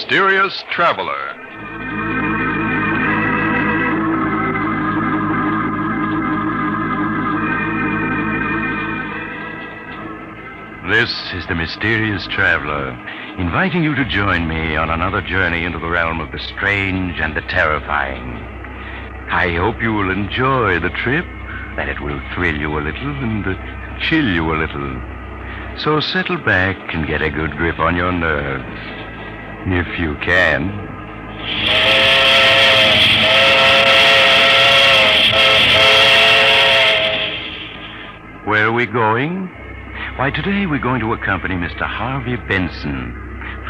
mysterious traveler. This is the Mysterious Traveler, inviting you to join me on another journey into the realm of the strange and the terrifying. I hope you will enjoy the trip, that it will thrill you a little and chill you a little. So settle back and get a good grip on your nerves, if you can. Where are we going? Why, today we're going to accompany Mr. Harvey Benson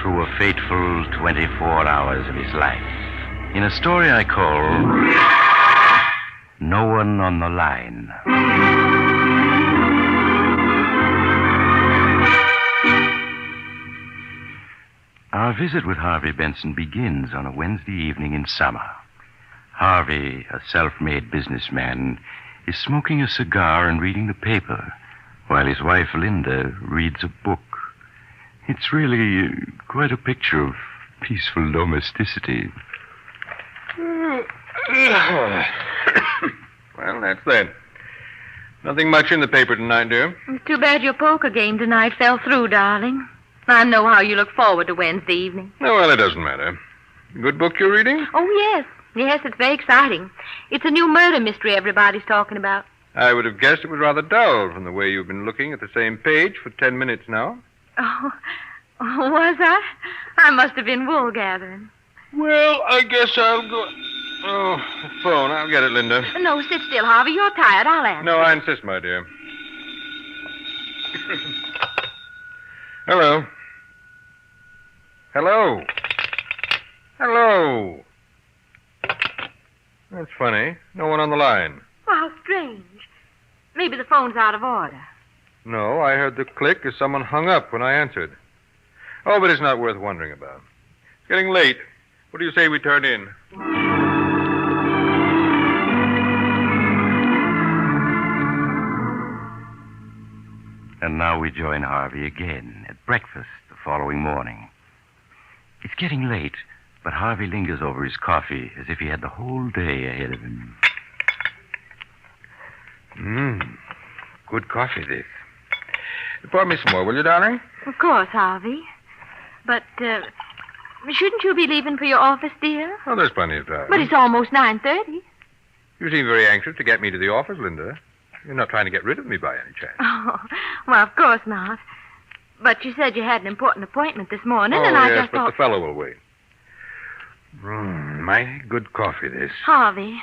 through a fateful 24 hours of his life in a story I call No One on the Line. Our visit with Harvey Benson begins on a Wednesday evening in summer. Harvey, a self-made businessman, is smoking a cigar and reading the paper, while his wife, Linda, reads a book. It's really quite a picture of peaceful domesticity. Well, that's that. Nothing much in the paper tonight, dear. It's too bad your poker game tonight fell through, darling. I know how you look forward to Wednesday evening. Oh, well, it doesn't matter. Good book you're reading? Oh, yes. Yes, it's very exciting. It's a new murder mystery everybody's talking about. I would have guessed it was rather dull from the way you've been looking at the same page for 10 minutes now. Oh, was I? I must have been wool gathering. Well, I guess I'll go... Oh, the phone. I'll get it, Linda. No, sit still, Harvey. You're tired. I'll answer. No, I insist, my dear. Hello. Hello. Hello. That's funny. No one on the line. Well, how strange. Maybe the phone's out of order. No, I heard the click as someone hung up when I answered. Oh, but it's not worth wondering about. It's getting late. What do you say we turn in? And now we join Harvey again at breakfast the following morning. It's getting late, but Harvey lingers over his coffee as if he had the whole day ahead of him. Good coffee, this. Pour me some more, will you, darling? Of course, Harvey. But, shouldn't you be leaving for your office, dear? Oh, there's plenty of time. But it's almost 9:30. You seem very anxious to get me to the office, Linda. You're not trying to get rid of me by any chance. Oh, well, of course not. But you said you had an important appointment this morning, and I yes, just but thought... the fellow will wait. Mighty good coffee, this. Harvey,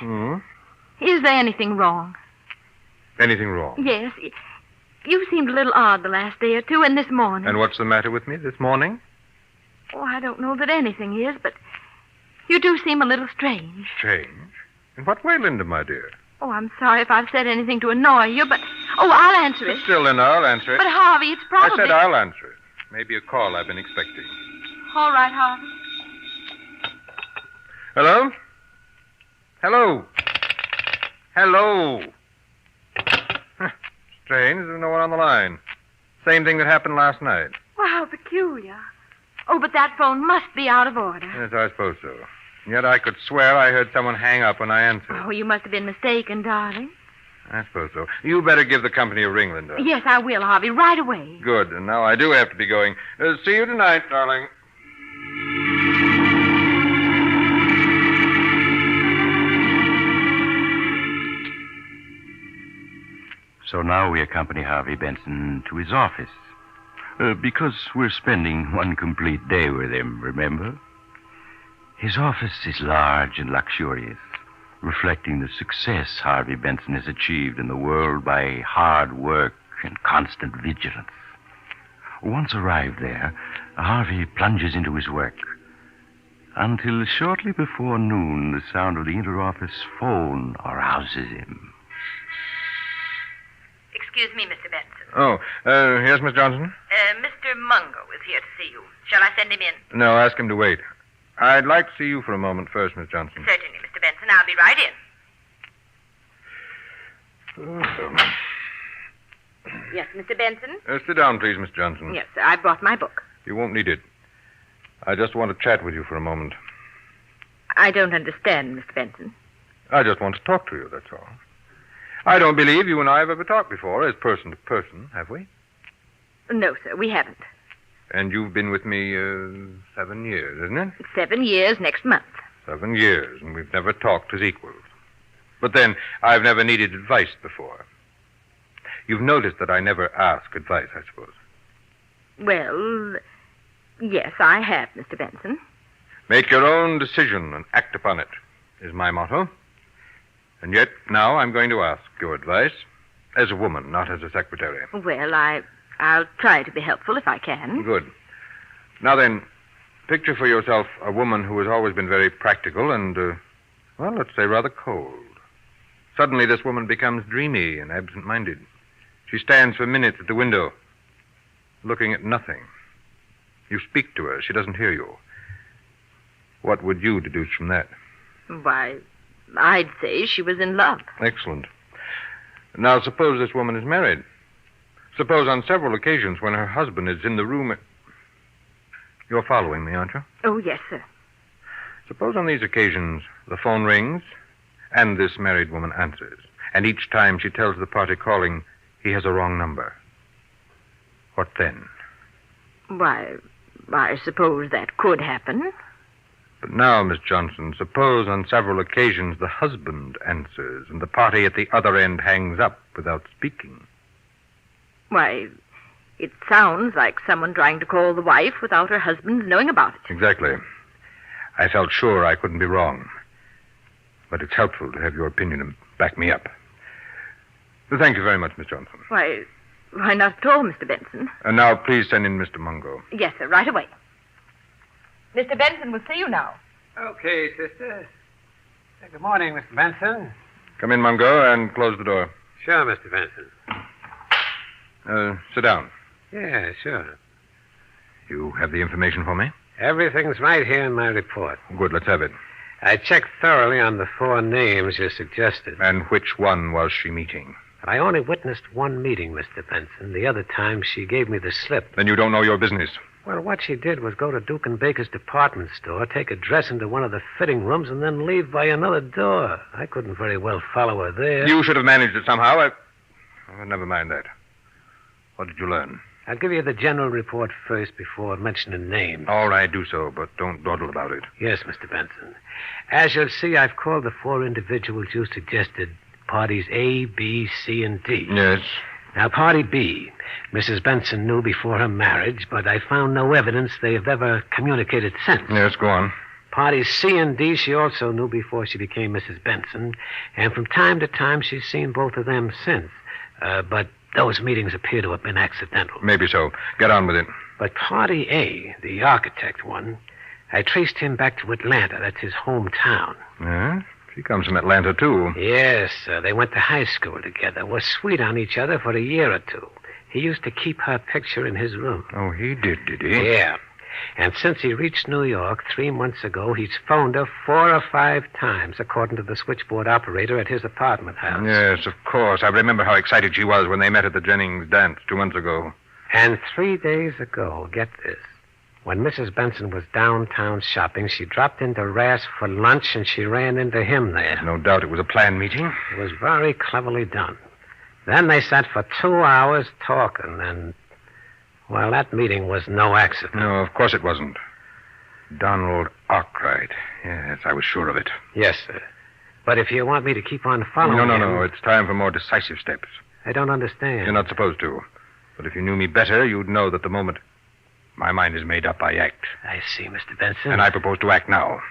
is there anything wrong? Anything wrong? Yes. You seemed a little odd the last day or two, and this morning. And what's the matter with me this morning? Oh, I don't know that anything is, but you do seem a little strange. Strange? In what way, Linda, my dear? Oh, I'm sorry if I've said anything to annoy you, but... Oh, I'll answer it. Sit still, Linda. I'll answer it. But, Harvey, it's probably... I said I'll answer it. Maybe a call I've been expecting. All right, Harvey. Hello? Hello? Hello? Strange. There's no one on the line. Same thing that happened last night. Well, how peculiar. Oh, but that phone must be out of order. Yes, I suppose so. Yet I could swear I heard someone hang up when I answered. Oh, you must have been mistaken, darling. I suppose so. You better give the company a ring, Linda. Yes, I will, Harvey, right away. Good. And now I do have to be going. See you tonight, darling. So now we accompany Harvey Benson to his office. Because we're spending one complete day with him, remember? His office is large and luxurious, reflecting the success Harvey Benson has achieved in the world by hard work and constant vigilance. Once arrived there, Harvey plunges into his work, until shortly before noon, the sound of the inter-office phone arouses him. Excuse me, Mr. Benson. Oh, yes, Miss Johnson? Mr. Mungo is here to see you. Shall I send him in? No, ask him to wait. I'd like to see you for a moment first, Miss Johnson. Certainly, Mr. Benson. I'll be right in. Yes, Mr. Benson? Sit down, please, Miss Johnson. Yes, sir. I brought my book. You won't need it. I just want to chat with you for a moment. I don't understand, Mr. Benson. I just want to talk to you, that's all. I don't believe you and I have ever talked before as person to person, have we? No, sir, we haven't. And you've been with me 7 years, isn't it? 7 years next month. 7 years, and we've never talked as equals. But then, I've never needed advice before. You've noticed that I never ask advice, I suppose. Well, yes, I have, Mr. Benson. Make your own decision and act upon it, is my motto. And yet, now I'm going to ask your advice as a woman, not as a secretary. Well, I'll try to be helpful if I can. Good. Now then, picture for yourself a woman who has always been very practical and, well, let's say rather cold. Suddenly this woman becomes dreamy and absent-minded. She stands for minutes at the window, looking at nothing. You speak to her. She doesn't hear you. What would you deduce from that? Why, I'd say she was in love. Excellent. Now, suppose this woman is married. Suppose on several occasions when her husband is in the room... You're following me, aren't you? Oh, yes, sir. Suppose on these occasions the phone rings and this married woman answers. And each time she tells the party calling he has a wrong number. What then? Why, I suppose that could happen. But now, Miss Johnson, suppose on several occasions the husband answers and the party at the other end hangs up without speaking. Why, it sounds like someone trying to call the wife without her husband knowing about it. Exactly. I felt sure I couldn't be wrong. But it's helpful to have your opinion and back me up. Thank you very much, Miss Johnson. Why not at all, Mr. Benson. And now, please send in Mr. Mungo. Yes, sir, right away. Mr. Benson will see you now. Okay, sister. Good morning, Mr. Benson. Come in, Mungo, and close the door. Sure, Mr. Benson. Sit down. Yeah, sure. You have the information for me? Everything's right here in my report. Good, let's have it. I checked thoroughly on the 4 names you suggested. And which one was she meeting? I only witnessed one meeting, Mr. Benson. The other time, she gave me the slip. Then you don't know your business. Well, what she did was go to Duke and Baker's department store, take a dress into one of the fitting rooms, and then leave by another door. I couldn't very well follow her there. You should have managed it somehow. Never mind that. What did you learn? I'll give you the general report first before mentioning names. All right, do so, but don't dawdle about it. Yes, Mr. Benson. As you'll see, I've called the 4 individuals you suggested parties A, B, C, and D. Yes. Now, party B, Mrs. Benson knew before her marriage, but I found no evidence they have ever communicated since. Yes, go on. Parties C and D she also knew before she became Mrs. Benson, and from time to time she's seen both of them since. But those meetings appear to have been accidental. Maybe so. Get on with it. But party A, the architect one, I traced him back to Atlanta. That's his hometown. Yeah? She comes from Atlanta, too. Yes, they went to high school together, were sweet on each other for a year or two. He used to keep her picture in his room. Oh, he did he? Yeah. And since he reached New York 3 months ago, he's phoned her 4 or 5 times, according to the switchboard operator at his apartment house. Yes, of course. I remember how excited she was when they met at the Jennings dance 2 months ago. And 3 days ago, get this, when Mrs. Benson was downtown shopping, she dropped into Rass for lunch, and she ran into him there. No doubt it was a planned meeting. It was very cleverly done. Then they sat for 2 hours talking, and, well, that meeting was no accident. No, of course it wasn't. Donald Arkwright. Yes, I was sure of it. Yes, sir. But if you want me to keep on following No. It's time for more decisive steps. I don't understand. You're not supposed to. But if you knew me better, you'd know that the moment my mind is made up, I act. I see, Mr. Benson. And I propose to act now.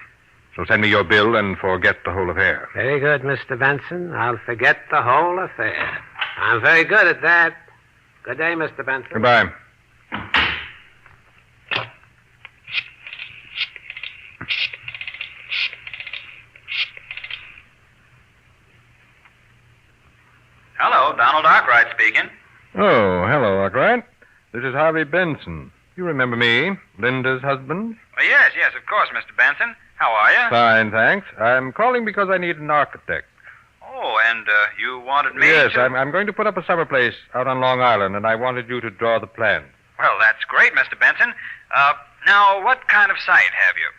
So send me your bill and forget the whole affair. Very good, Mr. Benson. I'll forget the whole affair. I'm very good at that. Good day, Mr. Benson. Goodbye. Hello, Donald Arkwright speaking. Oh, hello, Arkwright. This is Harvey Benson. You remember me, Linda's husband? Yes, of course, Mr. Benson. How are you? Fine, thanks. I'm calling because I need an architect. Oh, and you wanted me Yes, to... I'm going to put up a summer place out on Long Island, and I wanted you to draw the plans. Well, that's great, Mr. Benson. Now, what kind of sight have you?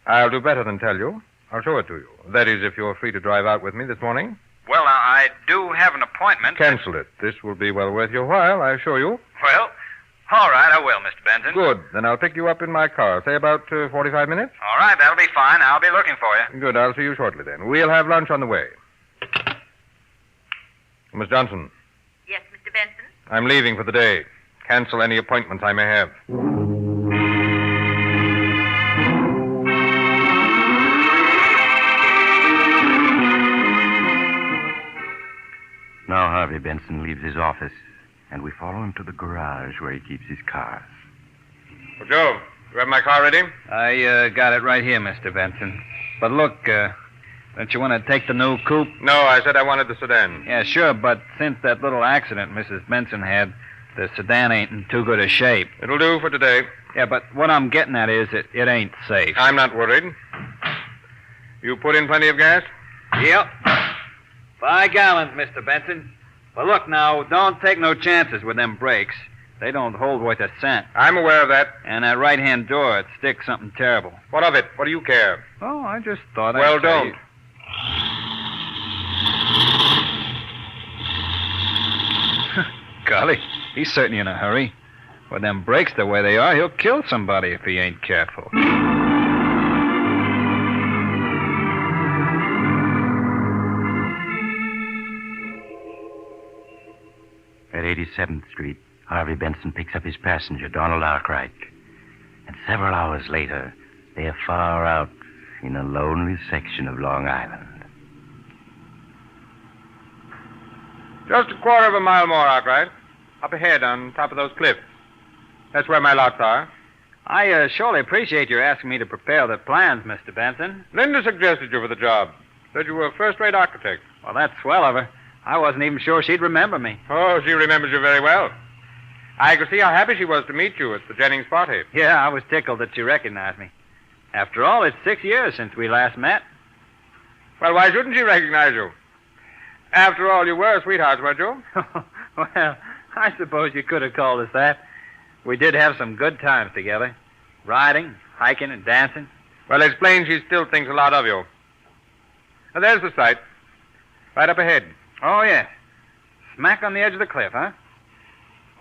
I'll do better than tell you. I'll show it to you. That is, if you're free to drive out with me this morning. Well, I do have an appointment. Cancel it. This will be well worth your while, I assure you. Well, all right, I will, Mr. Benson. Good. Then I'll pick you up in my car. Say about 45 minutes. All right, that'll be fine. I'll be looking for you. Good. I'll see you shortly then. We'll have lunch on the way. Miss Johnson, Yes, Mr. Benson? I'm leaving for the day. Cancel any appointments I may have. Now Harvey Benson leaves his office, and we follow him to the garage where he keeps his cars. Well, Joe, you have my car ready? I got it right here, Mr. Benson. But look, don't you want to take the new coupe? No, I said I wanted the sedan. Yeah, sure, but since that little accident Mrs. Benson had, the sedan ain't in too good a shape. It'll do for today. Yeah, but what I'm getting at is it ain't safe. I'm not worried. You put in plenty of gas? Yep. 5 gallons, Mr. Benson. But look now, don't take no chances with them brakes. They don't hold worth a cent. I'm aware of that. And that right-hand door, it sticks something terrible. What of it? What do you care? Oh, I just thought Well, I'd tell don't. you. Golly, he's certainly in a hurry. With them brakes the way they are, he'll kill somebody if he ain't careful. At 87th Street, Harvey Benson picks up his passenger, Donald Arkwright. And several hours later, they are far out in a lonely section of Long Island. Just a quarter of a mile more, Arkwright. Up ahead on top of those cliffs. That's where my lots are. I surely appreciate your asking me to prepare the plans, Mr. Benson. Linda suggested you for the job. Said you were a first-rate architect. Well, that's swell of her. I wasn't even sure she'd remember me. Oh, she remembers you very well. I could see how happy she was to meet you at the Jennings party. Yeah, I was tickled that she recognized me. After all, it's 6 years since we last met. Well, why shouldn't she recognize you? After all, you were sweethearts, weren't you? Well, I suppose you could have called us that. We did have some good times together. Riding, hiking, and dancing. Well, it's plain she still thinks a lot of you. Now, there's the site. Right up ahead. Oh, yes. Smack on the edge of the cliff, huh?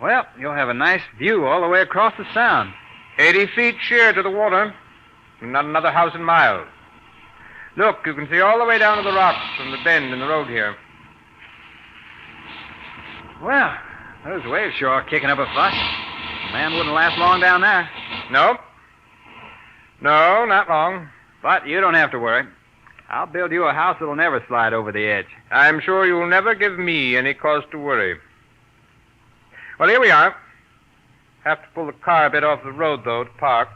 Well, you'll have a nice view all the way across the sound. 80 feet sheer to the water. Not another house in miles. Look, you can see all the way down to the rocks from the bend in the road here. Well, those waves sure are kicking up a fuss. A man wouldn't last long down there. No? No, not long. But you don't have to worry. I'll build you a house that'll never slide over the edge. I'm sure you'll never give me any cause to worry. Well, here we are. Have to pull the car a bit off the road, though, to park.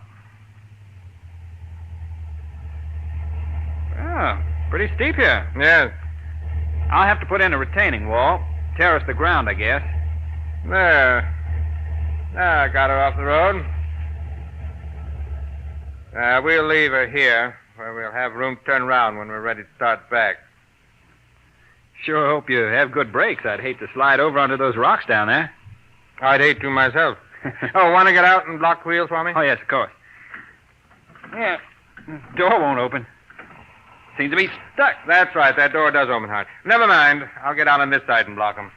Oh, pretty steep here. Yes. I'll have to put in a retaining wall. Terrace the ground, I guess. There. I got her off the road. We'll leave her here, where we'll have room to turn around when we're ready to start back. Sure hope you have good brakes. I'd hate to slide over onto those rocks down there. I'd hate to myself. Oh, want to get out and block the wheels for me? Oh, yes, of course. Yeah, door won't open. Seems to be stuck. That's right. That door does open hard. Never mind. I'll get out on this side and block them.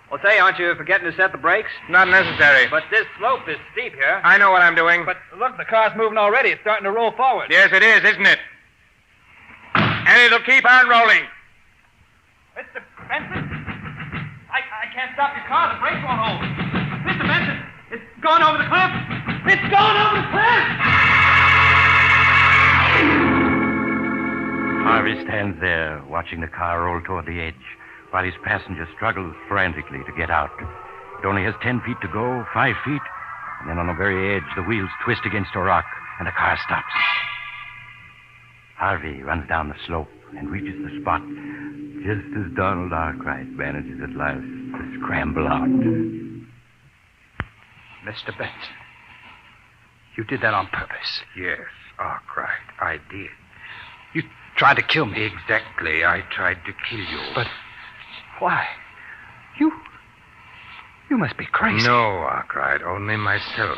Well, say, aren't you forgetting to set the brakes? Not necessary. But this slope is steep here. I know what I'm doing. But look, the car's moving already. It's starting to roll forward. Yes, it is, isn't it? And it'll keep on rolling. Mr. Benson? I can't stop your car. The brakes won't hold. Mr. Benson, it's gone over the cliff. It's gone over the cliff! Harvey stands there, watching the car roll toward the edge, while his passenger struggles frantically to get out. It only has 10 feet to go, 5 feet, and then on the very edge, the wheels twist against a rock, and the car stops. Harvey runs down the slope and reaches the spot just as Donald Arkwright manages at last to scramble out. Mr. Benson, you did that on purpose. Yes, Arkwright, I did. You tried to kill me. Exactly, I tried to kill you. But why? You must be crazy. No, Arkwright, only myself.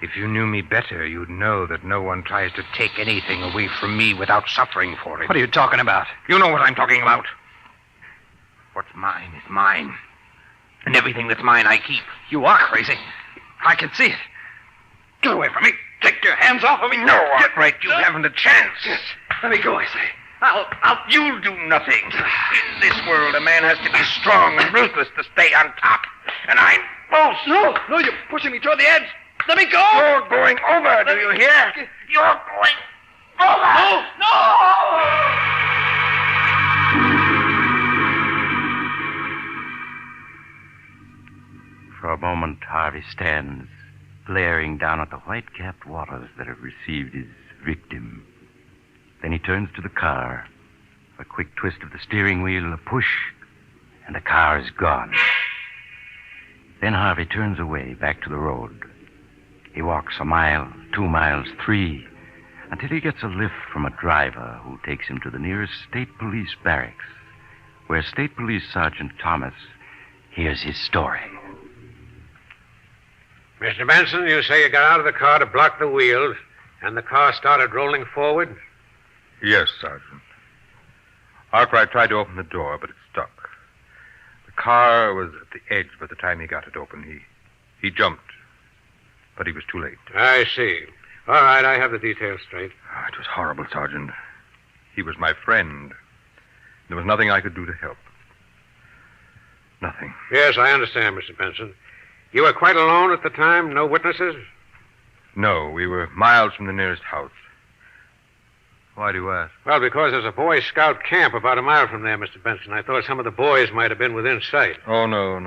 If you knew me better, you'd know that no one tries to take anything away from me without suffering for it. What are you talking about? You know what I'm talking about. What's mine is mine. And everything that's mine, I keep. You are crazy. I can see it. Get away from me. Take your hands off of me. No, Arkwright, you haven't a chance. Let me go, I say. You'll do nothing. In this world, a man has to be strong and ruthless to stay on top. And I'm both. No, you're pushing me toward the edge. Let me go. You're going over, do you hear? You're going over. No! For a moment, Harvey stands, glaring down at the white-capped waters that have received his victim. Then he turns to the car. A quick twist of the steering wheel, a push, and the car is gone. Then Harvey turns away, back to the road. He walks a mile, 2 miles, 3, until he gets a lift from a driver who takes him to the nearest state police barracks, where State Police Sergeant Thomas hears his story. Mr. Benson, you say you got out of the car to block the wheels, and the car started rolling forward? Yes, Sergeant. Arkwright tried to open the door, but it stuck. The car was at the edge by the time he got it open. He jumped, but he was too late. I see. All right, I have the details straight. It was horrible, Sergeant. He was my friend. There was nothing I could do to help. Nothing. Yes, I understand, Mr. Benson. You were quite alone at the time? No witnesses? No, we were miles from the nearest house. Why do you ask? Well, because there's a Boy Scout camp about a mile from there, Mr. Benson. I thought some of the boys might have been within sight. Oh, no.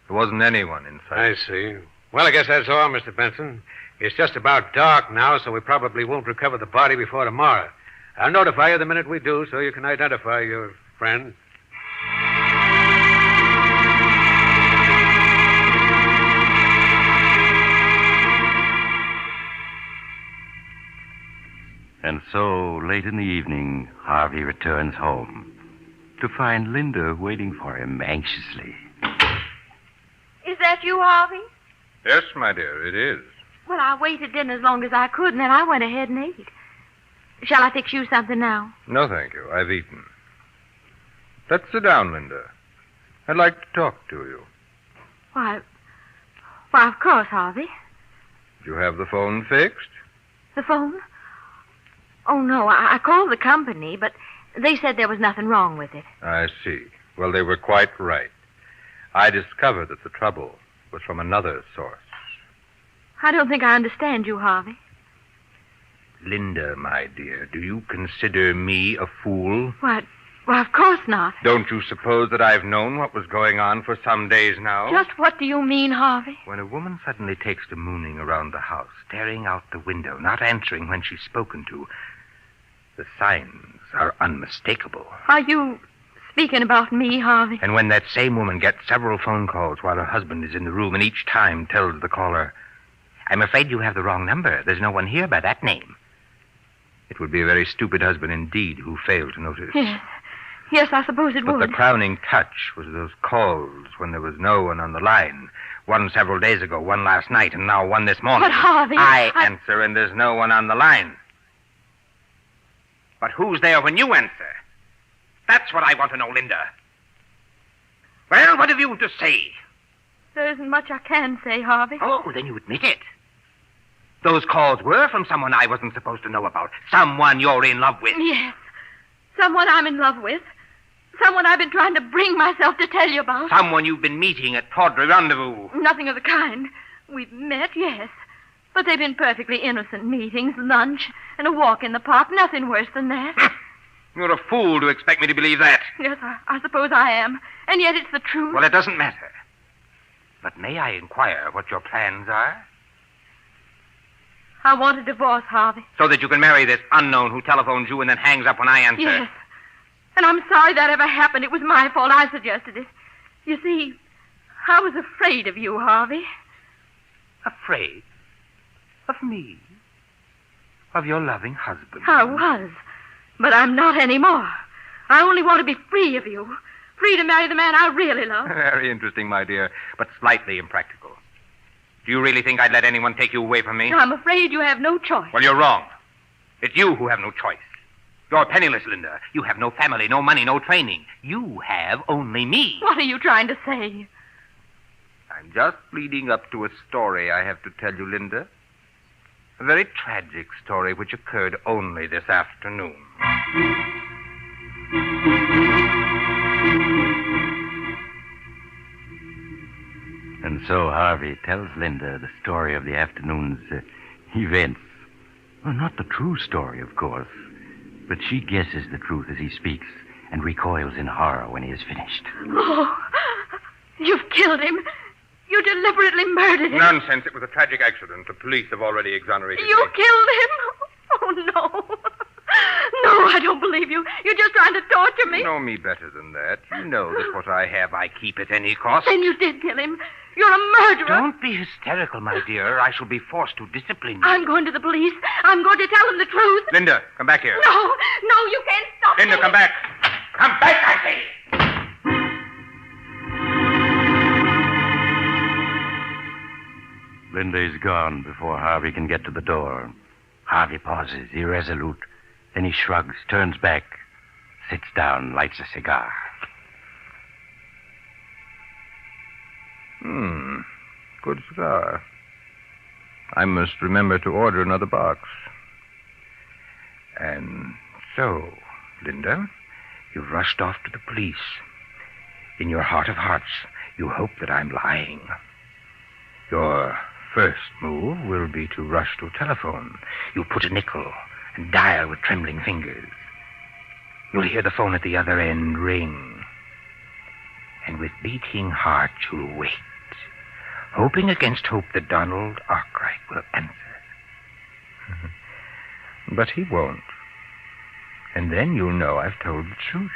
There wasn't anyone in sight. I see. Well, I guess that's all, Mr. Benson. It's just about dark now, so we probably won't recover the body before tomorrow. I'll notify you the minute we do, so you can identify your friend. And so, late in the evening, Harvey returns home to find Linda waiting for him anxiously. Is that you, Harvey? Yes, my dear, it is. Well, I waited in as long as I could, and then I went ahead and ate. Shall I fix you something now? No, thank you. I've eaten. Let's sit down, Linda. I'd like to talk to you. Why, of course, Harvey. You have the phone fixed? The phone? Oh, no, I called the company, but they said there was nothing wrong with it. I see. Well, they were quite right. I discovered that the trouble was from another source. I don't think I understand you, Harvey. Linda, my dear, do you consider me a fool? Well, of course not. Don't you suppose that I've known what was going on for some days now? Just what do you mean, Harvey? When a woman suddenly takes to mooning around the house, staring out the window, not answering when she's spoken to, the signs are unmistakable. Are you speaking about me, Harvey? And when that same woman gets several phone calls while her husband is in the room and each time tells the caller, "I'm afraid you have the wrong number. There's no one here by that name," it would be a very stupid husband indeed who failed to notice. Yes, I suppose it But would. the crowning touch was those calls when there was no one on the line. One several days ago, one last night, and now one this morning. But, Harvey, I answer and there's no one on the line. But who's there when you answer? That's what I want to know, Linda. Well, what have you to say? There isn't much I can say, Harvey. Oh, then you admit it. Those calls were from someone I wasn't supposed to know about. Someone you're in love with. Yes. Someone I'm in love with. Someone I've been trying to bring myself to tell you about. Someone you've been meeting at Tawdry Rendezvous. Nothing of the kind. We've met, yes. But they've been perfectly innocent meetings, lunch, and a walk in the park. Nothing worse than that. You're a fool to expect me to believe that. Yes, I suppose I am. And yet it's the truth. Well, it doesn't matter. But may I inquire what your plans are? I want a divorce, Harvey. So that you can marry this unknown who telephones you and then hangs up when I answer. Yes. And I'm sorry that ever happened. It was my fault. I suggested it. You see, I was afraid of you, Harvey. Afraid? Of me? Of your loving husband? I was. But I'm not anymore. I only want to be free of you. Free to marry the man I really love. Very interesting, my dear, but slightly impractical. Do you really think I'd let anyone take you away from me? I'm afraid you have no choice. Well, you're wrong. It's you who have no choice. You're penniless, Linda. You have no family, no money, no training. You have only me. What are you trying to say? I'm just leading up to a story I have to tell you, Linda. A very tragic story which occurred only this afternoon. And so Harvey tells Linda the story of the afternoon's events. Well, not the true story, of course, but she guesses the truth as he speaks and recoils in horror when he is finished. Oh, you've killed him. You deliberately murdered him. Nonsense. It was a tragic accident. The police have already exonerated You me. killed him? Oh, no. No, I don't believe you. You're just trying to torture me. You know me better than that. You know that What I have, I keep at any cost. Then you did kill him. You're a murderer. Don't be hysterical, my dear. I shall be forced to discipline you. I'm going to the police. I'm going to tell them the truth. Linda, come back here. No, you can't stop Linda, me. come back. Come back, I say! Linda is gone before Harvey can get to the door. Harvey pauses, irresolute. Then he shrugs, turns back, sits down, lights a cigar. Good cigar. I must remember to order another box. And so, Linda, you've rushed off to the police. In your heart of hearts, you hope that I'm lying. Your first move will be to rush to a telephone. You put a nickel and dial with trembling fingers. You'll hear the phone at the other end ring. And with beating heart, you'll wait, hoping against hope that Donald Arkwright will answer. But he won't. And then you'll know I've told the truth.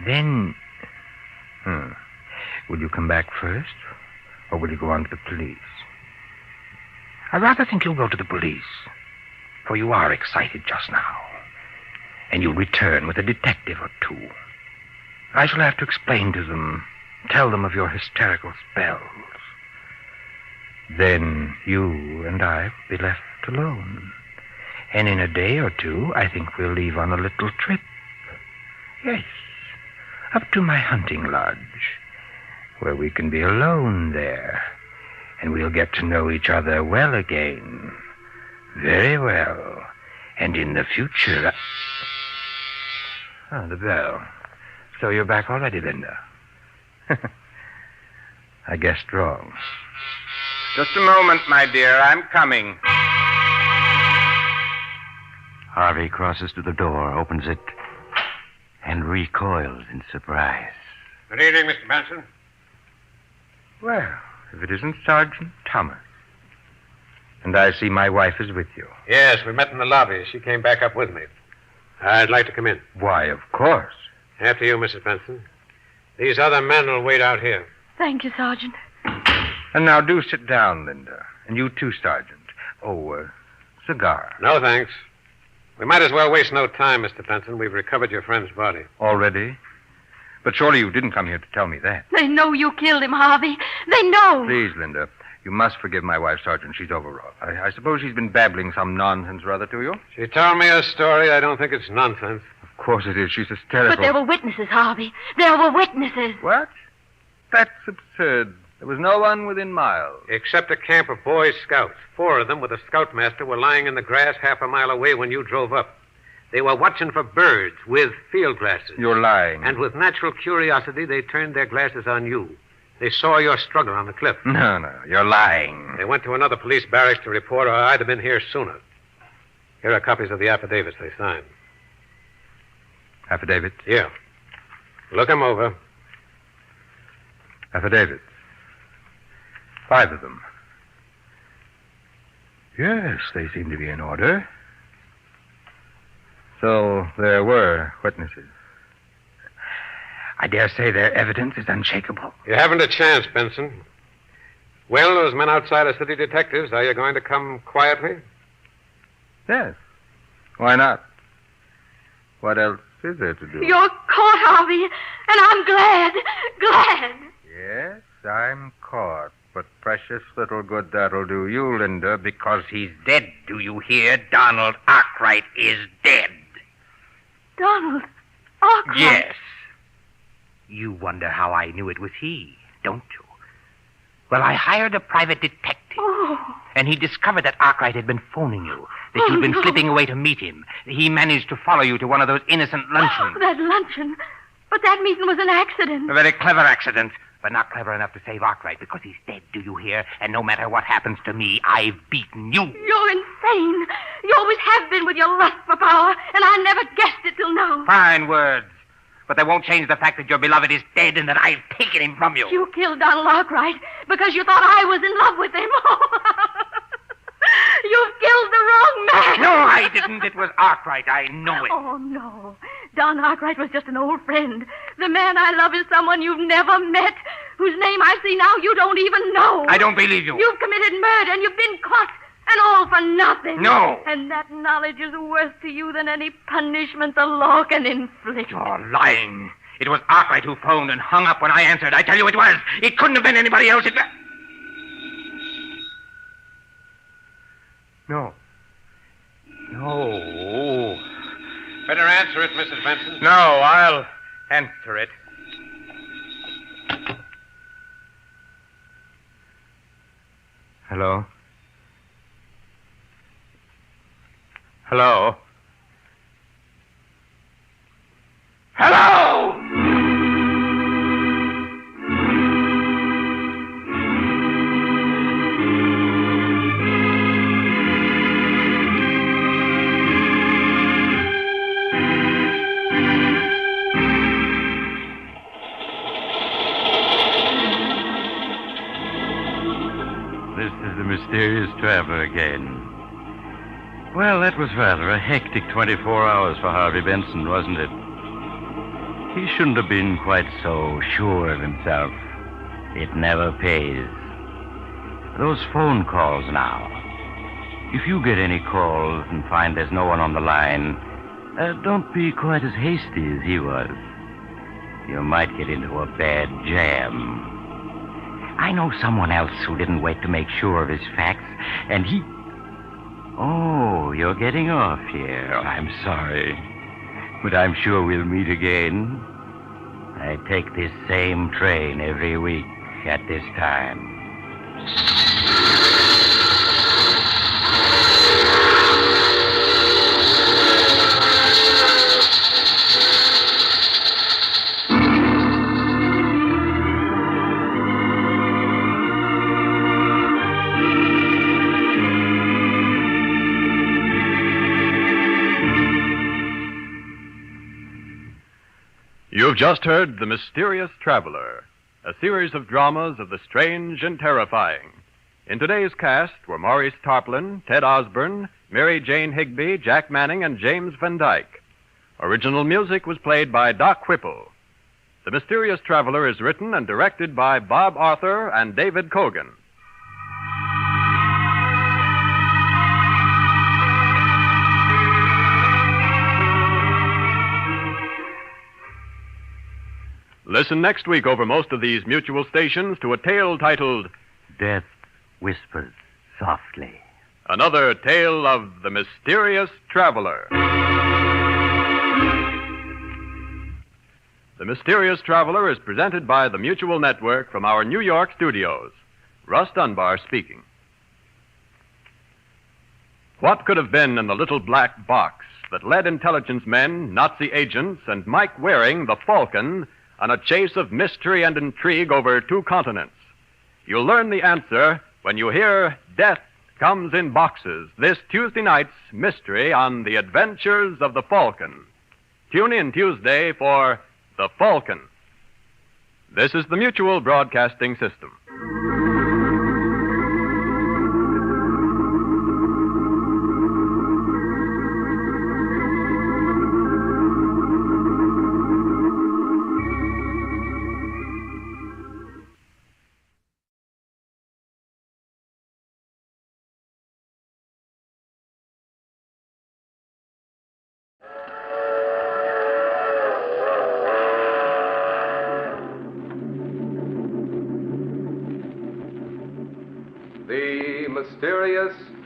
Then, will you come back first, or will you go on to the police? I rather think you'll go to the police, for you are excited just now. And you'll return with a detective or two. I shall have to explain to them, tell them of your hysterical spells. Then you and I will be left alone. And in a day or two, I think we'll leave on a little trip. Yes, up to my hunting lodge, where we can be alone there. And we'll get to know each other well again. Very well. And in the future... the bell. So you're back already, Linda. I guessed wrong. Just a moment, my dear. I'm coming. Harvey crosses to the door, opens it, and recoils in surprise. Good evening, Mr. Benson. Well, if it isn't Sergeant Thomas. And I see my wife is with you. Yes, we met in the lobby. She came back up with me. I'd like to come in. Why, of course. After you, Mrs. Benson. These other men will wait out here. Thank you, Sergeant. And now do sit down, Linda. And you too, Sergeant. Oh, cigar. No, thanks. We might as well waste no time, Mr. Benson. We've recovered your friend's body. Already? But surely you didn't come here to tell me that. They know you killed him, Harvey. They know. Please, Linda. You must forgive my wife, Sergeant. She's overwrought. I suppose she's been babbling some nonsense or other to you? She told me a story. I don't think it's nonsense. Of course it is. She's hysterical. But there were witnesses, Harvey. There were witnesses. What? That's absurd. There was no one within miles. Except a camp of Boy Scouts. 4 of them with a scoutmaster were lying in the grass half a mile away when you drove up. They were watching for birds with field glasses. You're lying. And with natural curiosity, they turned their glasses on you. They saw your struggle on the cliff. No, you're lying. They went to another police barracks to report, or I'd have been here sooner. Here are copies of the affidavits they signed. Affidavits? Yeah. Look them over. Affidavits. 5 of them. Yes, they seem to be in order. So there were witnesses. I dare say their evidence is unshakable. You haven't a chance, Benson. Well, those men outside are city detectives. Are you going to come quietly? Yes. Why not? What else is there to do? You're caught, Harvey, and I'm glad. Yes, I'm caught. but precious little good that'll do you, Linda, Because he's dead, do you hear? Donald Arkwright is dead. Donald Arkwright. Yes. You wonder how I knew it was he, don't you? Well, I hired a private detective. Oh. And he discovered that Arkwright had been phoning you, that you'd been slipping away to meet him. He managed to follow you to one of those innocent luncheons. That luncheon. But that meeting was an accident. A very clever accident, but not clever enough to save Arkwright, because he's dead, do you hear? And no matter what happens to me, I've beaten you. You're insane. You always have been with your lust for power, and I never guessed it till now. Fine words. But they won't change the fact that your beloved is dead and that I've taken him from you. You killed Donald Arkwright because you thought I was in love with him. You've killed the wrong man. No, I didn't. It was Arkwright. I know it. Oh, no. Don Arkwright was just an old friend. The man I love is someone you've never met, whose name I see now you don't even know. I don't believe you. You've committed murder and you've been caught, and all for nothing. No. And that knowledge is worse to you than any punishment the law can inflict. You're lying. It was Arkwright who phoned and hung up when I answered. I tell you it was. It couldn't have been anybody else. No. No. Better answer it, Mrs. Benson. No, I'll answer it. Hello? Hello? Hello! This is the mysterious traveler again. Well, that was rather a hectic 24 hours for Harvey Benson, wasn't it? He shouldn't have been quite so sure of himself. It never pays. Those phone calls now. If you get any calls and find there's no one on the line, don't be quite as hasty as he was. You might get into a bad jam. I know someone else who didn't wait to make sure of his facts, and he... Oh, you're getting off here. I'm sorry. But I'm sure we'll meet again. I take this same train every week at this time. You've just heard The Mysterious Traveler, a series of dramas of the strange and terrifying. In today's cast were Maurice Tarplin, Ted Osborne, Mary Jane Higby, Jack Manning, and James Van Dyke. Original music was played by Doc Whipple. The Mysterious Traveler is written and directed by Bob Arthur and David Kogan. Listen next week over most of these mutual stations to a tale titled Death Whispers Softly. Another Tale of the Mysterious Traveler. The Mysterious Traveler is presented by the Mutual Network from our New York studios. Russ Dunbar speaking. What could have been in the little black box that led intelligence men, Nazi agents, and Mike Waring, the Falcon, on a chase of mystery and intrigue over 2 continents? You'll learn the answer when you hear Death Comes in Boxes, this Tuesday night's mystery on The Adventures of the Falcon. Tune in Tuesday for The Falcon. This is the Mutual Broadcasting System.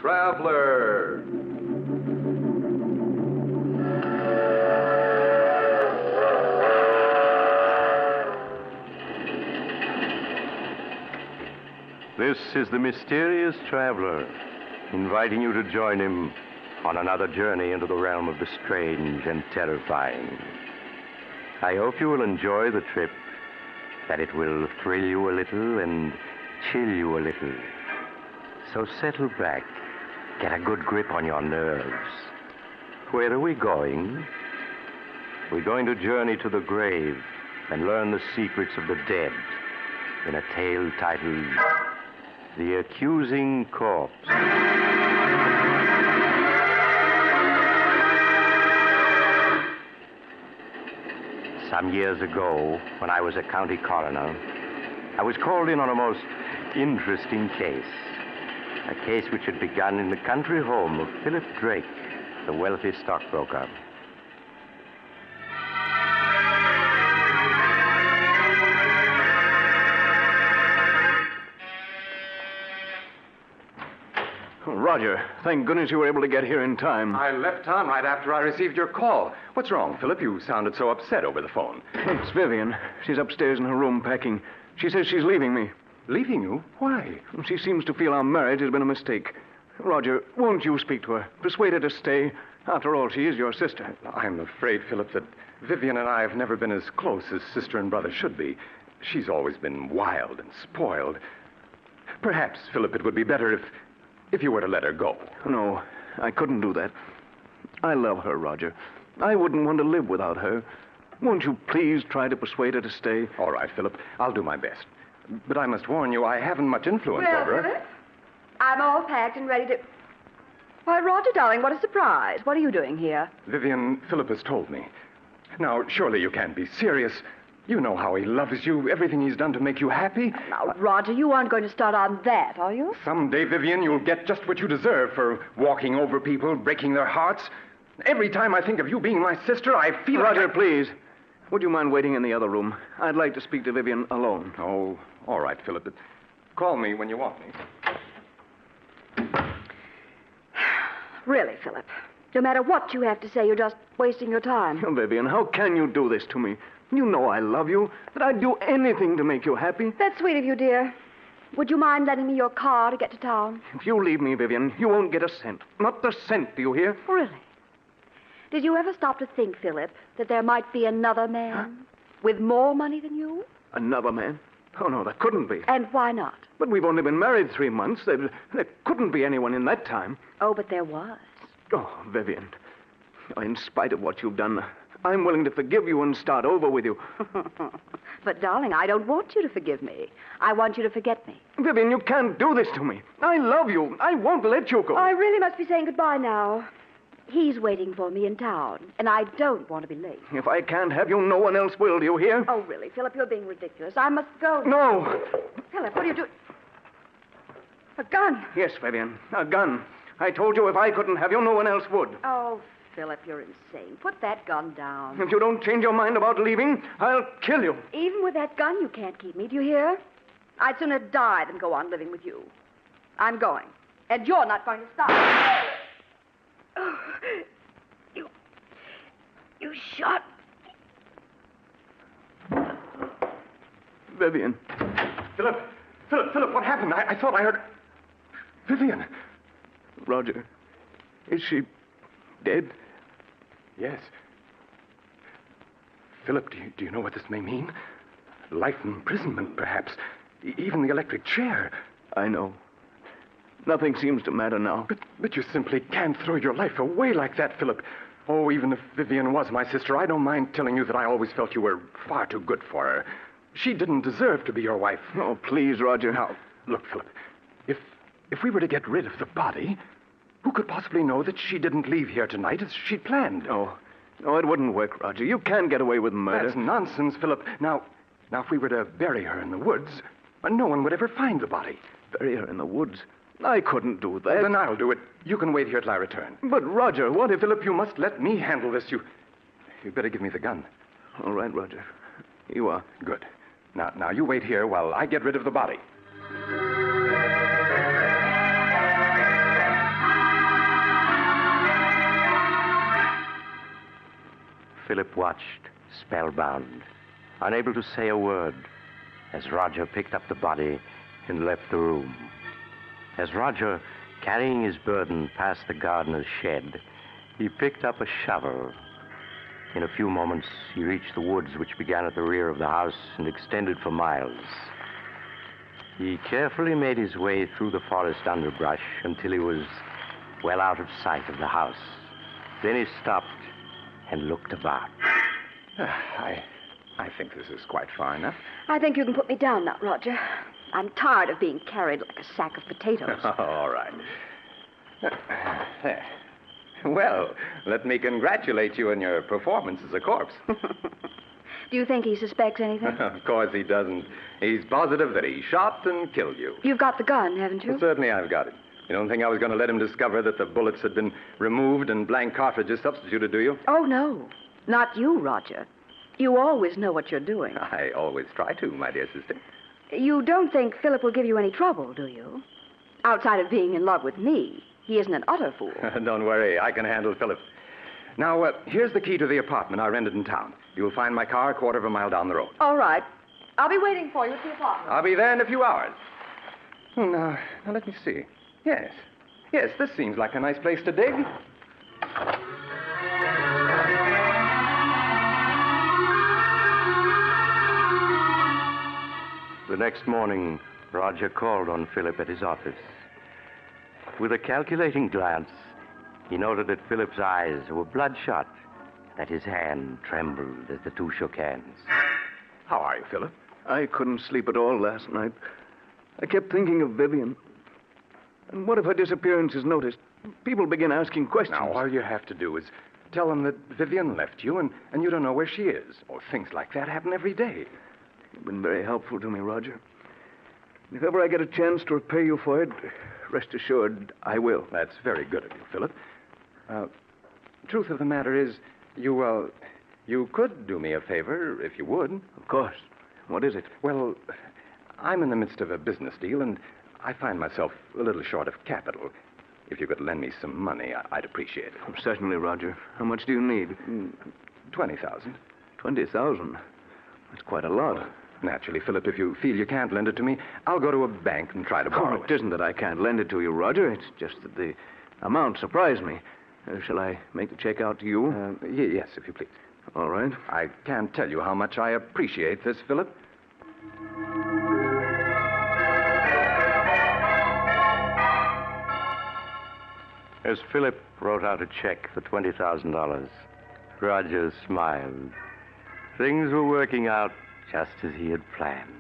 traveler. This is the mysterious traveler, inviting you to join him on another journey into the realm of the strange and terrifying. I hope you will enjoy the trip, that it will thrill you a little and chill you a little. So settle back, get a good grip on your nerves. Where are we going? We're going to journey to the grave and learn the secrets of the dead in a tale titled The Accusing Corpse. Some years ago, when I was a county coroner, I was called in on a most interesting case. A case which had begun in the country home of Philip Drake, the wealthy stockbroker. Roger, thank goodness you were able to get here in time. I left town right after I received your call. What's wrong, Philip? You sounded so upset over the phone. It's Vivian. She's upstairs in her room packing. She says she's leaving me. Leaving you? Why? She seems to feel our marriage has been a mistake. Roger, won't you speak to her? Persuade her to stay. After all, she is your sister. I'm afraid, Philip, that Vivian and I have never been as close as sister and brother should be. She's always been wild and spoiled. Perhaps, Philip, it would be better if you were to let her go. No, I couldn't do that. I love her, Roger. I wouldn't want to live without her. Won't you please try to persuade her to stay? All right, Philip. I'll do my best. But I must warn you, I haven't much influence over her. Philip, I'm all packed and ready to... Why, Roger, darling, what a surprise. What are you doing here? Vivian, Philip has told me. Now, surely you can't be serious. You know how he loves you, everything he's done to make you happy. Now, Roger, you aren't going to start on that, are you? Someday, Vivian, you'll get just what you deserve for walking over people, breaking their hearts. Every time I think of you being my sister, I feel Roger, like please. Would you mind waiting in the other room? I'd like to speak to Vivian alone. Oh, all right, Philip. Call me when you want me. Really, Philip, no matter what you have to say, you're just wasting your time. Oh, Vivian, how can you do this to me? You know I love you, that I'd do anything to make you happy. That's sweet of you, dear. Would you mind lending me your car to get to town? If you leave me, Vivian, you won't get a cent. Not a cent, do you hear? Really? Did you ever stop to think, Philip, that there might be another man with more money than you? Another man? Oh, no, there couldn't be. And why not? But we've only been married 3 months. There couldn't be anyone in that time. Oh, but there was. Oh, Vivian, in spite of what you've done, I'm willing to forgive you and start over with you. But, darling, I don't want you to forgive me. I want you to forget me. Vivian, you can't do this to me. I love you. I won't let you go. I really must be saying goodbye now. He's waiting for me in town, and I don't want to be late. If I can't have you, no one else will, do you hear? Oh, really, Philip, you're being ridiculous. I must go. No. Philip, what are you doing? A gun. Yes, Vivian, a gun. I told you if I couldn't have you, no one else would. Oh, Philip, you're insane. Put that gun down. If you don't change your mind about leaving, I'll kill you. Even with that gun, you can't keep me. Do you hear? I'd sooner die than go on living with you. I'm going. And you're not going to stop. Oh, you shot me. Vivian. Philip, what happened? I thought I heard... Vivian. Roger, is she dead? Yes. Philip, do you know what this may mean? Life imprisonment, perhaps. Even the electric chair. I know. Nothing seems to matter now. But you simply can't throw your life away like that, Philip. Oh, even if Vivian was my sister, I don't mind telling you that I always felt you were far too good for her. She didn't deserve to be your wife. Oh, please, Roger. Now, look, Philip, if we were to get rid of the body, who could possibly know that she didn't leave here tonight as she'd planned? No, it wouldn't work, Roger. You can't get away with murder. That's nonsense, Philip. Now, if we were to bury her in the woods, no one would ever find the body. Bury her in the woods? I couldn't do that. Then I'll do it. You can wait here till I return. But, Roger, what if... Philip, you must let me handle this. You'd better give me the gun. All right, Roger. You are. Good. Now, you wait here while I get rid of the body. Philip watched, spellbound, unable to say a word, as Roger picked up the body and left the room. As Roger, carrying his burden, passed the gardener's shed, he picked up a shovel. In a few moments, he reached the woods which began at the rear of the house and extended for miles. He carefully made his way through the forest underbrush until he was well out of sight of the house. Then he stopped and looked about. I think this is quite far enough. I think you can put me down now, Roger. I'm tired of being carried like a sack of potatoes. All right. There. Well, let me congratulate you on your performance as a corpse. Do you think he suspects anything? Of course he doesn't. He's positive that he shot and killed you. You've got the gun, haven't you? Well, certainly I've got it. You don't think I was going to let him discover that the bullets had been removed and blank cartridges substituted, do you? Oh, no. Not you, Roger. You always know what you're doing. I always try to, my dear sister. You don't think Philip will give you any trouble, do you? Outside of being in love with me, he isn't an utter fool. Don't worry, I can handle Philip. Now, here's the key to the apartment I rented in town. You'll find my car a quarter of a mile down the road. All right. I'll be waiting for you at the apartment. I'll be there in a few hours. Now, let me see. Yes, this seems like a nice place to dig. The next morning, Roger called on Philip at his office. With a calculating glance, he noted that Philip's eyes were bloodshot, that his hand trembled as the two shook hands. How are you, Philip? I couldn't sleep at all last night. I kept thinking of Vivian. And what if her disappearance is noticed? People begin asking questions. Now, all you have to do is tell them that Vivian left you and you don't know where she is. Or things like that happen every day. You've been very helpful to me, Roger. If ever I get a chance to repay you for it, rest assured I will. That's very good of you, Philip. Truth of the matter is, you could do me a favor if you would. Of course. What is it? Well, I'm in the midst of a business deal, and I find myself a little short of capital. If you could lend me some money, I'd appreciate it. Certainly, Roger. How much do you need? 20,000. 20,000? That's quite a lot. Naturally, Philip, if you feel you can't lend it to me, I'll go to a bank and try to borrow it. It isn't that I can't lend it to you, Roger. It's just that the amount surprised me. Shall I make the check out to you? Yes, if you please. All right. I can't tell you how much I appreciate this, Philip. As Philip wrote out a check for $20,000, Roger smiled. Things were working out just as he had planned.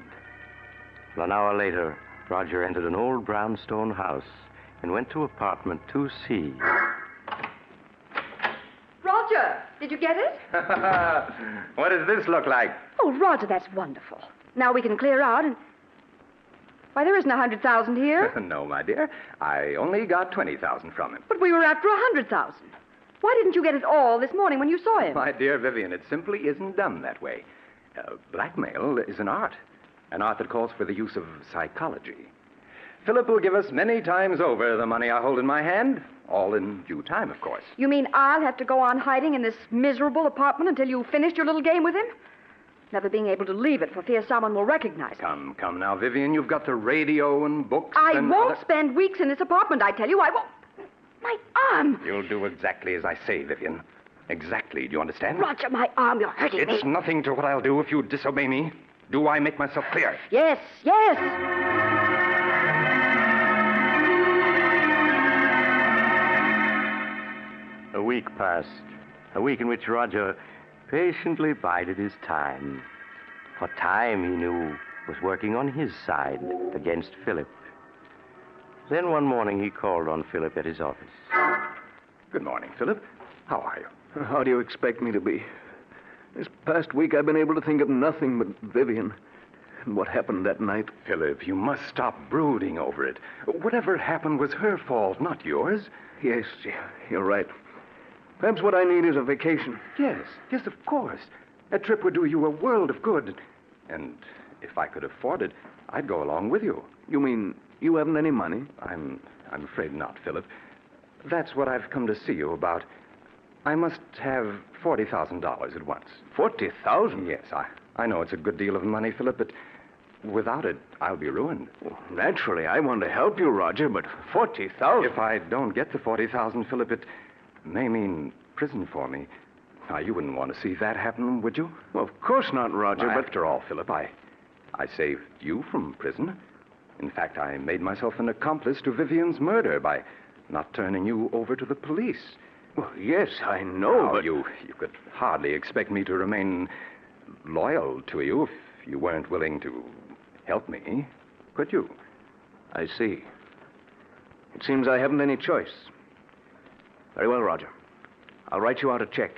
An hour later, Roger entered an old brownstone house and went to apartment 2C. Roger, did you get it? What does this look like? Oh, Roger, that's wonderful. Now we can clear out and... Why, there isn't 100,000 here. No, my dear. I only got 20,000 from him. But we were after 100,000. Why didn't you get it all this morning when you saw him? My dear Vivian, it simply isn't done that way. Blackmail is an art that calls for the use of psychology. Philip will give us many times over the money I hold in my hand, all in due time, of course. You mean I'll have to go on hiding in this miserable apartment until you've finished your little game with him? Never being able to leave it for fear someone will recognize him. Come now, Vivian. You've got the radio and books. I won't spend weeks in this apartment, I tell you. I won't. My arm. You'll do exactly as I say, Vivian. Exactly. Do you understand? Roger, my arm. You're hurting me. It's nothing to what I'll do if you disobey me. Do I make myself clear? Yes, yes. A week passed. A week in which Roger patiently bided his time. For time, he knew, was working on his side against Philip. Then one morning he called on Philip at his office. Good morning, Philip. How are you? How do you expect me to be? This past week I've been able to think of nothing but Vivian and what happened that night. Philip, you must stop brooding over it. Whatever happened was her fault, not yours. Yes, you're right. Perhaps what I need is a vacation. Yes, of course. A trip would do you a world of good. And if I could afford it, I'd go along with you. You mean you haven't any money? I'm afraid not, Philip. That's what I've come to see you about. I must have $40,000 at once. 40,000? Yes, I know it's a good deal of money, Philip, but without it, I'll be ruined. Well, naturally, I want to help you, Roger, but 40,000? If I don't get the 40,000, Philip, it may mean prison for me. Now, you wouldn't want to see that happen, would you? Well, of course not, Roger, Well, but... after all, Philip, I saved you from prison. In fact, I made myself an accomplice to Vivian's murder by not turning you over to the police. Well, yes, I know, Now, but... you could hardly expect me to remain loyal to you if you weren't willing to help me, could you? I see. It seems I haven't any choice. Very well, Roger. I'll write you out a check.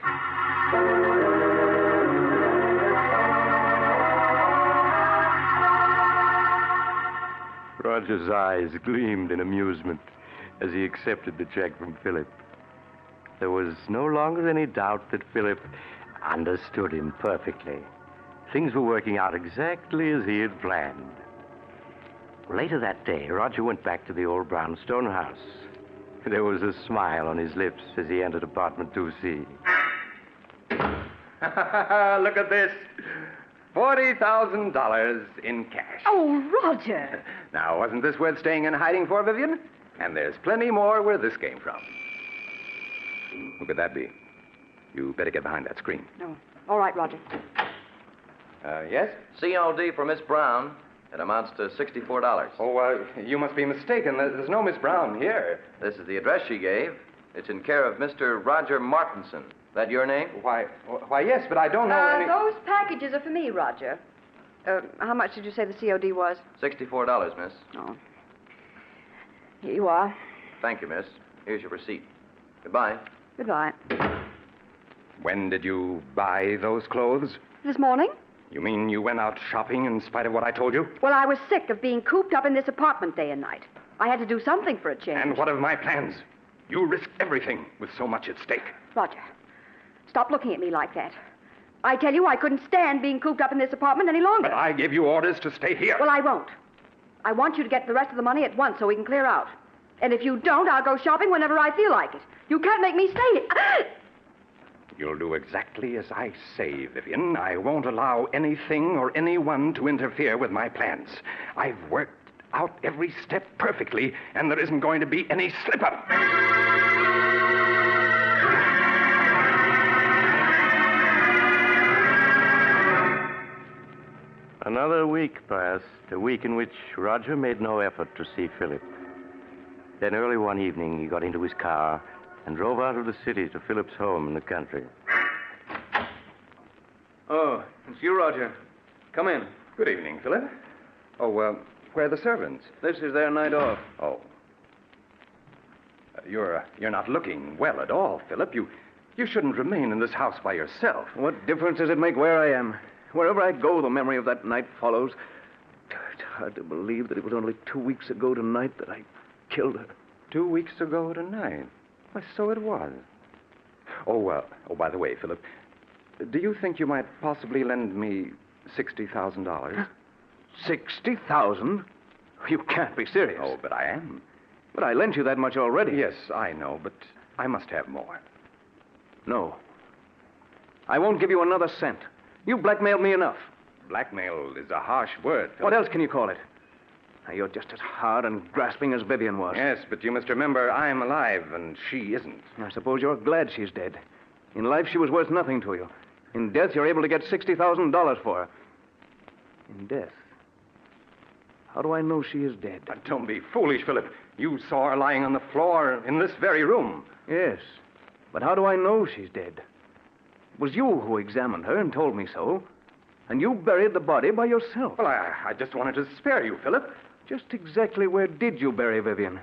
Roger's eyes gleamed in amusement as he accepted the check from Philip. There was no longer any doubt that Philip understood him perfectly. Things were working out exactly as he had planned. Later that day, Roger went back to the old brownstone house. There was a smile on his lips as he entered apartment 2C. Look at this. $40,000 in cash. Oh, Roger. Now, wasn't this worth staying in hiding for, Vivian? And there's plenty more where this came from. Who could that be? You better get behind that screen. No. All right, Roger. Yes? COD for Miss Brown. It amounts to $64. Oh, you must be mistaken. There's no Miss Brown here. This is the address she gave. It's in care of Mr. Roger Martinson. That your name? Why, yes, but I don't know any... Those packages are for me, Roger. How much did you say the COD was? $64, miss. Oh. Here you are. Thank you, miss. Here's your receipt. Goodbye. Goodbye. When did you buy those clothes? This morning? You mean you went out shopping in spite of what I told you? Well, I was sick of being cooped up in this apartment day and night. I had to do something for a change. And what of my plans? You risked everything with so much at stake. Roger, stop looking at me like that. I tell you, I couldn't stand being cooped up in this apartment any longer. But I gave you orders to stay here. Well, I won't. I want you to get the rest of the money at once so we can clear out. And if you don't, I'll go shopping whenever I feel like it. You can't make me stay here. You'll do exactly as I say, Vivian. I won't allow anything or anyone to interfere with my plans. I've worked out every step perfectly, and there isn't going to be any slip-up. Another week passed, a week in which Roger made no effort to see Philip. Then early one evening, he got into his car and drove out of the city to Philip's home in the country. Oh, it's you, Roger. Come in. Good evening, Philip. Oh, where are the servants? This is their night off. Oh. You're not looking well at all, Philip. You shouldn't remain in this house by yourself. What difference does it make where I am? Wherever I go, the memory of that night follows. It's hard to believe that it was only 2 weeks ago tonight that I killed her. 2 weeks ago tonight? Why, so it was. Oh, by the way, Philip, do you think you might possibly lend me $60,000? 60,000? You can't be serious. Oh, but I am. But I lent you that much already. Yes, I know, but I must have more. No. I won't give you another cent. You blackmailed me enough. Blackmail is a harsh word, Philip. What else can you call it? Now, you're just as hard and grasping as Vivian was. Yes, but you must remember I'm alive and she isn't. I suppose you're glad she's dead. In life, she was worth nothing to you. In death, you're able to get $60,000 for her. In death? How do I know she is dead? Don't be foolish, Philip. You saw her lying on the floor in this very room. Yes, but how do I know she's dead? It was you who examined her and told me so. And you buried the body by yourself. Well, I just wanted to spare you, Philip. Just exactly where did you bury Vivian?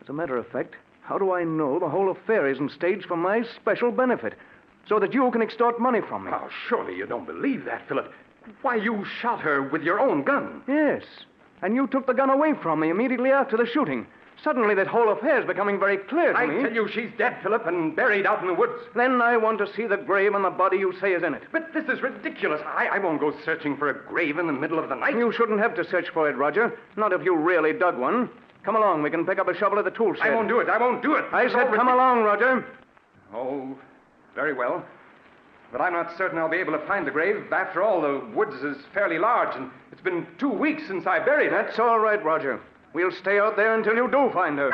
As a matter of fact, how do I know the whole affair isn't staged for my special benefit, so that you can extort money from me? Oh, surely you don't believe that, Philip. Why, you shot her with your own gun. Yes, and you took the gun away from me immediately after the shooting. Suddenly, that whole affair is becoming very clear to me. I tell you, she's dead, Philip, and buried out in the woods. Then I want to see the grave and the body you say is in it. But this is ridiculous. I won't go searching for a grave in the middle of the night. You shouldn't have to search for it, Roger. Not if you really dug one. Come along. We can pick up a shovel at the tool shed. I won't do it. I said come along, Roger. Oh, Very well. But I'm not certain I'll be able to find the grave. After all, the woods is fairly large, and it's been 2 weeks since I buried her. That's all right, Roger. We'll stay out there until you do find her.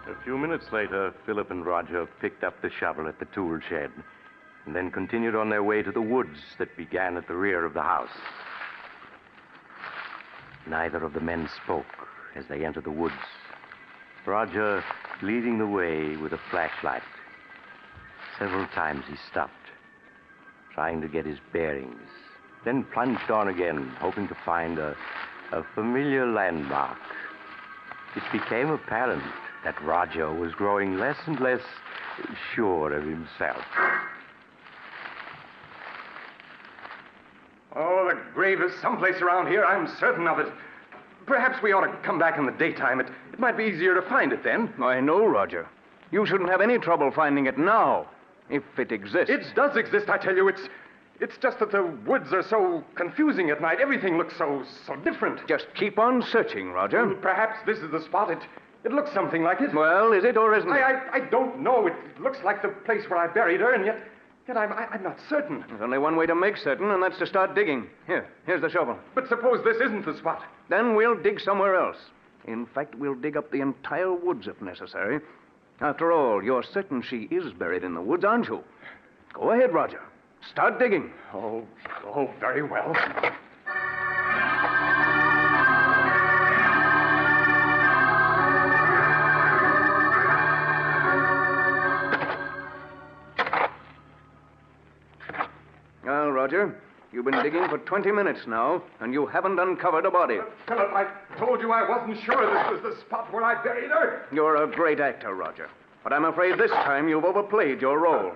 A few minutes later, Philip and Roger picked up the shovel at the tool shed and then continued on their way to the woods that began at the rear of the house. Neither of the men spoke as they entered the woods. Roger leading the way with a flashlight. Several times he stopped, trying to get his bearings, then plunged on again, hoping to find a familiar landmark. It became apparent that Roger was growing less and less sure of himself. Oh, the grave is someplace around here. I'm certain of it. Perhaps we ought to come back in the daytime. It might be easier to find it then. I know, Roger. You shouldn't have any trouble finding it now, if it exists. It does exist, I tell you. It's just that the woods are so confusing at night. Everything looks so different. Just keep on searching, Roger. Well, perhaps this is the spot. It looks something like it. Well, is it or isn't it? I don't know. It looks like the place where I buried her, and yet I'm not certain. There's only one way to make certain, and that's to start digging. Here's the shovel. But suppose this isn't the spot. Then we'll dig somewhere else. In fact, we'll dig up the entire woods if necessary. After all, you're certain she is buried in the woods, aren't you? Go ahead, Roger. Start digging. Oh, very well. Well, Roger, you've been digging for 20 minutes now, and you haven't uncovered a body. Philip, I told you I wasn't sure this was the spot where I buried her. You're a great actor, Roger. But I'm afraid this time you've overplayed your role.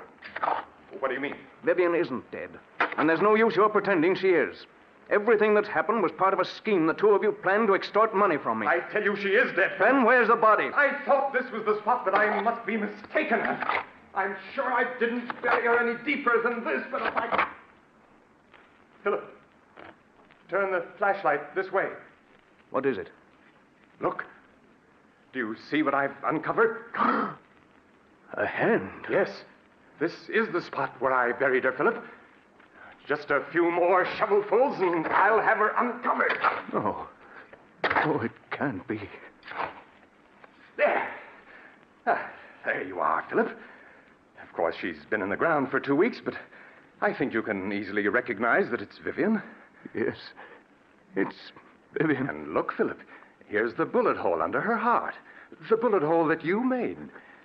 What do you mean? Vivian isn't dead, and there's no use your pretending she is. Everything that's happened was part of a scheme the two of you planned to extort money from me. I tell you she is dead. Then where's the body? I thought this was the spot, but I must be mistaken. I'm sure I didn't bury her any deeper than this, but if I... Philip, turn the flashlight this way. What is it? Look. Do you see what I've uncovered? A hand? Yes. This is the spot where I buried her, Philip. Just a few more shovelfuls and I'll have her uncovered. Oh, it can't be. There. There you are, Philip. Of course, she's been in the ground for 2 weeks, but I think you can easily recognize that it's Vivian. Yes, it's Vivian. And look, Philip, here's the bullet hole under her heart. The bullet hole that you made.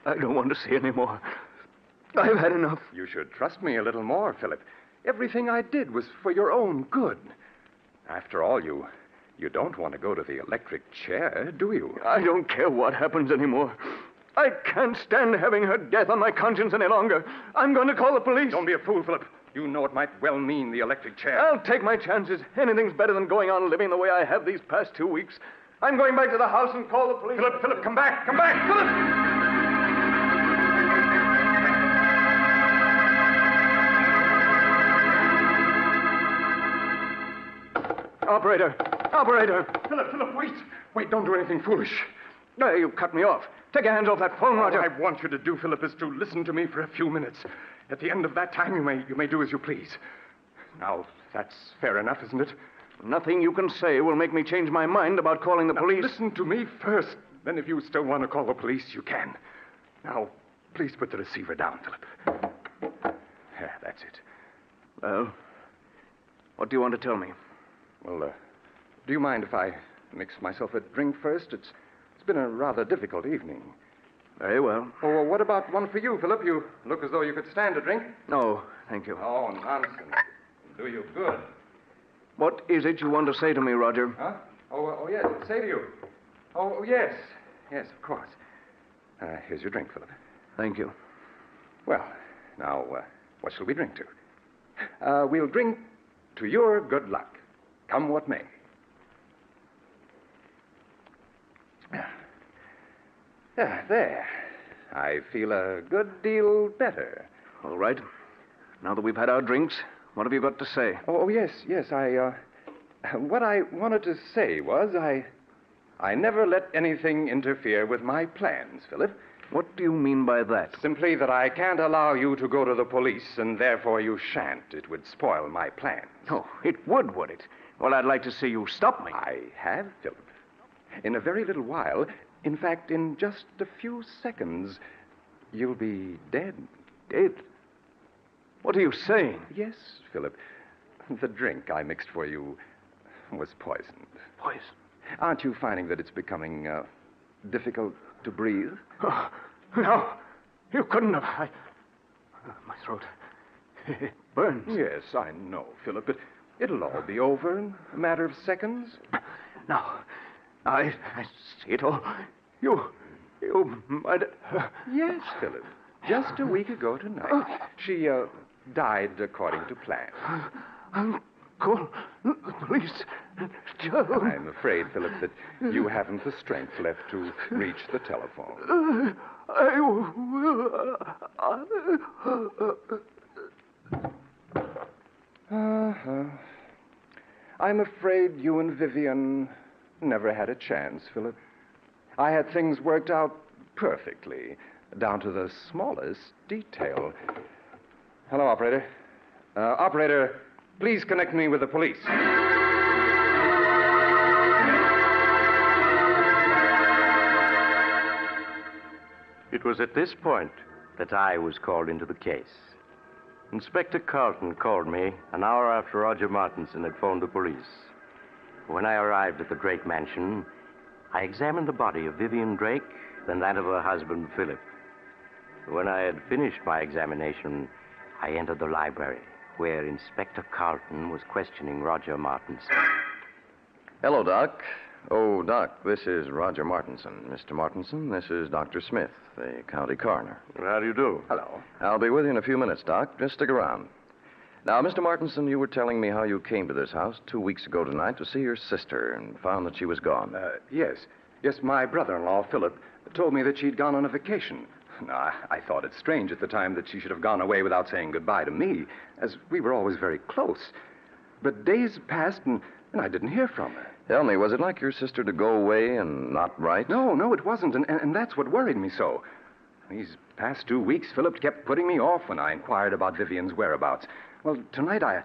I don't want to see any more. I've had enough. You should trust me a little more, Philip. Everything I did was for your own good. After all, you don't want to go to the electric chair, do you? I don't care what happens anymore. I can't stand having her death on my conscience any longer. I'm going to call the police. Don't be a fool, Philip. You know it might well mean the electric chair. I'll take my chances. Anything's better than going on living the way I have these past 2 weeks. I'm going back to the house and call the police. Philip, come back! Come back! Philip! Operator! Philip, wait! Wait, don't do anything foolish. No, you cut me off. Take your hands off that phone, Roger. What I want you to do, Philip, is to listen to me for a few minutes. At the end of that time, you may do as you please. Now, that's fair enough, isn't it? Nothing you can say will make me change my mind about calling the police. Listen to me first. Then if you still want to call the police, you can. Now, please put the receiver down, Philip. Yeah, that's it. Well, what do you want to tell me? Well, do you mind if I mix myself a drink first? It's been a rather difficult evening. Very well. Oh, well, what about one for you, Philip? You look as though you could stand a drink. No, thank you. Oh, nonsense. It'll do you good. What is it you want to say to me, Roger? Huh? Oh, yes, say to you. Oh, yes. Yes, of course. Here's your drink, Philip. Thank you. Well, now, what shall we drink to? We'll drink to your good luck, come what may. There. I feel a good deal better. All right. Now that we've had our drinks, what have you got to say? Oh, yes. What I wanted to say was I never let anything interfere with my plans, Philip. What do you mean by that? Simply that I can't allow you to go to the police, and therefore you shan't. It would spoil my plans. Oh, it would it? Well, I'd like to see you stop me. I have, Philip. In a very little while, in fact, in just a few seconds, you'll be dead. Dead? What are you saying? Yes, Philip. The drink I mixed for you was poisoned. Poison? Aren't you finding that it's becoming difficult to breathe? Oh, no. You couldn't have. My throat. It burns. Yes, I know, Philip, but it'll all be over in a matter of seconds. Now, I see it all. You might... Yes, Philip. Just a week ago tonight, she died according to plan. Uncle, please, Joe. I'm afraid, Philip, that you haven't the strength left to reach the telephone. I will. I'm afraid you and Vivian never had a chance, Philip. I had things worked out perfectly, down to the smallest detail. Hello, operator. Operator, please connect me with the police. It was at this point that I was called into the case. Inspector Carlton called me an hour after Roger Martinson had phoned the police. When I arrived at the Drake mansion, I examined the body of Vivian Drake, then that of her husband, Philip. When I had finished my examination, I entered the library, where Inspector Carlton was questioning Roger Martinson. Hello, Doc. Oh, Doc, this is Roger Martinson. Mr. Martinson, this is Dr. Smith, the county coroner. How do you do? Hello. I'll be with you in a few minutes, Doc. Just stick around. Now, Mr. Martinson, you were telling me how you came to this house 2 weeks ago tonight to see your sister and found that she was gone. Yes. Yes, my brother-in-law, Philip, told me that she'd gone on a vacation. Now, I thought it strange at the time that she should have gone away without saying goodbye to me, as we were always very close. But days passed, and I didn't hear from her. Tell me, was it like your sister to go away and not write? No, it wasn't, and that's what worried me so. These past 2 weeks, Philip kept putting me off when I inquired about Vivian's whereabouts. Well, tonight I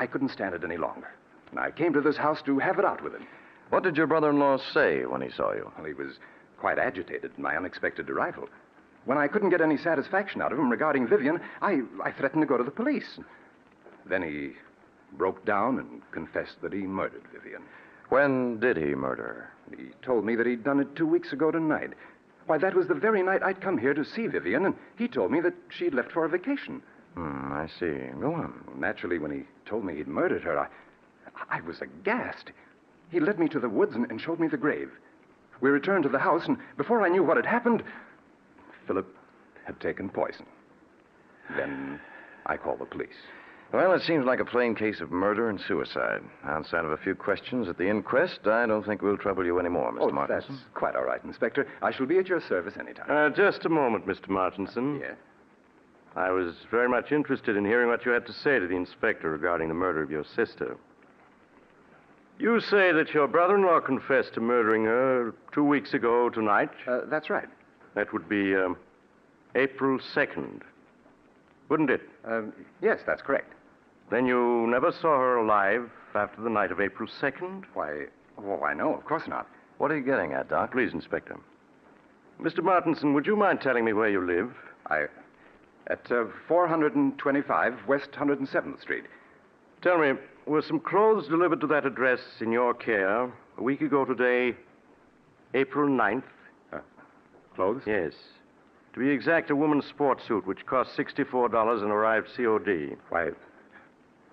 couldn't stand it any longer. And I came to this house to have it out with him. What did your brother-in-law say when he saw you? Well, he was quite agitated at my unexpected arrival. When I couldn't get any satisfaction out of him regarding Vivian, I threatened to go to the police. Then he broke down and confessed that he murdered Vivian. When did he murder her? He told me that he'd done it 2 weeks ago tonight. Why, that was the very night I'd come here to see Vivian, and he told me that she'd left for a vacation. I see. Go on. Well, naturally, when he told me he'd murdered her, I was aghast. He led me to the woods and showed me the grave. We returned to the house, and before I knew what had happened, Philip had taken poison. Then I called the police. Well, it seems like a plain case of murder and suicide. Outside of a few questions at the inquest, I don't think we'll trouble you anymore, Mr. Martinson. That's quite all right, Inspector. I shall be at your service anytime. Just a moment, Mr. Martinson. Yes? I was very much interested in hearing what you had to say to the inspector regarding the murder of your sister. You say that your brother-in-law confessed to murdering her 2 weeks ago tonight? That's right. That would be April 2nd, wouldn't it? Yes, that's correct. Then you never saw her alive after the night of April 2nd? Why, no, of course not. What are you getting at, Doc? Please, Inspector. Mr. Martinson, would you mind telling me where you live? At 425 West 107th Street. Tell me, were some clothes delivered to that address in your care a week ago today, April 9th? Clothes? Yes. To be exact, a woman's sports suit, which cost $64 and arrived COD.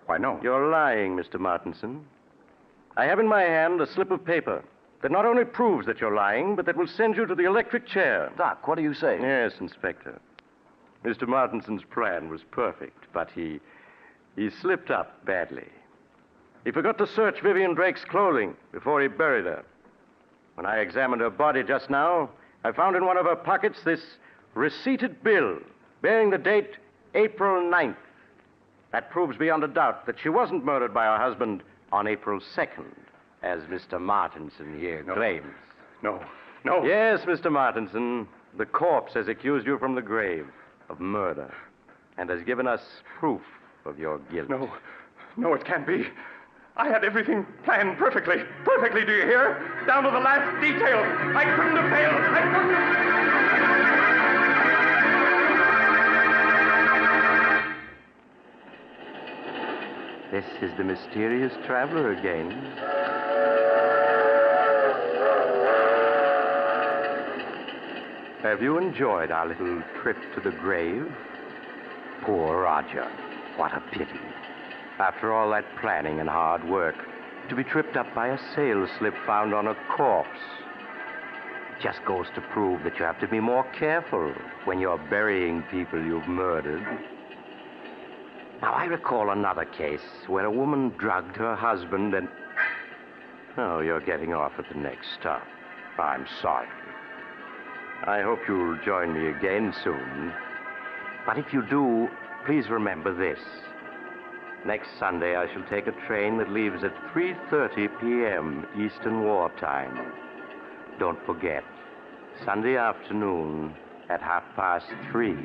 Why, no. You're lying, Mr. Martinson. I have in my hand a slip of paper that not only proves that you're lying, but that will send you to the electric chair. Doc, what are you saying? Yes, Inspector. Mr. Martinson's plan was perfect, but he slipped up badly. He forgot to search Vivian Drake's clothing before he buried her. When I examined her body just now, I found in one of her pockets this receipted bill bearing the date April 9th. That proves beyond a doubt that she wasn't murdered by her husband on April 2nd. as Mr. Martinson here claims. No. Yes, Mr. Martinson. The corpse has accused you from the grave of murder and has given us proof of your guilt. No, it can't be. I had everything planned perfectly. Perfectly, do you hear? Down to the last detail. I couldn't have failed. I couldn't have... This is the mysterious traveler again. Have you enjoyed our little trip to the grave? Poor Roger. What a pity. After all that planning and hard work, to be tripped up by a sail slip found on a corpse. It just goes to prove that you have to be more careful when you're burying people you've murdered. Now, I recall another case where a woman drugged her husband and... Oh, you're getting off at the next stop. I'm sorry. I hope you'll join me again soon. But if you do, please remember this. Next Sunday, I shall take a train that leaves at 3:30 p.m. Eastern War Time. Don't forget, Sunday afternoon at 3:30.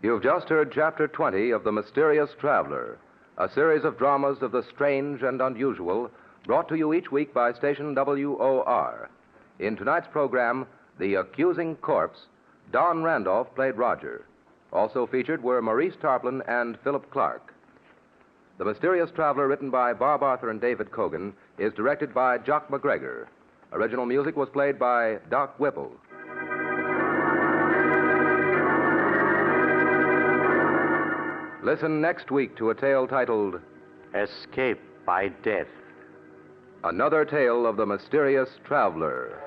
You've just heard Chapter 20 of The Mysterious Traveler, a series of dramas of the strange and unusual brought to you each week by station WOR. In tonight's program, The Accusing Corpse, Don Randolph played Roger. Also featured were Maurice Tarplin and Philip Clark. The Mysterious Traveler, written by Bob Arthur and David Kogan, is directed by Jock McGregor. Original music was played by Doc Whipple. Listen next week to a tale titled Escape by Death. Another Tale of the Mysterious Traveler.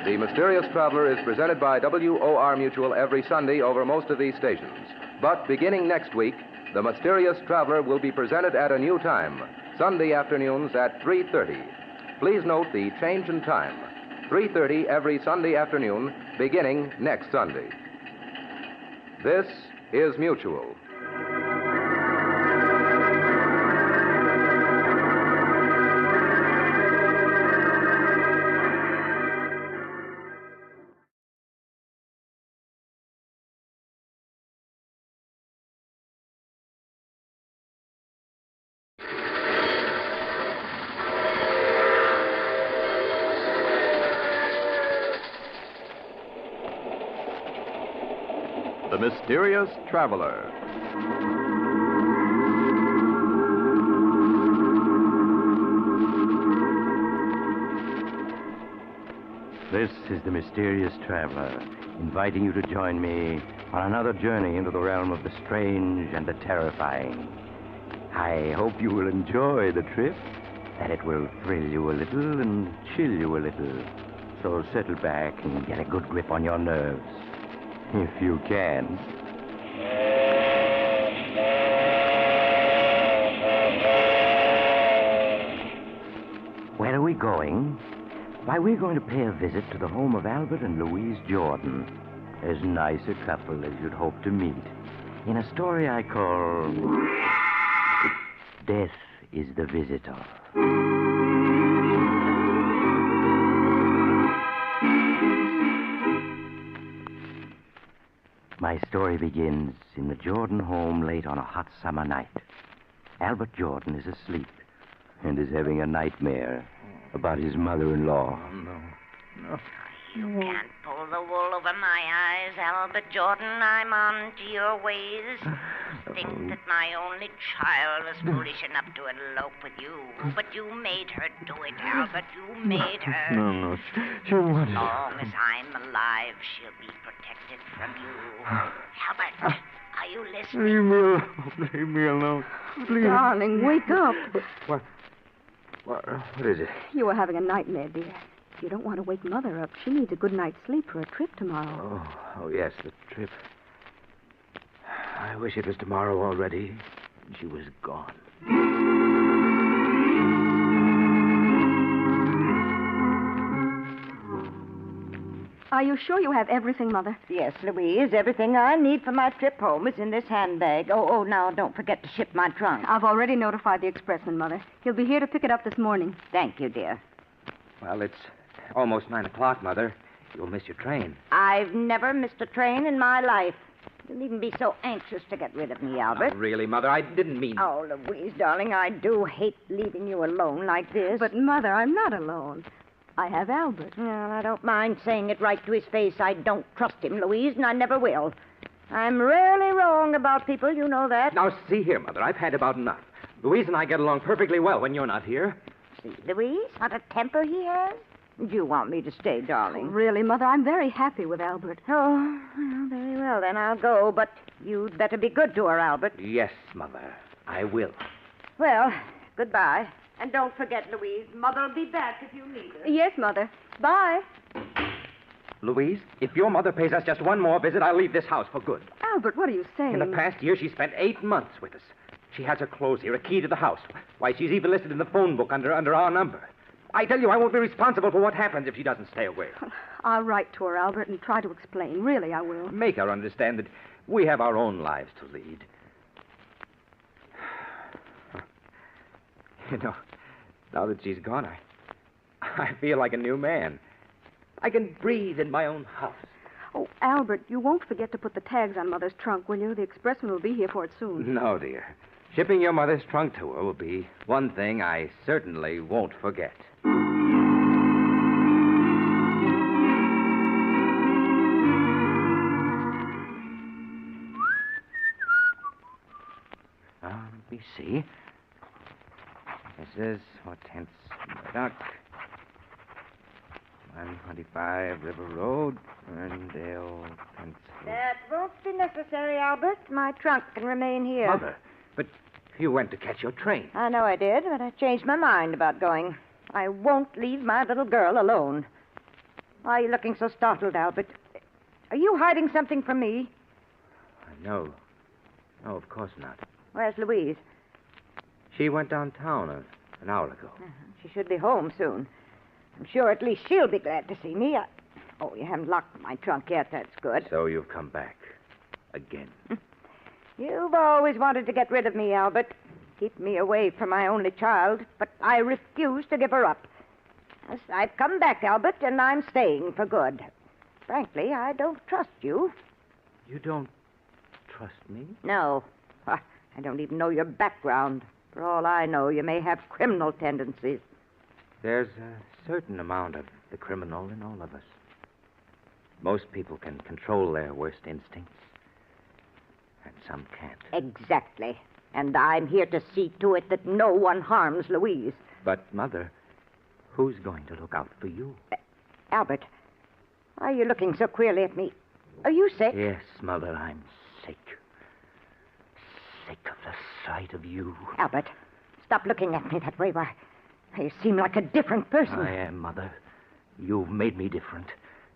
The Mysterious Traveler is presented by WOR Mutual every Sunday over most of these stations. But beginning next week, The Mysterious Traveler will be presented at a new time, Sunday afternoons at 3:30. Please note the change in time. 3:30 every Sunday afternoon, beginning next Sunday. This is Mutual. The Mysterious Traveler. This is the Mysterious Traveler, inviting you to join me on another journey into the realm of the strange and the terrifying. I hope you will enjoy the trip, that it will thrill you a little and chill you a little. So settle back and get a good grip on your nerves, if you can. Where are we going? Why, we're going to pay a visit to the home of Albert and Louise Jordan. As nice a couple as you'd hope to meet. In a story I call Death is the Visitor. My story begins in the Jordan home late on a hot summer night. Albert Jordan is asleep and is having a nightmare about his mother-in-law. Oh, no. You can't pull the wool over my eyes, Albert Jordan. I'm on to your ways. Think that my only child was foolish enough to elope with you. But you made her do it, Albert. You made her. No. She wanted... As long as I'm alive, she'll be protected from you. Albert, are you listening? Leave me alone. Please. Darling, wake up. What is it? You were having a nightmare, dear. You don't want to wake Mother up. She needs a good night's sleep for a trip tomorrow. Oh, yes, the trip. I wish it was tomorrow already. She was gone. Are you sure you have everything, Mother? Yes, Louise. Everything I need for my trip home is in this handbag. Oh, now don't forget to ship my trunk. I've already notified the expressman, Mother. He'll be here to pick it up this morning. Thank you, dear. Well, it's almost 9 o'clock, Mother. You'll miss your train. I've never missed a train in my life. You needn't be so anxious to get rid of me, Albert. Not really, Mother. I didn't mean... Oh, Louise, darling, I do hate leaving you alone like this. But, Mother, I'm not alone. I have Albert. Well, I don't mind saying it right to his face. I don't trust him, Louise, and I never will. I'm rarely wrong about people, you know that. Now, see here, Mother. I've had about enough. Louise and I get along perfectly well when you're not here. See, Louise, what a temper he has. Do you want me to stay, darling? Oh, really, Mother, I'm very happy with Albert. Oh, well, very well, then I'll go. But you'd better be good to her, Albert. Yes, Mother. I will. Well, goodbye. And don't forget, Louise, Mother'll be back if you need her. Yes, Mother. Bye. Louise, if your mother pays us just one more visit, I'll leave this house for good. Albert, what are you saying? In the past year, she spent 8 months with us. She has her clothes here, a key to the house. Why, she's even listed in the phone book under our number. I tell you, I won't be responsible for what happens if she doesn't stay away. I'll write to her, Albert, and try to explain. Really, I will. Make her understand that we have our own lives to lead. You know, now that she's gone, I feel like a new man. I can breathe in my own house. Oh, Albert, you won't forget to put the tags on Mother's trunk, will you? The expressman will be here for it soon. No, dear. Shipping your mother's trunk to her will be one thing I certainly won't forget. Let me see. This is Hortense Duck, 125 River Road, Ferndale, Pennsylvania. That won't be necessary, Albert. My trunk can remain here. Mother, but you went to catch your train. I know I did, but I changed my mind about going. I won't leave my little girl alone. Why are you looking so startled, Albert? Are you hiding something from me? No. No, of course not. Where's Louise? She went downtown an hour ago. She should be home soon. I'm sure at least she'll be glad to see me. Oh, you haven't locked my trunk yet. That's good. So you've come back. Again. You've always wanted to get rid of me, Albert. Keep me away from my only child, but I refuse to give her up. Yes, I've come back, Albert, and I'm staying for good. Frankly, I don't trust you. You don't trust me? No. I don't even know your background. For all I know, you may have criminal tendencies. There's a certain amount of the criminal in all of us. Most people can control their worst instincts, and some can't. Exactly. And I'm here to see to it that no one harms Louise. But, Mother, who's going to look out for you? Albert, why are you looking so queerly at me? Are you sick? Yes, Mother, I'm sick. Sick of the sight of you. Albert, stop looking at me that way. Why, you seem like a different person. I am, Mother. You've made me different,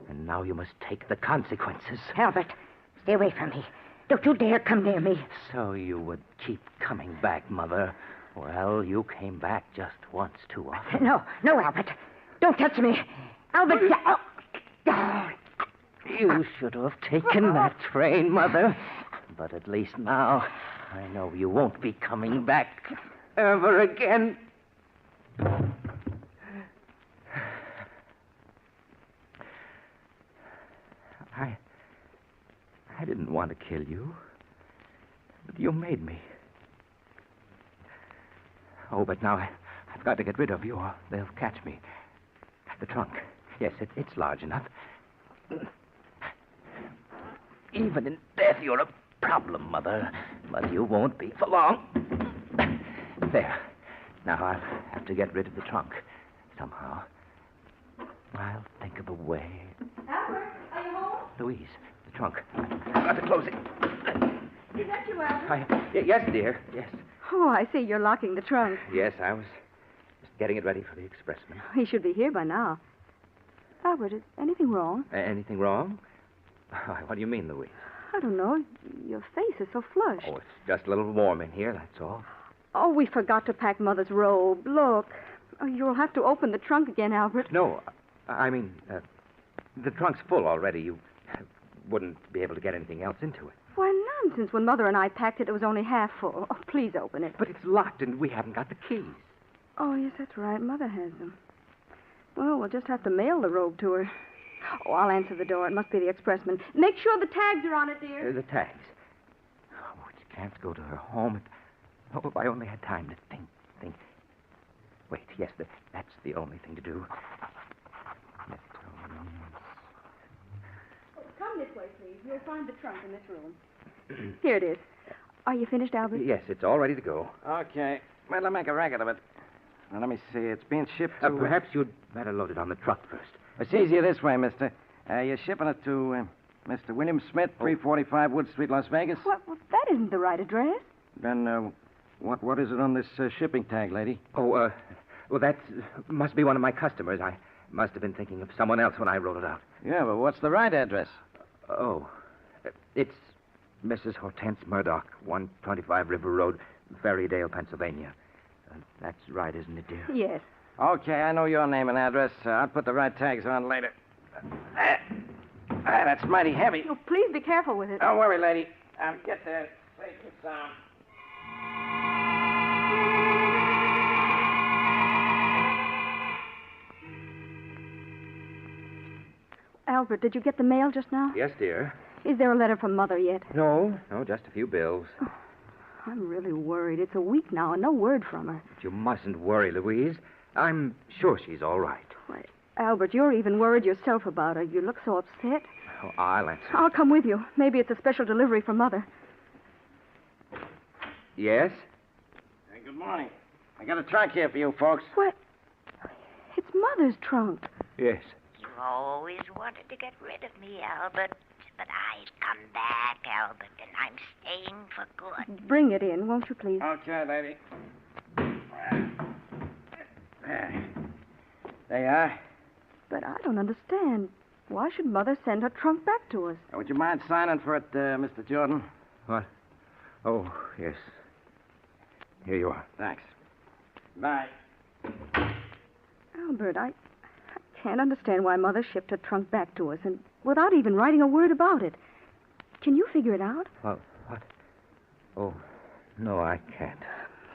and now you must take the consequences. Albert, stay away from me. Don't you dare come near me. So you would keep coming back, Mother. Well, you came back just once too often. No, Albert. Don't touch me. Albert, You should have taken that train, Mother. But at least now I know you won't be coming back ever again. I didn't want to kill you, but you made me. Oh, but now I've got to get rid of you or they'll catch me. The trunk. Yes, it's large enough. Even in death, you're a problem, Mother. But you won't be for long. There. Now I'll have to get rid of the trunk. Somehow. I'll think of a way. Albert, are you home? Louise, the trunk. I've got to close it. Is that you, Albert? Yes, dear. Yes. Oh, I see. You're locking the trunk. Yes, I was just getting it ready for the expressman. He should be here by now. Albert, is anything wrong? Anything wrong? What do you mean, Louise? I don't know. Your face is so flushed. Oh, it's just a little warm in here, that's all. Oh, we forgot to pack Mother's robe. Look. Oh, you'll have to open the trunk again, Albert. No, I mean, The trunk's full already. You wouldn't be able to get anything else into it. Why, nonsense. When Mother and I packed it, it was only half full. Oh, please open it. But it's locked, and we haven't got the keys. Oh, yes, that's right. Mother has them. Well, we'll just have to mail the robe to her. Oh, I'll answer the door. It must be the expressman. Make sure the tags are on it, dear. The tags. Oh, you can't go to her home. Oh, if I only had time to think. Wait, yes, that's the only thing to do. Come this way, please. You'll find the trunk in this room. Here it is. Are you finished, Albert? Yes, it's all ready to go. Okay. Well, I'll make a racket of it. Now, let me see. It's being shipped to... Perhaps you'd better load it on the truck first. It's easier this way, mister. You're shipping it to Mr. William Smith, 345 Wood Street, Las Vegas? Well, that isn't the right address. Then, what is it on this shipping tag, lady? Oh, well, that must be one of my customers. I must have been thinking of someone else when I wrote it out. Yeah, but what's the right address? Oh, it's Mrs. Hortense Murdoch, 125 River Road, Ferrydale, Pennsylvania. That's right, isn't it, dear? Yes. Okay, I know your name and address. I'll put the right tags on later. That's mighty heavy. Oh, please be careful with it. Don't worry, lady. I'll get there safe and sound. Albert, did you get the mail just now? Yes, dear. Is there a letter from Mother yet? No, just a few bills. Oh, I'm really worried. It's a week now and no word from her. But you mustn't worry, Louise. I'm sure she's all right. Why, Albert, you're even worried yourself about her. You look so upset. Oh, I'll answer. I'll come with you. Maybe it's a special delivery from Mother. Yes? Hey, good morning. I got a trunk here for you, folks. What? It's Mother's trunk. Yes. You always wanted to get rid of me, Albert. But I've come back, Albert, and I'm staying for good. Bring it in, won't you, please? Okay, lady. There you are. But I don't understand. Why should Mother send her trunk back to us? Would you mind signing for it, Mr. Jordan? What? Oh, yes. Here you are. Thanks. Bye. Albert, I can't understand why Mother shipped her trunk back to us, and without even writing a word about it. Can you figure it out? What? Oh, no, I can't.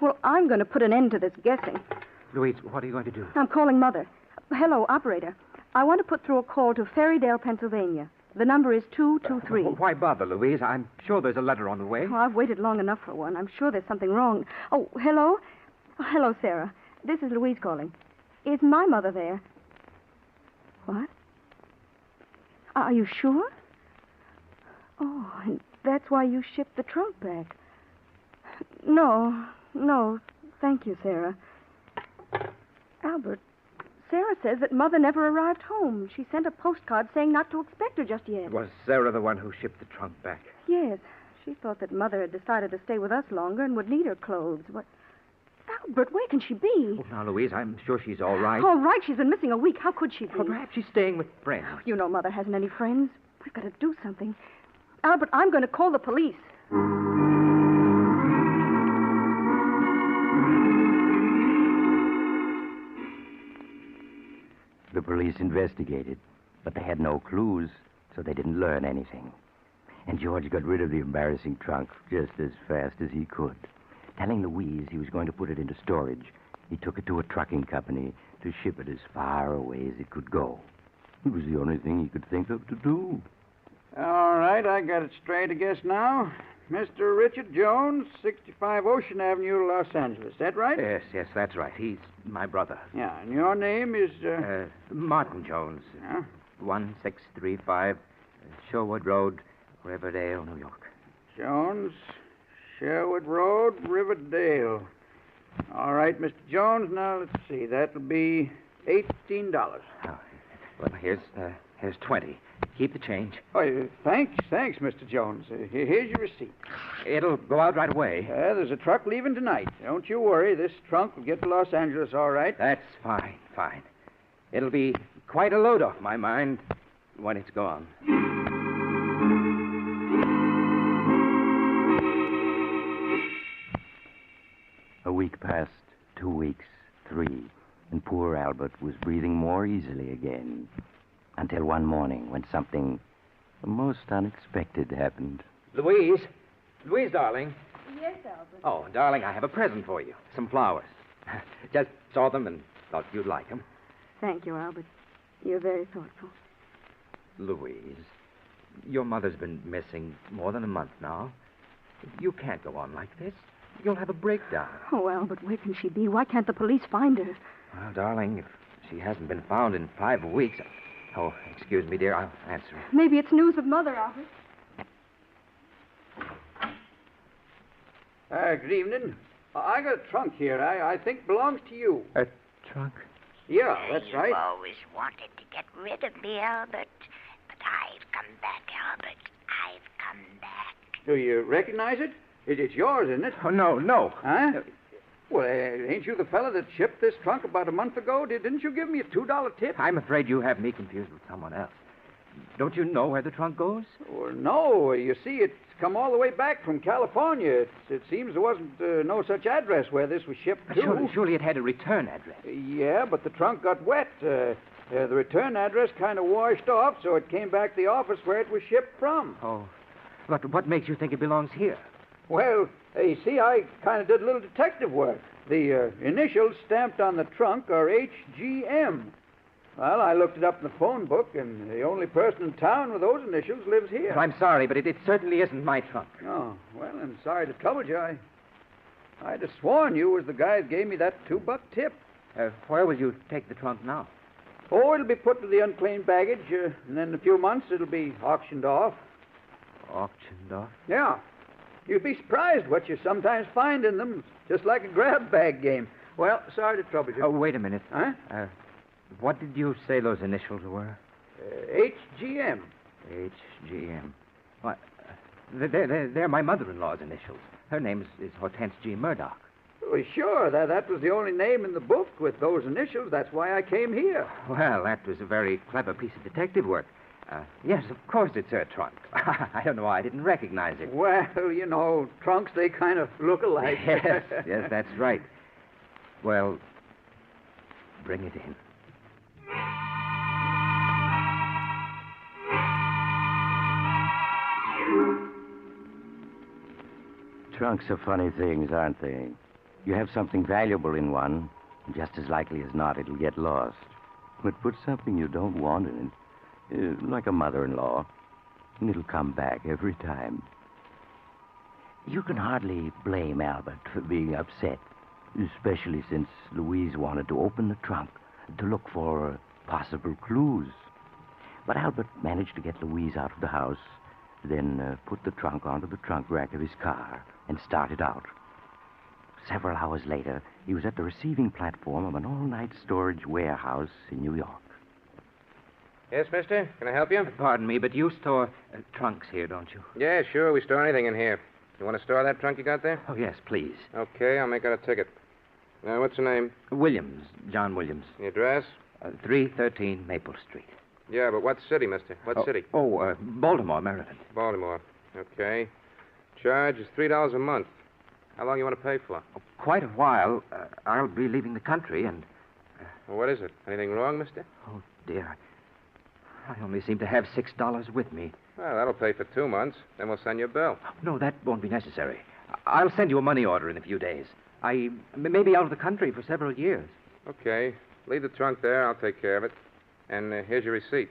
Well, I'm going to put an end to this guessing. Louise, what are you going to do? I'm calling Mother. Hello, operator. I want to put through a call to Ferrydale, Pennsylvania. The number is 223. Why bother, Louise? I'm sure there's a letter on the way. Oh, I've waited long enough for one. I'm sure there's something wrong. Oh, hello? Oh, hello, Sarah. This is Louise calling. Is my mother there? What? Are you sure? Oh, and that's why you shipped the trunk back. No, thank you, Sarah. Albert, Sarah says that Mother never arrived home. She sent a postcard saying not to expect her just yet. Was Sarah the one who shipped the trunk back? Yes. She thought that Mother had decided to stay with us longer and would need her clothes. But, Albert, where can she be? Oh, now, Louise, I'm sure she's all right. All right, she's been missing a week. How could she be? Well, perhaps she's staying with friends. You know Mother hasn't any friends. We've got to do something. Albert, I'm going to call the police. The police investigated, but they had no clues, so they didn't learn anything. And George got rid of the embarrassing trunk just as fast as he could. Telling Louise he was going to put it into storage, he took it to a trucking company to ship it as far away as it could go. It was the only thing he could think of to do. All right, I got it straight, I guess, now. Mr. Richard Jones, 65 Ocean Avenue, Los Angeles. That right? Yes, that's right. He's my brother. Yeah, and your name is, Martin Jones. Yeah? 1635 Sherwood Road, Riverdale, New York. Jones, Sherwood Road, Riverdale. All right, Mr. Jones, now let's see. That'll be $18. Oh, well, here's 20. Keep the change. Oh, thanks, Mr. Jones. Here's your receipt. It'll go out right away. There's a truck leaving tonight. Don't you worry. This trunk will get to Los Angeles all right. That's fine. It'll be quite a load off my mind when it's gone. A week passed, 2 weeks, 3, and poor Albert was breathing more easily again. Until one morning when something most unexpected happened. Louise? Louise, darling. Yes, Albert. Oh, darling, I have a present for you. Some flowers. Just saw them and thought you'd like them. Thank you, Albert. You're very thoughtful. Louise, your mother's been missing more than a month now. You can't go on like this. You'll have a breakdown. Oh, Albert, where can she be? Why can't the police find her? Well, darling, if she hasn't been found in 5 weeks... Oh, excuse me, dear. I'll answer it. Maybe it's news of Mother, Albert. Good evening. I got a trunk here. I think belongs to you. A trunk? Yeah, that's right. You always wanted to get rid of me, Albert. But I've come back, Albert. I've come back. Do you recognize it? It's yours, isn't it? Oh, no. Huh? Well, ain't you the fella that shipped this trunk about a month ago? Didn't you give me a $2 tip? I'm afraid you have me confused with someone else. Don't you know where the trunk goes? Well, no. You see, it's come all the way back from California. It seems there wasn't no such address where this was shipped to. Surely it had a return address. Yeah, but the trunk got wet. The return address kind of washed off, so it came back to the office where it was shipped from. Oh. But what makes you think it belongs here? Well, you see, I kind of did a little detective work. The initials stamped on the trunk are HGM. Well, I looked it up in the phone book, and the only person in town with those initials lives here. I'm sorry, but it certainly isn't my trunk. Oh, well, I'm sorry to trouble you. I'd have sworn you was the guy that gave me that $2 tip. Where will you take the trunk now? Oh, it'll be put to the unclaimed baggage, and then in a few months it'll be auctioned off. Auctioned off? Yeah. You'd be surprised what you sometimes find in them, just like a grab bag game. Well, sorry to trouble you. Oh, wait a minute. Huh? What did you say those initials were? HGM. HGM. What? They're my mother-in-law's initials. Her name is Hortense G. Murdoch. Well, sure. That was the only name in the book with those initials. That's why I came here. Well, that was a very clever piece of detective work. Yes, of course it's her trunk. I don't know why I didn't recognize it. Well, you know, trunks, they kind of look alike. Yes, that's right. Well, bring it in. Trunks are funny things, aren't they? You have something valuable in one, and just as likely as not, it'll get lost. But put something you don't want in it, like a mother-in-law, and it'll come back every time. You can hardly blame Albert for being upset, especially since Louise wanted to open the trunk to look for possible clues. But Albert managed to get Louise out of the house, then put the trunk onto the trunk rack of his car and started out. Several hours later, he was at the receiving platform of an all-night storage warehouse in New York. Yes, mister? Can I help you? Pardon me, but you store trunks here, don't you? Yeah, sure. We store anything in here. You want to store that trunk you got there? Oh, yes, please. Okay, I'll make out a ticket. Now, what's your name? Williams, John Williams. The address? 313 Maple Street. Yeah, but what city, mister? What city? Baltimore, Maryland. Baltimore. Okay. Charge is $3 a month. How long you want to pay for? Quite a while. I'll be leaving the country and... Well, what is it? Anything wrong, mister? Oh, dear. I only seem to have $6 with me. Well, that'll pay for 2 months. Then we'll send you a bill. No, that won't be necessary. I'll send you a money order in a few days. I may be out of the country for several years. Okay. Leave the trunk there. I'll take care of it. And here's your receipt.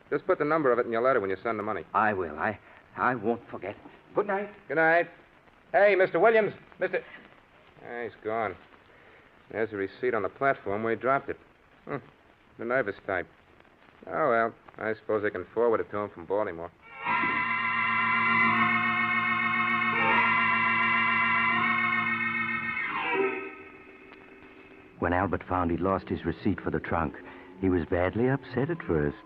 Just put the number of it in your letter when you send the money. I will. I won't forget. Good night. Good night. Hey, Mr. Williams. Mr. He's gone. There's a receipt on the platform where he dropped it. The nervous type. Oh, well, I suppose they can forward it to him from Baltimore. When Albert found he'd lost his receipt for the trunk, he was badly upset at first.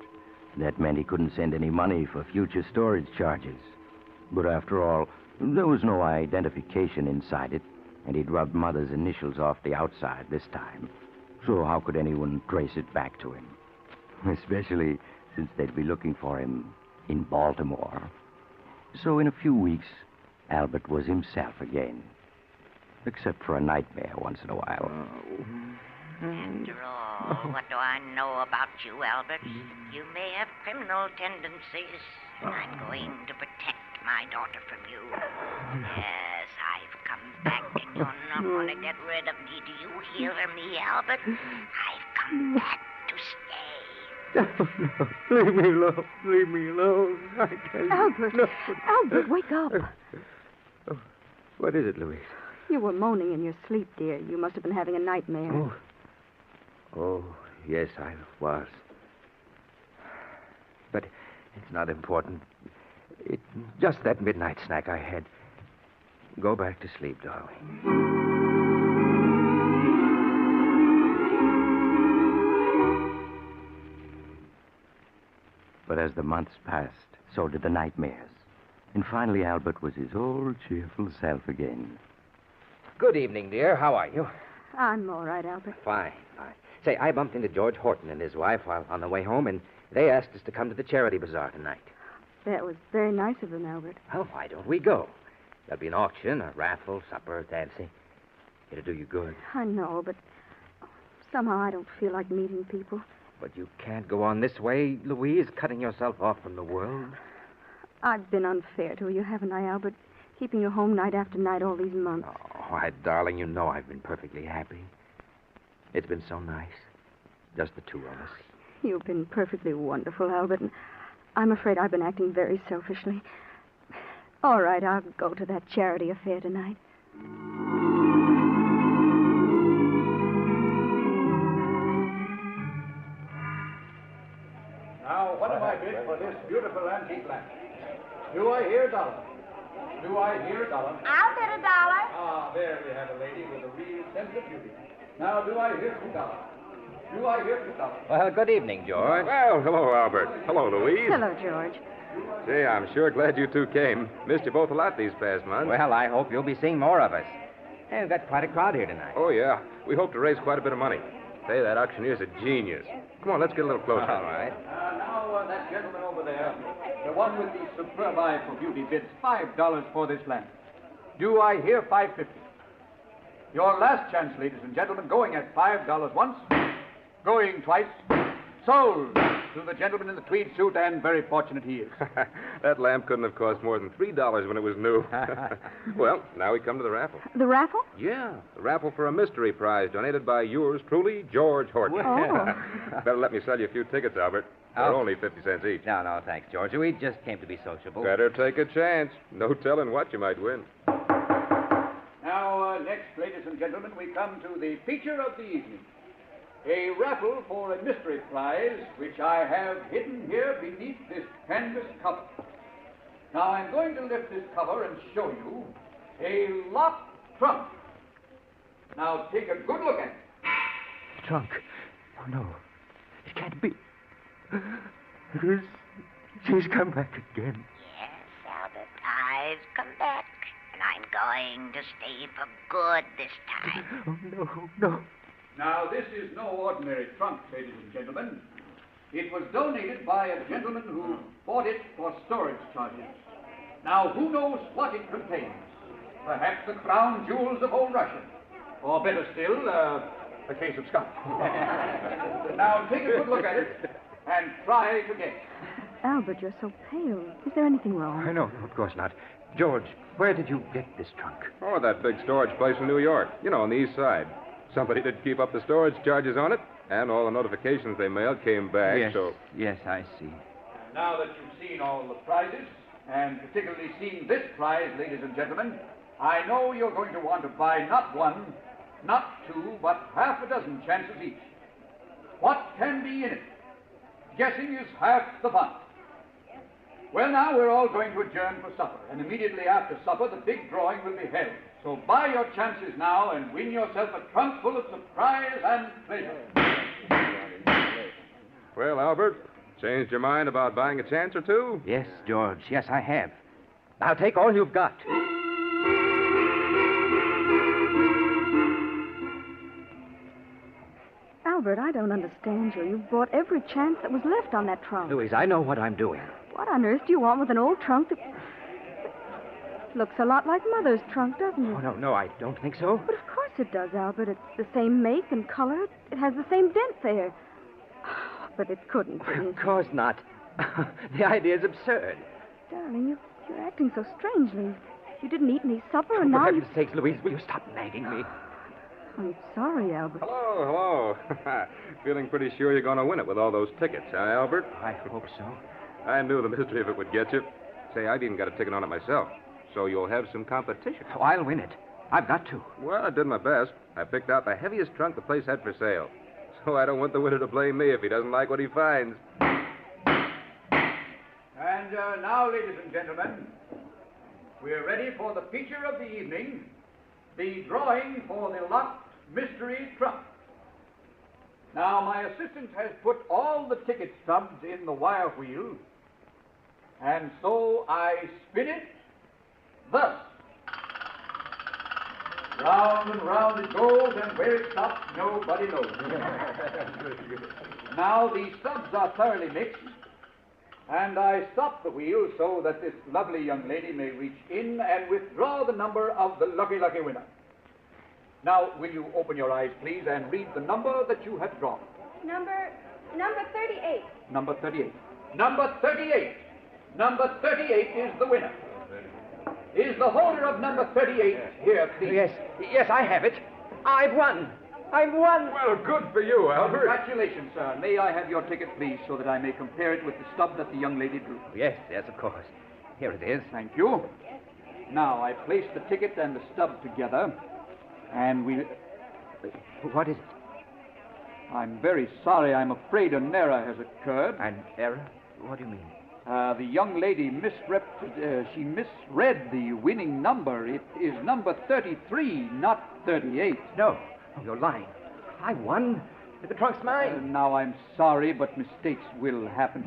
That meant he couldn't send any money for future storage charges. But after all, there was no identification inside it, and he'd rubbed Mother's initials off the outside this time. So how could anyone trace it back to him? Especially since they'd be looking for him in Baltimore. So in a few weeks, Albert was himself again. Except for a nightmare once in a while. After all, what do I know about you, Albert? You may have criminal tendencies, and I'm going to protect my daughter from you. Yes, I've come back, and you're not going to get rid of me. Do you hear me, Albert? I've come back to stay. No, leave me alone. Leave me alone. I tell you. Albert, No. Albert, wake up. Oh, what is it, Louise? You were moaning in your sleep, dear. You must have been having a nightmare. Oh, yes, I was. But it's not important. It's just that midnight snack I had. Go back to sleep, darling. But as the months passed, so did the nightmares. And finally, Albert was his old cheerful self again. Good evening, dear. How are you? I'm all right, Albert. Fine. Say, I bumped into George Horton and his wife while on the way home, and they asked us to come to the charity bazaar tonight. That was very nice of them, Albert. Well, why don't we go? There'll be an auction, a raffle, supper, dancing. It'll do you good. I know, but somehow I don't feel like meeting people. But you can't go on this way, Louise, cutting yourself off from the world. I've been unfair to you, haven't I, Albert? Keeping you home night after night all these months. Oh, why, darling, you know I've been perfectly happy. It's been so nice. Just the two of us. You've been perfectly wonderful, Albert, and I'm afraid I've been acting very selfishly. All right, I'll go to that charity affair tonight. Now, what am I bid for this beautiful antique lamp? Do I hear $1? Do I hear $1? I'll bid $1. Ah, there we have a lady with a real sense of beauty. Now, do I hear $2? Do I hear $2? Well, good evening, George. Well, hello, Albert. Hello, Louise. Hello, George. Say, I'm sure glad you two came. Missed you both a lot these past months. Well, I hope you'll be seeing more of us. Hey, we've got quite a crowd here tonight. Oh, yeah. We hope to raise quite a bit of money. Say, that auctioneer's a genius. Come on, let's get a little closer. All right. Now, that gentleman over there, the one with the superb eye for beauty, bids $5 for this lamp. Do I hear $5.50? Your last chance, ladies and gentlemen, going at $5 once, going twice, sold to the gentleman in the tweed suit, and very fortunate he is. That lamp couldn't have cost more than $3 when it was new. Well, now we come to the raffle. The raffle? Yeah, the raffle for a mystery prize donated by yours truly, George Horton. Oh. Better let me sell you a few tickets, Albert. They're only 50 cents each. No, thanks, George. We just came to be sociable. Better take a chance. No telling what you might win. Now, next, ladies and gentlemen, we come to the feature of the evening. A raffle for a mystery prize, which I have hidden here beneath this canvas cover. Now, I'm going to lift this cover and show you a locked trunk. Now, take a good look at it. Trunk. Oh, no. It can't be. She's come back again. Yes, Albert, I've come back, and I'm going to stay for good this time. Oh, no. Now, this is no ordinary trunk, ladies and gentlemen. It was donated by a gentleman who bought it for storage charges. Now, who knows what it contains? Perhaps the crown jewels of old Russia. Or better still, a case of scotch. Now, take a good look at it and try to guess. Albert, you're so pale. Is there anything wrong? No, of course not. George, where did you get this trunk? Oh, that big storage place in New York. You know, on the east side. Somebody did keep up the storage charges on it, and all the notifications they mailed came back, Yes, I see. Now that you've seen all the prizes, and particularly seen this prize, ladies and gentlemen, I know you're going to want to buy not one, not two, but half a dozen chances each. What can be in it? Guessing is half the fun. Well, now we're all going to adjourn for supper, and immediately after supper, the big drawing will be held. So buy your chances now and win yourself a trunk full of surprise and pleasure. Well, Albert, changed your mind about buying a chance or two? Yes, George. Yes, I have. Now take all you've got. Albert, I don't understand you. You bought every chance that was left on that trunk. Louise, I know what I'm doing. What on earth do you want with an old trunk that... Looks a lot like Mother's trunk, doesn't it? Oh, no, I don't think so. But of course it does, Albert. It's the same make and color. It has the same dent there. But it couldn't be. Of course not. The idea is absurd. Darling, you're acting so strangely. You didn't eat any supper, and For now heaven's sakes, Louise, will you stop nagging me? I'm sorry, Albert. Hello. Feeling pretty sure you're going to win it with all those tickets, huh, Albert? I hope so. I knew the mystery of it would get you. Say, I've even got a ticket on it myself. So you'll have some competition. Oh, I'll win it. I've got to. Well, I did my best. I picked out the heaviest trunk the place had for sale. So I don't want the winner to blame me if he doesn't like what he finds. And now, ladies and gentlemen, we're ready for the feature of the evening, the drawing for the locked mystery trunk. Now, my assistant has put all the ticket stubs in the wire wheel, and so I spin it thus. Round and round it goes, and where it stops, nobody knows. Now, the stubs are thoroughly mixed, and I stop the wheel so that this lovely young lady may reach in and withdraw the number of the lucky winner. Now, will you open your eyes, please, and read the number that you have drawn? Number 38. Number 38. Number 38. Number 38 is the winner. Is the holder of number 38 here, please? Yes, I have it. I've won. I've won. Well, good for you, Albert. Congratulations, sir. May I have your ticket, please, so that I may compare it with the stub that the young lady drew? Yes, of course. Here it is. Thank you. Now, I place the ticket and the stub together, and we... What is it? I'm very sorry. I'm afraid an error has occurred. An error? What do you mean? The young lady misread the winning number. It is number 33, not 38. No, you're lying. I won. The trunk's mine. Now, I'm sorry, but mistakes will happen.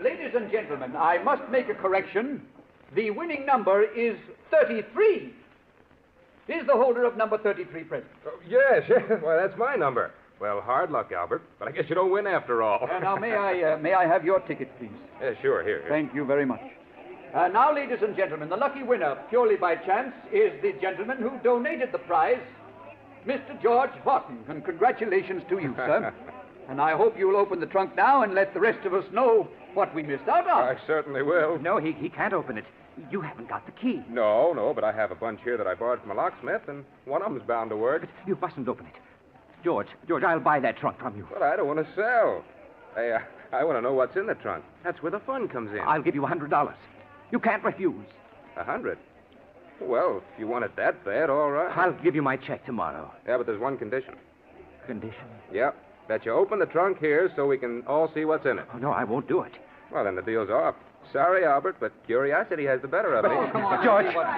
Ladies and gentlemen, I must make a correction. The winning number is 33. Is the holder of number 33 present? Oh, yes. Well, that's my number. Well, hard luck, Albert, but I guess you don't win after all. Now, may I have your ticket, please? Yeah, sure, here. Thank you very much. Now, ladies and gentlemen, the lucky winner, purely by chance, is the gentleman who donated the prize, Mr. George Horton. And congratulations to you, sir. And I hope you'll open the trunk now and let the rest of us know what we missed out on. I certainly will. No, he can't open it. You haven't got the key. No, but I have a bunch here that I borrowed from a locksmith, and one of them's bound to work. But you mustn't open it. George, I'll buy that trunk from you. But I don't want to sell. Hey, I want to know what's in the trunk. That's where the fun comes in. I'll give you $100. You can't refuse. 100? Well, if you want it that bad, all right. I'll give you my check tomorrow. Yeah, but there's one condition. Condition? Yep. That you open the trunk here so we can all see what's in it. Oh, no, I won't do it. Well, then the deal's off. Sorry, Albert, but curiosity has the better of me. Oh, come on.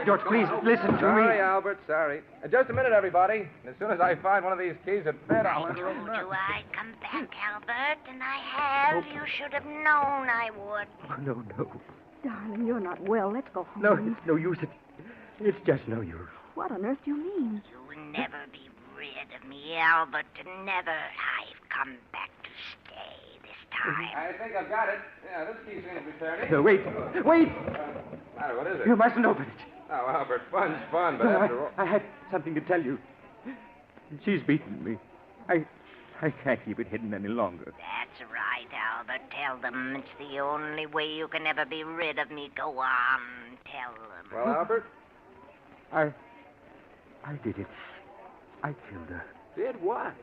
George, please listen to me. Sorry, Albert, sorry. Just a minute, everybody. As soon as I find one of these keys at bed, I'll... I told you I'd come back, Albert, and I have. You should have known I would. Oh, no. Darling, you're not well. Let's go home. No, it's no use. It's just no use. What on earth do you mean? You'll never be rid of me, Albert. Never. I've come back to stay this time. I think I've got it. Yeah, this key seems to be turning. Wait. Matter, what is it? You mustn't open it. Oh, Albert, fun's fun, but after all... I had something to tell you. She's beaten me. I can't keep it hidden any longer. That's right, Albert. Tell them it's the only way you can ever be rid of me. Go on, tell them. Well, Albert? I did it. I killed her. Did what?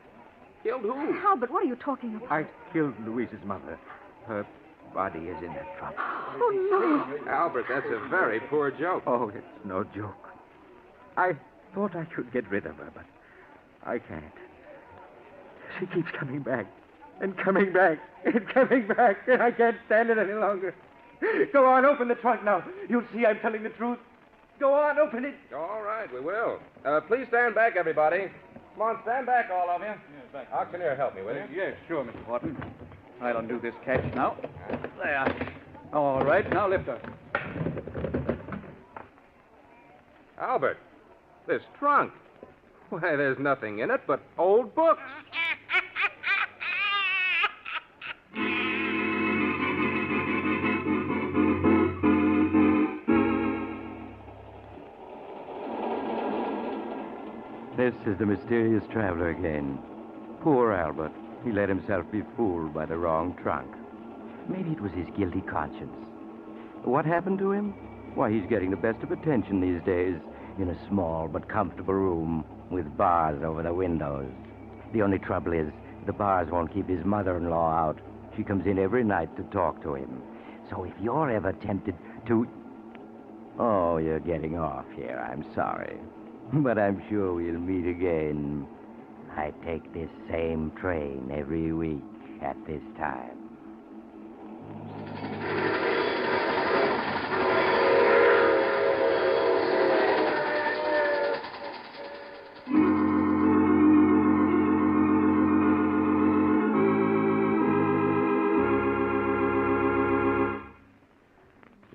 Killed who? Albert, what are you talking about? I killed Louise's mother. Her body is in that trunk. Oh, no. Albert, that's a very poor joke. Oh, it's no joke. I thought I could get rid of her, but I can't. She keeps coming back and coming back and coming back, and I can't stand it any longer. Go on, open the trunk now. You'll see I'm telling the truth. Go on, open it. All right, we will. Please stand back, everybody. Come on, stand back, all of you. Yes, back. Auctioneer, help me, will you? Yes, sure, Mr. Horton. I'll undo this catch now. There. All right, now lift her. Albert, this trunk. Why, there's nothing in it but old books. This is the mysterious traveler again. Poor Albert. He let himself be fooled by the wrong trunk. Maybe it was his guilty conscience. What happened to him? Why, he's getting the best of attention these days in a small but comfortable room with bars over the windows. The only trouble is the bars won't keep his mother-in-law out. She comes in every night to talk to him. So if you're ever tempted to... Oh, you're getting off here. I'm sorry. But I'm sure we'll meet again. I take this same train every week at this time.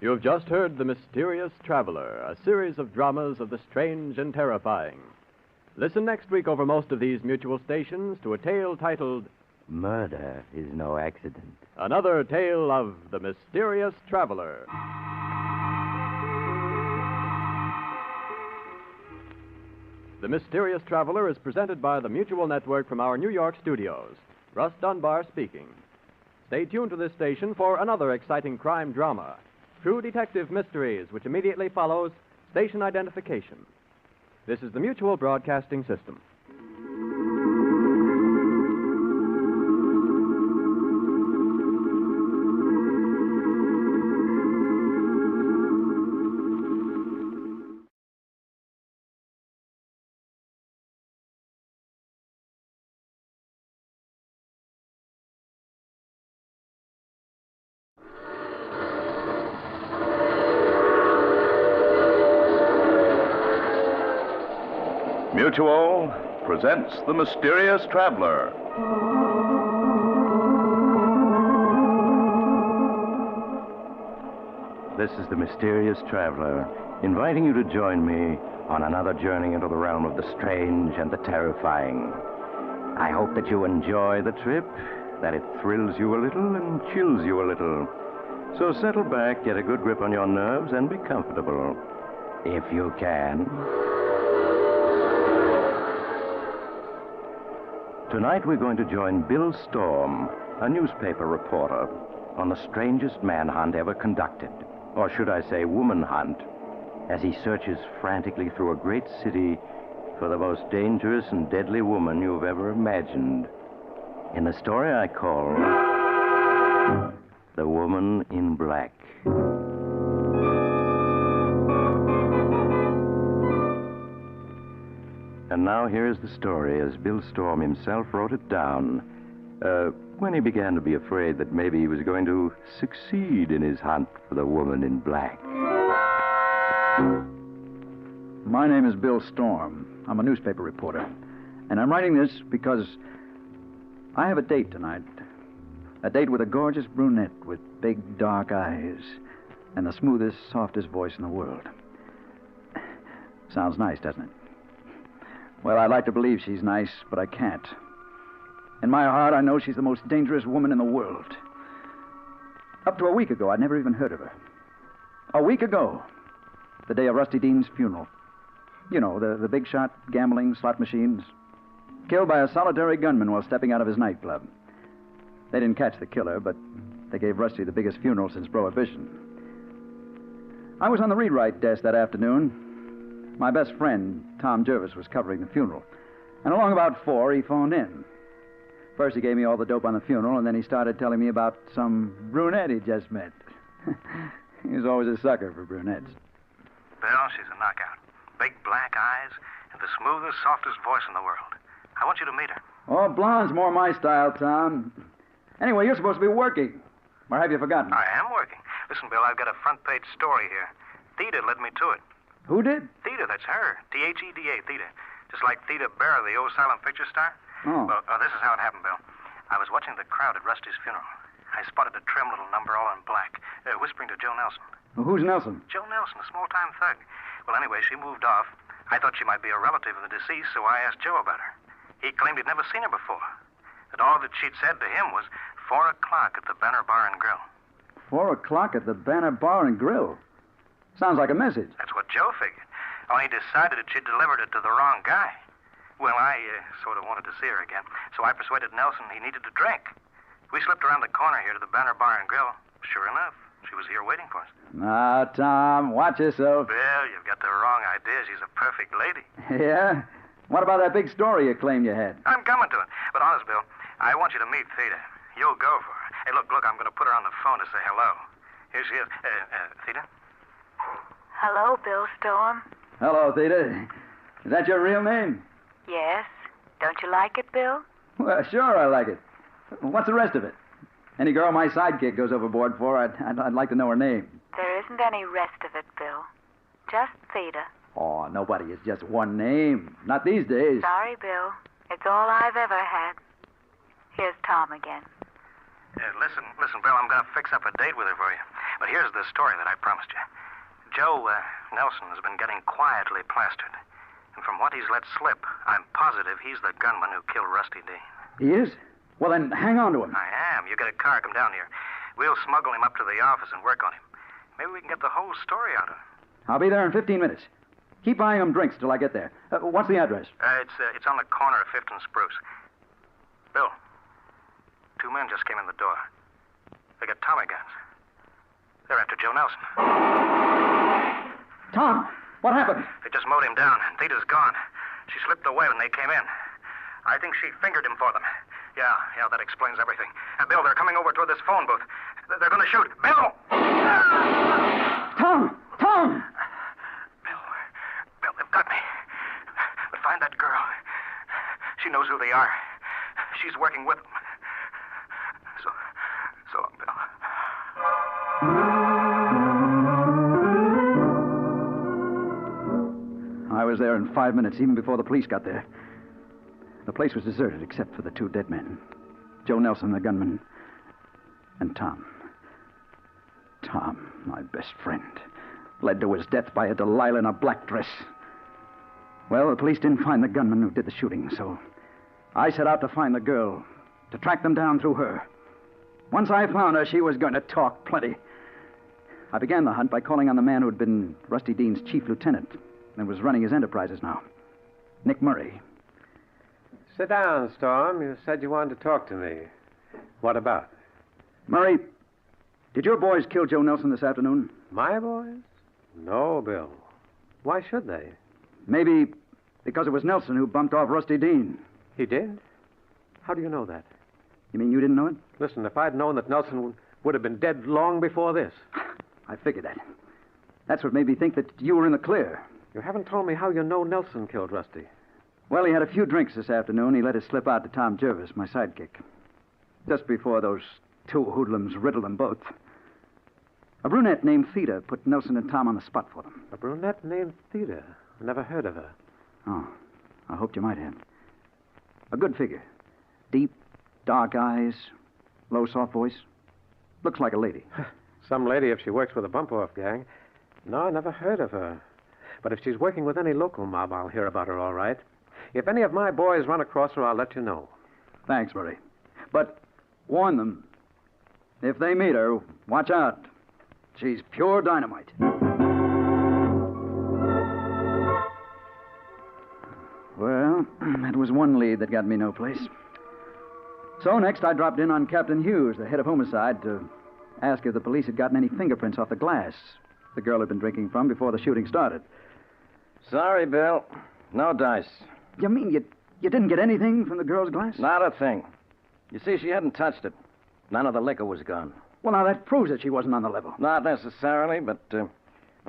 You have just heard The Mysterious Traveler, a series of dramas of the strange and terrifying. Listen next week over most of these mutual stations to a tale titled Murder is no accident. Another Tale of the Mysterious Traveler. The Mysterious Traveler is presented by the Mutual Network from our New York studios. Russ Dunbar speaking. Stay tuned to this station for another exciting crime drama. True detective mysteries, which immediately follows station identification. This is the Mutual Broadcasting System. Mutual presents The Mysterious Traveler. This is the Mysterious Traveler, inviting you to join me on another journey into the realm of the strange and the terrifying. I hope that you enjoy the trip, that it thrills you a little and chills you a little. So settle back, get a good grip on your nerves, and be comfortable, if you can. Tonight we're going to join Bill Storm, a newspaper reporter, on the strangest manhunt ever conducted, or should I say woman hunt, as he searches frantically through a great city for the most dangerous and deadly woman you've ever imagined. In the story I call The Woman in Black. And now here's the story as Bill Storm himself wrote it down when he began to be afraid that maybe he was going to succeed in his hunt for the woman in black. My name is Bill Storm. I'm a newspaper reporter. And I'm writing this because I have a date tonight. A date with a gorgeous brunette with big dark eyes and the smoothest, softest voice in the world. Sounds nice, doesn't it? Well, I'd like to believe she's nice, but I can't. In my heart, I know she's the most dangerous woman in the world. Up to a week ago, I'd never even heard of her. A week ago, the day of Rusty Dean's funeral. You know, the big shot, gambling, slot machines. Killed by a solitary gunman while stepping out of his nightclub. They didn't catch the killer, but they gave Rusty the biggest funeral since Prohibition. I was on the read-write desk that afternoon. My best friend, Tom Jervis, was covering the funeral. And along about 4, he phoned in. First, he gave me all the dope on the funeral, and then he started telling me about some brunette he just met. He was always a sucker for brunettes. Bill, she's a knockout. Big black eyes and the smoothest, softest voice in the world. I want you to meet her. Oh, blonde's more my style, Tom. Anyway, you're supposed to be working. Or have you forgotten? I am working. Listen, Bill, I've got a front-page story here. Theda led me to it. Who did? Theda, that's her. Theda. Theda. Just like Theda Barrow, the old silent picture star. Oh. Well, this is how it happened, Bill. I was watching the crowd at Rusty's funeral. I spotted a trim little number all in black, whispering to Joe Nelson. Well, who's Nelson? Joe Nelson, a small-time thug. Well, anyway, she moved off. I thought she might be a relative of the deceased, so I asked Joe about her. He claimed he'd never seen her before. That all that she'd said to him was 4 o'clock at the Banner Bar and Grill. 4 o'clock at the Banner Bar and Grill? Sounds like a message. That's what Joe figured. Only he decided that she'd delivered it to the wrong guy. Well, I sort of wanted to see her again, so I persuaded Nelson he needed a drink. We slipped around the corner here to the Banner Bar and Grill. Sure enough, she was here waiting for us. Now, Tom, watch yourself. Well, you've got the wrong idea. She's a perfect lady. Yeah? What about that big story you claimed you had? I'm coming to it. But honest, Bill, I want you to meet Theda. You'll go for her. Hey, look, I'm going to put her on the phone to say hello. Here she is. Theda? Hello, Bill Storm. Hello, Theda. Is that your real name? Yes. Don't you like it, Bill? Well, sure I like it. What's the rest of it? Any girl my sidekick goes overboard for, I'd like to know her name. There isn't any rest of it, Bill. Just Theda. Oh, nobody is just one name. Not these days. Sorry, Bill. It's all I've ever had. Here's Tom again. Listen, Bill, I'm going to fix up a date with her for you. But here's the story that I promised you. Joe Nelson has been getting quietly plastered. And from what he's let slip, I'm positive he's the gunman who killed Rusty Dean. He is? Well, then hang on to him. I am. You get a car, come down here. We'll smuggle him up to the office and work on him. Maybe we can get the whole story out of him. I'll be there in 15 minutes. Keep buying him drinks till I get there. What's the address? It's on the corner of 5th and Spruce. Bill, 2 men just came in the door. They got Tommy guns. They're after Joe Nelson. Tom, what happened? They just mowed him down, and Theda's gone. She slipped away when they came in. I think she fingered him for them. Yeah, that explains everything. Bill, they're coming over toward this phone booth. They're going to shoot. Bill! Tom! Bill, they've got me. But find that girl. She knows who they are. She's working with them. So long, Bill. I was there in 5 minutes, even before the police got there. The place was deserted except for the 2 dead men. Joe Nelson, the gunman, and Tom. Tom, my best friend, led to his death by a Delilah in a black dress. Well, the police didn't find the gunman who did the shooting, so I set out to find the girl, to track them down through her. Once I found her, she was going to talk plenty. I began the hunt by calling on the man who had been Rusty Dean's chief lieutenant and was running his enterprises now, Nick Murray. Sit down, Storm. You said you wanted to talk to me. What about? Murray, did your boys kill Joe Nelson this afternoon? My boys? No, Bill. Why should they? Maybe because it was Nelson who bumped off Rusty Dean. He did? How do you know that? You mean you didn't know it? Listen, if I'd known that Nelson would have been dead long before this. I figured that. That's what made me think that you were in the clear. You haven't told me how you know Nelson killed Rusty. Well, he had a few drinks this afternoon. He let it slip out to Tom Jervis, my sidekick. Just before those 2 hoodlums riddled them both. A brunette named Theda put Nelson and Tom on the spot for them. A brunette named Theda? Never heard of her. Oh, I hoped you might have. A good figure. Deep, dark eyes, low, soft voice. Looks like a lady. Some lady if she works with a bump-off gang. No, I never heard of her. But if she's working with any local mob, I'll hear about her all right. If any of my boys run across her, I'll let you know. Thanks, Murray. But warn them. If they meet her, watch out. She's pure dynamite. Well, that was one lead that got me no place. So next I dropped in on Captain Hughes, the head of homicide, to ask if the police had gotten any fingerprints off the glass the girl had been drinking from before the shooting started. Sorry, Bill. No dice. You mean you didn't get anything from the girl's glass? Not a thing. You see, she hadn't touched it. None of the liquor was gone. Well, now that proves that she wasn't on the level. Not necessarily, but well,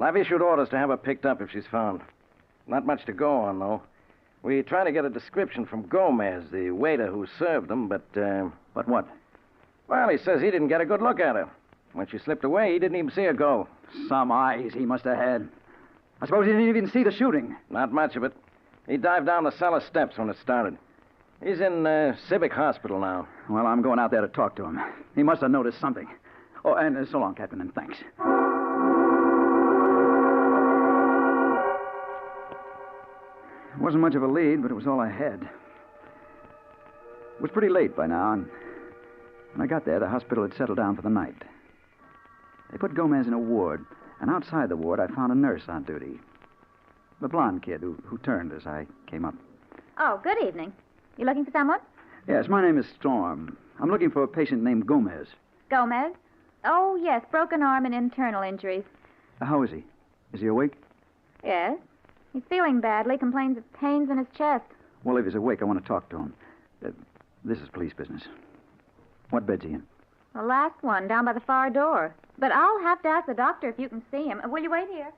I've issued orders to have her picked up if she's found. Not much to go on, though. We tried to get a description from Gomez, the waiter who served them, but... But what? Well, he says he didn't get a good look at her. When she slipped away, he didn't even see her go. Some eyes he must have had. I suppose he didn't even see the shooting. Not much of it. He dived down the cellar steps when it started. He's in Civic Hospital now. Well, I'm going out there to talk to him. He must have noticed something. Oh, and so long, Captain, and thanks. It wasn't much of a lead, but it was all I had. It was pretty late by now, and when I got there, the hospital had settled down for the night. They put Gomez in a ward, and outside the ward, I found a nurse on duty. The blonde kid who turned as I came up. Oh, good evening. You looking for someone? Yes, my name is Storm. I'm looking for a patient named Gomez. Gomez? Oh, yes, broken arm and internal injuries. How is he? Is he awake? Yes. He's feeling badly, complains of pains in his chest. Well, if he's awake, I want to talk to him. This is police business. What bed's he in? The last one, down by the far door. But I'll have to ask the doctor if you can see him. Will you wait here?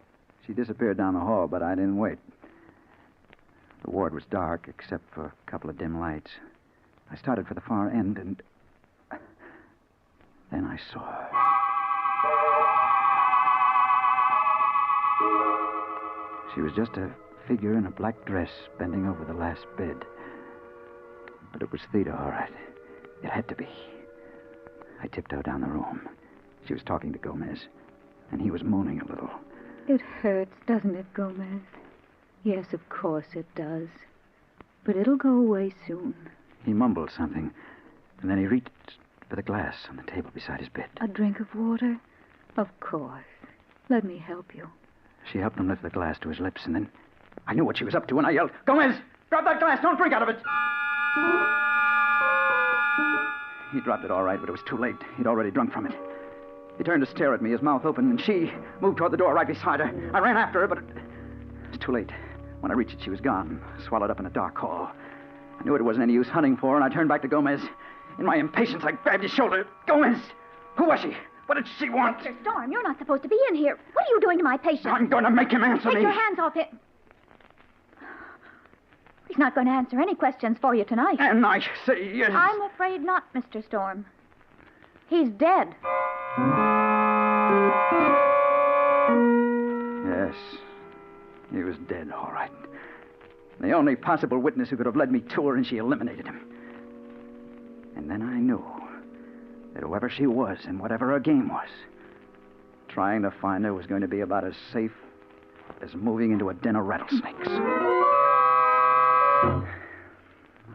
She disappeared down the hall, but I didn't wait. The ward was dark, except for a couple of dim lights. I started for the far end, and then I saw her. She was just a figure in a black dress bending over the last bed. But it was Theda, all right. It had to be. I tiptoed down the room. She was talking to Gomez, and he was moaning a little. It hurts, doesn't it, Gomez? Yes, of course it does. But it'll go away soon. He mumbled something, and then he reached for the glass on the table beside his bed. A drink of water? Of course. Let me help you. She helped him lift the glass to his lips, and then I knew what she was up to, and I yelled, Gomez, drop that glass, don't drink out of it. He dropped it all right, but it was too late. He'd already drunk from it. He turned to stare at me, his mouth open, and she moved toward the door right beside her. I ran after her, but it was too late. When I reached it, she was gone, swallowed up in a dark hall. I knew it wasn't any use hunting for her, and I turned back to Gomez. In my impatience, I grabbed his shoulder. Gomez! Who was she? What did she want? Mr. Storm, you're not supposed to be in here. What are you doing to my patient? I'm going to make him answer me. Take your hands off him. He's not going to answer any questions for you tonight. And I say yes. I'm afraid not, Mr. Storm. He's dead. Yes. He was dead, all right. The only possible witness who could have led me to her, and she eliminated him. And then I knew that whoever she was and whatever her game was, trying to find her was going to be about as safe as moving into a den of rattlesnakes.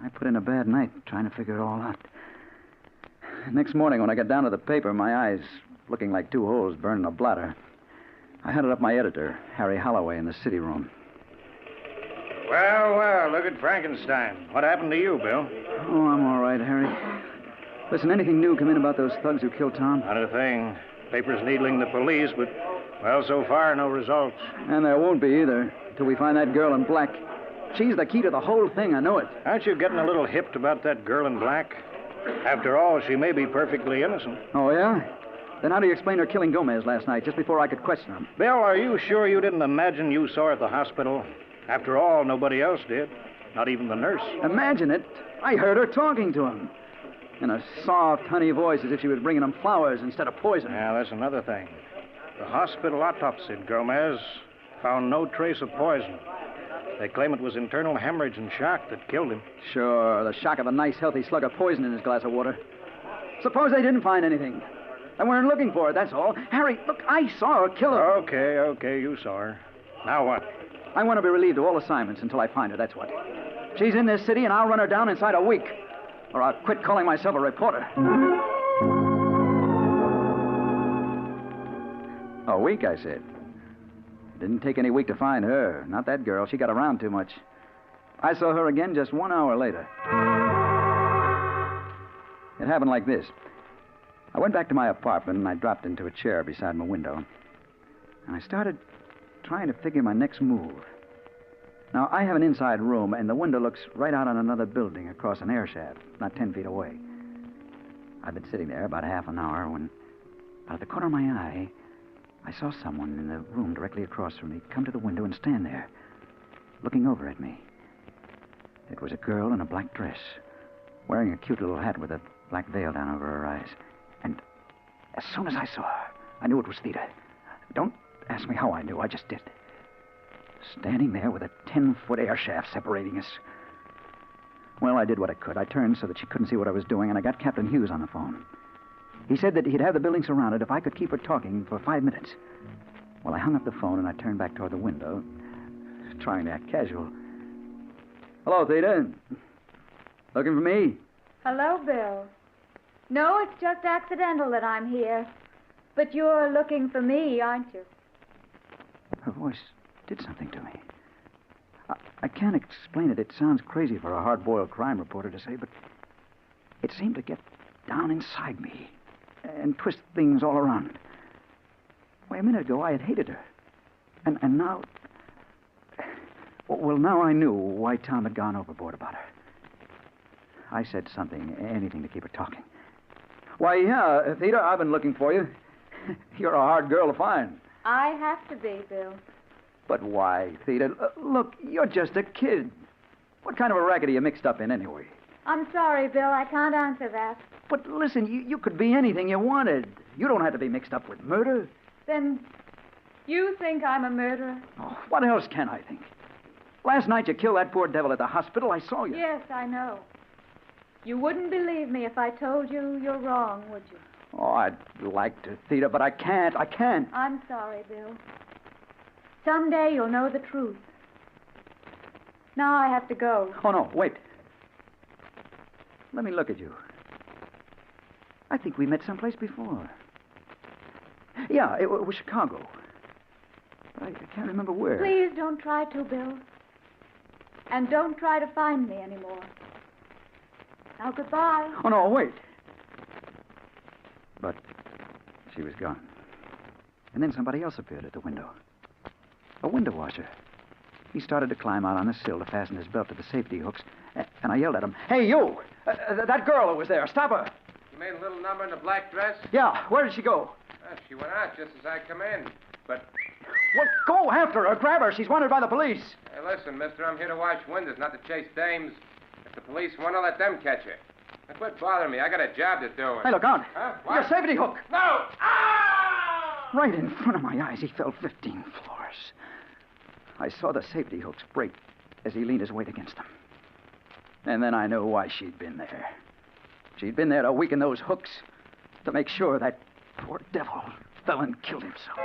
I put in a bad night trying to figure it all out. Next morning, when I got down to the paper, my eyes looking like two holes burning a bladder, I hunted up my editor, Harry Holloway, in the city room. Well, look at Frankenstein. What happened to you, Bill? Oh, I'm all right, Harry. Listen, anything new come in about those thugs who killed Tom? Not a thing. Papers needling the police, but, well, so far, no results. And there won't be either, till we find that girl in black. She's the key to the whole thing, I know it. Aren't you getting a little hipped about that girl in black? After all, she may be perfectly innocent. Oh, yeah? Then how do you explain her killing Gomez last night, just before I could question him? Bill, are you sure you didn't imagine you saw her at the hospital? After all, nobody else did. Not even the nurse. Imagine it. I heard her talking to him. In a soft, honey voice, as if she was bringing him flowers instead of poison. Yeah, that's another thing. The hospital autopsied Gomez. Found no trace of poison. They claim it was internal hemorrhage and shock that killed him. Sure, the shock of a nice, healthy slug of poison in his glass of water. Suppose they didn't find anything. They weren't looking for it, that's all. Harry, look, I saw her kill her. Okay, you saw her. Now what? I want to be relieved of all assignments until I find her, that's what. She's in this city, and I'll run her down inside a week. Or I'll quit calling myself a reporter. A week, I said. It didn't take any week to find her. Not that girl. She got around too much. I saw her again just 1 hour later. It happened like this. I went back to my apartment, and I dropped into a chair beside my window. And I started trying to figure my next move. Now, I have an inside room, and the window looks right out on another building across an air shaft, not 10 feet away. I'd been sitting there about half an hour when, out of the corner of my eye, I saw someone in the room directly across from me come to the window and stand there, looking over at me. It was a girl in a black dress, wearing a cute little hat with a black veil down over her eyes. And as soon as I saw her, I knew it was Theda. Don't ask me how I knew, I just did. Standing there with a 10-foot air shaft separating us. Well, I did what I could. I turned so that she couldn't see what I was doing, and I got Captain Hughes on the phone. He said that he'd have the building surrounded if I could keep her talking for 5 minutes. Well, I hung up the phone, and I turned back toward the window, trying to act casual. Hello, Theda. Looking for me? Hello, Bill. No, it's just accidental that I'm here. But you're looking for me, aren't you? Her voice did something to me. I can't explain it. It sounds crazy for a hard-boiled crime reporter to say, but it seemed to get down inside me and twist things all around. Why, a minute ago, I had hated her. And now... Well, now I knew why Tom had gone overboard about her. I said something, anything to keep her talking. Why, yeah, Theda, I've been looking for you. You're a hard girl to find. I have to be, Bill. But why, Theda? Look, you're just a kid. What kind of a racket are you mixed up in, anyway? I'm sorry, Bill. I can't answer that. But listen, you could be anything you wanted. You don't have to be mixed up with murder. Then you think I'm a murderer? Oh, what else can I think? Last night you killed that poor devil at the hospital. I saw you. Yes, I know. You wouldn't believe me if I told you you're wrong, would you? Oh, I'd like to, Theda, but I can't. I can't. I'm sorry, Bill. Someday you'll know the truth. Now I have to go. Oh, no, wait. Let me look at you. I think we met someplace before. Yeah, it was Chicago. But I can't remember where. Please don't try to, Bill. And don't try to find me anymore. Now, goodbye. Oh, no, wait. But she was gone. And then somebody else appeared at the window. A window washer. He started to climb out on the sill to fasten his belt to the safety hooks, and I yelled at him, "Hey, you! That girl who was there, stop her!" You made a little number in the black dress? Yeah, where did she go? She went out just as I come in. But... Well, go after her, grab her. She's wanted by the police. Hey, listen, mister, I'm here to wash windows, not to chase dames. If the police want to, let them catch her. Now, quit bothering me. I got a job to do. Hey, look out. Huh? Your safety hook. No! Right in front of my eyes, he fell 15 floors. I saw the safety hooks break as he leaned his weight against them. And then I knew why she'd been there. She'd been there to weaken those hooks, to make sure that poor devil fell and killed himself.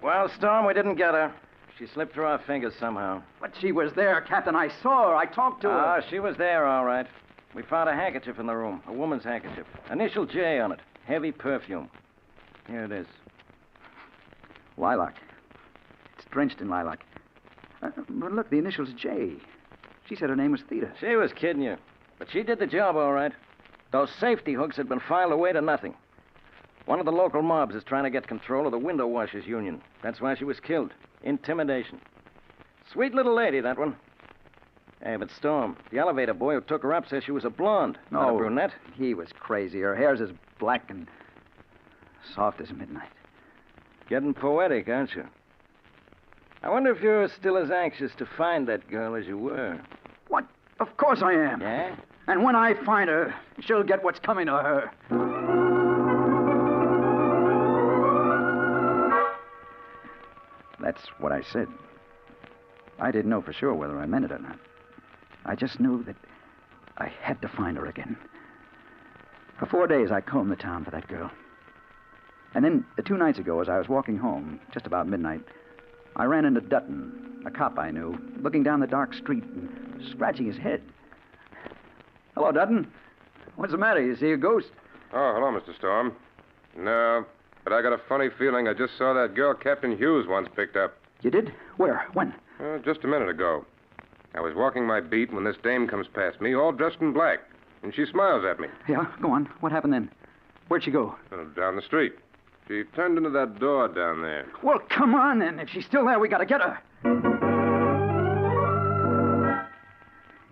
Well, Storm, we didn't get her. She slipped through our fingers somehow. But she was there, Captain. I saw her. I talked to her. She was there, all right. We found a handkerchief in the room, a woman's handkerchief. Initial J on it. Heavy perfume. Here it is. Lilac. It's drenched in lilac. But look, the initials J. She said her name was Theda. She was kidding you. But she did the job, all right. Those safety hooks had been filed away to nothing. One of the local mobs is trying to get control of the window washers union. That's why she was killed. Intimidation. Sweet little lady, that one. Hey, but Storm, the elevator boy who took her up says she was a blonde, not a brunette. He was crazy. Her hair's as black and soft as midnight. Getting poetic, aren't you? I wonder if you're still as anxious to find that girl as you were. What? Of course I am. Yeah? And when I find her, she'll get what's coming to her. That's what I said. I didn't know for sure whether I meant it or not. I just knew that I had to find her again. For 4 days, I combed the town for that girl. And then, 2 nights ago, as I was walking home, just about midnight, I ran into Dutton, a cop I knew, looking down the dark street and scratching his head. Hello, Dutton. What's the matter? You see a ghost? Oh, hello, Mr. Storm. No, but I got a funny feeling I just saw that girl Captain Hughes once picked up. You did? Where? When? Just a minute ago. I was walking my beat when this dame comes past me, all dressed in black, and she smiles at me. Yeah, go on. What happened then? Where'd she go? Down the street. She turned into that door down there. Well, come on, then. If she's still there, we gotta get her.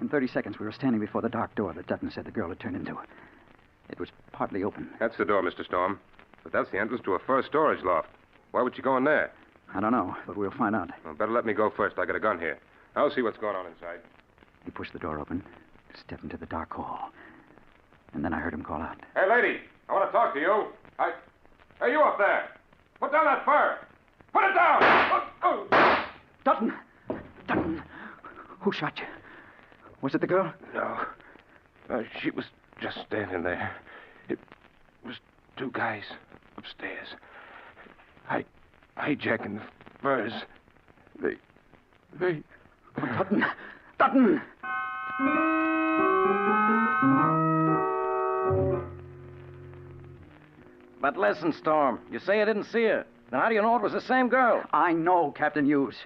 In 30 seconds, we were standing before the dark door that Dutton said the girl had turned into. It was partly open. That's the door, Mr. Storm. But that's the entrance to a first storage loft. Why would she go in there? I don't know, but we'll find out. Well, better let me go first. I got a gun here. I'll see what's going on inside. He pushed the door open, stepped into the dark hall. And then I heard him call out. Hey, lady, I want to talk to you. Hey, you up there. Put down that fur. Put it down. Dutton! Dutton! Who shot you? Was it the girl? No. She was just standing there. It was 2 guys upstairs. Hijacking the furs. They... Oh, Dutton! Dutton! But listen, Storm. You say you didn't see her. Then how do you know it was the same girl? I know, Captain Hughes.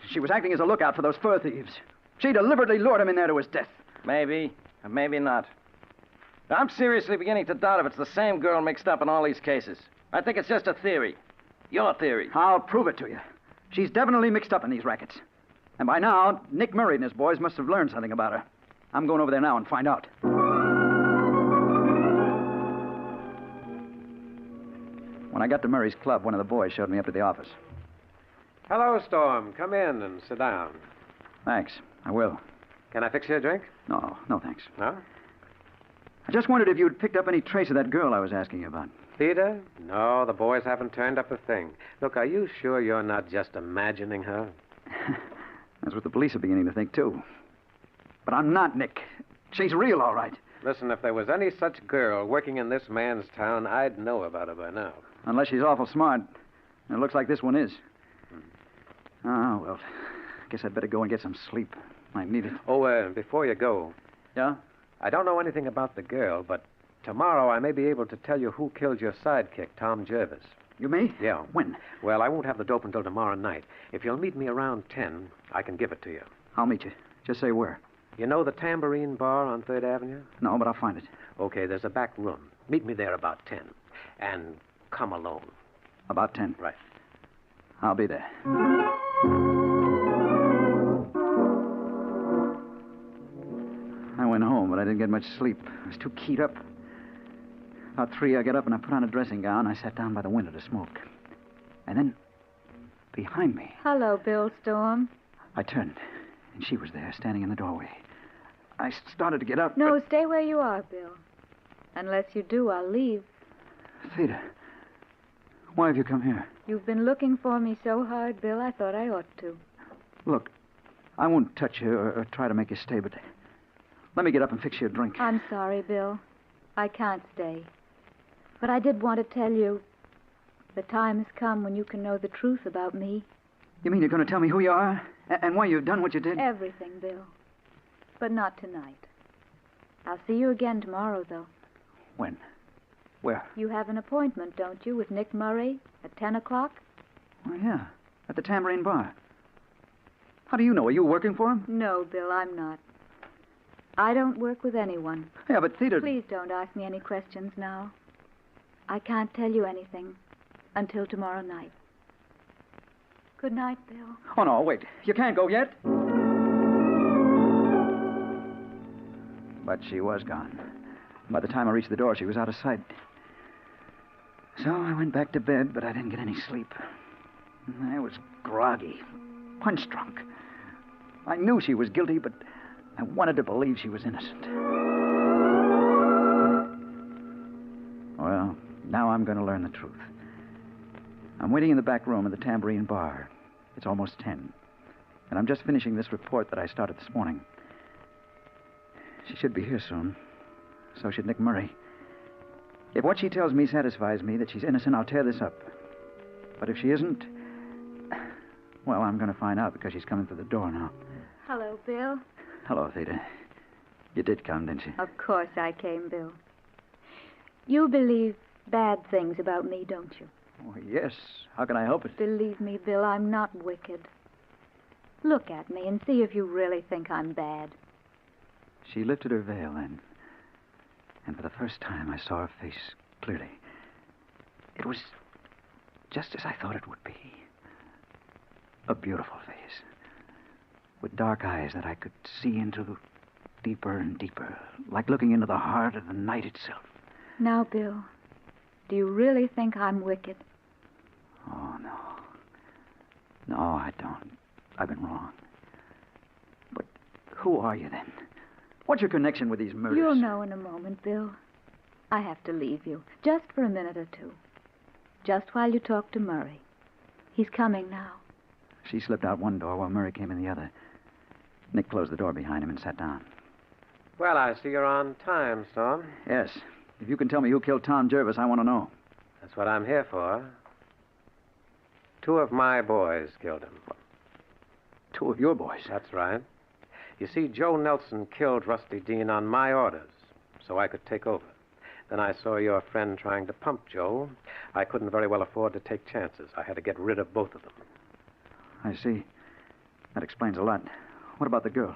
She was acting as a lookout for those fur thieves. She deliberately lured him in there to his death. Maybe, or maybe not. I'm seriously beginning to doubt if it's the same girl mixed up in all these cases. I think it's just a theory. Your theory. I'll prove it to you. She's definitely mixed up in these rackets. And by now, Nick Murray and his boys must have learned something about her. I'm going over there now and find out. When I got to Murray's club, one of the boys showed me up to the office. Hello, Storm. Come in and sit down. Thanks. I will. Can I fix you a drink? No, thanks. No? I just wondered if you'd picked up any trace of that girl I was asking you about. Theda? No, the boys haven't turned up a thing. Look, are you sure you're not just imagining her? That's what the police are beginning to think, too. But I'm not, Nick. She's real, all right. Listen, if there was any such girl working in this man's town, I'd know about her by now. Unless she's awful smart. And it looks like this one is. Oh, well, I guess I'd better go and get some sleep. I need it. Oh, before you go. Yeah? I don't know anything about the girl, but tomorrow I may be able to tell you who killed your sidekick, Tom Jervis. You may? Yeah. When? Well, I won't have the dope until tomorrow night. If you'll meet me around 10, I can give it to you. I'll meet you. Just say where. You know the Tambourine Bar on 3rd Avenue? No, but I'll find it. Okay, there's a back room. Meet me there about 10. And come alone. About 10? Right. I'll be there. I went home, but I didn't get much sleep. I was too keyed up. About 3, I got up and I put on a dressing gown. I sat down by the window to smoke. And then, behind me, Hello, Bill Storm. I turned, and she was there, standing in the doorway. I started to get up. No, stay where you are, Bill. Unless you do, I'll leave. Theda, why have you come here? You've been looking for me so hard, Bill, I thought I ought to. Look, I won't touch you or try to make you stay, but let me get up and fix you a drink. I'm sorry, Bill. I can't stay. But I did want to tell you the time has come when you can know the truth about me. You mean you're going to tell me who you are and why you've done what you did? Everything, Bill. But not tonight. I'll see you again tomorrow, though. When? Where? You have an appointment, don't you, with Nick Murray at 10 o'clock? Oh, yeah, at the Tambourine Bar. How do you know? Are you working for him? No, Bill, I'm not. I don't work with anyone. Yeah, but Theda... Please don't ask me any questions now. I can't tell you anything until tomorrow night. Good night, Bill. Oh, no, wait. You can't go yet. But she was gone. By the time I reached the door, she was out of sight. So I went back to bed, but I didn't get any sleep. I was groggy, punch-drunk. I knew she was guilty, but I wanted to believe she was innocent. Well, now I'm going to learn the truth. I'm waiting in the back room of the Tambourine Bar. It's almost 10. And I'm just finishing this report that I started this morning. She should be here soon. So should Nick Murray. If what she tells me satisfies me that she's innocent, I'll tear this up. But if she isn't, well, I'm going to find out because she's coming through the door now. Hello, Bill. Hello, Theda. You did come, didn't you? Of course I came, Bill. You believe bad things about me, don't you? Oh, yes. How can I help it? Believe me, Bill, I'm not wicked. Look at me and see if you really think I'm bad. She lifted her veil then. And for the first time, I saw her face clearly. It was just as I thought it would be. A beautiful face. With dark eyes that I could see into deeper and deeper, like looking into the heart of the night itself. Now, Bill, do you really think I'm wicked? Oh, no. No, I don't. I've been wrong. But who are you then? What's your connection with these murders? You'll know in a moment, Bill. I have to leave you, just for a minute or two. Just while you talk to Murray. He's coming now. She slipped out one door while Murray came in the other. Nick closed the door behind him and sat down. Well, I see you're on time, Storm. Yes. If you can tell me who killed Tom Jervis, I want to know. That's what I'm here for. 2 of my boys killed him. 2 of your boys? That's right. You see, Joe Nelson killed Rusty Dean on my orders, so I could take over. Then I saw your friend trying to pump Joe. I couldn't very well afford to take chances. I had to get rid of both of them. I see. That explains a lot. What about the girl?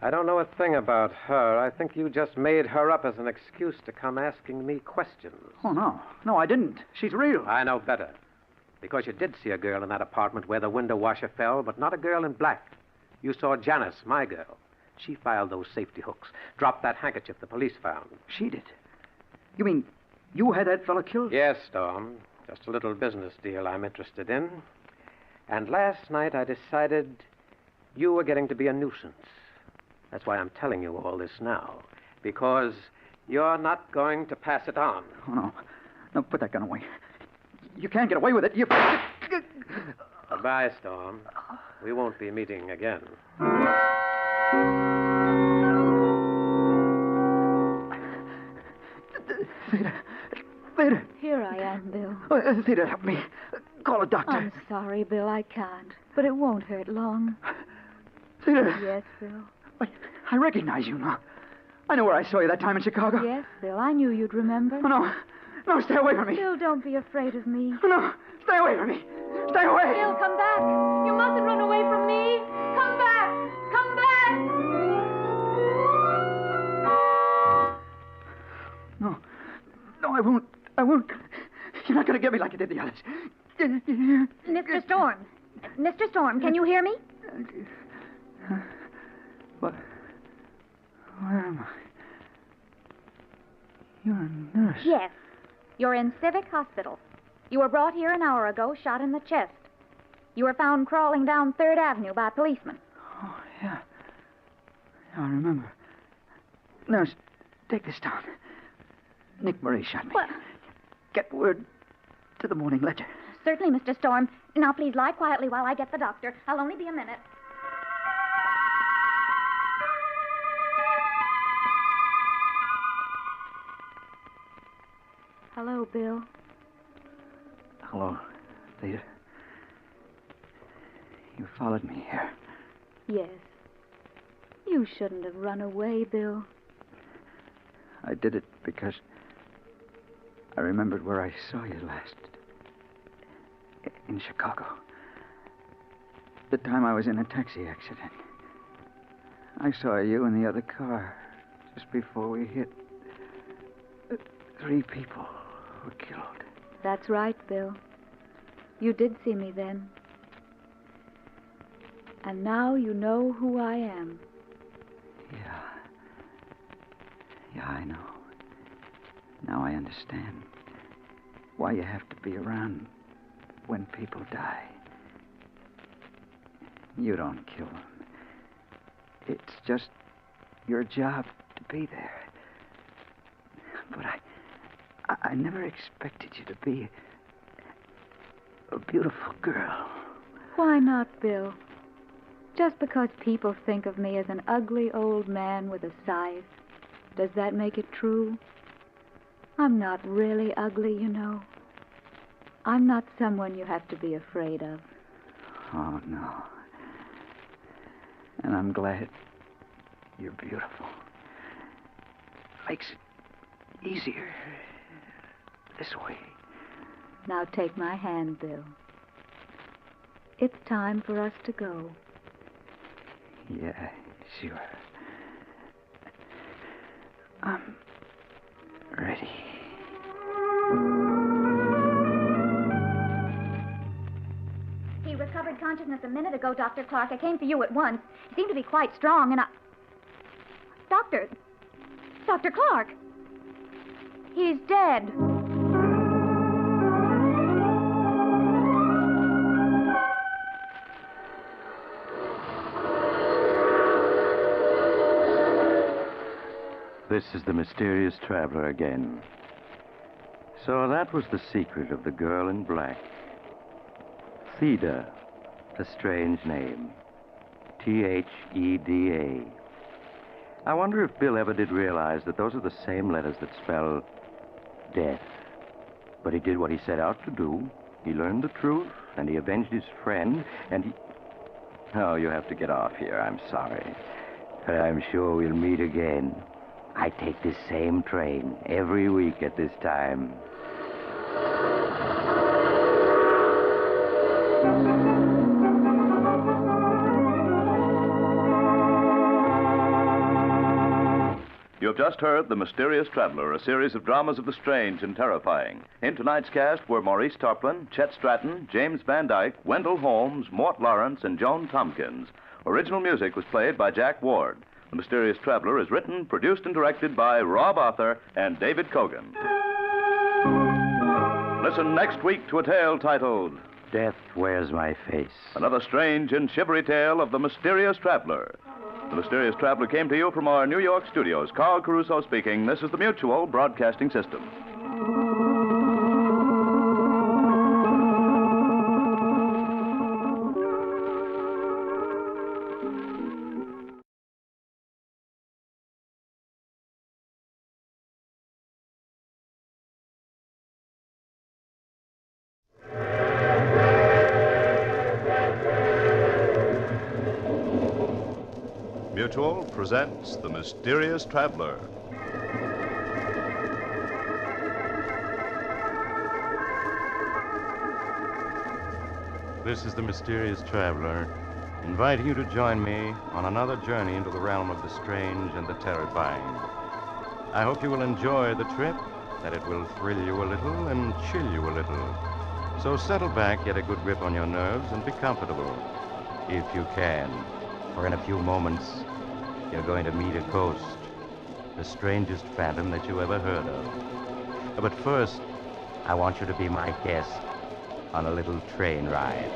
I don't know a thing about her. I think you just made her up as an excuse to come asking me questions. Oh, no. No, I didn't. She's real. I know better. Because you did see a girl in that apartment where the window washer fell, but not a girl in black. You saw Janice, my girl. She filed those safety hooks, dropped that handkerchief the police found. She did? You mean you had that fella killed? Yes, Storm. Just a little business deal I'm interested in. And last night I decided you were getting to be a nuisance. That's why I'm telling you all this now. Because you're not going to pass it on. Oh, no. No, put that gun away. You can't get away with it. You... Goodbye, Storm. We won't be meeting again. Theda. Here I am, Bill. Oh, Theda, help me. Call a doctor. I'm sorry, Bill, I can't. But it won't hurt long. Theda. Yes, Bill. I recognize you now. I know where I saw you that time in Chicago. Yes, Bill, I knew you'd remember. Oh, no. No, stay away from me. Bill, don't be afraid of me. Oh, no. Stay away from me. Stay away. Bill, come back. You mustn't run away from me. Come back. Come back. No. No, I won't. I won't. You're not going to get me like you did the others. Mr. Storm. Mr. Storm, can you hear me? What? Where am I? You're a nurse. Yes. You're in Civic Hospital. You were brought here an hour ago, shot in the chest. You were found crawling down 3rd Avenue by policemen. Oh, yeah. I remember. Nurse, take this down. Nick Murray shot me. What? Get word to the Morning Ledger. Certainly, Mr. Storm. Now, please lie quietly while I get the doctor. I'll only be a minute. Hello, Bill. Hello, Theda. You followed me here. Yes. You shouldn't have run away, Bill. I did it because I remembered where I saw you last. In Chicago. The time I was in a taxi accident. I saw you in the other car just before we hit. 3 people were killed. That's right, Bill. You did see me then. And now you know who I am. Yeah, I know. Now I understand why you have to be around when people die. You don't kill them. It's just your job to be there. But I never expected you to be a beautiful girl. Why not, Bill? Just because people think of me as an ugly old man with a scythe, does that make it true? I'm not really ugly, you know. I'm not someone you have to be afraid of. Oh, no. And I'm glad you're beautiful. Makes it easier this way. Now take my hand, Bill. It's time for us to go. Yeah, sure. I'm ready. He recovered consciousness a minute ago, Dr. Clark. I came for you at once. He seemed to be quite strong, and I... Dr. Clark! He's dead. This is the mysterious traveler again. So that was the secret of the girl in black. Theda, a strange name. Theda. I wonder if Bill ever did realize that those are the same letters that spell death. But he did what he set out to do. He learned the truth, and he avenged his friend, and he... Oh, you have to get off here. I'm sorry. But I'm sure we'll meet again. I take this same train every week at this time. You have just heard The Mysterious Traveler, a series of dramas of the strange and terrifying. In tonight's cast were Maurice Tarplin, Chet Stratton, James Van Dyke, Wendell Holmes, Mort Lawrence, and Joan Tompkins. Original music was played by Jack Ward. The Mysterious Traveler is written, produced, and directed by Rob Arthur and David Kogan. Listen next week to a tale titled Death Wears My Face. Another strange and shivery tale of The Mysterious Traveler. The Mysterious Traveler came to you from our New York studios. Carl Caruso speaking. This is the Mutual Broadcasting System. Mutual presents The Mysterious Traveler. This is The Mysterious Traveler, inviting you to join me on another journey into the realm of the strange and the terrifying. I hope you will enjoy the trip, that it will thrill you a little and chill you a little. So settle back, get a good grip on your nerves, and be comfortable, if you can. For in a few moments, you're going to meet a ghost, the strangest phantom that you ever heard of. But first, I want you to be my guest on a little train ride.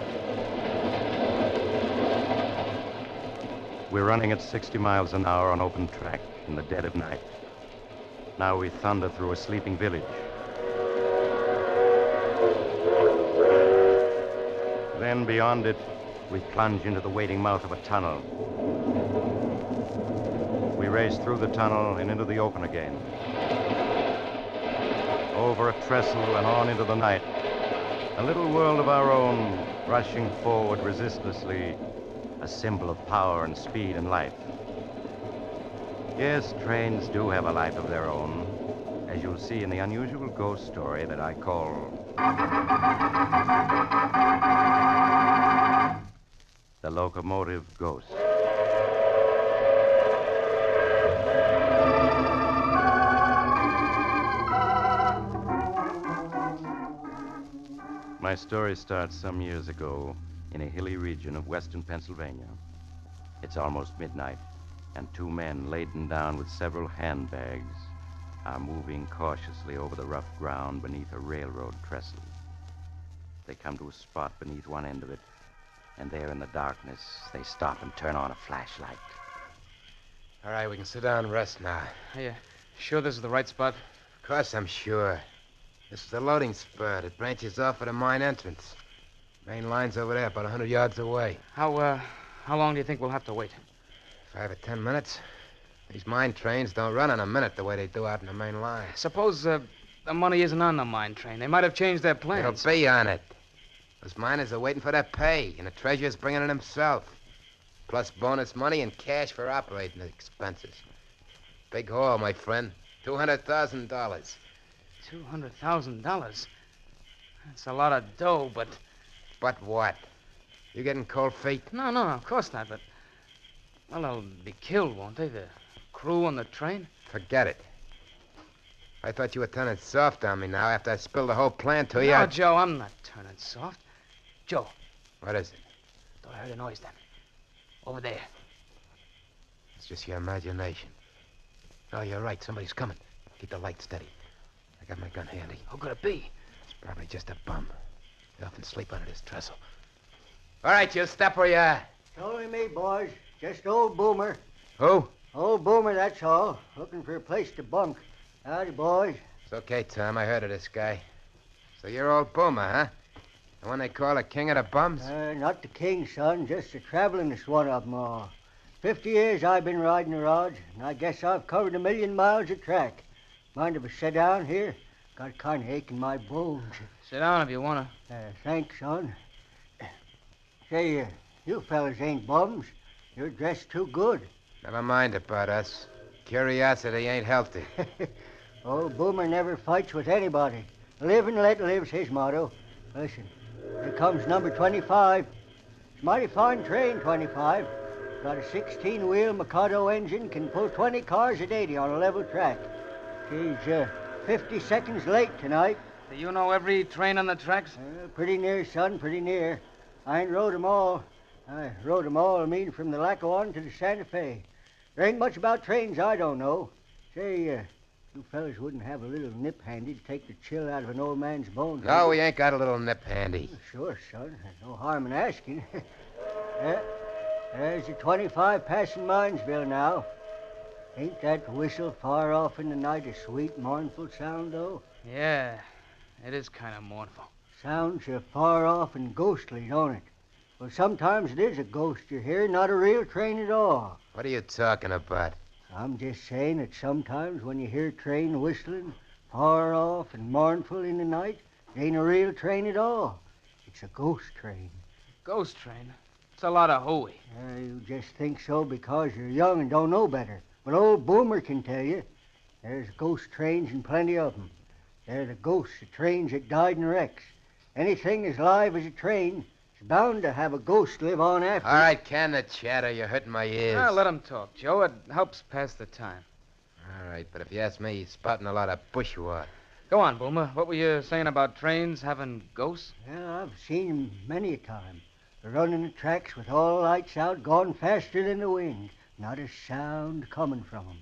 We're running at 60 miles an hour on open track in the dead of night. Now we thunder through a sleeping village. Then beyond it, we plunge into the waiting mouth of a tunnel. We race through the tunnel and into the open again. Over a trestle and on into the night. A little world of our own, rushing forward resistlessly, a symbol of power and speed and life. Yes, trains do have a life of their own, as you'll see in the unusual ghost story that I call The Locomotive Ghost. My story starts some years ago in a hilly region of western Pennsylvania. It's almost midnight, and two men laden down with several handbags are moving cautiously over the rough ground beneath a railroad trestle. They come to a spot beneath one end of it, and there in the darkness, they stop and turn on a flashlight. All right, we can sit down and rest now. Are you sure this is the right spot? Of course I'm sure. This is the loading spur that branches off at the mine entrance. Main line's over there, about 100 yards away. How long do you think we'll have to wait? 5 or 10 minutes. These mine trains don't run in a minute the way they do out in the main line. Suppose the money isn't on the mine train. They might have changed their plans. It'll be on it. Those miners are waiting for their pay, and the treasurer's bringing it himself. Plus bonus money and cash for operating expenses. Big haul, my friend. $200,000. $200,000? That's a lot of dough, but... But what? You getting cold feet? No, of course not, but... Well, they'll be killed, won't they? The crew on the train? Forget it. I thought you were turning soft on me now after I spilled the whole plan to you. No, Joe, I'm not turning soft. Joe. What is it? Thought I heard a noise then. Over there. It's just your imagination. Oh, you're right. Somebody's coming. Keep the light steady. I got my gun handy. Who could it be? It's probably just a bum. They often sleep under this trestle. All right, you step where you are. It's only me, boys. Just old Boomer. Who? Old Boomer, that's all. Looking for a place to bunk. Howdy, boys. It's okay, Tom. I heard of this guy. So you're old Boomer, huh? The one they call the king of the bums? Not the king, son. Just the travelingest one of them all. 50 years I've been riding the rods, and I guess I've covered 1,000,000 miles of track. Mind if I sit down here? Got a kind of ache in my bones. Sit down if you want to. Thanks, son. Say, you fellas ain't bums. You're dressed too good. Never mind about us. Curiosity ain't healthy. Old Boomer never fights with anybody. Live and let live's his motto. Listen, here comes number 25. It's a mighty fine train, 25. Got a 16-wheel Mikado engine, can pull 20 cars at 80 on a level track. She's 50 seconds late tonight. Do you know every train on the tracks? Pretty near, son, pretty near. I ain't rode 'em all. I rode 'em all, I mean, from the Lackawanna to the Santa Fe. There ain't much about trains I don't know. Say, you fellas wouldn't have a little nip handy to take the chill out of an old man's bones. No, we ain't got a little nip handy. Sure, son. There's no harm in asking. There's the 25 passing Minesville now. Ain't that whistle far off in the night a sweet, mournful sound, though? Yeah, it is kind of mournful. Sounds far off and ghostly, don't it? Well, sometimes it is a ghost you hear, not a real train at all. What are you talking about? I'm just saying that sometimes when you hear a train whistling far off and mournful in the night, it ain't a real train at all. It's a ghost train. Ghost train? It's a lot of hooey. You just think so because you're young and don't know better. But old Boomer can tell you. There's ghost trains and plenty of them. They're the ghosts of trains that died in wrecks. Anything as live as a train is bound to have a ghost live on after. All right, can the chatter. You're hurting my ears. Let him talk, Joe. It helps pass the time. All right, but if you ask me, he's spouting a lot of bushwhack. Go on, Boomer. What were you saying about trains having ghosts? Yeah, I've seen 'em many a time. They're running the tracks with all the lights out, going faster than the wind. Not a sound coming from 'em.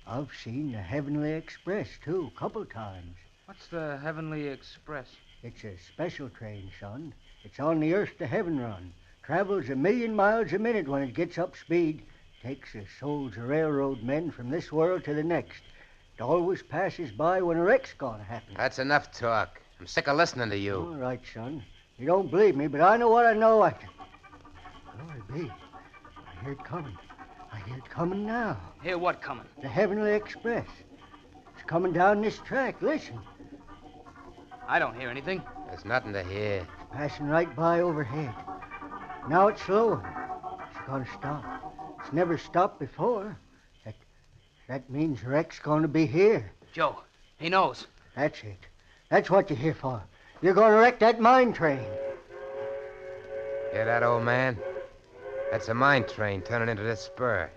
I've seen the Heavenly Express, too, a couple times. What's the Heavenly Express? It's a special train, son. It's on the Earth to Heaven run. Travels 1,000,000 miles a minute when it gets up speed. Takes the souls of railroad men from this world to the next. It always passes by when a wreck's gonna happen. That's enough talk. I'm sick of listening to you. All right, son. You don't believe me, but I know what I know. Glory be. I hear it coming. I hear it coming now. Hear what coming? The Heavenly Express. It's coming down this track. Listen. I don't hear anything. There's nothing to hear. It's passing right by overhead. Now it's slowing. It's gonna stop. It's never stopped before. That means the wreck's gonna be here. Joe, he knows. That's it. That's what you're here for. You're gonna wreck that mine train. Hear that, old man? That's a mine train turning into this spur.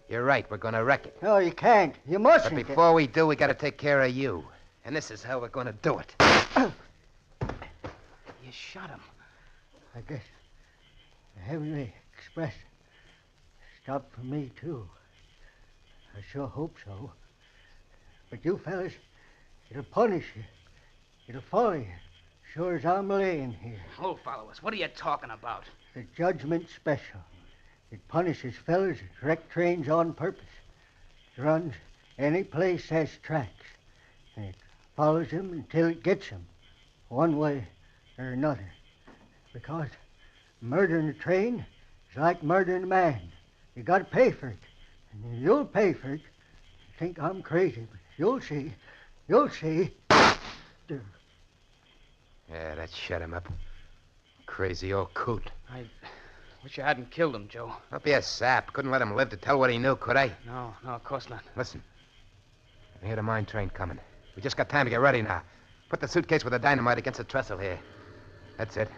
You're right, we're gonna wreck it. No, you can't. You mustn't. But before we do, we gotta take care of you. And this is how we're gonna do it. You shot him. I guess the Heavenly Express stopped for me, too. I sure hope so. But you fellas, it'll punish you. It'll follow you, sure as I'm laying here. Who'll follow us? What are you talking about? The Judgment Special. It punishes fellas that wreck trains on purpose. It runs any place has tracks. And it follows them until it gets them, one way or another. Because murdering a train is like murdering a man. You got to pay for it. And you'll pay for it. You think I'm crazy, but you'll see. You'll see. Yeah, that shut him up. Crazy old coot. I wish you hadn't killed him, Joe. Don't be a sap. Couldn't let him live to tell what he knew, could I? No, of course not. Listen. I hear the mine train coming. We just got time to get ready now. Put the suitcase with the dynamite against the trestle here. That's it.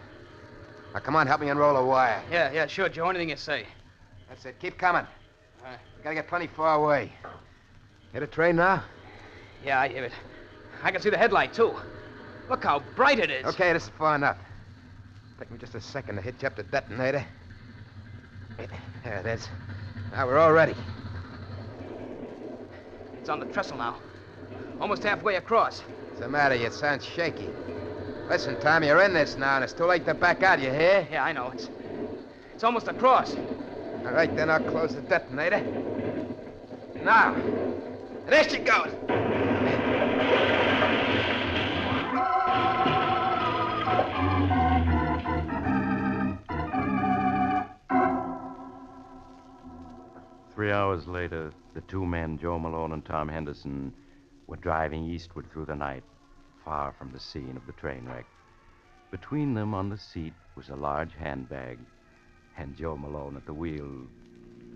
Now, come on, help me unroll a wire. Yeah, sure, Joe. Anything you say. That's it. Keep coming. All right. We gotta get plenty far away. Hear the train now? Yeah, I hear it. I can see the headlight, too. Look how bright it is. Okay, this is far enough. Take me just a second to hitch up the detonator. There it is. Now we're all ready. It's on the trestle now. Almost halfway across. What's the matter? You sound shaky. Listen, Tom, you're in this now, and it's too late to back out, you hear? Yeah, I know. It's almost across. All right, then I'll close the detonator. Now, there she goes. 3 hours later, the two men, Joe Malone and Tom Henderson, were driving eastward through the night, far from the scene of the train wreck. Between them on the seat was a large handbag, and Joe Malone at the wheel,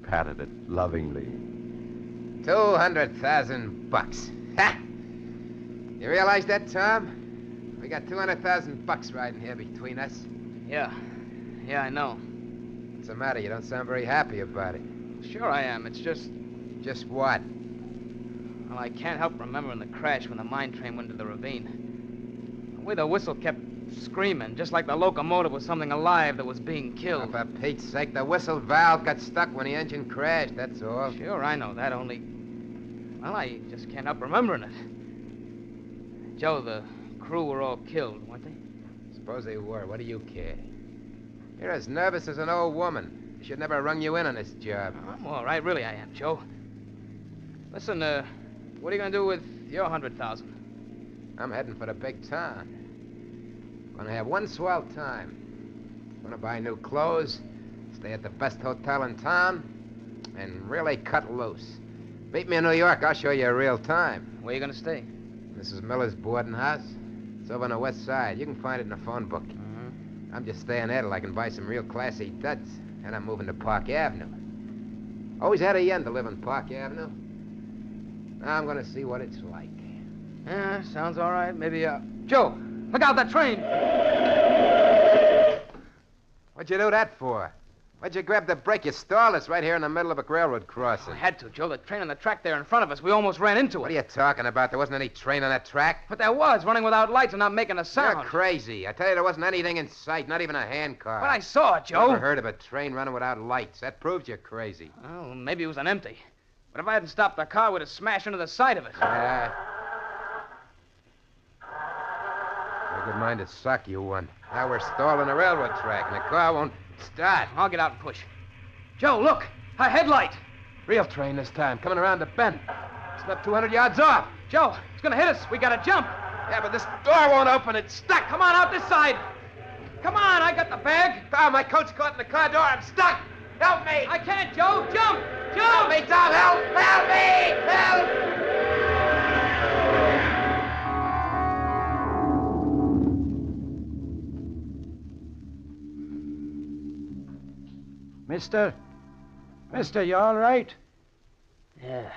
patted it lovingly. $200,000. Ha! You realize that, Tom? We got $200,000 riding here between us. Yeah, I know. What's the matter? You don't sound very happy about it. Sure I am. It's just... Just what? Well, I can't help remembering the crash when the mine train went into the ravine. The way the whistle kept screaming, just like the locomotive was something alive that was being killed. Oh, for Pete's sake, the whistle valve got stuck when the engine crashed, that's all. Sure, I know that, only... Well, I just can't help remembering it. Joe, the crew were all killed, weren't they? Suppose they were. What do you care? You're as nervous as an old woman. You should never have rung you in on this job. I'm all right, really I am, Joe. Listen, what are you going to do with your 100,000? I'm heading for the big town. Gonna have one swell time. Gonna buy new clothes, stay at the best hotel in town, and really cut loose. Meet me in New York, I'll show you a real time. Where you going to stay? Mrs. Miller's boarding house. It's over on the west side. You can find it in the phone book. Mm-hmm. I'm just staying there till I can buy some real classy duds. And I'm moving to Park Avenue. Always had a yen to live on Park Avenue. Now I'm gonna see what it's like. Yeah, sounds all right. Maybe, Joe, look out, that train! What'd you do that for? Why'd you grab the brake? You stalled us right here in the middle of a railroad crossing. I had to, Joe. The train on the track there in front of us. We almost ran into it. What are you talking about? There wasn't any train on that track. But there was, running without lights and not making a sound. You're crazy. I tell you, there wasn't anything in sight, not even a handcar. But I saw it, Joe. Never heard of a train running without lights. That proves you're crazy. Well, maybe it was an empty. But if I hadn't stopped the car, we'd have smashed into the side of it. Yeah. A good mind to suck, you one. Now we're stalling the railroad track, and the car won't start. I'll get out and push. Joe, look! A headlight! Real train this time, coming around the bend. It's not 200 yards off. Joe, it's gonna hit us. We gotta jump. Yeah, but this door won't open. It's stuck. Come on, out this side. Come on, I got the bag. Oh, my coat's caught in the car door. I'm stuck. Help me. I can't, Joe. Jump! Jump! Help me, Tom. Help! Help me! Help! Mister, you all right? Yeah,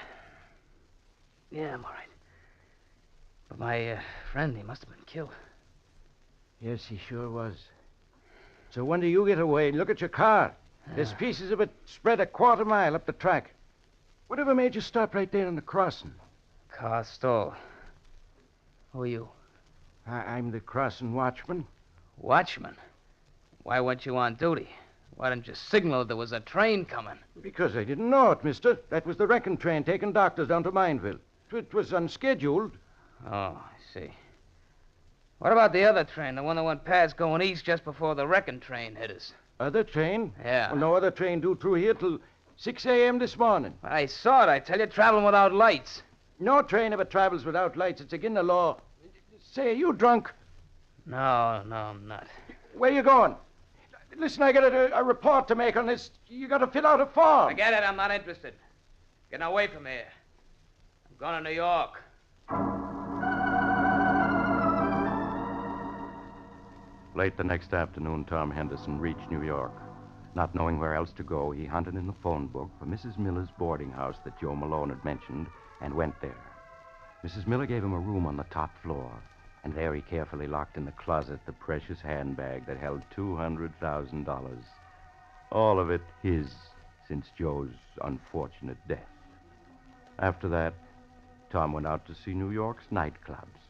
I'm all right. But my friend, he must have been killed. Yes, he sure was. So when do you get away? Look at your car. There's pieces of it spread a quarter mile up the track. Whatever made you stop right there on the crossing? Car stalled. Who are you? I'm the crossing watchman. Watchman? Why weren't you on duty? Why didn't you signal there was a train coming? Because I didn't know it, mister. That was the wrecking train taking doctors down to Mineville. It was unscheduled. Oh, I see. What about the other train, the one that went past going east just before the wrecking train hit us? Other train? Yeah. Well, no other train due through here till 6 a.m. this morning. I saw it, I tell you, traveling without lights. No train ever travels without lights. It's against the law. Say, are you drunk? No, I'm not. Where you going? Listen, I got a report to make on this. You got to fill out a form. Forget it, I'm not interested. Getting away from here. I'm going to New York. Late the next afternoon, Tom Henderson reached New York. Not knowing where else to go, he hunted in the phone book for Mrs. Miller's boarding house that Joe Malone had mentioned and went there. Mrs. Miller gave him a room on the top floor, and there he carefully locked in the closet the precious handbag that held $200,000. All of it his since Joe's unfortunate death. After that, Tom went out to see New York's nightclubs.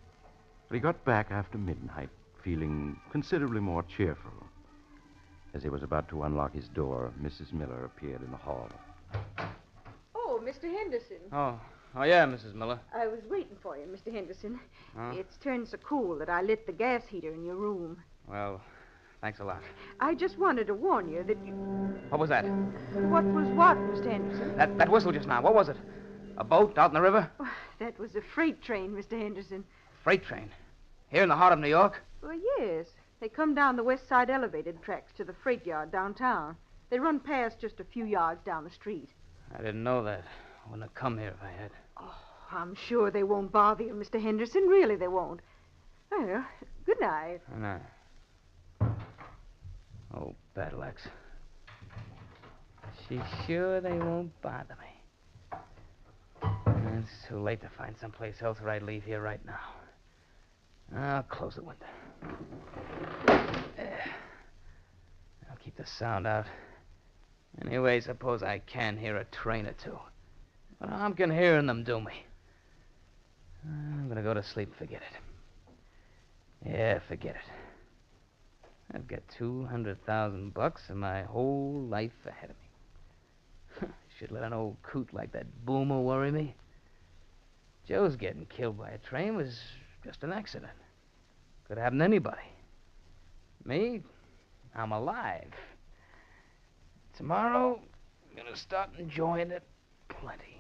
But he got back after midnight, feeling considerably more cheerful. As he was about to unlock his door, Mrs. Miller appeared in the hall. Oh, Mr. Henderson. Oh, yeah, Mrs. Miller. I was waiting for you, Mr. Henderson. Huh? It's turned so cool that I lit the gas heater in your room. Well, thanks a lot. I just wanted to warn you that you... What was that? What was what, Mr. Henderson? That whistle just now. What was it? A boat out in the river? Oh, that was a freight train, Mr. Henderson. Freight train? Here in the heart of New York? Well, yes. They come down the west side elevated tracks to the freight yard downtown. They run past just a few yards down the street. I didn't know that. I wouldn't have come here if I had. Oh, I'm sure they won't bother you, Mr. Henderson. Really, they won't. Well, good night. Good night. Oh, battle axe. She's sure they won't bother me. It's too late to find someplace else where I'd leave here right now. I'll close the window. I'll keep the sound out. Anyway, suppose I can hear a train or two. What harm can hearing them do me? I'm gonna go to sleep and forget it. Yeah, forget it. I've got $200,000 and my whole life ahead of me. Should let an old coot like that Boomer worry me. Joe's getting killed by a train was just an accident. Could happen to anybody. Me, I'm alive. Tomorrow, I'm gonna start enjoying it plenty.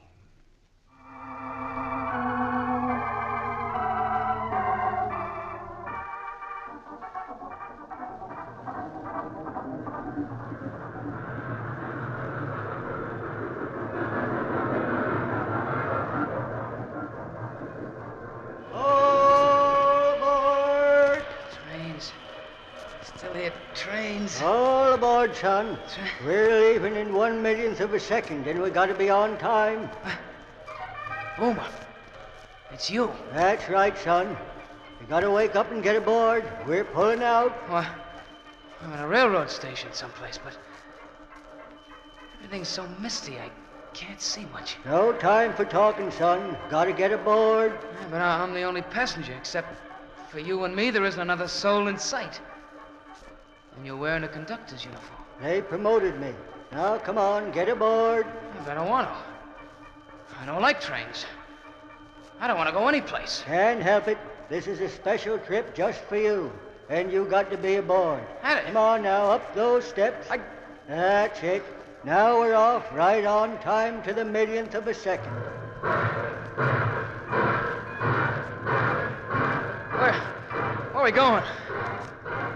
All aboard, son. We're leaving in 1/1,000,000th of a second, and we gotta be on time. Boomer, it's you. That's right, son. You gotta wake up and get aboard. We're pulling out. Well, I'm at a railroad station someplace, but everything's so misty I can't see much. No time for talking, son. Gotta get aboard. Yeah, but I'm the only passenger, except for you and me, there isn't another soul in sight. And you're wearing a conductor's uniform. They promoted me. Now, come on, get aboard. But I don't want to. I don't like trains. I don't want to go anyplace. Can't help it. This is a special trip just for you. And you got to be aboard. Come on now, up those steps. That's it. Now we're off, right on time to the 1,000,000th of a second. Where are we going?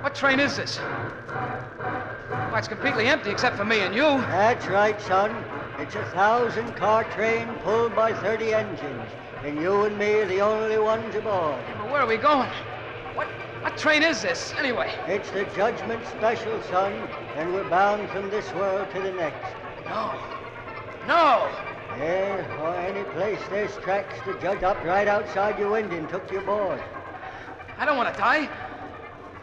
What train is this? Why, it's completely empty except for me and you. That's right, son. It's a 1,000-car train pulled by 30 engines. And you and me are the only ones aboard. Well, where are we going? What train is this, anyway? It's the Judgment Special, son. And we're bound from this world to the next. No. Yeah, or any place there's tracks, the judge up right outside your window and took you aboard. I don't want to die.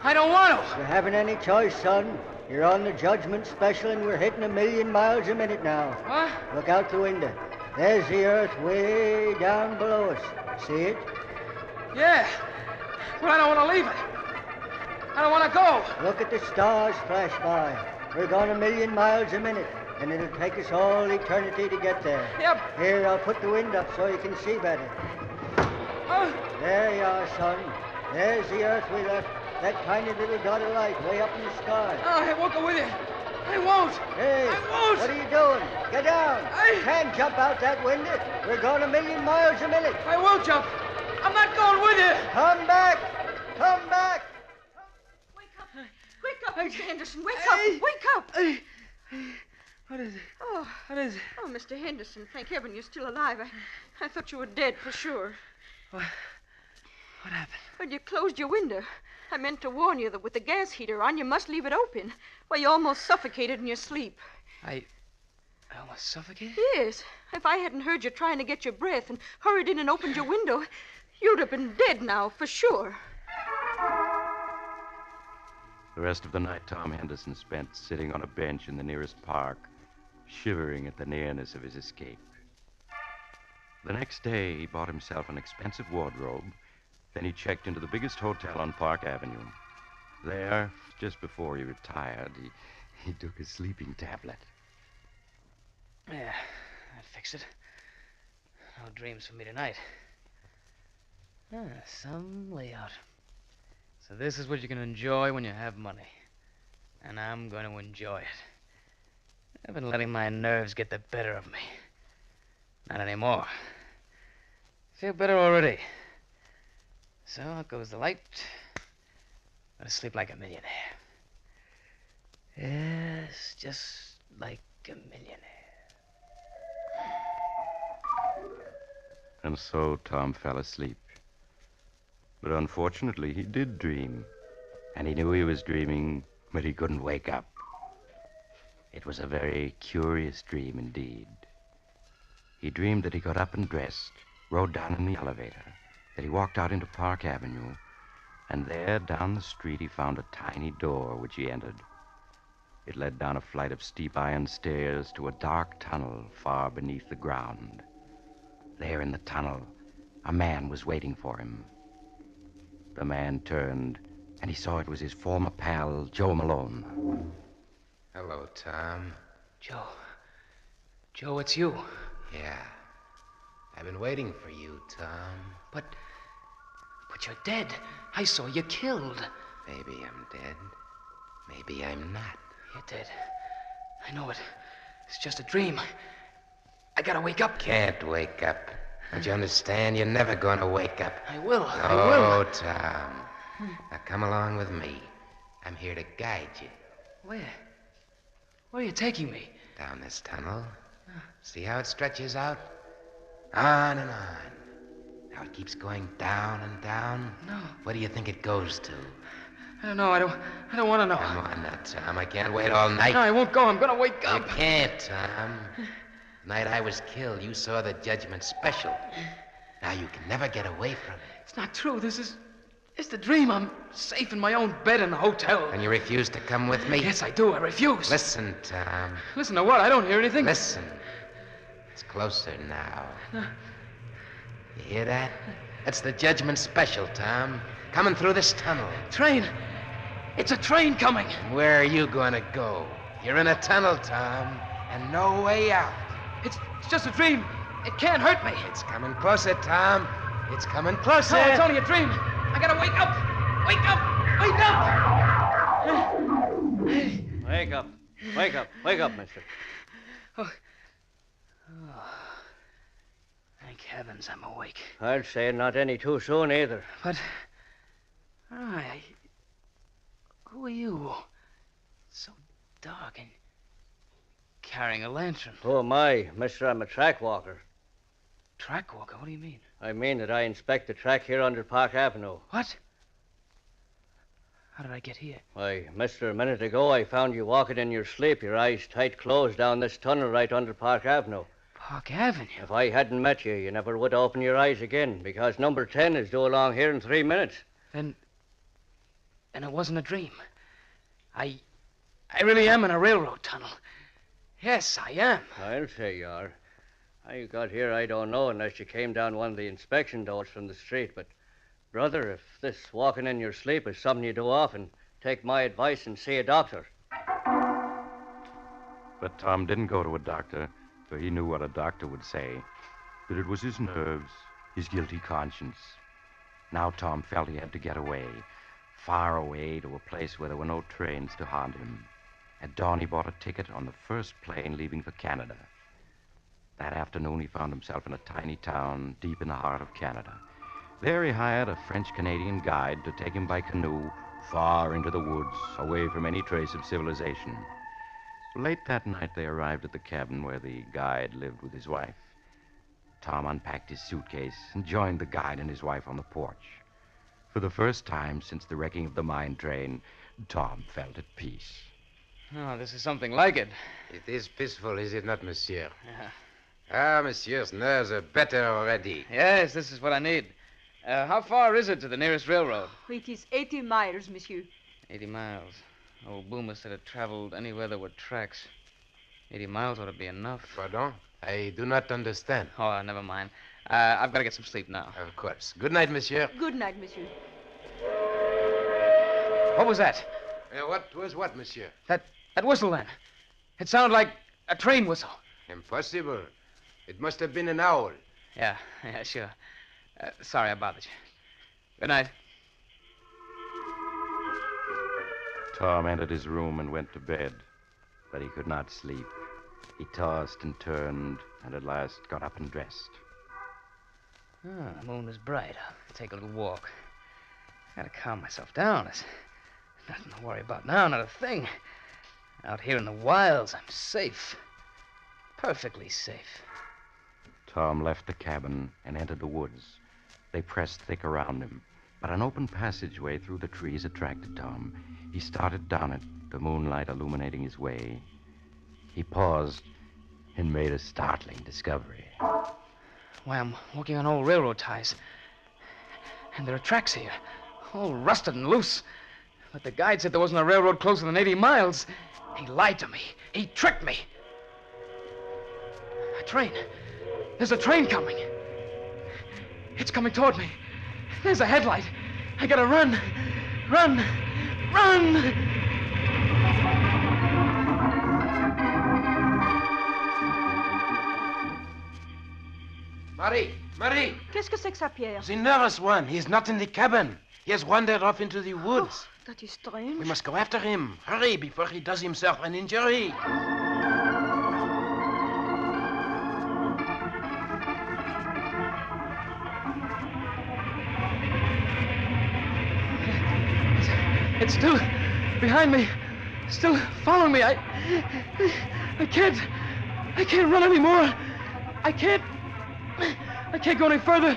I don't want to. You haven't any choice, son. You're on the Judgment Special and we're hitting 1,000,000 miles a minute now. What? Look out the window. There's the earth way down below us. See it? Yeah, but I don't want to leave it. I don't want to go. Look at the stars flash by. We're going 1,000,000 miles a minute, and it'll take us all eternity to get there. Yep. Here, I'll put the wind up so you can see better. There you are, son. There's the earth we left. That tiny little dot of light way up in the sky. Oh, I won't go with you. I won't. Hey, I won't. What are you doing? Get down. You can't jump out that window. We're going 1,000,000 miles a minute. I will jump. I'm not going with you. Come back. Come back. Wake up, Mr. Henderson. Wake up. Wake up. What is it? Oh. What is it? Oh, Mr. Henderson, thank heaven you're still alive. I thought you were dead for sure. What happened? When you closed your window, I meant to warn you that with the gas heater on, you must leave it open. Why, you almost suffocated in your sleep. I almost suffocated? Yes. If I hadn't heard you trying to get your breath and hurried in and opened your window, you'd have been dead now, for sure. The rest of the night, Tom Henderson spent sitting on a bench in the nearest park, shivering at the nearness of his escape. The next day, he bought himself an expensive wardrobe. Then he checked into the biggest hotel on Park Avenue. There, just before he retired, he took a sleeping tablet. Yeah, that fixed it. No dreams for me tonight. Some layout. So this is what you can enjoy when you have money. And I'm going to enjoy it. I've been letting my nerves get the better of me. Not anymore. I feel better already. So out goes the light. I'm going to sleep like a millionaire. Yes, just like a millionaire. And so Tom fell asleep. But unfortunately, he did dream. And he knew he was dreaming, but he couldn't wake up. It was a very curious dream indeed. He dreamed that he got up and dressed, rode down in the elevator, that he walked out into Park Avenue, and there, down the street, he found a tiny door which he entered. It led down a flight of steep iron stairs to a dark tunnel far beneath the ground. There in the tunnel, a man was waiting for him. The man turned, and he saw it was his former pal, Joe Malone. Hello, Tom. Joe. Joe, it's you. Yeah. I've been waiting for you, Tom. But you're dead. I saw you killed. Maybe I'm dead. Maybe I'm not. You're dead. I know it. It's just a dream. I gotta wake up. Can't wake up. Don't you understand? You're never gonna wake up. I will. No, I will. Tom. Now come along with me. I'm here to guide you. Where? Where are you taking me? Down this tunnel. See how it stretches out? On and on. Now it keeps going down and down. No. Where do you think it goes to? I don't know. I don't want to know. Come on now, Tom. I can't wait all night. No, I won't go. I'm gonna wake up. You can't, Tom. The night I was killed, you saw the judgment special. Now you can never get away from it. It's not true. It's the dream. I'm safe in my own bed in the hotel. And you refuse to come with me? Yes, I do. I refuse. Listen, Tom. Listen to what? I don't hear anything. Listen. It's closer now. You hear that? That's the judgment special, Tom. Coming through this tunnel. Train. It's a train coming. Where are you going to go? You're in a tunnel, Tom, and no way out. It's just a dream. It can't hurt me. It's coming closer, Tom. It's coming closer. No, it's only a dream. I gotta wake up. Wake up. Wake up. Wake up. Wake up. Wake up, mister. Oh. Thank heavens I'm awake. I'd say not any too soon either. But... Who are you? So dark and carrying a lantern. Who am I, mister? I'm a track walker. Track walker? What do you mean? I mean that I inspect the track here under Park Avenue. What? How did I get here? Why, mister, a minute ago I found you walking in your sleep, your eyes tight closed down this tunnel right under Park Avenue. Park Avenue? If I hadn't met you, you never would open your eyes again, because number 10 is due along here in 3 minutes. Then it wasn't a dream. I really am in a railroad tunnel. Yes, I am. I'll say you are. How you got here, I don't know, unless you came down one of the inspection doors from the street. But, brother, if this walking in your sleep is something you do often, take my advice and see a doctor. But Tom didn't go to a doctor, for he knew what a doctor would say. That it was his nerves, his guilty conscience. Now Tom felt he had to get away, far away to a place where there were no trains to haunt him. At dawn, he bought a ticket on the first plane leaving for Canada. That afternoon, he found himself in a tiny town deep in the heart of Canada. There, he hired a French-Canadian guide to take him by canoe far into the woods, away from any trace of civilization. Late that night, they arrived at the cabin where the guide lived with his wife. Tom unpacked his suitcase and joined the guide and his wife on the porch. For the first time since the wrecking of the mine train, Tom felt at peace. Oh, this is something like it. It is peaceful, is it not, monsieur? Yeah. Ah, monsieur's nerves are better already. Yes, this is what I need. How far is it to the nearest railroad? It is 80 miles, monsieur. 80 miles. Old Boomer said it traveled anywhere there were tracks. 80 miles ought to be enough. Pardon? I do not understand. Oh, never mind. I've got to get some sleep now. Of course. Good night, monsieur. Good night, monsieur. What was that? What was what, monsieur? That whistle, then. It sounded like a train whistle. Impossible. It must have been an owl. Yeah, sure. Sorry I bothered you. Good night. Tom entered his room and went to bed, but he could not sleep. He tossed and turned, and at last got up and dressed. Oh, the moon is bright. I'll take a little walk. Gotta calm myself down. There's nothing to worry about now, not a thing. Out here in the wilds, I'm safe. Perfectly safe. Tom left the cabin and entered the woods. They pressed thick around him, but an open passageway through the trees attracted Tom. He started down it, the moonlight illuminating his way. He paused and made a startling discovery. Why, I'm walking on old railroad ties. And there are tracks here, all rusted and loose. But the guide said there wasn't a railroad closer than 80 miles. He lied to me. He tricked me. A train. There's a train coming. It's coming toward me. There's a headlight. I gotta run. Run! Run! Marie! Qu'est-ce que c'est que ça, Pierre? The nervous one. He is not in the cabin. He has wandered off into the woods. That is strange. We must go after him. Hurry before he does himself an injury. It's still behind me. Still following me. I can't run anymore. I can't go any further.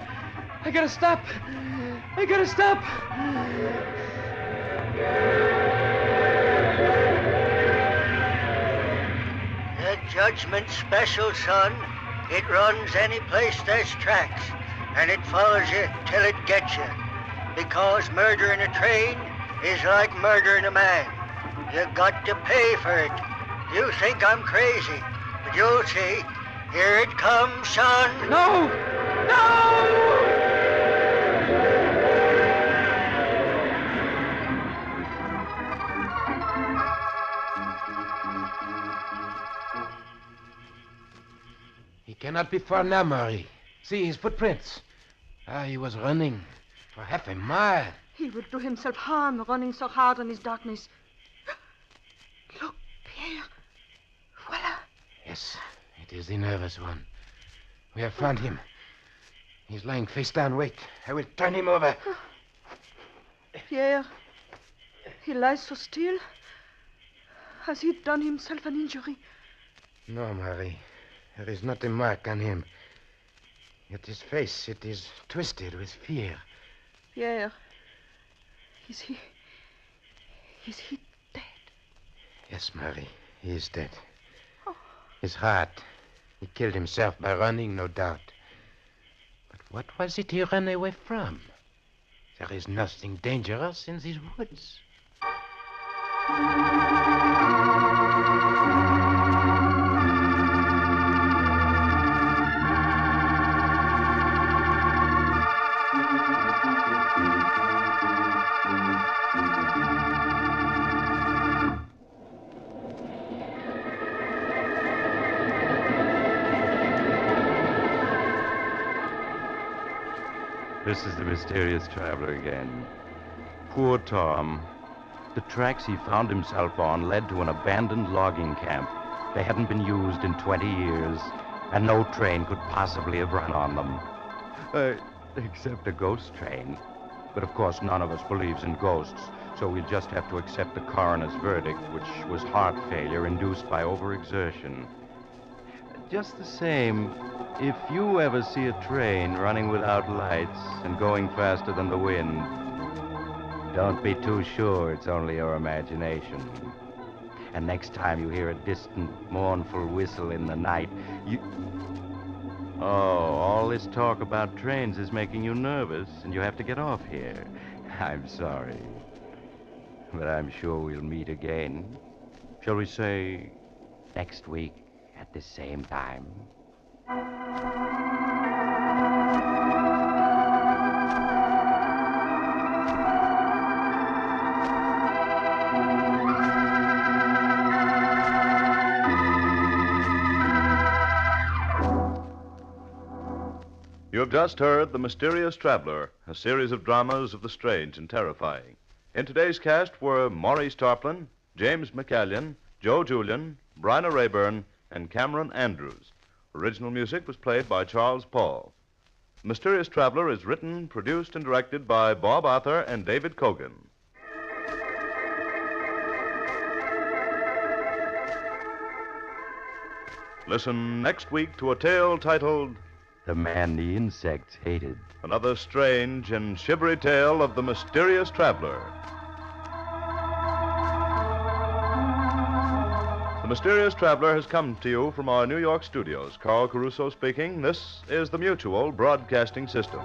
I gotta stop. The judgment special, son. It runs any place there's tracks, and it follows you till it gets you. Because murdering a train is like murdering a man. You got to pay for it. You think I'm crazy, but you'll see. Here it comes, son. No! He cannot be far now, Marie. See his footprints. He was running for half a mile. He will do himself harm running so hard in his darkness. Look, Pierre. Voila. Yes, it is the nervous one. We have found him. He's lying face down. Wait, I will turn him over. Pierre, he lies so still. Has he done himself an injury? No, Marie. There is not a mark on him. Yet his face, it is twisted with fear. Pierre, is he dead? Yes, Marie, he is dead. His heart. He killed himself by running, no doubt. But what was it he ran away from? There is nothing dangerous in these woods. This is the mysterious traveler again. Poor Tom. The tracks he found himself on led to an abandoned logging camp. They hadn't been used in 20 years, and no train could possibly have run on them. Except a ghost train. But of course, none of us believes in ghosts, so we'll just have to accept the coroner's verdict, which was heart failure induced by overexertion. Just the same, if you ever see a train running without lights and going faster than the wind, don't be too sure it's only your imagination. And next time you hear a distant, mournful whistle in the night, Oh, all this talk about trains is making you nervous, and you have to get off here. I'm sorry. But I'm sure we'll meet again. Shall we say next week at the same time? You have just heard The Mysterious Traveler, a series of dramas of the strange and terrifying. In today's cast were Maurice Tarplin, James McCallion, Joe Julian, Bryna Rayburn, and Cameron Andrews. Original music was played by Charles Paul. The Mysterious Traveler is written, produced, and directed by Bob Arthur and David Kogan. Listen next week to a tale titled The Man the Insects Hated. Another strange and shivery tale of the mysterious traveler. The Mysterious Traveler has come to you from our New York studios. Carl Caruso speaking. This is the Mutual Broadcasting System.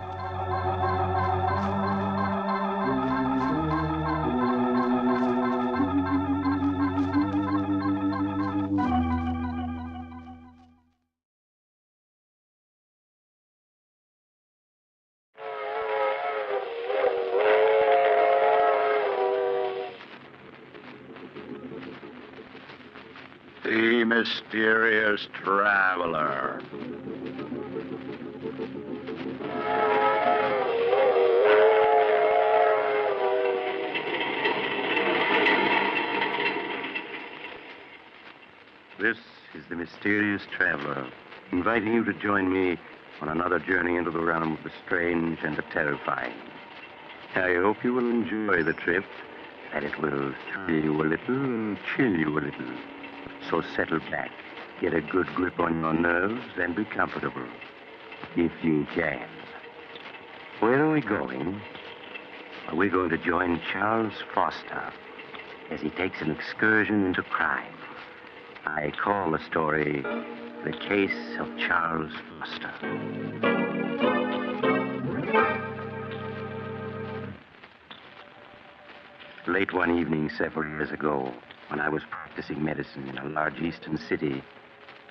The Mysterious Traveler. This is the Mysterious Traveler, inviting you to join me on another journey into the realm of the strange and the terrifying. I hope you will enjoy the trip, that it will thrill you a little and chill you a little. So settle back, get a good grip on your nerves, and be comfortable, if you can. Where are we going? Well, we're going to join Charles Foster as he takes an excursion into crime. I call the story The Case of Charles Foster. Late one evening several years ago, when I was practicing medicine in a large eastern city,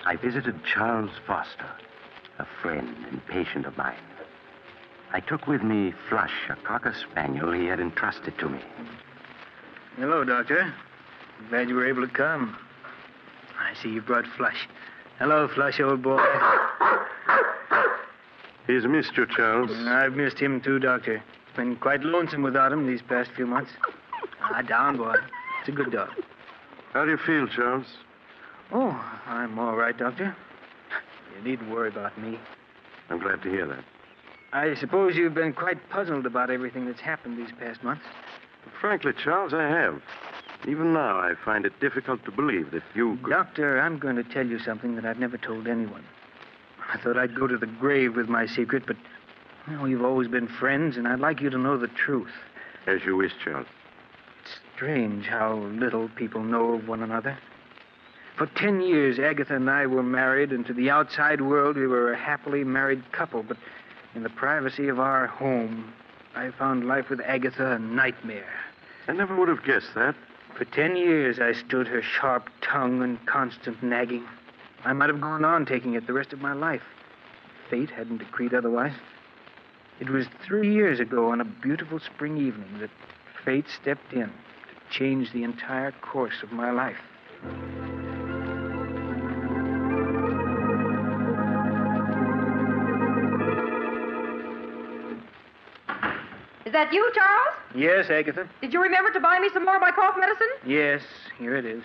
I visited Charles Foster, a friend and patient of mine. I took with me Flush, a cocker spaniel he had entrusted to me. Hello, Doctor. Glad you were able to come. I see you brought Flush. Hello, Flush, old boy. He's missed you, Charles. I've missed him, too, Doctor. It's been quite lonesome without him these past few months. Down, boy. It's a good dog. How do you feel, Charles? Oh, I'm all right, Doctor. You needn't worry about me. I'm glad to hear that. I suppose you've been quite puzzled about everything that's happened these past months. Frankly, Charles, I have. Even now, I find it difficult to believe that you could... Doctor, I'm going to tell you something that I've never told anyone. I thought I'd go to the grave with my secret, but we've always been friends, and I'd like you to know the truth. As you wish, Charles. It's strange how little people know of one another. For 10 years, Agatha and I were married, and to the outside world, we were a happily married couple. But in the privacy of our home, I found life with Agatha a nightmare. I never would have guessed that. For 10 years, I stood her sharp tongue and constant nagging. I might have gone on taking it the rest of my life. Fate hadn't decreed otherwise. It was 3 years ago on a beautiful spring evening that fate stepped in to change the entire course of my life. Is that you, Charles? Yes, Agatha. Did you remember to buy me some more of my cough medicine? Yes, here it is.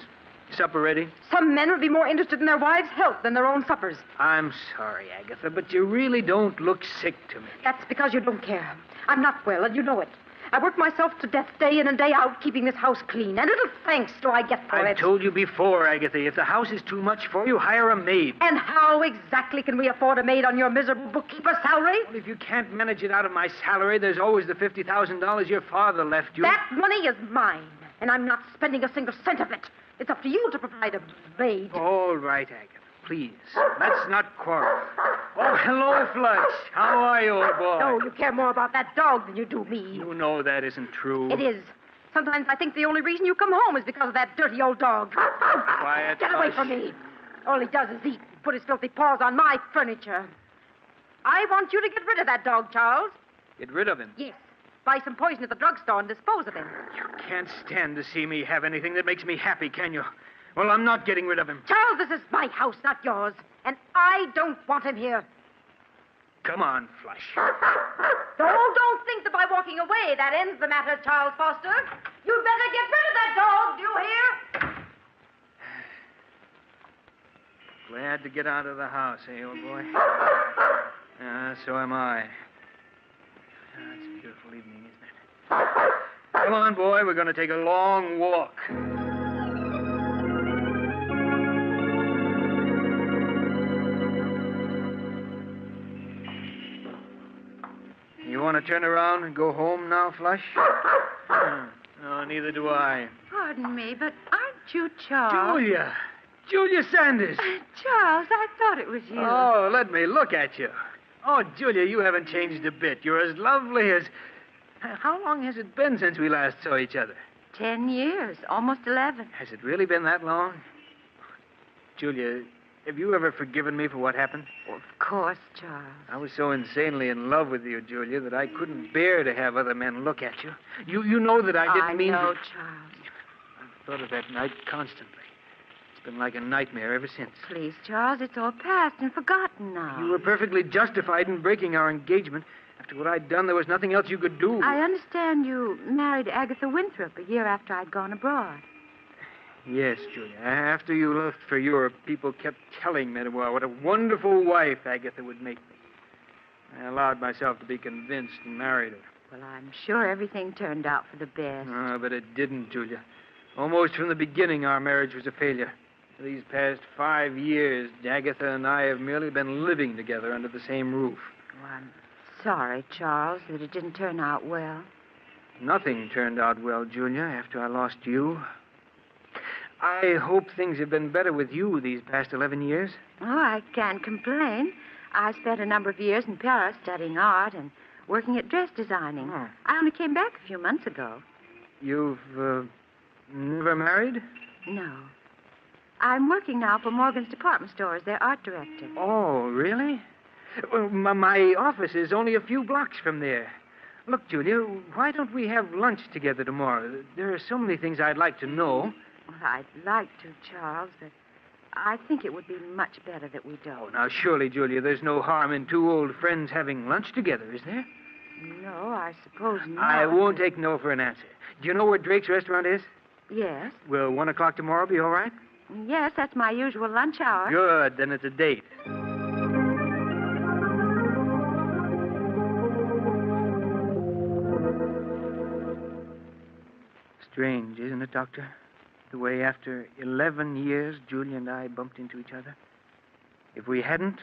Supper ready? Some men would be more interested in their wives' health than their own suppers. I'm sorry, Agatha, but you really don't look sick to me. That's because you don't care. I'm not well, and you know it. I work myself to death day in and day out, keeping this house clean. And little thanks do I get for it. I've told you before, Agatha, if the house is too much for you, hire a maid. And how exactly can we afford a maid on your miserable bookkeeper's salary? Well, if you can't manage it out of my salary, there's always the $50,000 your father left you. That money is mine, and I'm not spending a single cent of it. It's up to you to provide a maid. All right, Agatha. Please, let's not quarrel. Oh, hello, Flush. How are you, old boy? No, you care more about that dog than you do me. You know that isn't true. It is. Sometimes I think the only reason you come home is because of that dirty old dog. Quiet, Get away Flush. from me. All he does is eat and put his filthy paws on my furniture. I want you to get rid of that dog, Charles. Get rid of him. Yes. Buy some poison at the drugstore and dispose of him. You can't stand to see me have anything that makes me happy, can you? Well, I'm not getting rid of him. Charles, this is my house, not yours. And I don't want him here. Come on, Flush. Don't think that by walking away that ends the matter, Charles Foster. You'd better get rid of that dog, do you hear? Glad to get out of the house, eh, old boy? So am I. It's a beautiful evening, isn't it? Come on, boy. We're going to take a long walk. You want to turn around and go home now, Flush? No, neither do I. Pardon me, but aren't you Charles? Julia! Julia Sanders. Charles, I thought it was you. Oh, let me look at you. Oh, Julia, you haven't changed a bit. You're as lovely as... How long has it been since we last saw each other? 10 years, almost 11. Has it really been that long? Julia, have you ever forgiven me for what happened? Of course, Charles. I was so insanely in love with you, Julia, that I couldn't bear to have other men look at you. You know that I didn't mean... I know, to... Charles. I've thought of that night constantly. It's been like a nightmare ever since. Please, Charles, it's all past and forgotten now. You were perfectly justified in breaking our engagement. After what I'd done, there was nothing else you could do. I understand you married Agatha Winthrop a year after I'd gone abroad. Yes, Julia. After you left for Europe, people kept telling me what a wonderful wife Agatha would make me. I allowed myself to be convinced and married her. Well, I'm sure everything turned out for the best. Oh, but it didn't, Julia. Almost from the beginning, our marriage was a failure. For these past 5 years, Agatha and I have merely been living together under the same roof. Oh, I'm sorry, Charles, that it didn't turn out well. Nothing turned out well, Julia, after I lost you. I hope things have been better with you these past 11 years. Oh, I can't complain. I spent a number of years in Paris studying art and working at dress designing. Oh. I only came back a few months ago. You've never married? No. I'm working now for Morgan's department store as their art director. Oh, really? Well, my office is only a few blocks from there. Look, Julia, why don't we have lunch together tomorrow? There are so many things I'd like to know. Well, I'd like to, Charles, but I think it would be much better that we don't. Oh, now, surely, Julia, there's no harm in two old friends having lunch together, is there? No, I suppose not. I won't take no for an answer. Do you know where Drake's restaurant is? Yes. Will 1 o'clock tomorrow be all right? Yes, that's my usual lunch hour. Good, then it's a date. Strange, isn't it, Doctor? The way after 11 years, Julia and I bumped into each other. If we hadn't,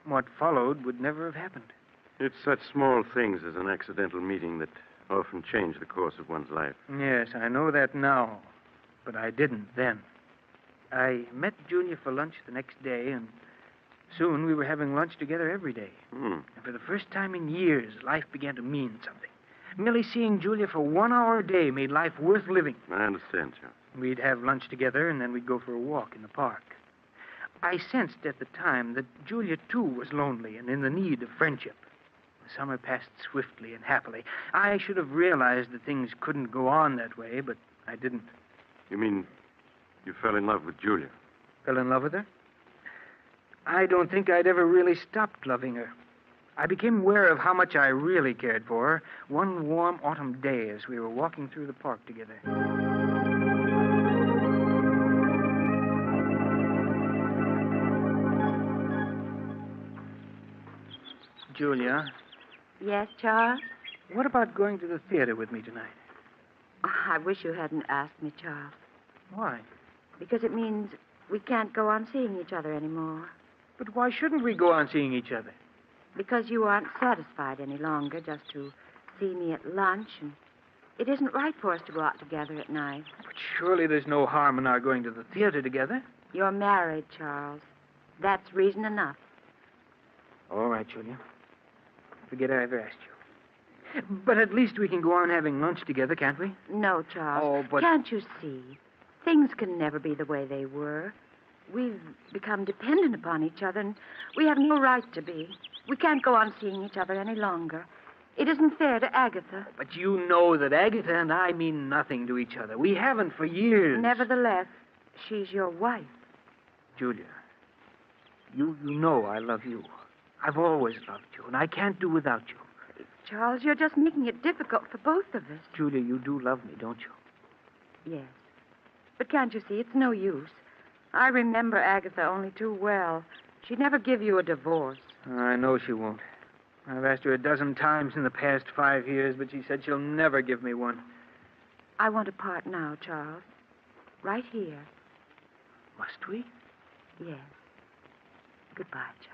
what followed would never have happened. It's such small things as an accidental meeting that often change the course of one's life. Yes, I know that now, but I didn't then. I met Julia for lunch the next day, and soon we were having lunch together every day. And for the first time in years, life began to mean something. Merely seeing Julia for 1 hour a day made life worth living. I understand, Charles. We'd have lunch together, and then we'd go for a walk in the park. I sensed at the time that Julia, too, was lonely and in the need of friendship. The summer passed swiftly and happily. I should have realized that things couldn't go on that way, but I didn't. You mean you fell in love with Julia? Fell in love with her? I don't think I'd ever really stopped loving her. I became aware of how much I really cared for her one warm autumn day as we were walking through the park together. Julia. Yes, Charles? What about going to the theater with me tonight? Oh, I wish you hadn't asked me, Charles. Why? Because it means we can't go on seeing each other anymore. But why shouldn't we go on seeing each other? Because you aren't satisfied any longer just to see me at lunch, and it isn't right for us to go out together at night. But surely there's no harm in our going to the theater together. You're married, Charles. That's reason enough. All right, Julia. Forget I ever asked you. But at least we can go on having lunch together, can't we? No, Charles. Oh, but... Can't you see? Things can never be the way they were. We've become dependent upon each other, and we have no right to be. We can't go on seeing each other any longer. It isn't fair to Agatha. But you know that Agatha and I mean nothing to each other. We haven't for years. Nevertheless, she's your wife. Julia, you know I love you. I've always loved you, and I can't do without you. Charles, you're just making it difficult for both of us. Julia, you do love me, don't you? Yes. But can't you see, it's no use. I remember Agatha only too well. She'd never give you a divorce. I know she won't. I've asked her a dozen times in the past 5 years, but she said she'll never give me one. I want to part now, Charles. Right here. Must we? Yes. Goodbye, Charles.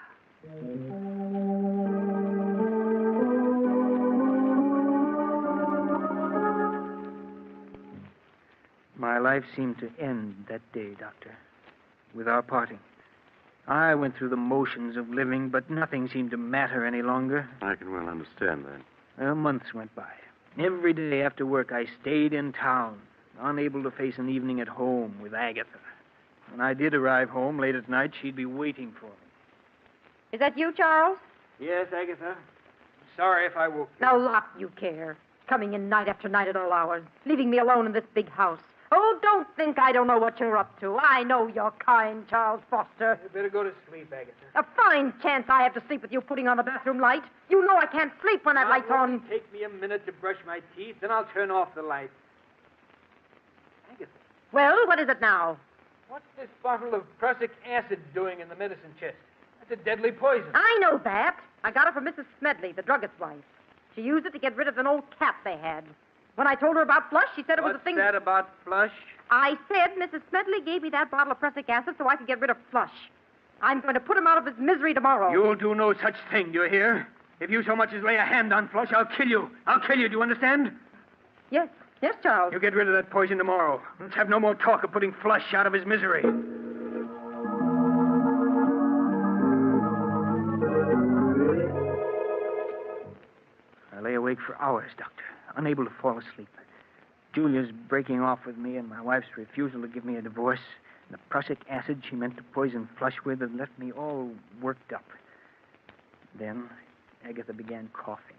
My life seemed to end that day, Doctor. with our parting. I went through the motions of living, but nothing seemed to matter any longer. I can well understand that. Well, months went by. Every day after work, I stayed in town, unable to face an evening at home with Agatha. When I did arrive home late at night, she'd be waiting for me. Is that you, Charles? Yes, Agatha. Sorry if I woke you. Now, lot you care. Coming in night after night at all hours, leaving me alone in this big house. Oh, don't think I don't know what you're up to. I know you're kind, Charles Foster. You better go to sleep, Agatha. A fine chance I have to sleep with you putting on the bathroom light. You know I can't sleep when that light's on. It'll take me a minute to brush my teeth, then I'll turn off the light. Agatha. Well, what is it now? What's this bottle of prussic acid doing in the medicine chest? That's a deadly poison. I know that. I got it from Mrs. Smedley, the druggist's wife. She used it to get rid of an old cat they had. When I told her about Flush, she said it was a thing... What's that about Flush? I said Mrs. Smedley gave me that bottle of prussic acid so I could get rid of Flush. I'm going to put him out of his misery tomorrow. You'll do no such thing, do you hear? If you so much as lay a hand on Flush, I'll kill you. I'll kill you, do you understand? Yes, Charles. You get rid of that poison tomorrow. Let's have no more talk of putting Flush out of his misery. I lay awake for hours, Doctor, unable to fall asleep. Julia's breaking off with me and my wife's refusal to give me a divorce. The prussic acid she meant to poison Flush with had left me all worked up. Then Agatha began coughing.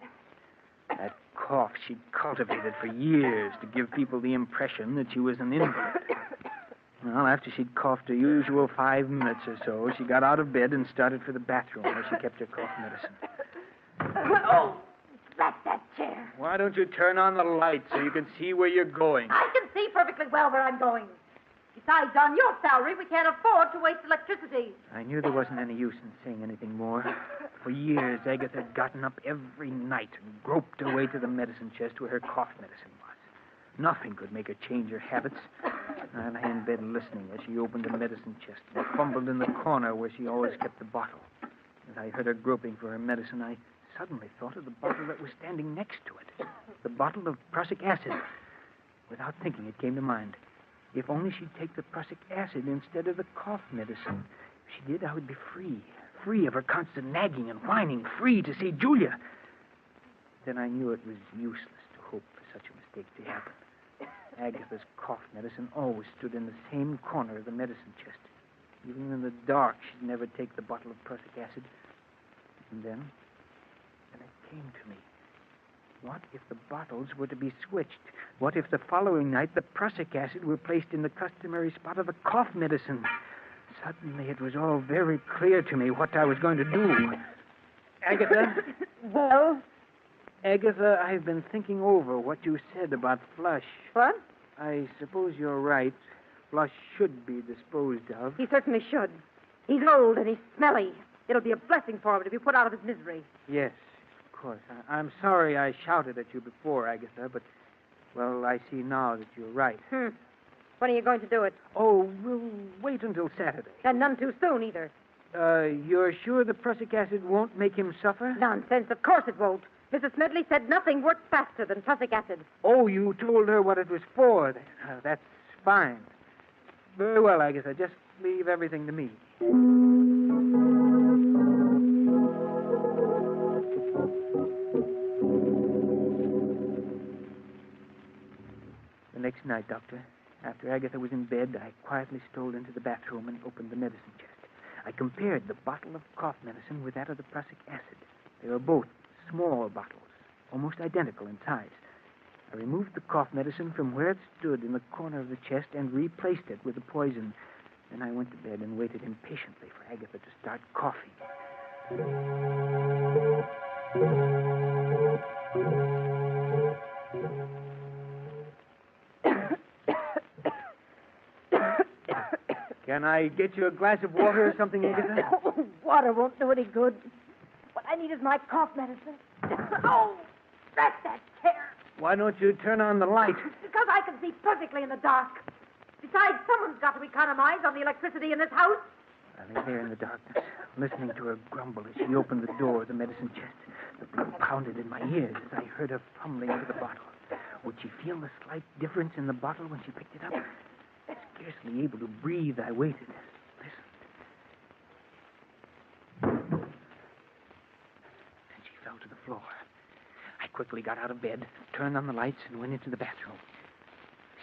That cough she'd cultivated for years to give people the impression that she was an invalid. Well, after she'd coughed her usual 5 minutes or so, she got out of bed and started for the bathroom where she kept her cough medicine. Oh, that's that chair. Why don't you turn on the light so you can see where you're going? I can see perfectly well where I'm going. Besides, on your salary, we can't afford to waste electricity. I knew there wasn't any use in saying anything more. For years, Agatha had gotten up every night and groped her way to the medicine chest where her cough medicine was. Nothing could make her change her habits. I lay in bed listening as she opened the medicine chest and fumbled in the corner where she always kept the bottle. As I heard her groping for her medicine, I suddenly thought of the bottle that was standing next to it. The bottle of prussic acid. Without thinking, it came to mind. If only she'd take the prussic acid instead of the cough medicine. If she did, I would be free. Free of her constant nagging and whining. Free to see Julia. Then I knew it was useless to hope for such a mistake to happen. Agatha's cough medicine always stood in the same corner of the medicine chest. Even in the dark, she'd never take the bottle of prussic acid. And then it came to me. What if the bottles were to be switched? What if the following night the prussic acid were placed in the customary spot of the cough medicine? Suddenly it was all very clear to me what I was going to do. Agatha? Well? Agatha, I've been thinking over what you said about Flush. What? I suppose you're right. Flush should be disposed of. He certainly should. He's old and he's smelly. It'll be a blessing for him to be put out of his misery. Yes, of course. I'm sorry I shouted at you before, Agatha, but, well, I see now that you're right. When are you going to do it? Oh, we'll wait until Saturday. And none too soon, either. You're sure the prussic acid won't make him suffer? Nonsense. Of course it won't. Mrs. Smedley said nothing works faster than prussic acid. Oh, you told her what it was for. That's fine. Very well, Agatha. Just leave everything to me. The next night, Doctor, after Agatha was in bed, I quietly strolled into the bathroom and opened the medicine chest. I compared the bottle of cough medicine with that of the prussic acid. They were both small bottles, almost identical in size. I removed the cough medicine from where it stood in the corner of the chest and replaced it with the poison. Then I went to bed and waited impatiently for Agatha to start coughing. Can I get you a glass of water or something, Agatha? Water won't do any good. What I need is my cough medicine. Oh, that's that chair. Why don't you turn on the light? Because I can see perfectly in the dark. Besides, someone's got to economize on the electricity in this house. I lay there in the darkness, listening to her grumble as she opened the door of the medicine chest. The blood pounded in my ears as I heard her fumbling for the bottle. Would she feel the slight difference in the bottle when she picked it up? Scarcely able to breathe, I waited, floor. I quickly got out of bed, turned on the lights, and went into the bathroom.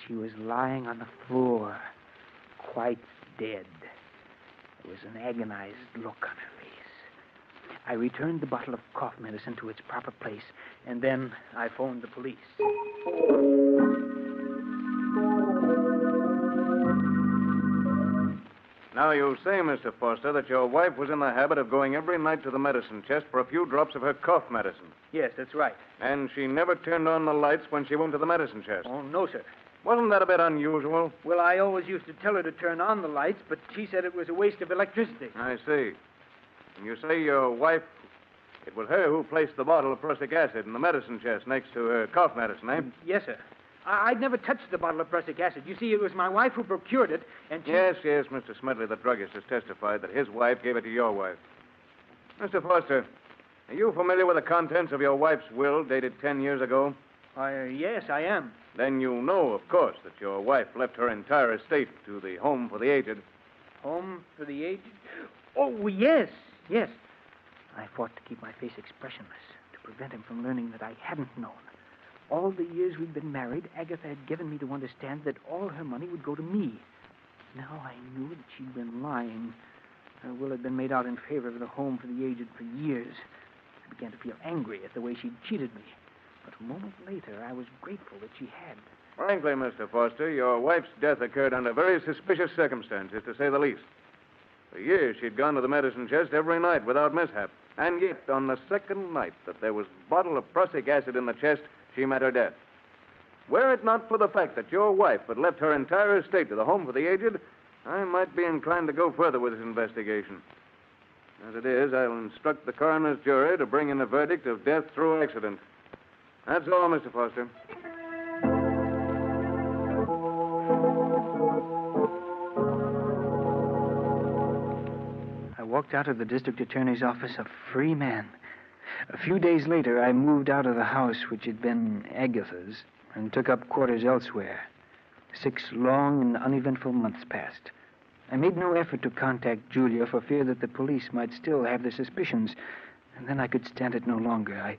She was lying on the floor, quite dead. There was an agonized look on her face. I returned the bottle of cough medicine to its proper place, and then I phoned the police. Now, you say, Mr. Foster, that your wife was in the habit of going every night to the medicine chest for a few drops of her cough medicine. Yes, that's right. And she never turned on the lights when she went to the medicine chest. Oh, no, sir. Wasn't that a bit unusual? Well, I always used to tell her to turn on the lights, but she said it was a waste of electricity. I see. And you say your wife, it was her who placed the bottle of prussic acid in the medicine chest next to her cough medicine, eh? Yes, sir. I'd never touched the bottle of prussic acid. You see, it was my wife who procured it, and she... Yes, Mr. Smedley, the druggist, has testified that his wife gave it to your wife. Mr. Foster, are you familiar with the contents of your wife's will dated 10 years ago? Yes, I am. Then you know, of course, that your wife left her entire estate to the Home for the Aged. Home for the Aged? Oh, yes. I fought to keep my face expressionless, to prevent him from learning that I hadn't known. All the years we'd been married, Agatha had given me to understand that all her money would go to me. Now I knew that she'd been lying. Her will had been made out in favor of the Home for the Aged for years. I began to feel angry at the way she'd cheated me. But a moment later, I was grateful that she had. Frankly, Mr. Foster, your wife's death occurred under very suspicious circumstances, to say the least. For years, she'd gone to the medicine chest every night without mishap. And yet, on the second night that there was a bottle of prussic acid in the chest, she met her death. Were it not for the fact that your wife had left her entire estate to the Home for the Aged, I might be inclined to go further with this investigation. As it is, I'll instruct the coroner's jury to bring in a verdict of death through accident. That's all, Mr. Foster. I walked out of the district attorney's office a free man. A few days later, I moved out of the house which had been Agatha's and took up quarters elsewhere. 6 long and uneventful months passed. I made no effort to contact Julia for fear that the police might still have their suspicions. And then I could stand it no longer. I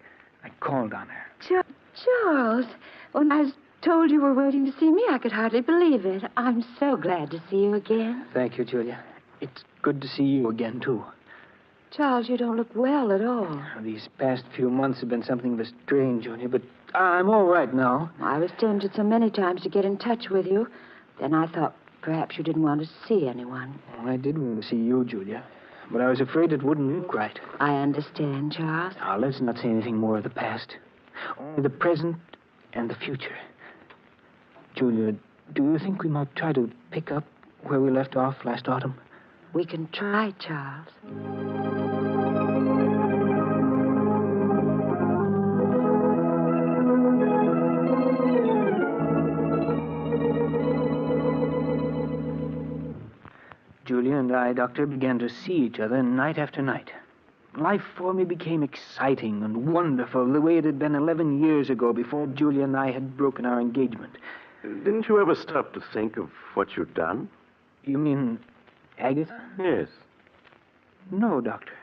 called on her. Charles, when I was told you were waiting to see me, I could hardly believe it. I'm so glad to see you again. Thank you, Julia. It's good to see you again, too. Charles, you don't look well at all. These past few months have been something of a strain, Julia, but I'm all right now. I was tempted so many times to get in touch with you. Then I thought perhaps you didn't want to see anyone. I did want to see you, Julia, but I was afraid it wouldn't look right. I understand, Charles. Now, let's not say anything more of the past. Only the present and the future. Julia, do you think we might try to pick up where we left off last autumn? We can try, Charles. Julia and I, Doctor, began to see each other night after night. Life for me became exciting and wonderful the way it had been 11 years ago before Julia and I had broken our engagement. Didn't you ever stop to think of what you'd done? You mean Agatha? Yes. No, Doctor.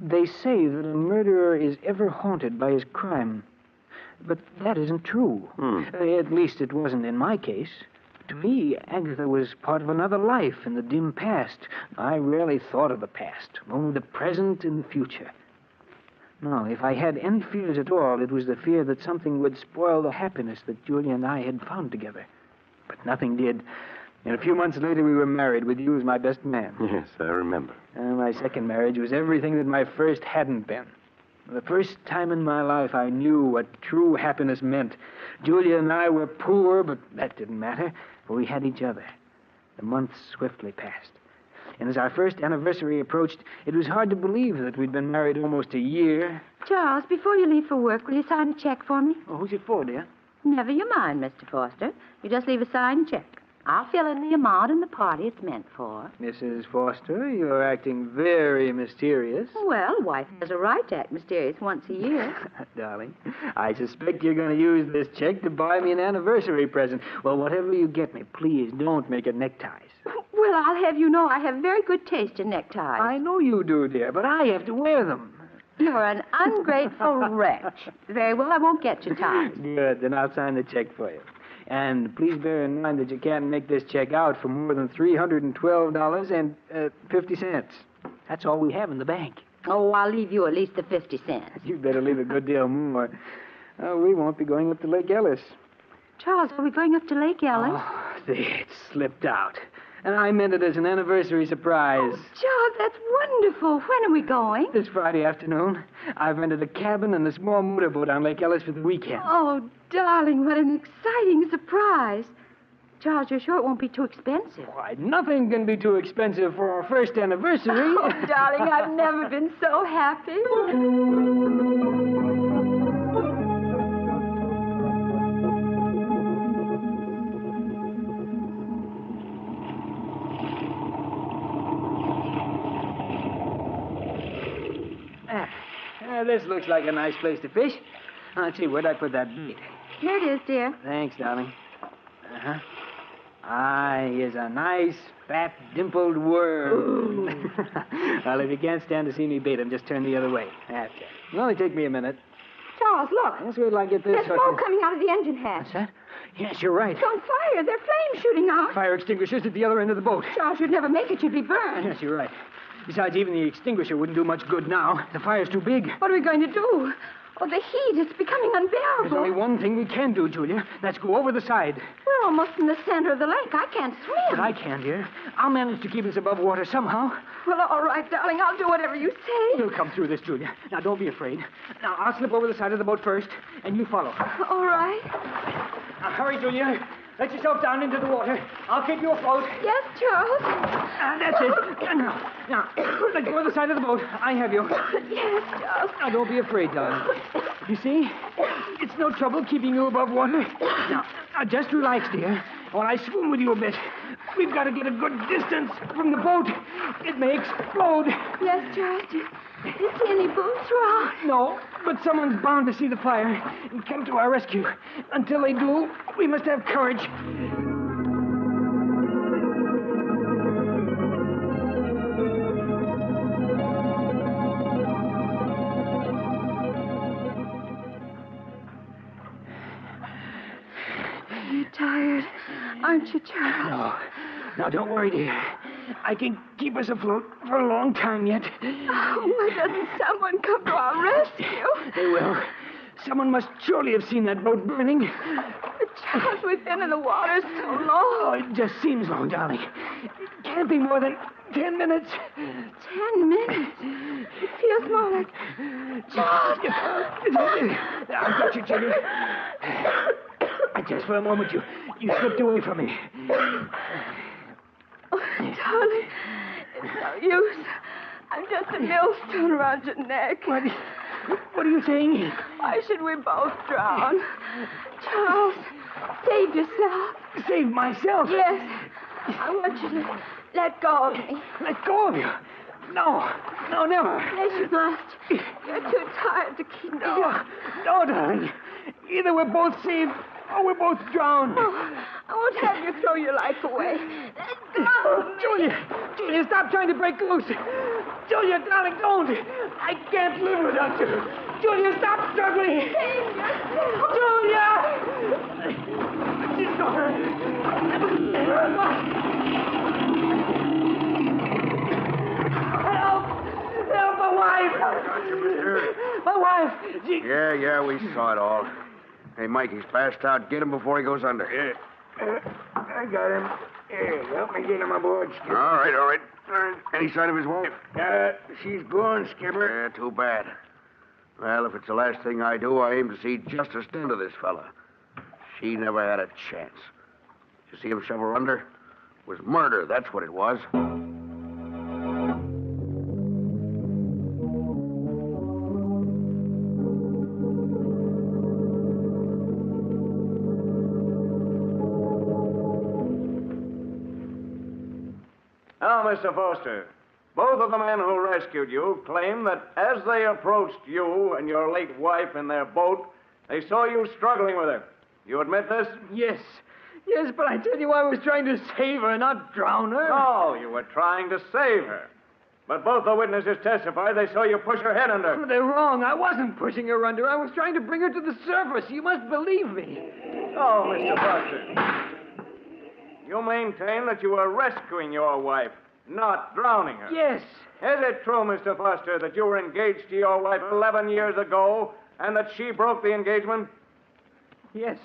They say that a murderer is ever haunted by his crime. But that isn't true. At least it wasn't in my case. To me, Agatha was part of another life in the dim past. I rarely thought of the past, only the present and the future. No, if I had any fears at all, it was the fear that something would spoil the happiness that Julia and I had found together. But nothing did. And a few months later, we were married with you as my best man. Yes, I remember. My second marriage was everything that my first hadn't been. The first time in my life I knew what true happiness meant. Julia and I were poor, but that didn't matter, for we had each other. The months swiftly passed. And as our first anniversary approached, it was hard to believe that we'd been married almost a year. Charles, before you leave for work, will you sign a check for me? Oh, who's it for, dear? Never you mind, Mr. Foster. You just leave a signed check. I'll fill in the amount and the party it's meant for. Mrs. Foster, you're acting very mysterious. Well, a wife has a right to act mysterious once a year. Darling, I suspect you're going to use this check to buy me an anniversary present. Well, whatever you get me, please don't make it neckties. Well, I'll have you know I have very good taste in neckties. I know you do, dear, but I have to wear them. You're an ungrateful wretch. Very well, I won't get you tied. Good, then I'll sign the check for you. And please bear in mind that you can't make this check out for more than $312.50. That's all we have in the bank. Oh, I'll leave you at least the 50 cents. You'd better leave a good deal more. We won't be going up to Lake Ellis. Charles, are we going up to Lake Ellis? Oh, it slipped out. And I meant it as an anniversary surprise. Oh, Charles, that's wonderful. When are we going? This Friday afternoon. I've rented a cabin and a small motorboat on Lake Ellis for the weekend. Oh, darling, what an exciting surprise. Charles, you're sure it won't be too expensive? Why, nothing can be too expensive for our first anniversary. Oh, darling, I've never been so happy. This looks like a nice place to fish. Let's see, where'd I put that bait? Here it is, dear. Thanks, darling. Uh-huh. Ah, here's a nice, fat, dimpled worm. Well, if you can't stand to see me bait him, just turn the other way. That's it. It'll only take me a minute. Charles, look. Let's wait till I get this. There's smoke coming out of the engine hatch. What's that? Yes, you're right. It's on fire. There are flames shooting out. Fire extinguishers at the other end of the boat. Charles, you'd never make it. You'd be burned. Yes, you're right. Besides, even the extinguisher wouldn't do much good now. The fire's too big. What are we going to do? Oh, the heat. It's becoming unbearable. There's only one thing we can do, Julia. Let's go over the side. We're almost in the center of the lake. I can't swim. But I can, dear. I'll manage to keep us above water somehow. Well, all right, darling. I'll do whatever you say. We'll come through this, Julia. Now, don't be afraid. Now, I'll slip over the side of the boat first, and you follow. All right. Now, hurry, Julia. Let yourself down into the water. I'll keep you afloat. Yes, Charles. That's it. Now, let go of the side of the boat. I have you. Yes, Charles. Now, don't be afraid, darling. You see? It's no trouble keeping you above water. Now, just relax, dear, while I swim with you a bit. We've got to get a good distance from the boat. It may explode. Yes, Charles. Do you see any boats around? No, but someone's bound to see the fire and come to our rescue. Until they do, we must have courage. You're tired, aren't you, Charles? No. Now, don't worry, dear. I can keep us afloat for a long time yet. Oh, why doesn't someone come to our rescue? They will. Someone must surely have seen that boat burning. But Charles, we've been in the water so long. Oh, it just seems long, darling. It can't be more than 10 minutes. 10 minutes? It feels more like... Charles! I've got you, Julia. Just for a moment, you slipped away from me. Oh, darling, it's no use. I'm just a millstone around your neck. What are you saying? Why should we both drown? Charles, save yourself. Save myself? Yes. I want you to let go of me. Let go of you? No, never. Yes, you must. You're too tired to keep going. No, darling. Either we're both saved or we're both drowned. Oh, I won't have you throw your life away. Let go of me. Julia, stop trying to break loose. Julia, darling, don't. I can't live without you. Julia, stop struggling. Save yourself. Julia! She's gone. Help, my wife. My wife. Yeah, we saw it all. Hey, Mike, he's passed out. Get him before he goes under. I got him. Here, help me get him aboard, Skipper. All right. Any sign of his wife? She's gone, Skipper. Yeah, too bad. Well, if it's the last thing I do, I aim to see justice done to this fella. She never had a chance. You see him shove her under? It was murder, that's what it was. Now, Mr. Foster, both of the men who rescued you claim that as they approached you and your late wife in their boat, they saw you struggling with her. You admit this? Yes, but I tell you I was trying to save her, not drown her. No, you were trying to save her. But both the witnesses testify they saw you push her head under. Oh, they're wrong. I wasn't pushing her under. I was trying to bring her to the surface. You must believe me. Oh, Mr. Foster. You maintain that you were rescuing your wife, not drowning her. Yes. Is it true, Mr. Foster, that you were engaged to your wife 11 years ago and that she broke the engagement? Yes,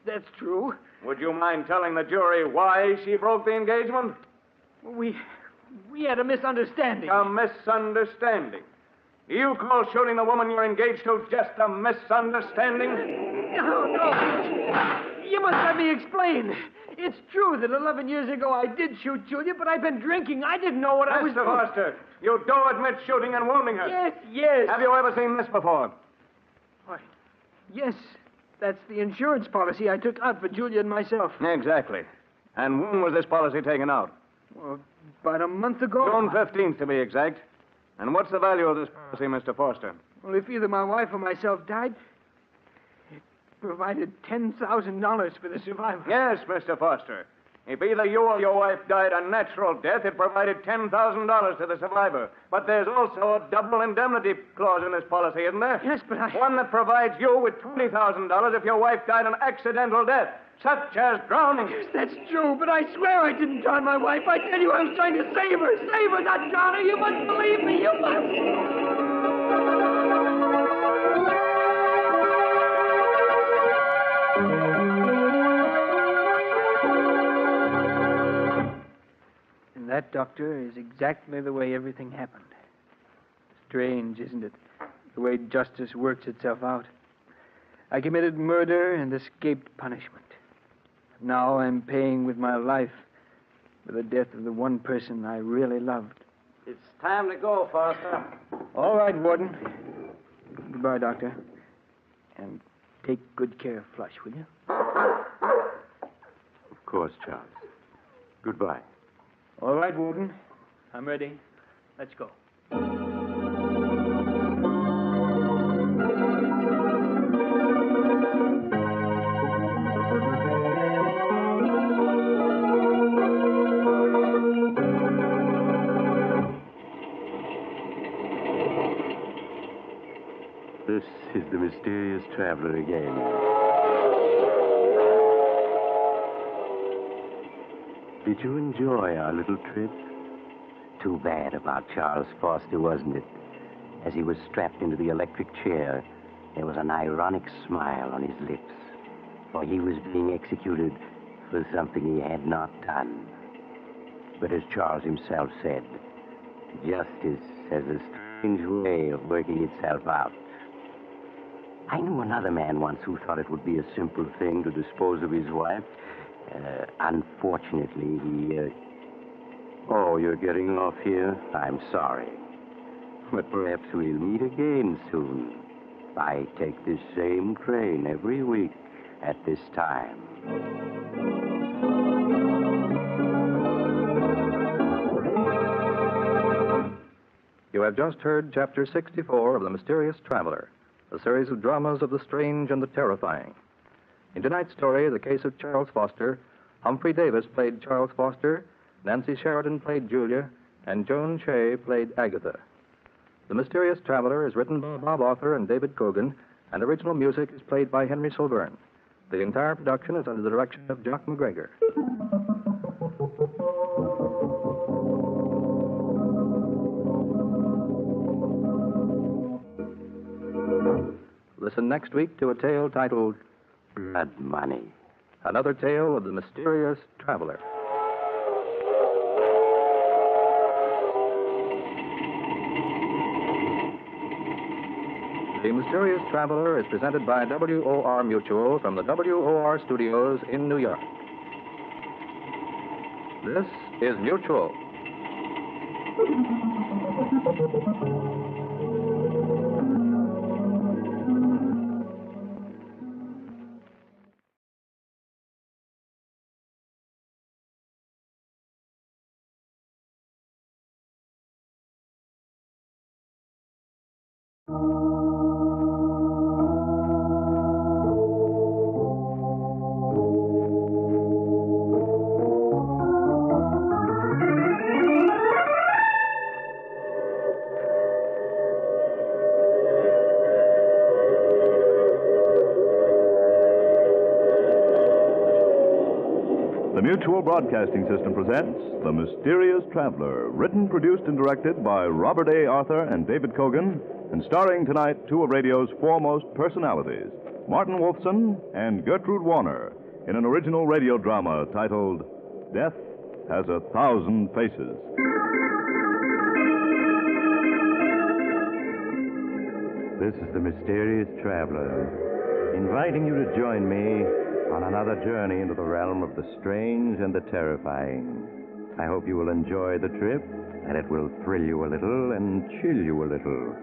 that's true. Would you mind telling the jury why she broke the engagement? We had a misunderstanding. A misunderstanding? Do you call shooting the woman you're engaged to just a misunderstanding? No. You must let me explain. It's true that 11 years ago I did shoot Julia, but I've been drinking. I didn't know what I was doing. Mr. Foster, you do admit shooting and wounding her? Yes. Have you ever seen this before? Why, yes. That's the insurance policy I took out for Julia and myself. Exactly. And when was this policy taken out? Well, about a month ago. June 15th, to be exact. And what's the value of this policy, Mr. Foster? Well, if either my wife or myself died, it provided $10,000 for the survivor. Yes, Mr. Foster. If either you or your wife died a natural death, it provided $10,000 to the survivor. But there's also a double indemnity clause in this policy, isn't there? Yes, but One that provides you with $20,000 if your wife died an accidental death, such as drowning. Yes, that's true, but I swear I didn't drown my wife. I tell you, I was trying to save her. Save her, not drown her. You must believe me. You must. That, Doctor, is exactly the way everything happened. Strange, isn't it? The way justice works itself out. I committed murder and escaped punishment. Now I'm paying with my life for the death of the one person I really loved. It's time to go, Foster. All right, Warden. Goodbye, Doctor. And take good care of Flush, will you? Of course, Charles. Goodbye. All right, Warden. I'm ready. Let's go. This is the mysterious traveler again. Did you enjoy our little trip? Too bad about Charles Foster, wasn't it? As he was strapped into the electric chair, there was an ironic smile on his lips, for he was being executed for something he had not done. But as Charles himself said, justice has a strange way of working itself out. I knew another man once who thought it would be a simple thing to dispose of his wife. Unfortunately, he... Oh, you're getting off here? I'm sorry. But perhaps we'll meet again soon. I take this same train every week at this time. You have just heard Chapter 64 of The Mysterious Traveler, a series of dramas of the strange and the terrifying. In tonight's story, the case of Charles Foster, Humphrey Davis played Charles Foster, Nancy Sheridan played Julia, and Joan Shea played Agatha. The Mysterious Traveler is written by Bob Arthur and David Kogan, and original music is played by Henry Silverne. The entire production is under the direction of Jock McGregor. Listen next week to a tale titled Blood Money. Another tale of the Mysterious Traveler. The Mysterious Traveler is presented by WOR Mutual from the WOR studios in New York. This is Mutual. Mutual Broadcasting System presents The Mysterious Traveler, written, produced, and directed by Robert A. Arthur and David Kogan, and starring tonight two of radio's foremost personalities, Martin Wolfson and Gertrude Warner, in an original radio drama titled Death Has 1,000 Faces. This is the Mysterious Traveler, inviting you to join me on another journey into the realm of the strange and the terrifying. I hope you will enjoy the trip, and it will thrill you a little and chill you a little.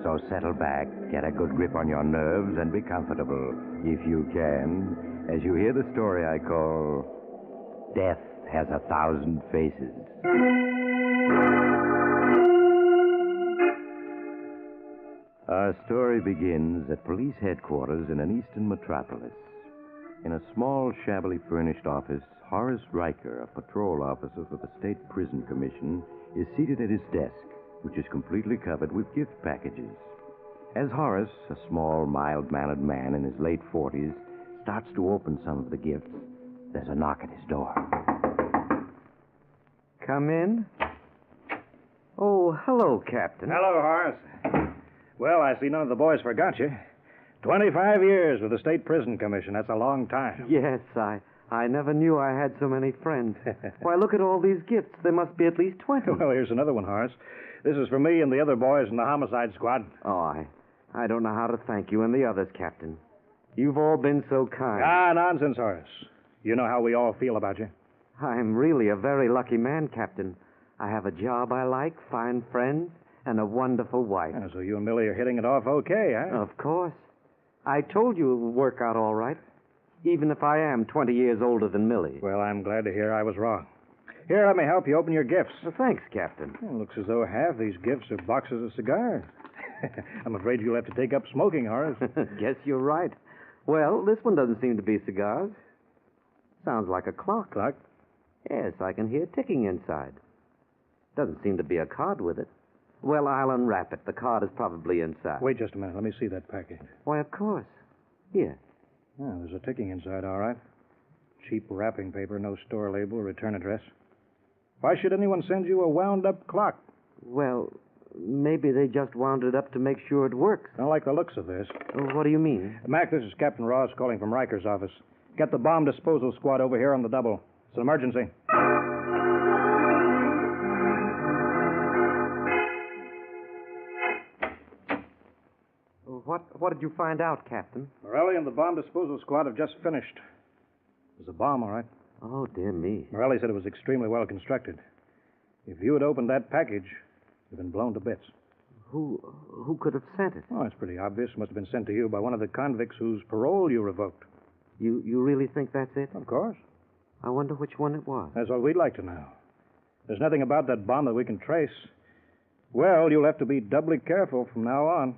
So settle back, get a good grip on your nerves, and be comfortable, if you can, as you hear the story I call Death Has 1,000 Faces. Our story begins at police headquarters in an eastern metropolis. In a small, shabbily furnished office, Horace Riker, a patrol officer for the State Prison Commission, is seated at his desk, which is completely covered with gift packages. As Horace, a small, mild-mannered man in his late 40s, starts to open some of the gifts, there's a knock at his door. Come in. Oh, hello, Captain. Hello, Horace. Well, I see none of the boys forgot you. 25 years with the State Prison Commission. That's a long time. Yes, I never knew I had so many friends. Why, look at all these gifts. There must be at least 20. Well, here's another one, Horace. This is for me and the other boys in the homicide squad. Oh, I don't know how to thank you and the others, Captain. You've all been so kind. Ah, nonsense, Horace. You know how we all feel about you. I'm really a very lucky man, Captain. I have a job I like, fine friends, and a wonderful wife. So you and Millie are hitting it off okay, huh? Of course. I told you it would work out all right, even if I am 20 years older than Millie. Well, I'm glad to hear I was wrong. Here, let me help you open your gifts. Well, thanks, Captain. It looks as though half these gifts are boxes of cigars. I'm afraid you'll have to take up smoking, Horace. Guess you're right. Well, this one doesn't seem to be cigars. Sounds like a clock. Clock? Yes, I can hear ticking inside. Doesn't seem to be a card with it. Well, I'll unwrap it. The card is probably inside. Wait just a minute. Let me see that package. Why, of course. Here. Oh, there's a ticking inside, all right. Cheap wrapping paper, no store label, return address. Why should anyone send you a wound-up clock? Well, maybe they just wound it up to make sure it works. I don't like the looks of this. What do you mean? Mac, this is Captain Ross calling from Riker's office. Get the bomb disposal squad over here on the double. It's an emergency. What did you find out, Captain? Morelli and the bomb disposal squad have just finished. It was a bomb, all right. Oh, dear me. Morelli said it was extremely well constructed. If you had opened that package, you'd been blown to bits. Who could have sent it? Oh, it's pretty obvious. It must have been sent to you by one of the convicts whose parole you revoked. You really think that's it? Of course. I wonder which one it was. That's what we'd like to know. There's nothing about that bomb that we can trace. Well, you'll have to be doubly careful from now on.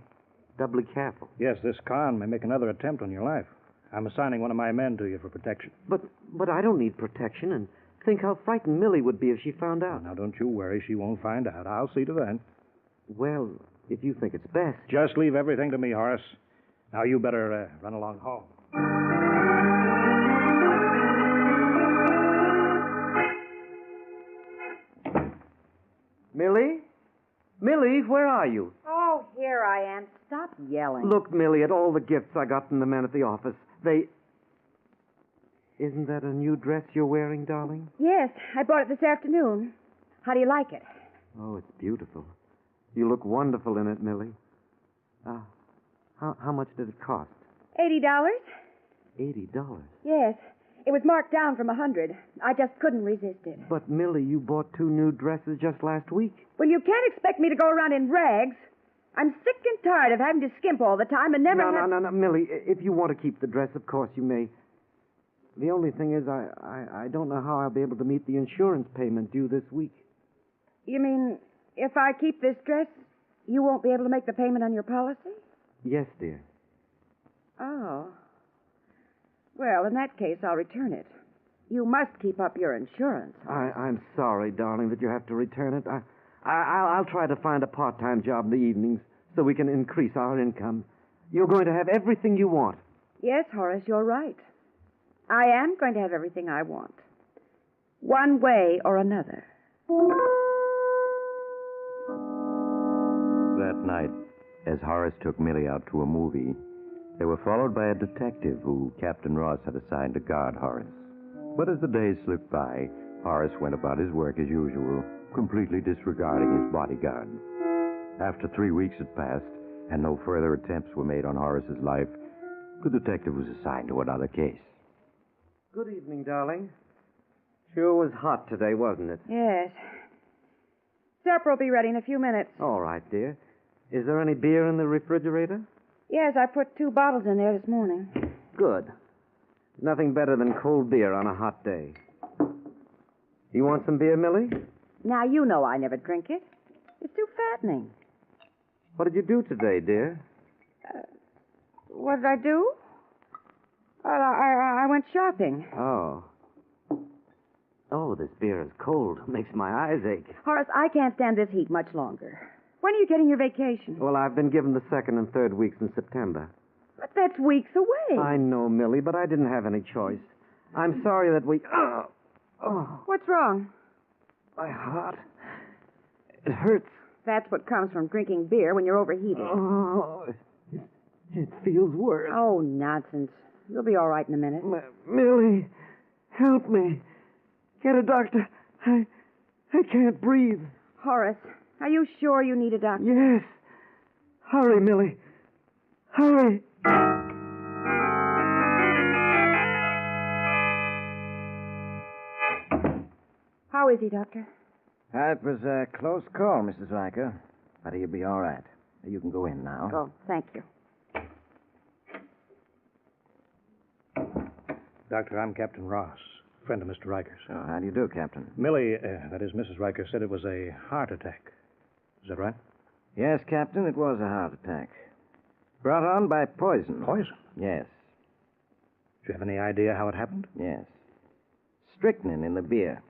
Doubly careful? Yes, this con may make another attempt on your life. I'm assigning one of my men to you for protection. But I don't need protection, and think how frightened Millie would be if she found out. Now, don't you worry. She won't find out. I'll see to that. Well, if you think it's best. Just leave everything to me, Horace. Now, you better run along home. Millie? Millie, where are you? Oh, here I am. Stop yelling. Look, Millie, at all the gifts I got from the men at the office. Isn't that a new dress you're wearing, darling? Yes, I bought it this afternoon. How do you like it? Oh, it's beautiful. You look wonderful in it, Millie. How much did it cost? $80. $80? Yes. It was marked down from 100. I just couldn't resist it. But, Millie, you bought 2 new dresses just last week. Well, you can't expect me to go around in rags. I'm sick and tired of having to skimp all the time and never No, Millie, if you want to keep the dress, of course you may. The only thing is I don't know how I'll be able to meet the insurance payment due this week. You mean if I keep this dress, you won't be able to make the payment on your policy? Yes, dear. Oh. Well, in that case, I'll return it. You must keep up your insurance. I'm sorry, darling, that you have to return it. I'll try to find a part-time job in the evenings so we can increase our income. You're going to have everything you want. Yes, Horace, you're right. I am going to have everything I want. one way or another. That night, as Horace took Millie out to a movie, they were followed by a detective who Captain Ross had assigned to guard Horace. But as the days slipped by, Horace went about his work as usual, completely disregarding his bodyguard. After 3 weeks had passed, and no further attempts were made on Horace's life, the detective was assigned to another case. Good evening, darling. Sure was hot today, wasn't it? Yes. Supper will be ready in a few minutes. All right, dear. Is there any beer in the refrigerator? Yes, I put 2 bottles in there this morning. Good. Nothing better than cold beer on a hot day. You want some beer, Millie? Now, you know I never drink it. It's too fattening. What did you do today, dear? What did I do? I went shopping. Oh. Oh, this beer is cold. Makes my eyes ache. Horace, I can't stand this heat much longer. When are you getting your vacation? Well, I've been given the 2nd and 3rd weeks in September. But that's weeks away. I know, Millie, but I didn't have any choice. I'm sorry that we... Oh. What's wrong? My heart. It hurts. That's what comes from drinking beer when you're overheated. Oh, it feels worse. Oh, nonsense. You'll be all right in a minute. Millie, help me. Get a doctor. I can't breathe. Horace, are you sure you need a doctor? Yes. Hurry, Millie. Hurry. How is he, Doctor? It was a close call, Mrs. Riker. But he'll be all right. You can go in now. Oh, thank you. Doctor, I'm Captain Ross, friend of Mr. Riker's. Oh, how do you do, Captain? Millie, that is, Mrs. Riker, said it was a heart attack. Is that right? Yes, Captain, it was a heart attack. Brought on by poison. Poison? Yes. Do you have any idea how it happened? Yes. Strychnine in the beer.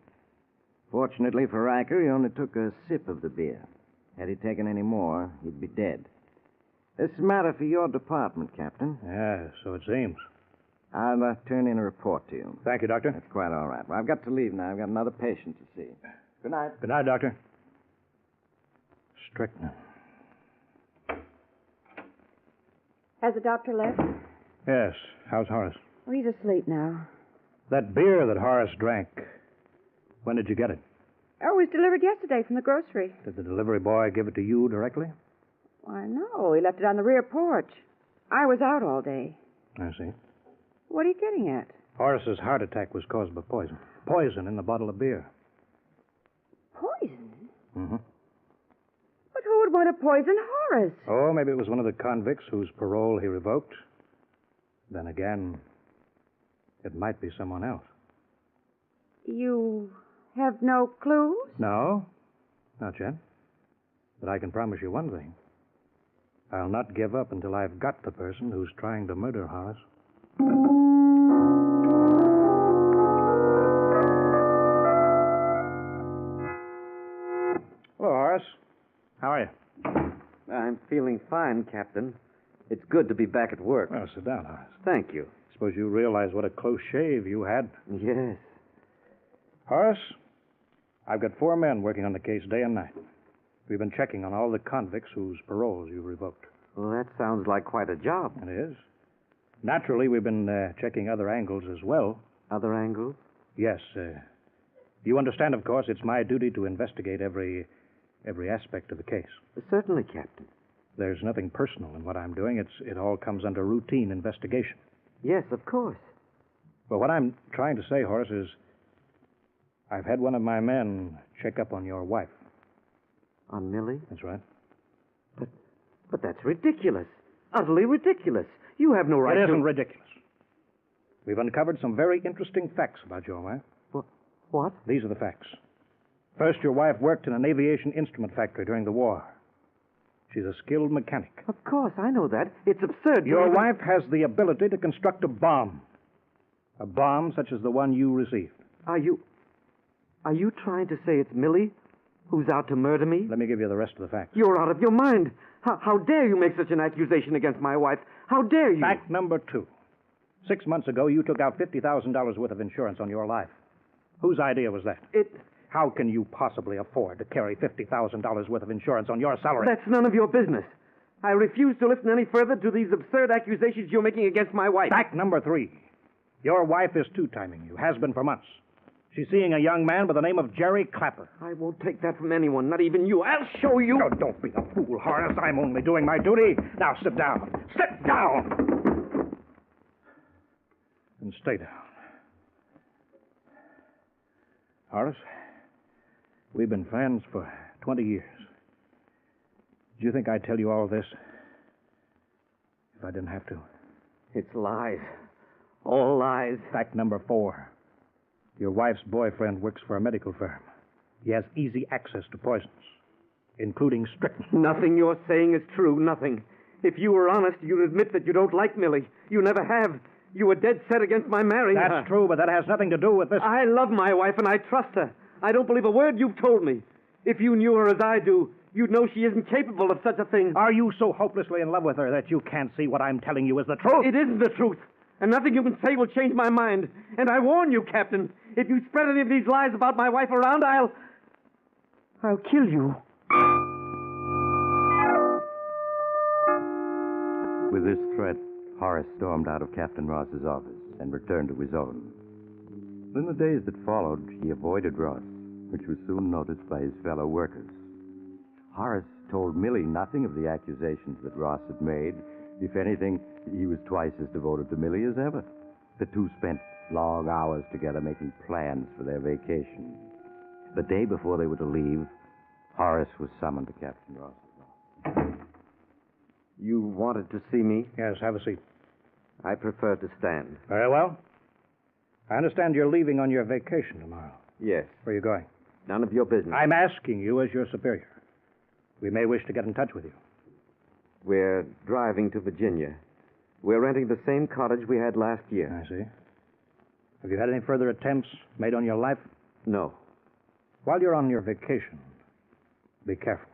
Fortunately for Riker, he only took a sip of the beer. Had he taken any more, he'd be dead. This is a matter for your department, Captain. Yeah, so it seems. I'll turn in a report to you. Thank you, Doctor. That's quite all right. Well, I've got to leave now. I've got another patient to see. Good night. Good night, Doctor. Strychnine. Has the doctor left? Yes. How's Horace? Oh, he's asleep now. That beer that Horace drank, when did you get it? Oh, it was delivered yesterday from the grocery. Did the delivery boy give it to you directly? Why, no. He left it on the rear porch. I was out all day. I see. What are you getting at? Horace's heart attack was caused by poison. Poison in the bottle of beer. Poison? Mm-hmm. But who would want to poison Horace? Oh, maybe it was one of the convicts whose parole he revoked. Then again, it might be someone else. You have no clues? No, not yet. But I can promise you one thing. I'll not give up until I've got the person who's trying to murder Horace. Hello, Horace. How are you? I'm feeling fine, Captain. It's good to be back at work. Well, sit down, Horace. Thank you. Suppose you realize what a close shave you had. Yes. Horace, I've got 4 men working on the case day and night. We've been checking on all the convicts whose paroles you revoked. Well, that sounds like quite a job. It is. Naturally, we've been checking other angles as well. Other angles? Yes. You understand, of course, it's my duty to investigate every aspect of the case. Certainly, Captain. There's nothing personal in what I'm doing. It all comes under routine investigation. Yes, of course. Well, what I'm trying to say, Horace, is I've had one of my men check up on your wife. On Millie? That's right. But that's ridiculous. Utterly ridiculous. You have no right to... It isn't ridiculous. We've uncovered some very interesting facts about your wife. What? These are the facts. First, your wife worked in an aviation instrument factory during the war. She's a skilled mechanic. Of course, I know that. It's absurd. Your wife has the ability to construct a bomb. A bomb such as the one you received. Are you trying to say it's Millie who's out to murder me? Let me give you the rest of the facts. You're out of your mind. How dare you make such an accusation against my wife? How dare you? Fact number 2. 6 months ago, you took out $50,000 worth of insurance on your life. Whose idea was that? It... How can you possibly afford to carry $50,000 worth of insurance on your salary? That's none of your business. I refuse to listen any further to these absurd accusations you're making against my wife. Fact number 3. Your wife is two-timing you, has been for months. She's seeing a young man by the name of Jerry Clapper. I won't take that from anyone, not even you. I'll show you. Oh, don't be a fool, Horace. I'm only doing my duty. Now sit down. Sit down! And stay down. Horace, we've been friends for 20 years. Do you think I'd tell you all this if I didn't have to? It's lies. All lies. Fact number 4. Your wife's boyfriend works for a medical firm. He has easy access to poisons, including strychnine. Nothing you're saying is true. Nothing. If you were honest, you'd admit that you don't like Millie. You never have. You were dead set against my marrying her. That's true, but that has nothing to do with this. I love my wife, and I trust her. I don't believe a word you've told me. If you knew her as I do, you'd know she isn't capable of such a thing. Are you so hopelessly in love with her that you can't see what I'm telling you is the truth? It isn't the truth. And nothing you can say will change my mind. And I warn you, Captain, if you spread any of these lies about my wife around, I'll kill you. With this threat, Horace stormed out of Captain Ross's office and returned to his own. In the days that followed, he avoided Ross, which was soon noticed by his fellow workers. Horace told Millie nothing of the accusations that Ross had made. If anything, he was twice as devoted to Millie as ever. The two spent long hours together making plans for their vacation. The day before they were to leave, Horace was summoned to Captain Ross's office. You wanted to see me? Yes, have a seat. I prefer to stand. Very well. I understand you're leaving on your vacation tomorrow. Yes. Where are you going? None of your business. I'm asking you as your superior. We may wish to get in touch with you. We're driving to Virginia. We're renting the same cottage we had last year. I see. Have you had any further attempts made on your life? No. While you're on your vacation, be careful.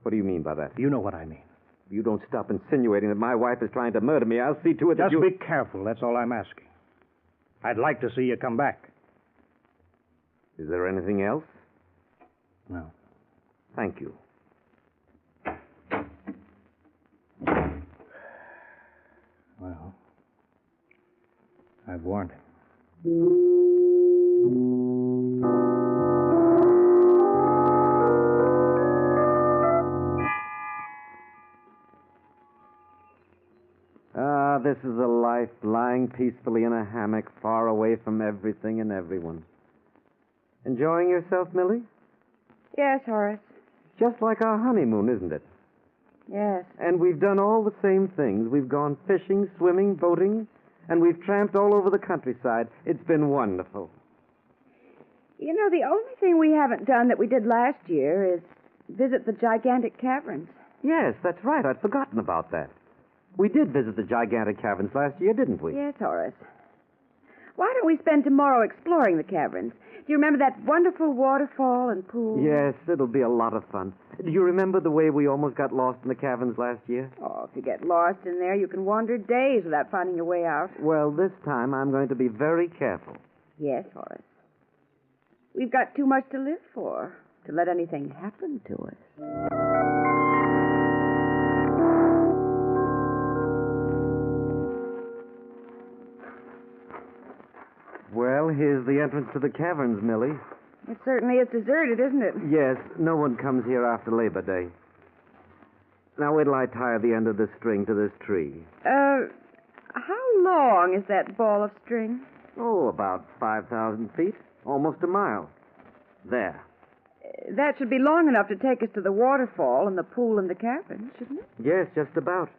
What do you mean by that? You know what I mean. If you don't stop insinuating that my wife is trying to murder me, I'll see to it that Just be careful, that's all I'm asking. I'd like to see you come back. Is there anything else? No. Thank you. Well, I've warned him. This is a life lying peacefully in a hammock far away from everything and everyone. Enjoying yourself, Millie? Yes, Horace. Just like our honeymoon, isn't it? Yes. And we've done all the same things. We've gone fishing, swimming, boating, and we've tramped all over the countryside. It's been wonderful. You know, the only thing we haven't done that we did last year is visit the gigantic caverns. Yes, that's right. I'd forgotten about that. We did visit the gigantic caverns last year, didn't we? Yes, Horace. Why don't we spend tomorrow exploring the caverns? Do you remember that wonderful waterfall and pool? Yes, it'll be a lot of fun. Do you remember the way we almost got lost in the caverns last year? Oh, if you get lost in there, you can wander days without finding your way out. Well, this time I'm going to be very careful. Yes, Horace. We've got too much to live for to let anything happen to us. Well, here's the entrance to the caverns, Millie. It certainly is deserted, isn't it? Yes, no one comes here after Labor Day. Now, wait till I tie the end of this string to this tree. How long is that ball of string? Oh, about 5,000 feet. Almost a mile. There. That should be long enough to take us to the waterfall and the pool and the caverns, shouldn't it? Yes, just about.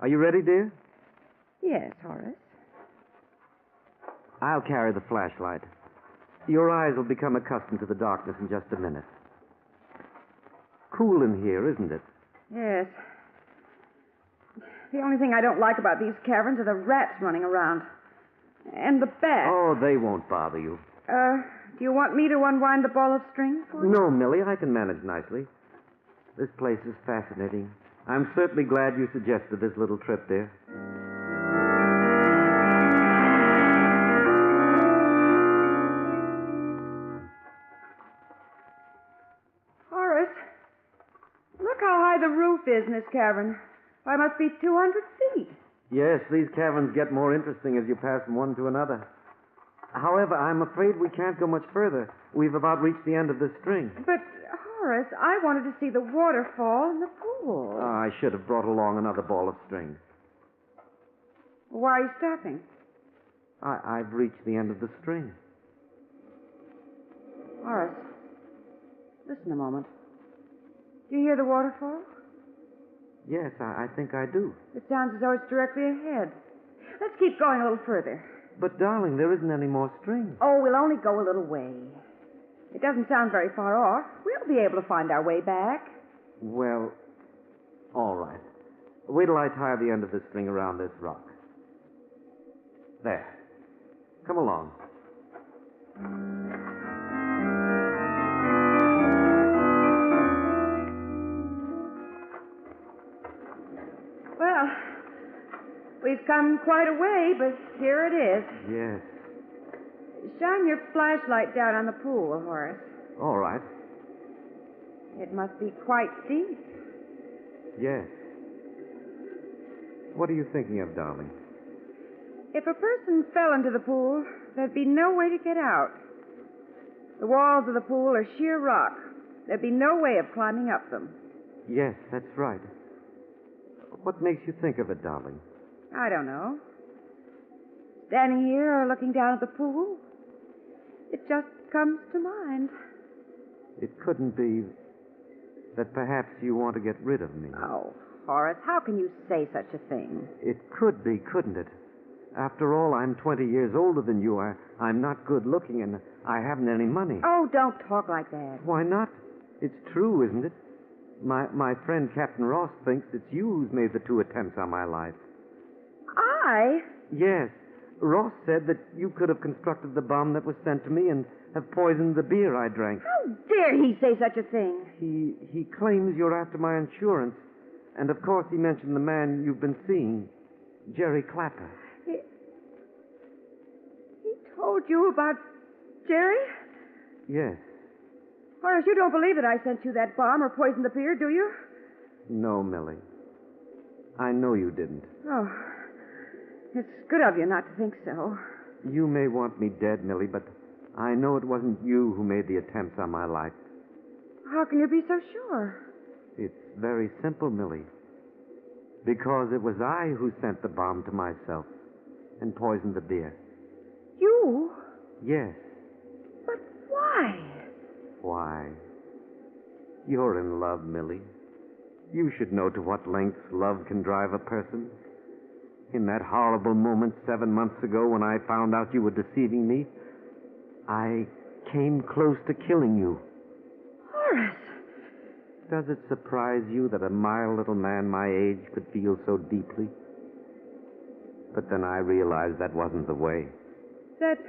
Are you ready, dear? Yes, Horace. I'll carry the flashlight. Your eyes will become accustomed to the darkness in just a minute. Cool in here, isn't it? Yes. The only thing I don't like about these caverns are the rats running around. And the bats. Oh, they won't bother you. Do you want me to unwind the ball of string for you? No, Millie, I can manage nicely. This place is fascinating. I'm certainly glad you suggested this little trip, dear. of roof is in this cavern? Why, it must be 200 feet. Yes, these caverns get more interesting as you pass from one to another. However, I'm afraid we can't go much further. We've about reached the end of the string. But, Horace, I wanted to see the waterfall and the pool. Oh, I should have brought along another ball of string. Why are you stopping? I've reached the end of the string. Horace, listen a moment. Do you hear the waterfall? Yes, I think I do. It sounds as though it's directly ahead. Let's keep going a little further. But, darling, there isn't any more string. Oh, we'll only go a little way. It doesn't sound very far off. We'll be able to find our way back. Well, all right. Wait till I tie the end of the string around this rock. There. Come along. Well, we've come quite a way, but here it is. Yes. Shine your flashlight down on the pool, Horace. All right. It must be quite deep. Yes. What are you thinking of, darling? If a person fell into the pool, there'd be no way to get out. The walls of the pool are sheer rock. There'd be no way of climbing up them. Yes, that's right. What makes you think of it, darling? I don't know. Standing here or looking down at the pool, it just comes to mind. It couldn't be that perhaps you want to get rid of me. Oh, Horace, how can you say such a thing? It could be, couldn't it? After all, I'm 20 years older than you. I'm not good looking, and I haven't any money. Oh, don't talk like that. Why not? It's true, isn't it? My friend Captain Ross thinks it's you who's made the 2 attempts on my life. I? Yes. Ross said that you could have constructed the bomb that was sent to me and have poisoned the beer I drank. How dare he say such a thing? He claims you're after my insurance. And, of course, he mentioned the man you've been seeing, Jerry Clapper. He told you about Jerry? Yes. Horace, you don't believe that I sent you that bomb or poisoned the beer, do you? No, Millie. I know you didn't. Oh, it's good of you not to think so. You may want me dead, Millie, but I know it wasn't you who made the attempts on my life. How can you be so sure? It's very simple, Millie. Because it was I who sent the bomb to myself and poisoned the beer. You? Yes. But why? Why? You're in love, Millie. You should know to what lengths love can drive a person. In that horrible moment 7 months ago when I found out you were deceiving me, I came close to killing you. Horace! Does it surprise you that a mild little man my age could feel so deeply? But then I realized that wasn't the way. That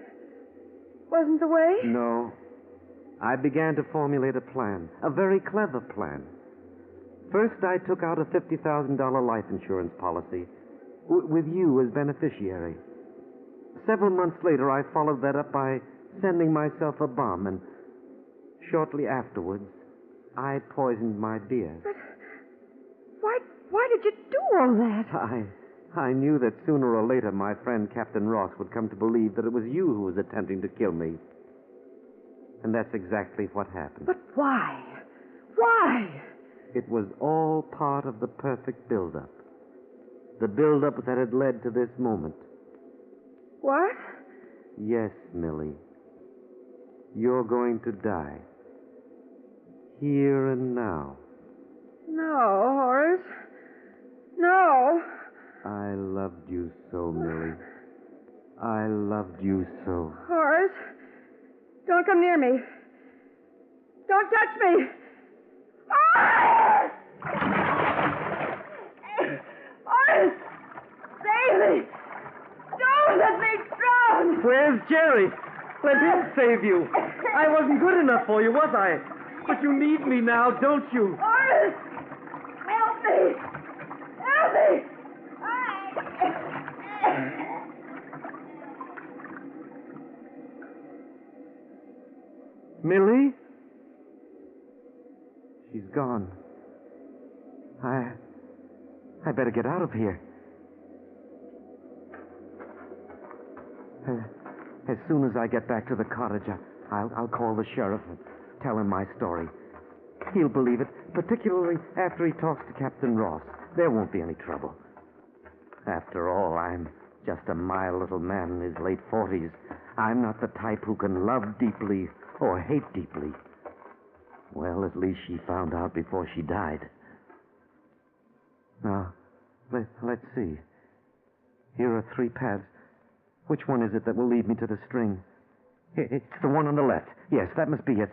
wasn't the way? No. I began to formulate a plan, a very clever plan. First, I took out a $50,000 life insurance policy with you as beneficiary. Several months later, I followed that up by sending myself a bomb, and shortly afterwards, I poisoned my beer. But why did you do all that? I knew that sooner or later my friend Captain Ross would come to believe that it was you who was attempting to kill me. And that's exactly what happened. But why? Why? It was all part of the perfect build-up. The build-up that had led to this moment. What? Yes, Millie. You're going to die. Here and now. No, Horace. No. I loved you so, Millie. I loved you so. Horace, don't come near me. Don't touch me. Horace! Horace! Save me! Don't let me drown! Where's Jerry? Let him save you. I wasn't good enough for you, was I? But you need me now, don't you? Horace! Help me! Help me! Millie? She's gone. I better get out of here. As soon as I get back to the cottage, I'll call the sheriff and tell him my story. He'll believe it, particularly after he talks to Captain Ross. There won't be any trouble. After all, I'm just a mild little man in his late 40s. I'm not the type who can love deeply or hate deeply. Well, at least she found out before she died. Now, let's see. Here are 3 paths. Which one is it that will lead me to the string? It's the one on the left. Yes, that must be it.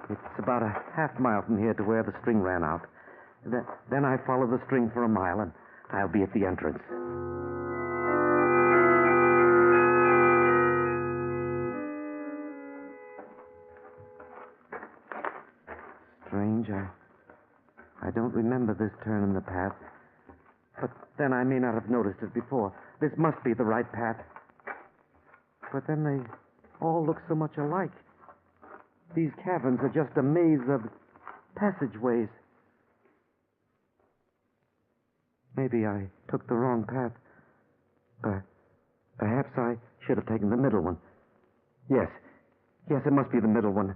It's about a half-mile from here to where the string ran out. Then I follow the string for a mile, and I'll be at the entrance. Strange, I don't remember this turn in the path. But then I may not have noticed it before. This must be the right path. But then they all look so much alike. These caverns are just a maze of passageways. Maybe I took the wrong path. Perhaps I should have taken the middle one. Yes, it must be the middle one.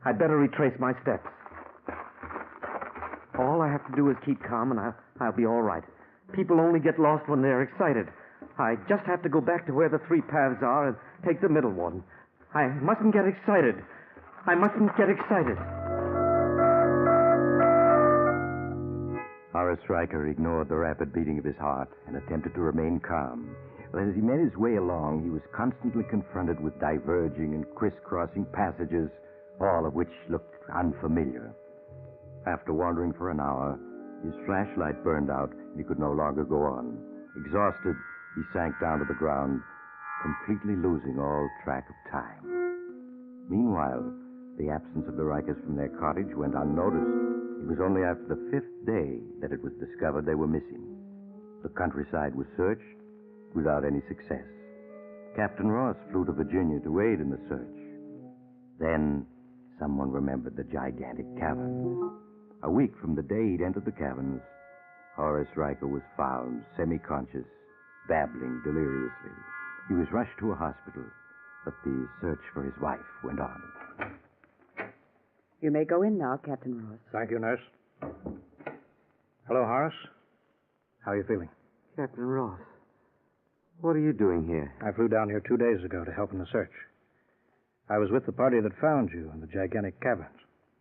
I'd better retrace my steps. All I have to do is keep calm, and I'll be all right. People only get lost when they're excited. I just have to go back to where the 3 paths are and take the middle one. I mustn't get excited. I mustn't get excited. Horace Riker ignored the rapid beating of his heart and attempted to remain calm. But as he made his way along, he was constantly confronted with diverging and crisscrossing passages, all of which looked unfamiliar. After wandering for an hour, his flashlight burned out and he could no longer go on. Exhausted, he sank down to the ground, completely losing all track of time. Meanwhile, the absence of the Rikers from their cottage went unnoticed. It was only after the 5th day that it was discovered they were missing. The countryside was searched without any success. Captain Ross flew to Virginia to aid in the search. Then someone remembered the gigantic caverns. A week from the day he'd entered the caverns, Horace Riker was found semi-conscious, babbling deliriously. He was rushed to a hospital, but the search for his wife went on. You may go in now, Captain Ross. Thank you, nurse. Hello, Horace. How are you feeling? Captain Ross, what are you doing here? I flew down here 2 days ago to help in the search. I was with the party that found you in the gigantic caverns.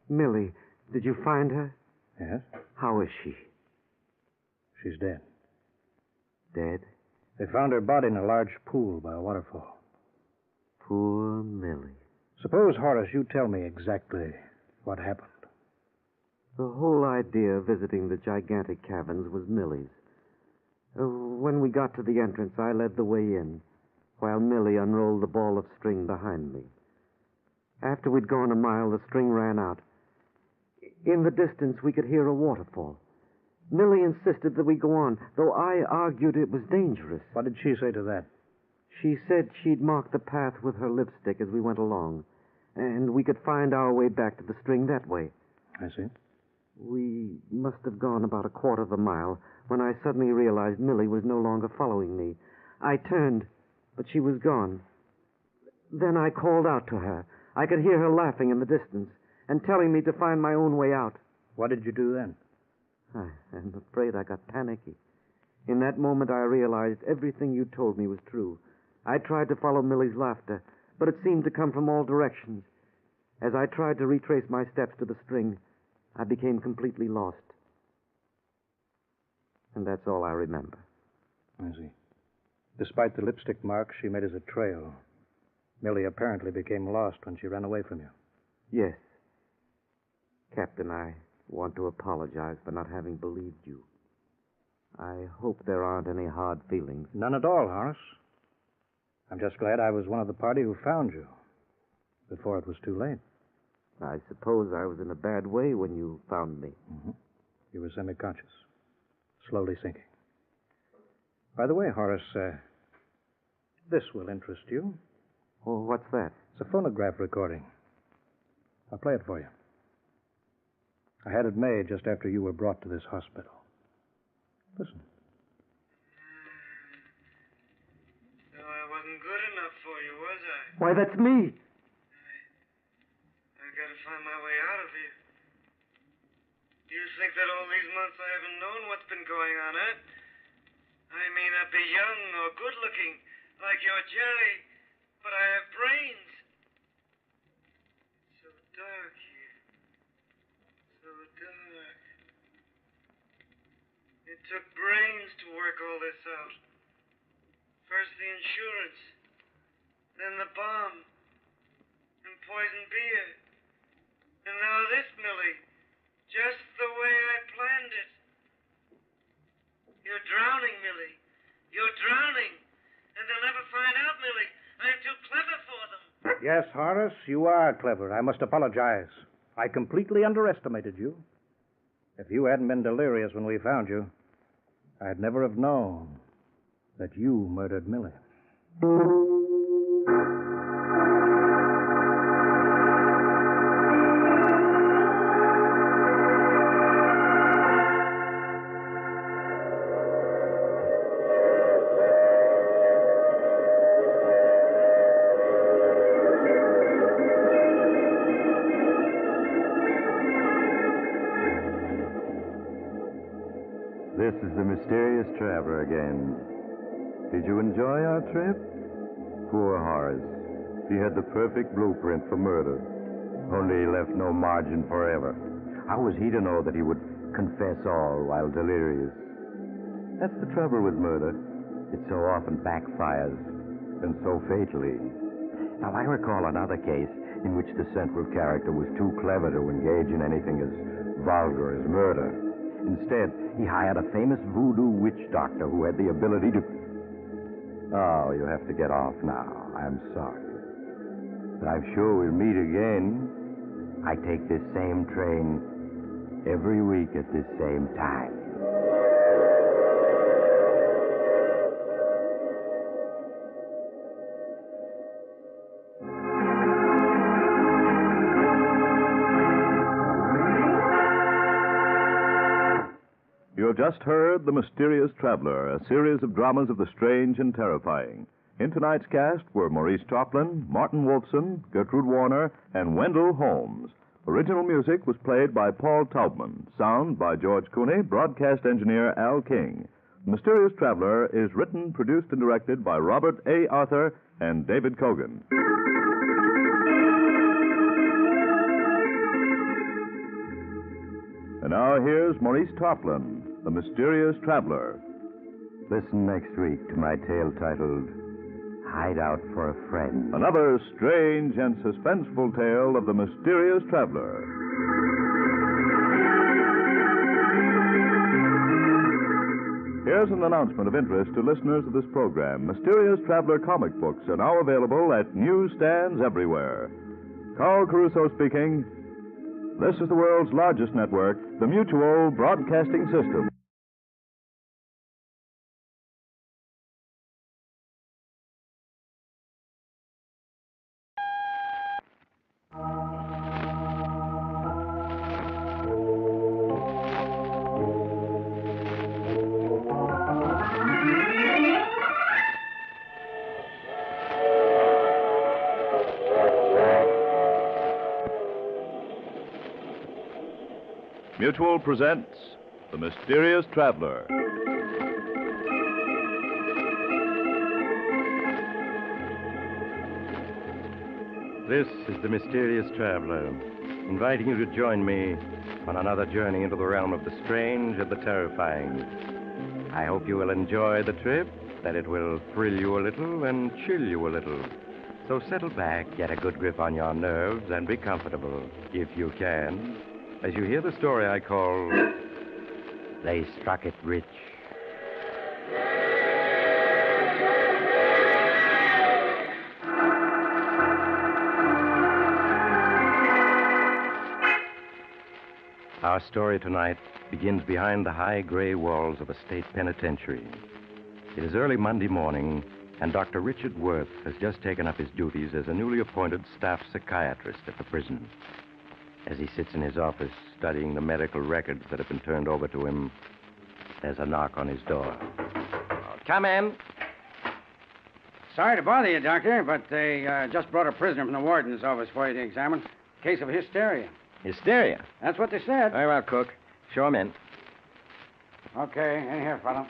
Millie, did you find her? Yes? How is she? She's dead. Dead? They found her body in a large pool by a waterfall. Poor Millie. Suppose, Horace, you tell me exactly what happened. The whole idea of visiting the gigantic caverns was Millie's. When we got to the entrance, I led the way in, while Millie unrolled the ball of string behind me. After we'd gone a mile, the string ran out. In the distance, we could hear a waterfall. Millie insisted that we go on, though I argued it was dangerous. What did she say to that? She said she'd mark the path with her lipstick as we went along, and we could find our way back to the string that way. I see. We must have gone about a quarter of a mile when I suddenly realized Millie was no longer following me. I turned, but she was gone. Then I called out to her. I could hear her laughing in the distance and telling me to find my own way out. What did you do then? I'm afraid I got panicky. In that moment, I realized everything you told me was true. I tried to follow Millie's laughter, but it seemed to come from all directions. As I tried to retrace my steps to the string, I became completely lost. And that's all I remember. I see. Despite the lipstick marks she made as a trail, Millie apparently became lost when she ran away from you. Yes. Captain, I want to apologize for not having believed you. I hope there aren't any hard feelings. None at all, Horace. I'm just glad I was one of the party who found you before it was too late. I suppose I was in a bad way when you found me. Mm-hmm. You were semi-conscious, slowly sinking. By the way, Horace, this will interest you. Oh, what's that? It's a phonograph recording. I'll play it for you. I had it made just after you were brought to this hospital. Listen. So I wasn't good enough for you, was I? Why, that's me. I've got to find my way out of here. Do you think that all these months I haven't known what's been going on, eh? I may not be young or good-looking like your Jerry, but I have brains. It's so dark here. So dark. It took brains to work all this out. First the insurance, then the bomb, and poison beer. And now this, Millie. Just the way I planned it. You're drowning, Millie. You're drowning. And they'll never find out, Millie. I'm too clever for them. Yes, Horace, you are clever. I must apologize. I completely underestimated you. If you hadn't been delirious when we found you, I'd never have known that you murdered Millie. This is the mysterious traveler again. Did you enjoy our trip? Poor Horace. He had the perfect blueprint for murder. Only he left no margin for error. How was he to know that he would confess all while delirious? That's the trouble with murder. It so often backfires, and so fatally. Now, I recall another case in which the central character was too clever to engage in anything as vulgar as murder. Instead, he hired a famous voodoo witch doctor who had the ability to... Oh, you have to get off now. I'm sorry. But I'm sure we'll meet again. I take this same train every week at this same time. You have just heard The Mysterious Traveler, a series of dramas of the strange and terrifying. In tonight's cast were Maurice Tarplin, Martin Wolfson, Gertrude Warner, and Wendell Holmes. Original music was played by Paul Taubman. Sound by George Cooney, broadcast engineer Al King. The Mysterious Traveler is written, produced, and directed by Robert A. Arthur and David Kogan. And now here's Maurice Tarplin, The Mysterious Traveler. Listen next week to my tale titled Hideout for a Friend. Another strange and suspenseful tale of the Mysterious Traveler. Here's an announcement of interest to listeners of this program. Mysterious Traveler comic books are now available at newsstands everywhere. Carl Caruso speaking. This is the world's largest network, the Mutual Broadcasting System. Mutual presents The Mysterious Traveler. This is The Mysterious Traveler, inviting you to join me on another journey into the realm of the strange and the terrifying. I hope you will enjoy the trip, that it will thrill you a little and chill you a little. So settle back, get a good grip on your nerves, and be comfortable, if you can, as you hear the story I call They Struck It Rich. Our story tonight begins behind the high gray walls of a state penitentiary. It is early Monday morning, and Dr. Richard Worth has just taken up his duties as a newly appointed staff psychiatrist at the prison. As he sits in his office studying the medical records that have been turned over to him, there's a knock on his door. Come in. Sorry to bother you, Doctor, but they just brought a prisoner from the warden's office for you to examine. Case of hysteria. Hysteria? That's what they said. Very well, Cook. Show him in. Okay, in here, fellow.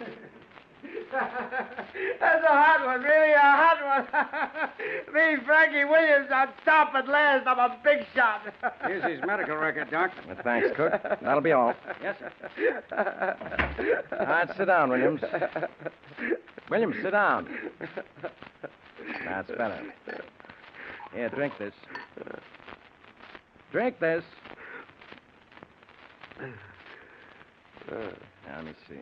That's a hot one, really a hot one. Me, Frankie Williams, on top at last. I'm a big shot. Here's his medical record, Doc. Well, thanks, Cook. That'll be all. Yes, sir. All right, sit down, Williams. Williams, sit down. That's better. Here, drink this. Drink this. Now, let me see.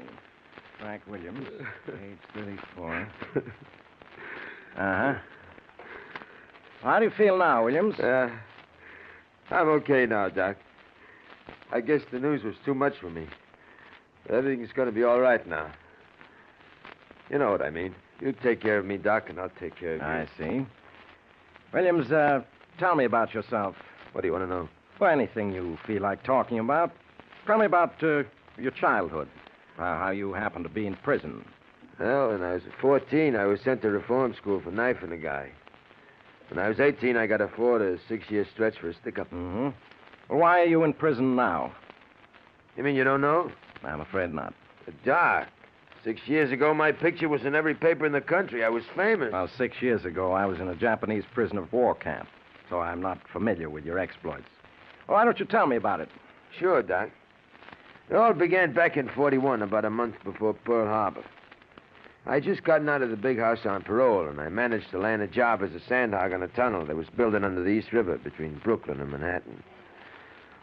Frank Williams, age 34. Uh-huh. How do you feel now, Williams? I'm okay now, Doc. I guess the news was too much for me. But everything's going to be all right now. You know what I mean. You take care of me, Doc, and I'll take care of you. I see. Williams, tell me about yourself. What do you want to know? Well, anything you feel like talking about. Tell me about your childhood. How you happened to be in prison. Well, when I was 14, I was sent to reform school for knifing a guy. When I was 18, I got a 4 to 6 year stretch for a stick-up. Mm-hmm. Well, why are you in prison now? You mean you don't know? I'm afraid not. Doc, 6 years ago, my picture was in every paper in the country. I was famous. Well, 6 years ago, I was in a Japanese prisoner of war camp, so I'm not familiar with your exploits. Well, why don't you tell me about it? Sure, Doc. It all began back in 41, about a month before Pearl Harbor. I just gotten out of the big house on parole, and I managed to land a job as a sandhog on a tunnel that was building under the East River between Brooklyn and Manhattan.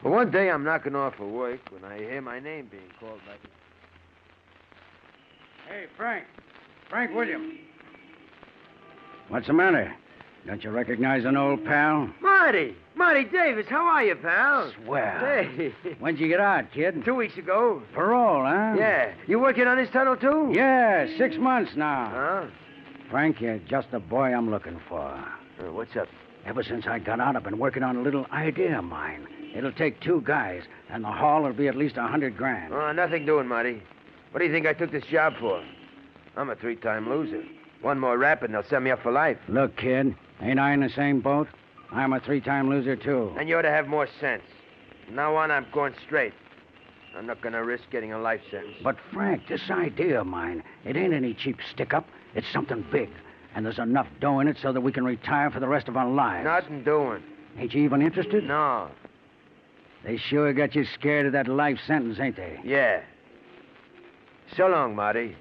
Well, one day I'm knocking off for work when I hear my name being called by... Hey, Frank. Frank Williams. What's the matter? Don't you recognize an old pal? Marty! Marty Davis, how are you, pal? Swell. Hey. When'd you get out, kid? 2 weeks ago. Parole, huh? Yeah. You working on this tunnel, too? Yeah, 6 months now. Huh? Frank, you're just the boy I'm looking for. What's up? Ever since I got out, I've been working on a little idea of mine. It'll take 2 guys, and the haul will be at least $100,000. Oh, nothing doing, Marty. What do you think I took this job for? I'm a 3-time loser. One more rap and they'll send me up for life. Look, kid, ain't I in the same boat? I'm a 3-time loser, too. And you ought to have more sense. From now on, I'm going straight. I'm not going to risk getting a life sentence. But, Frank, this idea of mine, it ain't any cheap stick-up. It's something big. And there's enough dough in it so that we can retire for the rest of our lives. Nothing doing. Ain't you even interested? No. They sure got you scared of that life sentence, ain't they? Yeah. So long, Marty.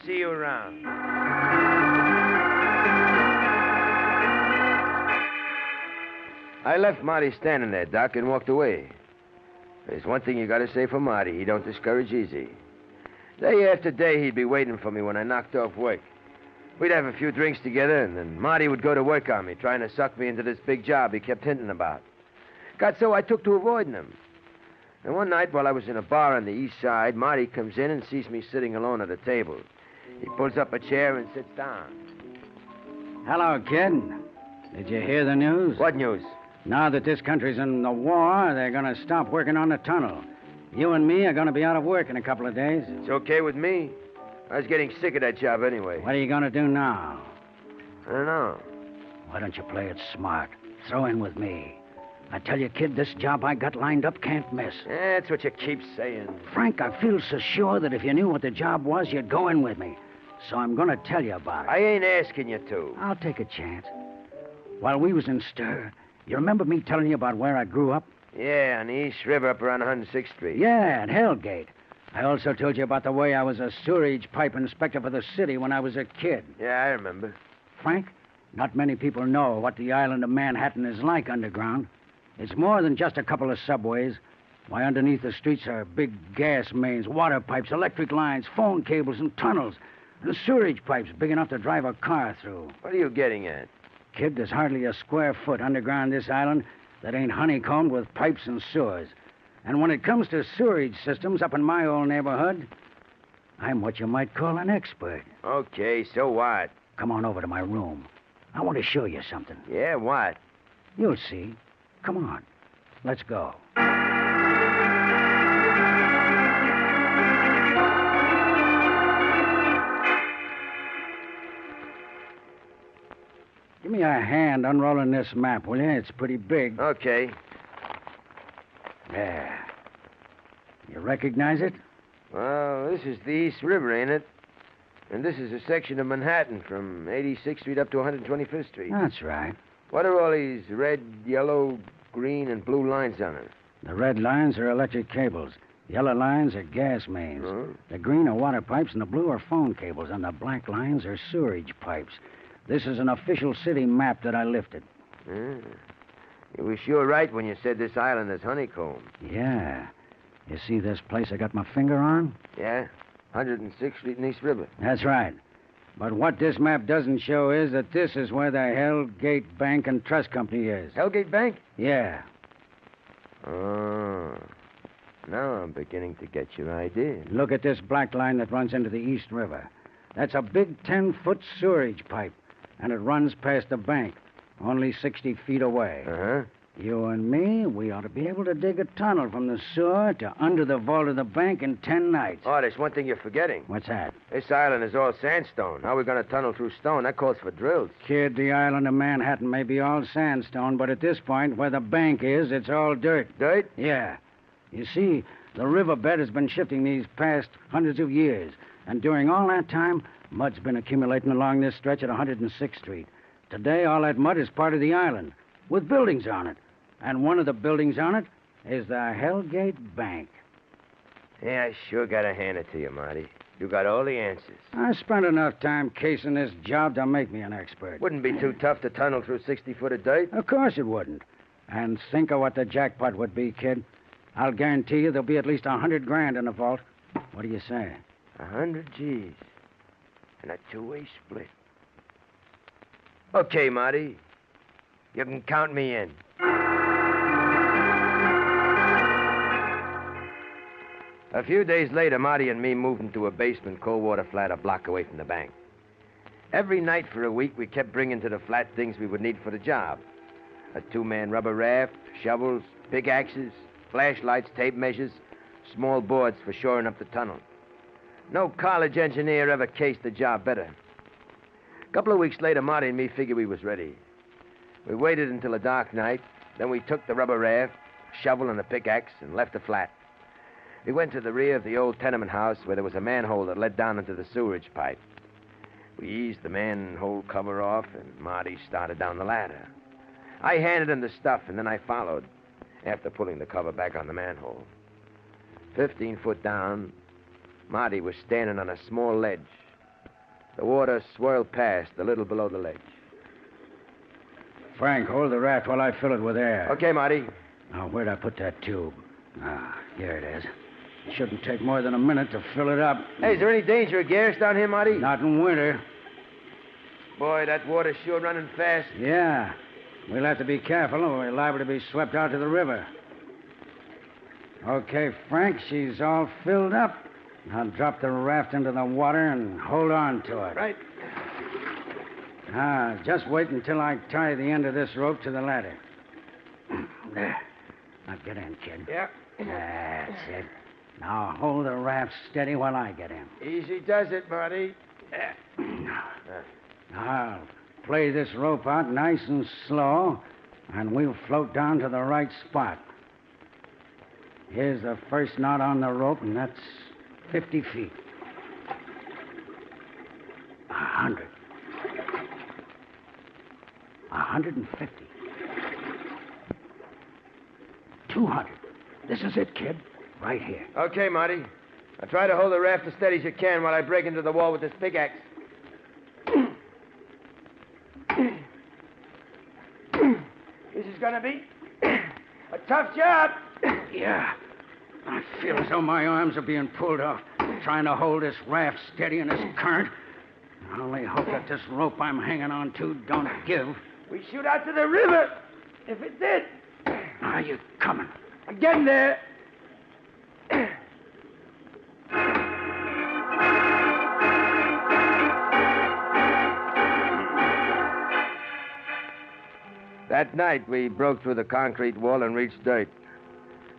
See you around. I left Marty standing there, Doc, and walked away. There's one thing you gotta say for Marty. He don't discourage easy. Day after day, he'd be waiting for me when I knocked off work. We'd have a few drinks together, and then Marty would go to work on me, trying to suck me into this big job he kept hinting about. Got so I took to avoiding him. And one night, while I was in a bar on the east side, Marty comes in and sees me sitting alone at a table. He pulls up a chair and sits down. Hello, kid. Did you hear the news? What news? Now that this country's in the war, they're going to stop working on the tunnel. You and me are going to be out of work in a couple of days. It's okay with me. I was getting sick of that job anyway. What are you going to do now? I don't know. Why don't you play it smart? Throw in with me. I tell you, kid, this job I got lined up can't miss. That's what you keep saying. Frank, I feel so sure that if you knew what the job was, you'd go in with me. So I'm going to tell you about it. I ain't asking you to. I'll take a chance. While we was in stir, you remember me telling you about where I grew up? Yeah, on the East River up around 106th Street. Yeah, at Hellgate. I also told you about the way I was a sewerage pipe inspector for the city when I was a kid. Yeah, I remember. Frank, not many people know what the island of Manhattan is like underground. It's more than just a couple of subways. Why, underneath the streets are big gas mains, water pipes, electric lines, phone cables, and tunnels. And sewerage pipes big enough to drive a car through. What are you getting at? Kid, there's hardly a square foot underground this island that ain't honeycombed with pipes and sewers. And when it comes to sewerage systems up in my old neighborhood, I'm what you might call an expert. Okay, so what? Come on over to my room. I want to show you something. Yeah, what? You'll see. Come on. Let's go. Give me a hand unrolling this map, will you? It's pretty big. Okay. There. You recognize it? Well, this is the East River, ain't it? And this is a section of Manhattan from 86th Street up to 125th Street. That's right. What are all these red, yellow, green, and blue lines on it? The red lines are electric cables. The yellow lines are gas mains. The green are water pipes, and the blue are phone cables, and the black lines are sewerage pipes. This is an official city map that I lifted. You were sure right when you said this island is honeycomb. Yeah. You see this place I got my finger on? Yeah? 106th Street and East River. That's right. But what this map doesn't show is that this is where the Hellgate Bank and Trust Company is. Hellgate Bank? Yeah. Oh. Now I'm beginning to get your idea. Look at this black line that runs into the East River. That's a big 10-foot sewerage pipe, and it runs past the bank, only 60 feet away. Uh-huh. You and me, we ought to be able to dig a tunnel from the sewer to under the vault of the bank in 10 nights. Oh, there's one thing you're forgetting. What's that? This island is all sandstone. How are we going to tunnel through stone? That calls for drills. Kid, the island of Manhattan may be all sandstone, but at this point, where the bank is, it's all dirt. Dirt? Yeah. You see, the riverbed has been shifting these past hundreds of years, and during all that time, mud's been accumulating along this stretch at 106th Street. Today, all that mud is part of the island, with buildings on it. And one of the buildings on it is the Hellgate Bank. Yeah, I sure gotta hand it to you, Marty. You got all the answers. I spent enough time casing this job to make me an expert. Wouldn't be too tough to tunnel through 60 foot of dirt. Of course it wouldn't. And think of what the jackpot would be, kid. I'll guarantee you there'll be at least $100,000 in the vault. What do you say? 100 G's. And a two-way split. Okay, Marty. You can count me in. A few days later, Marty and me moved into a basement cold water flat a block away from the bank. Every night for a week, we kept bringing to the flat things we would need for the job. A two-man rubber raft, shovels, pickaxes, flashlights, tape measures, small boards for shoring up the tunnel. No college engineer ever cased the job better. A couple of weeks later, Marty and me figured we was ready. We waited until a dark night, then we took the rubber raft, shovel, and a pickaxe and left the flat. We went to the rear of the old tenement house where there was a manhole that led down into the sewerage pipe. We eased the manhole cover off, and Marty started down the ladder. I handed him the stuff, and then I followed, after pulling the cover back on the manhole. 15 foot down, Marty was standing on a small ledge. The water swirled past a little below the ledge. Frank, hold the raft while I fill it with air. Okay, Marty. Now, where'd I put that tube? Ah, here it is. It shouldn't take more than a minute to fill it up. Hey, is there any danger of gas down here, Marty? Not in winter. Boy, that water's sure running fast. Yeah. We'll have to be careful, or we're liable to be swept out to the river. Okay, Frank, she's all filled up. I'll drop the raft into the water and hold on to it. Right. Now, just wait until I tie the end of this rope to the ladder. There. Now, get in, kid. Yeah. That's it. Now, hold the raft steady while I get in. Easy does it, Marty. Now, I'll play this rope out nice and slow, and we'll float down to the right spot. Here's the first knot on the rope, and that's 50 feet. 100. 150. 200. This is it, kid. Right here. Okay, Marty. Now try to hold the raft as steady as you can while I break into the wall with this pickaxe. This is gonna be a tough job. Yeah. I feel as though my arms are being pulled off, trying to hold this raft steady in this current. I only hope that this rope I'm hanging on to don't give. We shoot out to the river. If it did. Are you coming? I'm getting there. That night, we broke through the concrete wall and reached dirt.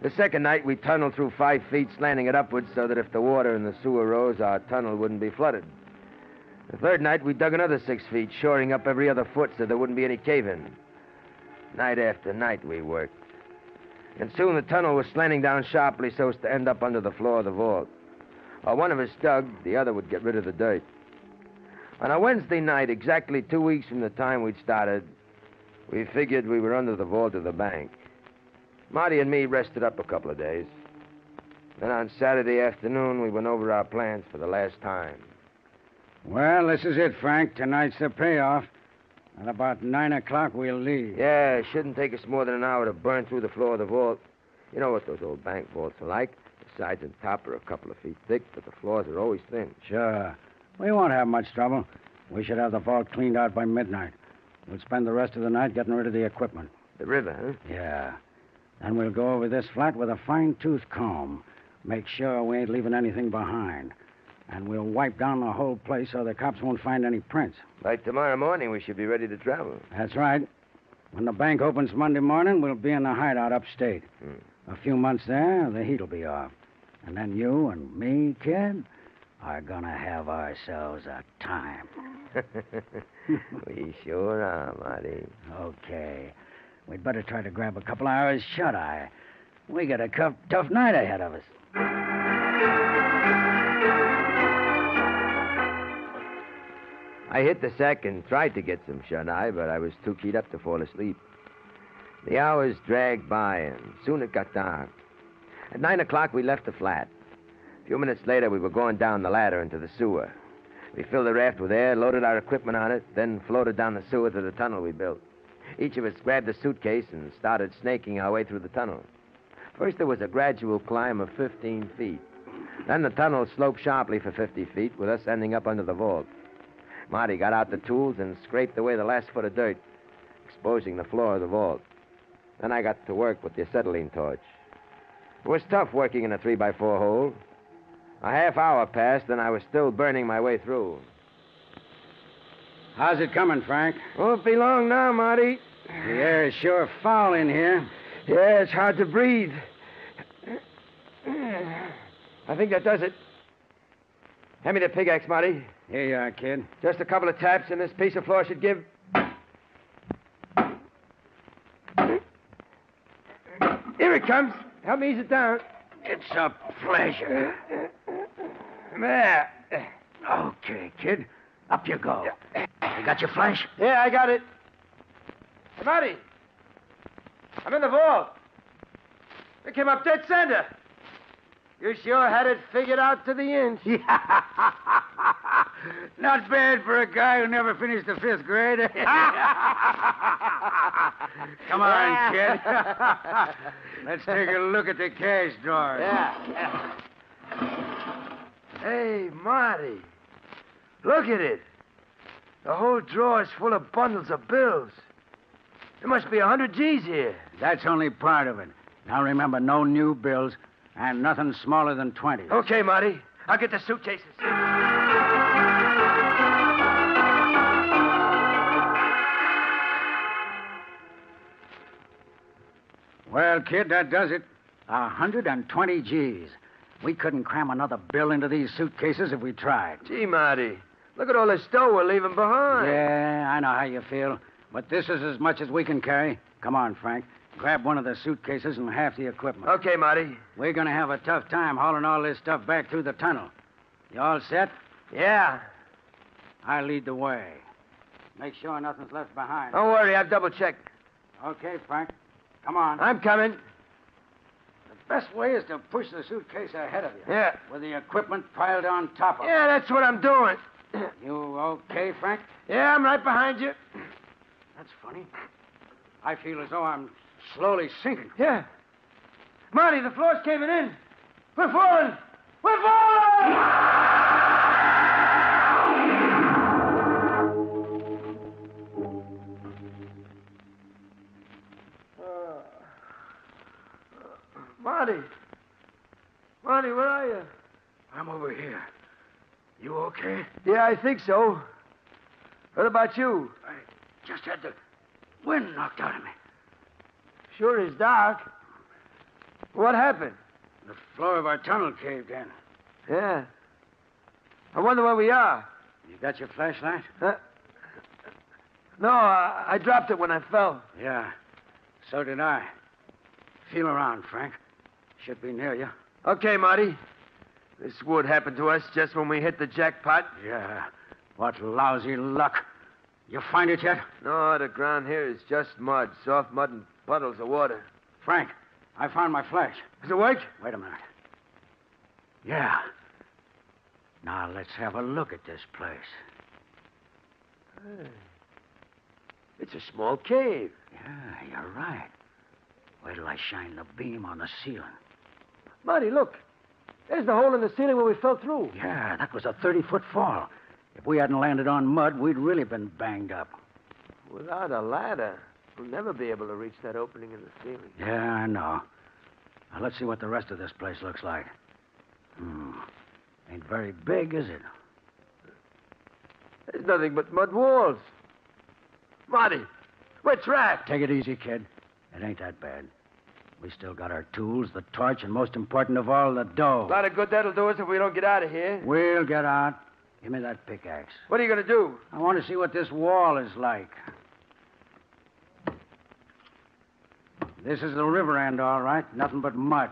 The second night, we tunneled through 5 feet, slanting it upwards so that if the water in the sewer rose, our tunnel wouldn't be flooded. The third night, we dug another 6 feet, shoring up every other foot so there wouldn't be any cave-in. Night after night, we worked. And soon the tunnel was slanting down sharply so as to end up under the floor of the vault. While one of us dug, the other would get rid of the dirt. On a Wednesday night, exactly 2 weeks from the time we'd started, we figured we were under the vault of the bank. Marty and me rested up a couple of days. Then on Saturday afternoon, we went over our plans for the last time. Well, this is it, Frank. Tonight's the payoff. At about 9 o'clock, we'll leave. Yeah, it shouldn't take us more than an hour to burn through the floor of the vault. You know what those old bank vaults are like. The sides and top are a couple of feet thick, but the floors are always thin. Sure. We won't have much trouble. We should have the vault cleaned out by midnight. We'll spend the rest of the night getting rid of the equipment. The river, huh? Yeah. Then we'll go over this flat with a fine-tooth comb. Make sure we ain't leaving anything behind. And we'll wipe down the whole place so the cops won't find any prints. By tomorrow morning, we should be ready to travel. That's right. When the bank opens Monday morning, we'll be in the hideout upstate. A few months there, the heat'll be off. And then you and me, kid, are gonna have ourselves a time. We sure are, Marty. Okay. We'd better try to grab a couple hours shut-eye. We got a tough night ahead of us. I hit the sack and tried to get some shut-eye, but I was too keyed up to fall asleep. The hours dragged by, and soon it got dark. At 9 o'clock, we left the flat. A few minutes later, we were going down the ladder into the sewer. We filled the raft with air, loaded our equipment on it, then floated down the sewer to the tunnel we built. Each of us grabbed a suitcase and started snaking our way through the tunnel. First, there was a gradual climb of 15 feet. Then the tunnel sloped sharply for 50 feet, with us ending up under the vault. Marty got out the tools and scraped away the last foot of dirt, exposing the floor of the vault. Then I got to work with the acetylene torch. It was tough working in a 3x4 hole. A half hour passed, and I was still burning my way through. How's it coming, Frank? Won't be long now, Marty. The air is sure foul in here. Yeah, it's hard to breathe. I think that does it. Hand me the pickaxe, Marty. Here you are, kid. Just a couple of taps, and this piece of floor should give... Here it comes. Help me ease it down. It's a pleasure. There. Okay, kid. Up you go. You got your flash? Yeah, I got it. Hey, Marty. I'm in the vault. We came up dead center. You sure had it figured out to the inch. Not bad for a guy who never finished the 5th grade. Come on, kid. Let's take a look at the cash drawer. Yeah. Hey, Marty. Look at it. The whole drawer is full of bundles of bills. There must be 100 G's here. That's only part of it. Now remember, no new bills and nothing smaller than 20. Okay, Marty. I'll get the suitcases. Well, kid, that does it. 120 G's. We couldn't cram another bill into these suitcases if we tried. Gee, Marty, look at all the dough we're leaving behind. Yeah, I know how you feel. But this is as much as we can carry. Come on, Frank. Grab one of the suitcases and half the equipment. Okay, Marty. We're going to have a tough time hauling all this stuff back through the tunnel. You all set? Yeah. I'll lead the way. Make sure nothing's left behind. Don't worry, I've double-checked. Okay, Frank. Come on. I'm coming. The best way is to push the suitcase ahead of you. Yeah. With the equipment piled on top of it. Yeah, that's what I'm doing. You okay, Frank? Yeah, I'm right behind you. That's funny. I feel as though I'm slowly sinking. Yeah. Marty, the floor's caving in. We're falling. We're falling! Marty, where are you? I'm over here. You okay? Yeah, I think so. What about you? I just had to Wind knocked out of me. Sure is dark. What happened? The floor of our tunnel caved in. Yeah. I wonder where we are. You got your flashlight? No, I dropped it when I fell. Yeah, so did I. Feel around, Frank. Should be near you. Okay, Marty. This would happen to us just when we hit the jackpot. Yeah. What lousy luck. You find it yet? No, the ground here is just mud. Soft mud and puddles of water. Frank, I found my flash. Does it work? Wait a minute. Yeah. Now let's have a look at this place. Hey. It's a small cave. Yeah, you're right. Wait till I shine the beam on the ceiling. Marty, look. There's the hole in the ceiling where we fell through. Yeah, that was a 30-foot fall. If we hadn't landed on mud, we'd really been banged up. Without a ladder, we'll never be able to reach that opening in the ceiling. Yeah, I know. Now, let's see what the rest of this place looks like. Ain't very big, is it? There's nothing but mud walls. Marty, we're trapped. Take it easy, kid. It ain't that bad. We still got our tools, the torch, and most important of all, the dough. A lot of good that'll do us if we don't get out of here. We'll get out. Give me that pickaxe. What are you going to do? I want to see what this wall is like. This is the river end, all right. Nothing but mud.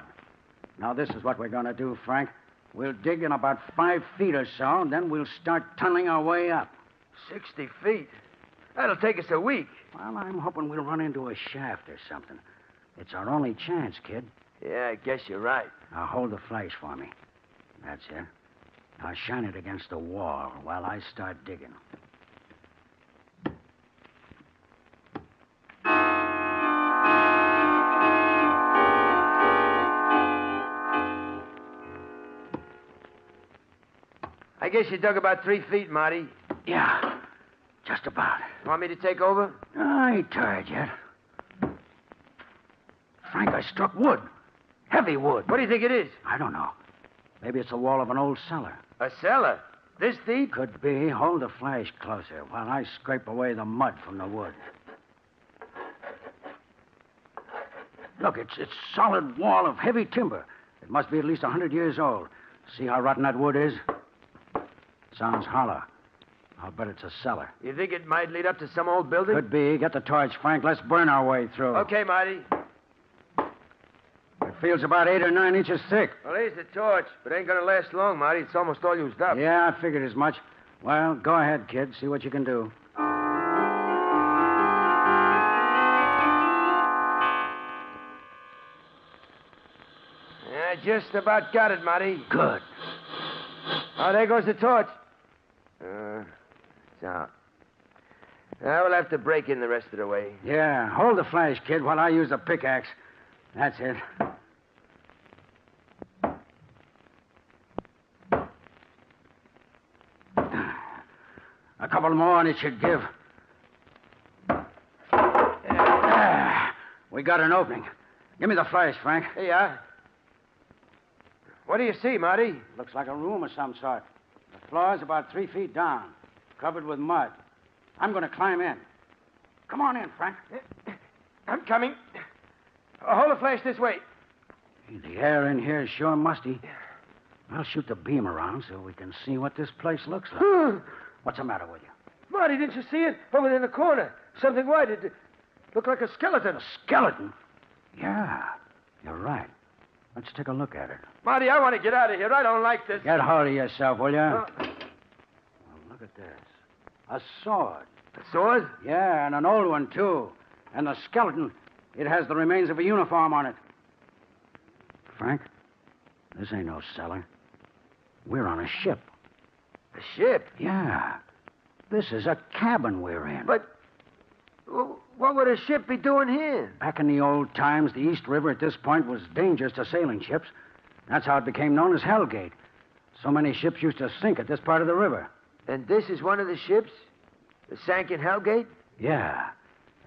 Now, this is what we're going to do, Frank. We'll dig in about 5 feet or so, and then we'll start tunneling our way up. 60 feet? That'll take us a week. Well, I'm hoping we'll run into a shaft or something. It's our only chance, kid. Yeah, I guess you're right. Now, hold the flash for me. That's it. Now, shine it against the wall while I start digging. I guess you dug about 3 feet, Marty. Yeah, just about. Want me to take over? I ain't tired yet. Frank, I struck wood. Heavy wood. What do you think it is? I don't know. Maybe it's the wall of an old cellar. A cellar? This deep? Could be. Hold the flash closer while I scrape away the mud from the wood. Look, it's a solid wall of heavy timber. It must be at least 100 years old. See how rotten that wood is? Sounds hollow. I'll bet it's a cellar. You think it might lead up to some old building? Could be. Get the torch, Frank. Let's burn our way through. Okay, Marty. It feels about 8 or 9 inches thick. Well, here's the torch, but it ain't gonna last long, Marty. It's almost all used up. Yeah, I figured as much. Well, go ahead, kid. See what you can do. Yeah, just about got it, Marty. Good. Oh, there goes the torch. It's out. Now we'll have to break in the rest of the way. Yeah, hold the flash, kid, while I use the pickaxe. That's it. A couple more and it should give. We got an opening. Give me the flash, Frank. Here you are. What do you see, Marty? Looks like a room of some sort. The floor's about 3 feet down, covered with mud. I'm going to climb in. Come on in, Frank. I'm coming. Hold the flash this way. The air in here is sure musty. I'll shoot the beam around so we can see what this place looks like. What's the matter with you? Marty, didn't you see it? Over there in the corner. Something white. It looked like a skeleton. A skeleton? Yeah, you're right. Let's take a look at it. Marty, I want to get out of here. I don't like this. Get hold of yourself, will you? Well, look at this. A sword. A sword? Yeah, and an old one, too. And the skeleton, it has the remains of a uniform on it. Frank, this ain't no cellar. We're on a ship. A ship? Yeah. This is a cabin we're in. But what would a ship be doing here? Back in the old times, the East River at this point was dangerous to sailing ships. That's how it became known as Hell Gate. So many ships used to sink at this part of the river. And this is one of the ships that sank in Hell Gate? Yeah.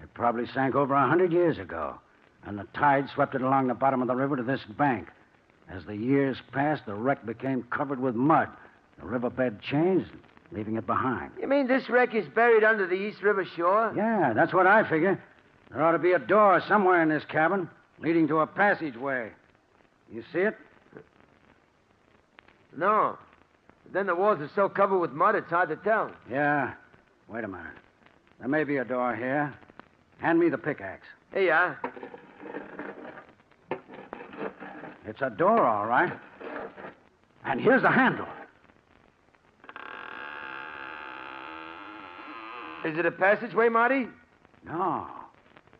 It probably sank over 100 years ago. And the tide swept it along the bottom of the river to this bank. As the years passed, the wreck became covered with mud. The riverbed changed, leaving it behind. You mean this wreck is buried under the East River shore? Yeah, that's what I figure. There ought to be a door somewhere in this cabin leading to a passageway. You see it? No. Then the walls are so covered with mud, it's hard to tell. Yeah. Wait a minute. There may be a door here. Hand me the pickaxe. Here you are. It's a door, all right. And here's the handle. Is it a passageway, Marty? No.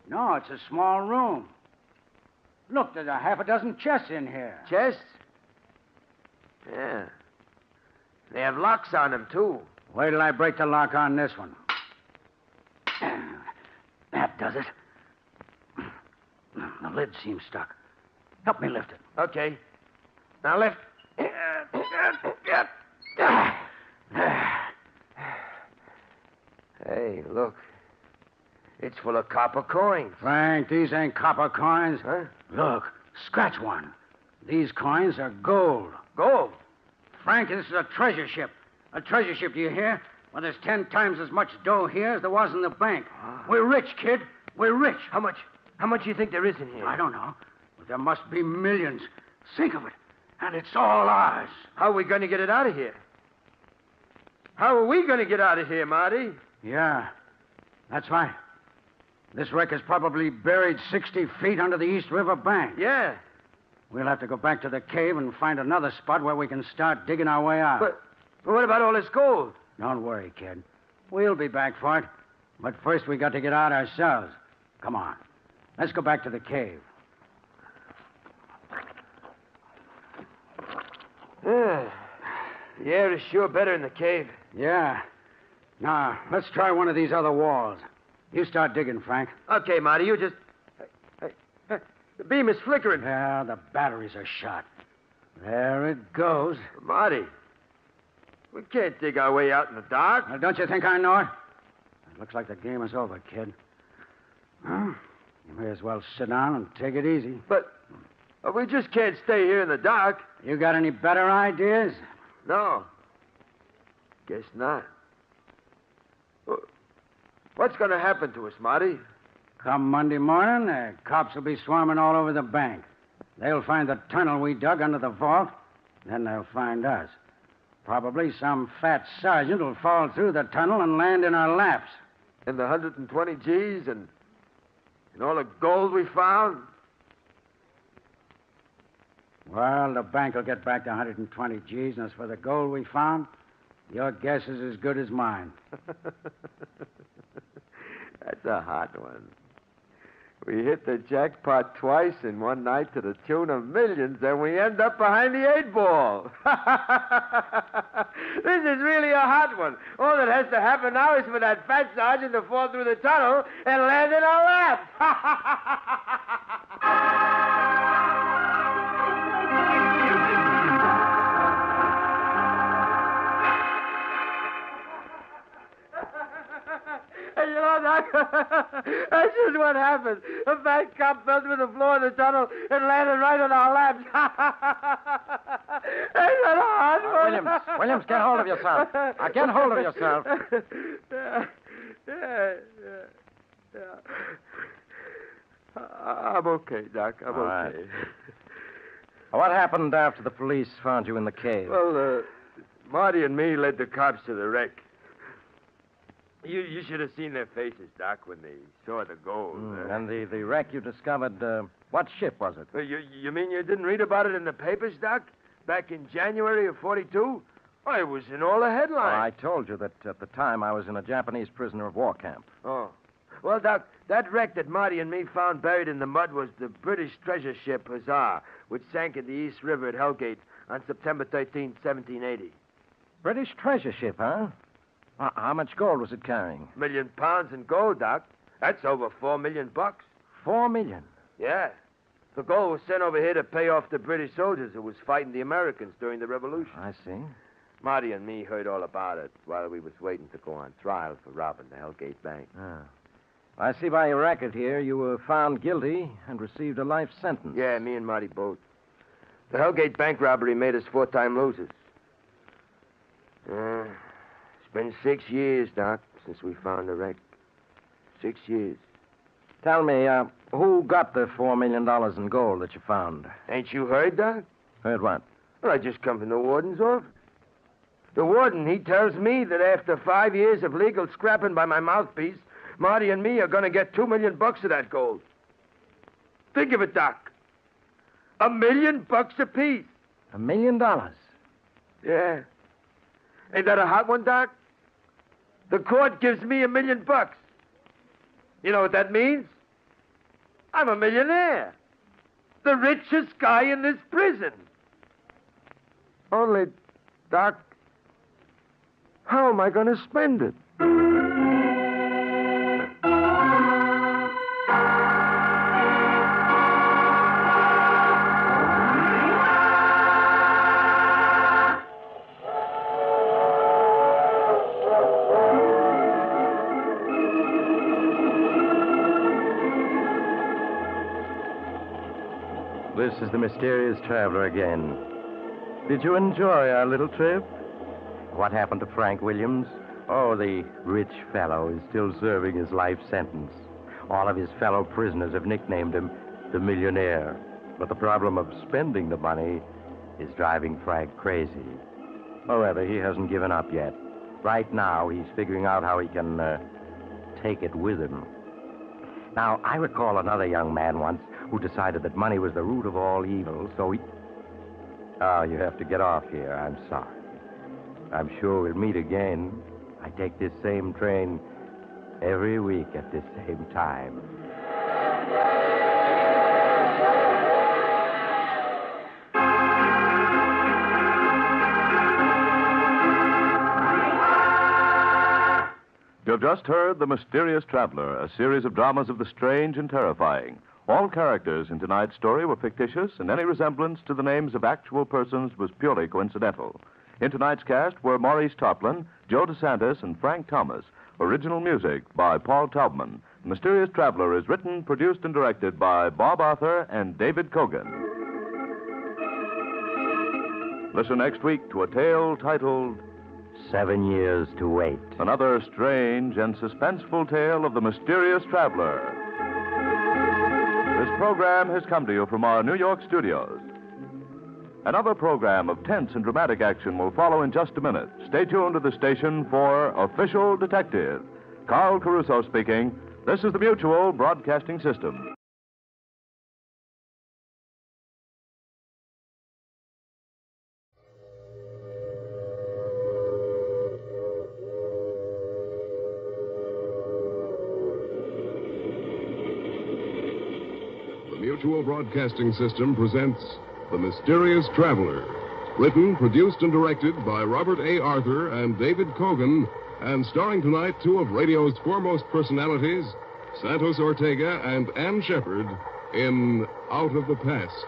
No, it's a small room. Look, there's a half a dozen chests in here. Chests? Yeah. They have locks on them, too. Wait till I break the lock on this one. That does it. The lid seems stuck. Help me lift it. Okay. Now lift. Hey, look. It's full of copper coins. Frank, these ain't copper coins. Huh? Look, scratch one. These coins are gold. Gold? Frank, this is a treasure ship. A treasure ship, do you hear? Well, there's 10 times as much dough here as there was in the bank. We're rich, kid. We're rich. How much do you think there is in here? I don't know. But there must be millions. Think of it. And it's all ours. How are we going to get it out of here? How are we going to get out of here, Marty? Yeah, that's right. This wreck is probably buried 60 feet under the East River bank. Yeah. We'll have to go back to the cave and find another spot where we can start digging our way out. But what about all this gold? Don't worry, kid. We'll be back for it. But first we got to get out ourselves. Come on. Let's go back to the cave. Yeah. The air is sure better in the cave. Yeah. Now, let's try one of these other walls. You start digging, Frank. Okay, Marty, you just... Hey, the beam is flickering. Yeah, the batteries are shot. There it goes. Marty, we can't dig our way out in the dark. Well, don't you think I know it? It looks like the game is over, kid. Huh? You may as well sit down and take it easy. But we just can't stay here in the dark. You got any better ideas? No. Guess not. What's going to happen to us, Marty? Come Monday morning, the cops will be swarming all over the bank. They'll find the tunnel we dug under the vault. Then they'll find us. Probably some fat sergeant will fall through the tunnel and land in our laps. And the 120 G's and all the gold we found? Well, the bank will get back the 120 G's, and as for the gold we found, your guess is as good as mine. That's a hot one. We hit the jackpot twice in one night to the tune of millions, and we end up behind the 8-ball. This is really a hot one. All that has to happen now is for that fat sergeant to fall through the tunnel and land in our lap. Hey, you know, Doc, that's just what happened. A fat cop fell through the floor of the tunnel and landed right on our laps. That's a hard one. Williams, get hold of yourself. Get hold of yourself. Yeah. I'm okay, Doc. I'm All okay. right. What happened after the police found you in the cave? Well, Marty and me led the cops to the wreck. You should have seen their faces, Doc, when they saw the gold. And the wreck you discovered, what ship was it? You mean you didn't read about it in the papers, Doc? Back in January of 42? Oh, it was in all the headlines. I told you that at the time I was in a Japanese prisoner of war camp. Oh. Well, Doc, that wreck that Marty and me found buried in the mud was the British treasure ship Hussar, which sank in the East River at Hellgate on September 13, 1780. British treasure ship, huh? How much gold was it carrying? £1 million in gold, Doc. That's over $4 million. $4 million? Yeah. The gold was sent over here to pay off the British soldiers who was fighting the Americans during the Revolution. I see. Marty and me heard all about it while we was waiting to go on trial for robbing the Hellgate Bank. I see by your record here you were found guilty and received a life sentence. Yeah, me and Marty both. The Hellgate Bank robbery made us 4-time losers. It's been 6 years, Doc, since we found the wreck. 6 years. Tell me, who got the $4 million in gold that you found? Ain't you heard, Doc? Heard what? Well, I just come from the warden's office. The warden, he tells me that after 5 years of legal scrapping by my mouthpiece, Marty and me are going to get $2 million of that gold. Think of it, Doc. $1 million apiece. $1 million? Yeah. Ain't that a hot one, Doc? The court gives me $1 million. You know what that means? I'm a millionaire. The richest guy in this prison. Only, Doc, how am I going to spend it? This is the mysterious traveler again. Did you enjoy our little trip? What happened to Frank Williams? Oh, the rich fellow is still serving his life sentence. All of his fellow prisoners have nicknamed him the millionaire. But the problem of spending the money is driving Frank crazy. However, he hasn't given up yet. Right now, he's figuring out how he can take it with him. Now, I recall another young man once who decided that money was the root of all evil, so he... Oh, you have to get off here. I'm sorry. I'm sure we'll meet again. I take this same train every week at this same time. You've just heard The Mysterious Traveler, a series of dramas of the strange and terrifying. All characters in tonight's story were fictitious, and any resemblance to the names of actual persons was purely coincidental. In tonight's cast were Maurice Tarplin, Joe DeSantis, and Frank Thomas. Original music by Paul Taubman. The Mysterious Traveler is written, produced, and directed by Bob Arthur and David Kogan. Listen next week to a tale titled 7 Years to Wait. Another strange and suspenseful tale of the mysterious traveler. This program has come to you from our New York studios. Another program of tense and dramatic action will follow in just a minute. Stay tuned to the station for Official Detective. Carl Caruso speaking. This is the Mutual Broadcasting System. The Mutual Broadcasting System presents The Mysterious Traveler. Written, produced, and directed by Robert A. Arthur and David Kogan, and starring tonight two of radio's foremost personalities, Santos Ortega and Ann Shepard, in Out of the Past.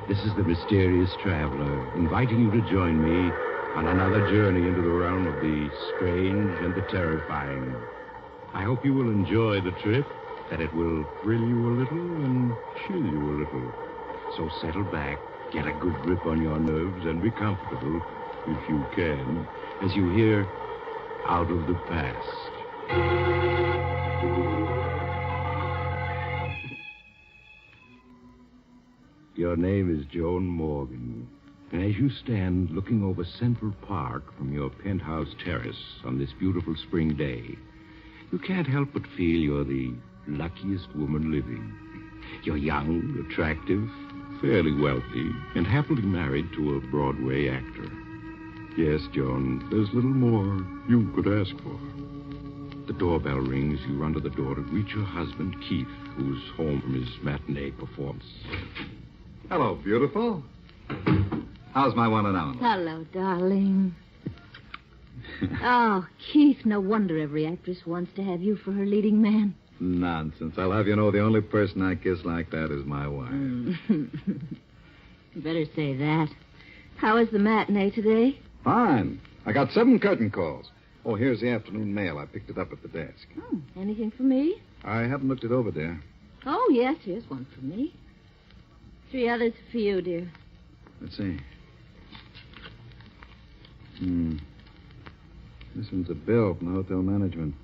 This is the Mysterious Traveler, inviting you to join me on another journey into the realm of the strange and the terrifying. I hope you will enjoy the trip, that it will thrill you a little and chill you a little. So settle back, get a good grip on your nerves, and be comfortable, if you can, as you hear Out of the Past. Your name is Joan Morgan. And as you stand looking over Central Park from your penthouse terrace on this beautiful spring day, you can't help but feel you're the luckiest woman living. You're young, attractive, fairly wealthy, and happily married to a Broadway actor. Yes, Joan, there's little more you could ask for. The doorbell rings. You run to the door to greet your husband, Keith, who's home from his matinee performance. Hello, beautiful. How's my one and only? Hello, darling. Oh, Keith, no wonder every actress wants to have you for her leading man. Nonsense. I'll have you know the only person I kiss like that is my wife. Better say that. How was the matinee today? Fine. I got 7 curtain calls. Oh, here's the afternoon mail. I picked it up at the desk. Oh, anything for me? I haven't looked it over, dear. Oh, yes, here's one for me. 3 others for you, dear. Let's see. This one's a bill from the hotel management.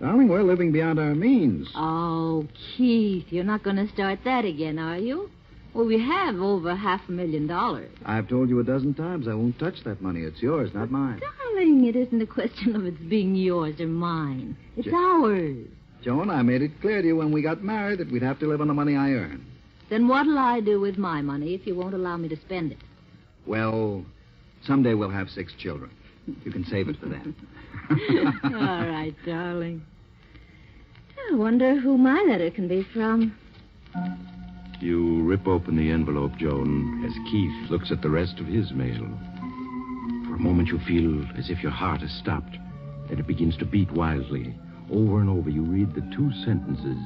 Darling, we're living beyond our means. Oh, Keith, you're not going to start that again, are you? Well, we have over $500,000. I've told you a dozen times I won't touch that money. It's yours, not mine. Darling, it isn't a question of it's being yours or mine. It's ours. Joan, I made it clear to you when we got married that we'd have to live on the money I earn. Then what'll I do with my money if you won't allow me to spend it? Well, someday we'll have 6 children. You can save it for that. All right, darling. I wonder who my letter can be from. You rip open the envelope, Joan, as Keith looks at the rest of his mail. For a moment you feel as if your heart has stopped. Then it begins to beat wildly. Over and over you read the 2 sentences.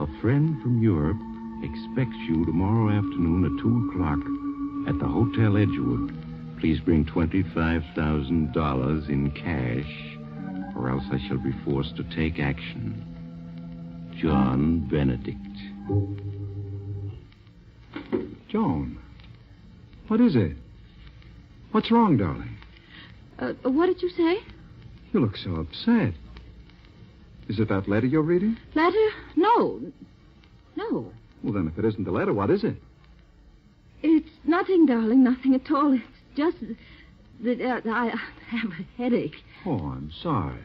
A friend from Europe expects you tomorrow afternoon at 2 o'clock at the Hotel Edgewood. Please bring $25,000 in cash, or else I shall be forced to take action. John Benedict. Joan, what is it? What's wrong, darling? What did you say? You look so upset. Is it that letter you're reading? Letter? No. No. Well, then, if it isn't the letter, what is it? It's nothing, darling, nothing at all. It's just that I have a headache. Oh, I'm sorry.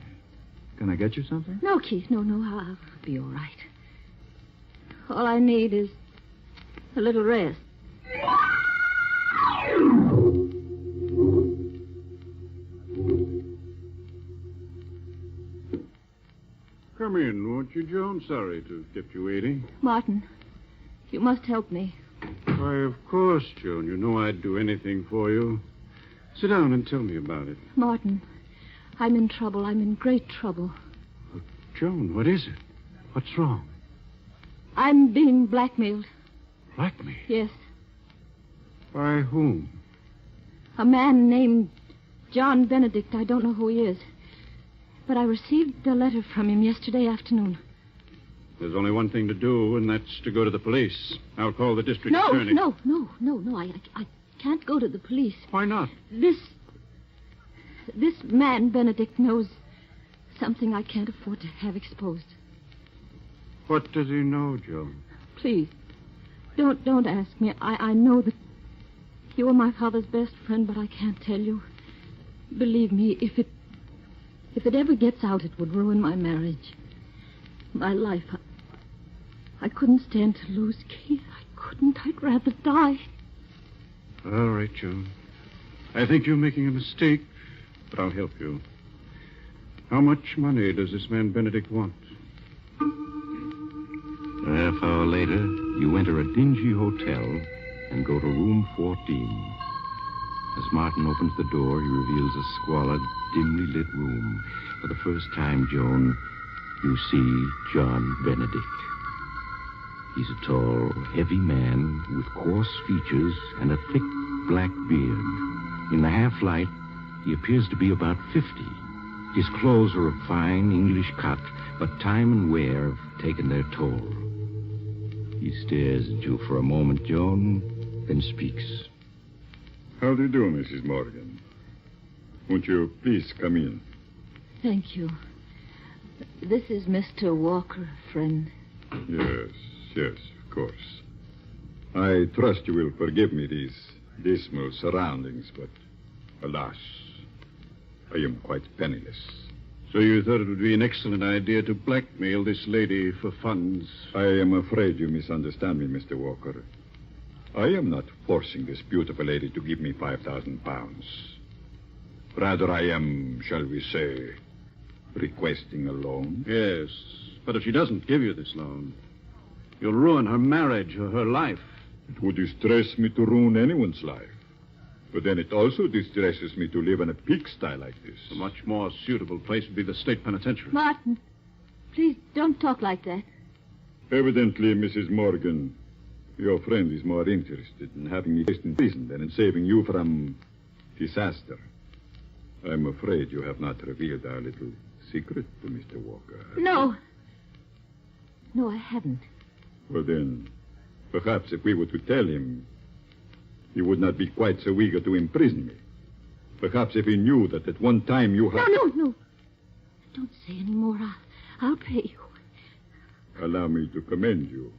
Can I get you something? No, Keith, no, I'll be all right. All I need is a little rest. Come in, won't you, Joan? Sorry to have kept you waiting. Martin, you must help me. Why, of course, Joan. You know I'd do anything for you. Sit down and tell me about it. Martin, I'm in trouble. I'm in great trouble. Joan, what is it? What's wrong? I'm being blackmailed. Blackmailed? Yes. By whom? A man named John Benedict. I don't know who he is. But I received a letter from him yesterday afternoon. There's only one thing to do, and that's to go to the police. I'll call the district attorney. No. I can't go to the police. Why not? This man, Benedict, knows something I can't afford to have exposed. What does he know, Joan? Please, don't ask me. I know that you are my father's best friend, but I can't tell you. Believe me, if it ever gets out, it would ruin my marriage. My life. I couldn't stand to lose Keith. I couldn't. I'd rather die. All right, Joan. I think you're making a mistake, but I'll help you. How much money does this man Benedict want? A half hour later, you enter a dingy hotel and go to room 14. As Martin opens the door, he reveals a squalid, dimly lit room. For the first time, Joan, you see John Benedict. He's a tall, heavy man with coarse features and a thick black beard. In the half-light, he appears to be about 50. His clothes are of fine English cut, but time and wear have taken their toll. He stares at you for a moment, Joan, then speaks. How do you do, Mrs. Morgan? Won't you please come in? Thank you. This is Mr. Walker, friend. Yes, of course. I trust you will forgive me these dismal surroundings, but alas, I am quite penniless. So you thought it would be an excellent idea to blackmail this lady for funds? I am afraid you misunderstand me, Mr. Walker. I am not forcing this beautiful lady to give me 5,000 pounds. Rather, I am, shall we say, requesting a loan. Yes, but if she doesn't give you this loan, you'll ruin her marriage or her life. It would distress me to ruin anyone's life. But then it also distresses me to live in a pigsty like this. A much more suitable place would be the state penitentiary. Martin, please don't talk like that. Evidently, Mrs. Morgan, your friend is more interested in having me placed in prison than in saving you from disaster. I'm afraid you have not revealed our little secret to Mr. Walker. No, I haven't. Well, then, perhaps if we were to tell him, he would not be quite so eager to imprison me. Perhaps if he knew that at one time you had... No. Don't say any more. I'll pay you. Allow me to commend you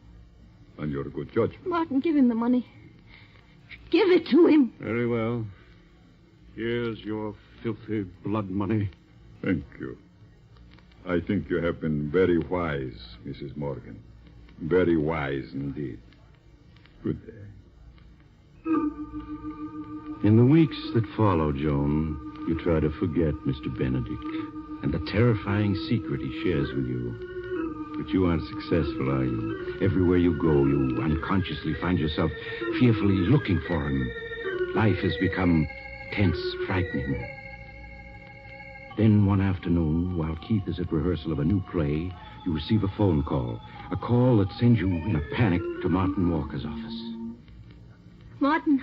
on your good judgment. Martin, give him the money. Give it to him. Very well. Here's your filthy blood money. Thank you. I think you have been very wise, Mrs. Morgan. Very wise indeed. Good day. In the weeks that follow, Joan, you try to forget Mr. Benedict and the terrifying secret he shares with you. But you aren't successful, are you? Everywhere you go, you unconsciously find yourself fearfully looking for him. Life has become tense, frightening. Then one afternoon, while Keith is at rehearsal of a new play, you receive a phone call. A call that sends you in a panic to Martin Walker's office. Martin,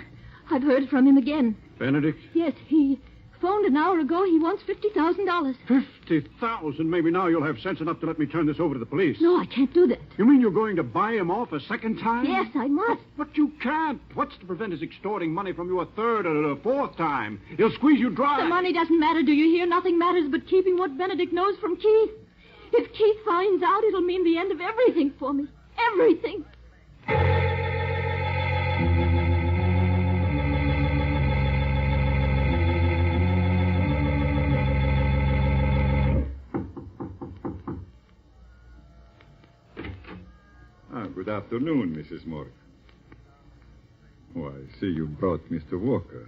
I've heard from him again. Benedict? Yes, he phoned an hour ago. He wants $50,000. 50,000? Maybe now you'll have sense enough to let me turn this over to the police. No, I can't do that. You mean you're going to buy him off a second time? Yes, I must. But you can't. What's to prevent his extorting money from you a third or a fourth time? He'll squeeze you dry. The money doesn't matter, do you hear? Nothing matters but keeping what Benedict knows from Keith. If Keith finds out, it'll mean the end of everything for me. Everything. Good afternoon, Mrs. Morgan. Oh, I see you brought Mr. Walker.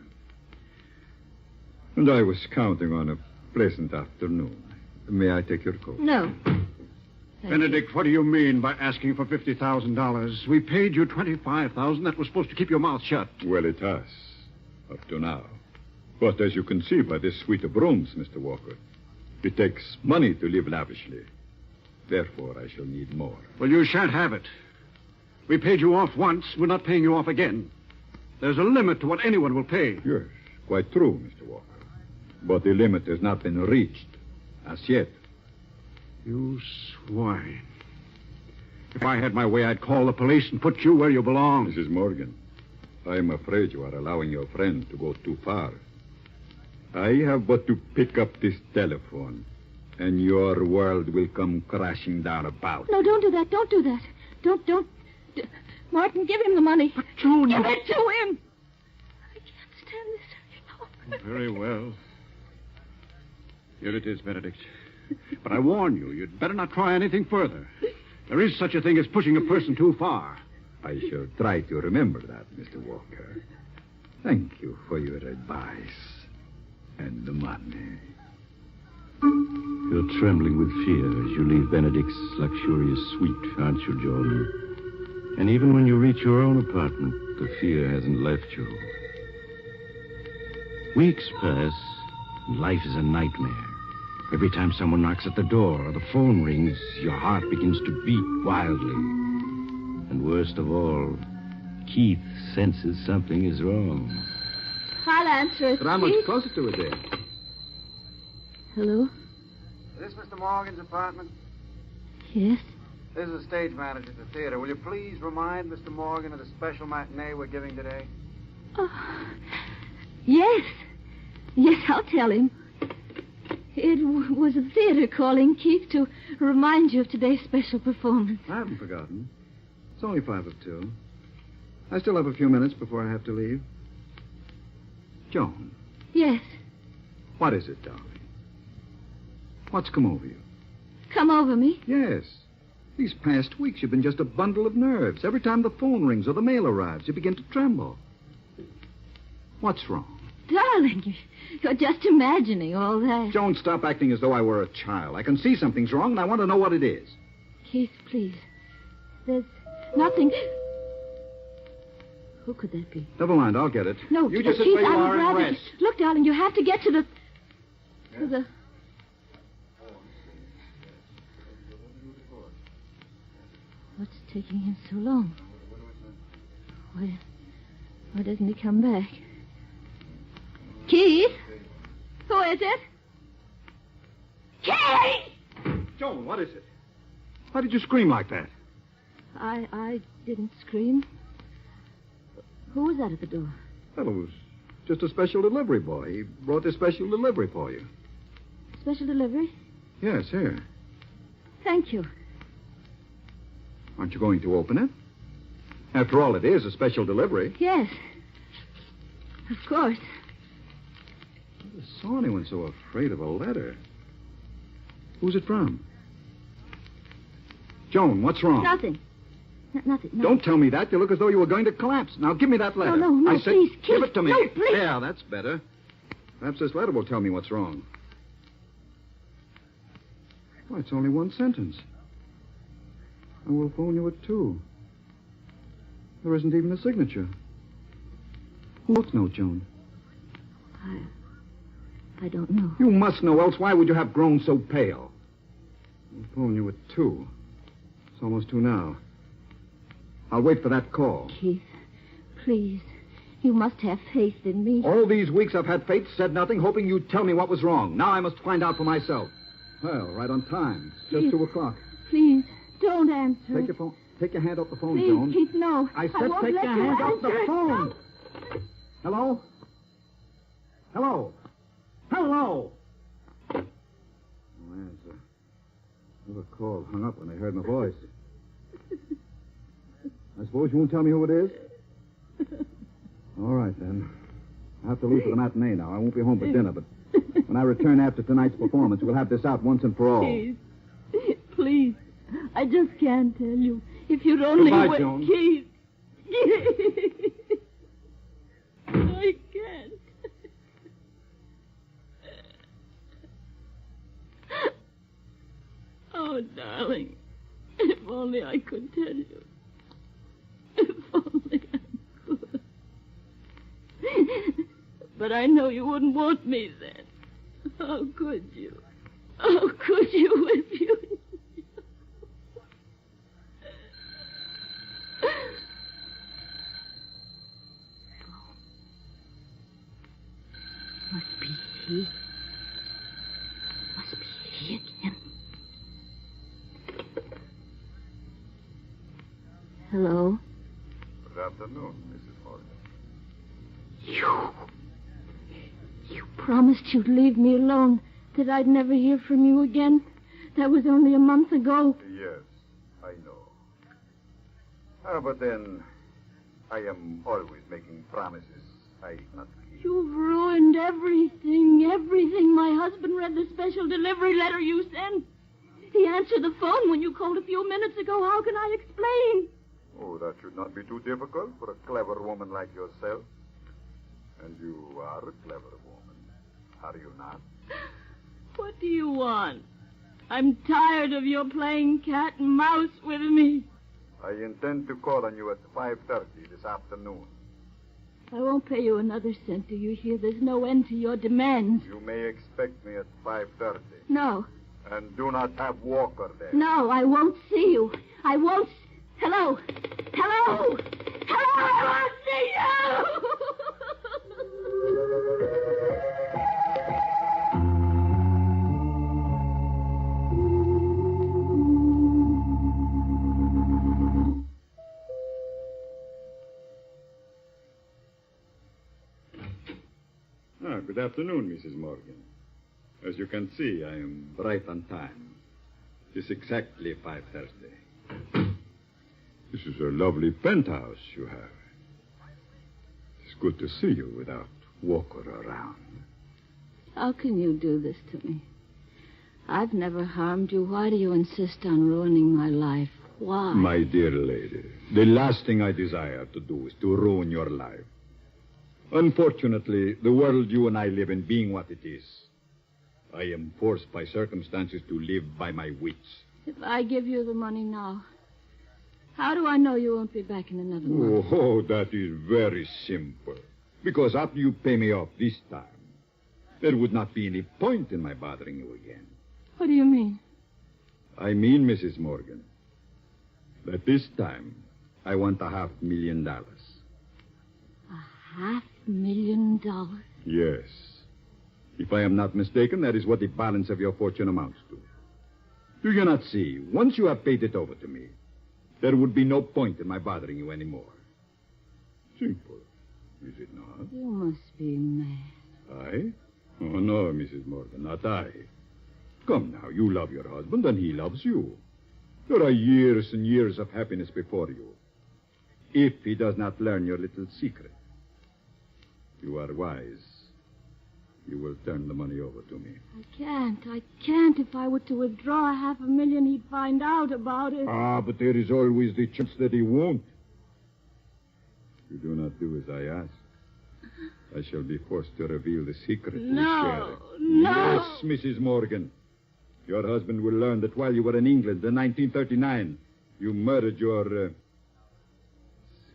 And I was counting on a pleasant afternoon. May I take your coat? No. Benedict, what do you mean by asking for $50,000? We paid you $25,000. That was supposed to keep your mouth shut. Well, it has, up to now. But as you can see by this suite of rooms, Mr. Walker, it takes money to live lavishly. Therefore, I shall need more. Well, you shan't have it. We paid you off once. We're not paying you off again. There's a limit to what anyone will pay. Yes, quite true, Mr. Walker. But the limit has not been reached as yet. You swine. If I had my way, I'd call the police and put you where you belong. Mrs. Morgan, I am afraid you are allowing your friend to go too far. I have but to pick up this telephone, and your world will come crashing down about. No, don't do that. Don't do that. Don't. Martin, give him the money. But, Joan... Give it to him. I can't stand this anymore. Very well. Here it is, Benedict. But I warn you, you'd better not try anything further. There is such a thing as pushing a person too far. I shall try to remember that, Mr. Walker. Thank you for your advice and the money. You're trembling with fear as you leave Benedict's luxurious suite, aren't you, Joan? And even when you reach your own apartment, the fear hasn't left you. Weeks pass, and life is a nightmare. Every time someone knocks at the door or the phone rings, your heart begins to beat wildly. And worst of all, Keith senses something is wrong. I'll answer it. But I'm much closer to it there. Hello? Is this Mr. Morgan's apartment? Yes? This is the stage manager at the theater. Will you please remind Mr. Morgan of the special matinee we're giving today? Oh, yes. Yes, I'll tell him. It was the theater calling, Keith, to remind you of today's special performance. I haven't forgotten. It's only 2:05. I still have a few minutes before I have to leave. Joan. Yes. What is it, darling? What's come over you? Come over me? Yes. These past weeks, you've been just a bundle of nerves. Every time the phone rings or the mail arrives, you begin to tremble. What's wrong? Darling, you're just imagining all that. Joan, stop acting as though I were a child. I can see something's wrong, and I want to know what it is. Keith, please. There's nothing... Who could that be? Never mind, I'll get it. No, you just Keith, sit where you I would are and rather... rest. Look, darling, you have to get to the... To the... What's taking him so long? Why doesn't he come back? Keith? Who is it? Keith! Joan, what is it? Why did you scream like that? I didn't scream. Who was that at the door? Well, it was Just a special delivery boy. He brought this special delivery for you. Special delivery? Yes, here. Thank you. Aren't you going to open it? After all, it is a special delivery. Yes. Of course. I never saw anyone so afraid of a letter. Who's it from? Joan, what's wrong? Nothing. Nothing. No. Don't tell me that. You look as though you were going to collapse. Now, give me that letter. No, I said, please, give Keith. it to me. No, please. Yeah, that's better. Perhaps this letter will tell me what's wrong. Why, it's only one sentence. I will phone you at 2. There isn't even a signature. Whose note, Joan? I don't know. You must know, else why would you have grown so pale? I'll phone you at 2. It's almost 2 now. I'll wait for that call. Keith, please. You must have faith in me. All these weeks I've had faith, said nothing, hoping you'd tell me what was wrong. Now I must find out for myself. Well, right on time. It's just Keith, 2 o'clock. Please, don't answer. Take your phone. Take your hand off the phone, Please, Joan. Keith, no. I said won't take let your you hand off the answer. phone. Hello? Hello? Hello? Whoever called hung up when they heard my voice. I suppose you won't tell me who it is? All right, then. I have to leave for the matinee now. I won't be home for dinner, but when I return after tonight's performance, we'll have this out once and for all. Keith, please. I just can't tell you. If you'd only Goodbye, wait. Joan. Keith. I can't. Oh, darling. If only I could tell you. If only I could. But I know you wouldn't want me then. How could you? How could you if you... Must be he. Must be he again. Hello? Good afternoon, Mrs. Morgan. You promised you'd leave me alone, that I'd never hear from you again. That was only a month ago. Yes, I know. But then, I am always making promises I not keep. You've ruined everything, everything. My husband read the special delivery letter you sent. He answered the phone when you called a few minutes ago. How can I explain? Oh, that should not be too difficult for a clever woman like yourself. And you are a clever woman, are you not? What do you want? I'm tired of your playing cat and mouse with me. I intend to call on you at 5:30 this afternoon. I won't pay you another cent, do you hear? There's no end to your demands. You may expect me at 5:30. No. And do not have Walker there. No, I won't see you. I won't... Hello? Hello? Hello, I won't see Good afternoon, Mrs. Morgan. As you can see, I am right on time. It's exactly 5:30. This is a lovely penthouse you have. It's good to see you without Walker around. How can you do this to me? I've never harmed you. Why do you insist on ruining my life? Why? My dear lady, the last thing I desire to do is to ruin your life. Unfortunately, the world you and I live in being what it is, I am forced by circumstances to live by my wits. If I give you the money now, how do I know you won't be back in another month? Oh, that is very simple. Because after you pay me off this time, there would not be any point in my bothering you again. What do you mean? I mean, Mrs. Morgan, that this time I want $500,000. $500,000? Yes. If I am not mistaken, that is what the balance of your fortune amounts to. Do you not see? Once you have paid it over to me, there would be no point in my bothering you anymore. Simple. Is it not? You must be mad. I? Oh, no, Mrs. Morgan, not I. Come now, you love your husband and he loves you. There are years and years of happiness before you. If he does not learn your little secret, you are wise. You will turn the money over to me. I can't. If I were to withdraw $500,000, he'd find out about it. Ah, but there is always the chance that he won't. If you do not do as I ask, I shall be forced to reveal the secret. No. Yes, Mrs. Morgan. Your husband will learn that while you were in England in 1939, you murdered your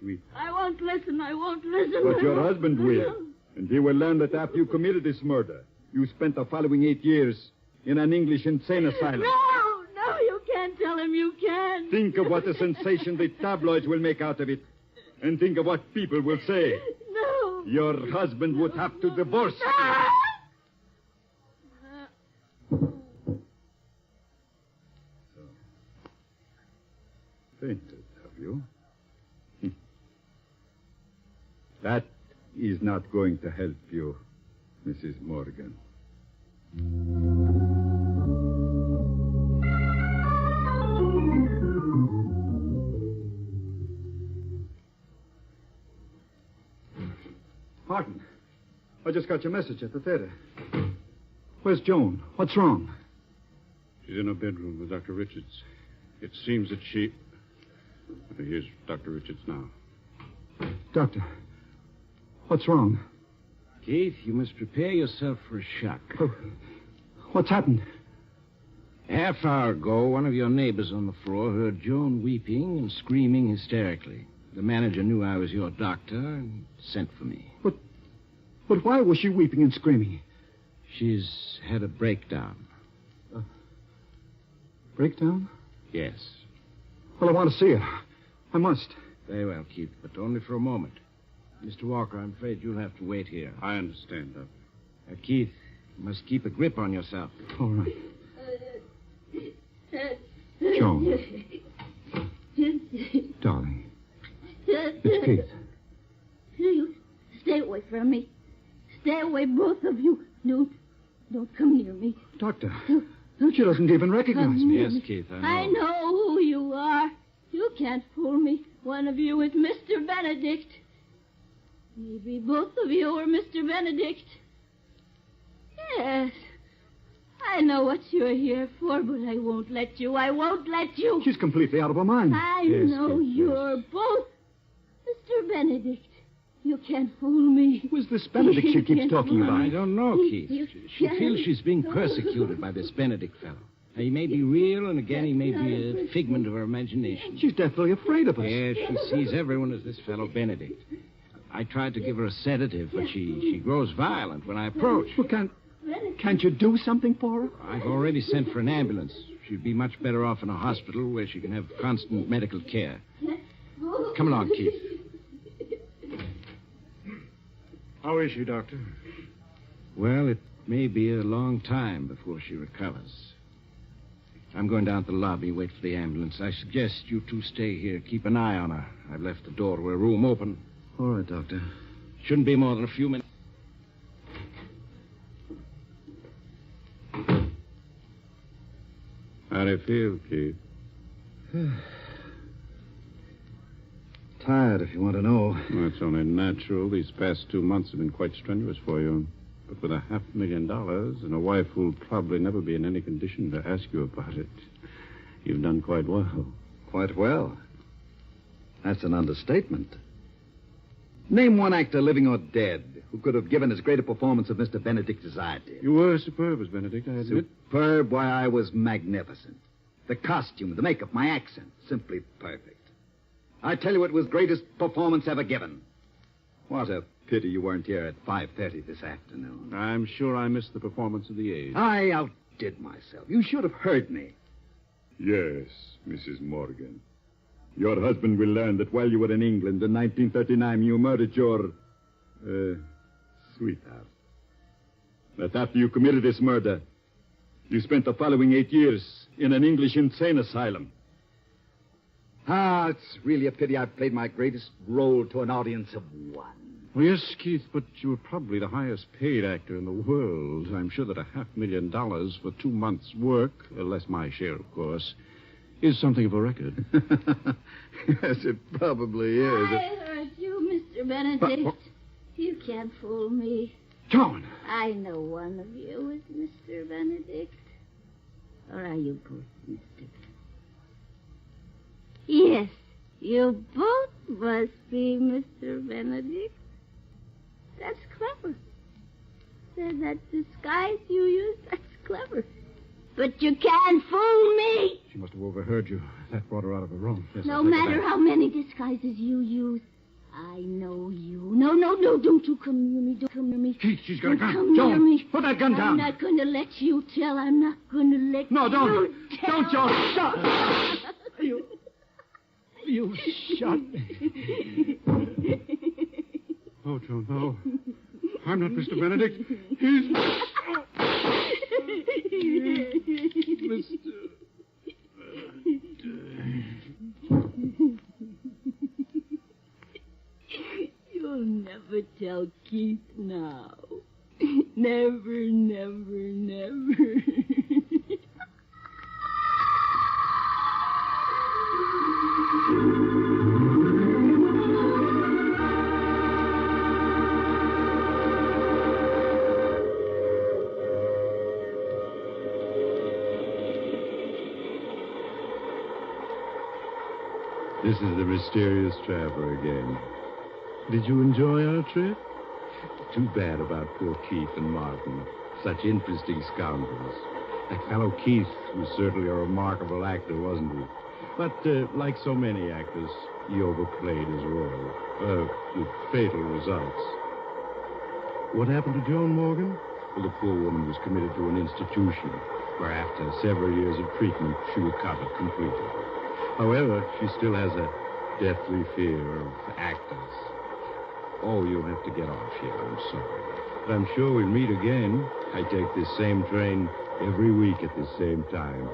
sweet. I won't listen. But your husband will. And he will learn that after you committed this murder, you spent the following 8 years in an English insane asylum. No, you can't tell him. You can't. Think of what a sensation the tabloids will make out of it. And think of what people will say. No. Your husband would have to divorce you. Fainted, have you? That is not going to help you, Mrs. Morgan. Martin, I just got your message at the theater. Where's Joan? What's wrong? She's in her bedroom with Dr. Richards. It seems that she... Here's Dr. Richards now. Doctor, what's wrong? Keith, you must prepare yourself for a shock. Oh, what's happened? Half hour ago, one of your neighbors on the floor heard Joan weeping and screaming hysterically. The manager knew I was your doctor and sent for me. But why was she weeping and screaming? She's had a breakdown. Breakdown? Yes. Well, I want to see her. I must. Very well, Keith, but only for a moment. Mr. Walker, I'm afraid you'll have to wait here. I understand, Doctor. Keith, you must keep a grip on yourself. All right. Joan. Darling. It's Keith. You stay away from me. Stay away, both of you. Don't come near me. Doctor, she doesn't even recognize me. Yes, Keith, I know. I know who you are. You can't fool me. One of you is Mr. Benedict. Maybe both of you are Mr. Benedict. Yes. I know what you're here for, but I won't let you. I won't let you. She's completely out of her mind. I know you're both Mr. Benedict. You can't fool me. Who's this Benedict she keeps talking about? I don't know, Keith. She feels she's being persecuted by this Benedict fellow. Now, he may be real, and again, he may be a figment of her imagination. She's deathly afraid of us. Yes, she sees everyone as this fellow Benedict. I tried to give her a sedative, but she grows violent when I approach. Well, can't you do something for her? I've already sent for an ambulance. She'd be much better off in a hospital where she can have constant medical care. Come along, Keith. How is she, Doctor? Well, it may be a long time before she recovers. I'm going down to the lobby, wait for the ambulance. I suggest you two stay here. Keep an eye on her. I've left the door to her room open. All right, Doctor. Shouldn't be more than a few minutes. How do you feel, Keith? Tired, if you want to know. Well, it's only natural. These past 2 months have been quite strenuous for you. But with $500,000 and a wife who'll probably never be in any condition to ask you about it, you've done quite well. Quite well? That's an understatement. Name one actor, living or dead, who could have given as great a performance of Mr. Benedict as I did. You were superb as Benedict, I admit. Superb? Why, I was magnificent. The costume, the makeup, my accent, simply perfect. I tell you, it was the greatest performance ever given. What a pity you weren't here at 5:30 this afternoon. I'm sure I missed the performance of the age. I outdid myself. You should have heard me. Yes, Mrs. Morgan. Your husband will learn that while you were in England in 1939, you murdered your, sweetheart. That after you committed this murder, you spent the following 8 years in an English insane asylum. Ah, it's really a pity I played my greatest role to an audience of one. Well, yes, Keith, but you were probably the highest paid actor in the world. I'm sure that $500,000 for 2 months' work, less my share, of course, is something of a record. Yes, it probably is. I heard you, Mr. Benedict. You can't fool me. Joan! I know one of you is Mr. Benedict. Or are you both Mr. Yes, you both must be Mr. Benedict. That's clever. That disguise you use, that's clever. But you can't fool me. She must have overheard you. That brought her out of her room. Yes, No matter how many disguises you use, I know you. No, don't you come near me. Don't come near me. Keith, she's got a gun. Come near Joan, me. put that gun down. I'm not going to let you tell. I'm not going to let No, don't. you tell. Don't, Joan. Stop. You shot me. Oh, Joan, no. I'm not Mr. Benedict. He's... You'll never tell Keith now. Never, never, never. This is the mysterious traveler again. Did you enjoy our trip? Too bad about poor Keith and Martin. Such interesting scoundrels. That fellow Keith was certainly a remarkable actor, wasn't he? But like so many actors, he overplayed his role, with fatal results. What happened to Joan Morgan? Well, the poor woman was committed to an institution where after several years of treatment, she recovered completely. However, she still has a deathly fear of actors. Oh, you'll have to get off here. I'm sorry. But I'm sure we'll meet again. I take this same train every week at the same time.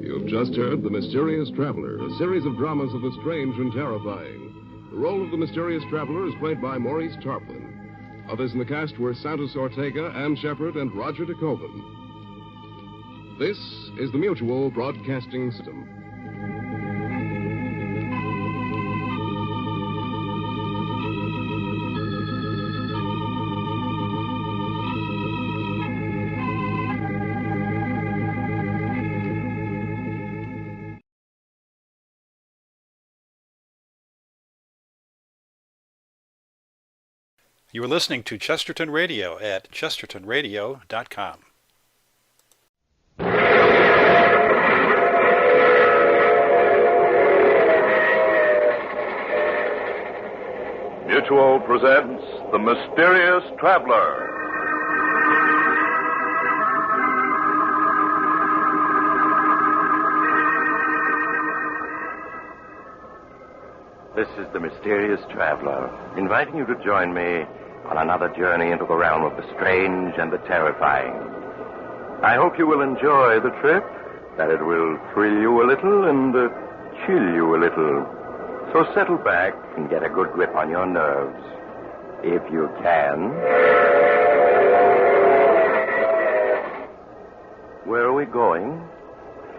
You've just heard The Mysterious Traveler, a series of dramas of the strange and terrifying. The role of the mysterious traveler is played by Maurice Tarplin. Others in the cast were Santos Ortega, Ann Shepard, and Roger de Kogan. This is the Mutual Broadcasting System. You are listening to Chesterton Radio at chestertonradio.com. Mutual presents The Mysterious Traveler. This is The Mysterious Traveler, inviting you to join me on another journey into the realm of the strange and the terrifying. I hope you will enjoy the trip, that it will thrill you a little and chill you a little. So settle back and get a good grip on your nerves, if you can. Where are we going?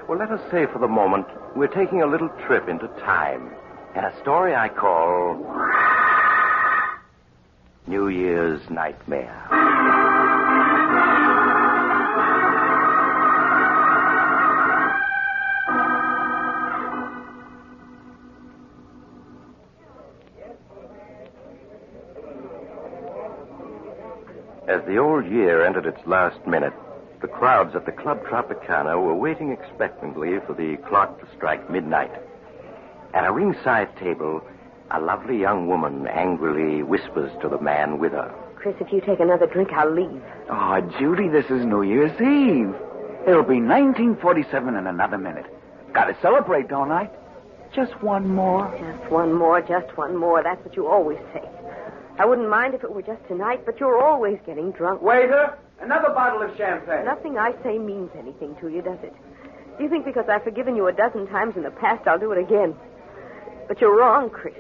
Well, let us say for the moment we're taking a little trip into time and a story I call New Year's Nightmare. As the old year entered its last minute, the crowds at the Club Tropicana were waiting expectantly for the clock to strike midnight. At a ringside table, a lovely young woman angrily whispers to the man with her. Chris, if you take another drink, I'll leave. Oh, Judy, this is New Year's Eve. It'll be 1947 in another minute. Gotta celebrate, don't I? Just one more. Just one more, just one more. That's what you always say. I wouldn't mind if it were just tonight, but you're always getting drunk. Waiter, another bottle of champagne. Nothing I say means anything to you, does it? You think because I've forgiven you a dozen times in the past, I'll do it again. But you're wrong, Chris.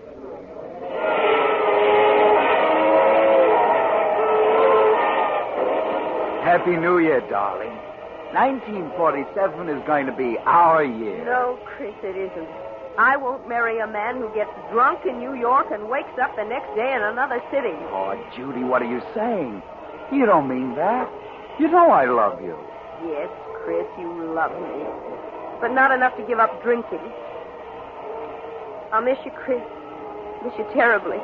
Happy New Year, darling. 1947 is going to be our year. No, Chris, it isn't. I won't marry a man who gets drunk in New York and wakes up the next day in another city. Oh, Judy, what are you saying? You don't mean that. You know I love you. Yes, Chris, you love me. But not enough to give up drinking. I'll miss you, Chris. Miss you terribly.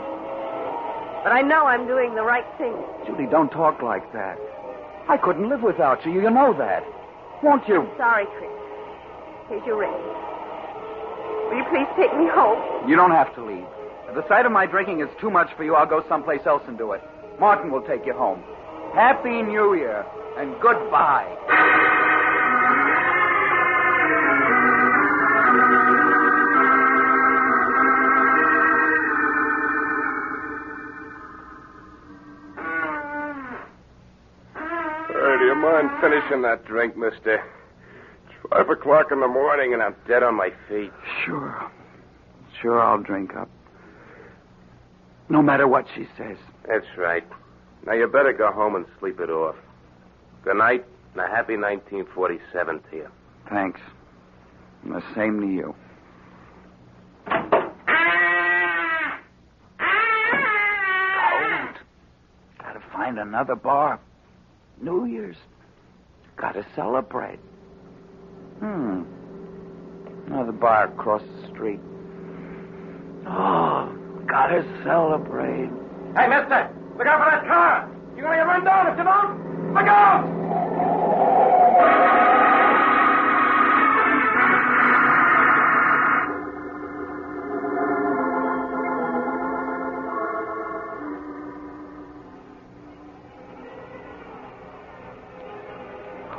But I know I'm doing the right thing. Judy, don't talk like that. I couldn't live without you. You know that. Won't you? I'm sorry, Chris. Here's your ring. Will you please take me home? You don't have to leave. If the sight of my drinking is too much for you, I'll go someplace else and do it. Martin will take you home. Happy New Year and goodbye. Do you mind finishing that drink, mister? It's 5 o'clock in the morning and I'm dead on my feet. Sure, I'll drink up. No matter what she says. That's right. Now you better go home and sleep it off. Good night and a happy 1947 to you. Thanks. And the same to you. Cold. Gotta find another bar. New Year's. Gotta celebrate. Another bar across the street. Oh, gotta celebrate. Hey, mister, look out for that car. You're going to get run down if you don't. Look out!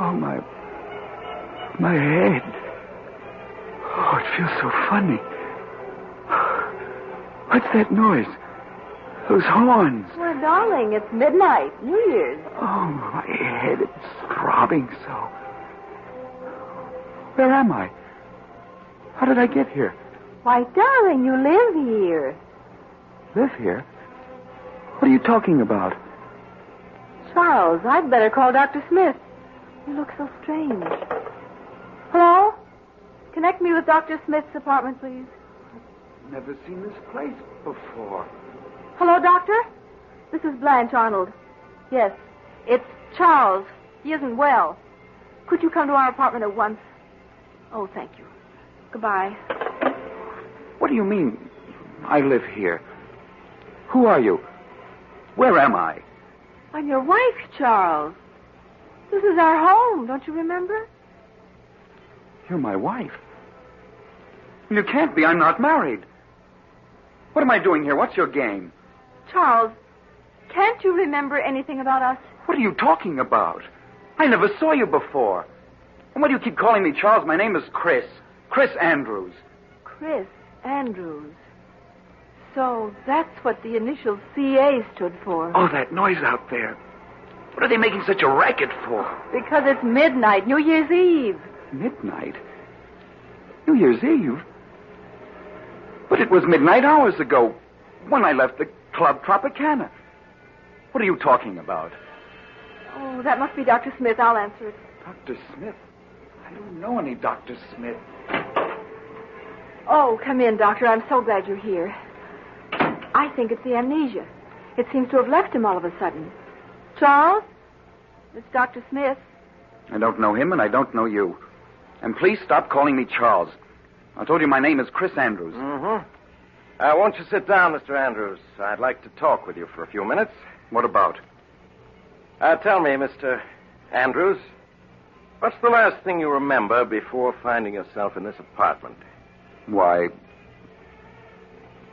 Oh, my head. Oh, it feels so funny. What's that noise? Those horns. Well, darling, it's midnight, New Year's. Oh, my head, it's throbbing so. Where am I? How did I get here? Why, darling, you live here. Live here? What are you talking about? Charles, I'd better call Dr. Smith. You look so strange. Hello? Connect me with Dr. Smith's apartment, please. Never seen this place before. Hello, Doctor? This is Blanche Arnold. Yes, it's Charles. He isn't well. Could you come to our apartment at once? Oh, thank you. Goodbye. What do you mean, I live here? Who are you? Where am I? I'm your wife, Charles. This is our home, don't you remember? You're my wife. You can't be. I'm not married. What am I doing here? What's your game? Charles, can't you remember anything about us? What are you talking about? I never saw you before. And why do you keep calling me Charles? My name is Chris. Chris Andrews. Chris Andrews. So that's what the initial CA stood for. Oh, that noise out there. What are they making such a racket for? Because it's midnight, New Year's Eve. Midnight? New Year's Eve? But it was midnight hours ago when I left the Club Tropicana. What are you talking about? Oh, that must be Dr. Smith. I'll answer it. Dr. Smith? I don't know any Dr. Smith. Oh, come in, Doctor. I'm so glad you're here. I think it's the amnesia. It seems to have left him all of a sudden. Charles? It's Dr. Smith. I don't know him and I don't know you. And please stop calling me Charles. I told you my name is Chris Andrews. Mm-hmm. Won't you sit down, Mr. Andrews? I'd like to talk with you for a few minutes. What about? Tell me, Mr. Andrews, what's the last thing you remember before finding yourself in this apartment? Why,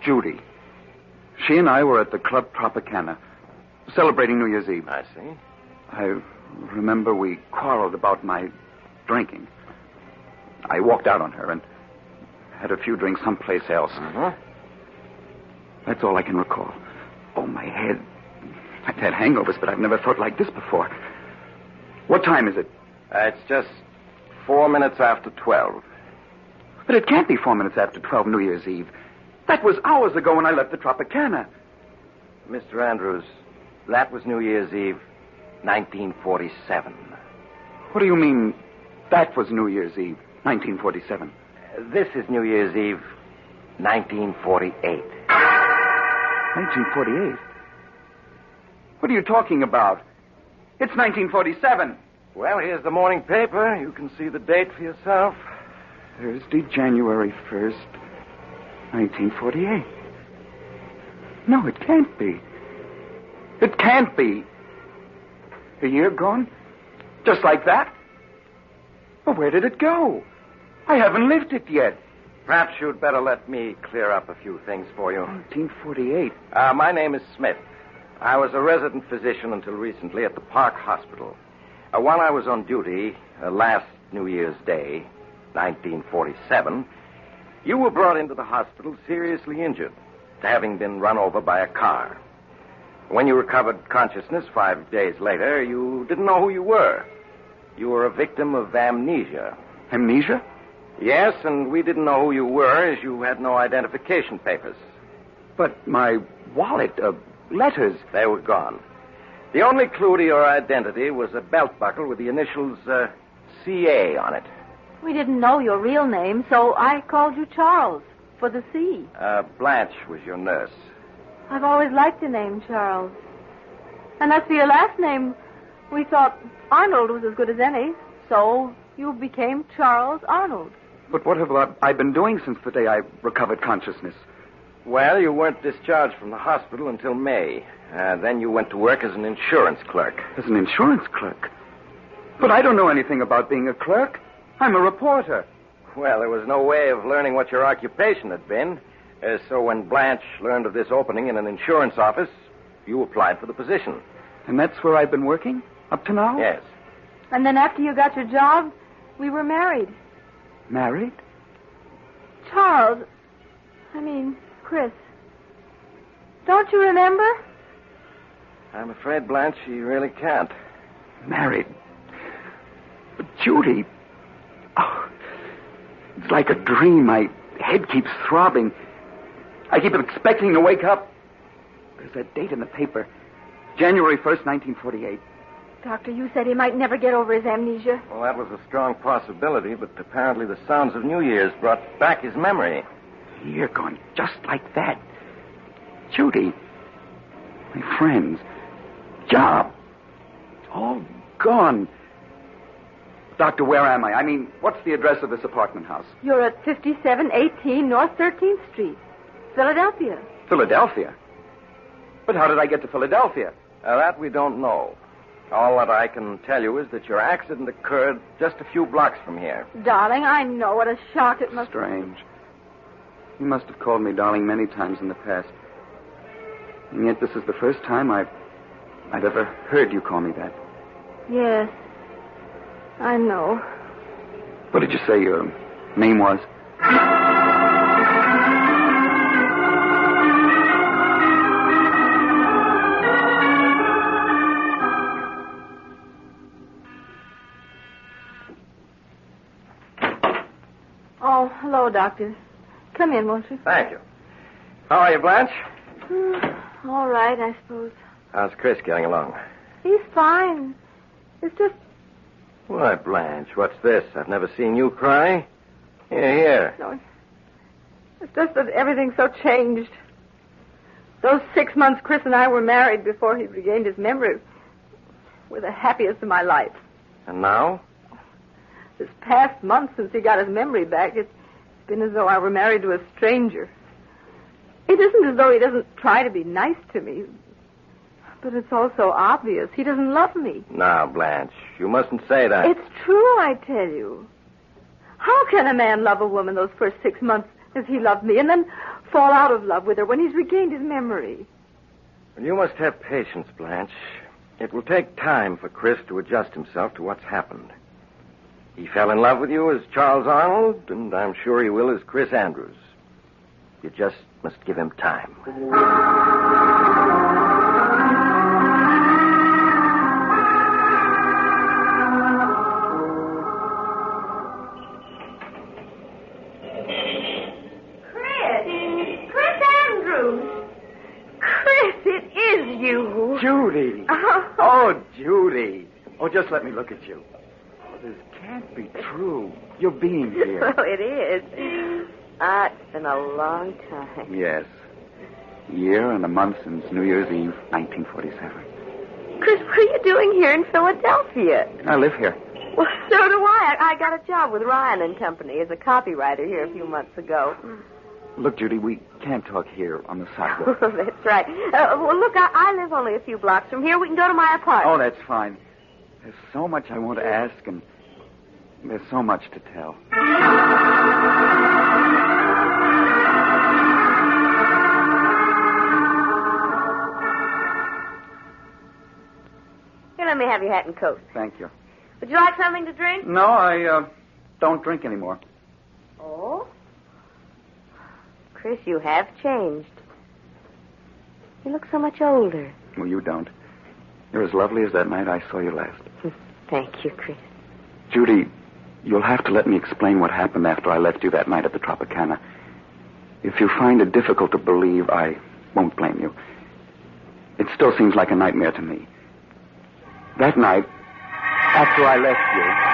Judy. She and I were at the Club Tropicana, celebrating New Year's Eve. I see. I remember we quarreled about my drinking. I walked out on her and had a few drinks someplace else. Mm-hmm. That's all I can recall. Oh, my head. I've had hangovers, but I've never felt like this before. What time is it? It's just 4 minutes after 12. But it can't be 4 minutes after 12 New Year's Eve. That was hours ago when I left the Tropicana. Mr. Andrews, that was New Year's Eve, 1947. What do you mean, that was New Year's Eve, 1947? This is New Year's Eve, 1948. 1948? What are you talking about? It's 1947. Well, here's the morning paper. You can see the date for yourself. Thursday, January 1st, 1948. No, it can't be. It can't be. A year gone? Just like that? Well, where did it go? I haven't lived it yet. Perhaps you'd better let me clear up a few things for you. 1948. My name is Smith. I was a resident physician until recently at the Park Hospital. While I was on duty last New Year's Day, 1947, you were brought into the hospital seriously injured, having been run over by a car. When you recovered consciousness 5 days later, you didn't know who you were. You were a victim of amnesia. Amnesia? Yes, and we didn't know who you were as you had no identification papers. But my wallet, letters... They were gone. The only clue to your identity was a belt buckle with the initials CA on it. We didn't know your real name, so I called you Charles for the C. Blanche was your nurse. I've always liked the name Charles. And as for your last name, we thought Arnold was as good as any, so you became Charles Arnold. But what have I been doing since the day I recovered consciousness? Well, you weren't discharged from the hospital until May. Then you went to work as an insurance clerk. As an insurance clerk? But I don't know anything about being a clerk. I'm a reporter. Well, there was no way of learning what your occupation had been. So when Blanche learned of this opening in an insurance office, you applied for the position. And that's where I've been working? Up to now? Yes. And then after you got your job, we were married. Married? Chris. Don't you remember? I'm afraid, Blanche, you really can't. Married? But Judy... Oh, it's like a dream. My head keeps throbbing. I keep expecting to wake up. There's that date in the paper. January 1st, 1948. Doctor, you said he might never get over his amnesia. Well, that was a strong possibility, but apparently the sounds of New Year's brought back his memory. A year gone just like that. Judy. My friends. Job. All gone. Doctor, where am I? What's the address of this apartment house? You're at 5718 North 13th Street, Philadelphia. Philadelphia? But how did I get to Philadelphia? That we don't know. All that I can tell you is that your accident occurred just a few blocks from here. Darling, I know what a shock it must be. Strange. You must have called me darling many times in the past. And yet this is the first time I've ever heard you call me that. Yes, I know. What did you say your name was? Oh, hello, Doctor. Come in, won't you? Thank you. How are you, Blanche? All right, I suppose. How's Chris getting along? He's fine. It's just... Why, Blanche, what's this? I've never seen you cry. Here. No, it's just that everything's so changed. Those 6 months Chris and I were married before he regained his memory were the happiest of my life. And now? This past month since he got his memory back, it's been as though I were married to a stranger. It isn't as though he doesn't try to be nice to me, but it's also obvious he doesn't love me. Now, Blanche, you mustn't say that. It's true, I tell you. How can a man love a woman those first 6 months as he loved me and then fall out of love with her when he's regained his memory? Well, you must have patience, Blanche. It will take time for Chris to adjust himself to what's happened. He fell in love with you as Charles Arnold, and I'm sure he will as Chris Andrews. You just must give him time. you. Judy. Oh, Judy. Oh, just let me look at you. Oh, this can't be true. You're being here. Well, it is. It's been a long time. Yes. Year and a month since New Year's Eve, 1947. Chris, what are you doing here in Philadelphia? I live here. Well, so do I. I got a job with Ryan and Company as a copywriter here a few months ago. Look, Judy, we can't talk here on the sidewalk. That's right. Well, look, I live only a few blocks from here. We can go to my apartment. Oh, that's fine. There's so much I want to ask, and there's so much to tell. Here, let me have your hat and coat. Thank you. Would you like something to drink? No, I don't drink anymore. Oh? Chris, you have changed. You look so much older. Well, you don't. You're as lovely as that night I saw you last. Thank you, Chris. Judy, you'll have to let me explain what happened after I left you that night at the Tropicana. If you find it difficult to believe, I won't blame you. It still seems like a nightmare to me. That night, after I left you...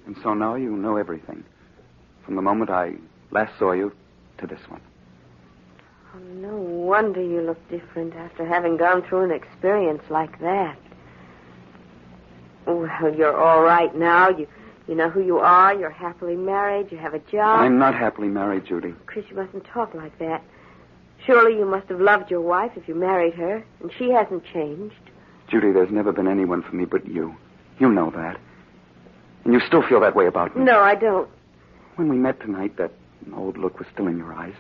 And so now you know everything. From the moment I last saw you to this one. Oh, no wonder you look different after having gone through an experience like that. Well, you're all right now. You know who you are. You're happily married. You have a job. I'm not happily married, Judy. Chris, you mustn't talk like that. Surely you must have loved your wife if you married her, and she hasn't changed. Judy, there's never been anyone for me but you. You know that. And you still feel that way about me. No, I don't. When we met tonight, that old look was still in your eyes.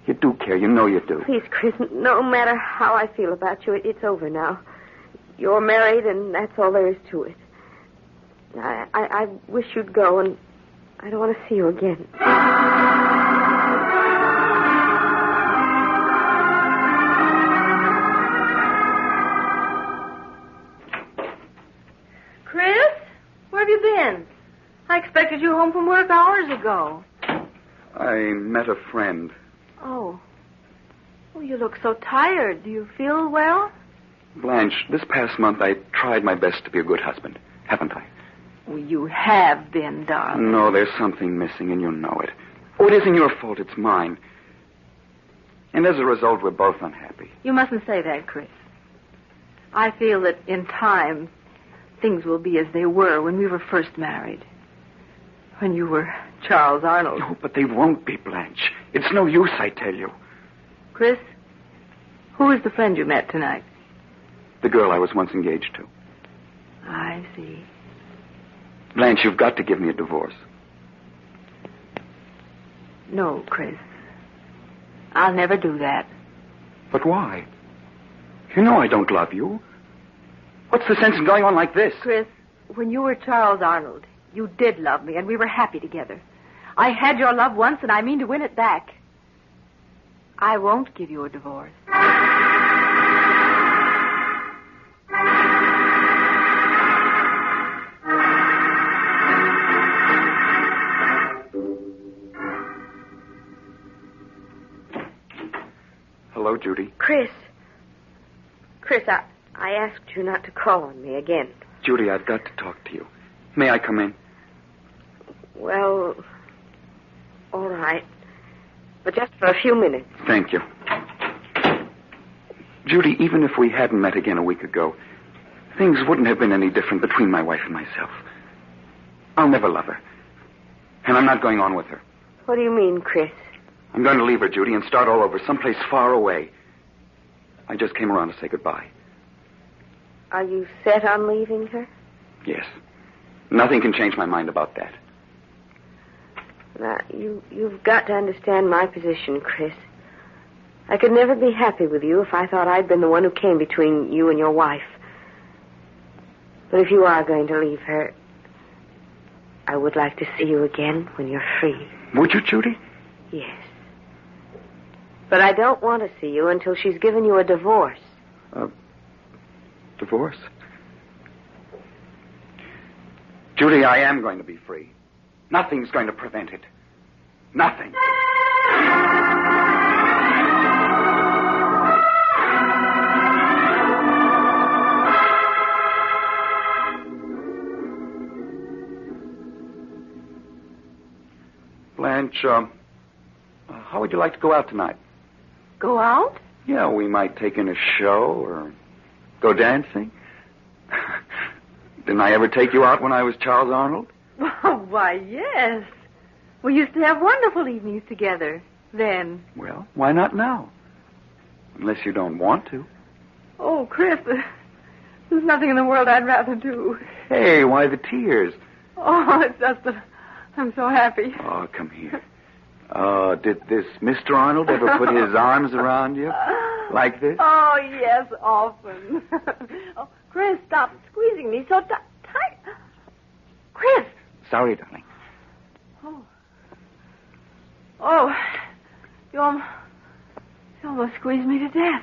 You do care. You know you do. Please, Chris, no matter how I feel about you, it's over now. You're married, and that's all there is to it. I wish you'd go, and I don't want to see you again. Chris, where have you been? I expected you home from work hours ago. I met a friend. Oh. Oh, you look so tired. Do you feel well? Blanche, this past month I tried my best to be a good husband, haven't I? Well, you have been, darling. No, there's something missing, and you know it. Oh, it isn't your fault. It's mine. And as a result, we're both unhappy. You mustn't say that, Chris. I feel that in time, things will be as they were when we were first married. When you were Charles Arnold. No, but they won't be, Blanche. It's no use, I tell you. Chris, who is the friend you met tonight? The girl I was once engaged to. I see. Blanche, you've got to give me a divorce. No, Chris. I'll never do that. But why? You know I don't love you. What's the sense in going on like this? Chris, when you were Charles Arnold, you did love me, and we were happy together. I had your love once, and I mean to win it back. I won't give you a divorce. Hello, Judy. Chris, I asked you not to call on me again. Judy, I've got to talk to you. May I come in? Well, all right. But just for a few minutes. Thank you. Judy, even if we hadn't met again a week ago, things wouldn't have been any different between my wife and myself. I'll never love her. And I'm not going on with her. What do you mean, Chris? I'm going to leave her, Judy, and start all over, someplace far away. I just came around to say goodbye. Are you set on leaving her? Yes. Nothing can change my mind about that. Now, you've got to understand my position, Chris. I could never be happy with you if I thought I'd been the one who came between you and your wife. But if you are going to leave her, I would like to see you again when you're free. Would you, Judy? Yes. But I don't want to see you until she's given you a divorce. Divorce? Judy, I am going to be free. Nothing's going to prevent it. Nothing. Blanche, how would you like to go out tonight? Go out? Yeah, we might take in a show or go dancing. Didn't I ever take you out when I was Charles Arnold? Why, yes. We used to have wonderful evenings together then. Well, why not now? Unless you don't want to. Oh, Chris, there's nothing in the world I'd rather do. Hey, why the tears? Oh, it's just that I'm so happy. Oh, come here. Did this Mr. Arnold ever put his arms around you? Like this? Oh, yes, often. Oh, Chris, stop squeezing me so tight. Chris! Sorry, darling. Oh, you almost squeezed me to death.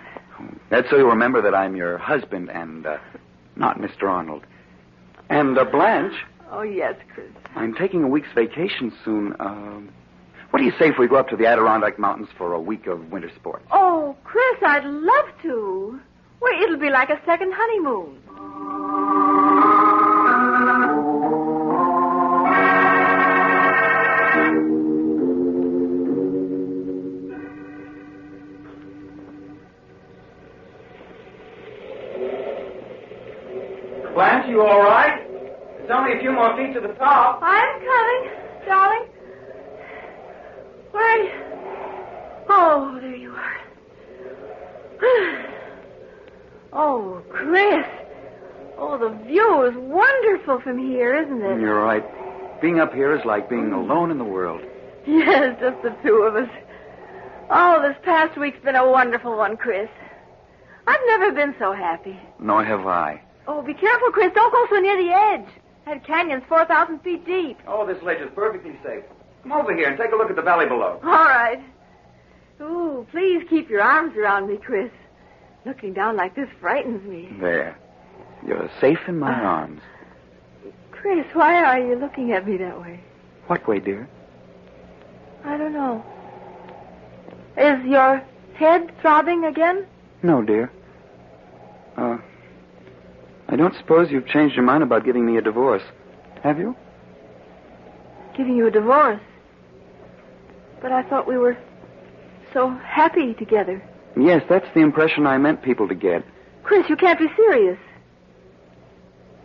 That's so you remember that I'm your husband and not Mr. Arnold. And Blanche. Oh, yes, Chris. I'm taking a week's vacation soon. What do you say if we go up to the Adirondack Mountains for a week of winter sports? Oh, Chris, I'd love to. Well, it'll be like a second honeymoon. Blanche, you all right? There's only a few more feet to the top. I'm coming, darling. Where are you? Oh, there you are. Oh, Chris. Oh, the view is wonderful from here, isn't it? You're right. Being up here is like being alone in the world. Yes, just the two of us. Oh, this past week's been a wonderful one, Chris. I've never been so happy. Nor have I. Oh, be careful, Chris. Don't go so near the edge. That canyon's 4,000 feet deep. Oh, this ledge is perfectly safe. Come over here and take a look at the valley below. All right. Ooh, please keep your arms around me, Chris. Looking down like this frightens me. There. You're safe in my arms. Chris, why are you looking at me that way? What way, dear? I don't know. Is your head throbbing again? No, dear. I don't suppose you've changed your mind about giving me a divorce, have you? Giving you a divorce? But I thought we were so happy together. Yes, that's the impression I meant people to get. Chris, you can't be serious.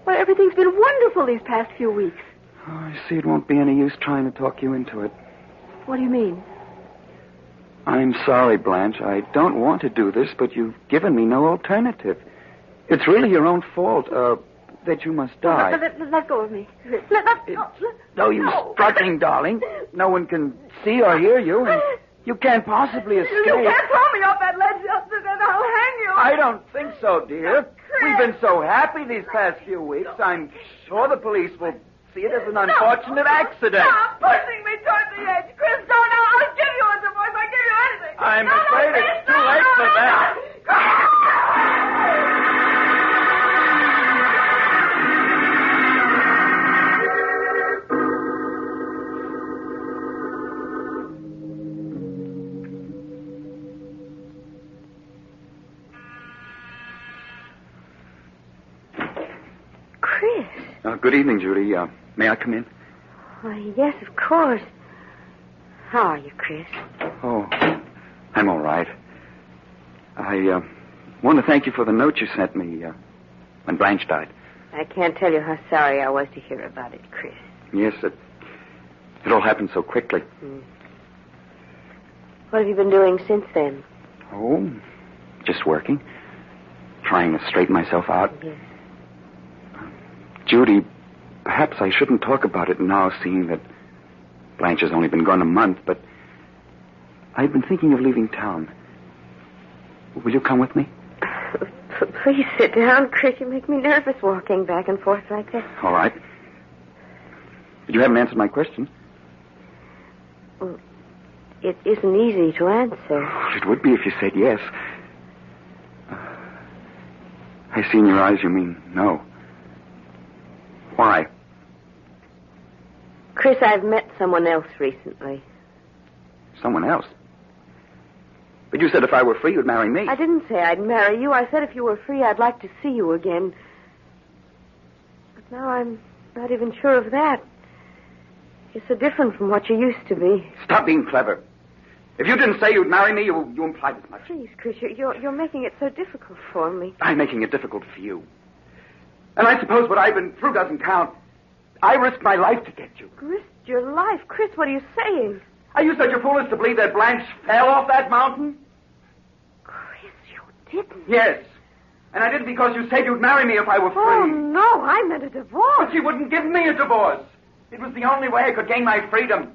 Why, everything's been wonderful these past few weeks. Oh, I see it won't be any use trying to talk you into it. What do you mean? I'm sorry, Blanche. I don't want to do this, but you've given me no alternative. It's really your own fault, that you must die. Let go of me. No use struggling, darling. No one can see or hear you, and you can't possibly escape. You can't throw me off that ledge, then I'll hang you. I don't think so, dear. We've been so happy these past few weeks. I'm sure the police will see it as an unfortunate accident. Stop pushing me toward the edge. Chris, don't. I'll give you a divorce. I'll give you anything. I'm afraid it's too late for that. Good evening, Judy. May I come in? Oh, yes, of course. How are you, Chris? Oh, I'm all right. I want to thank you for the note you sent me when Blanche died. I can't tell you how sorry I was to hear about it, Chris. Yes, it all happened so quickly. What have you been doing since then? Oh, just working. Trying to straighten myself out. Yes. Judy, perhaps I shouldn't talk about it now, seeing that Blanche has only been gone a month, but I've been thinking of leaving town. Will you come with me? Please sit down, Chris. You make me nervous walking back and forth like that. All right. But you haven't answered my question. Well, it isn't easy to answer. It would be if you said yes. I see in your eyes you mean no. Why? Chris, I've met someone else recently. Someone else? But you said if I were free, you'd marry me. I didn't say I'd marry you. I said if you were free, I'd like to see you again. But now I'm not even sure of that. You're so different from what you used to be. Stop being clever. If you didn't say you'd marry me, you implied as much. Please, Chris, you're making it so difficult for me. I'm making it difficult for you. And I suppose what I've been through doesn't count. I risked my life to get you. Risked your life? Chris, what are you saying? Are you such a fool as to believe that Blanche fell off that mountain? Chris, you didn't. Yes. And I didn't because you said you'd marry me if I were free. Oh, no, I meant a divorce. But she wouldn't give me a divorce. It was the only way I could gain my freedom.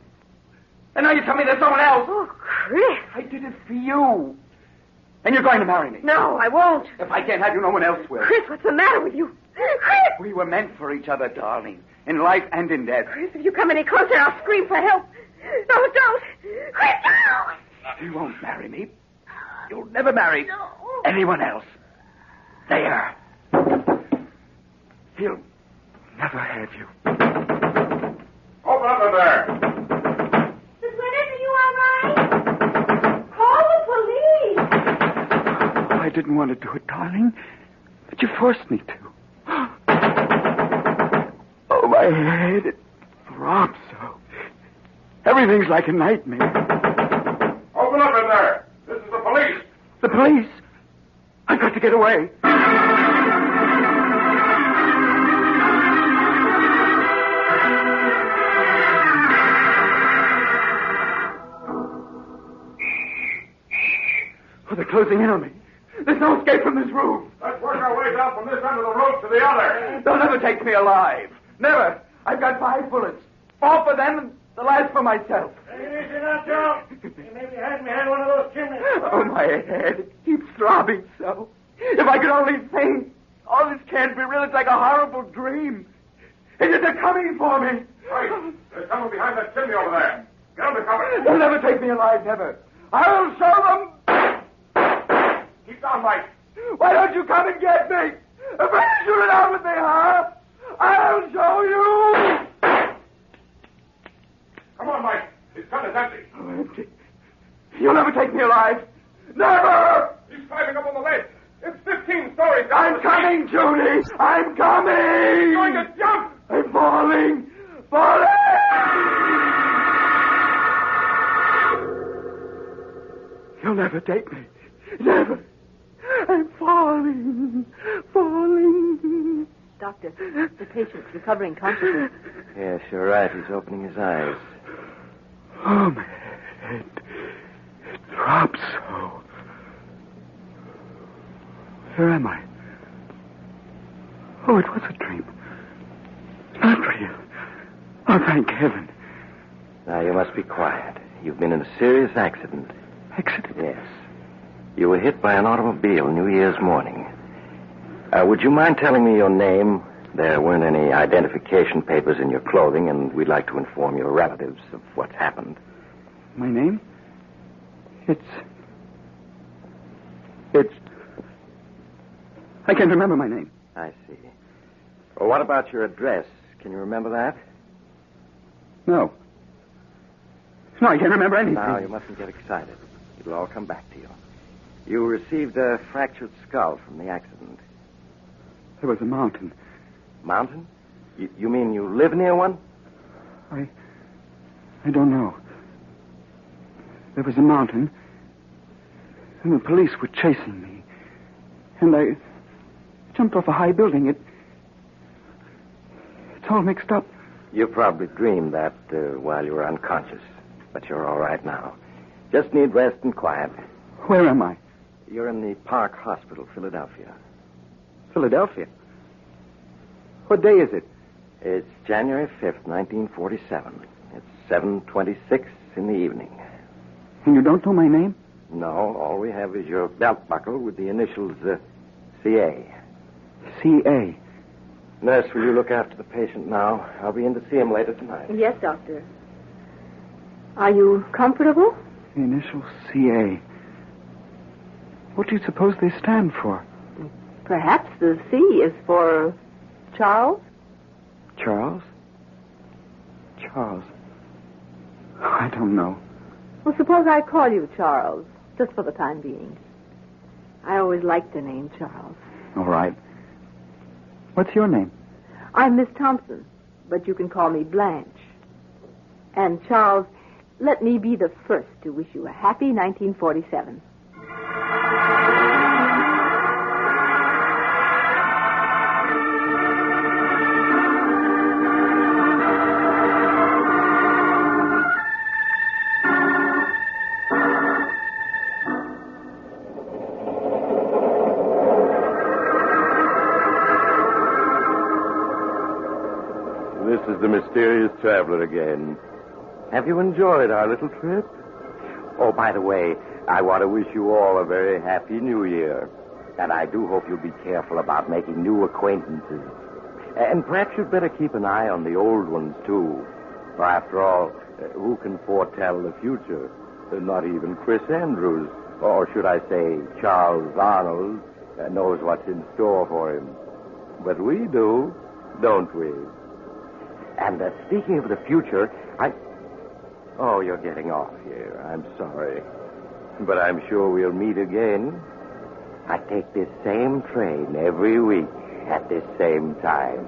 And now you tell me there's someone else. Oh, Chris. I did it for you. And you're going to marry me. No, I won't. If I can't have you, no one else will. Chris, what's the matter with you? Chris! We were meant for each other, darling. In life and in death. Chris, if you come any closer, I'll scream for help. No, don't. Chris, no! You won't marry me. You'll never marry anyone else. There. He'll never have you. Open up in there. Miss Winters, are you all right? Call the police. I didn't want to do it, darling. But you forced me to. Oh, my head. It throbs so. Everything's like a nightmare. Open up in there. This is the police. The police? I've got to get away. Oh, they're closing in on me. There's no escape from this room. Let's work our way down from this end of the road to the other. They'll never take me alive. Never. I've got 5 bullets. 4 for them and the last for myself. Take it easy now, Joe. You maybe had me hand one of those chimneys. Oh, my head. It keeps throbbing so. If I could only think. All this can't be real. It's like a horrible dream. They're coming for me. Right. There's someone behind that chimney over there. Get under cover. They'll never take me alive, never. I'll show them. Keep down, Mike. Why don't you come and get me? If I shoot it out with me, huh? I'll show you. Come on, Mike. His gun is empty. Oh, empty. You'll never take me alive. Never! He's climbing up on the ledge. It's 15 stories down. I'm coming, Judy. I'm coming. He's going to jump. I'm falling. Falling! You'll never take me. Never. I'm falling. Falling. Doctor, the patient's recovering consciousness. Yes, you're right. He's opening his eyes. Oh, my head. It throbs so. Where am I? Oh, it was a dream. Not real. Oh, thank heaven. Now, you must be quiet. You've been in a serious accident. Accident? Yes. You were hit by an automobile New Year's morning. Would you mind telling me your name? There weren't any identification papers in your clothing, and we'd like to inform your relatives of what's happened. My name? It's... I can't remember my name. I see. Well, what about your address? Can you remember that? No. No, I can't remember anything. Now, you mustn't get excited. It'll all come back to you. You received a fractured skull from the accident. There was a mountain. Mountain? You mean you live near one? I don't know. There was a mountain, and the police were chasing me. And I jumped off a high building. It's all mixed up. You probably dreamed that while you were unconscious. But you're all right now. Just need rest and quiet. Where am I? You're in the Park Hospital, Philadelphia. Philadelphia? What day is it? It's January 5th, 1947. It's 7:26 in the evening. And you don't know my name? No, all we have is your belt buckle with the initials CA. CA. Nurse, will you look after the patient now? I'll be in to see him later tonight. Yes, doctor. Are you comfortable? The initials CA. What do you suppose they stand for? Perhaps the C is for Charles? Charles? Charles. I don't know. Well, suppose I call you Charles, just for the time being. I always liked the name Charles. All right. What's your name? I'm Miss Thompson, but you can call me Blanche. And Charles, let me be the first to wish you a happy 1947. This is the mysterious traveler again. Have you enjoyed our little trip? Oh, by the way, I want to wish you all a very happy New Year. And I do hope you'll be careful about making new acquaintances. And perhaps you'd better keep an eye on the old ones, too. For after all, who can foretell the future? Not even Chris Andrews, or should I say Charles Arnold, knows what's in store for him. But we do, don't we? And speaking of the future, Oh, you're getting off here. I'm sorry. But I'm sure we'll meet again. I take this same train every week at this same time.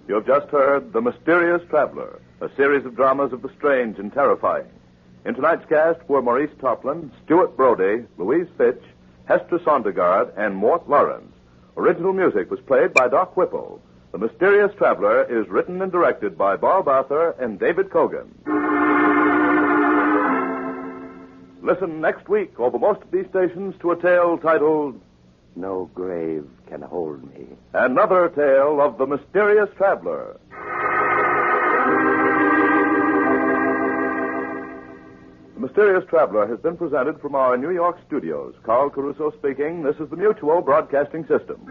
You have just heard The Mysterious Traveler, a series of dramas of the strange and terrifying. In tonight's cast were Maurice Topland, Stuart Brody, Louise Fitch, Hester Sondergaard, and Mort Lawrence. Original music was played by Doc Whipple. The Mysterious Traveler is written and directed by Bob Arthur and David Kogan. Listen next week over most of these stations to a tale titled No Grave Can Hold Me. Another Tale of the Mysterious Traveler. The Mysterious Traveler has been presented from our New York studios. Carl Caruso speaking. This is the Mutual Broadcasting System.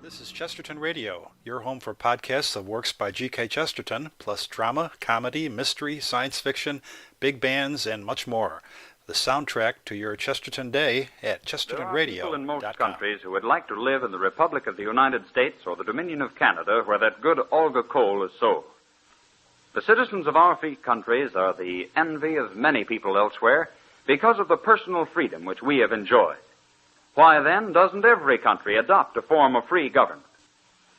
This is Chesterton Radio, your home for podcasts of works by G.K. Chesterton, plus drama, comedy, mystery, science fiction, big bands, and much more. The soundtrack to your Chesterton day at chestertonradio.com. There are people in most countries who would like to live in the Republic of the United States or the Dominion of Canada, where that good Olga coal is sold. The citizens of our free countries are the envy of many people elsewhere because of the personal freedom which we have enjoyed. Why, then, doesn't every country adopt a form of free government?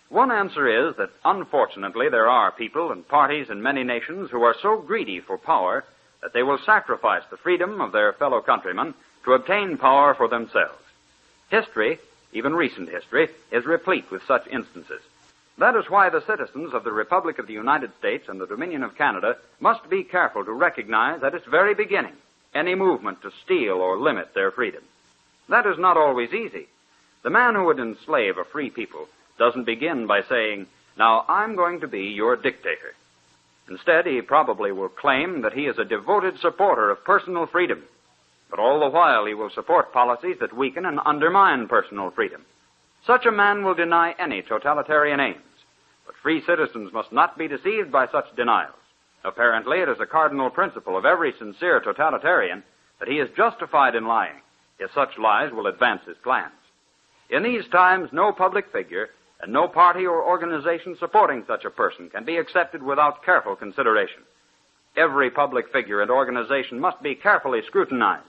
One answer is that, unfortunately, there are people and parties in many nations who are so greedy for power that they will sacrifice the freedom of their fellow countrymen to obtain power for themselves. History, even recent history, is replete with such instances. That is why the citizens of the Republic of the United States and the Dominion of Canada must be careful to recognize at its very beginning any movement to steal or limit their freedom. That is not always easy. The man who would enslave a free people doesn't begin by saying, "Now I'm going to be your dictator." Instead, he probably will claim that he is a devoted supporter of personal freedom. But all the while, he will support policies that weaken and undermine personal freedom. Such a man will deny any totalitarian aims. But free citizens must not be deceived by such denials. Apparently, it is a cardinal principle of every sincere totalitarian that he is justified in lying, if such lies will advance his plans. In these times, no public figure and no party or organization supporting such a person can be accepted without careful consideration. Every public figure and organization must be carefully scrutinized,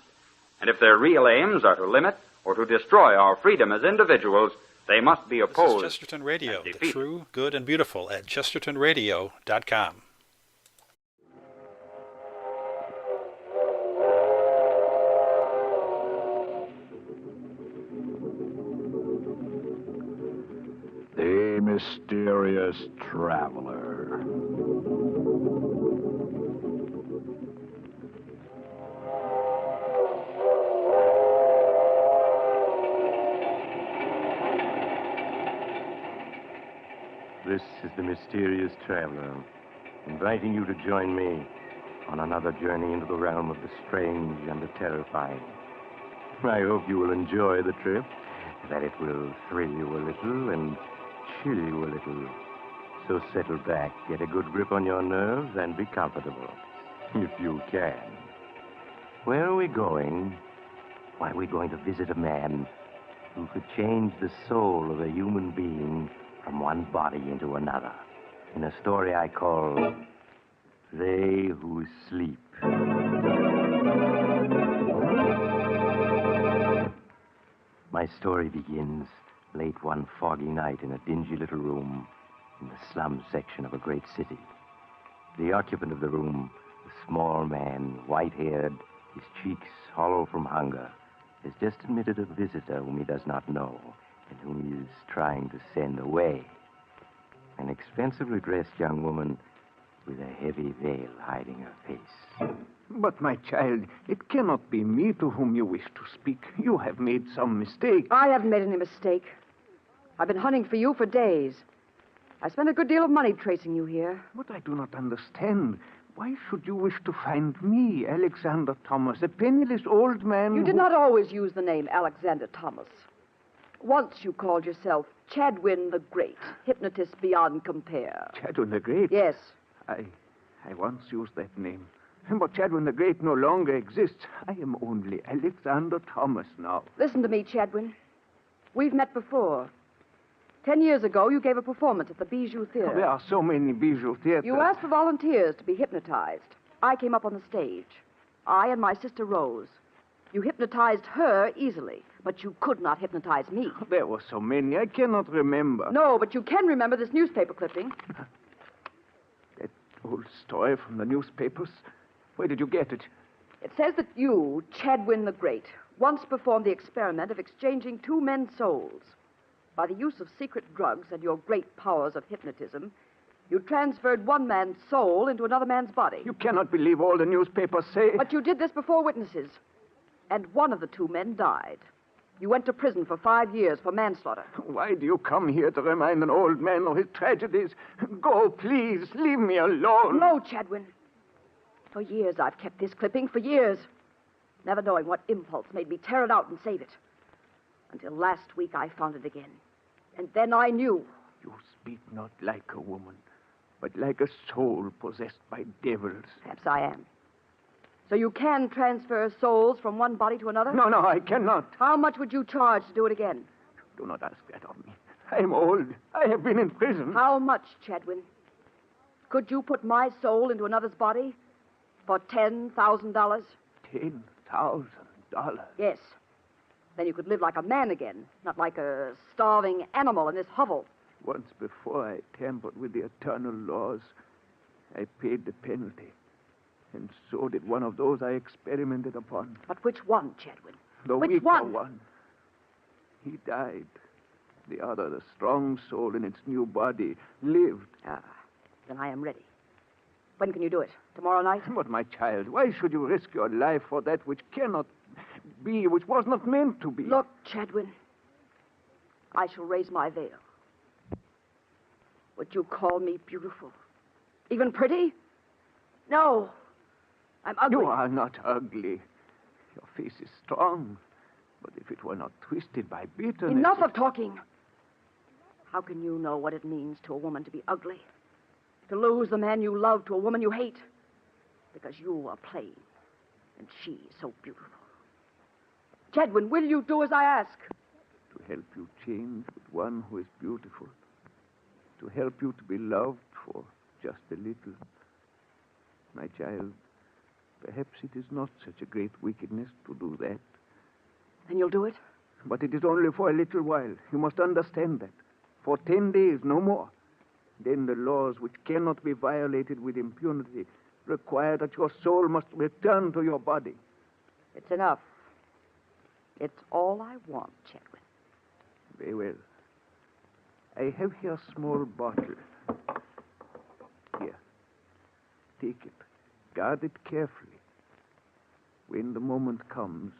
and if their real aims are to limit or to destroy our freedom as individuals, they must be opposed. This is Chesterton Radio, the true, good, and beautiful at chestertonradio.com. The Mysterious Traveler. This is the Mysterious Traveler, inviting you to join me on another journey into the realm of the strange and the terrifying. I hope you will enjoy the trip, that it will thrill you a little and chill you a little. So settle back, get a good grip on your nerves, and be comfortable, if you can. Where are we going? Why, we're going to visit a man who could change the soul of a human being from one body into another, in a story I call They Who Sleep. My story begins late one foggy night in a dingy little room in the slum section of a great city. The occupant of the room, a small man, white-haired, his cheeks hollow from hunger, has just admitted a visitor whom he does not know and whom he is trying to send away. An expensively dressed young woman with a heavy veil hiding her face. But, my child, it cannot be me to whom you wish to speak. You have made some mistake. I haven't made any mistake. I've been hunting for you for days. I spent a good deal of money tracing you here. But I do not understand. Why should you wish to find me, Alexander Thomas, a penniless old man You did not always use the name Alexander Thomas. Once you called yourself Chadwin the Great, hypnotist beyond compare. Chadwin the Great? Yes. I once used that name. But Chadwin the Great no longer exists. I am only Alexander Thomas now. Listen to me, Chadwin. We've met before. 10 years ago, you gave a performance at the Bijou Theater. Oh, there are so many Bijou theaters. You asked for volunteers to be hypnotized. I came up on the stage. I and my sister Rose. You hypnotized her easily, but you could not hypnotize me. There were so many, I cannot remember. No, but you can remember this newspaper clipping. That old story from the newspapers? Where did you get it? It says that you, Chadwin the Great, once performed the experiment of exchanging two men's souls. By the use of secret drugs and your great powers of hypnotism, you transferred one man's soul into another man's body. You cannot believe all the newspapers say. But you did this before witnesses. And one of the two men died. You went to prison for 5 years for manslaughter. Why do you come here to remind an old man of his tragedies? Go, please. Leave me alone. No, Chadwin. For years I've kept this clipping, for years. Never knowing what impulse made me tear it out and save it. Until last week I found it again. And then I knew. You speak not like a woman, but like a soul possessed by devils. Perhaps I am. So you can transfer souls from one body to another? No, I cannot. How much would you charge to do it again? Do not ask that of me. I'm old. I have been in prison. How much, Chadwin? Could you put my soul into another's body for $10,000? $10,000? Yes. Then you could live like a man again, not like a starving animal in this hovel. Once before I tampered with the eternal laws, I paid the penalty. And so did one of those I experimented upon. But which one, Chadwin? The which weaker one? He died. The other, the strong soul in its new body, lived. Ah, then I am ready. When can you do it? Tomorrow night? But, my child, why should you risk your life for that which cannot be, which was not meant to be? Look, Chadwin, I shall raise my veil. Would you call me beautiful? Even pretty? No. I'm ugly. You are not ugly. Your face is strong. But if it were not twisted by bitterness... Enough of talking. How can you know what it means to a woman to be ugly? To lose the man you love to a woman you hate? Because you are plain, and she is so beautiful. Chadwin, will you do as I ask? To help you change with one who is beautiful. To help you to be loved for just a little. My child, perhaps it is not such a great wickedness to do that. Then you'll do it? But it is only for a little while. You must understand that. For 10 days, no more. Then the laws which cannot be violated with impunity require that your soul must return to your body. It's enough. It's all I want, Chadwin. Very well. I have here a small bottle. Here. Take it. Guard it carefully. When the moment comes,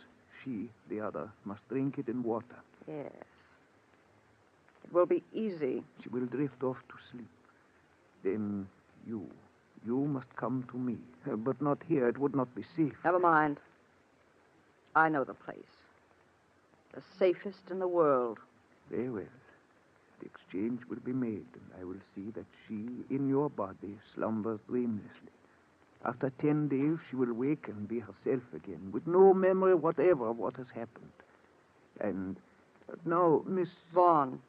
she, the other, must drink it in water. Yes. It will be easy. She will drift off to sleep. Then you must come to me. But not here. It would not be safe. Never mind. I know the place. The safest in the world. Very well. The exchange will be made, and I will see that she, in your body, slumbers dreamlessly. After 10 days, she will wake and be herself again, with no memory whatever of what has happened. And now, Miss... Vaughn.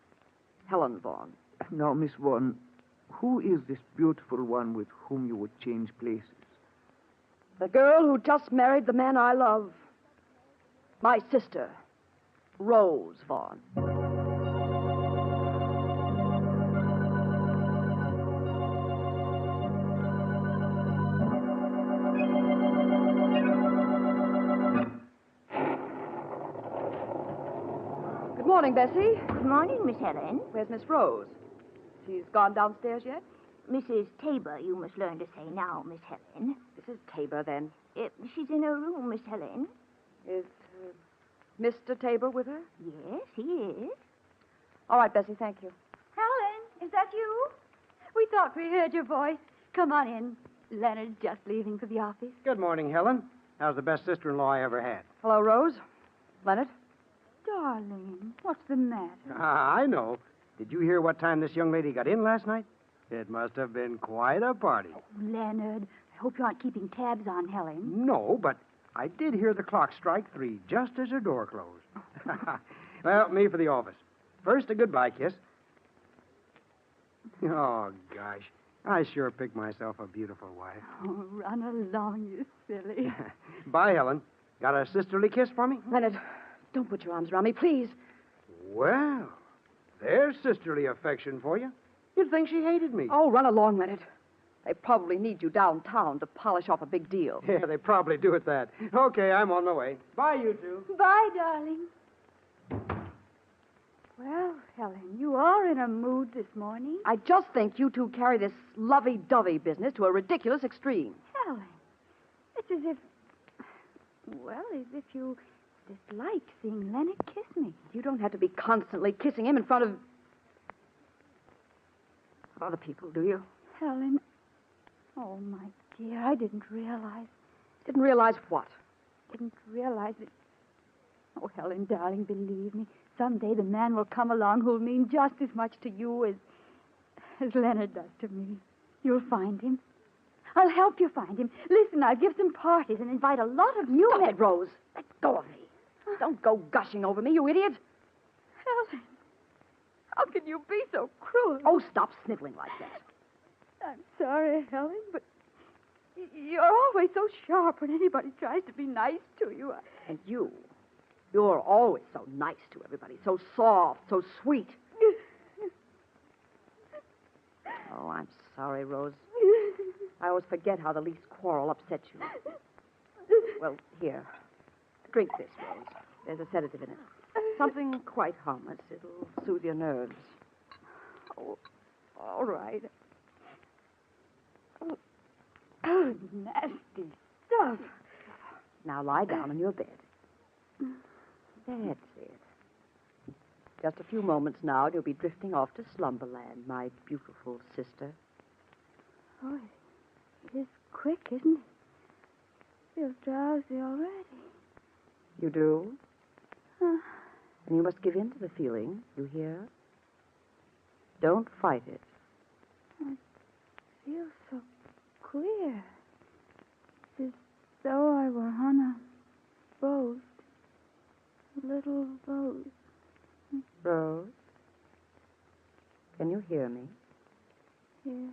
Helen Vaughn. Now, Miss Vaughn, who is this beautiful one with whom you would change places? The girl who just married the man I love. My sister, Rose Vaughn. Good morning, Bessie. Good morning, Miss Helen. Where's Miss Rose? She's gone downstairs yet? Mrs. Tabor, you must learn to say now, Miss Helen. This is Tabor, then. She's in her room, Miss Helen. Is Mr. Tabor with her? Yes, he is. All right, Bessie, thank you. Helen, is that you? We thought we heard your voice. Come on in. Leonard's just leaving for the office. Good morning, Helen. How's the best sister-in-law I ever had? Hello, Rose. Leonard? Darling, what's the matter? I know. Did you hear what time this young lady got in last night? It must have been quite a party. Leonard, I hope you aren't keeping tabs on Helen. No, but I did hear the clock strike 3 just as her door closed. Well, me for the office. First, a goodbye kiss. Oh, gosh. I sure picked myself a beautiful wife. Oh, run along, you silly. Bye, Helen. Got a sisterly kiss for me? Leonard, don't put your arms around me, please. Well, there's sisterly affection for you. You'd think she hated me. Oh, run along, Leonard. They probably need you downtown to polish off a big deal. Yeah, they probably do at that. Okay, I'm on my way. Bye, you two. Bye, darling. Well, Helen, you are in a mood this morning. I just think you two carry this lovey-dovey business to a ridiculous extreme. Helen, it's as if... Well, as if you dislike seeing Leonard kiss me. You don't have to be constantly kissing him in front of other people, do you? Helen, oh, my dear, I didn't realize. Didn't realize what? Didn't realize it. Oh, Helen, darling, believe me. Someday the man will come along who'll mean just as much to you as Leonard does to me. You'll find him. I'll help you find him. Listen, I'll give some parties and invite a lot of new men. Stop it, Rose. Let go of me. Don't go gushing over me, you idiot. Helen, how can you be so cruel? Oh, stop sniveling like that. I'm sorry, Helen, but you're always so sharp when anybody tries to be nice to you. And you're always so nice to everybody, so soft, so sweet. Oh, I'm sorry, Rose. I always forget how the least quarrel upsets you. Well, here. Drink this, Rose. There's a sedative in it. Something quite harmless. It'll soothe your nerves. Oh, all right. Oh, nasty stuff. Now lie down in your bed. That's it. Just a few moments now, and you'll be drifting off to slumberland, my beautiful sister. Oh, it is quick, isn't it? I feel drowsy already. You do? And you must give in to the feeling, you hear? Don't fight it. I feel so queer. It's as though I were on a boat. A little boat. Rose? Can you hear me? Yes.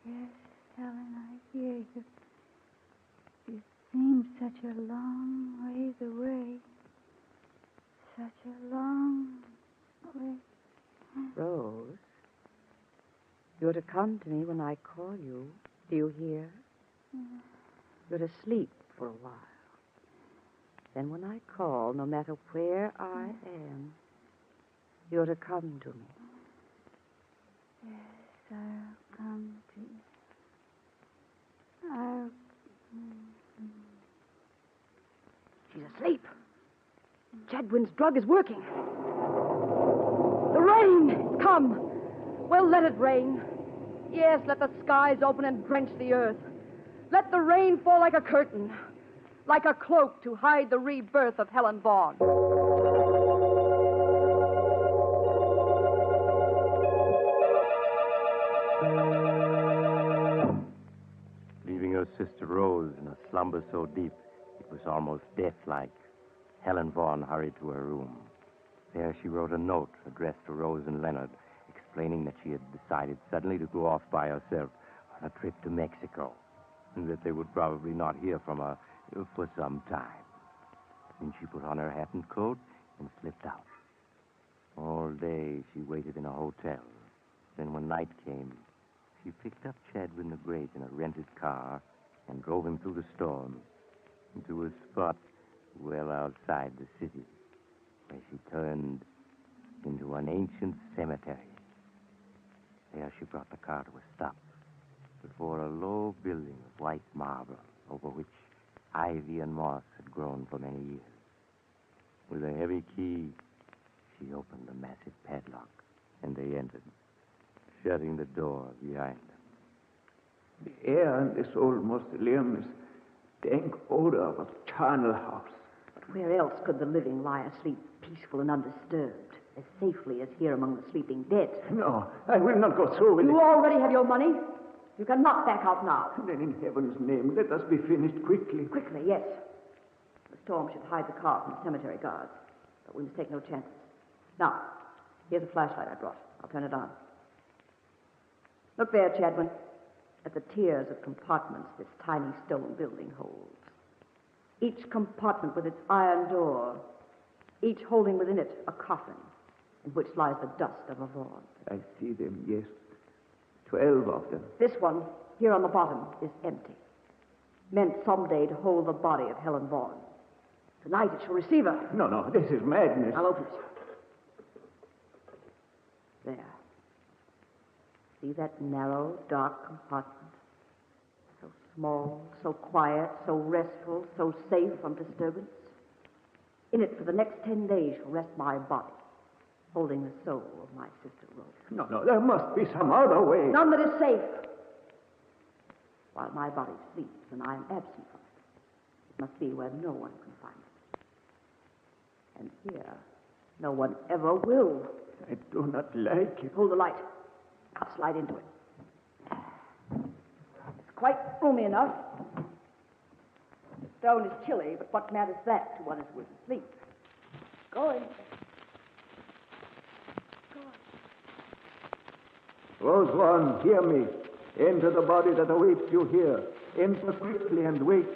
Yes, Helen, I hear you. You seem such a long ways away. Such a long way. Rose, you're to come to me when I call you. Do you hear? You're to sleep for a while. Then when I call, no matter where I am, you're to come to me. Yes, I'll come to you. I'll... She's asleep. Chadwin's drug is working. The rain! Come. Well, let it rain. Yes, let the skies open and drench the earth. Let the rain fall like a curtain. like a cloak to hide the rebirth of Helen Vaughn. Leaving her sister Rose in a slumber so deep it was almost death-like, Helen Vaughn hurried to her room. There she wrote a note addressed to Rose and Leonard, explaining that she had decided suddenly to go off by herself on a trip to Mexico, and that they would probably not hear from her for some time. Then she put on her hat and coat and slipped out. All day she waited in a hotel. Then when night came, she picked up Chadwin the Great in a rented car and drove him through the storm into a spot well outside the city, where she turned into an ancient cemetery. There she brought the car to a stop before a low building of white marble over which ivy and moss had grown for many years. With a heavy key, she opened the massive padlock, and they entered, shutting the door behind them. The air in this old mausoleum is dank odor of a charnel house. But where else could the living lie asleep, peaceful and undisturbed, as safely as here among the sleeping dead? No, I will not go through with it. You already have your money. You cannot back out now. Then in heaven's name, let us be finished quickly. Quickly, yes. The storm should hide the car from the cemetery guards, but we must take no chances. Now, here's a flashlight I brought. I'll turn it on. Look there, Chadwin, at the tiers of compartments this tiny stone building holds. Each compartment with its iron door, each holding within it a coffin in which lies the dust of a Vaughn. I see them, yes. 12 of them. This one, here on the bottom, is empty. Meant someday to hold the body of Helen Vaughn. Tonight it shall receive her. No, this is madness. I'll open it. There. See that narrow, dark compartment? So small, so quiet, so restful, so safe from disturbance. In it for the next 10 days shall rest my body, holding the soul of my sister Rose. No, there must be some other way. None that is safe. While my body sleeps and I am absent from it, it must be where no one can find it. And here, no one ever will. I do not like it. Hold the light. I'll slide into it. It's quite roomy enough. The stone is chilly, but what matters that to one who is asleep? Going. Rose Vaughn, hear me. Enter the body that awaits you here. Enter quickly and wait.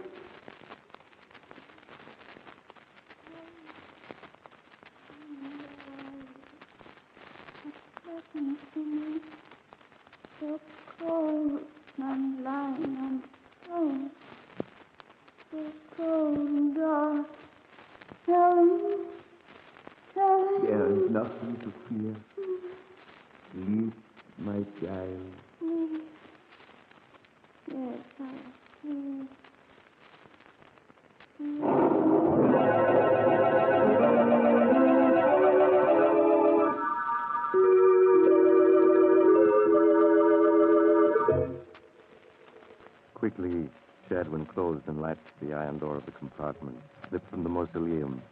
So cold, I'm lying on the stone. So cold and dark. Helen. There is nothing to fear. Sleep, my child. Yes, I sleep. Quickly, Chadwin closed and latched the iron door of the compartment, slipped from the mausoleum,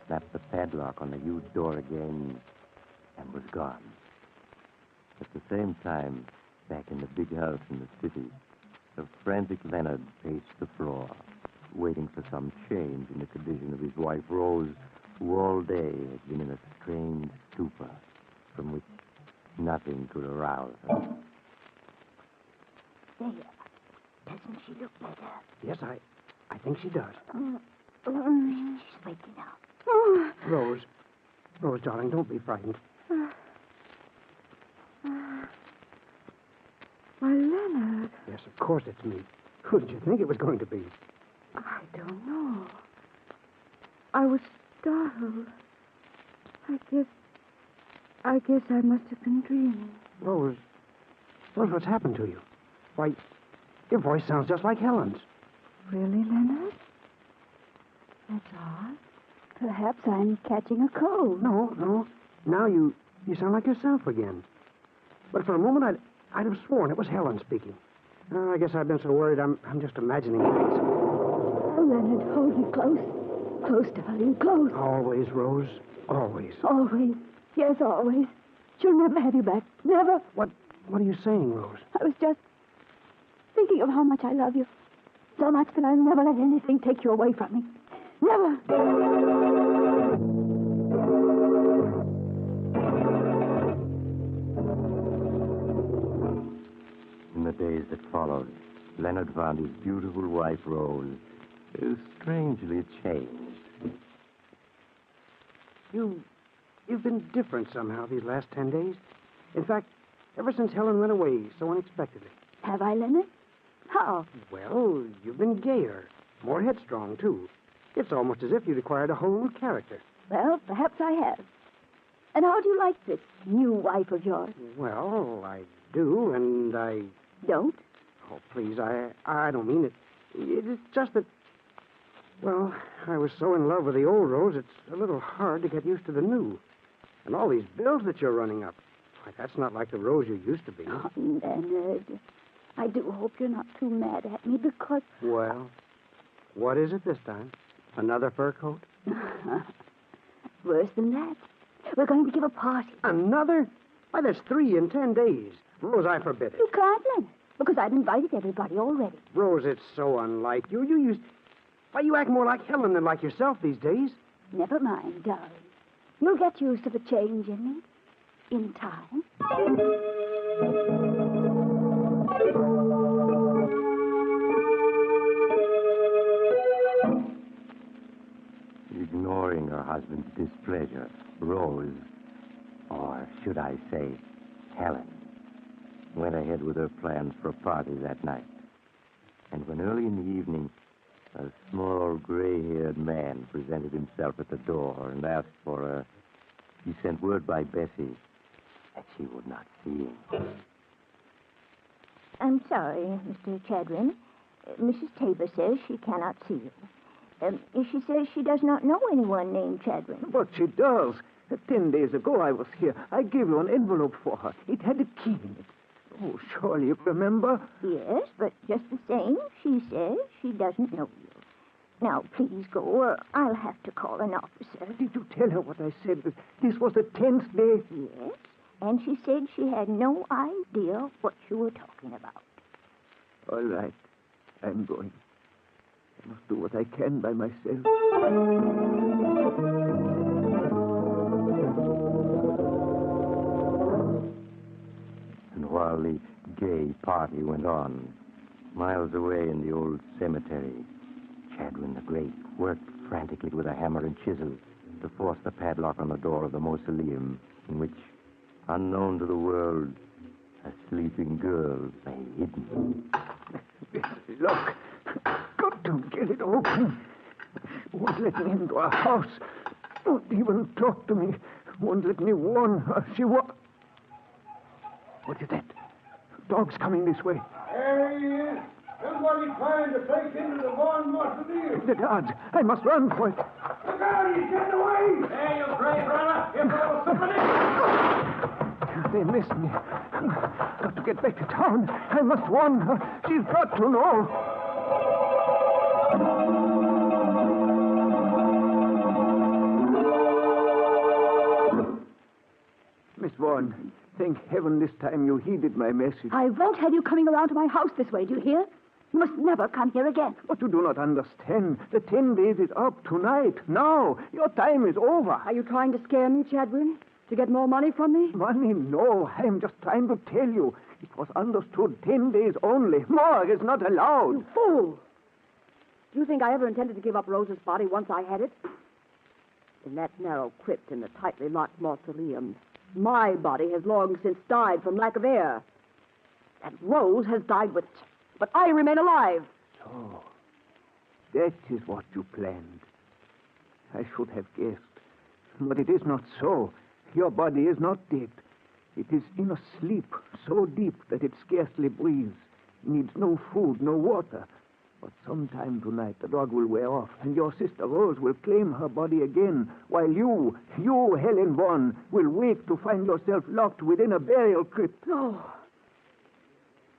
snapped the padlock on the huge door again, and was gone. At the same time, back in the big house in the city, the frantic Leonard paced the floor, waiting for some change in the condition of his wife Rose, who all day had been in a strange stupor from which nothing could arouse her. There. Doesn't she look better? Yes, I think she does. She's waking up. Rose, darling, don't be frightened. Why, Leonard. Yes, of course it's me. Who did you think it was going to be? I don't know. I was startled. I guess I must have been dreaming. Rose, what's happened to you? Why, your voice sounds just like Helen's. Really, Leonard? That's odd. Perhaps I'm catching a cold. No. Now you sound like yourself again. But for a moment, I'd have sworn it was Helen speaking. I guess I've been so worried I'm just imagining things. Leonard, hold me close. Close, darling, close. Always, Rose. Always. Always. Yes, always. She'll never have you back. Never. What are you saying, Rose? I was just thinking of how much I love you. So much that I'll never let anything take you away from me. Never. In the days that followed, Leonard found his beautiful wife, Rose, strangely changed. You've been different somehow these last 10 days. In fact, ever since Helen went away so unexpectedly. Have I, Leonard? How? Well, you've been gayer, more headstrong, too. It's almost as if you'd acquired a whole new character. Well, perhaps I have. And how do you like this new wife of yours? Well, I do, and I... Don't? Oh, please, I don't mean it. It's just that, well, I was so in love with the old Rose, it's a little hard to get used to the new. And all these bills that you're running up. Why, that's not like the Rose you used to be. Oh, Leonard, I do hope you're not too mad at me because... Well, what is it this time? Another fur coat? Worse than that. We're going to give a party. Another? Why, there's 3 in 10 days. Rose, I forbid it. You can't, Leonard, because I've invited everybody already. Rose, it's so unlike you. Why, you act more like Helen than like yourself these days. Never mind, darling. You'll get used to the change in me. In time. Ignoring her husband's displeasure, Rose, or should I say, Helen, went ahead with her plans for a party that night. And when early in the evening, a small, gray-haired man presented himself at the door and asked for her, he sent word by Bessie that she would not see him. I'm sorry, Mr. Chadwin. Mrs. Tabor says she cannot see you. She says she does not know anyone named Chadwin. But she does. 10 days ago I was here. I gave you an envelope for her. It had a key in it. Oh, surely you remember? Yes, but just the same, she says she doesn't know you. Now, please go, or I'll have to call an officer. Did you tell her what I said? This was the 10th day? Yes, and she said she had no idea what you were talking about. All right. I'm going. I must do what I can by myself. And while the gay party went on, miles away in the old cemetery, Chadwin the Great worked frantically with a hammer and chisel to force the padlock on the door of the mausoleum in which, unknown to the world, a sleeping girl lay hidden. Look, got to get it open. Won't let me into our house. Won't even talk to me. Won't let me warn her. What is that? Dog's coming this way. There he is. Somebody trying to break into the Vaughan mausoleum. The guards. I must run for it. Look out, he's getting away. Hey, you gray brother. Here goes somebody. They missed me. Got to get back to town. I must warn her. She's got to know. Miss Vaughan, thank heaven this time you heeded my message. I won't have you coming around to my house this way, do you hear? You must never come here again. But you do not understand. The 10 days is up tonight. Now. Your time is over. Are you trying to scare me, Chadwin? To get more money from me? Money? No. I am just trying to tell you. It was understood 10 days only. More is not allowed. You fool! Do you think I ever intended to give up Rose's body once I had it? In that narrow crypt in the tightly locked mausoleum, my body has long since died from lack of air. And Rose has died with it. But I remain alive. So, that is what you planned. I should have guessed. But it is not so. Your body is not dead. It is in a sleep so deep that it scarcely breathes. Needs no food, no water. But sometime tonight the dog will wear off, and your sister Rose will claim her body again, while you, Helen Vaughan, will wake to find yourself locked within a burial crypt. No.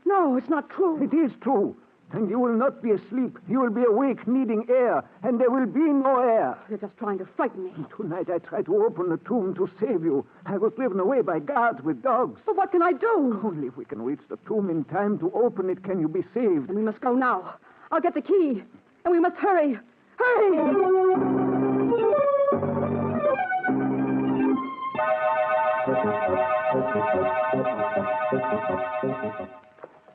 No, it's not true. It is true. And you will not be asleep. You will be awake, needing air, and there will be no air. You're just trying to frighten me. Tonight I tried to open the tomb to save you. I was driven away by guards with dogs. But what can I do? Only if we can reach the tomb in time to open it can you be saved. Then we must go now. I'll get the key. And we must hurry. Hurry!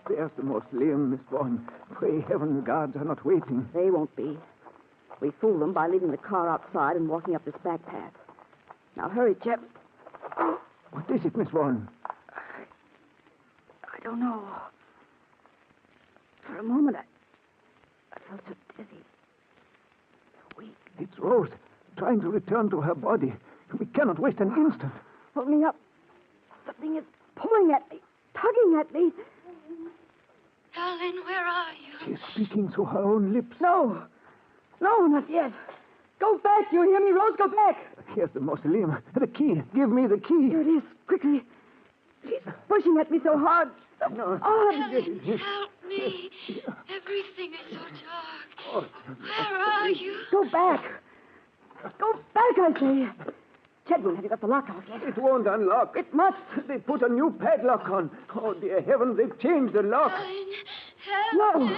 There's the mausoleum, Miss Vaughn. Pray heaven the guards are not waiting. They won't be. We fooled them by leaving the car outside and walking up this back path. Now hurry, Chip. What is it, Miss Vaughn? I don't know. For a moment, I felt so dizzy. So weak. It's Rose, trying to return to her body. We cannot waste an instant. Hold me up. Something is pulling at me, tugging at me. Darling, where are you? She's speaking through her own lips. No, not yet. Go back, you hear me, Rose? Go back. Here's the mausoleum. The key. Give me the key. Here it is, quickly. She's pushing at me so hard. No. Darling, help me. Everything is so dark. Where are you? Go back. Go back, I say. Chadwin, have you got the lock out yet? It won't unlock. It must. They put a new padlock on. Oh, dear heavens, they've changed the lock. No.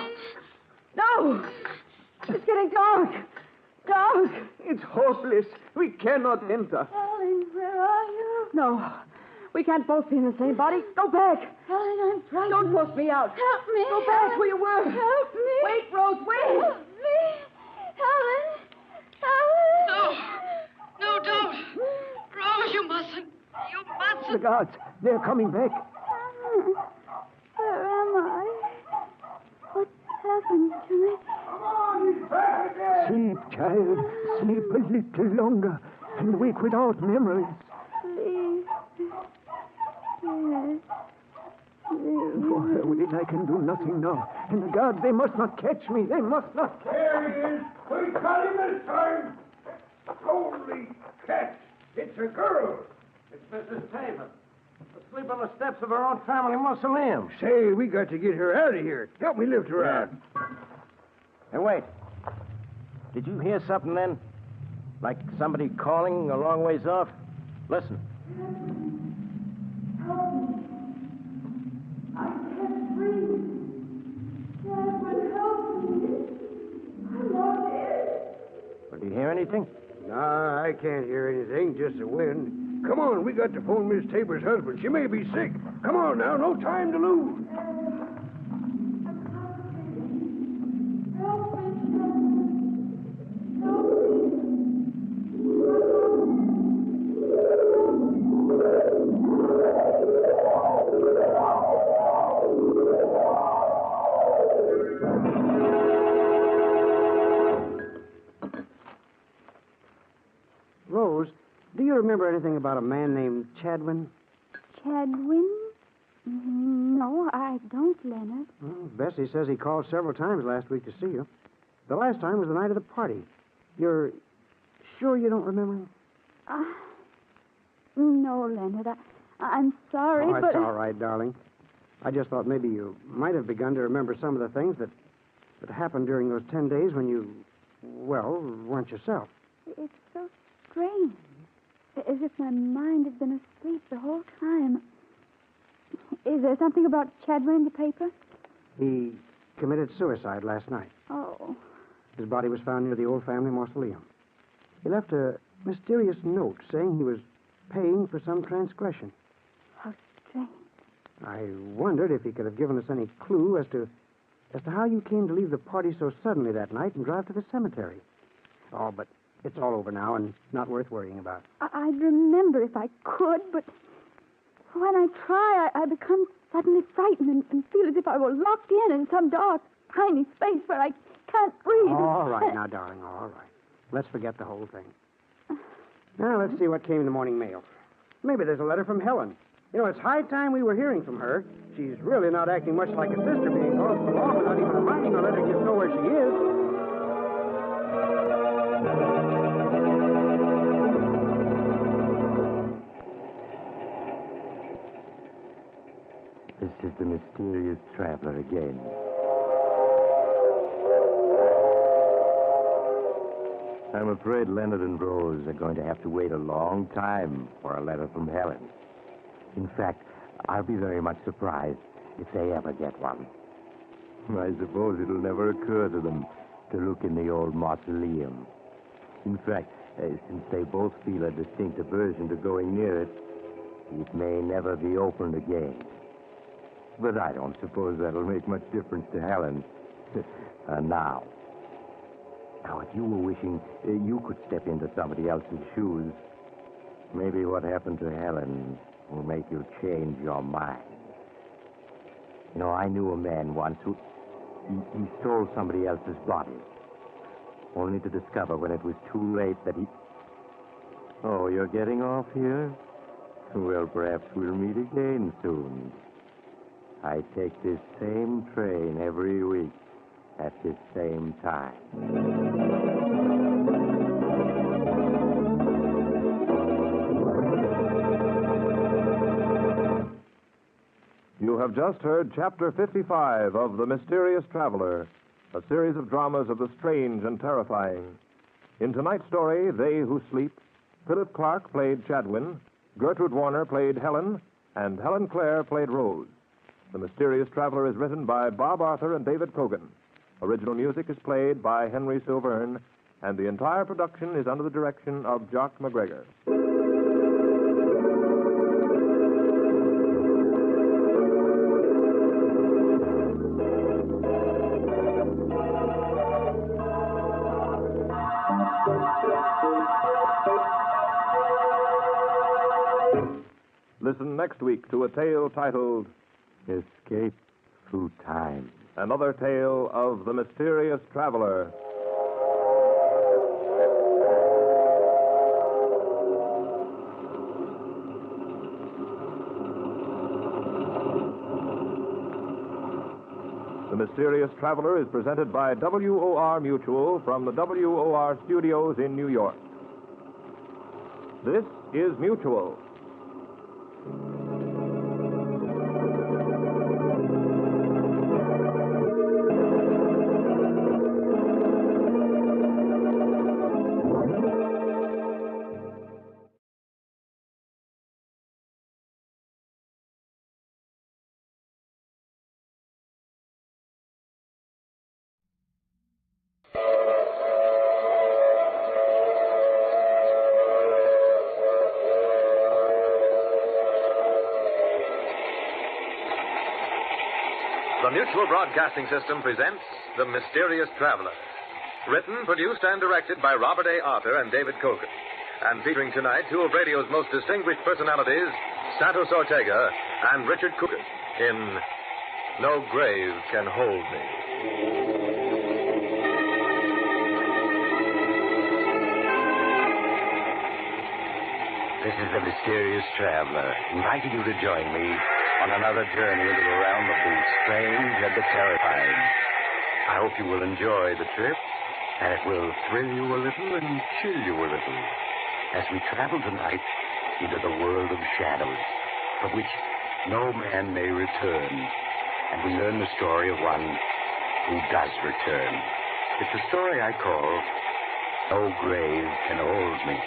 It's getting dark. Dark. It's hopeless. We cannot enter. Darling, where are you? No. We can't both be in the same body. Go back. Darling, I'm frightened. Don't force me out. Help me. Go back where you were. Help me. Wait, Rose, wait. Help me. Helen. No, don't. Rose, you mustn't. You mustn't. The guards, they're coming back. Where am I? What's happened to me? Sleep, child. Sleep a little longer and wake without memories. Please. Yes. For her will I can do nothing now. And the guards, they must not catch me. They must not catch me. There he is. We got him this time. Holy cats. It's a girl. It's Mrs. Tabor. Asleep on the steps of her own family mausoleum. Say, we got to get her out of here. Help me lift her out. Hey, wait. Did you hear something then? Like somebody calling a long ways off? Listen. I can't breathe. Dad, help me. I'm not dead. Well, do you hear anything? Nah, I can't hear anything, just the wind. Come on, we got to phone Miss Tabor's husband. She may be sick. Come on now, no time to lose. Rose, do you remember anything about a man named Chadwin? Chadwin? No, I don't, Leonard. Well, Bessie says he called several times last week to see you. The last time was the night of the party. You're sure you don't remember him? No, Leonard. I'm sorry, Oh, but... it's all right, darling. I just thought maybe you might have begun to remember some of the things that happened during those 10 days when you, well, weren't yourself. It's so strange. As if my mind had been asleep the whole time. Is there something about Chadwin in the paper? He committed suicide last night. Oh. His body was found near the old family mausoleum. He left a mysterious note saying he was paying for some transgression. How strange. I wondered if he could have given us any clue as to how you came to leave the party so suddenly that night and drive to the cemetery. Oh, but it's all over now and not worth worrying about. I'd remember if I could, but when I try, I become suddenly frightened and feel as if I were locked in some dark, tiny space where I can't breathe. All right now, darling, all right. Let's forget the whole thing. Now, let's see what came in the morning mail. Maybe there's a letter from Helen. You know, it's high time we were hearing from her. She's really not acting much like a sister, being gone so long without even writing a letter to know where she is. This is the mysterious traveler again. I'm afraid Leonard and Rose are going to have to wait a long time for a letter from Helen. In fact, I'll be very much surprised if they ever get one. I suppose it'll never occur to them to look in the old mausoleum. In fact, since they both feel a distinct aversion to going near it, it may never be opened again. But I don't suppose that'll make much difference to Helen. Now, if you were wishing you could step into somebody else's shoes, maybe what happened to Helen will make you change your mind. You know, I knew a man once who he stole somebody else's body, only to discover when it was too late that he... Oh, you're getting off here? Well, perhaps we'll meet again soon. I take this same train every week at this same time. You have just heard Chapter 55 of The Mysterious Traveler, a series of dramas of the strange and terrifying. In tonight's story, They Who Sleep, Philip Clark played Chadwin, Gertrude Warner played Helen, and Helen Clare played Rose. The Mysterious Traveler is written by Bob Arthur and David Kogan. Original music is played by Henry Silverne, and the entire production is under the direction of Jock McGregor. Listen next week to a tale titled Escape Through Time. Another tale of the Mysterious Traveler. The Mysterious Traveler is presented by WOR Mutual from the WOR studios in New York. This is Mutual. The Mutual Broadcasting System presents The Mysterious Traveler. Written, produced, and directed by Robert A. Arthur and David Kogan. And featuring tonight two of radio's most distinguished personalities, Santos Ortega and Richard Coogan, in No Grave Can Hold Me. This is the Mysterious Traveler, inviting you to join me on another journey into the realm of the strange and the terrifying. I hope you will enjoy the trip, and it will thrill you a little and chill you a little as we travel tonight into the world of shadows, from which no man may return, and we learn the story of one who does return. It's a story I call No Grave Can Hold Me.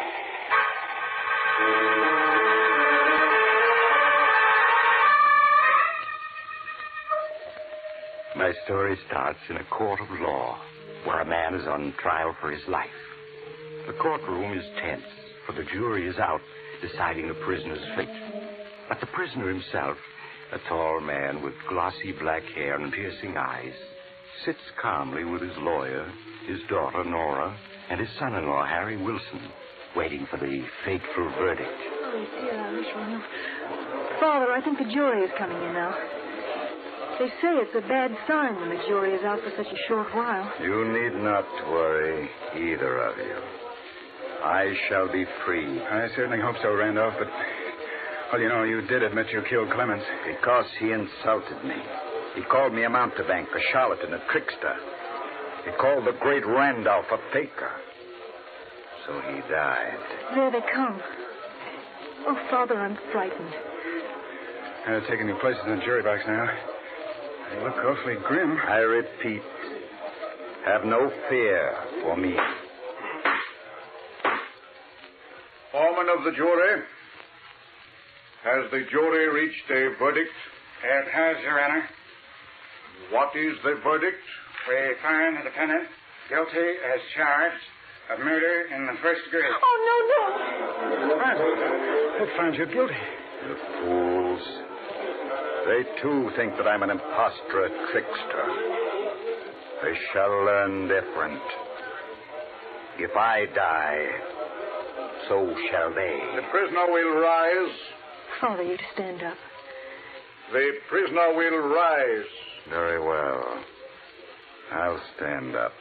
My story starts in a court of law, where a man is on trial for his life. The courtroom is tense, for the jury is out deciding the prisoner's fate. But the prisoner himself, a tall man with glossy black hair and piercing eyes, sits calmly with his lawyer, his daughter Nora, and his son-in-law Harry Wilson, waiting for the fateful verdict. Oh, dear, I wish we knew. Father, I think the jury is coming in now. They say it's a bad sign when the jury is out for such a short while. You need not worry, either of you. I shall be free. I certainly hope so, Randolph, but... Well, you know, you did admit you killed Clemens. Because he insulted me. He called me a mountebank, a charlatan, a trickster. He called the great Randolph a faker. So he died. There they come. Oh, Father, I'm frightened. They're taking your places in the jury box now. They look awfully grim. I repeat, have no fear for me. Foreman of the jury, has the jury reached a verdict? It has, Your Honor. What is the verdict? We find the defendant guilty as charged of murder in the first degree. Oh, no, no. It finds you guilty. The fools. They, too, think that I'm an impostor, a trickster. They shall learn different. If I die, so shall they. The prisoner will rise. Father, you to stand up. The prisoner will rise. Very well. I'll stand up,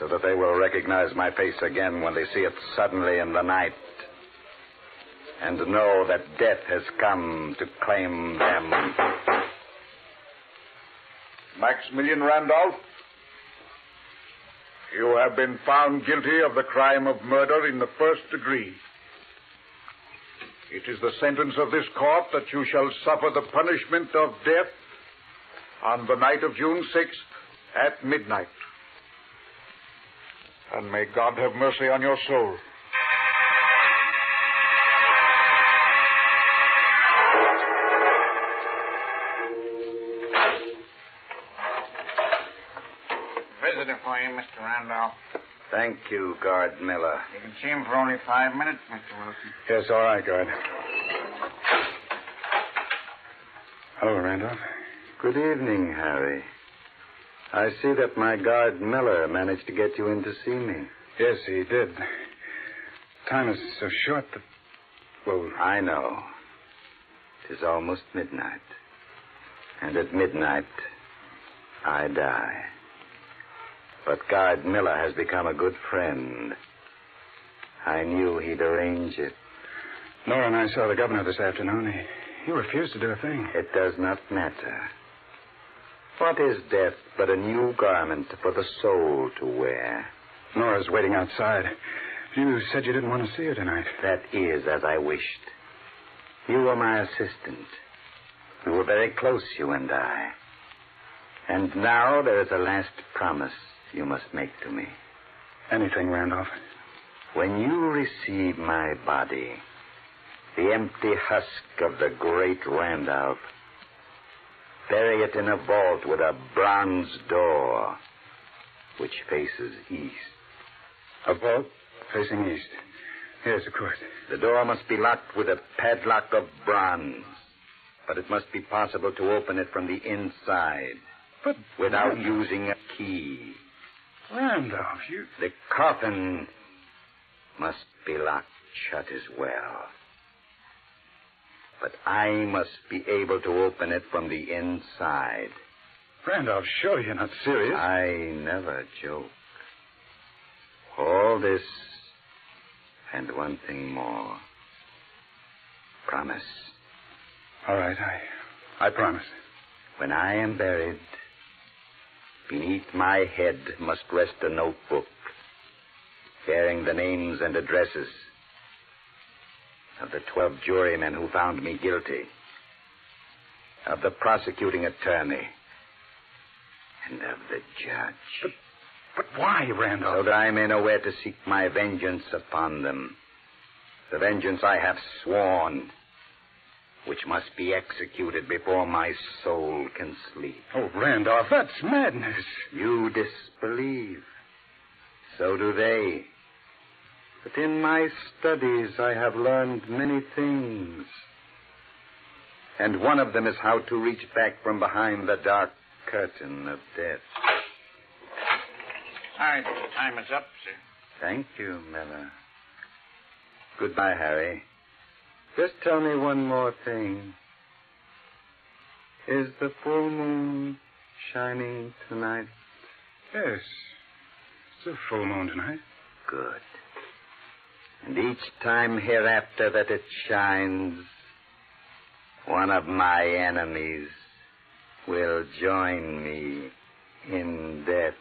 so that they will recognize my face again when they see it suddenly in the night, and know that death has come to claim them. Maximilian Randolph, you have been found guilty of the crime of murder in the first degree. It is the sentence of this court that you shall suffer the punishment of death on the night of June 6th at midnight. And may God have mercy on your soul. Visitor for you, Mr. Randolph. Thank you, Guard Miller. You can see him for only 5 minutes, Mr. Wilson. Yes, all right, Guard. Hello, Randolph. Good evening, Harry. I see that my guard Miller managed to get you in to see me. Yes, he did. Time is so short that... Well, I know. It is almost midnight. And at midnight, I die. But Guard Miller has become a good friend. I knew he'd arrange it. Nora and I saw the governor this afternoon. He refused to do a thing. It does not matter. What is death but a new garment for the soul to wear? Nora's waiting outside. You said you didn't want to see her tonight. That is as I wished. You were my assistant. We were very close, you and I. And now there is a last promise you must make to me. Anything, Randolph. When you receive my body, the empty husk of the great Randolph, bury it in a vault with a bronze door which faces east. A vault facing east? Yes, of course. The door must be locked with a padlock of bronze, but it must be possible to open it from the inside. But without using a key. Randolph, you... The coffin must be locked shut as well. But I must be able to open it from the inside. Randolph, sure you're not serious. I never joke. All this and one thing more. Promise. All right, I promise. When I am buried, beneath my head must rest a notebook bearing the names and addresses of the 12 jurymen who found me guilty, of the prosecuting attorney, and of the judge. But why, Randolph? So that I may know where to seek my vengeance upon them. The vengeance I have sworn, which must be executed before my soul can sleep. Oh, Randolph, that's madness. You disbelieve. So do they. But in my studies, I have learned many things. And one of them is how to reach back from behind the dark curtain of death. All right, time is up, sir. Thank you, Miller. Goodbye, Harry. Just tell me one more thing. Is the full moon shining tonight? Yes. It's a full moon tonight. Good. And each time hereafter that it shines, one of my enemies will join me in death.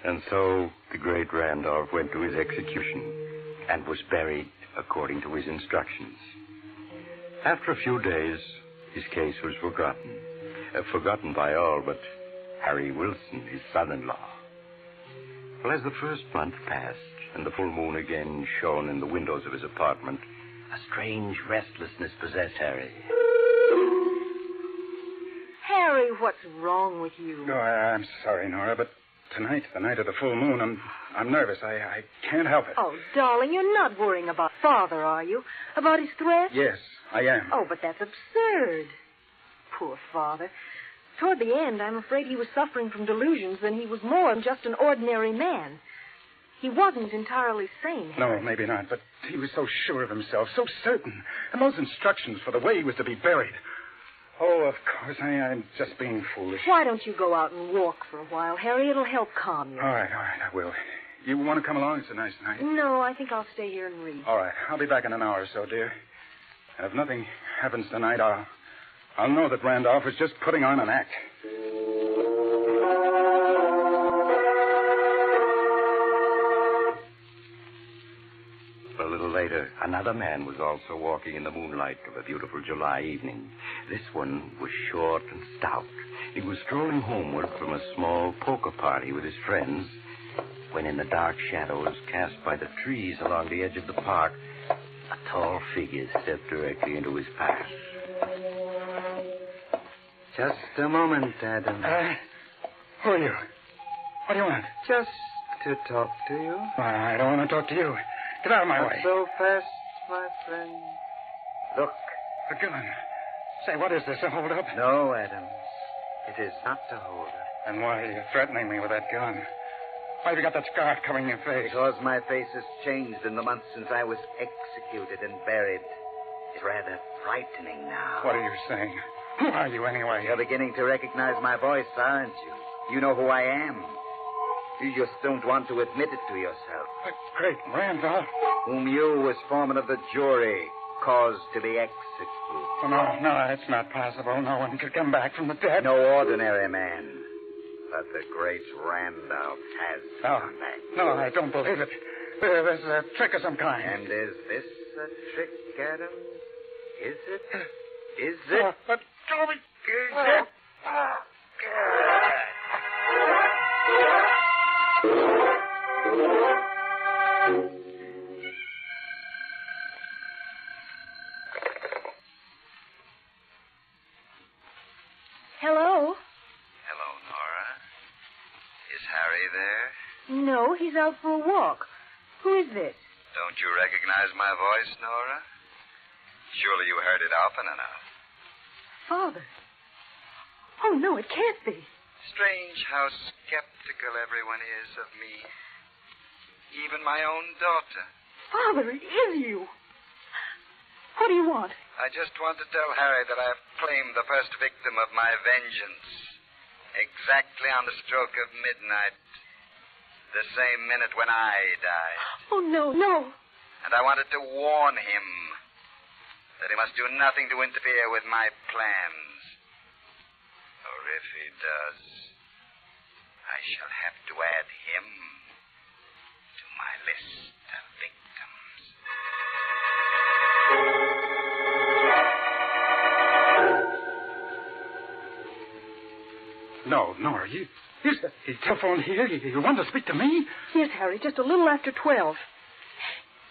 And so the great Randolph went to his execution and was buried according to his instructions. After a few days, his case was forgotten. Forgotten by all but Harry Wilson, his son-in-law. Well, as the first month passed and the full moon again shone in the windows of his apartment, a strange restlessness possessed Harry. Harry, what's wrong with you? Oh, I'm sorry, Nora, but tonight, the night of the full moon, I'm nervous. I can't help it. Oh, darling, you're not worrying about Father, are you? About his threat? Yes, I am. Oh, but that's absurd. Poor Father. Toward the end, I'm afraid he was suffering from delusions, and he was more than just an ordinary man. He wasn't entirely sane. No, maybe not, but he was so sure of himself, so certain. And those instructions for the way he was to be buried. Oh, of course, I'm just being foolish. Why don't you go out and walk for a while, Harry? It'll help calm you. All right, I will. You want to come along? It's a nice night. No, I think I'll stay here and read. All right, I'll be back in an hour or so, dear. And if nothing happens tonight, I'll know that Randolph was just putting on an act. A little later, another man was also walking in the moonlight of a beautiful July evening. This one was short and stout. He was strolling homeward from a small poker party with his friends when, in the dark shadows cast by the trees along the edge of the park, a tall figure stepped directly into his path. Just a moment, Adam. Who are you? What do you want? Just to talk to you. I don't want to talk to you. Get out of my Not way. so fast, my friend. Look. A gun. Say, what is this, a hold-up? No, Adams. It is not a hold-up. Then why are you threatening me with that gun? Why have you got that scar covering your face? Because my face has changed in the months since I was executed and buried. It's rather frightening now. What are you saying? Who are you, anyway? You're beginning to recognize my voice, aren't you? You know who I am. You just don't want to admit it to yourself. The great Randolph. Whom you, as foreman of the jury, caused to be executed. Oh, no, it's not possible. No one could come back from the dead. No ordinary man. But the great Randolph has come back. No, I don't believe it. There's a trick of some kind. And is this a trick, Adams? Is it? Is it? But Toby, is it? Hello? Hello, Nora. Is Harry there? No, he's out for a walk. Who is this? Don't you recognize my voice, Nora? Surely you heard it often enough. Father. Oh, no, it can't be. Strange how skeptical everyone is of me. Even my own daughter. Father, it is you. What do you want? I just want to tell Harry that I have claimed the first victim of my vengeance. Exactly on the stroke of midnight. The same minute when I died. Oh, no, no. And I wanted to warn him that he must do nothing to interfere with my plans. Or if he does, I shall have to add him to my list of victims. No, Nora, you telephoned here? You want to speak to me? Yes, Harry, just a little after 12.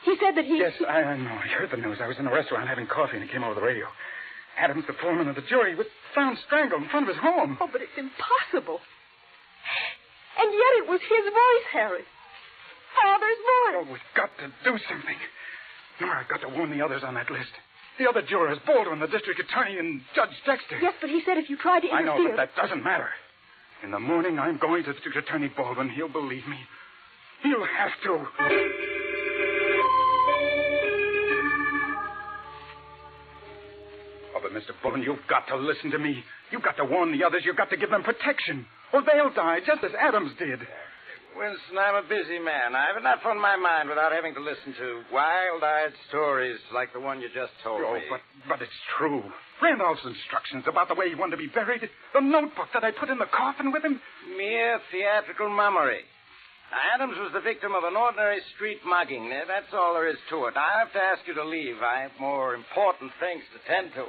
He said that he... Yes, I know. I heard the news. I was in a restaurant having coffee, and it came over the radio. Adams, the foreman of the jury, was found strangled in front of his home. Oh, but it's impossible. And yet it was his voice, Harry. Father's voice. Oh, we've got to do something. Nora, I've got to warn the others on that list. The other jurors, Baldwin, the district attorney, and Judge Dexter. Yes, but he said if you tried to interfere... I know, but that doesn't matter. In the morning, I'm going to District Attorney Baldwin. He'll believe me. He'll have to. Oh, but Mr. Baldwin, you've got to listen to me. You've got to warn the others. You've got to give them protection. Or they'll die, just as Adams did. Winston, I'm a busy man. I've enough on my mind without having to listen to wild-eyed stories like the one you just told me. But it's true. Randolph's instructions about the way he wanted to be buried, the notebook that I put in the coffin with him. Mere theatrical mummery. Adams was the victim of an ordinary street mugging. That's all there is to it. I have to ask you to leave. I have more important things to tend to.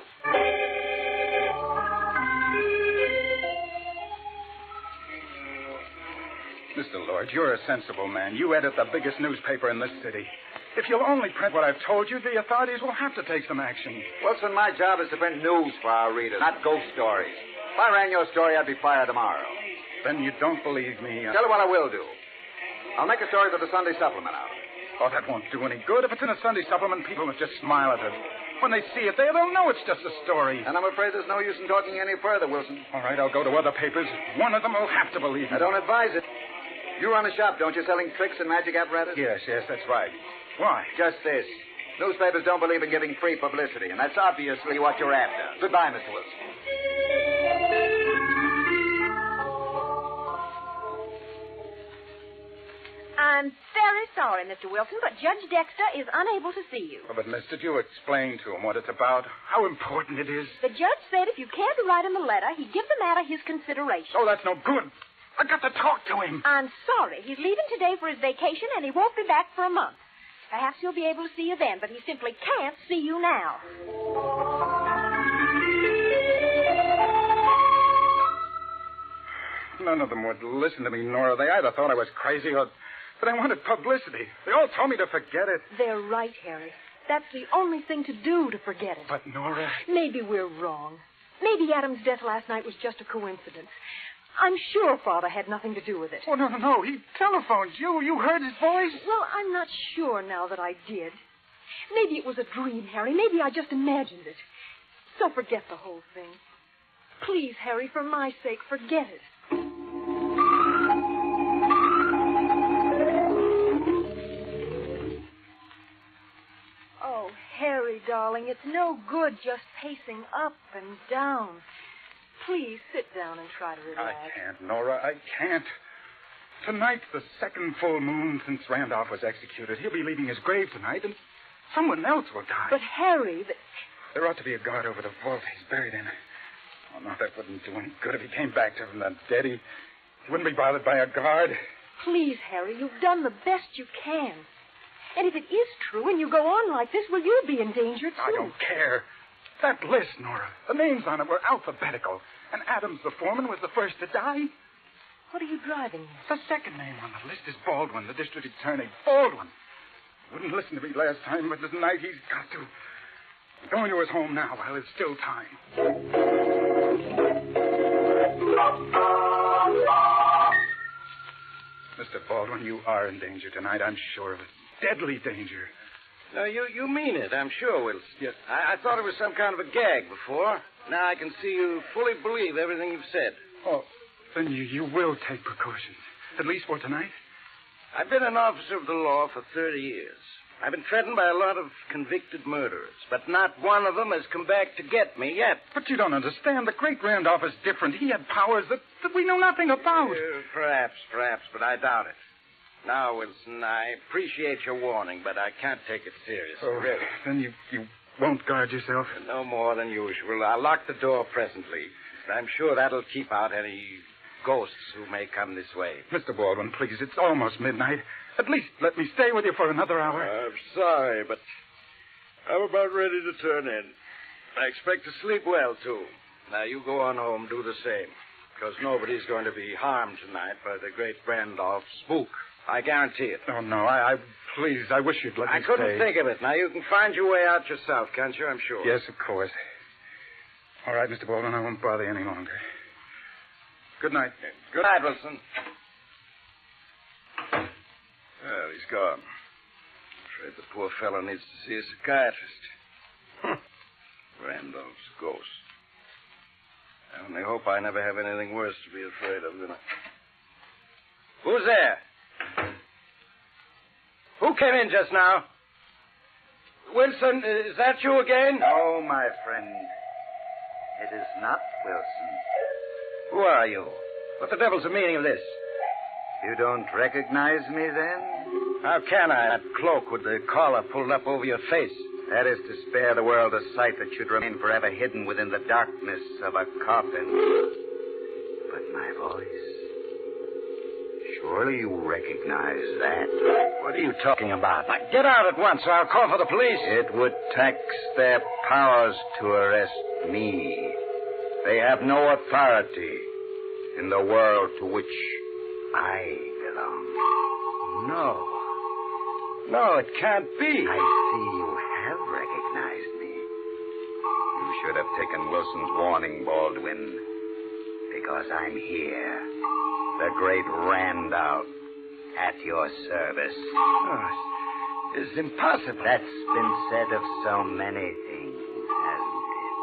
Mr. Lord, you're a sensible man. You edit the biggest newspaper in this city. If you'll only print what I've told you, the authorities will have to take some action. Wilson, my job is to print news for our readers, not ghost stories. If I ran your story, I'd be fired tomorrow. Then you don't believe me. Tell you what I will do. I'll make a story for the Sunday supplement out of it. Oh, that won't do any good. If it's in a Sunday supplement, people will just smile at it. When they see it, they'll know it's just a story. And I'm afraid there's no use in talking any further, Wilson. All right, I'll go to other papers. One of them will have to believe me. I don't advise it. You run a shop, don't you, selling tricks and magic apparatus? Yes, that's right. Why? Just this. Newspapers don't believe in giving free publicity, and that's obviously what you're after. Goodbye, Mr. Wilson. I'm very sorry, Mr. Wilson, but Judge Dexter is unable to see you. Oh, but, miss, did you explain to him what it's about? How important it is? The judge said if you cared to write him a letter, he'd give the matter his consideration. Oh, that's no good. I got to talk to him. I'm sorry. He's leaving today for his vacation, and he won't be back for a month. Perhaps he'll be able to see you then, but he simply can't see you now. None of them would listen to me, Nora. They either thought I was crazy or that I wanted publicity. They all told me to forget it. They're right, Harry. That's the only thing to do to forget it. But, Nora... Maybe we're wrong. Maybe Adam's death last night was just a coincidence. I'm sure Father had nothing to do with it. Oh, no. He telephoned you. You heard his voice? Well, I'm not sure now that I did. Maybe it was a dream, Harry. Maybe I just imagined it. So forget the whole thing. Please, Harry, for my sake, forget it. Oh, Harry, darling, it's no good just pacing up and down. Please sit down and try to relax. I can't, Nora. I can't. Tonight's the second full moon since Randolph was executed. He'll be leaving his grave tonight, and someone else will die. But, Harry, there ought to be a guard over the vault he's buried in. Oh, no, that wouldn't do any good if he came back from the dead. He wouldn't be bothered by a guard. Please, Harry, you've done the best you can. And if it is true and you go on like this, well, you'll be in danger, too. I don't care. That list, Nora, the names on it were alphabetical. And Adams, the foreman, was the first to die. What are you driving at? The second name on the list is Baldwin, the district attorney. Baldwin. Wouldn't listen to me last time, but tonight he's got to. I'm going to his home now while there's still time. Mr. Baldwin, you are in danger tonight. I'm sure of it. Deadly danger. No, you mean it, I'm sure, Wilson. Yes. I thought it was some kind of a gag before. Now I can see you fully believe everything you've said. Oh, then you will take precautions, at least for tonight? I've been an officer of the law for 30 years. I've been threatened by a lot of convicted murderers, but not one of them has come back to get me yet. But you don't understand. The great Randolph is different. He had powers that we know nothing about. Perhaps, but I doubt it. Now, Wilson, I appreciate your warning, but I can't take it seriously. Oh, really? Then you won't guard yourself? No more than usual. I'll lock the door presently. I'm sure that'll keep out any ghosts who may come this way. Mr. Baldwin, please, it's almost midnight. At least let me stay with you for another hour. I'm sorry, but I'm about ready to turn in. I expect to sleep well, too. Now, you go on home, do the same, because nobody's going to be harmed tonight by the great Randolph spook. I guarantee it. Oh, no, please, I wish you'd let me stay. I couldn't think of it. Now, you can find your way out yourself, can't you? I'm sure. Yes, of course. All right, Mr. Baldwin, I won't bother you any longer. Good night. Good night, Wilson. Well, he's gone. Afraid the poor fellow needs to see a psychiatrist. Randolph's ghost. I only hope I never have anything worse to be afraid of than Who's there? Who came in just now? Wilson, is that you again? No, my friend. It is not Wilson. Who are you? What the devil's the meaning of this? You don't recognize me, then? How can I? That cloak with the collar pulled up over your face. That is to spare the world a sight that should remain forever hidden within the darkness of a coffin. But my voice... Surely you recognize that. What are you talking about? Now, get out at once or I'll call for the police. It would tax their powers to arrest me. They have no authority in the world to which I belong. fellow. No, it can't be. I see you have recognized me. You should have taken Wilson's warning, Baldwin, because I'm here, the great Randolph, at your service. Oh, it's impossible. That's been said of so many things, hasn't it?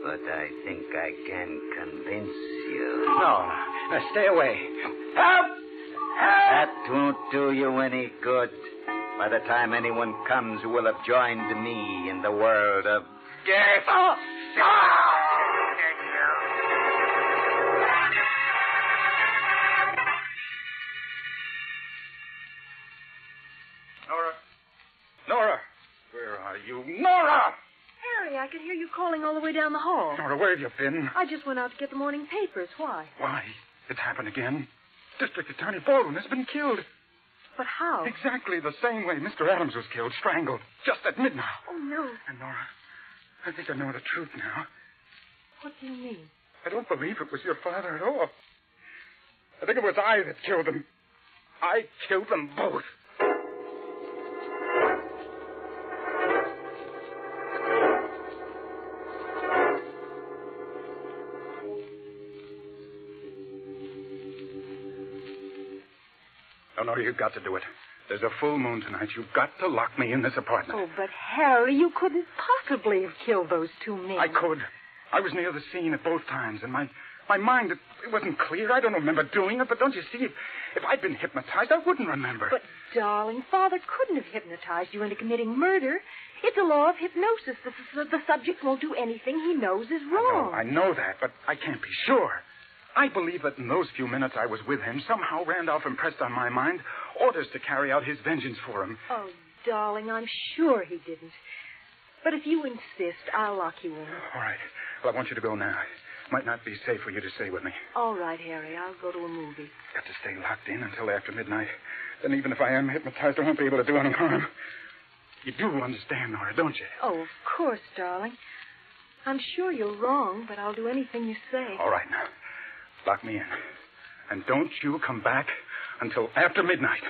But I think I can convince you. No, stay away. Help! That won't do you any good. By the time anyone comes who will have joined me in the world of death. Oh! Nora! Where are you? Nora! Harry, I could hear you calling all the way down the hall. Nora, where have you been? I just went out to get the morning papers. Why? Why? It's happened again. District Attorney Baldwin has been killed. But how? Exactly the same way Mr. Adams was killed, strangled, just at midnight. Oh, no. And Nora, I think I know the truth now. What do you mean? I don't believe it was your father at all. I think it was I that killed them. I killed them both. No, you've got to do it. There's a full moon tonight. You've got to lock me in this apartment. Oh, but Harry, you couldn't possibly have killed those two men. I could. I was near the scene at both times, and my mind, it wasn't clear. I don't remember doing it, but don't you see, if I'd been hypnotized, I wouldn't remember. But, darling, Father couldn't have hypnotized you into committing murder. It's a law of hypnosis. The subject won't do anything he knows is wrong. I know that, but I can't be sure. I believe that in those few minutes I was with him, somehow Randolph impressed on my mind orders to carry out his vengeance for him. Oh, darling, I'm sure he didn't. But if you insist, I'll lock you in. All right. Well, I want you to go now. It might not be safe for you to stay with me. All right, Harry. I'll go to a movie. Got to stay locked in until after midnight. Then even if I am hypnotized, I won't be able to do any harm. You do understand, Nora, don't you? Oh, of course, darling. I'm sure you're wrong, but I'll do anything you say. All right, now. Lock me in. And don't you come back until after midnight.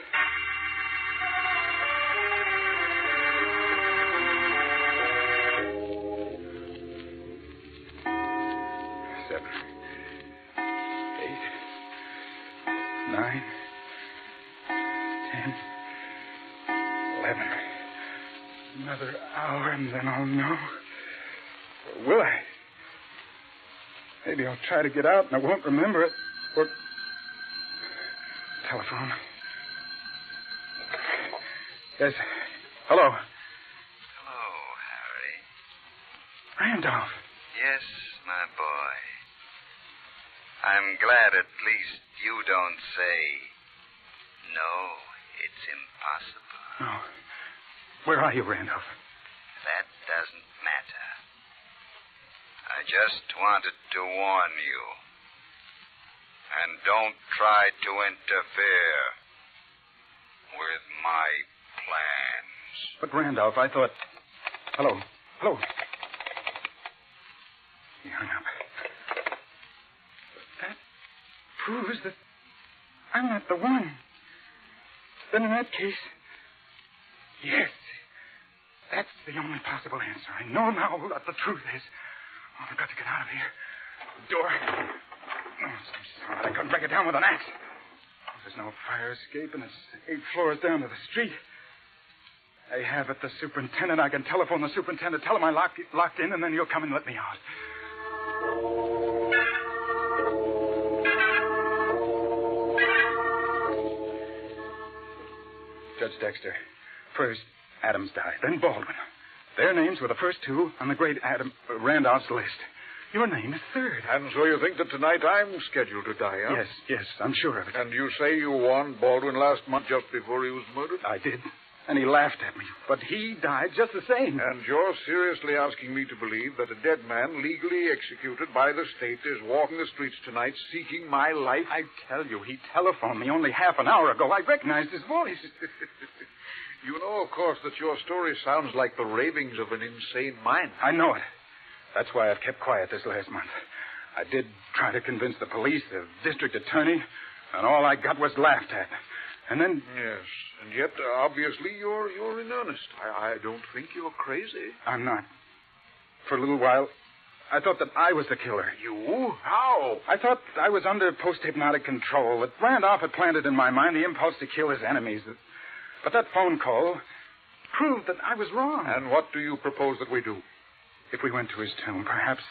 7, 8, 9, 10, 11. Another hour and then I'll know. Or will I? Maybe I'll try to get out and I won't remember it. Or... Telephone. Yes. Hello. Hello, Harry. Randolph. Yes, my boy. I'm glad at least you don't say, no, it's impossible. No. Where are you, Randolph? That doesn't matter. I just wanted to warn you. And don't try to interfere with my plans. But, Randolph, I thought... Hello. Hello. He hung up. That proves that I'm not the one. Then in that case... Yes. That's the only possible answer. I know now what the truth is. Oh, I've got to get out of here. Door. Oh, I couldn't break it down with an axe. Oh, there's no fire escape, and it's 8 floors down to the street. I have it, the superintendent. I can telephone the superintendent, tell him I'm locked in, and then you'll come and let me out. Judge Dexter. First, Adams died, then Baldwin. Their names were the first two on the great Randolph's list. Your name is third. And so you think that tonight I'm scheduled to die, huh? Yes, I'm sure of it. And you say you warned Baldwin last month just before he was murdered? I did. And he laughed at me. But he died just the same. And you're seriously asking me to believe that a dead man legally executed by the state is walking the streets tonight seeking my life? I tell you, he telephoned me only half an hour ago. I recognized his voice. You know, of course, that your story sounds like the ravings of an insane mind. I know it. That's why I've kept quiet this last month. I did try to convince the police, the district attorney, And all I got was laughed at. And then... Yes, and yet, obviously, you're in earnest. I don't think you're crazy. I'm not. For a little while, I thought that I was the killer. You? How? I thought I was under post-hypnotic control, that Randolph had planted in my mind the impulse to kill his enemies. But that phone call proved that I was wrong. And what do you propose that we do? If we went to his tomb, perhaps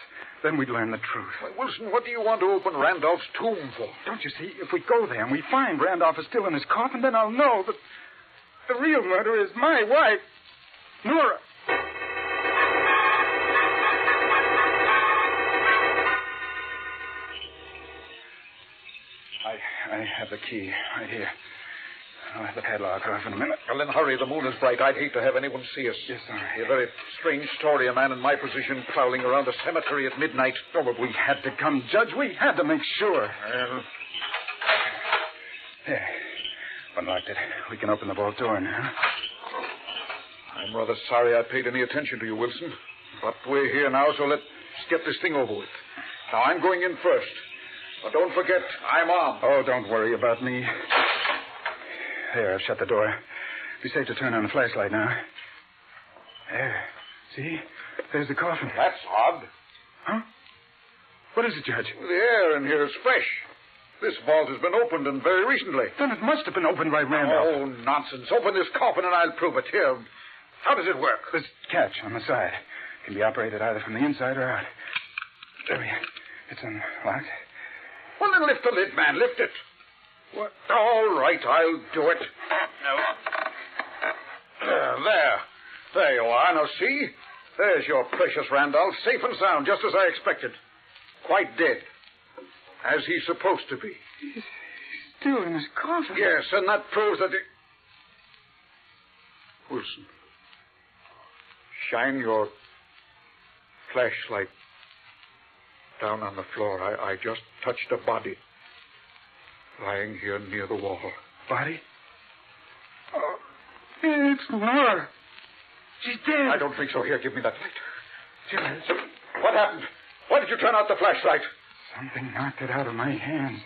then we'd learn the truth. Why, Wilson, what do you want to open Randolph's tomb for? Don't you see? If we go there and we find Randolph is still in his coffin, then I'll know that the real murderer is my wife, Nora. I have the key right here. I'll have the padlock off in a minute. Well, then hurry. The moon is bright. I'd hate to have anyone see us. Yes, sir. A very strange story, a man in my position prowling around a cemetery at midnight. Oh, but we had to come, Judge. We had to make sure. Well... There. Unlocked it. We can open the vault door now. I'm rather sorry I paid any attention to you, Wilson. But we're here now, so let's get this thing over with. Now, I'm going in first. But don't forget, I'm armed. Oh, don't worry about me. There, I've shut the door. Be safe to turn on the flashlight now. There. See? There's the coffin. That's odd. Huh? What is it, Judge? The air in here is fresh. This vault has been opened, and very recently. Then it must have been opened by Randolph. Oh, nonsense. Open this coffin and I'll prove it. Here. How does it work? This catch on the side. Can be operated either from the inside or out. There we are. It's unlocked. Well, then lift the lid, man. Lift it. What? All right, I'll do it. There. There you are. Now, see? There's your precious Randolph, safe and sound, just as I expected. Quite dead. As he's supposed to be. He's still in his coffin. Yes, and that proves that Wilson, shine your flashlight down on the floor. I just touched a body lying here near the wall. Body? Oh, it's Nora. She's dead. I don't think so. Here, give me that light. Judge. What happened? Why did you turn out the flashlight? Something knocked it out of my hands.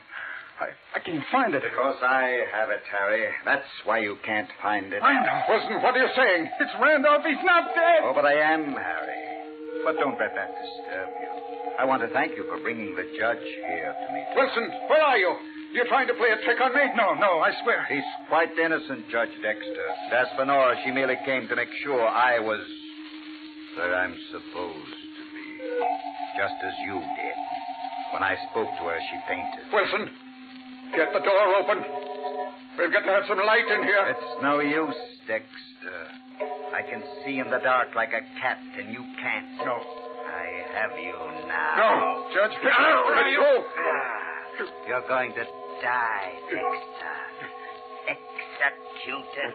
I can't find it. Because I have it, Harry. That's why you can't find it. Randolph. Wilson, what are you saying? It's Randolph. He's not dead. Oh, but I am, Harry. But don't let that disturb you. I want to thank you for bringing the judge here to me. Wilson, where are you? You're trying to play a trick on me? No, I swear. He's quite innocent, Judge Dexter. As for Nora, she merely came to make sure I was where I'm supposed to be. Just as you did. When I spoke to her, she fainted. Wilson, get the door open. We've got to have some light in here. It's no use, Dexter. I can see in the dark like a cat, and you can't. No. I have you now. No, Judge. Let me go. You're going to die, Dexter. Executed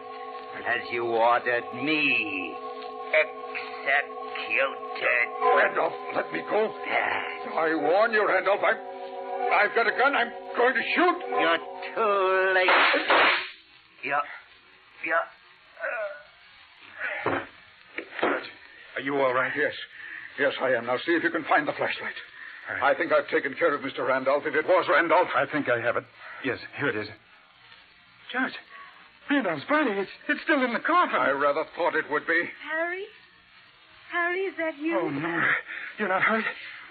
as you ordered me. Executed. Randolph, let me go. I warn you, Randolph. I've got a gun. I'm going to shoot. You're too late. Are you all right? Yes. Yes, I am. Now, see if you can find the flashlight. Right. I think I've taken care of Mr. Randolph. If it was Randolph. I think I have it. Yes, here it is. Judge, Randolph's body, it's still in the coffin. I rather thought it would be. Harry? Harry, is that you? Oh, no. You're not hurt?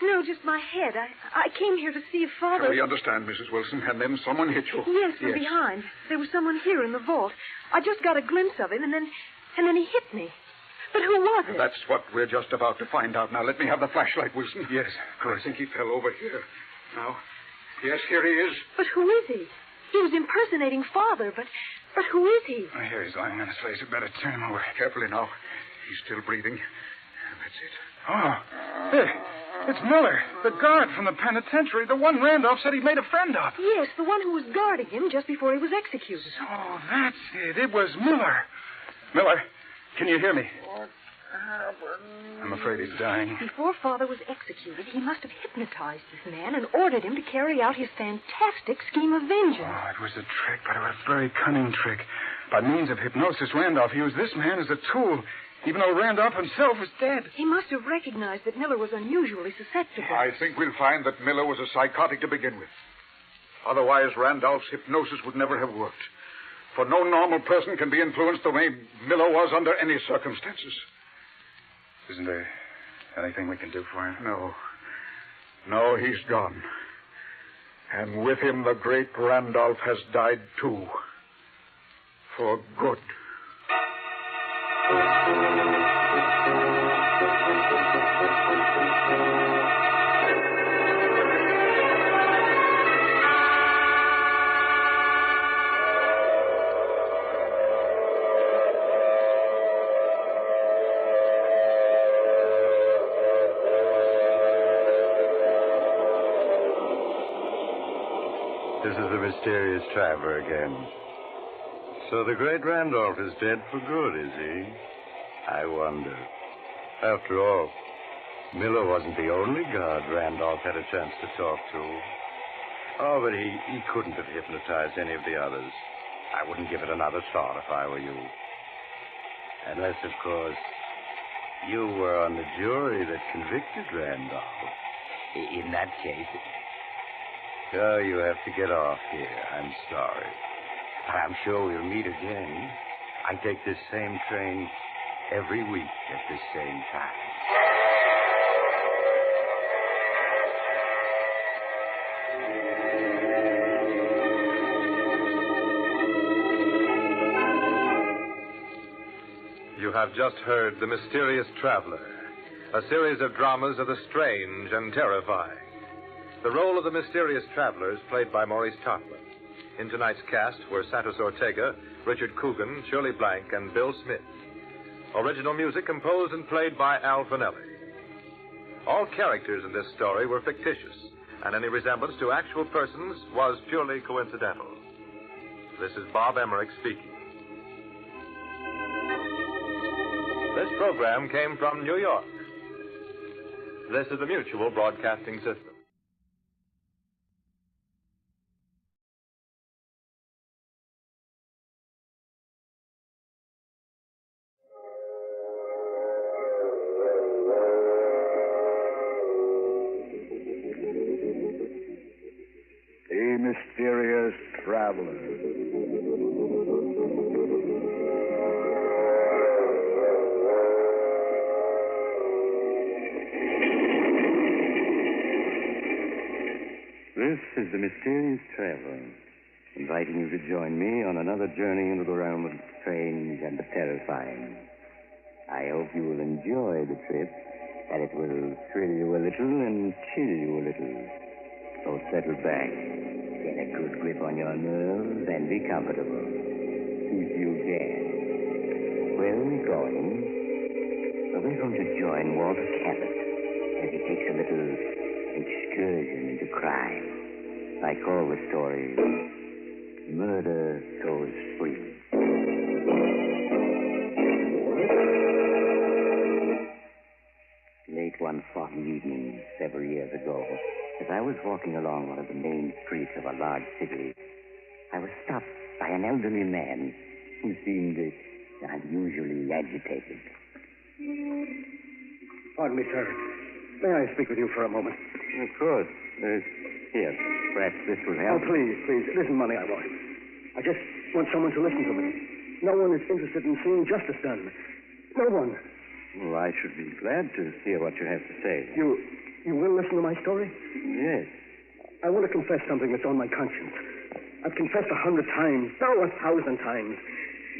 No, just my head. I came here to see if Father... We understand, Mrs. Wilson. And then someone hit you. Yes, from behind. There was someone here in the vault. I just got a glimpse of him, and then he hit me. But who was it? That's what we're just about to find out. Now, let me have the flashlight, Wilson. Yes, of course. I think he fell over here. Now, yes, here he is. But who is he? He was impersonating Father, but who is he? Oh, here he's lying on his face. You better turn him over. Carefully now. He's still breathing. That's it. Oh, there. It's Miller, the guard from the penitentiary, the one Randolph said he made a friend of. Yes, the one who was guarding him just before he was executed. Oh, that's it. It was Miller. Miller, can you hear me? What happened? I'm afraid he's dying. Before Father was executed, he must have hypnotized this man and ordered him to carry out his fantastic scheme of vengeance. Oh, it was a trick, but a very cunning trick. By means of hypnosis, Randolph used this man as a tool, even though Randolph himself was dead. He must have recognized that Miller was unusually susceptible. I think we'll find that Miller was a psychotic to begin with. Otherwise, Randolph's hypnosis would never have worked. For no normal person can be influenced the way Miller was under any circumstances. Isn't there anything we can do for him? No. No, he's gone. And with him, the great Randolph has died, too. For good. This is the mysterious traveler again. So the great Randolph is dead for good, is he? I wonder. After all, Miller wasn't the only guard Randolph had a chance to talk to. Oh, but he couldn't have hypnotized any of the others. I wouldn't give it another thought if I were you. Unless, of course, you were on the jury that convicted Randolph. In that case... Oh, you have to get off here. I'm sorry. I'm sure we'll meet again. I take this same train every week at this same time. You have just heard The Mysterious Traveler, a series of dramas of the strange and terrifying. The role of the mysterious traveler is played by Maurice Tarplin. In tonight's cast were Santos Ortega, Richard Kogan, Shirley Blank, and Bill Smith. Original music composed and played by Al Finelli. All characters in this story were fictitious, and any resemblance to actual persons was purely coincidental. This is Bob Emmerich speaking. This program came from New York. This is the Mutual Broadcasting System. The Mysterious Traveler. This is the Mysterious Traveler, inviting you to join me on another journey into the realm of the strange and the terrifying. I hope you will enjoy the trip, and it will thrill you a little and chill you a little. So settle back, get a good grip on your nerves, and be comfortable. If you can. Where are we going? Well, we're going to join Walter Cabot as he takes a little excursion into crime. I call the story Murder Goes Free. Late one foggy evening several years ago, as I was walking along one of the main streets of a large city, I was stopped by an elderly man who seemed unusually agitated. Pardon me, sir. May I speak with you for a moment? Of course. Here, perhaps this will help. Oh, please. It isn't money I want. I just want someone to listen to me. No one is interested in seeing justice done. No one. Well, I should be glad to hear what you have to say. You will listen to my story? Yes. I want to confess something that's on my conscience. I've confessed 100 times, no, 1,000 times.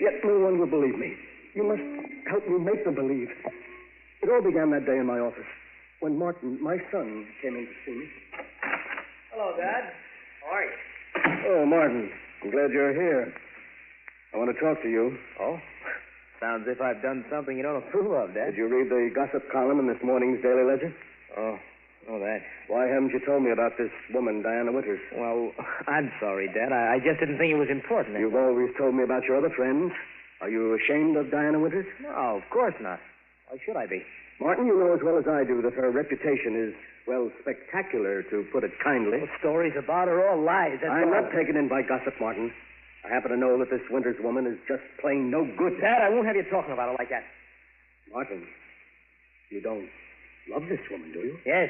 Yet no one will believe me. You must help me make them believe. It all began that day in my office when Martin, my son, came in to see me. Hello, Dad. How are you? Oh, Martin, I'm glad you're here. I want to talk to you. Oh? Sounds as if I've done something you don't approve of, Dad. Did you read the gossip column in this morning's Daily Ledger? Oh, that. Why haven't you told me about this woman, Diana Winters? Well, I'm sorry, Dad. I just didn't think it was important. You've always told me about your other friends. Are you ashamed of Diana Winters? No, of course not. Why should I be? Martin, you know as well as I do that her reputation is, well, spectacular, to put it kindly. Well, stories about her all lies. I'm not taken in by gossip, Martin. I happen to know that this Winters woman is just plain no good. Dad, I won't have you talking about her like that. Martin, you don't love this woman, do you? Yes.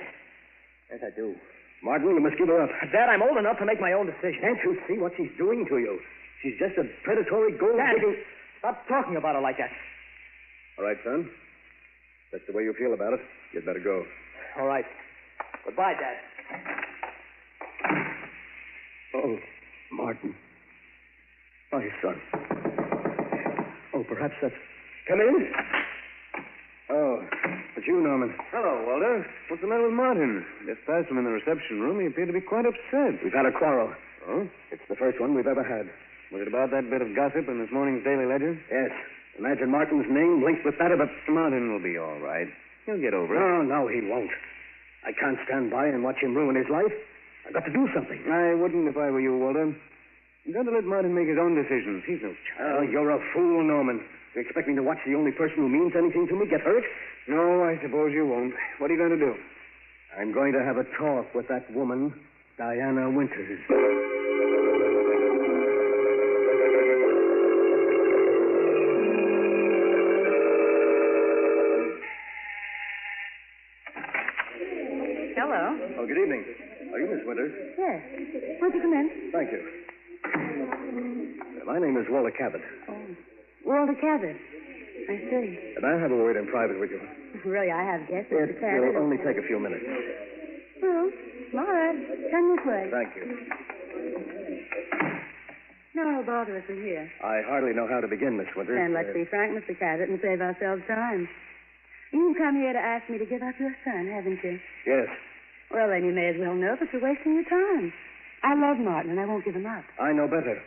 Yes, I do. Martin, you must give her up. Dad, I'm old enough to make my own decision. Can't you see what she's doing to you? She's just a predatory gold-digging... Stop talking about her like that. All right, son. That's the way you feel about it. You'd better go. All right. Goodbye, Dad. Oh, Martin. My son. Oh, perhaps that's... Come in. Oh, it's you, Norman. Hello, Walter. What's the matter with Martin? Just passed him in the reception room. He appeared to be quite upset. We've had a quarrel. Oh? It's the first one we've ever had. Was it about that bit of gossip in this morning's Daily Ledger? Yes. Imagine Martin's name linked with that of a... Martin will be all right. He'll get over it. No, he won't. I can't stand by and watch him ruin his life. I've got to do something. I wouldn't if I were you, Walter. You've got to let Martin make his own decisions. He's no child. Oh, you're a fool, Norman. You expect me to watch the only person who means anything to me get hurt? No, I suppose you won't. What are you going to do? I'm going to have a talk with that woman, Diana Winters. Hello. Oh, good evening. Are you Miss Winters? Yes. Won't you come in? Thank you. My name is Walter Cabot. Oh. Walter Cabot. I see. And I have a word in private with you. Really, I have guessed. It will only take a few minutes. Well, all right. Come this way. Thank you. No, I'll bother us in here. I hardly know how to begin, Miss Winters. And let's be frank, Mr. Cabot, and save ourselves time. You've come here to ask me to give up your son, haven't you? Yes. Well, then you may as well know that you're wasting your time. I love Martin, and I won't give him up. I know better.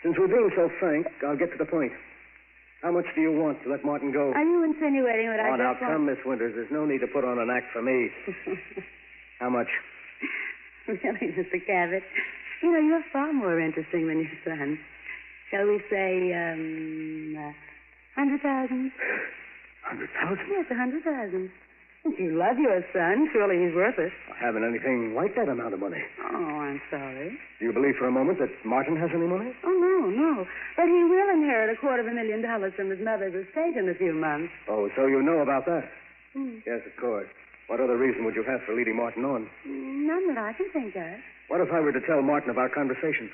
Since we're being so frank, I'll get to the point. How much do you want to let Martin go? Are you insinuating that I now, just come, Miss Winters. There's no need to put on an act for me. How much? Really, Mr. Cabot, you know, you're far more interesting than your son. Shall we say, 100,000? 100,000? Yes, 100,000. If you love your son, surely he's worth it. I haven't anything like that amount of money. Oh, I'm sorry. Do you believe for a moment that Martin has any money? Oh, no. But he will inherit $250,000 from his mother's estate in a few months. Oh, so you know about that? Hmm. Yes, of course. What other reason would you have for leading Martin on? None that I can think of. What if I were to tell Martin of our conversation?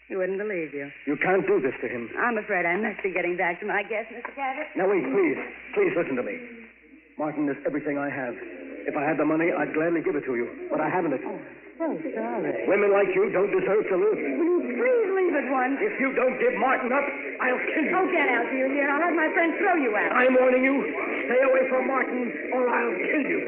He wouldn't believe you. You can't do this to him. I'm afraid I must be getting back to my guest, Mr. Cabot. Now, wait, please. Please listen to me. Martin is everything I have. If I had the money, I'd gladly give it to you. But I haven't it. Oh, so sorry. Women like you don't deserve to live. Will you please leave at once? If you don't give Martin up, I'll kill you. Oh, get out, do you hear? I'll have my friend throw you out. I'm warning you. Stay away from Martin, or I'll kill you.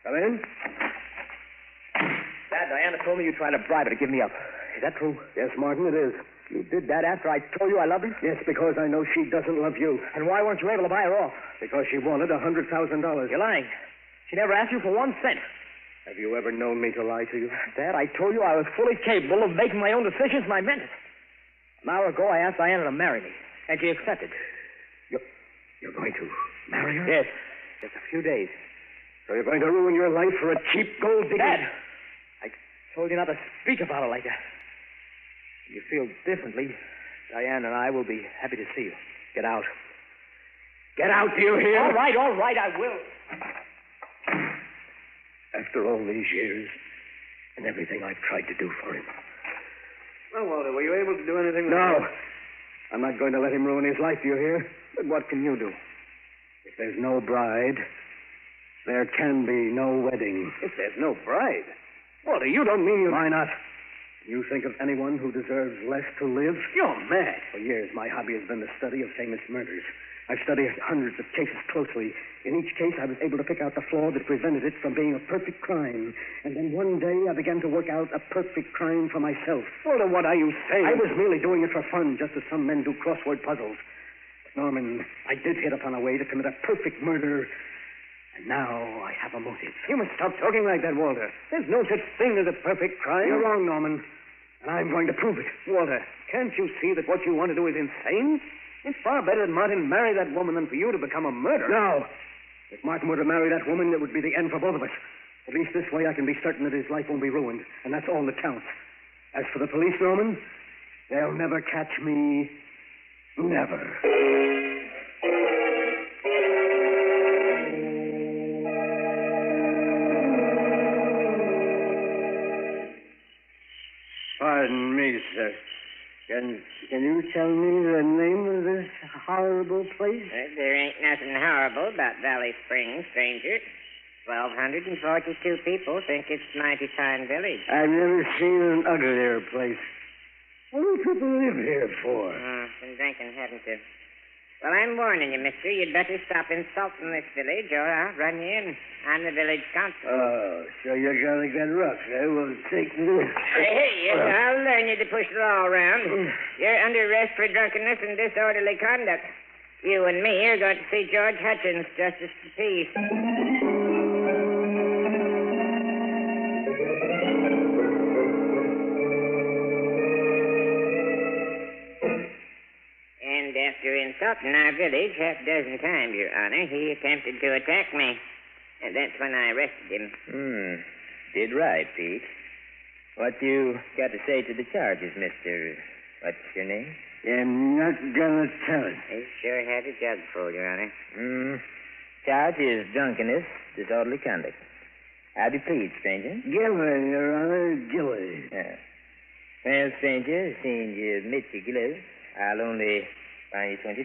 Come in. Dad, Diana told me you tried to bribe her to give me up. Is that true? Yes, Martin, it is. You did that after I told you I loved her? Yes, because I know she doesn't love you. And why weren't you able to buy her off? Because she wanted $100,000. You're lying. She never asked you for 1 cent. Have you ever known me to lie to you? Dad, I told you I was fully capable of making my own decisions, and I meant it. An hour ago, I asked Diana to marry me, and she accepted. You're going to marry her? Yes. Just a few days. So you're going to ruin your life for a cheap gold digger? Dad, I told you not to speak about her like that. If you feel differently, Diane and I will be happy to see you. Get out. Get out, do you hear? All right, I will. After all these years and everything I've tried to do for him. Well, Walter, were you able to do anything? No. I'm not going to let him ruin his life, do you hear? But what can you do? If there's no bride, there can be no wedding. If there's no bride? Walter, you don't mean you... Why not? You think of anyone who deserves less to live? You're mad. For years, my hobby has been the study of famous murders. I've studied hundreds of cases closely. In each case, I was able to pick out the flaw that prevented it from being a perfect crime. And then one day, I began to work out a perfect crime for myself. Walter, what are you saying? I was merely doing it for fun, just as some men do crossword puzzles. But, Norman, I did hit upon a way to commit a perfect murder. And now I have a motive. You must stop talking like that, Walter. There's no such thing as a perfect crime. You're wrong, Norman. And I'm going to prove it. Walter, can't you see that what you want to do is insane? It's far better that Martin marry that woman than for you to become a murderer. No. If Martin were to marry that woman, it would be the end for both of us. At least this way I can be certain that his life won't be ruined. And that's all that counts. As for the police, Norman, They'll never catch me. Never. Pardon me, sir. Can you tell me the name of this horrible place? There ain't nothing horrible about Valley Springs, stranger. 1,242 people think it's a mighty fine village. I've never seen an uglier place. What do people live here for? Been drinking, haven't you? Well, I'm warning you, mister. You'd better stop insulting this village, or I'll run you in. I'm the village constable. Oh, so you're going to get rough, eh? Well, take this. Hey, I'll learn you to push the law around. You're under arrest for drunkenness and disorderly conduct. You and me are going to see George Hutchins, Justice of the Peace. And after insulting our village half a dozen times, Your Honor, he attempted to attack me. And that's when I arrested him. Did right, Pete. What you got to say to the charges, Mr. What's your name? I'm not going to tell it. He sure had a jug full, Your Honor. Charge is drunkenness, disorderly conduct. How do you plead, stranger? Guilty, Your Honor, guilty. Yeah. Well, stranger, seeing you admit you're guilty, I'll only fine you $20.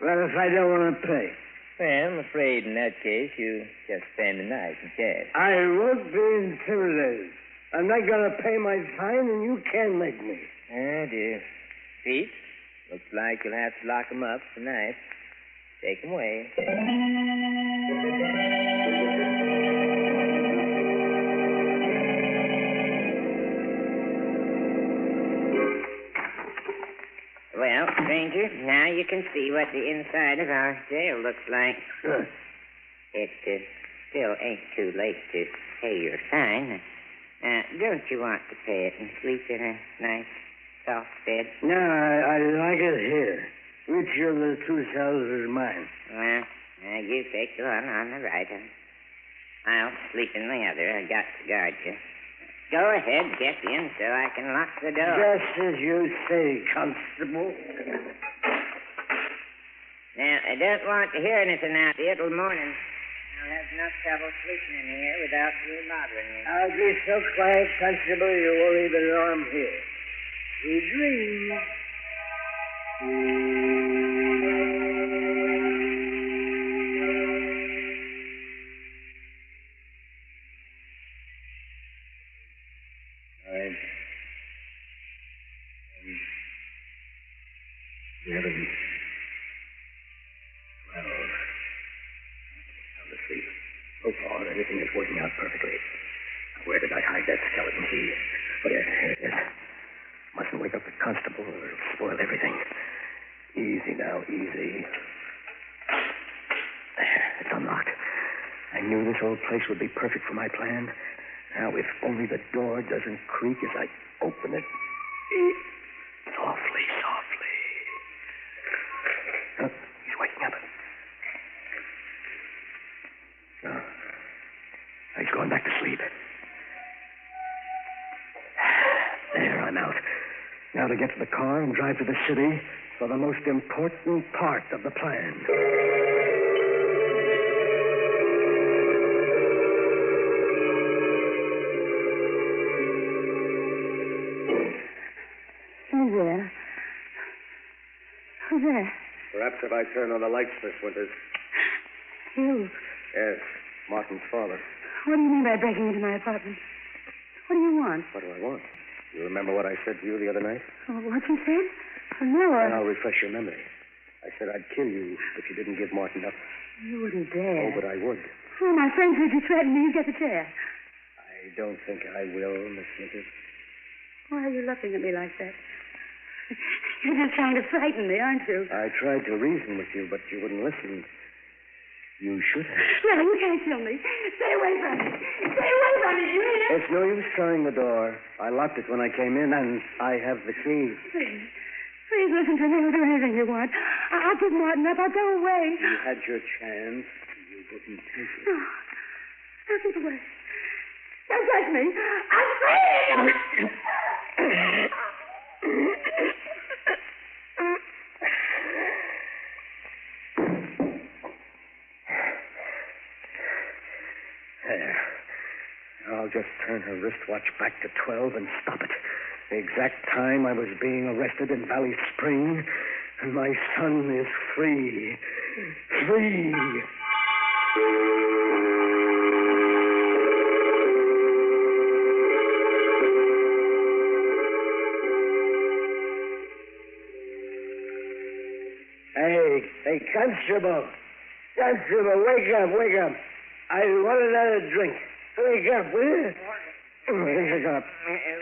Well, if I don't want to pay? Well, I'm afraid in that case you just spend the night in cash. I won't be intimidated. I'm not going to pay my fine, and you can't make me. Oh, dear. Pete, looks like you'll have to lock him up tonight. Take him away. Well, stranger, now you can see what the inside of our jail looks like. Good. It still ain't too late to pay your fine. Don't you want to pay it and sleep in a nice, soft bed? No, I like it here. Which of the two cells is mine? Well, you take the one on the right, and I'll sleep in the other. I got to guard you. Go ahead, get in so I can lock the door. Just as you say, Constable. Now, I don't want to hear anything out here till morning. I'll have enough trouble sleeping in here without you bothering me. I'll be so quiet, Constable, you won't even know I'm here. We dream. So far, everything is working out perfectly. Where did I hide that skeleton key? Oh, yes, here it is. Mustn't wake up the constable or it'll spoil everything. Easy now, easy. There, it's unlocked. I knew this old place would be perfect for my plan. Now, if only the door doesn't creak as I open it. Softly, softly. Oh, he's waking up. Oh. He's going back to sleep. There, I'm out. Now to get to the car and drive to the city for the most important part of the plan. Who's there? Who's there? Perhaps if I turn on the lights, Miss Winters. You. Yes, Martin's father. What do you mean by breaking into my apartment? What do you want? What do I want? You remember what I said to you the other night? Oh, what you said? Oh, no, And I'll refresh your memory. I said I'd kill you if you didn't give Martin up. You wouldn't dare. Oh, but I would. Oh, my friend says you threatened me. You get the chair. I don't think I will, Miss Winters. Why are you looking at me like that? You're just trying to frighten me, aren't you? I tried to reason with you, but you wouldn't listen. You should have. No, you can't kill me. Stay away from me. Stay away from me, you hear? It's no use trying the door. I locked it when I came in, and I have the key. Please listen to me. I'll do anything you want. I'll give Martin up. I'll go away. You had your chance. You didn't take it. No. I'll keep away. Don't touch me. I'm free. There. I'll just turn her wristwatch back to 12 and stop it. The exact time I was being arrested in Valley Spring, and my son is free. Free! Hey, Constable. Constable, wake up. I want another drink. Wake up, will you? Wake up.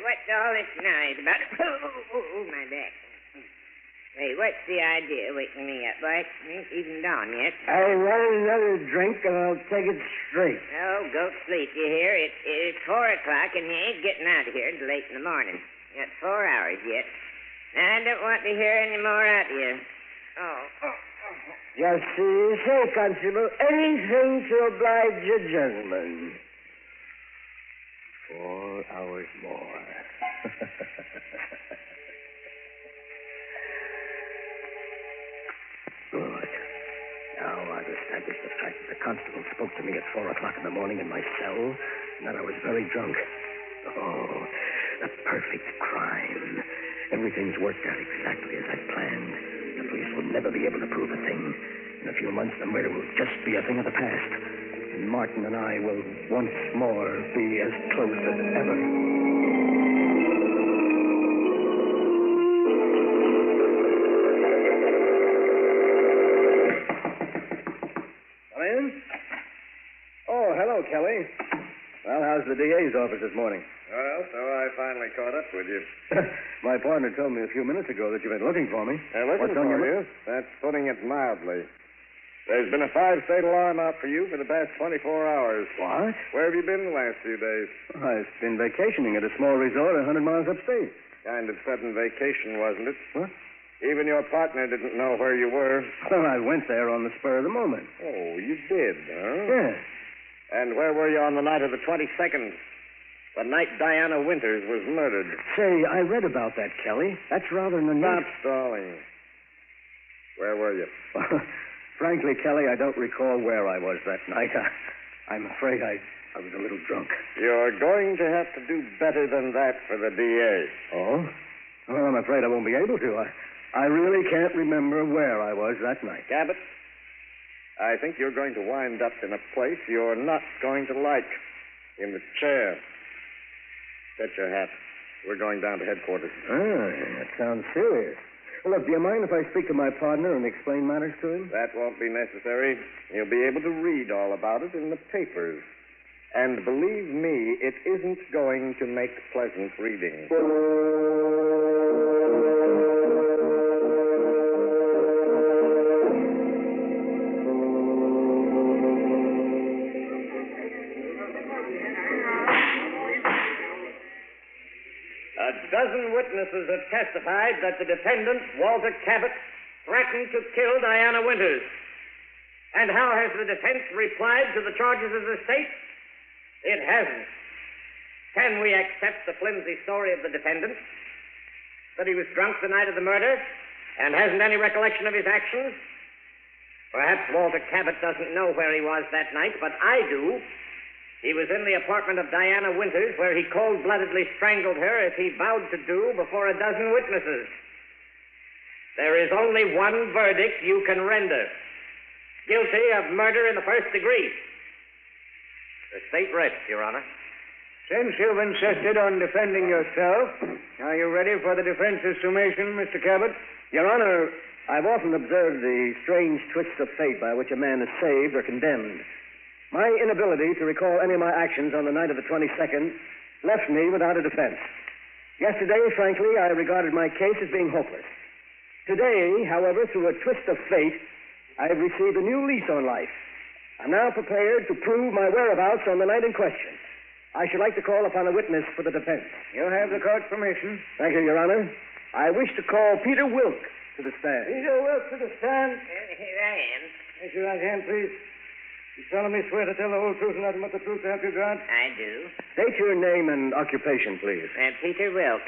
What's all this noise about? Oh, my back. Hey, what's the idea waking me up, boy? It ain't even dawn yet. I want another drink, and I'll take it straight. Oh, go to sleep, you hear? It's 4 o'clock, and you ain't getting out of here until late in the morning. You got 4 hours yet. I don't want to hear any more out of you. Just say, Constable, anything to oblige a gentleman. 4 hours more. Good. Now I've established the fact that the constable spoke to me at 4 o'clock in the morning in my cell, and that I was very drunk. Oh, the perfect crime. Everything's worked out exactly as I planned. The police will never be able to prove a thing. In a few months, the murder will just be a thing of the past. And Martin and I will once more be as close as ever. Come in. Oh, hello, Kelly. Well, how's the DA's office this morning? Well, so I finally caught up with you. My partner told me a few minutes ago that you've been looking for me. Looking What's on for your you? That's putting it mildly. There's been a 5-state alarm out for you for the past 24 hours. What? Where have you been the last few days? I've been vacationing at a small resort 100 miles upstate. Kind of sudden vacation, wasn't it? What? Even your partner didn't know where you were. Well, I went there on the spur of the moment. Oh, you did, huh? Yes. And where were you on the night of the 22nd? The night Diana Winters was murdered. Say, I read about that, Kelly. That's rather an Stop stalling. Where were you? Frankly, Kelly, I don't recall where I was that night. I'm afraid I was a little drunk. You're going to have to do better than that for the DA. Oh? Well, I'm afraid I won't be able to. I really can't remember where I was that night. Cabot, I think you're going to wind up in a place you're not going to like. In the chair. Get your hat. We're going down to headquarters. That sounds serious. Well, look, do you mind if I speak to my partner and explain matters to him? That won't be necessary. You'll be able to read all about it in the papers. And believe me, it isn't going to make pleasant reading. A dozen witnesses have testified that the defendant, Walter Cabot, threatened to kill Diana Winters. And how has the defense replied to the charges of the state? It hasn't. Can we accept the flimsy story of the defendant? That he was drunk the night of the murder and hasn't any recollection of his actions? Perhaps Walter Cabot doesn't know where he was that night, but I do. He was in the apartment of Diana Winters, where he cold-bloodedly strangled her as he vowed to do before a dozen witnesses. There is only one verdict you can render. Guilty of murder in the first degree. The state rests, Your Honor. Since you've insisted on defending yourself, are you ready for the defense's summation, Mr. Cabot? Your Honor, I've often observed the strange twists of fate by which a man is saved or condemned. My inability to recall any of my actions on the night of the 22nd left me without a defense. Yesterday, frankly, I regarded my case as being hopeless. Today, however, through a twist of fate, I have received a new lease on life. I'm now prepared to prove my whereabouts on the night in question. I should like to call upon a witness for the defense. You have the court's permission. Thank you, Your Honor. I wish to call Peter Wilk to the stand. Peter Wilk to the stand. Here I am. Raise your right hand, please. You solemnly swear to tell the whole truth and nothing but the truth to help you God? I do. State your name and occupation, please. Peter Wilk.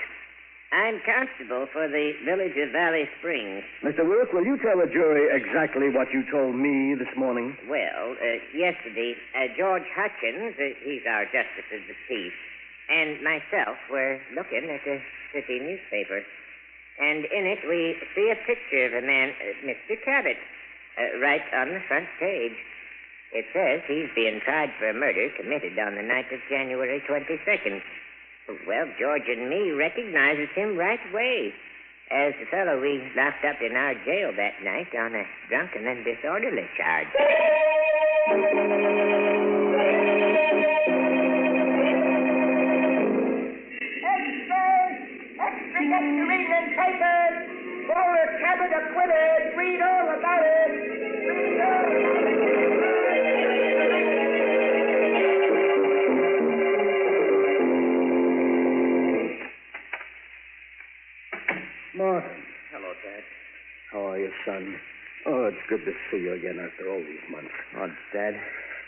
I'm constable for the village of Valley Springs. Mr. Wilk, will you tell the jury exactly what you told me this morning? Well, yesterday, George Hutchins, he's our justice of the peace, and myself were looking at the city newspaper. And in it, we see a picture of a man, Mr. Cabot, right on the front page. It says he's being tried for a murder committed on the night of January 22nd. Well, George and me recognizes him right away as the fellow we locked up in our jail that night on a drunken and disorderly charge. Extra, get your evening papers. Walter Cabot acquitted. Read all about it. Read all. Martin. Hello, Dad. How are you, son? Oh, it's good to see you again after all these months. Oh, Dad,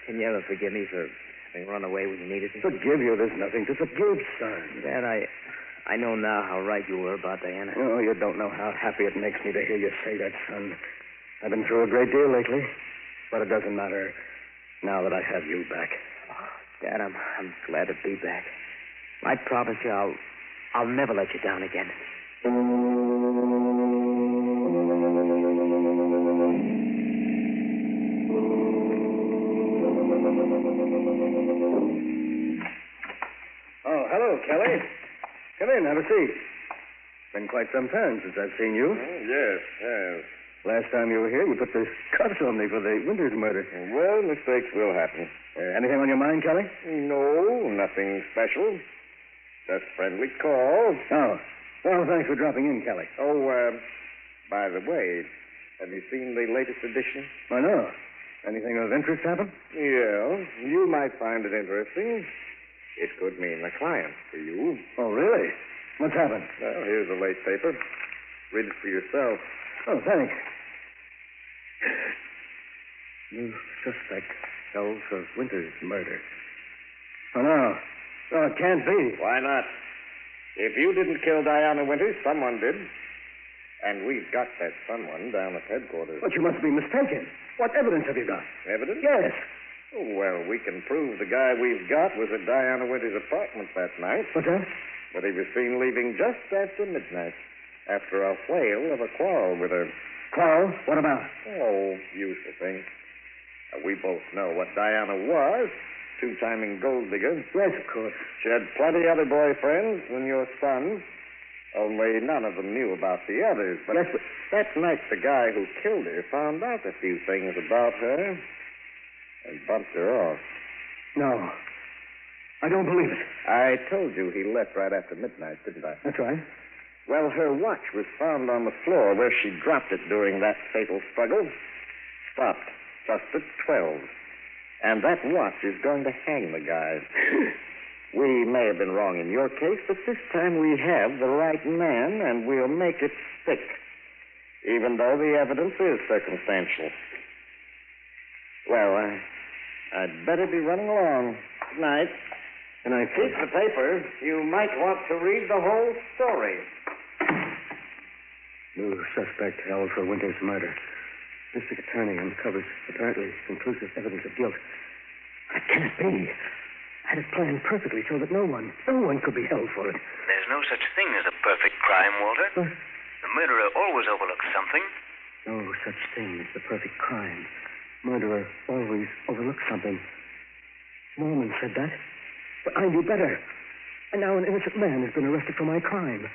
can you ever forgive me for having run away when you needed me? Forgive you? There's nothing to forgive, son. Dad, I know now how right you were about Diana. Oh, you don't know how happy it makes me to hear you say that, son. I've been through a great deal lately, but it doesn't matter now that I have you back. Oh, Dad, I'm glad to be back. I promise you I'll never let you down again. Oh, hello, Kelly. Come in, have a seat. Been quite some time since I've seen you. Yes. Last time you were here, you put the cuffs on me for the Winters murder. Well, mistakes will happen. Anything on your mind, Kelly? No, nothing special. Just friendly call. Oh. Well, thanks for dropping in, Kelly. Oh, by the way, have you seen the latest edition? I know. Anything of interest happen? Yeah, you might find it interesting. It could mean a client for you. Oh, really? What's happened? Well, here's the late paper. Read it for yourself. Oh, thanks. New suspect held for Winters' murder. Oh, no. Oh, it can't be. Why not? If you didn't kill Diana Winters, someone did. And we've got that someone down at headquarters. But you must be mistaken. What evidence have you got? Evidence? Yes. Oh, well, we can prove the guy we've got was at Diana Winters' apartment that night. What's that? But he was seen leaving just after midnight, after a whale of a quarrel with her. Quarrel? What about? Oh, usual thing. We both know what Diana was. Two-timing gold digger. Yes, of course. She had plenty other boyfriends than your son. Only none of them knew about the others. But yes, but that night, the guy who killed her found out a few things about her and bumped her off. No. I don't believe it. I told you he left right after midnight, didn't I? That's right. Well, her watch was found on the floor where she dropped it during that fatal struggle. Stopped just at 12. And that watch is going to hang the guy. We may have been wrong in your case, but this time we have the right man, and we'll make it stick, even though the evidence is circumstantial. Well, I'd better be running along. Good night. And I keep the paper. You might want to read the whole story. New suspect held for Winters' murder. District Attorney uncovers apparently conclusive evidence of guilt. That can't be. I had it planned perfectly so that no one could be held for it. There's no such thing as a perfect crime, Walter. The murderer always overlooks something. No such thing as the perfect crime. Murderer always overlooks something. Norman said that. But I knew better. And now an innocent man has been arrested for my crime.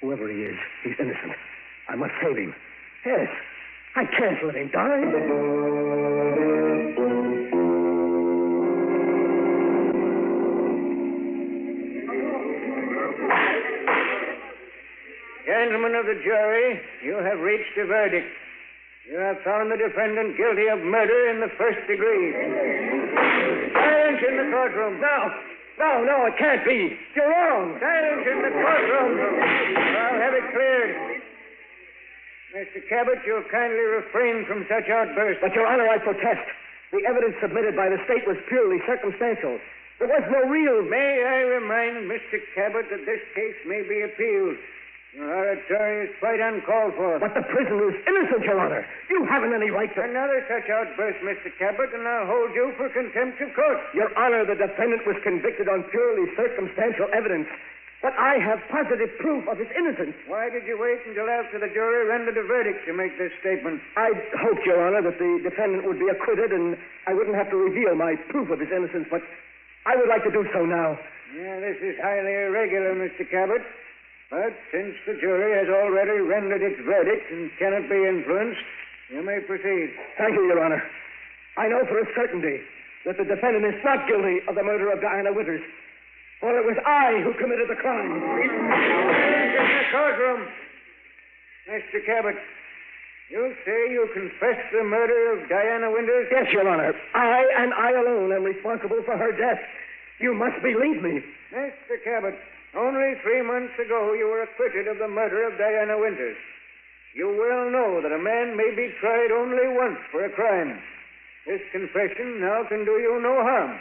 Whoever he is, he's innocent. I must save him. Yes. I can't let him die. Gentlemen of the jury, you have reached a verdict. You have found the defendant guilty of murder in the first degree. Silence in the courtroom. No, it can't be. You're wrong. Silence in the courtroom. I'll have it cleared. Mr. Cabot, you'll kindly refrain from such outbursts. But, Your Honor, I protest. The evidence submitted by the state was purely circumstantial. There was no real... May I remind Mr. Cabot that this case may be appealed. Your oratory is quite uncalled for. But the prisoner is innocent, Your Honor. You haven't any right to... Another such outburst, Mr. Cabot, and I'll hold you for contempt of court. Your Honor, the defendant was convicted on purely circumstantial evidence. But I have positive proof of his innocence. Why did you wait until after the jury rendered a verdict to make this statement? I hoped, Your Honor, that the defendant would be acquitted and I wouldn't have to reveal my proof of his innocence, but I would like to do so now. Yeah, this is highly irregular, Mr. Cabot. But since the jury has already rendered its verdict and cannot be influenced, you may proceed. Thank you, Your Honor. I know for a certainty that the defendant is not guilty of the murder of Diana Winters, for it was I who committed the crime. In the courtroom. Mr. Cabot, you say you confessed the murder of Diana Winters? Yes, Your Honor. I and I alone am responsible for her death. You must believe me. Mr. Cabot, only 3 months ago you were acquitted of the murder of Diana Winters. You well know that a man may be tried only once for a crime. This confession now can do you no harm.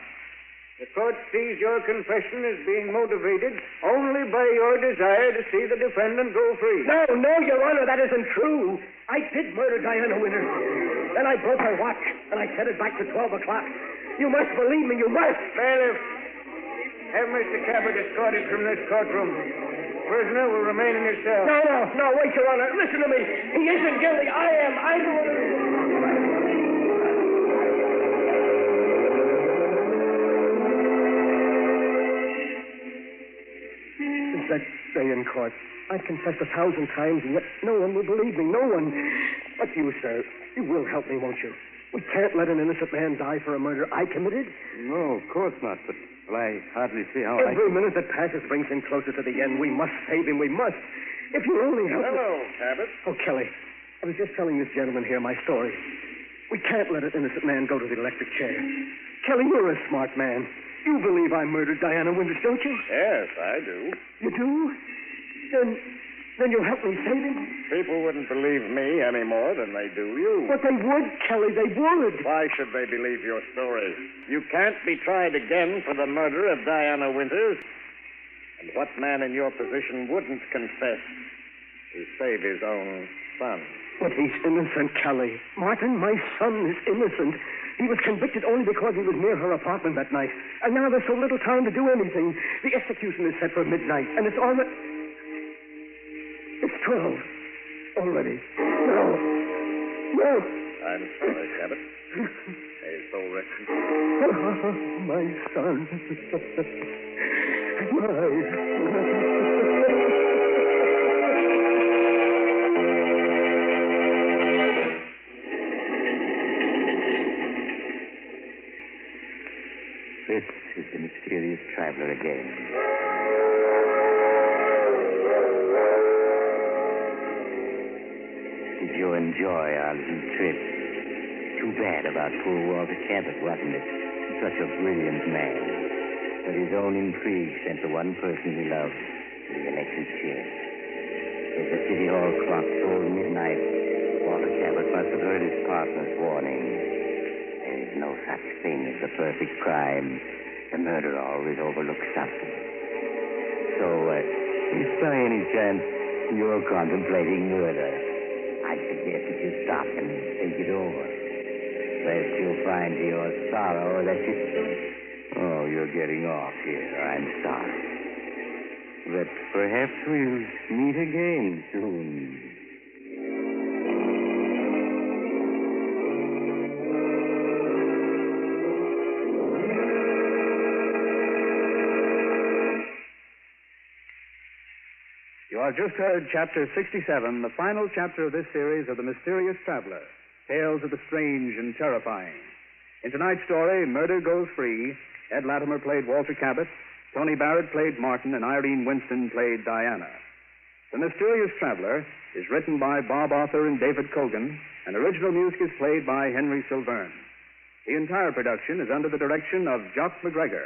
The court sees your confession as being motivated only by your desire to see the defendant go free. No, Your Honor, that isn't true. I did murder Diana Winters. Then I broke her watch, and I set it back to 12 o'clock. You must believe me, you must. Bailiff, have Mr. Cabot escorted from this courtroom. Prisoner will remain in his cell. No, wait, Your Honor. Listen to me. He isn't guilty. I am. I'm the one. Since that day in court, I've confessed 1,000 times, and yet no one will believe me. No one. But you, sir, you will help me, won't you? We can't let an innocent man die for a murder I committed. No, of course not, but I hardly see how Every minute that passes brings him closer to the end. We must save him. We must. If you only help Hello, Cabot. Oh, Kelly, I was just telling this gentleman here my story. We can't let an innocent man go to the electric chair. Kelly, you're a smart man. You believe I murdered Diana Winters, don't you? Yes, I do. You do? Then you'll help me save him? People wouldn't believe me any more than they do you. But they would, Kelly, they would. Why should they believe your story? You can't be tried again for the murder of Diana Winters. And what man in your position wouldn't confess to save his own son? But he's innocent, Kelly. Martin, my son is innocent. He was convicted only because he was near her apartment that night. And now there's so little time to do anything. The execution is set for midnight, and it's already... It's 12 already. No. I'm sorry, Cabot. May his soul rest in peace. Oh, my son. This is the mysterious traveler again. Did you enjoy our little trip? Too bad about poor Walter Cabot, wasn't it? Such a brilliant man. But his own intrigue sent the one person he loved to the electric chair. As the city hall clock tolled midnight, Walter Cabot must have heard his partner's warning. There is no such thing as a perfect crime. The murderer always overlooks something. So, if by any chance you're contemplating murder, I suggest that you stop and think it over. Lest you'll find to your sorrow that you... Oh, you're getting off here. I'm sorry. But perhaps we'll meet again soon. You have just heard Chapter 67, the final chapter of this series of The Mysterious Traveler, Tales of the Strange and Terrifying. In tonight's story, Murder Goes Free, Ed Latimer played Walter Cabot, Tony Barrett played Martin, and Irene Winston played Diana. The Mysterious Traveler is written by Bob Arthur and David Kogan, and original music is played by Henry Silverne. The entire production is under the direction of Jock McGregor.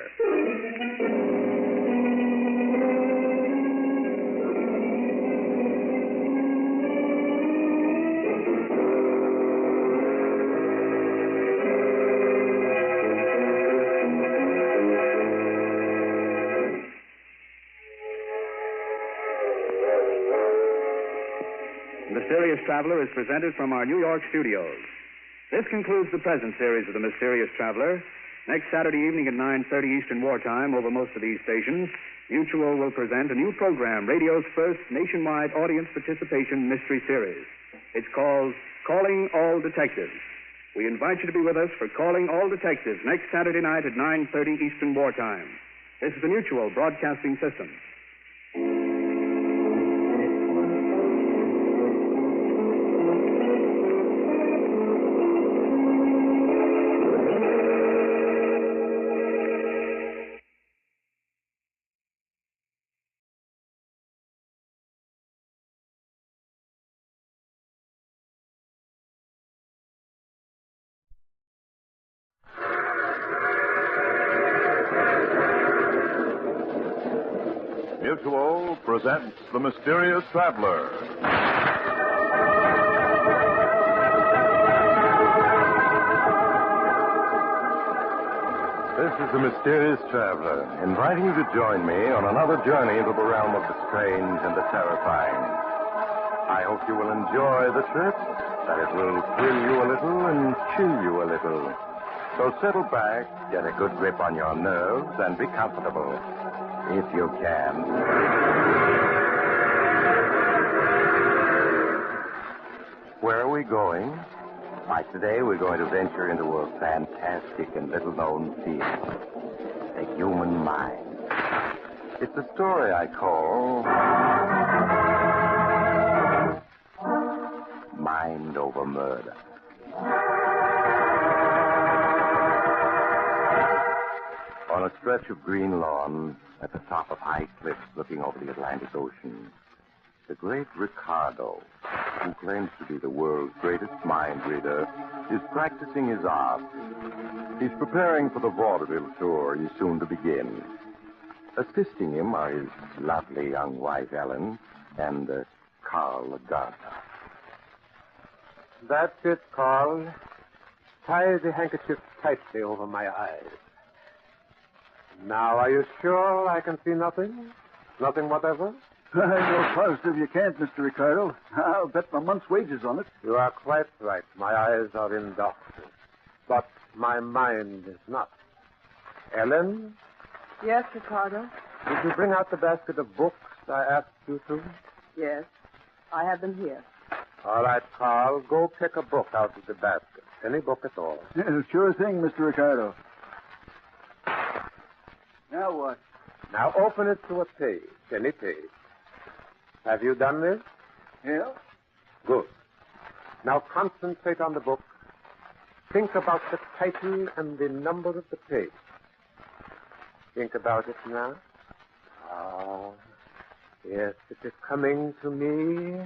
Traveler is presented from our New York studios. This concludes the present series of The Mysterious Traveler. Next Saturday evening at 9:30 Eastern Wartime over most of these stations, Mutual will present a new program, radio's first nationwide audience participation mystery series. It's called Calling All Detectives. We invite you to be with us for Calling All Detectives next Saturday night at 9:30 Eastern Wartime. This is the Mutual Broadcasting System. Mutual presents The Mysterious Traveler. This is The Mysterious Traveler, inviting you to join me on another journey into the realm of the strange and the terrifying. I hope you will enjoy the trip, that it will thrill you a little and chill you a little. So settle back, get a good grip on your nerves, and be comfortable. If you can. Where are we going? Why, today we're going to venture into a fantastic and little-known field. The human mind. It's a story I call Mind Over Murder. On a stretch of green lawn, at the top of high cliffs looking over the Atlantic Ocean, the great Ricardo, who claims to be the world's greatest mind reader, is practicing his art. He's preparing for the vaudeville tour he's soon to begin. Assisting him are his lovely young wife, Ellen, and Carl Lagarda. That's it, Carl. Tie the handkerchief tightly over my eyes. Now, are you sure I can see nothing? Nothing whatever? I'm no positive you can't, Mr. Ricardo. I'll bet my month's wages on it. You are quite right. My eyes are in darkness. But my mind is not. Ellen, Yes, Ricardo? did you bring out the basket of books I asked you to? Yes. I have them here. All right, Carl, go pick a book out of the basket. Any book at all. Yeah, sure thing, Mr. Ricardo. Now what? Now open it to a page, any page. Have you done this? Yeah? Good. Now concentrate on the book. Think about the title and the number of the page. Think about it now. Ah, yes, it is coming to me.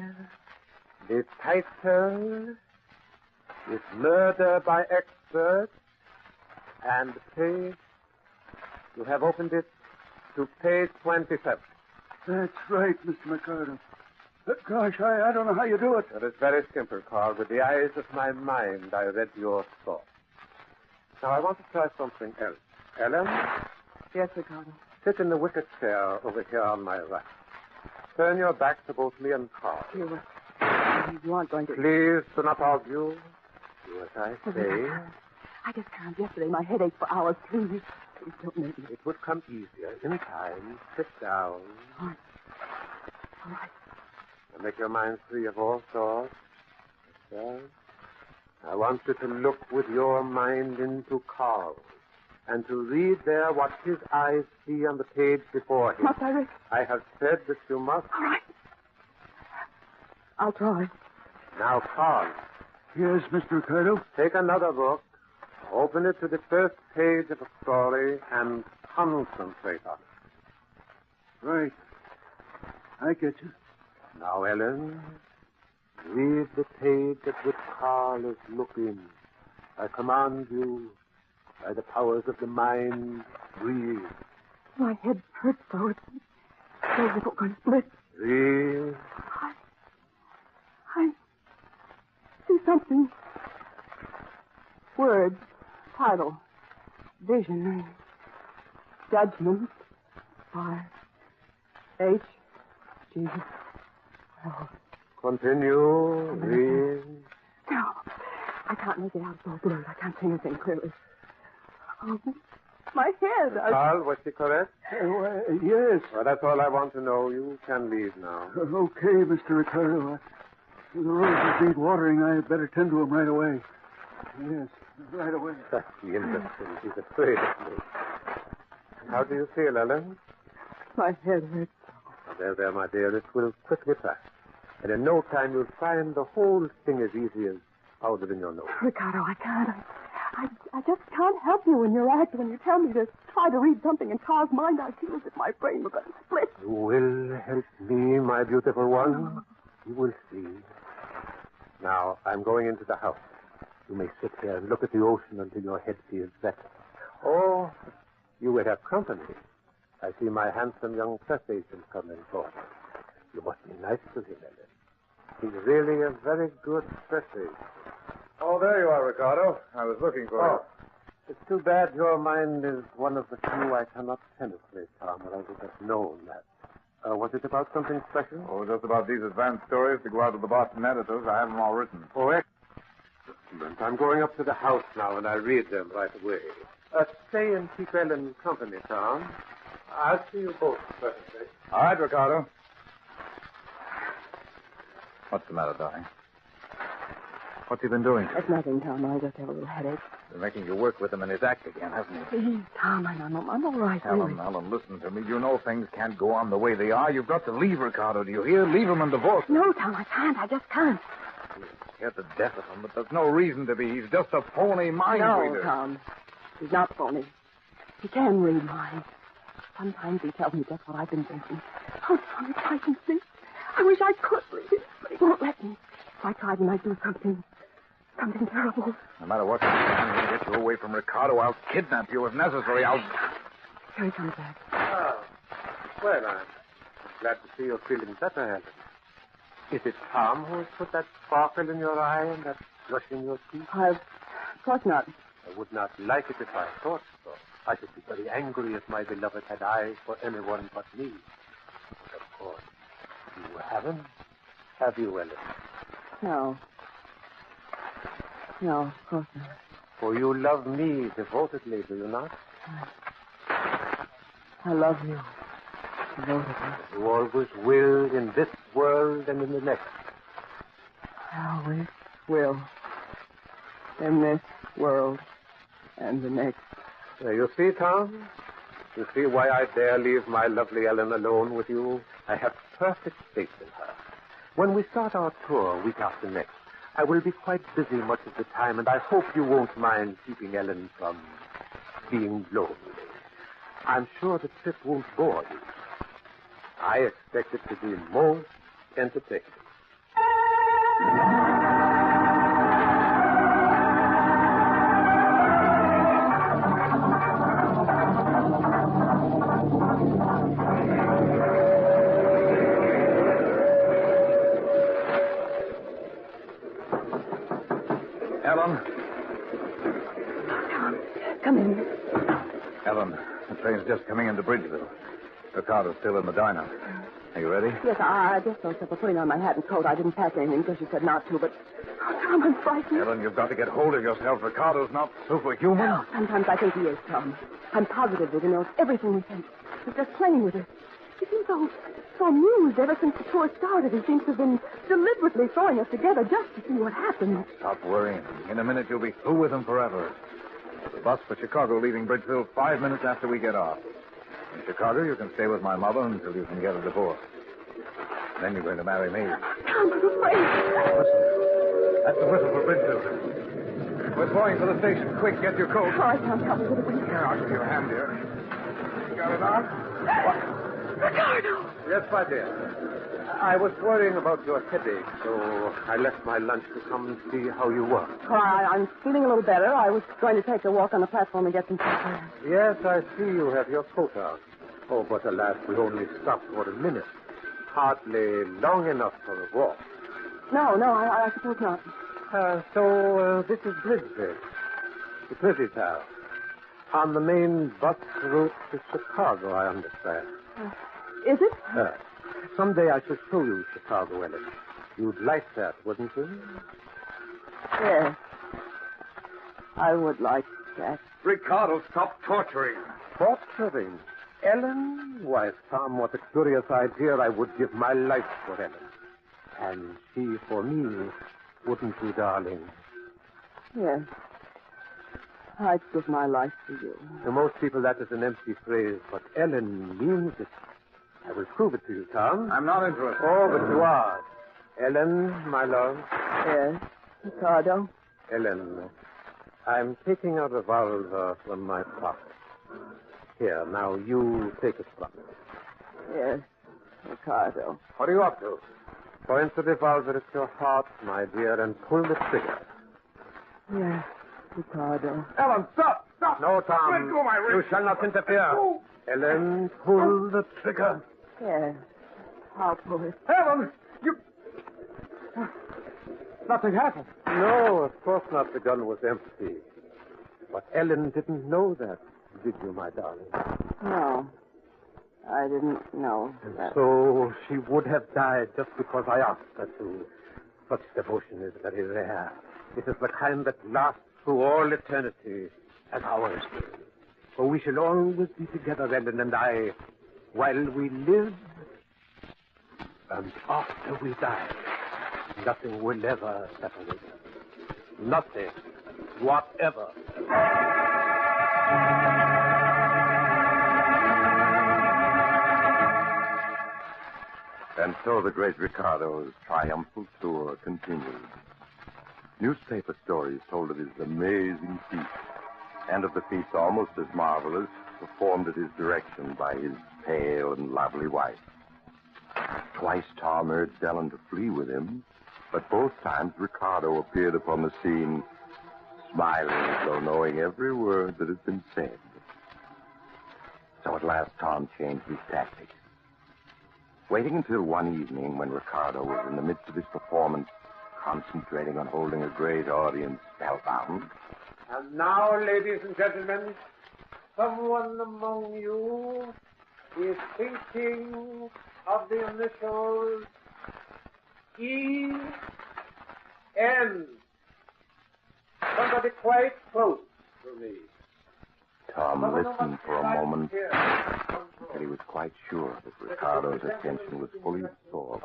The title is Murder by Expert, and the page, you have opened it to page 27. That's right, Mr. Ricardo. Gosh, I don't know how you do it. It is very simple, Carl. With the eyes of my mind, I read your thoughts. Now, I want to try something else. Ellen? Yes, Ricardo. Sit in the wicker chair over here on my right. Turn your back to both me and Carl. You aren't going to... Please do not argue. Do as I say. I just can't. Yesterday, my head ached for hours. Please don't make me. It would come easier in time. Sit down. All right. Now make your mind free of all thoughts. Yes. I want you to look with your mind into Carl and to read there what his eyes see on the page before him. Must I read? I have said that you must. All right. I'll try. Now, Carl. Yes, Mr. Ricardo? Take another book, open it to the first page of a story, and concentrate on it. Right. I get you. Now, Ellen, read the page at which Carl is looking. I command you, by the powers of the mind, read. My head hurts so. It's so little going to split. Read. I see something. Words, title, vision, judgment, fire, H, G, L. Continue. Read. No, I can't make it out. It's all blurred. I can't see anything clearly. Oh, my head. Carl, was she correct? Yes. Well, that's all I want to know. You can leave now. Okay, Mr. Ricardo. The roses need watering. I better tend to them right away. Yes, right away. That's the interesting. She's afraid of me. How do you feel, Ellen? My head hurts. There, my dear. It will quickly pass. And in no time you'll find the whole thing as easy as powder in your nose. Ricardo, I can't. I just can't help you in your act when you tell me to try to read something in Carl's mind. I feel as if my brain were going to split. You will help me, my beautiful one. You will see. Now, I'm going into the house. You may sit here and look at the ocean until your head feels better. Or you will have company. I see my handsome young press agent coming forward. You must be nice to him, Ellen. He's really a very good press agent. Oh, there you are, Ricardo. I was looking for you. It's too bad your mind is one of the few I cannot penetrate, Tom, or I would have known that. Was it about something special? Oh, just about these advanced stories to go out to the Boston editors. I have them all written. Oh, excellent. I'm going up to the house now, and I'll read them right away. Stay and keep Ellen company, Tom. I'll see you both presently. All right, Ricardo. What's the matter, darling? What's he been doing? It's nothing, Tom. I just have a little headache. Been making you work with him in his act again, hasn't he? Please, Tom, I'm all right, really. Ellen, listen to me. You know things can't go on the way they are. You've got to leave Ricardo, do you hear? Leave him and divorce him. No, Tom, I can't. I just can't. You're scared to death of him, but there's no reason to be. He's just a phony mind reader. No, Tom. He's not phony. He can read minds. Sometimes he tells me just what I've been thinking. Oh, Tom, it's I can think. I wish I could read it, but he won't let me. If I tried and I'd do something terrible. No matter what I'm going to get you away from Ricardo. I'll kidnap you if necessary. Here he comes back. Oh. Well, I'm glad to see you're feeling better, Helen. Is it Tom who has put that sparkle in your eye and that flush in your cheek? Of course not. I would not like it if I thought so. I should be very angry if my beloved had eyes for anyone but me. But of course, you haven't, have you, Ellen? No. No, of course not. For you love me devotedly, do you not? I love you devotedly. You always will in this world and in the next. I always will. In this world and the next. You see, Tom? You see why I dare leave my lovely Ellen alone with you? I have perfect faith in her. When we start our tour week after next, I will be quite busy much of the time, and I hope you won't mind keeping Ellen from being lonely. I'm sure the trip won't bore you. I expect it to be most entertaining. Ellen? Come in. Ellen, the train's just coming into Bridgeville. Ricardo's still in the diner. Are you ready? Yes, I just thought of putting on my hat and coat. I didn't pack anything because you said not to, but... Oh, Tom, I'm frightened. Ellen, you've got to get hold of yourself. Ricardo's not superhuman. No, sometimes I think he is, Tom. I'm positive that he knows everything we think. He's just playing with us. He seems so amused ever since the tour started. He seems to have been deliberately throwing us together just to see what happens. Stop worrying. In a minute, you'll be through with him forever. The bus for Chicago leaving Bridgeville 5 minutes after we get off. In Chicago, you can stay with my mother until you can get a divorce. Then you're going to marry me. Tom, I'm afraid. Listen. That's the whistle for Bridgeville. We're going for the station. Quick, get your coat. All right, Tom, tell me what it is. Here, I'll give you a hand here. You got it on? What? Ricardo! Yes, my dear. I was worrying about your headache, so I left my lunch to come and see how you were. Well, I'm feeling a little better. I was going to take a walk on the platform and get some fresh air. Yes, I see you have your coat on. Oh, but alas, we only stopped for a minute. Hardly long enough for a walk. No, I suppose not. So this is Bridgeville. The pretty town. On the main bus route to Chicago, I understand. Is it? Someday I shall show you Chicago, Ellen. You'd like that, wouldn't you? Yes. I would like that. Ricardo, stop torturing. Torturing? Ellen? Why, Tom, what a curious idea. I would give my life for Ellen. And she for me, wouldn't you, darling? Yes. I'd give my life for you. To most people, that is an empty phrase, but Ellen means it. I will prove it to you, Tom. I'm not interested. Oh, but you are. Ellen, my love. Yes, Ricardo. Ellen, I'm taking a revolver from my pocket. Here, now you take it from me. Yes, Ricardo. What are you up to? Point the revolver at your heart, my dear, and pull the trigger. Yes, Ricardo. Ellen, stop! Stop! No, Tom. Let go of my wrist. You shall not interfere. Oh. Ellen, pull the trigger. Yes, I'll pull it. Ellen, you... Nothing happened. No, of course not. The gun was empty. But Ellen didn't know that, did you, my darling? No, I didn't know that. So she would have died just because I asked her to. Such devotion is very rare. It is the kind that lasts through all eternity, as ours will. For we shall always be together, Ellen and I, while we live and after we die. Nothing will ever separate us. Nothing whatever. And so the great Ricardo's triumphal tour continued. Newspaper stories told of his amazing feats, and of the feats almost as marvelous performed at his direction by his pale and lovely wife. Twice Tom urged Ellen to flee with him, but both times Ricardo appeared upon the scene, smiling as though knowing every word that had been said. So at last Tom changed his tactics. Waiting until one evening when Ricardo was in the midst of his performance, concentrating on holding a great audience spellbound. And now, ladies and gentlemen, someone among you is thinking of the initials E.N. Somebody quite close to me. Tom listened for a moment until he was quite sure that Ricardo's attention was fully absorbed.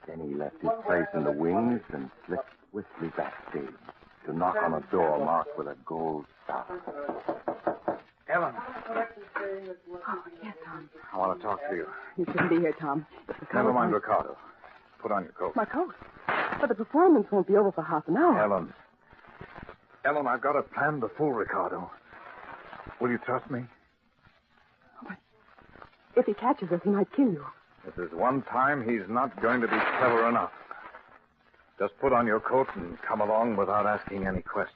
Then he left his place in the wings and slipped swiftly backstage to knock on a door marked with a gold star. Ellen, Oh, yes, Tom. I want to talk to you. You shouldn't be here, Tom. Never mind Ricardo. Put on your coat. My coat. But the performance won't be over for half an hour. Ellen, I've got a plan to fool Ricardo. Will you trust me? But if he catches us, he might kill you. This is one time he's not going to be clever enough. Just put on your coat and come along without asking any questions.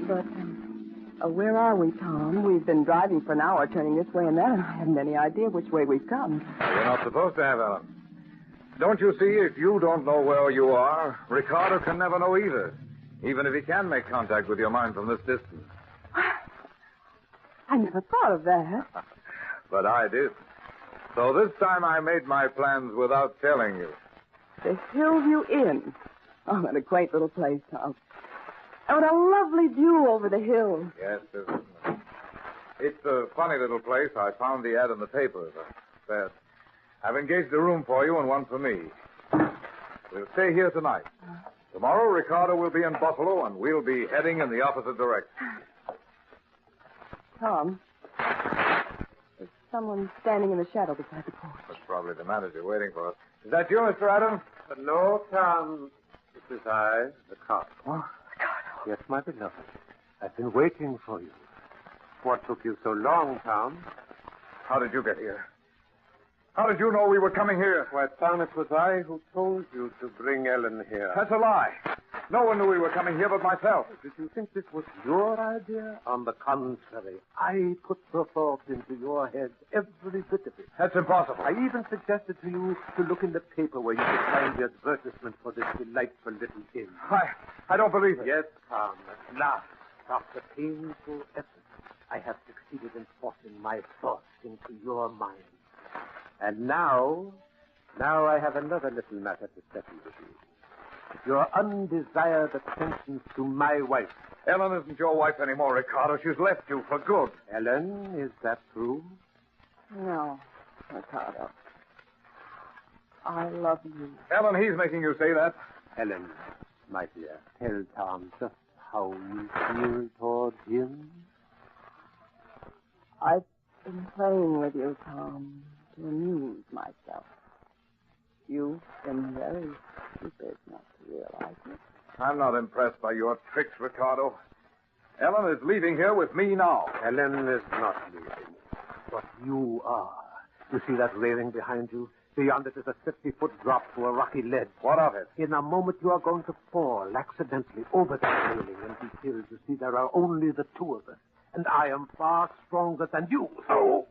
But where are we, Tom? We've been driving for an hour, turning this way and that, and I haven't any idea which way we've come. You're not supposed to have, Ellen. Don't you see, if you don't know where you are, Ricardo can never know either, even if he can make contact with your mind from this distance. I never thought of that. But I did. So this time I made my plans without telling you. The Hillview Inn. Oh, what a quaint little place, Tom. And what a lovely view over the hills. Yes, it's a funny little place. I found the ad in the paper. But I've engaged a room for you and one for me. We'll stay here tonight. Tomorrow, Ricardo will be in Buffalo, and we'll be heading in the opposite direction. Tom, there's someone standing in the shadow beside the porch. That's probably the manager waiting for us. Is that you, Mr. Adams? No, Tom. This is I, the cop. Ricardo. Yes, my beloved. I've been waiting for you. What took you so long, Tom? How did you get here? How did you know we were coming here? Why, Tom, it was I who told you to bring Ellen here. That's a lie. No one knew we were coming here but myself. Did you think this was your idea? On the contrary, I put the thought into your head, every bit of it. That's impossible. I even suggested to you to look in the paper where you could find the advertisement for this delightful little inn. I don't believe it. Yes, Tom, at last, after painful effort, I have succeeded in forcing my thoughts into your mind. And now I have another little matter to settle with you. Your undesired attentions to my wife. Ellen isn't your wife anymore, Ricardo. She's left you for good. Ellen, is that true? No, Ricardo. I love you. Ellen, he's making you say that. Ellen, my dear, tell Tom just how you feel toward him. I've been playing with you, Tom, to amuse myself. You've been very stupid not to realize it. I'm not impressed by your tricks, Ricardo. Ellen is leaving here with me now. Ellen is not leaving, but you are. You see that railing behind you? Beyond it is a 50-foot drop to a rocky ledge. What of it? In a moment you are going to fall accidentally over that railing and be killed. You see, there are only the two of us, and I am far stronger than you. Oh!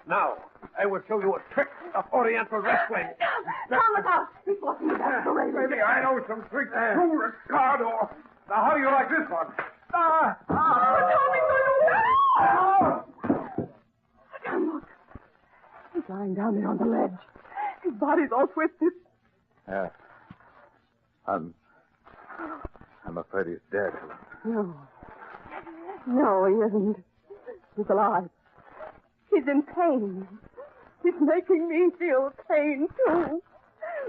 Now, I will show you a trick of Oriental wrestling. Tom, look out! He's walking back to the railing. Maybe I know some tricks too, Ricardo. Now, how do you like this one? Tom, look. He's lying down there on the ledge. His body's all twisted. Yeah. I'm afraid he's dead. No. No, he isn't. He's alive. He's in pain. He's making me feel pain, too.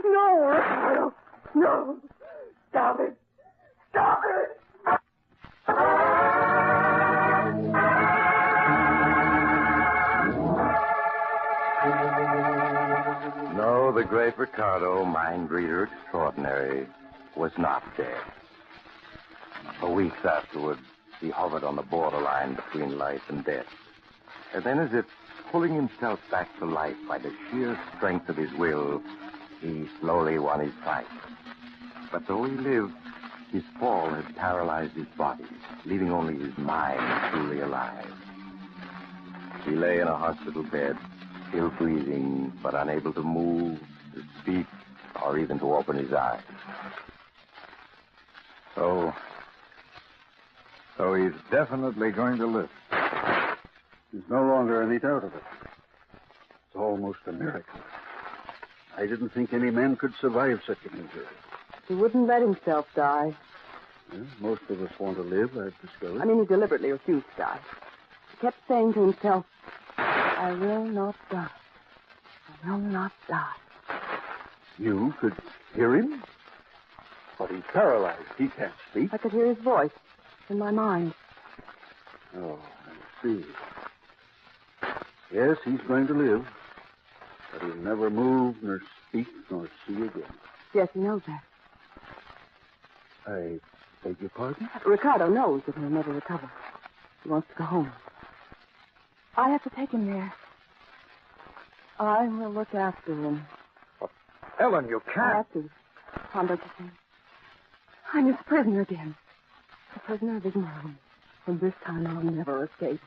No, Ricardo. No. Stop it. Stop it. No, the great Ricardo, mind reader extraordinary, was not dead. For weeks afterward, he hovered on the borderline between life and death. And then, as if pulling himself back to life by the sheer strength of his will, he slowly won his fight. But though he lived, his fall had paralyzed his body, leaving only his mind truly alive. He lay in a hospital bed, still breathing, but unable to move, to speak, or even to open his eyes. So he's definitely going to live. There's no longer any doubt of it. It's almost a miracle. I didn't think any man could survive such an injury. He wouldn't let himself die. Well, most of us want to live, I've discovered. I mean, he deliberately refused to die. He kept saying to himself, I will not die. I will not die. You could hear him? But he's paralyzed. He can't speak. I could hear his voice in my mind. Oh, I see. Yes, he's going to live. But he'll never move, nor speak, nor see again. Yes, he knows that. I beg your pardon? Ricardo knows that he'll never recover. He wants to go home. I have to take him there. I will look after him. Ellen, you I can't. have to. Tom, don't you see? I'm his prisoner again. A prisoner of his mind. And this time I'll never escape.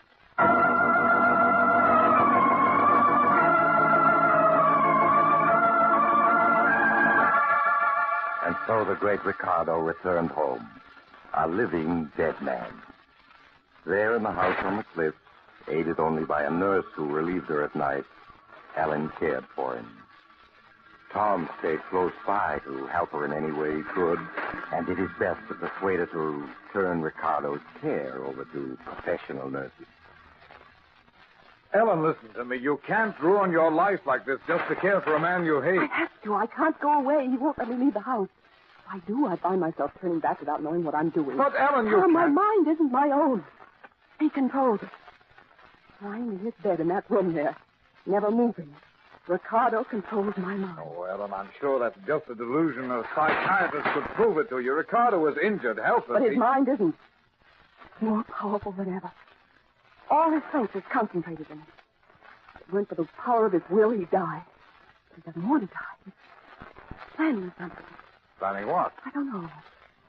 And so the great Ricardo returned home, a living dead man. There in the house on the cliffs, aided only by a nurse who relieved her at night, Ellen cared for him. Tom stayed close by to help her in any way he could, and did his best to persuade her to turn Ricardo's care over to professional nurses. Ellen, listen to me. You can't ruin your life like this just to care for a man you hate. I have to. I can't go away. He won't let me leave the house. If I do, I find myself turning back without knowing what I'm doing. But, Ellen, you My can't... mind isn't my own. He controls it. Lying in his bed in that room there, never moving. Ricardo controls my mind. Oh, Ellen, I'm sure that's just a delusion. A psychiatrist could prove it to you. Ricardo was injured, helpless. But his mind isn't. More powerful than ever. All his strength is concentrated in it. If it weren't for the power of his will, he'd die. He doesn't want to die. He's planning something. Planning what? I don't know.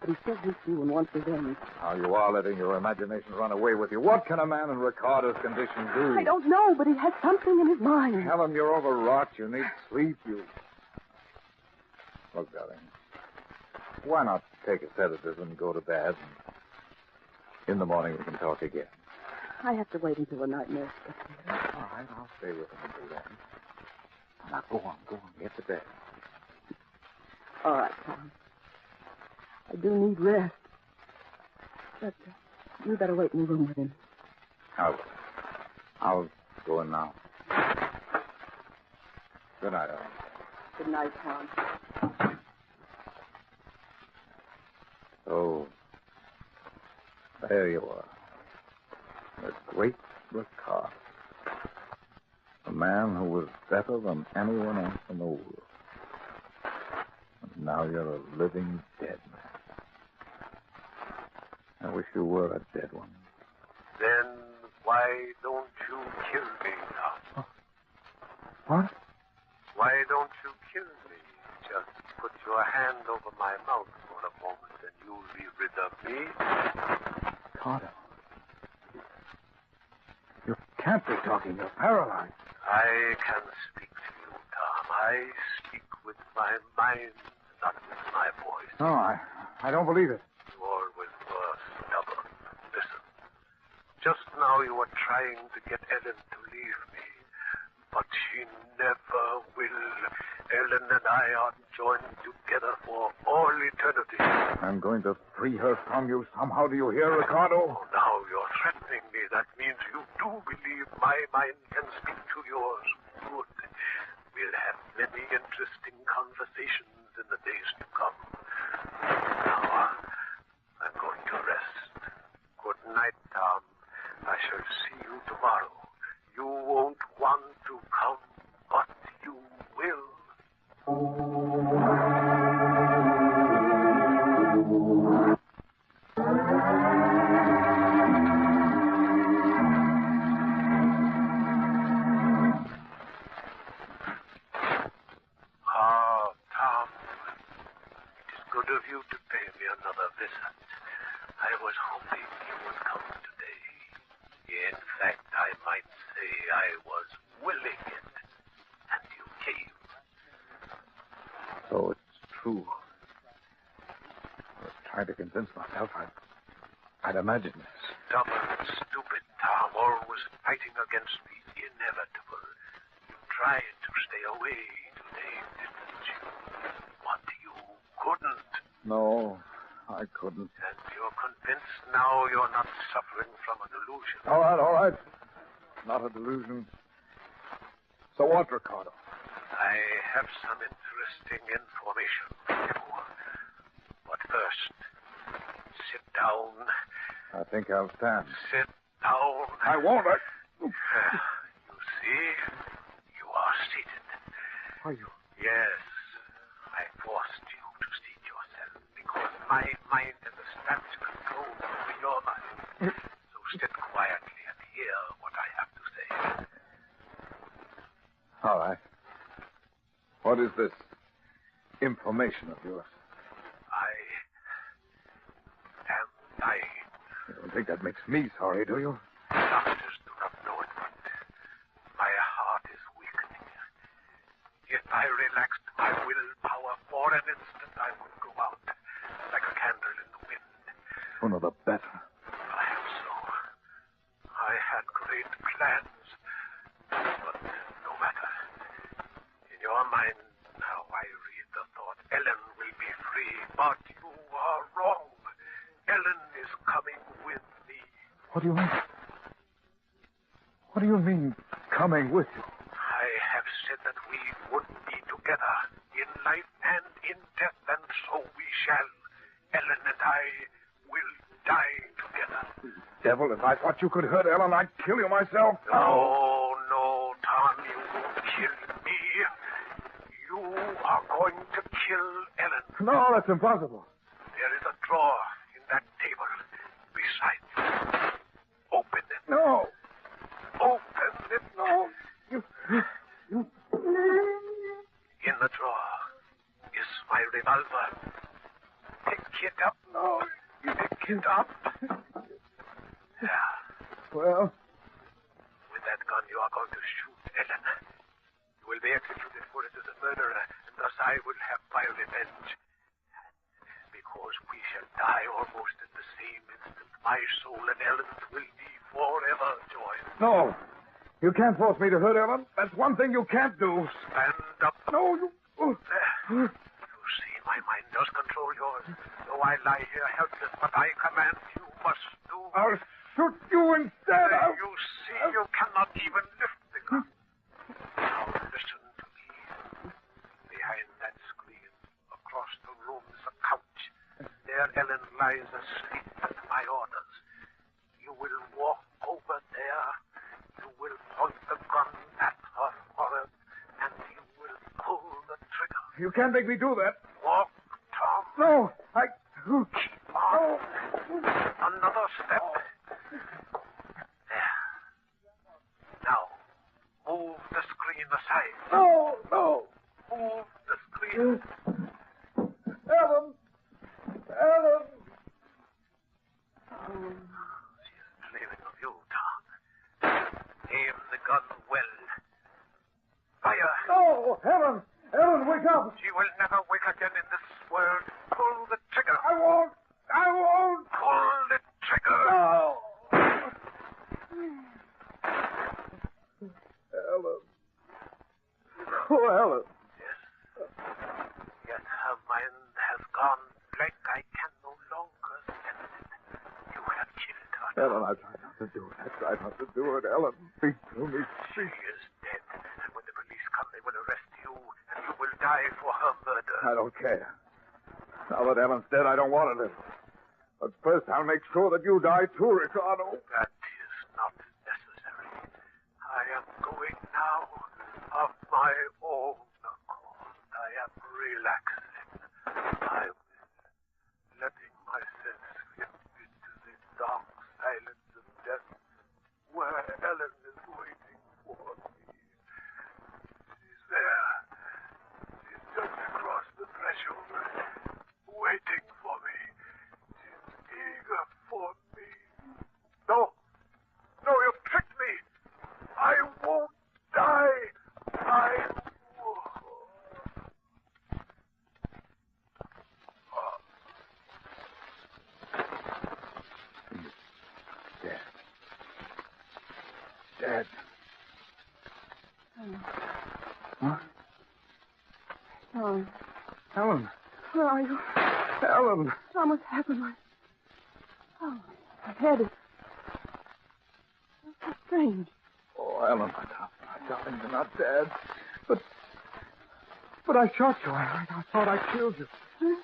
But he still hates you and wants revenge. Now, you are letting your imagination run away with you. What can a man in Ricardo's condition do? I don't know, but he has something in his mind. Tell him you're overwrought. You need sleep. Look, darling, why not take a sedative and go to bed? In the morning, we can talk again. I have to wait until the night nurse gets here. All right, I'll stay with him until then. Now, go on. Get to bed. All right, Tom. I do need rest. But you better wait in the room with him. I'll go in now. Good night, Ellen. Good night, Tom. Oh, there you are. The great Ricardo. A man who was better than anyone else in the world. And now you're a living dead man. I wish you were a dead one. Then why don't you kill me now? What? Why don't you kill me? Just put your hand over my mouth for a moment and you'll be rid of me. Ricardo. You can't be talking. You're paralyzed. I can speak to you, Tom. I speak with my mind, not with my voice. No, I don't believe it. You always were stubborn. Listen. Just now you were trying to get Ellen to leave me. But she never will. Ellen and I are joined together for all eternity. I'm going to free her from you somehow. Do you hear, Ricardo? Oh, now you're threatening me. That means you do believe my mind can speak to yours. Good. We'll have many interesting conversations in the days to come. Now, I'm going to rest. Good night, Tom. I shall see you tomorrow. You won't want to come, but you will. Ah, Tom. It is good of you to pay me another visit. I was hoping you would come today. In fact, I might say I was willing it, and you came. So it's true. I was trying to convince myself I'd imagined this. Stubborn, stupid Tom, always fighting against the inevitable. You tried to stay away today, didn't you? But you couldn't. No, I couldn't. And you're convinced now you're not suffering from a delusion. All right. Not a delusion. So what, Ricardo? I have some interesting information for you. But first, sit down. I think I'll stand. Sit down. I won't. You see, you are seated. Are you? Yes. I forced you to seat yourself because my mind understands control over your mind. So sit quietly and hear what I have to say. All right. What is this information of yours? I am dying. You don't think that makes me sorry, do you? Doctors do not know it, but my heart is weakening. If I relaxed my willpower for an instant, I would go out like a candle in the wind. Oh, no, the better. Perhaps so. I had great plans, but no matter. In your mind now I read the thought, Ellen will be free, but you are wrong. Ellen is coming with me. What do you mean? What do you mean, coming with you? I have said that we would be together in life and in death, and so we shall. Ellen and I will die together. Devil, if I thought you could hurt Ellen, I'd kill you myself. No, Tom, you won't kill me. You are going to kill Ellen. No, that's impossible. There is a drawer in that table beside you. Open it. No. Open it. No. In the drawer is my revolver. Pick it up. No. Stop. Yeah. Well? With that gun, you are going to shoot Ellen. You will be executed for it as a murderer, and thus I will have my revenge. Because we shall die almost at the same instant, my soul and Ellen's will be forever joined. No. You can't force me to hurt Ellen. That's one thing you can't do. Stand up. No, you... There. You see, my mind does control yours. Though I lie here helpless, but I command you must do. I'll shoot you instead. You see, you cannot even lift the gun. Now listen to me. Behind that screen, across the room, is a couch. There Ellen lies asleep at my orders. You will walk over there. You will point the gun at her forehead, and you will pull the trigger. You can't make me do that. Walk, Tom. No, I... Keep on. Another step. There. Now, move the screen aside. No. Move the screen. Ellen. She's dreaming of you, Tom. Aim the gun well. Fire. No, Ellen, wake up. She will never wake again in this world. Pull the trigger. I won't. Pull the trigger. No. Ellen. Oh, Ellen. Yes, her mind has gone blank. I can no longer sense it. You have killed her. Ellen, I tried not to do it. Ellen, speak to me. She is dead. And when the police come, they will arrest you, and you will die for her murder. I don't care. Now that Ellen's dead, I don't want to live. But first, I'll make sure that you die too, Ricardo. That is not necessary. I am going now of my own accord. I am relaxing. I will, letting myself slip into the dark silence of death, where Ellen is waiting for me. She's there. She's just across the threshold, waiting for me. She's eager for me. No, you've tricked me. I won't die. Dead. Huh? Ellen. Where are you? Ellen. Tom, what's happened? My head is... That's so strange. Oh, Ellen, my darling, you're not dead. But I shot you. I thought I killed you. Huh?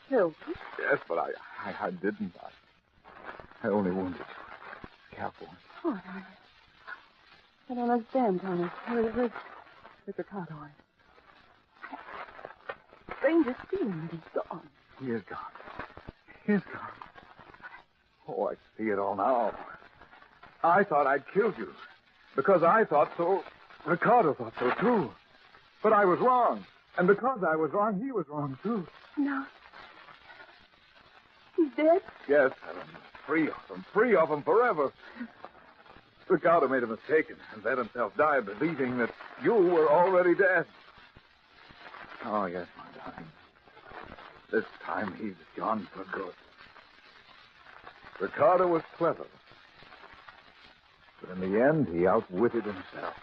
Killed you? Yes, but I didn't. I only wounded you. Careful. Oh, I don't understand, Thomas. Where's Ricardo? Strangest feeling that he's gone. He is gone. Oh, I see it all now. I thought I'd killed you. Because I thought so, Ricardo thought so, too. But I was wrong. And because I was wrong, he was wrong, too. No. He's dead? Yes, Helen. Free of him forever. Ricardo made a mistake and let himself die believing that you were already dead. Oh, yes, my darling. This time he's gone for good. Ricardo was clever. But in the end, he outwitted himself.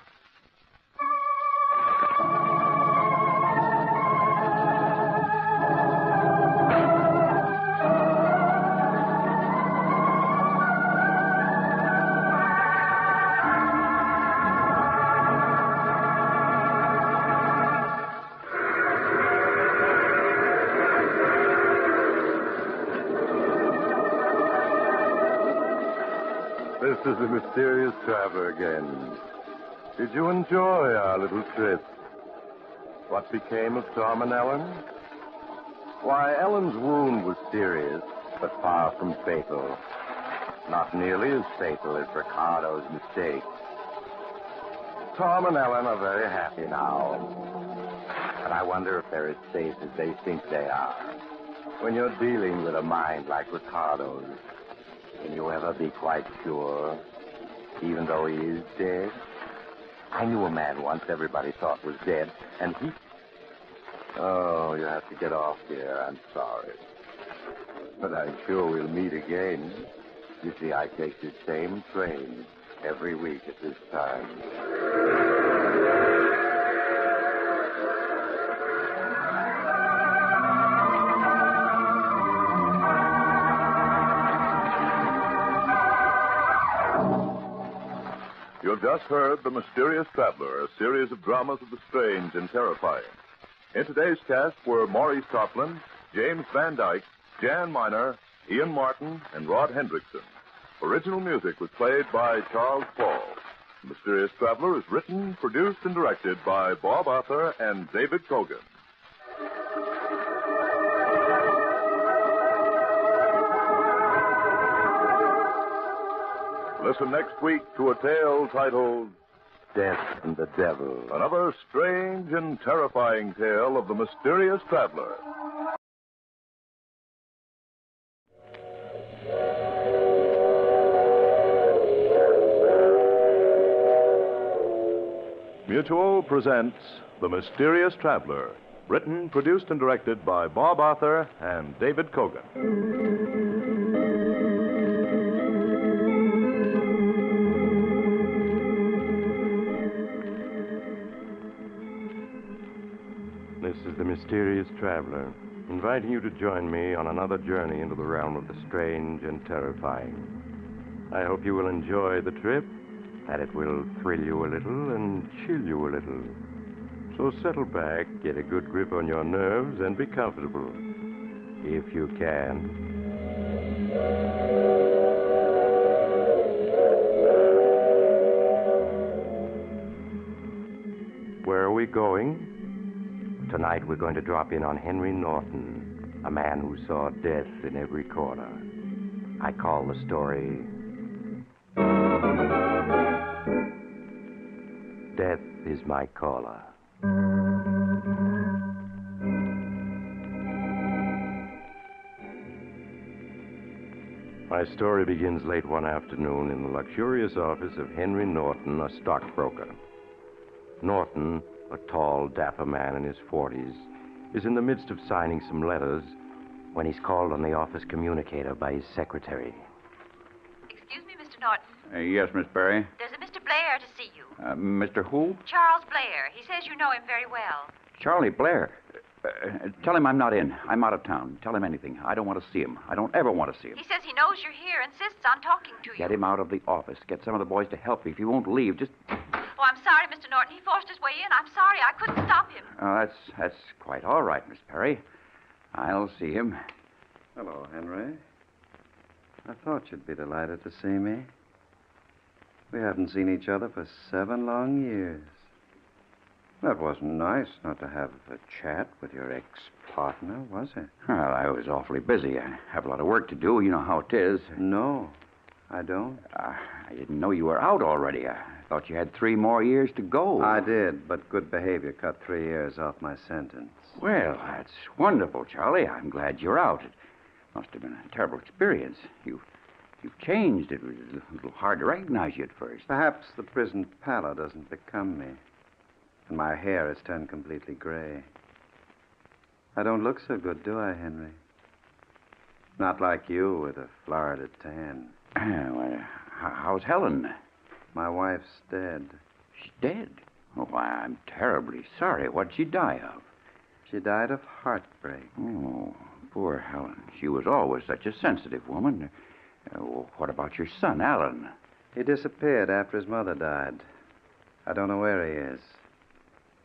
This is the mysterious traveler again. Did you enjoy our little trip? What became of Tom and Ellen? Why, Ellen's wound was serious, but far from fatal. Not nearly as fatal as Ricardo's mistake. Tom and Ellen are very happy now. But I wonder if they're as safe as they think they are. When you're dealing with a mind like Ricardo's, can you ever be quite sure, even though he is dead? I knew a man once everybody thought was dead, and he... Oh, you have to get off here. I'm sorry. But I'm sure we'll meet again. You see, I take the same train every week at this time. You have just heard The Mysterious Traveler, a series of dramas of the strange and terrifying. In today's cast were Maurice Toplin, James Van Dyke, Jan Miner, Ian Martin, and Rod Hendrickson. Original music was played by Charles Paul. The Mysterious Traveler is written, produced, and directed by Bob Arthur and David Kogan. Listen next week to a tale titled Death and the Devil. Another strange and terrifying tale of the Mysterious Traveler. Mutual presents The Mysterious Traveler, written, produced, and directed by Bob Arthur and David Kogan. This is the Mysterious Traveler, inviting you to join me on another journey into the realm of the strange and terrifying. I hope you will enjoy the trip, that it will thrill you a little and chill you a little. So settle back, get a good grip on your nerves, and be comfortable, if you can. Where are we going? Tonight we're going to drop in on Henry Norton, a man who saw death in every corner. I call the story Death is My Caller. My story begins late one afternoon in the luxurious office of Henry Norton, a stockbroker. Norton, a tall, dapper man in his 40s, is in the midst of signing some letters when he's called on the office communicator by his secretary. Excuse me, Mr. Norton. Yes, Miss Berry. There's a Mr. Blair to see you. Mr. Who? Charles Blair. He says you know him very well. Charlie Blair. Tell him I'm not in. I'm out of town. Tell him anything. I don't want to see him. I don't ever want to see him. He says he knows you're here, insists on talking to you. Get him out of the office. Get some of the boys to help you. If he won't leave, just... Oh, I'm sorry, Mr. Norton. He forced his way in. I'm sorry. I couldn't stop him. That's quite all right, Miss Perry. I'll see him. Hello, Henry. I thought you'd be delighted to see me. We haven't seen each other for 7 long years. That wasn't nice not to have a chat with your ex-partner, was it? Well, I was awfully busy. I have a lot of work to do. You know how it is. No, I don't. I didn't know you were out already. I thought you had 3 more years to go. I did, but good behavior cut 3 years off my sentence. Well, that's wonderful, Charlie. I'm glad you're out. It must have been a terrible experience. You've changed. It was a little hard to recognize you at first. Perhaps the prison pallor doesn't become me, and my hair has turned completely gray. I don't look so good, do I, Henry? Not like you with a Florida tan. Well, how's Helen? My wife's dead. She's dead? Oh, why, I'm terribly sorry. What'd she die of? She died of heartbreak. Oh, poor Helen. She was always such a sensitive woman. What about your son, Alan? He disappeared after his mother died. I don't know where he is.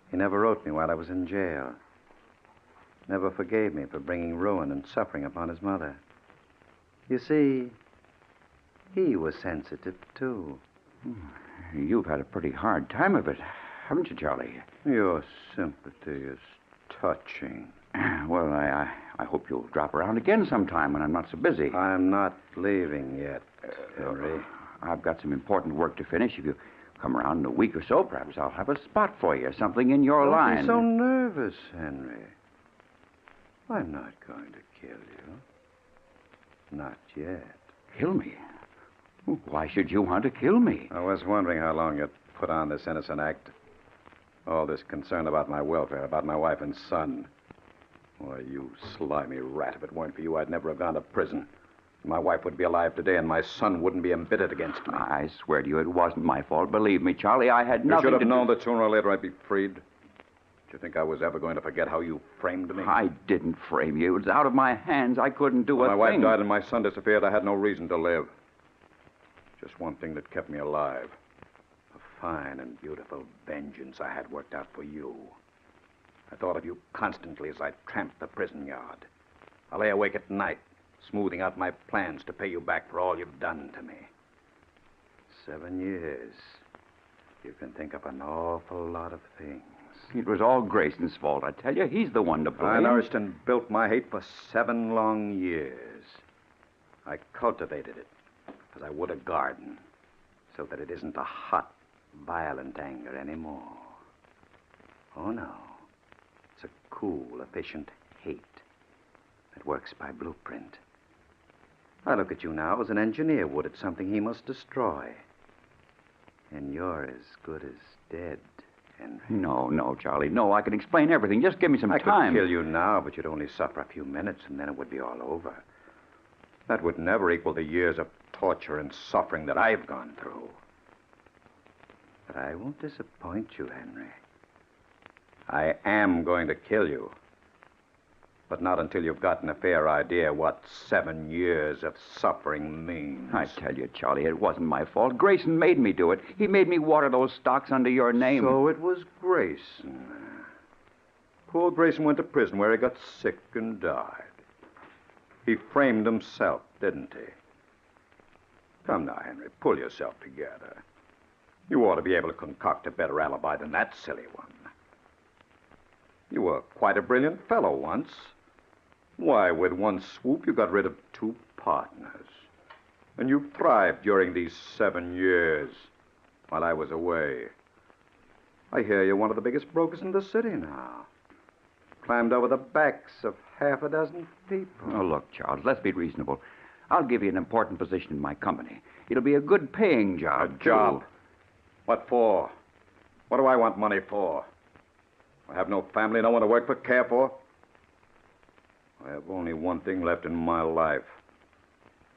He never wrote me while I was in jail. Never forgave me for bringing ruin and suffering upon his mother. You see, he was sensitive, too. You've had a pretty hard time of it, haven't you, Charlie? Your sympathy is touching. Well, I hope you'll drop around again sometime when I'm not so busy. I'm not leaving yet, Henry. I've got some important work to finish. If you come around in a week or so, perhaps I'll have a spot for you, something in your line. Don't be so nervous, Henry. I'm not going to kill you. Not yet. Kill me? Why should you want to kill me? I was wondering how long you'd put on this innocent act. All this concern about my welfare, about my wife and son. Why, you slimy rat, if it weren't for you, I'd never have gone to prison. My wife would be alive today, and my son wouldn't be embittered against me. I swear to you, it wasn't my fault. Believe me, Charlie, I had nothing to You should have known that sooner or later I'd be freed. Did you think I was ever going to forget how you framed me? I didn't frame you. It was out of my hands. I couldn't do a thing. When my wife died and my son disappeared, I had no reason to live. Just one thing that kept me alive. A fine and beautiful vengeance I had worked out for you. I thought of you constantly as I tramped the prison yard. I lay awake at night, smoothing out my plans to pay you back for all you've done to me. 7 years. You can think of an awful lot of things. It was all Grayson's fault, I tell you. He's the one to blame. I nourished and built my hate for 7 long years. I cultivated it as I would a garden, so that it isn't a hot, violent anger anymore. Oh, no. It's a cool, efficient hate that works by blueprint. I look at you now as an engineer would at something he must destroy. And you're as good as dead, Henry. No, Charlie. No, I can explain everything. Just give me some time. I could kill you now, but you'd only suffer a few minutes, and then it would be all over. That would never equal the years of torture and suffering that I've gone through. But I won't disappoint you, Henry. I am going to kill you. But not until you've gotten a fair idea what 7 years of suffering means. I tell you, Charlie, it wasn't my fault. Grayson made me do it. He made me water those stocks under your name. So it was Grayson. Poor Grayson went to prison where he got sick and died. He framed himself, didn't he? Come now, Henry, pull yourself together. You ought to be able to concoct a better alibi than that silly one. You were quite a brilliant fellow once. Why, with one swoop, you got rid of 2 partners. And you thrived during these 7 years while I was away. I hear you're one of the biggest brokers in the city now. Climbed over the backs of half a dozen people. Oh, look, Charles, let's be reasonable. I'll give you an important position in my company. It'll be a good-paying job, A job? What for? What do I want money for? I have no family, no one to work for, care for. I have only one thing left in my life.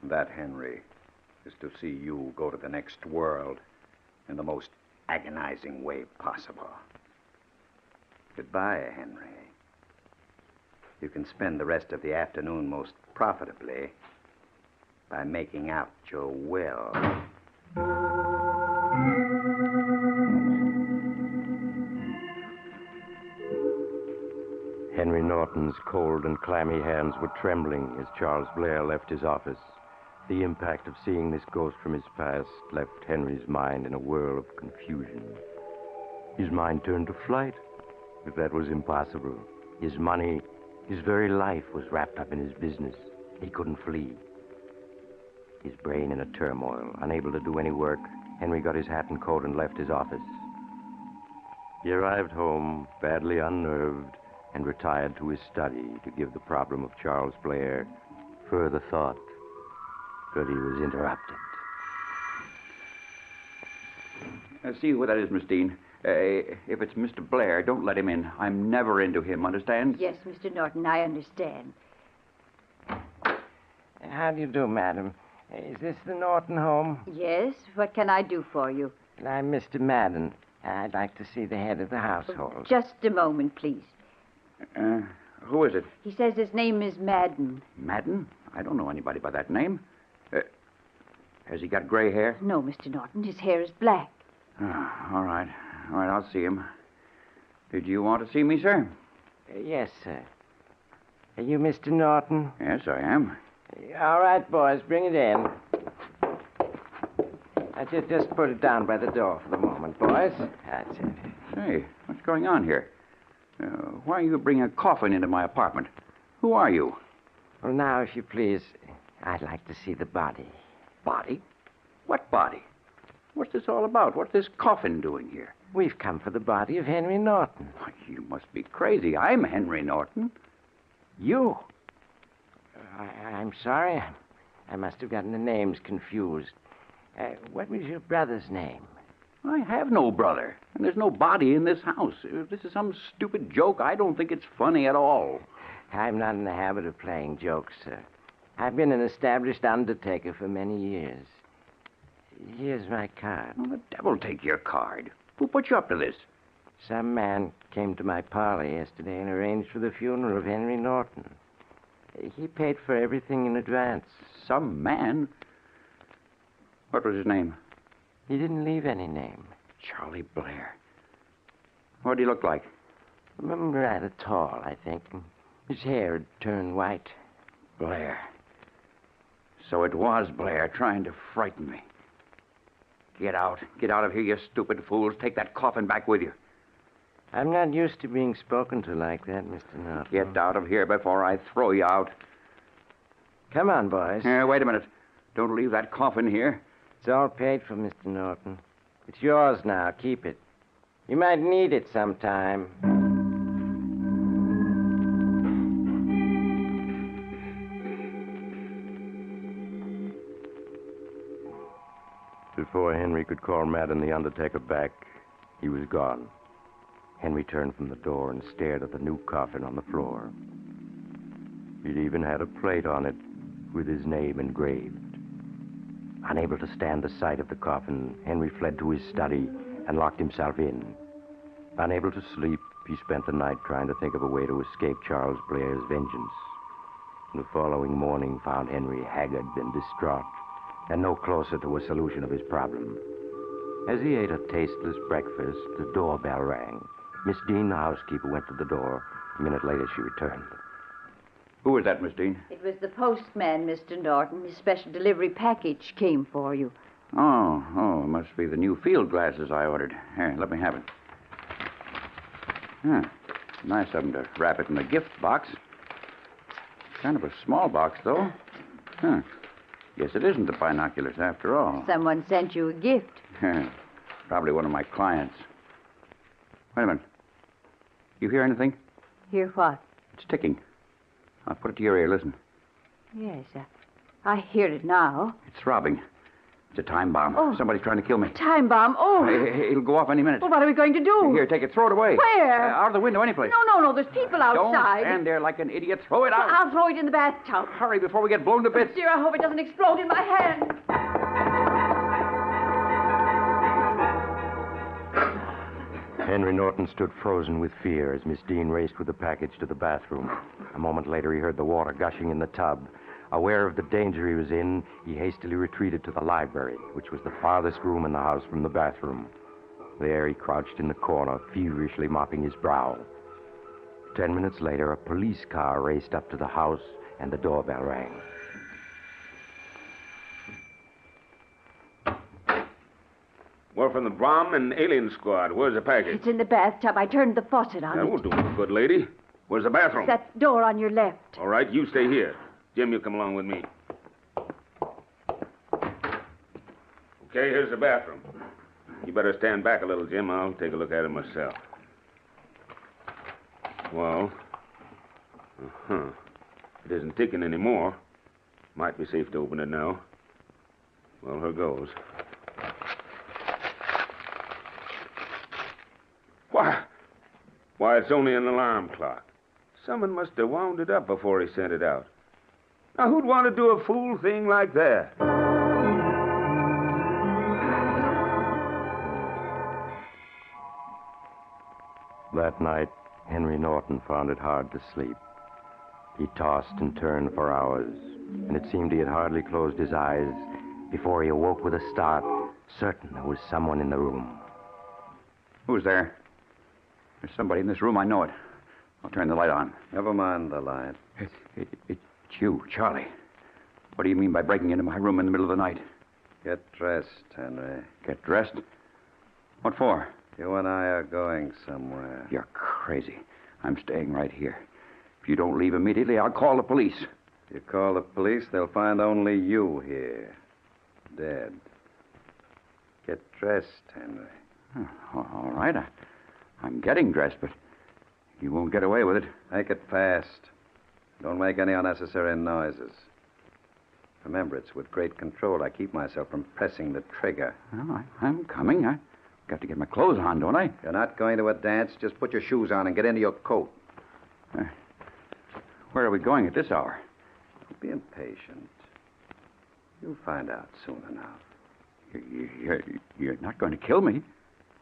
And that, Henry, is to see you go to the next world in the most agonizing way possible. Goodbye, Henry. You can spend the rest of the afternoon most profitably by making out your will. Henry Norton's cold and clammy hands were trembling as Charles Blair left his office. The impact of seeing this ghost from his past left Henry's mind in a whirl of confusion. His mind turned to flight, if that was impossible. His money, his very life was wrapped up in his business. He couldn't flee. His brain in a turmoil, unable to do any work, Henry got his hat and coat and left his office. He arrived home, badly unnerved, and retired to his study to give the problem of Charles Blair further thought. But he was interrupted. See who that is, Miss Dean. If it's Mr. Blair, don't let him in. I'm never into him, understand? Yes, Mr. Norton, I understand. How do you do, madam? Is this the Norton home? Yes, what can I do for you? I'm Mr. Madden. I'd like to see the head of the household. Just a moment, please. Who is it? He says his name is Madden. Madden? I don't know anybody by that name. Has he got gray hair? No, Mr. Norton, his hair is black. All right. All right, I'll see him. Did you want to see me, sir? Yes, sir. Are you Mr. Norton? Yes, I am. All right, boys, bring it in. Just put it down by the door for the moment, boys. That's it. Hey, what's going on here? Why are you bringing a coffin into my apartment? Who are you? Well, now, if you please, I'd like to see the body. Body? What body? What's this all about? What's this coffin doing here? We've come for the body of Henry Norton. Why, you must be crazy. I'm Henry Norton. You? I'm sorry. I must have gotten the names confused. What was your brother's name? I have no brother, and there's no body in this house. If this is some stupid joke, I don't think it's funny at all. I'm not in the habit of playing jokes, sir. I've been an established undertaker for many years. Here's my card. Well, the devil take your card. Who put you up to this? Some man came to my parlor yesterday and arranged for the funeral of Henry Norton. He paid for everything in advance. Some man? What was his name? He didn't leave any name. Charlie Blair. What did he look like? Rather tall, I think. His hair had turned white. Blair. So it was Blair trying to frighten me. Get out. Get out of here, you stupid fools. Take that coffin back with you. I'm not used to being spoken to like that, Mr. Norton. Get out of here before I throw you out. Come on, boys. Wait a minute. Don't leave that coffin here. It's all paid for, Mr. Norton. It's yours now. Keep it. You might need it sometime. Before Henry could call Madden the undertaker back, he was gone. Henry turned from the door and stared at the new coffin on the floor. It even had a plate on it with his name engraved. Unable to stand the sight of the coffin, Henry fled to his study and locked himself in. Unable to sleep, he spent the night trying to think of a way to escape Charles Blair's vengeance. The following morning found Henry haggard and distraught, and no closer to a solution of his problem. As he ate a tasteless breakfast, the doorbell rang. Miss Dean, the housekeeper, went to the door. A minute later, she returned. Who was that, Miss Dean? It was the postman, Mr. Norton. His special delivery package came for you. Oh, it must be the new field glasses I ordered. Here, let me have it. Nice of them to wrap it in a gift box. Kind of a small box, though. Guess it isn't the binoculars after all. Someone sent you a gift. Probably one of my clients. Wait a minute. You hear anything? Hear what? It's ticking. I'll put it to your ear. Listen. Yes, I hear it now. It's throbbing. It's a time bomb. Oh. Somebody's trying to kill me. Time bomb. Oh. It'll go off any minute. Well, what are we going to do? Here, take it. Throw it away. Where? Out of the window, anyplace. No. There's people outside. Don't stand there like an idiot. Throw it out. I'll throw it in the bathtub. Hurry before we get blown to bits. Dear, I hope it doesn't explode in my hand. Henry Norton stood frozen with fear as Miss Dean raced with the package to the bathroom. A moment later, he heard the water gushing in the tub. Aware of the danger he was in, he hastily retreated to the library, which was the farthest room in the house from the bathroom. There, he crouched in the corner, feverishly mopping his brow. 10 minutes later, a police car raced up to the house, and the doorbell rang. We're from the bomb and alien squad. Where's the package? It's in the bathtub. I turned the faucet on. That won't do no good, lady. Where's the bathroom? That door on your left. All right, you stay here. Jim, you come along with me. Okay, here's the bathroom. You better stand back a little, Jim. I'll take a look at it myself. Well, it isn't ticking anymore. Might be safe to open it now. Well, here goes. Why, it's only an alarm clock. Someone must have wound it up before he sent it out. Now, who'd want to do a fool thing like that? That night, Henry Norton found it hard to sleep. He tossed and turned for hours, and it seemed he had hardly closed his eyes before he awoke with a start, certain there was someone in the room. Who's there? There's somebody in this room. I know it. I'll turn the light on. Never mind the light. It's you, Charlie. What do you mean by breaking into my room in the middle of the night? Get dressed, Henry. Get dressed? What for? You and I are going somewhere. You're crazy. I'm staying right here. If you don't leave immediately, I'll call the police. If you call the police, they'll find only you here. Dead. Get dressed, Henry. All right. I'm getting dressed, but you won't get away with it. Make it fast. Don't make any unnecessary noises. Remember, it's with great control I keep myself from pressing the trigger. Well, I'm coming. I've got to get my clothes on, don't I? You're not going to a dance. Just put your shoes on and get into your coat. Where are we going at this hour? Don't be impatient. You'll find out soon enough. You're not going to kill me.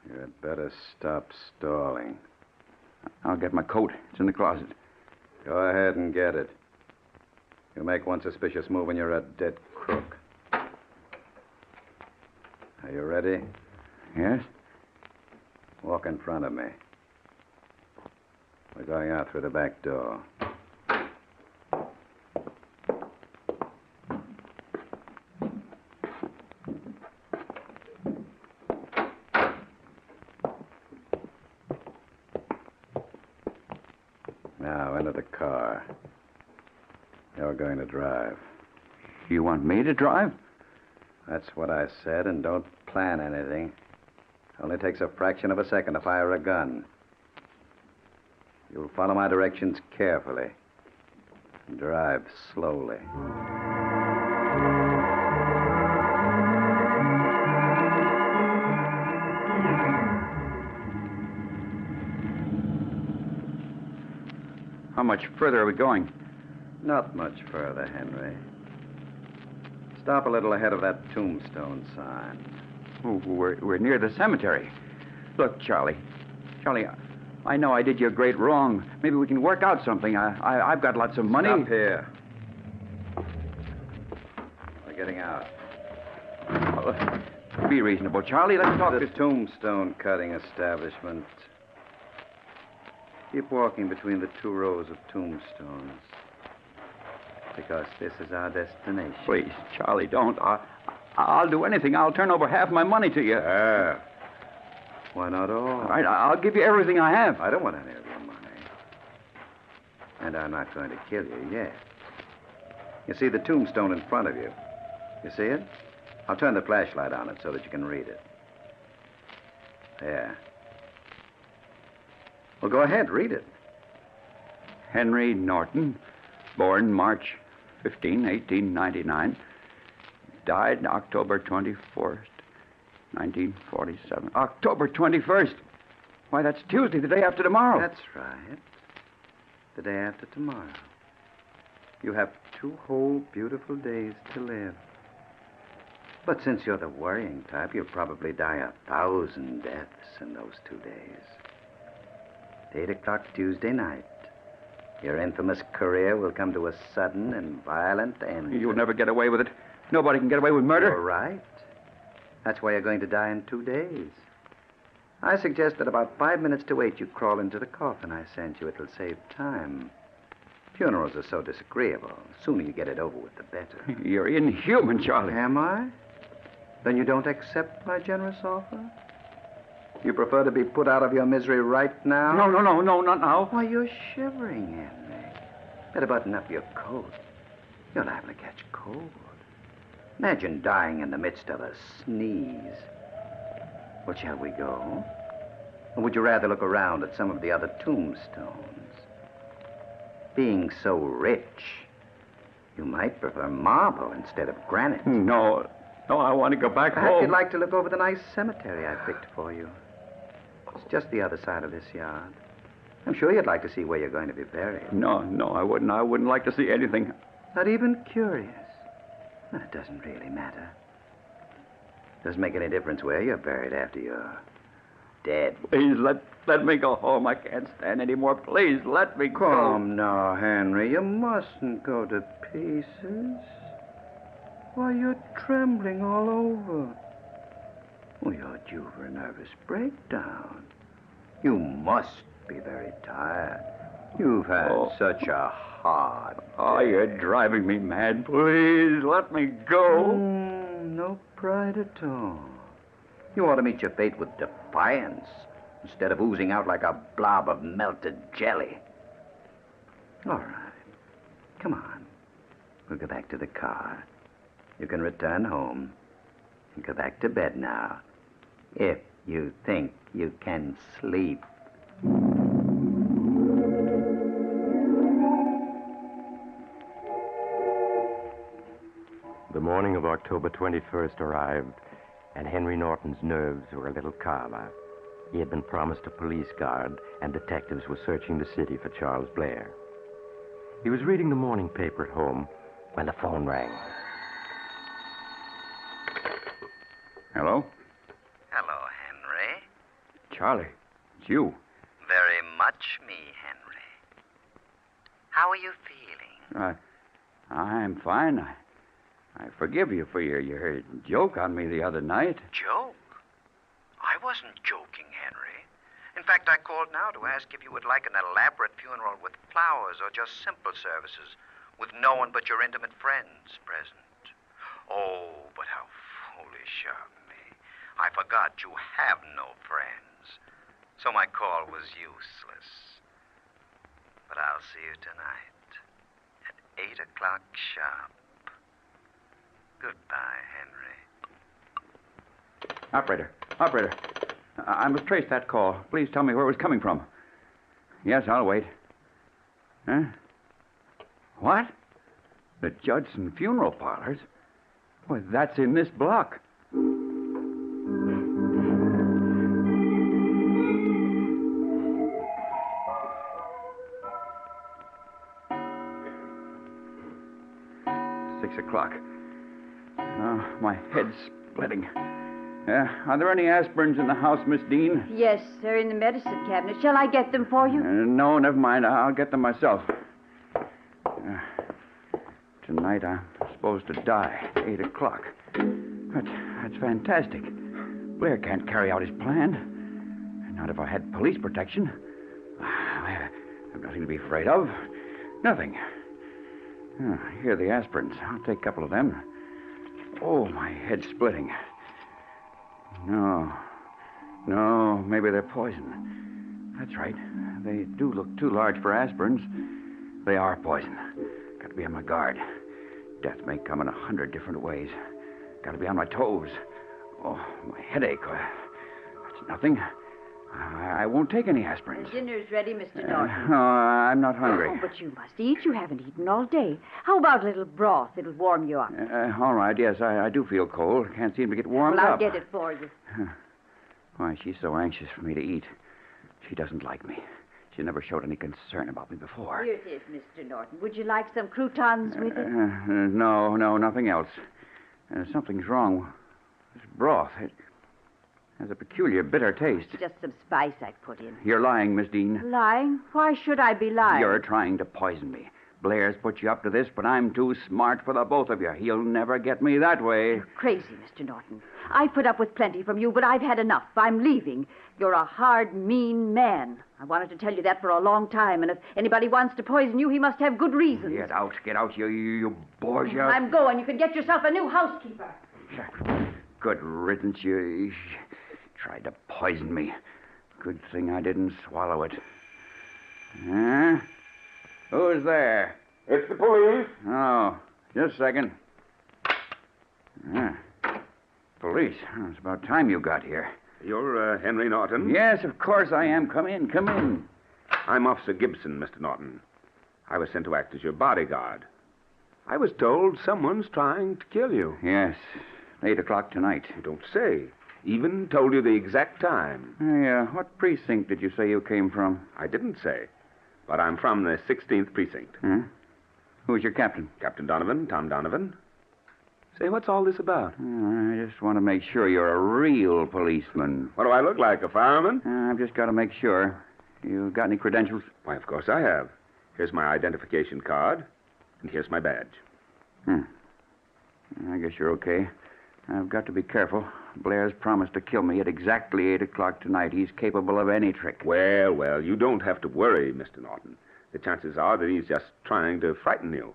You'd better stop stalling. I'll get my coat. It's in the closet. Go ahead and get it. You make one suspicious move and you're a dead crook. Are you ready? Yes. Walk in front of me. We're going out through the back door. Now, into the car. You're going to drive. You want me to drive? That's what I said, and don't plan anything. Only takes a fraction of a second to fire a gun. You'll follow my directions carefully. And drive slowly. How much further are we going? Not much further, Henry. Stop a little ahead of that tombstone sign. Oh, we're near the cemetery. Look, Charlie. Charlie, I know I did you a great wrong. Maybe we can work out something. I've got lots of money. Stop here. We're getting out. Well, be reasonable, Charlie. Let's talk the tombstone cutting establishment. Keep walking between the two rows of tombstones. Because this is our destination. Please, Charlie, don't. I'll do anything. I'll turn over half my money to you. Why not all? All right, I'll give you everything I have. I don't want any of your money. And I'm not going to kill you yet. You see the tombstone in front of you? You see it? I'll turn the flashlight on it so that you can read it. There. Well, go ahead, read it. Henry Norton, born March 15, 1899. Died October 24th, 1947. October 21st. Why, that's Tuesday, the day after tomorrow. That's right. The day after tomorrow. You have 2 whole beautiful days to live. But since you're the worrying type, you'll probably die 1,000 deaths in those 2 days. 8 o'clock Tuesday night. Your infamous career will come to a sudden and violent end. You'll never get away with it. Nobody can get away with murder. You're right. That's why you're going to die in 2 days. I suggest that about 5 minutes to 8 you crawl into the coffin I sent you. It'll save time. Funerals are so disagreeable. The sooner you get it over with, the better. You're inhuman, Charlie. Am I? Then you don't accept my generous offer? You prefer to be put out of your misery right now? No, not now. Why, you're shivering, Henry. Better button up your coat. You're liable to catch cold. Imagine dying in the midst of a sneeze. Well, shall we go? Or would you rather look around at some of the other tombstones? Being so rich, you might prefer marble instead of granite. No, I want to go back Perhaps home. you'd like to look over the nice cemetery I picked for you. It's just the other side of this yard. I'm sure you'd like to see where you're going to be buried. No, I wouldn't. I wouldn't like to see anything. Not even curious. Well, it doesn't really matter. Doesn't make any difference where you're buried after you're dead. Please, let me go home. I can't stand any more. Please, let me go. Come now, Henry. You mustn't go to pieces. Why, you're trembling all over. Well, you're due for a nervous breakdown. You must be very tired. You've had such a hard day. Oh, you're driving me mad. Please, let me go. No pride at all. You ought to meet your fate with defiance instead of oozing out like a blob of melted jelly. All right. Come on. We'll go back to the car. You can return home and go back to bed now. If you think you can sleep. The morning of October 21st arrived, and Henry Norton's nerves were a little calmer. He had been promised a police guard, and detectives were searching the city for Charles Blair. He was reading the morning paper at home when the phone rang. Hello? Hello, Henry. Charlie, it's you. Very much me, Henry. How are you feeling? I'm fine. I forgive you for your joke on me the other night. Joke? I wasn't joking, Henry. In fact, I called now to ask if you would like an elaborate funeral with flowers or just simple services with no one but your intimate friends present. Oh, but how foolish of me. I forgot you have no friends. So my call was useless. But I'll see you tonight at 8 o'clock sharp. Goodbye, Henry. Operator, I must trace that call. Please tell me where it was coming from. Yes, I'll wait. Huh? What? The Judson Funeral Parlors? Well, that's in this block. O'clock. My head's splitting. Are there any aspirins in the house, Miss Dean? Yes, they're in the medicine cabinet. Shall I get them for you? No, never mind. I'll get them myself. Tonight I'm supposed to die at 8 o'clock. But that's fantastic. Blair can't carry out his plan. Not if I had police protection. I have nothing to be afraid of. Nothing. Here are the aspirins. I'll take a couple of them. Oh, my head's splitting. No, maybe they're poison. That's right. They do look too large for aspirins. They are poison. Got to be on my guard. Death may come in 100 different ways. Got to be on my toes. Oh, my headache. That's nothing. I won't take any aspirins. The dinner's ready, Mr. Norton. I'm not hungry. Oh, but you must eat. You haven't eaten all day. How about a little broth? It'll warm you up. All right, yes, I do feel cold. Can't seem to get warmed Well, I'll up. get it for you. Why, she's so anxious for me to eat. She doesn't like me. She never showed any concern about me before. Here it is, Mr. Norton. Would you like some croutons with it? No, nothing else. Something's wrong. This broth, it has a peculiar bitter taste. Just some spice I put in. You're lying, Miss Dean. Lying? Why should I be lying? You're trying to poison me. Blair's put you up to this, but I'm too smart for the both of you. He'll never get me that way. You're crazy, Mr. Norton. I've put up with plenty from you, but I've had enough. I'm leaving. You're a hard, mean man. I wanted to tell you that for a long time, and if anybody wants to poison you, he must have good reasons. Get out, you Borgia. I'm going. You can get yourself a new housekeeper. Good riddance. You tried to poison me. Good thing I didn't swallow it. Huh? Who's there? It's the police. Oh, just a second. Police. Oh, it's about time you got here. You're Henry Norton? Yes, of course I am. Come in. I'm Officer Gibson, Mr. Norton. I was sent to act as your bodyguard. I was told someone's trying to kill you. Yes, 8 o'clock tonight. You don't say. Even told you the exact time. What precinct did you say you came from? I didn't say. But I'm from the 16th precinct. Huh? Who's your captain? Captain Donovan, Tom Donovan. Say, what's all this about? I just want to make sure you're a real policeman. What do I look like, a fireman? I've just got to make sure. You got any credentials? Why, of course I have. Here's my identification card, and here's my badge. I guess you're okay. I've got to be careful. Blair's promised to kill me at exactly 8 o'clock tonight. He's capable of any trick. Well, you don't have to worry, Mr. Norton. The chances are that he's just trying to frighten you.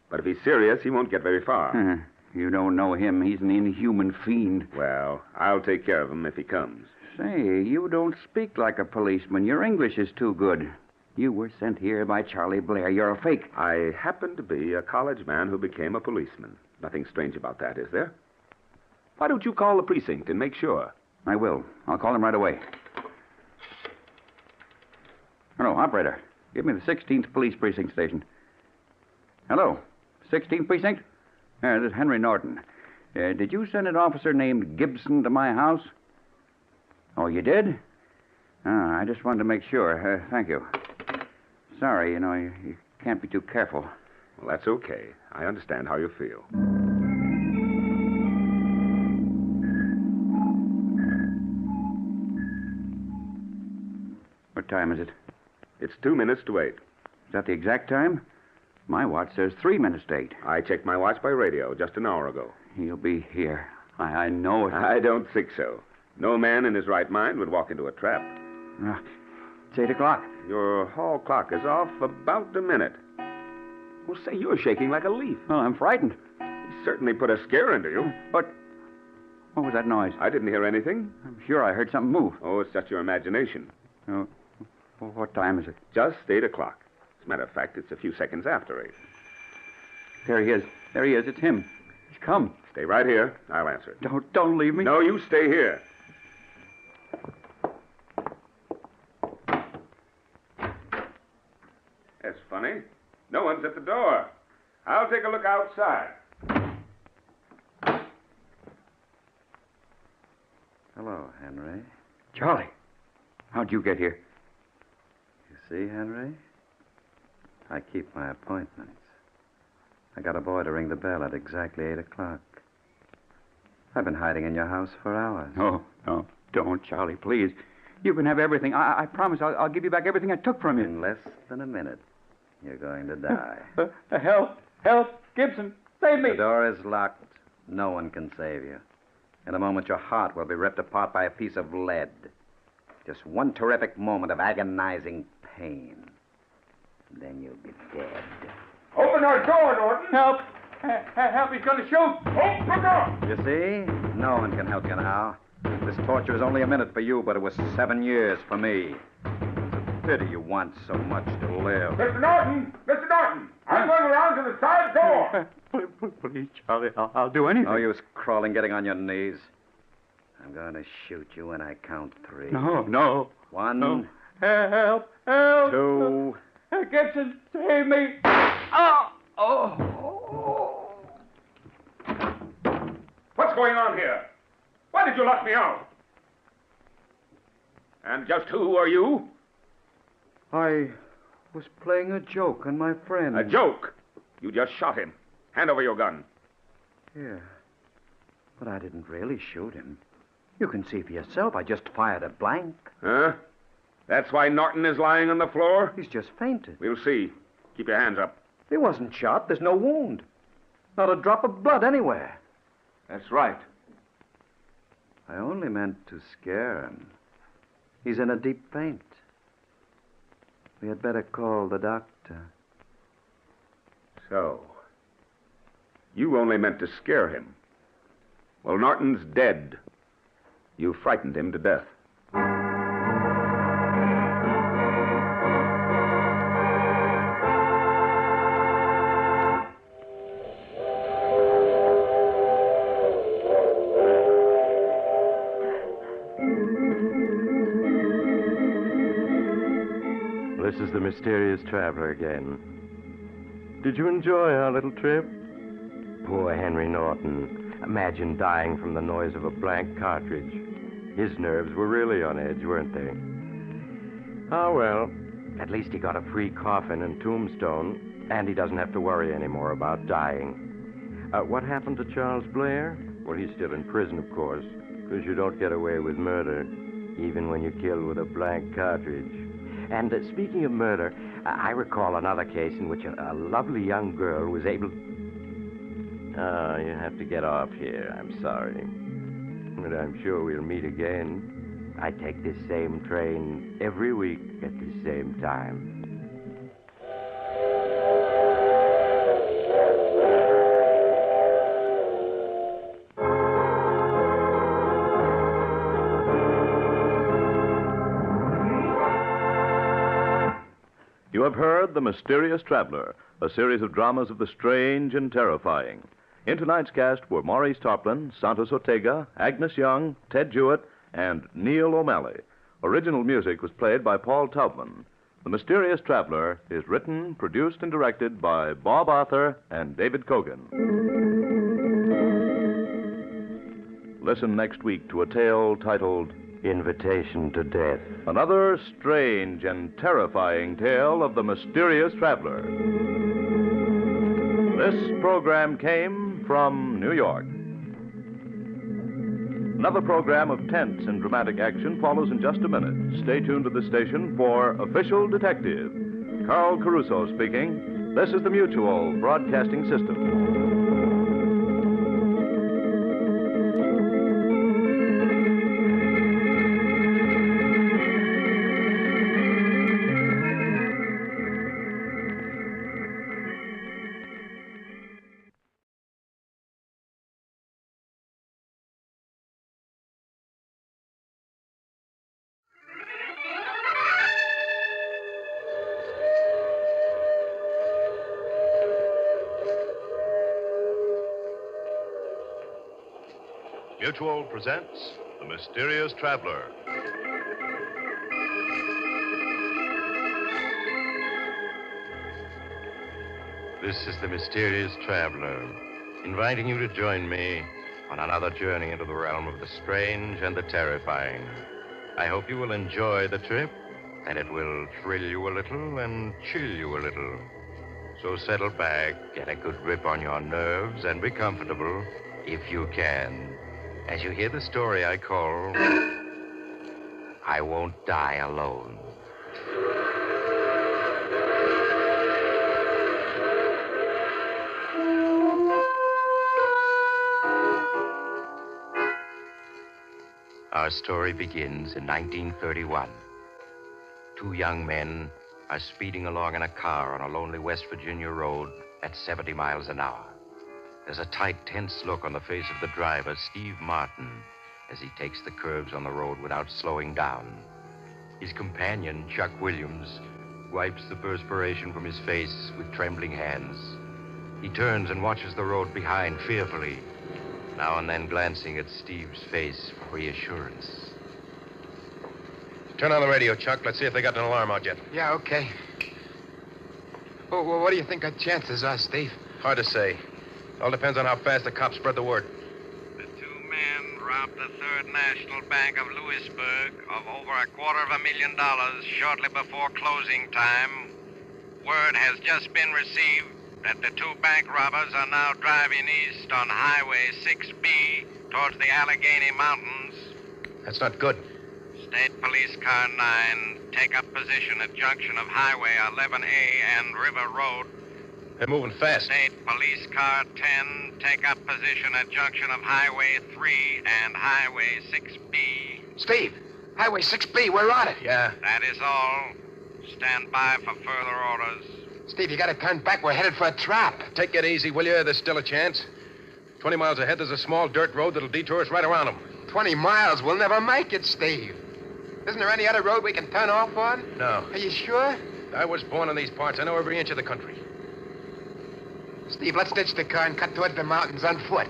But if he's serious, he won't get very far. You don't know him. He's an inhuman fiend. Well, I'll take care of him if he comes. Say, you don't speak like a policeman. Your English is too good. You were sent here by Charlie Blair. You're a fake. I happen to be a college man who became a policeman. Nothing strange about that, is there? Why don't you call the precinct and make sure? I will. I'll call him right away. Hello, operator. Give me the 16th Police Precinct station. Hello, 16th Precinct? This is Henry Norton. Did you send an officer named Gibson to my house? Oh, you did? I just wanted to make sure. Thank you. Sorry, you can't be too careful. Well, that's okay. I understand how you feel. What time is it? It's 2 minutes to 8. Is that the exact time? My watch says 3 minutes to 8. I checked my watch by radio just an hour ago. He'll be here. I know it. I don't think so. No man in his right mind would walk into a trap. It's 8 o'clock. Your hall clock is off about a minute. Well, say, you're shaking like a leaf. Well, I'm frightened. He certainly put a scare into you. But what was that noise? I didn't hear anything. I'm sure I heard something move. Oh, it's just your imagination. Oh, what time is it? Just 8 o'clock. As a matter of fact, it's a few seconds after 8. There he is. There he is. It's him. He's come. Stay right here. I'll answer it. Don't leave me. No, you stay here. That's funny. No one's at the door. I'll take a look outside. Hello, Henry. Charlie, how'd you get here? You see, Henry? I keep my appointments. I got a boy to ring the bell at exactly 8 o'clock. I've been hiding in your house for hours. No, don't, Charlie, please. You can have everything. I promise I'll give you back everything I took from you. In less than a minute, you're going to die. Help! Gibson, save me! The door is locked. No one can save you. In a moment, your heart will be ripped apart by a piece of lead. Just one terrific moment of agonizing pain. Then you'll be dead. Open our door, Norton. Help! Help, he's going to shoot! Open the door! You see? No one can help you now. This torture is only a minute for you, but it was 7 years for me. It's a pity you want so much to live. Mr. Norton! Mr. Norton! I'm going around to the side door! Please, Charlie, I'll do anything. No use crawling, getting on your knees. I'm going to shoot you when I count 3. No. 1. No. Help! 2. Gibson, save me! Oh! What's going on here? Why did you lock me out? And just who are you? I was playing a joke on my friend. A joke? You just shot him. Hand over your gun. Yeah. But I didn't really shoot him. You can see for yourself. I just fired a blank. Huh? That's why Norton is lying on the floor? He's just fainted. We'll see. Keep your hands up. He wasn't shot. There's no wound. Not a drop of blood anywhere. That's right. I only meant to scare him. He's in a deep faint. We had better call the doctor. So, you only meant to scare him. Well, Norton's dead. You frightened him to death. This is the mysterious traveler again. Did you enjoy our little trip? Poor Henry Norton. Imagine dying from the noise of a blank cartridge. His nerves were really on edge, weren't they? Oh, well, at least he got a free coffin and tombstone, and he doesn't have to worry anymore about dying. What happened to Charles Blair? Well, he's still in prison, of course, because you don't get away with murder, even when you kill with a blank cartridge. And speaking of murder, I recall another case in which a lovely young girl was able... Oh, you have to get off here. I'm sorry. But I'm sure we'll meet again. I take this same train every week at the same time. You have heard The Mysterious Traveler, a series of dramas of the strange and terrifying. In tonight's cast were Maurice Tarplin, Santos Ortega, Agnes Young, Ted Jewett, and Neil O'Malley. Original music was played by Paul Taubman. The Mysterious Traveler is written, produced, and directed by Bob Arthur and David Kogan. Listen next week to a tale titled Invitation to Death. Another strange and terrifying tale of the Mysterious Traveler. This program came from New York. Another program of tense and dramatic action follows in just a minute. Stay tuned to the station for Official Detective. Carl Caruso speaking. This is the Mutual Broadcasting System. Mutual presents The Mysterious Traveler. This is The Mysterious Traveler, inviting you to join me on another journey into the realm of the strange and the terrifying. I hope you will enjoy the trip, and it will thrill you a little and chill you a little. So settle back, get a good grip on your nerves, and be comfortable if you can, as you hear the story I call I Won't Die Alone. Our story begins in 1931. Two young men are speeding along in a car on a lonely West Virginia road at 70 miles an hour. There's a tight, tense look on the face of the driver, Steve Martin, as he takes the curves on the road without slowing down. His companion, Chuck Williams, wipes the perspiration from his face with trembling hands. He turns and watches the road behind fearfully, now and then glancing at Steve's face for reassurance. Turn on the radio, Chuck. Let's see if they got an alarm out yet. Yeah, okay. Well, what do you think our chances are, Steve? Hard to say. All depends on how fast the cops spread the word. The two men robbed the Third National Bank of Louisburg of over $250,000 shortly before closing time. Word has just been received that the two bank robbers are now driving east on Highway 6B towards the Allegheny Mountains. That's not good. State Police Car 9 take up position at junction of Highway 11A and River Road. They're moving fast. State Police Car 10 take up position at junction of Highway 3 and Highway 6B. Steve, Highway 6B, we're on it. Yeah. That is all. Stand by for further orders. Steve, you gotta turn back. We're headed for a trap. Take it easy, will you? There's still a chance. 20 miles ahead, there's a small dirt road that'll detour us right around them. 20 miles? We'll never make it, Steve. Isn't there any other road we can turn off on? No. Are you sure? I was born in these parts. I know every inch of the country. Steve, let's ditch the car and cut towards the mountains on foot.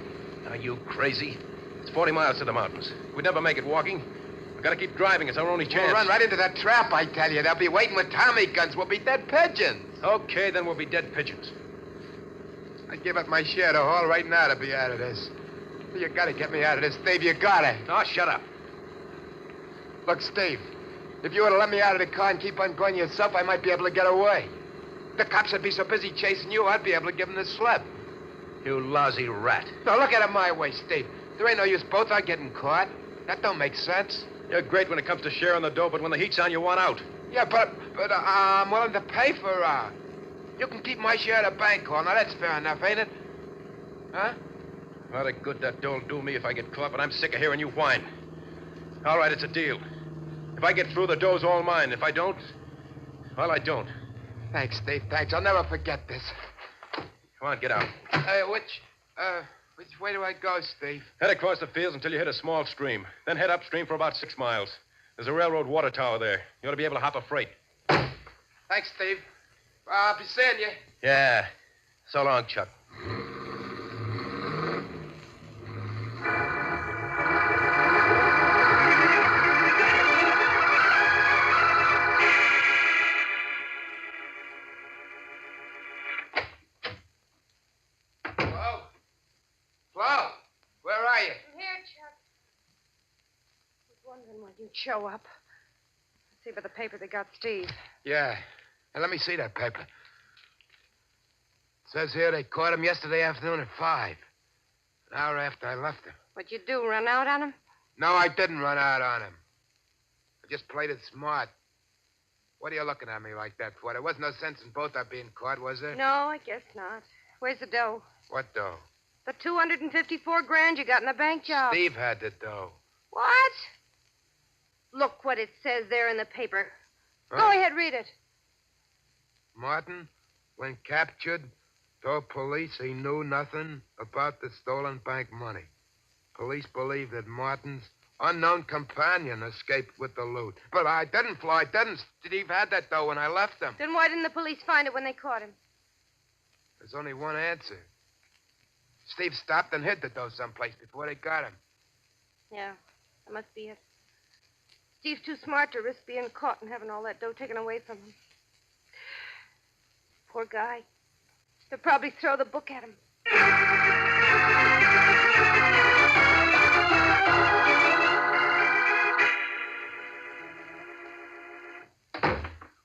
Are you crazy? It's 40 miles to the mountains. We'd never make it walking. We've got to keep driving. It's our only chance. We'll run right into that trap, I tell you. They'll be waiting with Tommy guns. We'll be dead pigeons. Okay, then we'll be dead pigeons. I'd give up my share to haul right now to be out of this. You gotta get me out of this, Steve. You gotta. Oh, shut up. Look, Steve, if you were to let me out of the car and keep on going yourself, I might be able to get away. The cops would be so busy chasing you, I'd be able to give them the slip. You lousy rat. Now, look at it my way, Steve. There ain't no use both are getting caught. That don't make sense. You're great when it comes to sharing the dough, but when the heat's on, you want out. Yeah, but I'm willing to pay for you can keep my share of the bank haul. Now, that's fair enough, ain't it? Huh? A lot of good that dought'll do me if I get caught, but I'm sick of hearing you whine. All right, it's a deal. If I get through, the dough's all mine. If I don't, well, I don't. Thanks, Steve. Thanks. I'll never forget this. Come on, get out. Which way do I go, Steve? Head across the fields until you hit a small stream. Then head upstream for about 6 miles. There's a railroad water tower there. You ought to be able to hop a freight. Thanks, Steve. I'll be seeing you. Yeah. So long, Chuck. didn't show up. See by the paper they got Steve. Yeah. Now, let me see that paper. It says here they caught him yesterday afternoon at 5. An hour after I left him. What'd you do, run out on him? No, I didn't run out on him. I just played it smart. What are you looking at me like that for? There wasn't no sense in both our being caught, was there? No, I guess not. Where's the dough? What dough? The $254,000 you got in the bank job. Steve had the dough. What? Look what it says there in the paper. Huh? Go ahead, read it. Martin, when captured, told police he knew nothing about the stolen bank money. Police believe that Martin's unknown companion escaped with the loot. But I didn't, Flo. I didn't. Steve had that dough when I left him. Then why didn't the police find it when they caught him? There's only one answer. Steve stopped and hid the dough someplace before they got him. Yeah, that must be it. Steve's too smart to risk being caught and having all that dough taken away from him. Poor guy. They'll probably throw the book at him.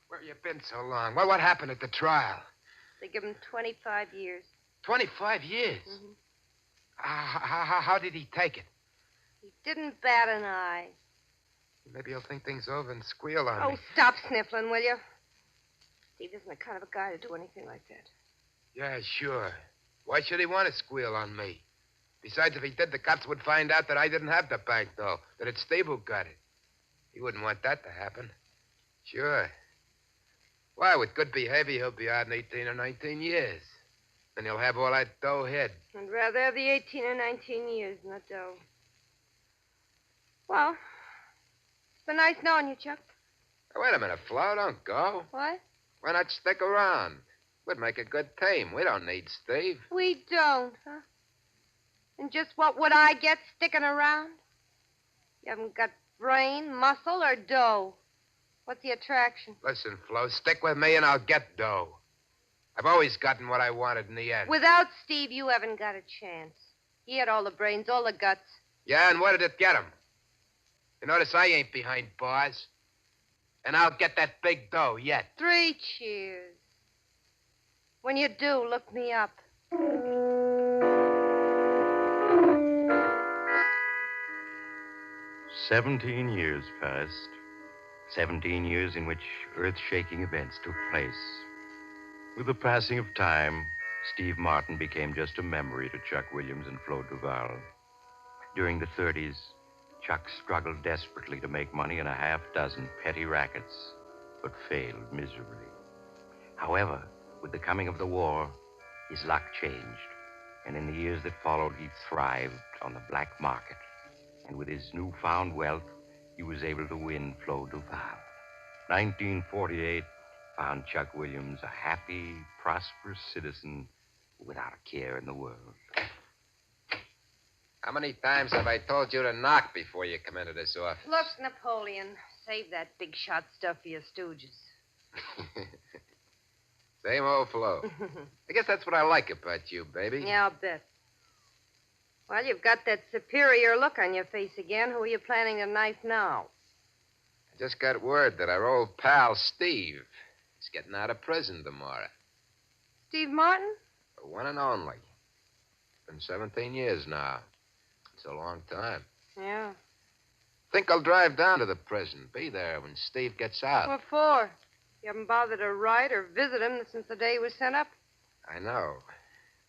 Where you been so long? What happened at the trial? They give him 25 years. 25 years? Mm-hmm. How did he take it? He didn't bat an eye. Maybe he'll think things over and squeal on me. Oh, stop sniffling, will you? Steve isn't the kind of a guy to do anything like that. Yeah, sure. Why should he want to squeal on me? Besides, if he did, the cops would find out that I didn't have the bank, though, that it's Steve who got it. He wouldn't want that to happen. Sure. Why, with good behavior, he'll be out in 18 or 19 years. Then he'll have all that dough hid. I'd rather have the 18 or 19 years than the dough. Well, it's been nice knowing you, Chuck. Hey, wait a minute, Flo. Don't go. What? Why not stick around? We'd make a good team. We don't need Steve. We don't, huh? And just what would I get sticking around? You haven't got brain, muscle, or dough. What's the attraction? Listen, Flo, stick with me and I'll get dough. I've always gotten what I wanted in the end. Without Steve, you haven't got a chance. He had all the brains, all the guts. Yeah, and what did it get him? You notice I ain't behind bars. And I'll get that big dough yet. 3 cheers. When you do, look me up. 17 years passed. 17 years in which earth-shaking events took place. With the passing of time, Steve Martin became just a memory to Chuck Williams and Flo Duval. During the 30s, Chuck struggled desperately to make money in a half-dozen petty rackets, but failed miserably. However, with the coming of the war, his luck changed, and in the years that followed, he thrived on the black market. And with his newfound wealth, he was able to win Flo Duval. 1948 found Chuck Williams a happy, prosperous citizen without a care in the world. How many times have I told you to knock before you come into this office? Look, Napoleon, save that big shot stuff for your stooges. Same old Flo. I guess that's what I like about you, baby. Yeah, I'll bet. Well, you've got that superior look on your face again. Who are you planning to knife now? I just got word that our old pal, Steve, is getting out of prison tomorrow. Steve Martin? The one and only. It's been 17 years now. It's a long time. Yeah. Think I'll drive down to the prison. Be there when Steve gets out. What for? You haven't bothered to write or visit him since the day he was sent up? I know.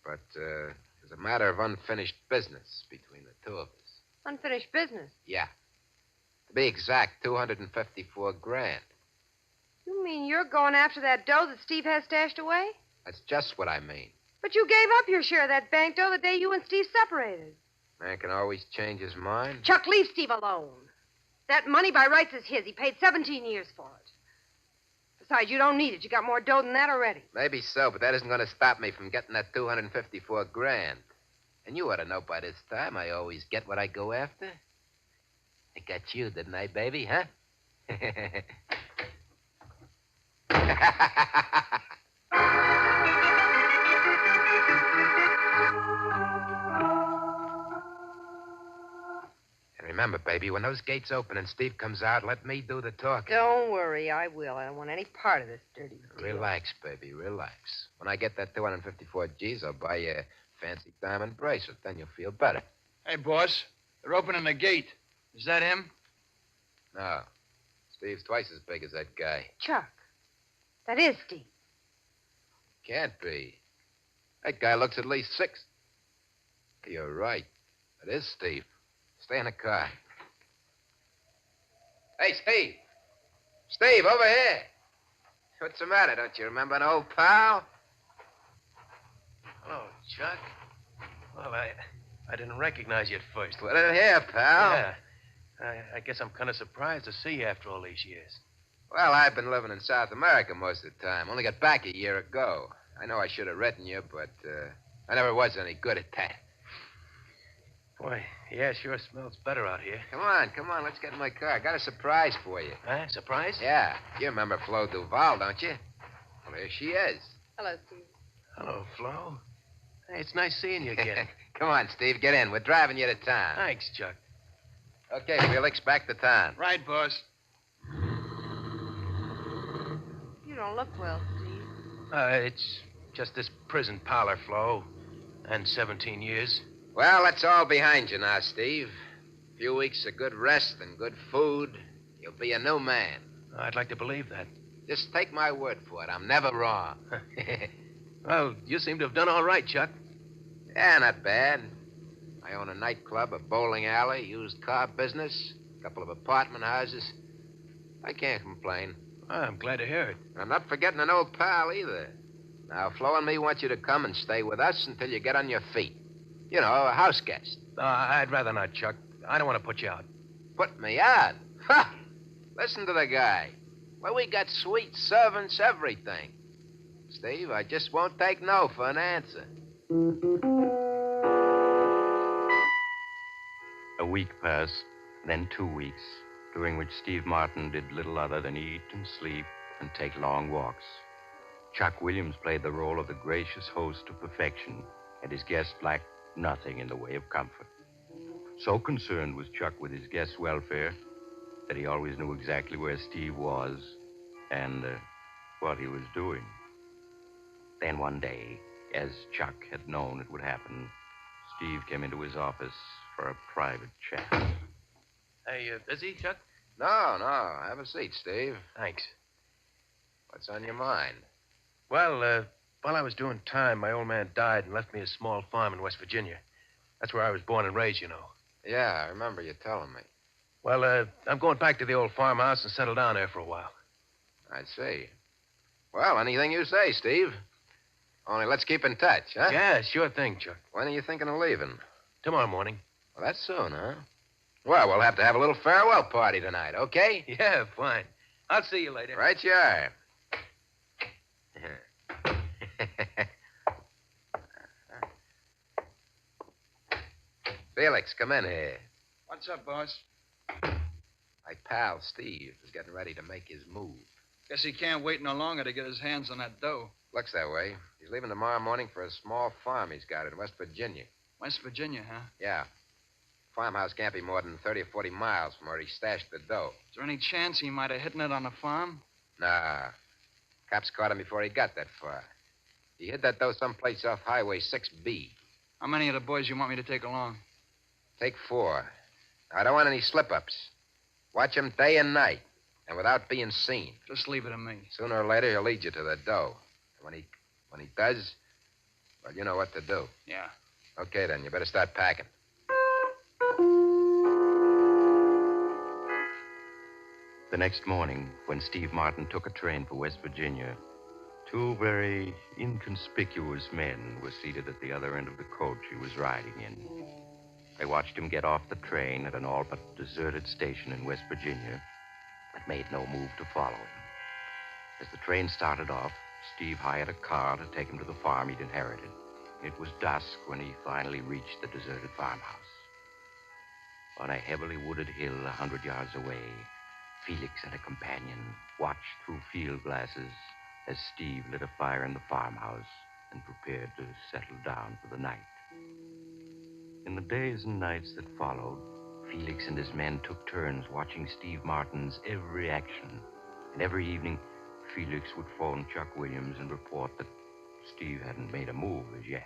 But, there's a matter of unfinished business between the two of us. Unfinished business? Yeah. To be exact, $254,000. You mean you're going after that dough that Steve has stashed away? That's just what I mean. But you gave up your share of that bank dough the day you and Steve separated. Man can always change his mind. Chuck, leave Steve alone. That money by rights is his. He paid 17 years for it. Besides, you don't need it. You got more dough than that already. Maybe so, but that isn't going to stop me from getting that $254,000. And you ought to know by this time I always get what I go after. I got you, didn't I, baby, huh? And remember, baby, when those gates open and Steve comes out, let me do the talking. Don't worry, I will. I don't want any part of this dirty deal. Relax, baby, relax. When I get that 254 G's, I'll buy you a fancy diamond bracelet. Then you'll feel better. Hey, boss. They're opening the gate. Is that him? No. Steve's twice as big as that guy. Chuck, that is Steve. Can't be. That guy looks at least 6. You're right. It is Steve. Stay in the car. Hey, Steve. Steve, over here. What's the matter? Don't you remember an old pal? Hello, Chuck. Well, I didn't recognize you at first. Put it here, pal. Yeah. I guess I'm kind of surprised to see you after all these years. Well, I've been living in South America most of the time. Only got back a year ago. I know I should have written you, but I never was any good at that. Boy, yeah, sure smells better out here. Come on. Let's get in my car. I got a surprise for you. Huh? Surprise? Yeah. You remember Flo Duval, don't you? Well, there she is. Hello, Steve. Hello, Flo. Hey, it's nice seeing you again. Come on, Steve. Get in. We're driving you to town. Thanks, Chuck. Okay, Felix, back to town. Right, boss. You don't look well, Steve. It's just this prison parlor, Flo. And 17 years. Well, that's all behind you now, Steve. A few weeks of good rest and good food. You'll be a new man. I'd like to believe that. Just take my word for it. I'm never wrong. Well, you seem to have done all right, Chuck. Yeah, not bad. I own a nightclub, a bowling alley, used car business, a couple of apartment houses. I can't complain. I'm glad to hear it. I'm not forgetting an old pal either. Now, Flo and me want you to come and stay with us until you get on your feet. You know, a house guest. I'd rather not, Chuck. I don't want to put you out. Put me out? Ha! Listen to the guy. Well, we got suite servants, everything. Steve, I just won't take no for an answer. A week passed, then 2 weeks, during which Steve Martin did little other than eat and sleep and take long walks. Chuck Williams played the role of the gracious host to perfection, and his guests lacked nothing in the way of comfort. So concerned was Chuck with his guests' welfare that he always knew exactly where Steve was and what he was doing. Then one day, as Chuck had known it would happen, Steve came into his office for a private chat. Hey, busy, Chuck? No. Have a seat, Steve. Thanks. What's on your mind? Well, while I was doing time, my old man died and left me a small farm in West Virginia. That's where I was born and raised, you know. Yeah, I remember you telling me. Well, I'm going back to the old farmhouse and settle down there for a while. I see. Well, anything you say, Steve. Only let's keep in touch, huh? Yeah, sure thing, Chuck. When are you thinking of leaving? Tomorrow morning. Well, that's soon, huh? Well, we'll have to have a little farewell party tonight, okay? Yeah, fine. I'll see you later. Right you are. Felix, come in here. What's up, boss? My pal, Steve, is getting ready to make his move. Guess he can't wait no longer to get his hands on that dough. Looks that way. He's leaving tomorrow morning for a small farm he's got in West Virginia. West Virginia, huh? Yeah. Farmhouse can't be more than 30 or 40 miles from where he stashed the dough. Is there any chance he might have hidden it on a farm? Nah. Cops caught him before he got that far. He hid that dough someplace off Highway 6B. How many of the boys you want me to take along? Take 4. I don't want any slip-ups. Watch him day and night, and without being seen. Just leave it to me. Sooner or later, he'll lead you to the dough. And when he does, well, you know what to do. Yeah. Okay, then. You better start packing. The next morning, when Steve Martin took a train for West Virginia, 2 very inconspicuous men were seated at the other end of the coach he was riding in. They watched him get off the train at an all but deserted station in West Virginia, but made no move to follow him. As the train started off, Steve hired a car to take him to the farm he'd inherited. It was dusk when he finally reached the deserted farmhouse. On a heavily wooded hill 100 yards away, Felix and a companion watched through field glasses as Steve lit a fire in the farmhouse and prepared to settle down for the night. In the days and nights that followed, Felix and his men took turns watching Steve Martin's every action. And every evening, Felix would phone Chuck Williams and report that Steve hadn't made a move as yet.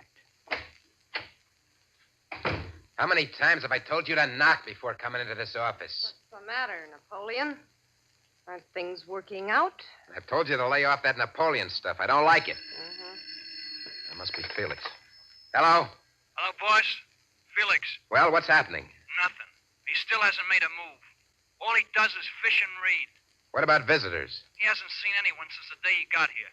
How many times have I told you to knock before coming into this office? What's the matter, Napoleon? Aren't things working out? I've told you to lay off that Napoleon stuff. I don't like it. Mm-hmm. That must be Felix. Hello? Hello, boss. Felix. Well, what's happening? Nothing. He still hasn't made a move. All he does is fish and read. What about visitors? He hasn't seen anyone since the day he got here.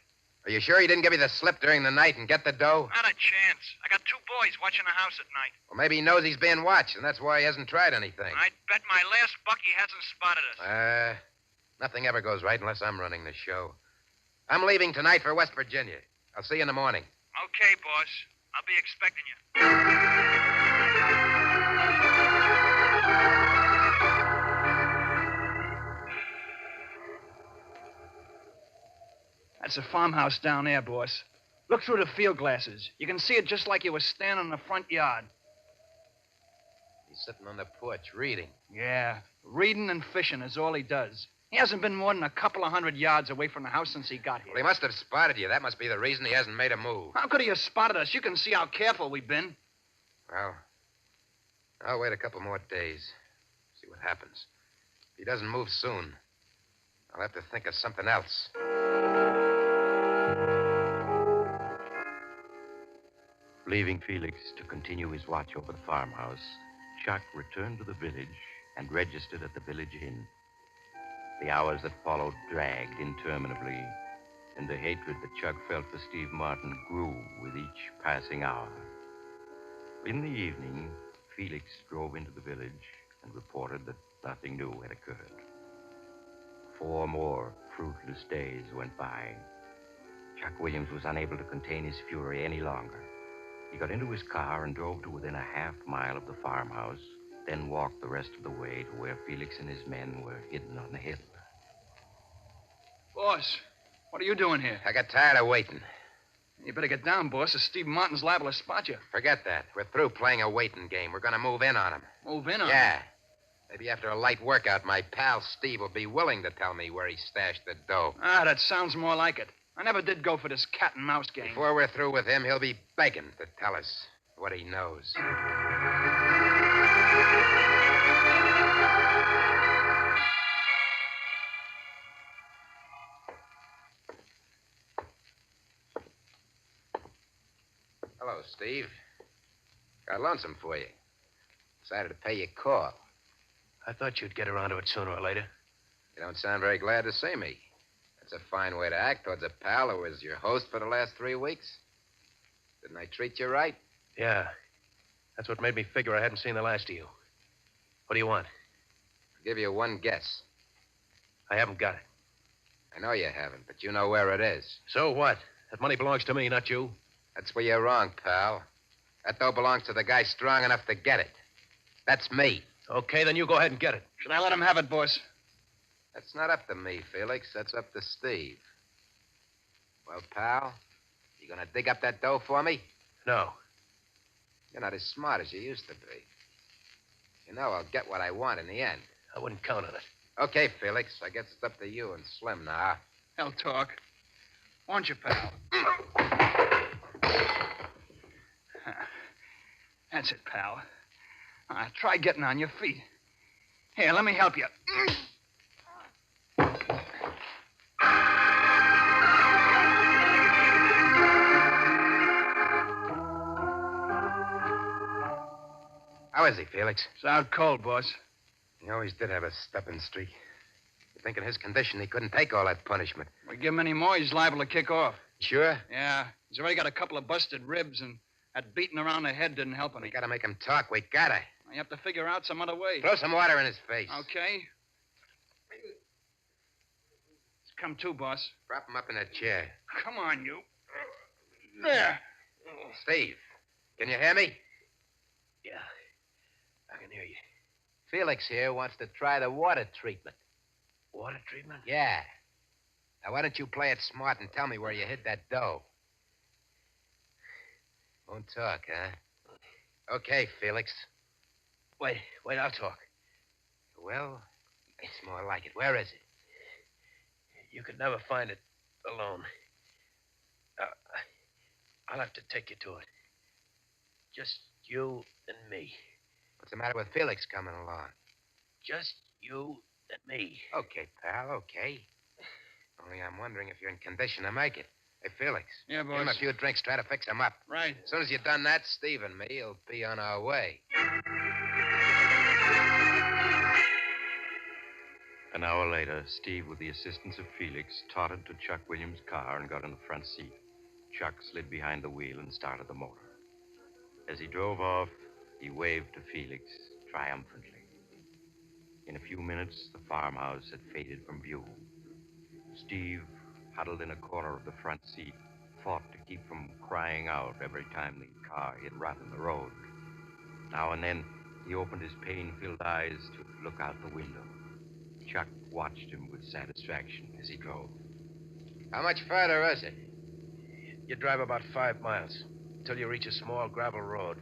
Are you sure he didn't give you the slip during the night and get the dough? Not a chance. I got 2 boys watching the house at night. Well, maybe he knows he's being watched, and that's why he hasn't tried anything. I'd bet my last buck he hasn't spotted us. Nothing ever goes right unless I'm running the show. I'm leaving tonight for West Virginia. I'll see you in the morning. Okay, boss. I'll be expecting you. That's a farmhouse down there, boss. Look through the field glasses. You can see it just like you were standing in the front yard. He's sitting on the porch reading. Yeah, reading and fishing is all he does. He hasn't been more than a couple of 100 yards away from the house since he got here. Well, he must have spotted you. That must be the reason he hasn't made a move. How could he have spotted us? You can see how careful we've been. Well, I'll wait a couple more days. See what happens. If he doesn't move soon, I'll have to think of something else. Leaving Felix to continue his watch over the farmhouse, Chuck returned to the village and registered at the village inn. The hours that followed dragged interminably, and the hatred that Chuck felt for Steve Martin grew with each passing hour. In the evening, Felix drove into the village and reported that nothing new had occurred. 4 more fruitless days went by. Chuck Williams was unable to contain his fury any longer. He got into his car and drove to within a half-mile of the farmhouse, then walked the rest of the way to where Felix and his men were hidden on the hill. Boss, what are you doing here? I got tired of waiting. You better get down, boss, or Steve Martin's liable to spot you. Forget that. We're through playing a waiting game. We're going to move in on him. Move in on him? Yeah. Maybe after a light workout, my pal Steve will be willing to tell me where he stashed the dough. Ah, that sounds more like it. I never did go for this cat and mouse game. Before we're through with him, he'll be begging to tell us what he knows. Hello, Steve. Got lonesome for you. Decided to pay you a call. I thought you'd get around to it sooner or later. You don't sound very glad to see me. That's a fine way to act towards a pal who was your host for the last 3 weeks. Didn't I treat you right? Yeah. That's what made me figure I hadn't seen the last of you. What do you want? I'll give you one guess. I haven't got it. I know you haven't, but you know where it is. So what? That money belongs to me, not you. That's where you're wrong, pal. That dough belongs to the guy strong enough to get it. That's me. Okay, then you go ahead and get it. Should I let him have it, boss? That's not up to me, Felix. That's up to Steve. Well, pal, you gonna dig up that dough for me? No. You're not as smart as you used to be. You know I'll get what I want in the end. I wouldn't count on it. Okay, Felix. I guess it's up to you and Slim now. Hell talk. Won't you, pal? That's it, pal. Try getting on your feet. Here, let me help you. How is he, Felix? It's out cold, boss. He always did have a stepping streak. You think in his condition he couldn't take all that punishment? We give him any more, he's liable to kick off. Sure? Yeah. He's already got a couple of busted ribs, and that beating around the head didn't help any. We gotta make him talk. We gotta. You have to figure out some other way. Throw some water in his face. Okay. Let's come to, boss. Prop him up in a chair. Come on, you. There. Steve, can you hear me? Yeah. I can hear you. Felix here wants to try the water treatment. Water treatment? Yeah. Now, why don't you play it smart and tell me where you hid that dough? Won't talk, huh? Okay, Felix. Wait, I'll talk. Well, it's more like it. Where is it? You could never find it alone. I'll have to take you to it. Just you and me. What's the matter with Felix coming along? Just you and me. Okay, pal, okay. Only I'm wondering if you're in condition to make it. Hey, Felix. Yeah, Give him boss. a few drinks, try to fix him up. Right. As soon as you've done that, Steve and me will be on our way. An hour later, Steve, with the assistance of Felix, tottered to Chuck Williams' car and got in the front seat. Chuck slid behind the wheel and started the motor. As he drove off, he waved to Felix triumphantly. In a few minutes, the farmhouse had faded from view. Steve, huddled in a corner of the front seat, fought to keep from crying out every time the car hit rut in the road. Now and then, he opened his pain-filled eyes to look out the window. Chuck watched him with satisfaction as he drove. How much further is it? You drive about 5 miles until you reach a small gravel road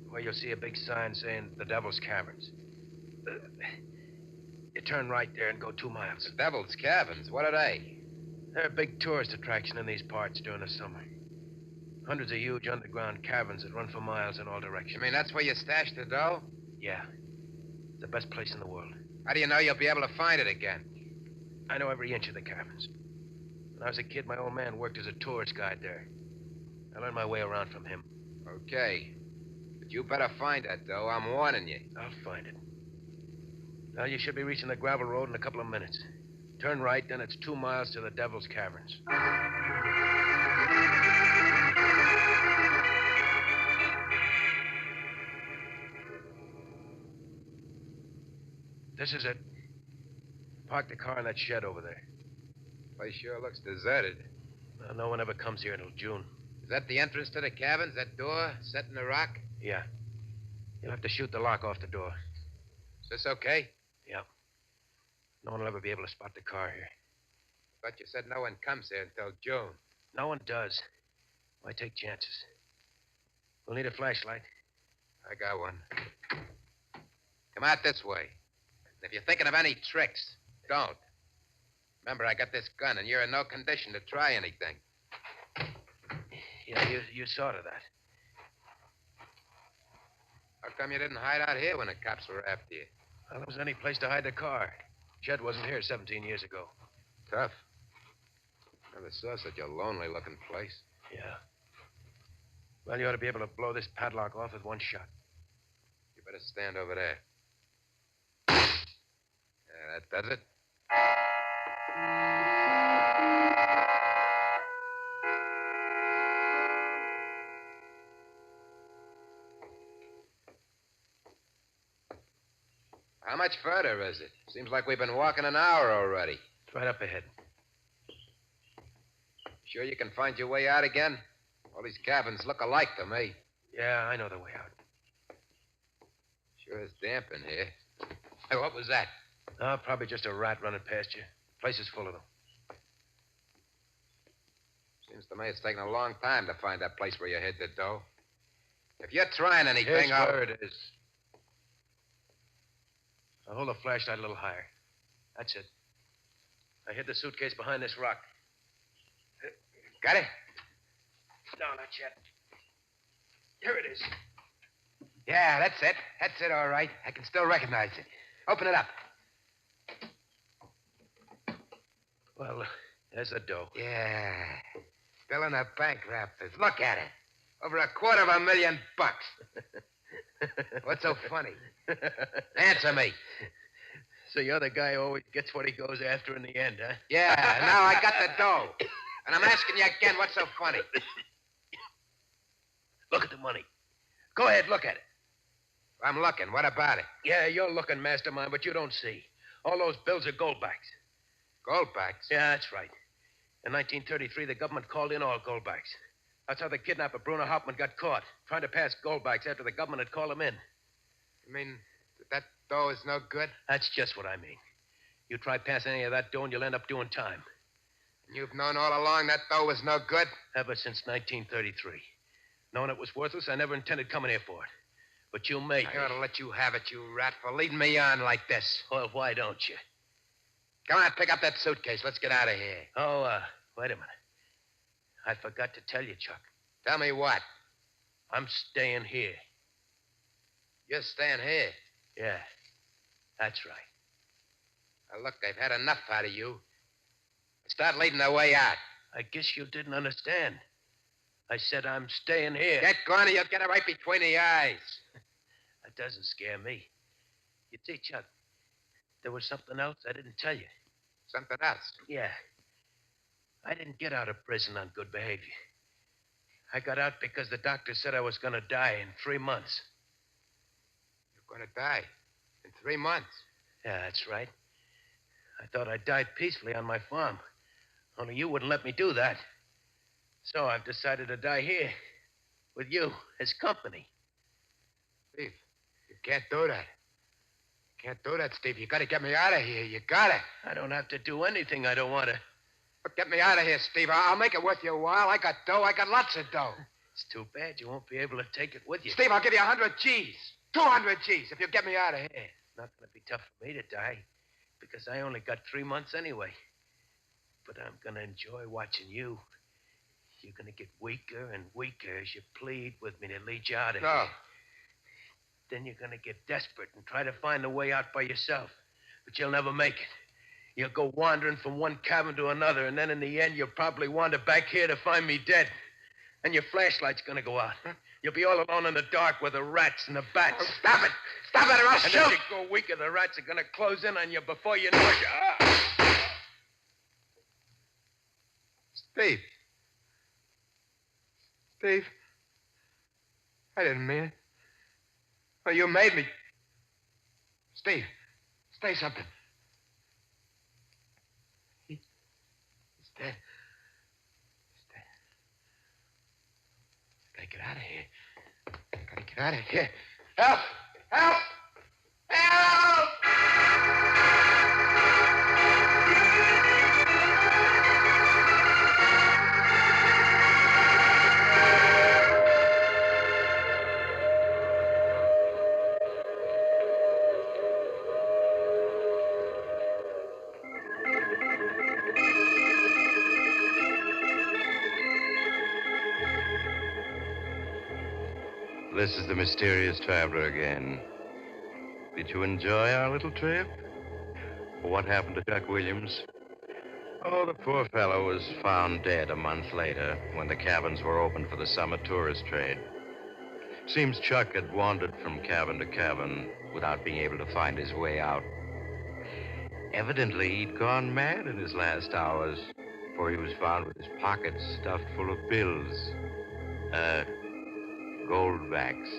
where you'll see a big sign saying the Devil's Caverns. You turn right there and go 2 miles. The Devil's Caverns? What are they? They're a big tourist attraction in these parts during the summer. Hundreds of huge underground caverns that run for miles in all directions. You mean that's where you stashed the dough? Yeah. It's the best place in the world. How do you know you'll be able to find it again? I know every inch of the caverns. When I was a kid, my old man worked as a tourist guide there. I learned my way around from him. Okay. But you better find that dough. I'm warning you. I'll find it. Now, you should be reaching the gravel road in a couple of minutes. Turn right, then it's 2 miles to the Devil's Caverns. This is it. Park the car in that shed over there. Place sure looks deserted. Well, no one ever comes here until June. Is that the entrance to the caverns, that door set in the rock? Yeah. You'll have to shoot the lock off the door. Is this okay? Yeah. No one will ever be able to spot the car here. But you said no one comes here until June. No one does. Why take chances? We'll need a flashlight. I got one. Come out this way. And if you're thinking of any tricks, don't. Remember, I got this gun, and you're in no condition to try anything. Yeah, you saw to that. How come you didn't hide out here when the cops were after you? Well, there wasn't any place to hide the car. Jed wasn't here 17 years ago. Tough. Never saw such a lonely-looking place. Yeah. Well, you ought to be able to blow this padlock off with one shot. You better stand over there. Yeah, that does it. How much further is it? Seems like we've been walking an hour already. It's right up ahead. Sure you can find your way out again? All these cabins look alike to me. Yeah, I know the way out. Sure is damp in here. Hey, what was that? Oh, probably just a rat running past you. The place is full of them. Seems to me it's taken a long time to find that place where you hid the dough. If you're trying anything, Here's where it is. I'll hold the flashlight a little higher. That's it. I hid the suitcase behind this rock. Got it? No, not yet. Here it is. Yeah, that's it. That's it, all right. I can still recognize it. Open it up. Well, there's the dough. Yeah. Still in the bank wrappers. Look at it. Over $250,000. What's so funny? Answer me. So you're the guy who always gets what he goes after in the end, huh? Yeah, now I got the dough. And I'm asking you again, what's so funny? Look at the money. Go ahead, look at it. I'm looking. What about it? Yeah, you're looking, mastermind, but you don't see. All those bills are goldbacks. Goldbacks? Yeah, that's right. In 1933, the government called in all goldbacks. That's how the kidnapper Bruno Hauptmann got caught, trying to pass goldbacks after the government had called him in. You mean that dough is no good? That's just what I mean. You try passing any of that dough and you'll end up doing time. You've known all along that dough was no good? Ever since 1933. Knowing it was worthless, I never intended coming here for it. But you made me. I ought to let you have it, you rat, for leading me on like this. Well, why don't you? Come on, pick up that suitcase. Let's get out of here. Oh, wait a minute. I forgot to tell you, Chuck. Tell me what? I'm staying here. You're staying here? Yeah, that's right. Now, look, I've had enough out of you. Start leading the way out. I guess you didn't understand. I said I'm staying here. Get going or you'll get it right between the eyes. That doesn't scare me. You see, Chuck, there was something else I didn't tell you. Something else? Yeah. I didn't get out of prison on good behavior. I got out because the doctor said I was going to die in 3 months. You're going to die in 3 months? Yeah, that's right. I thought I died peacefully on my farm. Only you wouldn't let me do that. So I've decided to die here with you as company. Steve, you can't do that. You can't do that, Steve. You got to get me out of here. You got to. I don't have to do anything I don't want to. But get me out of here, Steve. I'll make it worth your while. I got dough. I got lots of dough. It's too bad you won't be able to take it with you. Steve, I'll give you 100 G's. 200 G's if you get me out of here. It's not going to be tough for me to die because I only got 3 months anyway. But I'm going to enjoy watching you. You're going to get weaker and weaker as you plead with me to lead you out of here. Then you're going to get desperate and try to find a way out by yourself. But you'll never make it. You'll go wandering from one cabin to another, and then in the end, you'll probably wander back here to find me dead. And your flashlight's going to go out. You'll be all alone in the dark with the rats and the bats. Oh, stop it! Stop it or I'll shoot! And as you go weaker, the rats are going to close in on you before you know it. Steve. Steve. I didn't mean it. Well, you made me. Steve, say something. He's dead. He's dead. Gotta get out of here. Gotta get out of here. Help! Help! Help! This is the mysterious traveler again. Did you enjoy our little trip? What happened to Chuck Williams? Oh, the poor fellow was found dead a month later when the cabins were opened for the summer tourist trade. Seems Chuck had wandered from cabin to cabin without being able to find his way out. Evidently, he'd gone mad in his last hours, for he was found with his pockets stuffed full of bills. Goldbacks.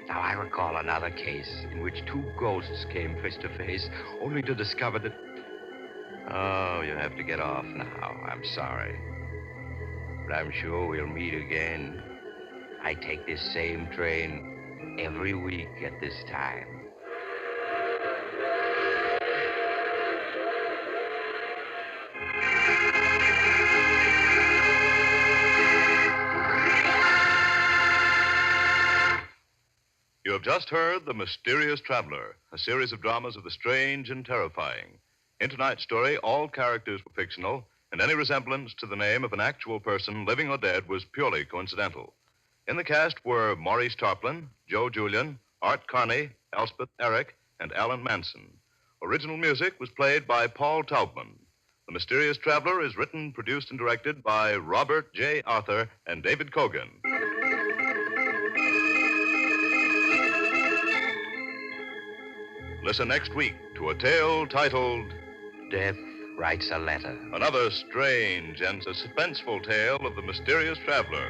Now, I recall another case in which 2 ghosts came face to face, only to discover that... Oh, you have to get off now. I'm sorry. But I'm sure we'll meet again. I take this same train every week at this time. You have just heard The Mysterious Traveler, a series of dramas of the strange and terrifying. In tonight's story, all characters were fictional, and any resemblance to the name of an actual person, living or dead, was purely coincidental. In the cast were Maurice Tarplin, Joe Julian, Art Carney, Elspeth Eric, and Alan Manson. Original music was played by Paul Taubman. The Mysterious Traveler is written, produced, and directed by Robert J. Arthur and David Kogan. Listen next week to a tale titled Death Writes a Letter. Another strange and suspenseful tale of the mysterious traveler.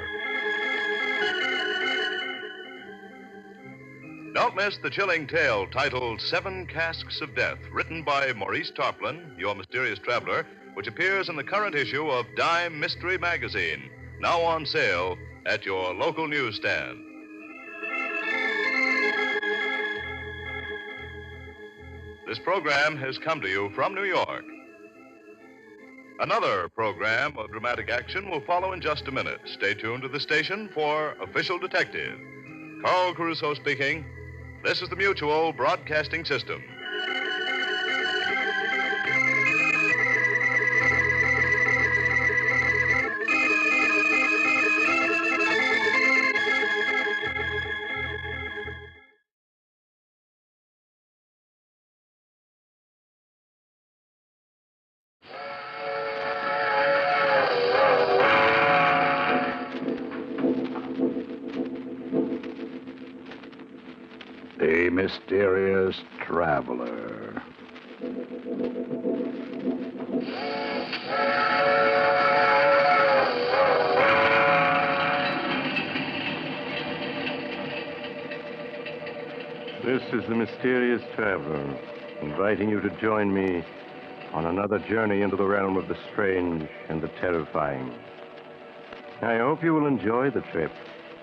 Don't miss the chilling tale titled 7 Casks of Death, written by Maurice Tarplin, your mysterious traveler, which appears in the current issue of Dime Mystery Magazine, now on sale at your local newsstand. This program has come to you from New York. Another program of dramatic action will follow in just a minute. Stay tuned to the station for Official Detective. Carl Caruso speaking. This is the Mutual Broadcasting System. The Mysterious Traveler. This is the Mysterious Traveler, inviting you to join me on another journey into the realm of the strange and the terrifying. I hope you will enjoy the trip,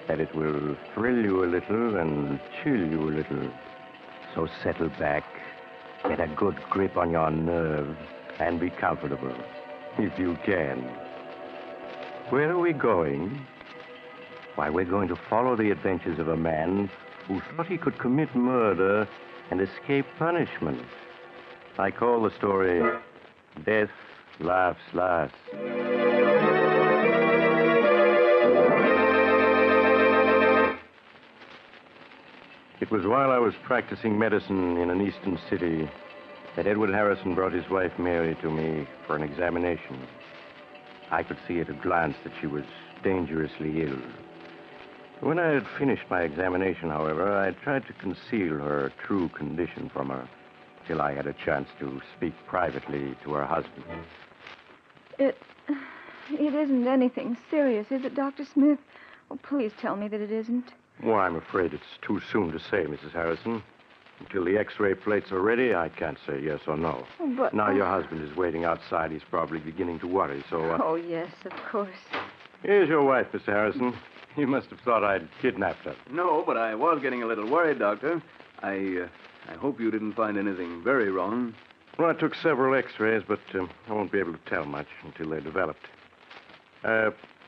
that it will thrill you a little and chill you a little. So settle back, get a good grip on your nerves, and be comfortable, if you can. Where are we going? Why, we're going to follow the adventures of a man who thought he could commit murder and escape punishment. I call the story Death Laughs Last. It was while I was practicing medicine in an eastern city that Edward Harrison brought his wife Mary to me for an examination. I could see at a glance that she was dangerously ill. When I had finished my examination, however, I tried to conceal her true condition from her till I had a chance to speak privately to her husband. It isn't anything serious, is it, Dr. Smith? Oh, please tell me that it isn't. Well, I'm afraid it's too soon to say, Mrs. Harrison. Until the X-ray plates are ready, I can't say yes or no. Oh, but... Now your husband is waiting outside. He's probably beginning to worry, so... Oh, yes, of course. Here's your wife, Mr. Harrison. You must have thought I'd kidnapped her. No, but I was getting a little worried, Doctor. I hope you didn't find anything very wrong. Well, I took several X-rays, but I won't be able to tell much until they're developed.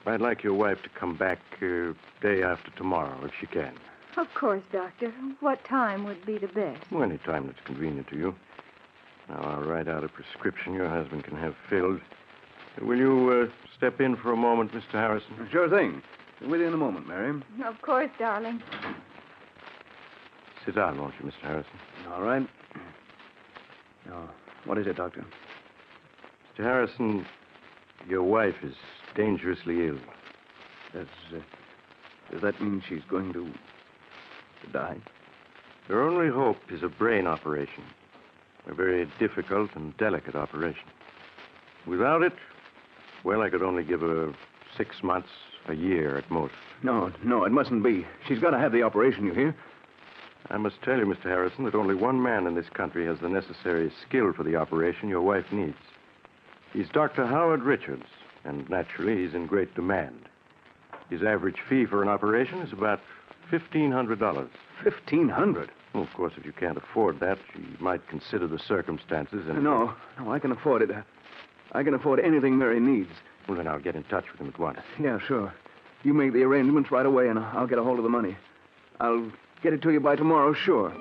I'd like your wife to come back day after tomorrow, if she can. Of course, Doctor. What time would be the best? Well, any time that's convenient to you. Now, I'll write out a prescription your husband can have filled. Will you step in for a moment, Mr. Harrison? Sure thing. With you in a moment, Mary. Of course, darling. Sit down, won't you, Mr. Harrison? All right. Now, what is it, Doctor? Mr. Harrison, your wife is dangerously ill. Does that mean she's going to die? Her only hope is a brain operation. A very difficult and delicate operation. Without it, well, I could only give her 6 months, a year at most. No, it mustn't be. She's got to have the operation, you hear? I must tell you, Mr. Harrison, that only one man in this country has the necessary skill for the operation your wife needs. He's Dr. Howard Richards, and naturally he's in great demand. His average fee for an operation is about $1,500. $1,500? Well, of course, if you can't afford that, you might consider the circumstances and... No, I can afford it. I can afford anything Mary needs. Well, then I'll get in touch with him at once. Yeah, sure. You make the arrangements right away, and I'll get a hold of the money. I'll get it to you by tomorrow, sure.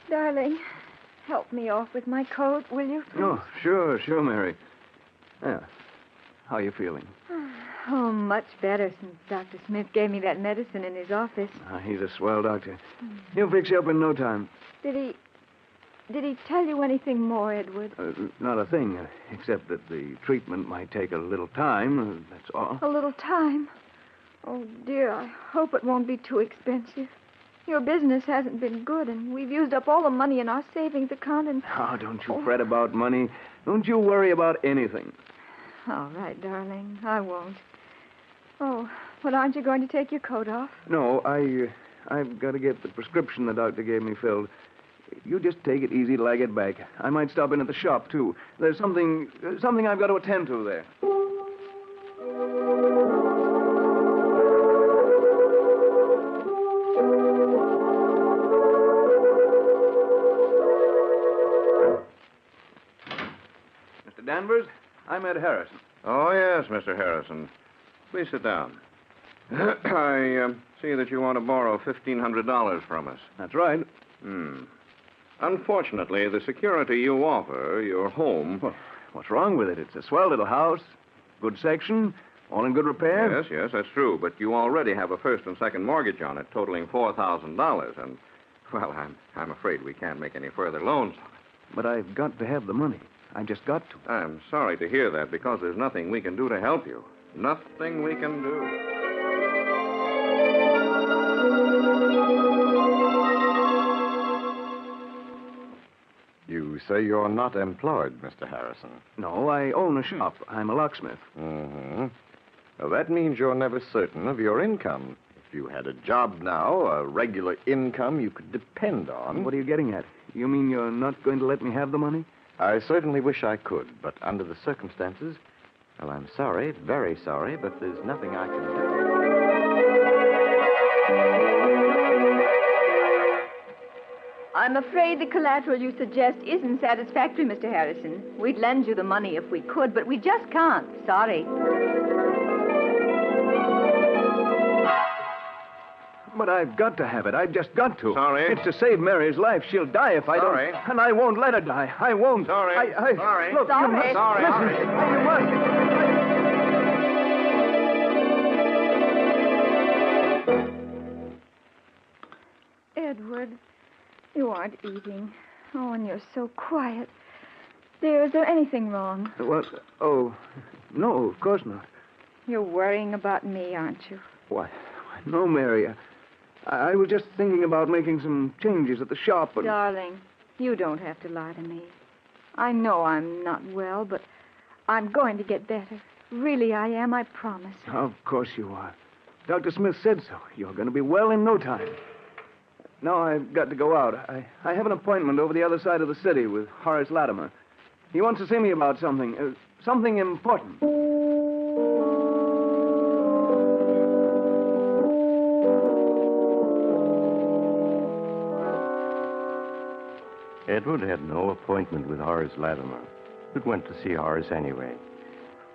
Darling, help me off with my coat, will you? Please? Oh, sure, Mary. Yeah. How are you feeling? Oh, much better since Dr. Smith gave me that medicine in his office. He's a swell doctor. He'll fix you up in no time. Did he tell you anything more, Edward? Not a thing, except that the treatment might take a little time, that's all. A little time? Oh, dear, I hope it won't be too expensive. Your business hasn't been good, and we've used up all the money in our savings account, and... Oh, don't you fret about money. Don't you worry about anything. All right, darling, I won't. Oh, but aren't you going to take your coat off? No, I've got to get the prescription the doctor gave me filled. You just take it easy till I get back. I might stop in at the shop, too. There's something I've got to attend to there. Danvers. I'm Ed Harrison. Oh, yes, Mr. Harrison. Please sit down. I see that you want to borrow $1,500 from us. That's right. Unfortunately, the security you offer, your home... Well, what's wrong with it? It's a swell little house, good section, all in good repair. Yes, that's true. But you already have a first and second mortgage on it, totaling $4,000. And, well, I'm afraid we can't make any further loans on it. But I've got to have the money. I just got to. I'm sorry to hear that, because there's nothing we can do to help you. Nothing we can do. You say you're not employed, Mr. Harrison. No, I own a shop. I'm a locksmith. Mm-hmm. Well, that means you're never certain of your income. If you had a job now, a regular income you could depend on... What are you getting at? You mean you're not going to let me have the money? I certainly wish I could, but under the circumstances... Well, I'm sorry, very sorry, but there's nothing I can do. I'm afraid the collateral you suggest isn't satisfactory, Mr. Harrison. We'd lend you the money if we could, but we just can't. Sorry. But I've got to have it. I've just got to. Sorry. It's to save Mary's life. She'll die if I don't. Sorry. And I won't let her die. I won't. Sorry. Sorry. Look, Sorry. you must... Sorry. Listen. You must... Edward, you aren't eating. Oh, and you're so quiet. Dear, is there anything wrong? What? Oh, no, of course not. You're worrying about me, aren't you? Why, no, Mary. I was just thinking about making some changes at the shop. And... Darling, you don't have to lie to me. I know I'm not well, but I'm going to get better. Really, I am, I promise. Of course you are. Dr. Smith said so. You're going to be well in no time. Now I've got to go out. I have an appointment over the other side of the city with Horace Latimer. He wants to see me about something. Something important. Edward had no appointment with Horace Latimer, but went to see Horace anyway.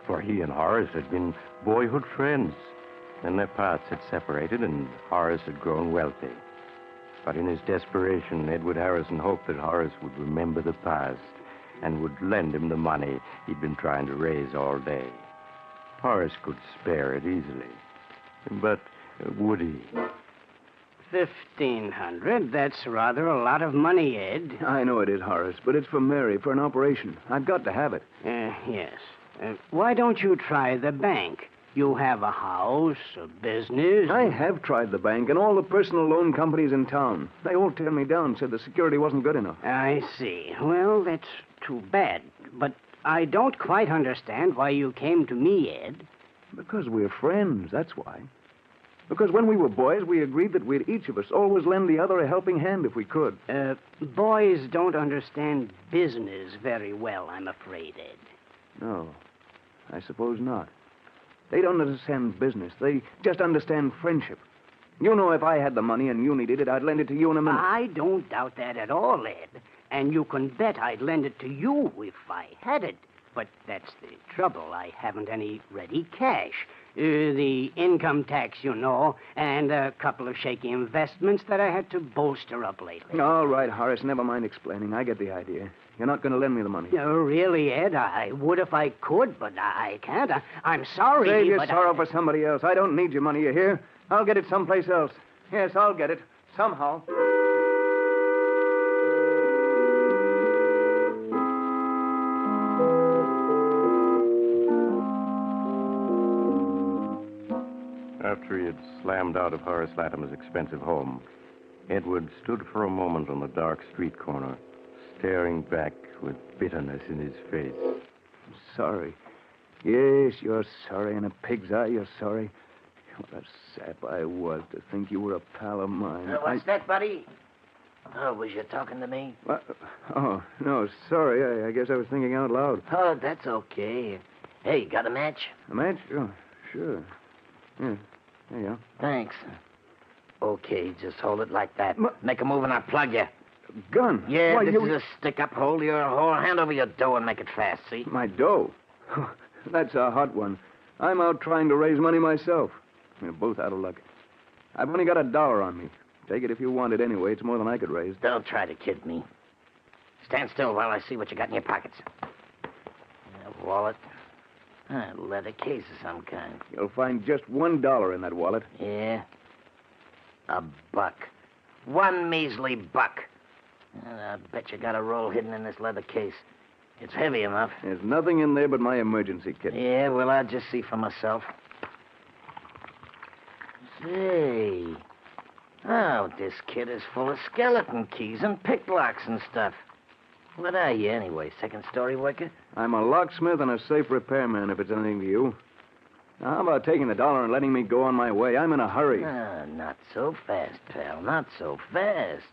For he and Horace had been boyhood friends. Then their paths had separated, and Horace had grown wealthy. But in his desperation, Edward Harrison hoped that Horace would remember the past and would lend him the money he'd been trying to raise all day. Horace could spare it easily. But would he? 1,500? That's rather a lot of money, Ed. I know it is, Horace, but it's for Mary, for an operation. I've got to have it. Yes. Why don't you try the bank? You have a house, a business. I have tried the bank and all the personal loan companies in town. They all turned me down, said the security wasn't good enough. I see. Well, that's too bad. But I don't quite understand why you came to me, Ed. Because we're friends, that's why. Because when we were boys, we agreed that we'd each of us always lend the other a helping hand if we could. Boys don't understand business very well, I'm afraid, Ed. No, I suppose not. They don't understand business. They just understand friendship. You know, if I had the money and you needed it, I'd lend it to you in a minute. I don't doubt that at all, Ed. And you can bet I'd lend it to you if I had it. But that's the trouble. I haven't any ready cash. The income tax, you know, and a couple of shaky investments that I had to bolster up lately. All right, Horace, never mind explaining. I get the idea. You're not going to lend me the money. No, really, Ed, I would if I could, but I can't. I'm sorry, Save your but sorrow for somebody else. I don't need your money, you hear? I'll get it someplace else. Yes, I'll get it. Somehow. After he had slammed out of Horace Latimer's expensive home, Edward stood for a moment on the dark street corner, staring back with bitterness in his face. Sorry. Yes, you're sorry. In a pig's eye, you're sorry. What a sap I was to think you were a pal of mine. What's that, buddy? Oh, was you talking to me? What? Oh, no, sorry. I guess I was thinking out loud. Oh, that's okay. Hey, got a match? A match? Oh, sure. Yeah, there you go. Thanks. Okay, just hold it like that. Make a move and I'll plug you. gun? Yeah, Why, this you... is a stick-up. Hold your whole hand over your dough and make it fast, see? My dough? That's a hot one. I'm out trying to raise money myself. We're both out of luck. I've only got $1 on me. Take it if you want it anyway. It's more than I could raise. Don't try to kid me. Stand still while I see what you got in your pockets. A wallet. A leather case of some kind. You'll find just $1 in that wallet. Yeah? $1. One measly buck. And I bet you got a roll hidden in this leather case. It's heavy enough. There's nothing in there but my emergency kit. Yeah, well, I'll just see for myself. Say. Oh, this kit is full of skeleton keys and pick locks and stuff. What are you, anyway? Second-story worker? I'm a locksmith and a safe repairman, if it's anything to you. Now, how about taking $1 and letting me go on my way? I'm in a hurry. Not so fast, pal. Not so fast.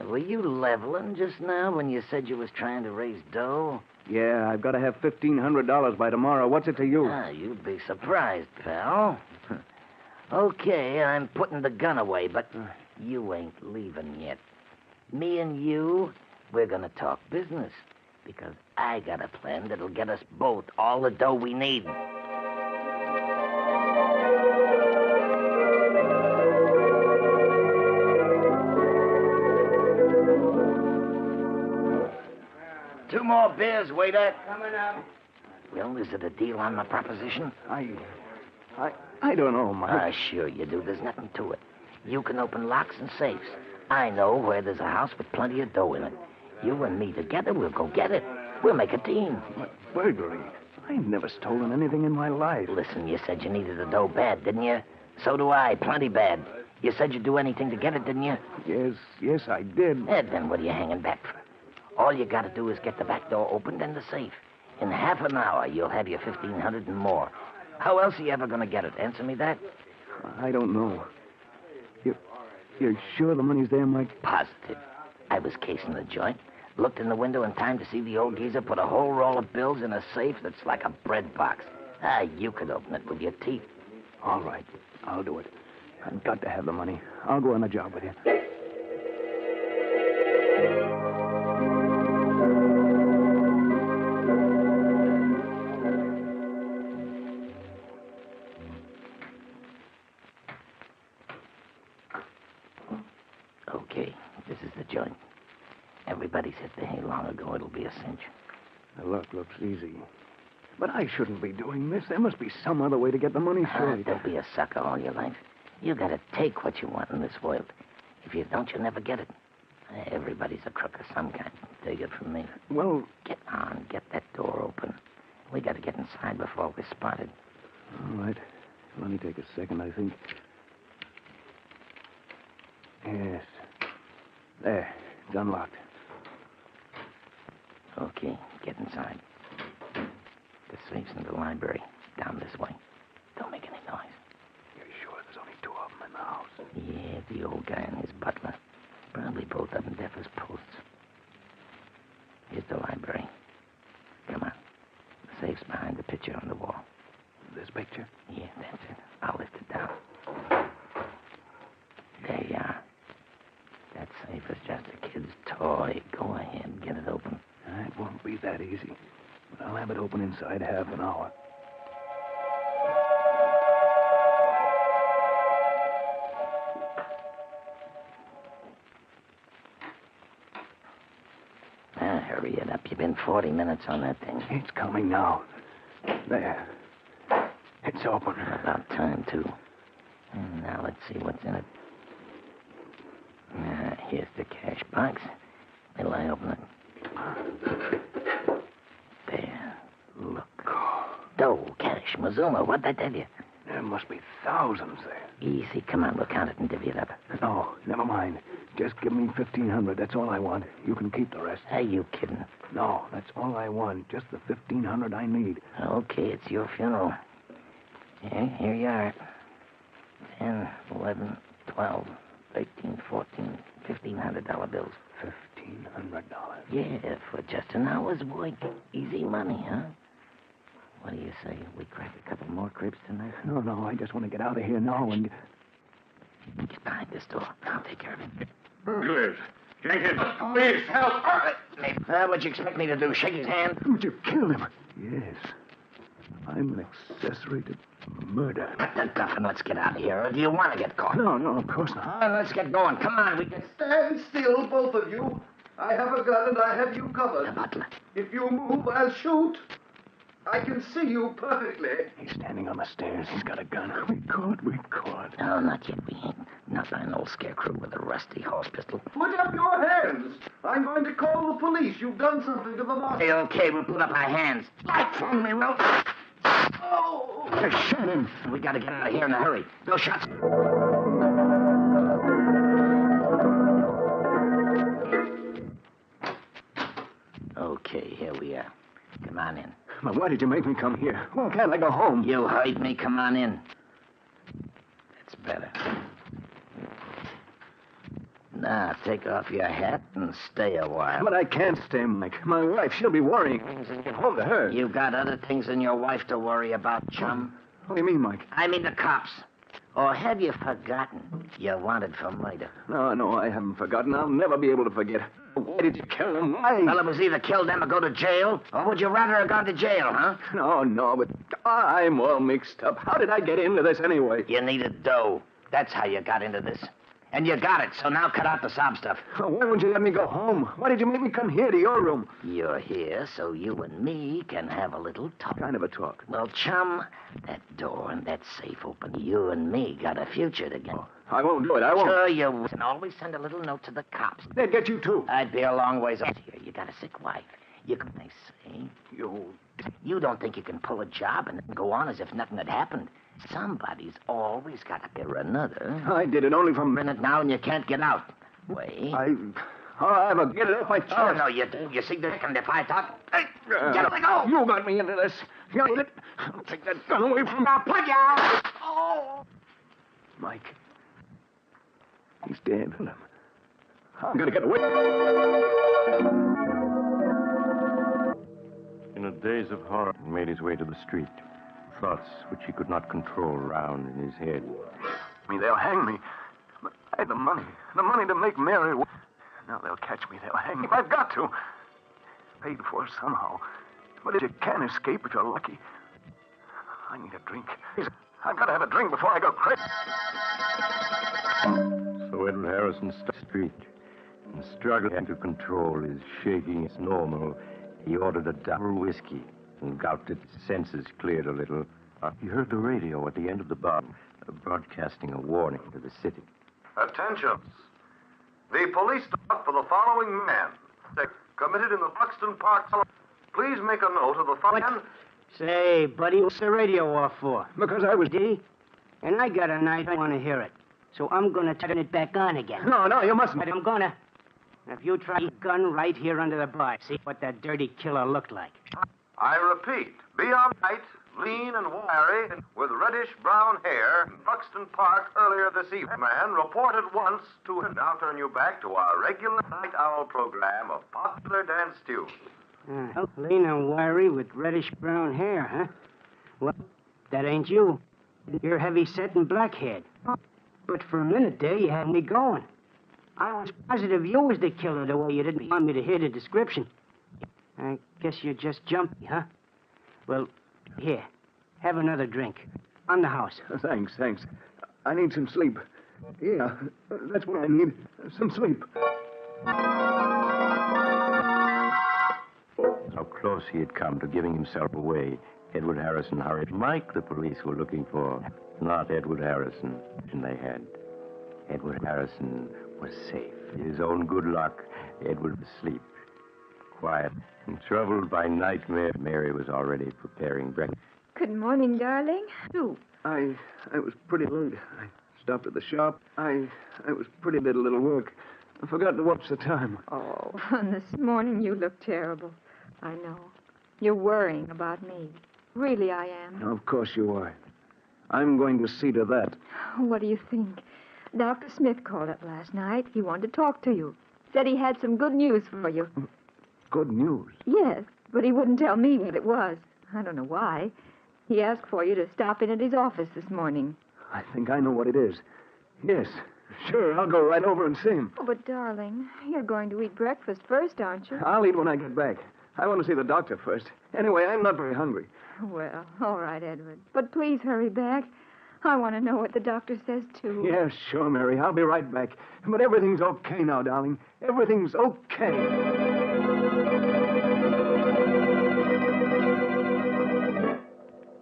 Were you leveling just now when you said you was trying to raise dough? Yeah, I've got to have $1,500 by tomorrow. What's it to you? You'd be surprised, pal. Okay, I'm putting the gun away, but you ain't leaving yet. Me and you, we're gonna talk business. Because I got a plan that'll get us both all the dough we need. Two more beers, waiter. Coming up. Well, is it a deal on my proposition? I don't know, Mike. Sure you do. There's nothing to it. You can open locks and safes. I know where there's a house with plenty of dough in it. You and me together, we'll go get it. We'll make a team. But burglary? I've never stolen anything in my life. Listen, you said you needed the dough bad, didn't you? So do I, plenty bad. You said you'd do anything to get it, didn't you? Yes, I did. Then what are you hanging back for? All you got to do is get the back door opened and the safe. In half an hour, you'll have your $1,500 and more. How else are you ever going to get it? Answer me that. I don't know. You're sure the money's there, Mike? Positive. I was casing the joint. Looked in the window in time to see the old geezer put a whole roll of bills in a safe that's like a bread box. You could open it with your teeth. All right. I'll do it. I've got to have the money. I'll go on the job with you. Okay, this is the joint. Everybody's hit the hay long ago. It'll be a cinch. The luck looks easy. But I shouldn't be doing this. There must be some other way to get the money straight. Don't be a sucker all your life. You gotta take what you want in this world. If you don't, you'll never get it. Everybody's a crook of some kind. Take it from me. Well... Get on. Get that door open. We gotta get inside before we're spotted. All right. Let me take a second, I think. Yes. There. It's unlocked. Okay, get inside. The safe's in the library. Down this way. Don't make any noise. You're sure there's only two of them in the house? Yeah, the old guy and his butler. Probably both of them deaf as posts. Here's the library. Come on. The safe's behind the picture on the wall. This picture? Yeah, that's it. I'll lift it down. There you are. That safe is just a kid's toy. Go ahead, get it open. It won't be that easy. But I'll have it open inside half an hour. Hurry it up. You've been 40 minutes on that thing. It's coming now. There. It's open. About time, too. Now let's see what's in it. Here's the cash box. Will I open it? There. Look. Dough, cash, Mazuma. What'd I tell you? There must be thousands there. Easy. Come on, we'll count it and divvy it up. No, never mind. Just give me $1,500. That's all I want. You can keep the rest. Are you kidding? No, that's all I want. Just the $1,500 I need. Okay, it's your funeral. Here you are. 10, 11, 12, 13, 14, $1,500 bills. $1,500? Yeah, for just an hour's work. Easy money, huh? What do you say? We crack a couple more cribs tonight? No, I just want to get out of here now and... Get behind this door. I'll take care of it. Burglars. Jenkins, police, help! What'd you expect me to do? Shake his hand? Would you kill him? Yes. I'm an accessory to murder. Cut that guff and let's get out of here. Or do you want to get caught? No, of course not. All right, let's get going. Come on, we can... Stand still, both of you. I have a gun and I have you covered. The butler. If you move, I'll shoot. I can see you perfectly. He's standing on the stairs. He's got a gun. We caught. No, not yet. We ain't. Not by an old scarecrow with a rusty horse pistol. Put up your hands. I'm going to call the police. You've done something to the boss. Okay, we'll put up our hands. Light from me, Will. Oh! Shut him. We gotta get out of here in a hurry. No shots. Okay, here we are. Come on in. But why did you make me come here? Why can't I go home? You heard me. Come on in. That's better. Now, take off your hat and stay a while. But I can't stay, Mike. My wife, she'll be worrying. Get home to her. You got other things than your wife to worry about, chum. What do you mean, Mike? I mean the cops. Or have you forgotten you're wanted for murder? No, I haven't forgotten. I'll never be able to forget. Why did you kill him? Why? Well, it was either kill them or go to jail. Or would you rather have gone to jail, huh? No, but I'm all mixed up. How did I get into this anyway? You needed dough. That's how you got into this. And you got it, so now cut out the sob stuff. Why won't you let me go home? Why did you make me come here to your room? You're here so you and me can have a little talk. Kind of a talk. Well, chum, that door and that safe open. You and me got a future together. I won't do it. I won't. Sure you will. And always send a little note to the cops. They'd get you, too. I'd be a long ways off here. You got a sick wife. You can, they say. You don't think you can pull a job and then go on as if nothing had happened. Somebody's always got to be another. I did it only for a minute now, and you can't get out. Wait. I will get it off my chest. Oh, no, you do. You see, Dick, and if I talk... Hey, let me go! You got me into this. You know it. I'll take that gun away from you. I'll put you out! Oh! Mike. He's dead. I'm going to get away. In a daze of horror, he made his way to the street. Thoughts which he could not control round in his head. They'll hang me. But I had the money to make Mary. Now they'll catch me. They'll hang me. I've got to. Paid for somehow. But you can't escape if you're lucky. I need a drink. I've got to have a drink before I go crazy. So Edward Harrison stopped the street and struggling to control his shaking as normal. He ordered a double whiskey and gulped it. His senses cleared a little. He heard the radio at the end of the bar, broadcasting a warning to the city. Attention. The police stop for the following man. Committed in the Buxton Park. Please make a note of the following. Say, buddy, what's the radio off for? Because I was... Did? And I got a night I want to hear it. So I'm going to turn it back on again. No, you mustn't. But I'm going to. If you try your gun right here under the bar, see what that dirty killer looked like. I repeat, beyond night, lean and wiry, with reddish-brown hair, in Buxton Park earlier this evening. Man reported once to... Now turn you back to our regular night owl program of popular dance tunes. Lean and wiry with reddish-brown hair, huh? Well, that ain't you. You're heavy-set and black-haired. But for a minute there, you had me going. I was positive you was the killer the way you didn't want me to hear the description. I guess you're just jumpy, huh? Well, here, have another drink. On the house. Thanks. I need some sleep. Yeah, that's what I need. Some sleep. How close he had come to giving himself away. Edward Harrison hurried. Mike, the police were looking for. Not Edward Harrison. And they had. Edward Harrison was safe. His own good luck, Edward was asleep. Quiet and troubled by nightmare, Mary was already preparing breakfast. Good morning, darling. Who? I was pretty late. I stopped at the shop. I was pretty late, a little work. I forgot to watch the time. Oh, this morning you look terrible. I know. You're worrying about me. Really, I am. Of course you are. I'm going to see to that. What do you think? Dr. Smith called up last night. He wanted to talk to you. Said he had some good news for you. Good news? Yes, but he wouldn't tell me what it was. I don't know why. He asked for you to stop in at his office this morning. I think I know what it is. Yes, Sure, I'll go right over and see him. Oh, but, darling, you're going to eat breakfast first, aren't you? I'll eat when I get back. I want to see the doctor first. Anyway, I'm not very hungry. Well, all right, Edward. But please hurry back. I want to know what the doctor says, too. Yeah, sure, Mary. I'll be right back. But everything's okay now, darling. Everything's okay.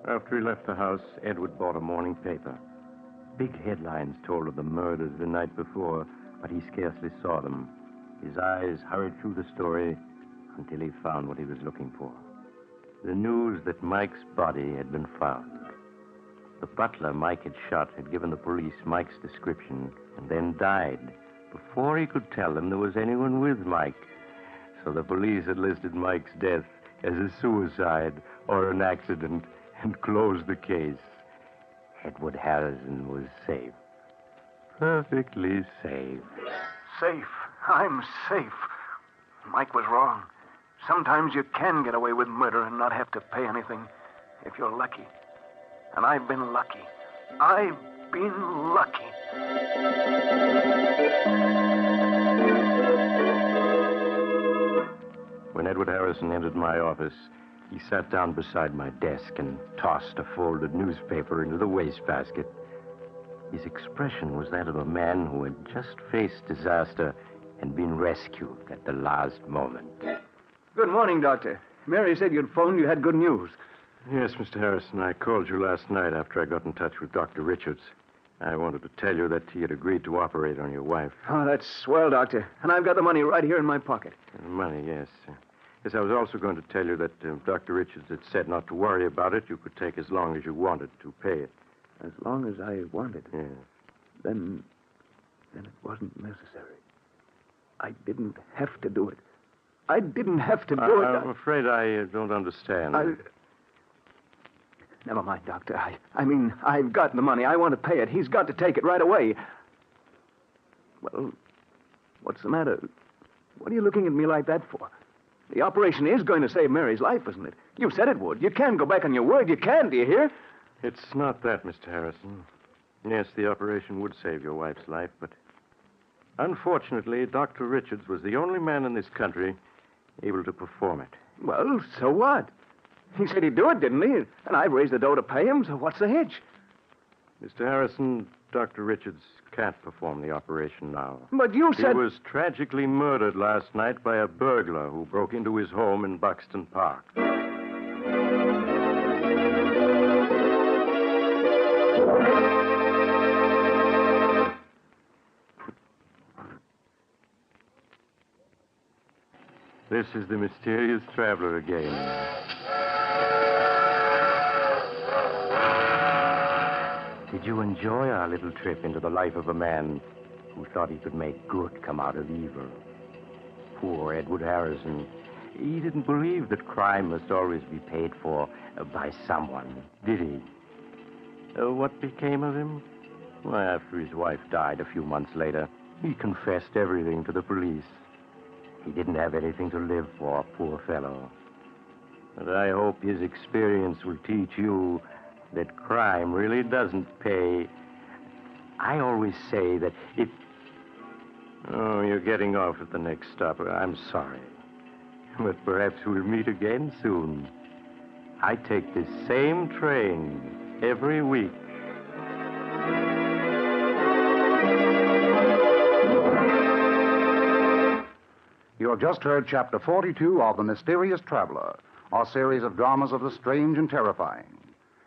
After he left the house, Edward bought a morning paper. Big headlines told of the murders the night before, but he scarcely saw them. His eyes hurried through the story until he found what he was looking for. The news that Mike's body had been found. The butler Mike had shot had given the police Mike's description and then died before he could tell them there was anyone with Mike. So the police had listed Mike's death as a suicide or an accident and closed the case. Edward Harrison was safe. Perfectly safe. Safe. I'm safe. Mike was wrong. Sometimes you can get away with murder and not have to pay anything if you're lucky. And I've been lucky. I've been lucky. When Edward Harrison entered my office, he sat down beside my desk and tossed a folded newspaper into the wastebasket. His expression was that of a man who had just faced disaster and been rescued at the last moment. Good morning, Doctor. Mary said you'd phoned. You had good news. Yes, Mr. Harrison, I called you last night after I got in touch with Dr. Richards. I wanted to tell you that he had agreed to operate on your wife. Oh, that's swell, Doctor. And I've got the money right here in my pocket. Money, yes. Yes, I was also going to tell you that Dr. Richards had said not to worry about it. You could take as long as you wanted to pay it. As long as I wanted? Yes. Then it wasn't necessary. I didn't have to do it. I didn't have to do it. I'm afraid I don't understand. Never mind, Doctor. I mean, I've got the money. I want to pay it. He's got to take it right away. Well, what's the matter? What are you looking at me like that for? The operation is going to save Mary's life, isn't it? You said it would. You can go back on your word. You can, do you hear? It's not that, Mr. Harrison. Yes, the operation would save your wife's life, but unfortunately, Dr. Richards was the only man in this country able to perform it. Well, so what? He said he'd do it, didn't he? And I've raised the dough to pay him, so what's the hitch? Mr. Harrison, Dr. Richards can't perform the operation now. But you said... He was tragically murdered last night by a burglar who broke into his home in Buxton Park. This is the mysterious traveler again. Did you enjoy our little trip into the life of a man who thought he could make good come out of evil? Poor Edward Harrison. He didn't believe that crime must always be paid for by someone, did he? What became of him? Well, after his wife died a few months later, he confessed everything to the police. He didn't have anything to live for, poor fellow. But I hope his experience will teach you that crime really doesn't pay. I always say that if... Oh, you're getting off at the next stop. I'm sorry. But perhaps we'll meet again soon. I take this same train every week. You have just heard Chapter 42 of The Mysterious Traveler, a series of dramas of the strange and terrifying.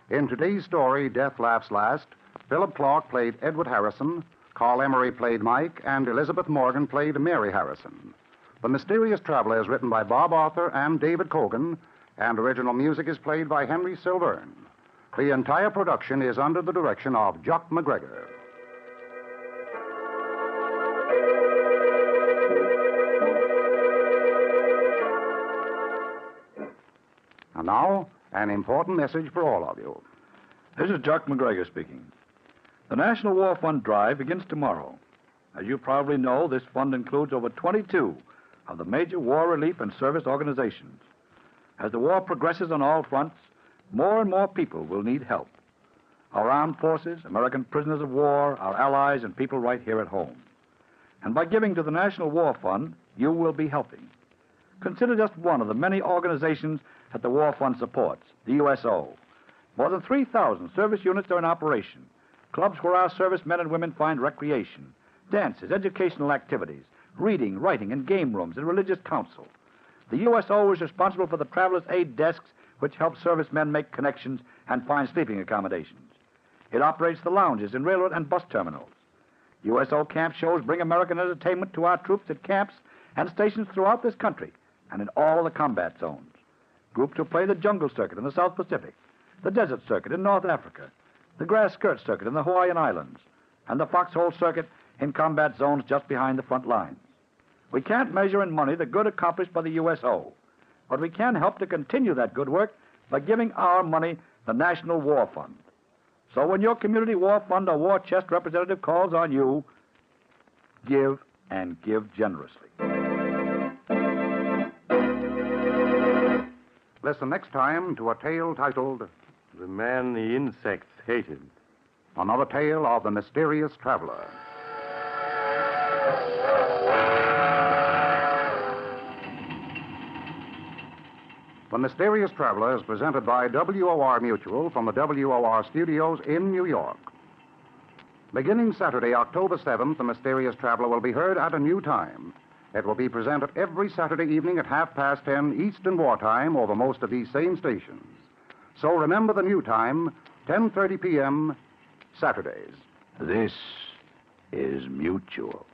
In today's story, Death Laughs Last, Philip Clark played Edward Harrison, Carl Emery played Mike, and Elizabeth Morgan played Mary Harrison. The Mysterious Traveler is written by Bob Arthur and David Kogan, and original music is played by Henry Silverne. The entire production is under the direction of Jock McGregor. And now, an important message for all of you. This is Jock McGregor speaking. The National War Fund drive begins tomorrow. As you probably know, this fund includes over 22 of the major war relief and service organizations. As the war progresses on all fronts, more and more people will need help. our armed forces, American prisoners of war, our allies, and people right here at home. And by giving to the National War Fund, you will be helping. Consider just one of the many organizations that the War Fund supports, the USO. More than 3,000 service units are in operation, clubs where our servicemen and women find recreation, dances, educational activities, reading, writing, and game rooms, and religious counsel. The USO is responsible for the traveler's aid desks, which help servicemen make connections and find sleeping accommodations. It operates the lounges in railroad and bus terminals. USO camp shows bring American entertainment to our troops at camps and stations throughout this country and in all of the combat zones. Groups who play the jungle circuit in the South Pacific, the desert circuit in North Africa, the grass skirt circuit in the Hawaiian Islands, and the foxhole circuit in combat zones just behind the front lines. We can't measure in money the good accomplished by the USO, but we can help to continue that good work by giving our money the National War Fund. So when your community war fund or war chest representative calls on you, give and give generously. Listen next time to a tale titled The Man the Insects Hated. Another tale of the mysterious traveler. The Mysterious Traveler is presented by WOR Mutual from the WOR studios in New York. Beginning Saturday, October 7th, The Mysterious Traveler will be heard at a new time. It will be presented every Saturday evening at 10:30 Eastern Wartime over most of these same stations. So remember the new time, 10:30 p.m., Saturdays. This is Mutual.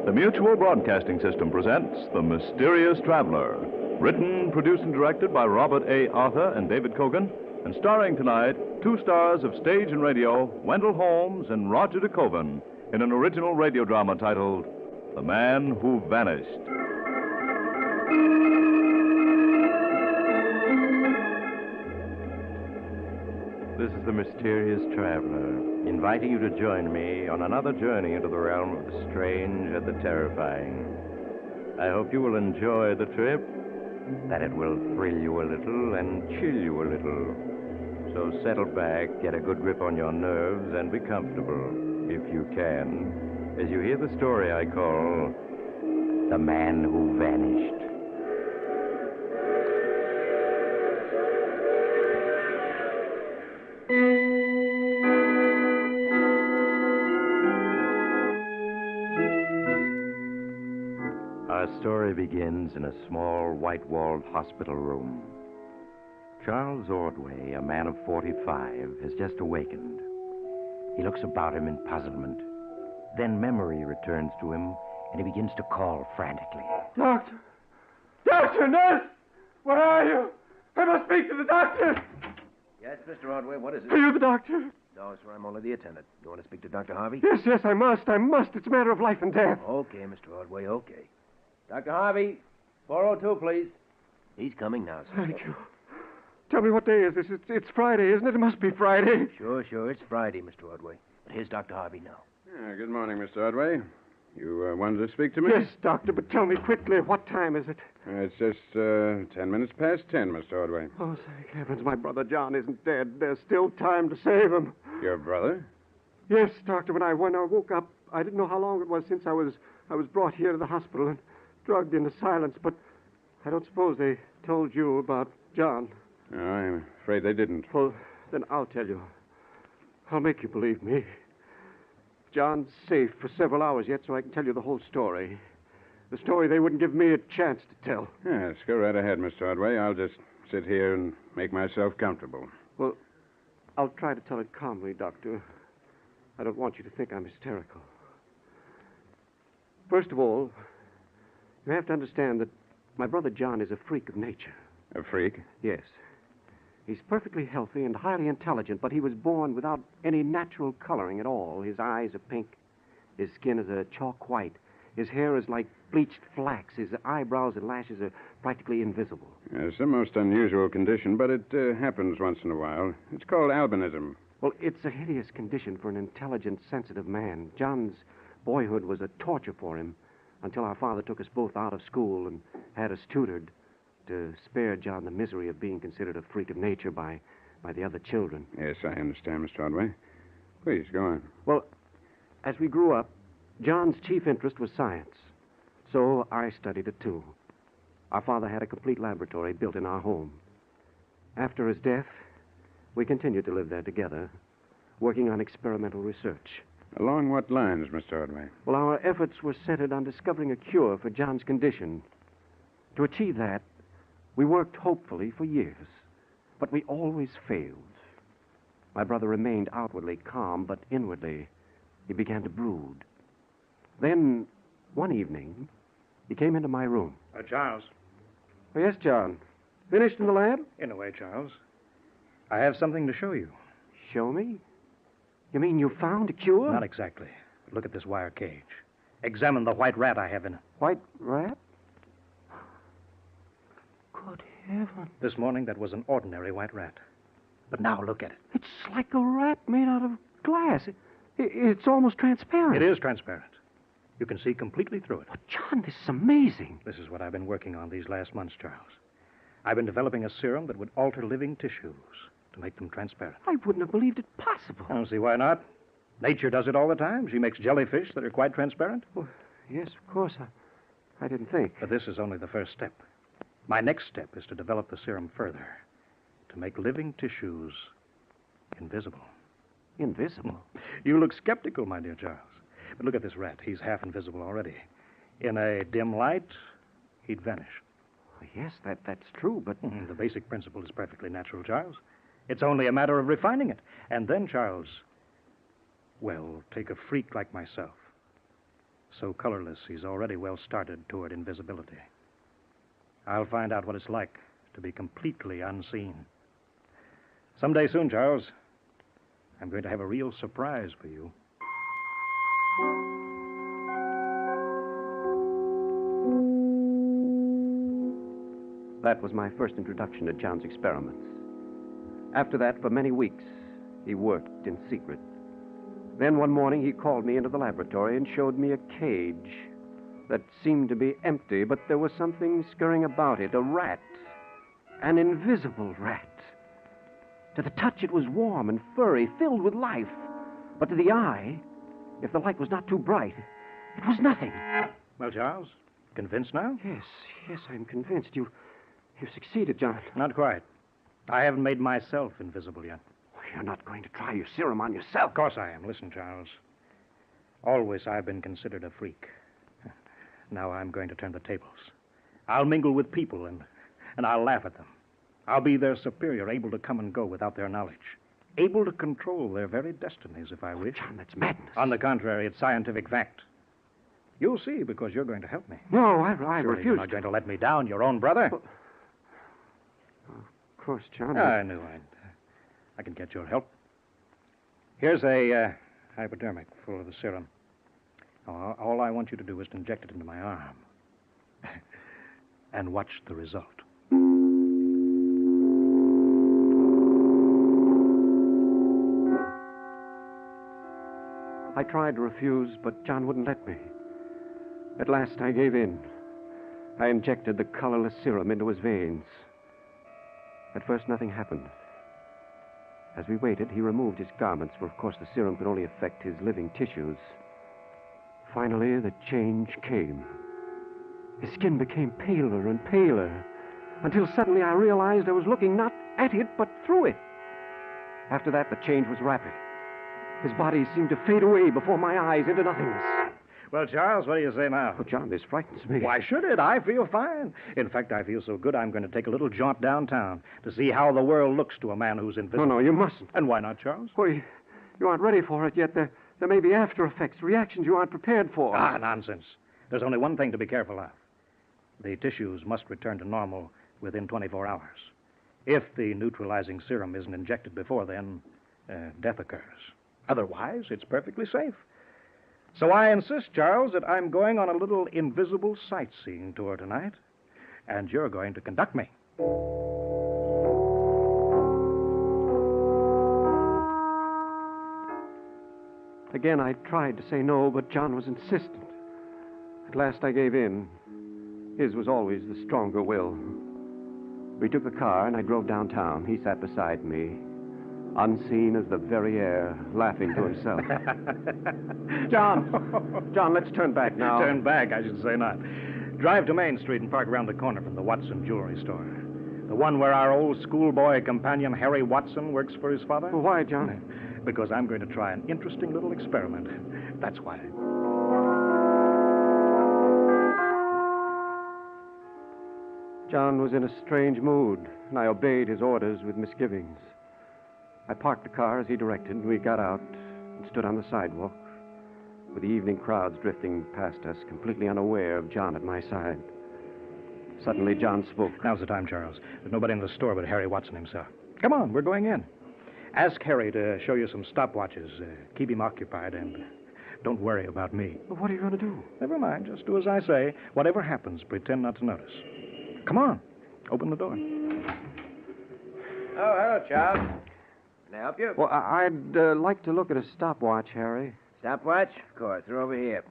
The Mutual Broadcasting System presents The Mysterious Traveler. Written, produced, and directed by Robert A. Arthur and David Kogan, and starring tonight two stars of stage and radio, Wendell Holmes and Roger de Koven, in an original radio drama titled The Man Who Vanished. This is the Mysterious Traveler, inviting you to join me on another journey into the realm of the strange and the terrifying. I hope you will enjoy the trip, that it will thrill you a little and chill you a little. So settle back, get a good grip on your nerves, and be comfortable, if you can, as you hear the story I call The Man Who Vanished. Our story begins in a small, white-walled hospital room. Charles Ordway, a man of 45, has just awakened. He looks about him in puzzlement. Then memory returns to him, and he begins to call frantically. Doctor! Doctor, nurse! Where are you? I must speak to the doctor! Yes, Mr. Ordway, what is it? Are you the doctor? No, sir, I'm only the attendant. You want to speak to Dr. Harvey? Yes, yes, I must. It's a matter of life and death. Okay, Mr. Ordway, okay. Dr. Harvey, 402, please. He's coming now, sir. Thank you. Tell me, what day is this? It's Friday, isn't it? It must be Friday. Sure, it's Friday, Mr. Ordway. But here's Dr. Harvey now. Good morning, Mr. Ordway. You wanted to speak to me? Yes, doctor, but tell me quickly, what time is it? It's just 10 minutes past 10, Mr. Ordway. Oh, thank heavens, my brother John isn't dead. There's still time to save him. Your brother? Yes, doctor, when I woke up, I didn't know how long it was since I was brought here to the hospital and drugged into silence, but I don't suppose they told you about John. No, I'm afraid they didn't. Well, then I'll tell you. I'll make you believe me. John's safe for several hours yet, so I can tell you the whole story. The story they wouldn't give me a chance to tell. Yes, go right ahead, Mr. Ordway. I'll just sit here and make myself comfortable. Well, I'll try to tell it calmly, Doctor. I don't want you to think I'm hysterical. First of all, you have to understand that my brother John is a freak of nature. A freak? Yes. He's perfectly healthy and highly intelligent, but he was born without any natural coloring at all. His eyes are pink. His skin is a chalk white. His hair is like bleached flax. His eyebrows and lashes are practically invisible. It's a most unusual condition, but it happens once in a while. It's called albinism. Well, it's a hideous condition for an intelligent, sensitive man. John's boyhood was a torture for him until our father took us both out of school and had us tutored to spare John the misery of being considered a freak of nature by the other children. Yes, I understand, Mr. Ordway. Please, go on. Well, as we grew up, John's chief interest was science. So I studied it, too. Our father had a complete laboratory built in our home. After his death, we continued to live there together, working on experimental research. Along what lines, Mr. Ordway? Well, our efforts were centered on discovering a cure for John's condition. To achieve that, we worked hopefully for years, but we always failed. My brother remained outwardly calm, but inwardly he began to brood. Then, one evening, he came into my room. Charles. Oh, yes, John. Finished in the lab? In a way, Charles. I have something to show you. Show me? You mean you found a cure? Not exactly. Look at this wire cage. Examine the white rat I have in it. White rat? Good heaven. This morning, that was an ordinary white rat. But now, look at it. It's like a rat made out of glass. It's almost transparent. It is transparent. You can see completely through it. Oh, John, this is amazing. This is what I've been working on these last months, Charles. I've been developing a serum that would alter living tissues to make them transparent. I wouldn't have believed it possible. I don't see why not. Nature does it all the time. She makes jellyfish that are quite transparent. Well, yes, of course. I didn't think. But this is only the first step. My next step is to develop the serum further, to make living tissues invisible. Invisible? You look skeptical, my dear Charles. But look at this rat. He's half invisible already. In a dim light, he'd vanish. Yes, that's true, but... The basic principle is perfectly natural, Charles. It's only a matter of refining it. And then, Charles, well, take a freak like myself. So colorless, he's already well started toward invisibility. I'll find out what it's like to be completely unseen. Someday soon, Charles, I'm going to have a real surprise for you. That was my first introduction to John's experiments. After that, for many weeks, he worked in secret. Then one morning, he called me into the laboratory and showed me a cage that seemed to be empty, but there was something scurrying about it, a rat, an invisible rat. To the touch, it was warm and furry, filled with life. But to the eye, if the light was not too bright, it was nothing. Well, Charles, convinced now? Yes, I'm convinced. You've succeeded, John. Not quite. I haven't made myself invisible yet. You're not going to try your serum on yourself. Of course I am. Listen, Charles. Always I've been considered a freak. Now I'm going to turn the tables. I'll mingle with people and I'll laugh at them. I'll be their superior, able to come and go without their knowledge. Able to control their very destinies if I wish. John, that's madness. On the contrary, it's scientific fact. You'll see, because you're going to help me. No, I Surely refuse. You're not going to let me down, your own brother. Well, of course, John. I knew I can get your help. Here's a hypodermic full of the serum. All I want you to do is to inject it into my arm. And watch the result. I tried to refuse, but John wouldn't let me. At last, I gave in. I injected the colorless serum into his veins. At first, nothing happened. As we waited, he removed his garments, for of course the serum could only affect his living tissues. Finally, the change came. His skin became paler and paler, until suddenly I realized I was looking not at it, but through it. After that, the change was rapid. His body seemed to fade away before my eyes into nothingness. Well, Charles, what do you say now? Oh, John, this frightens me. Why should it? I feel fine. In fact, I feel so good I'm going to take a little jaunt downtown to see how the world looks to a man who's invisible. No, you mustn't. And why not, Charles? Well, you aren't ready for it yet. There There may be after effects, reactions you aren't prepared for. Ah, nonsense. There's only one thing to be careful of. The tissues must return to normal within 24 hours. If the neutralizing serum isn't injected before then, death occurs. Otherwise, it's perfectly safe. So I insist, Charles, that I'm going on a little invisible sightseeing tour tonight, and you're going to conduct me. Again, I tried to say no, but John was insistent. At last, I gave in. His was always the stronger will. We took the car, and I drove downtown. He sat beside me, unseen as the very air, laughing to himself. John, let's turn back now. Turn back, I should say not. Drive to Main Street and park around the corner from the Watson Jewelry Store. The one where our old schoolboy companion, Harry Watson, works for his father. Well, why, John? Because I'm going to try an interesting little experiment. That's why. John was in a strange mood, and I obeyed his orders with misgivings. I parked the car as he directed, and we got out and stood on the sidewalk, with the evening crowds drifting past us, completely unaware of John at my side. Suddenly, John spoke. Now's the time, Charles. There's nobody in the store but Harry Watson himself. Come on, we're going in. Ask Harry to show you some stopwatches. Keep him occupied, and don't worry about me. Well, what are you going to do? Never mind. Just do as I say. Whatever happens, pretend not to notice. Come on. Open the door. Oh, hello, Charles. Can I help you? Well, I'd like to look at a stopwatch, Harry. Stopwatch? Of course. They're over here.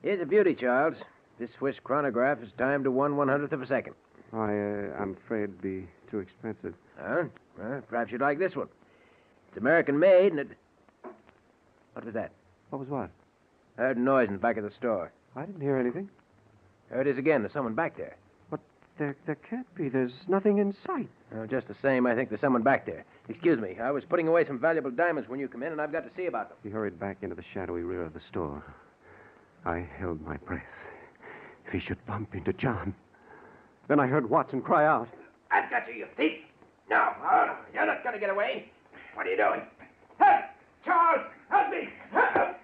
Here's a beauty, Charles. This Swiss chronograph is timed to 1/100th of a second. I'm afraid it'd be too expensive. Huh? Well, perhaps you'd like this one. It's American-made, and it... What was that? What was what? I heard a noise in the back of the store. I didn't hear anything. There it is again. There's someone back there. But there can't be. There's nothing in sight. Well, just the same, I think there's someone back there. Excuse me. I was putting away some valuable diamonds when you come in, and I've got to see about them. He hurried back into the shadowy rear of the store. I held my breath. If he should bump into John. Then I heard Watson cry out. I've got you, you thief! No, you're not going to get away. What are you doing? Help! Charles, help me! Help!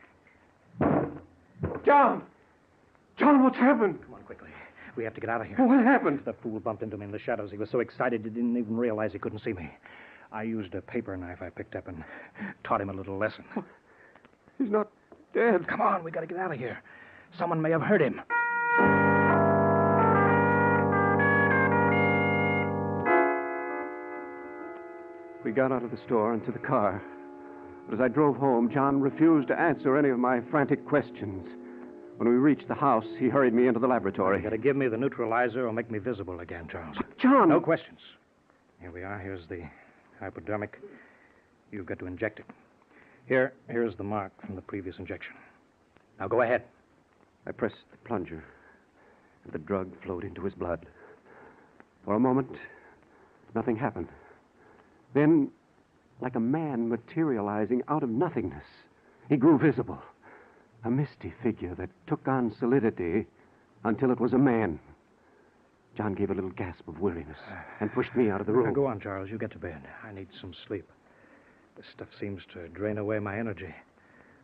John! John, what's happened? Come on, quickly. We have to get out of here. What happened? The fool bumped into me in the shadows. He was so excited he didn't even realize he couldn't see me. I used a paper knife I picked up and taught him a little lesson. He's not dead. Come on, we got to get out of here. Someone may have heard him. We got out of the store and to the car. But as I drove home, John refused to answer any of my frantic questions. When we reached the house, he hurried me into the laboratory. You got to give me the neutralizer or make me visible again, Charles. But John! No questions. Here we are. Here's the hypodermic. You've got to inject it. Here's the mark from the previous injection. Now go ahead. I pressed the plunger, and the drug flowed into his blood. For a moment, nothing happened. Then, like a man materializing out of nothingness, he grew visible. A misty figure that took on solidity until it was a man. John gave a little gasp of weariness and pushed me out of the room. Now, go on, Charles. You get to bed. I need some sleep. This stuff seems to drain away my energy.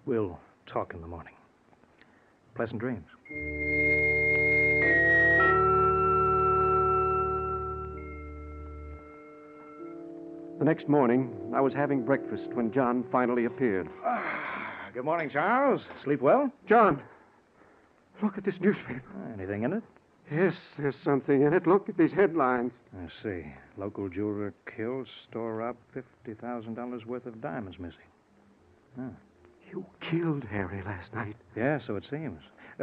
We'll talk in the morning. Pleasant dreams. The next morning, I was having breakfast when John finally appeared. Good morning, Charles. Sleep well? John, look at this newspaper. Anything in it? Yes, there's something in it. Look at these headlines. I see. Local jeweler killed, store robbed, $50,000 worth of diamonds missing. Huh. You killed Harry last night. Yeah, so it seems.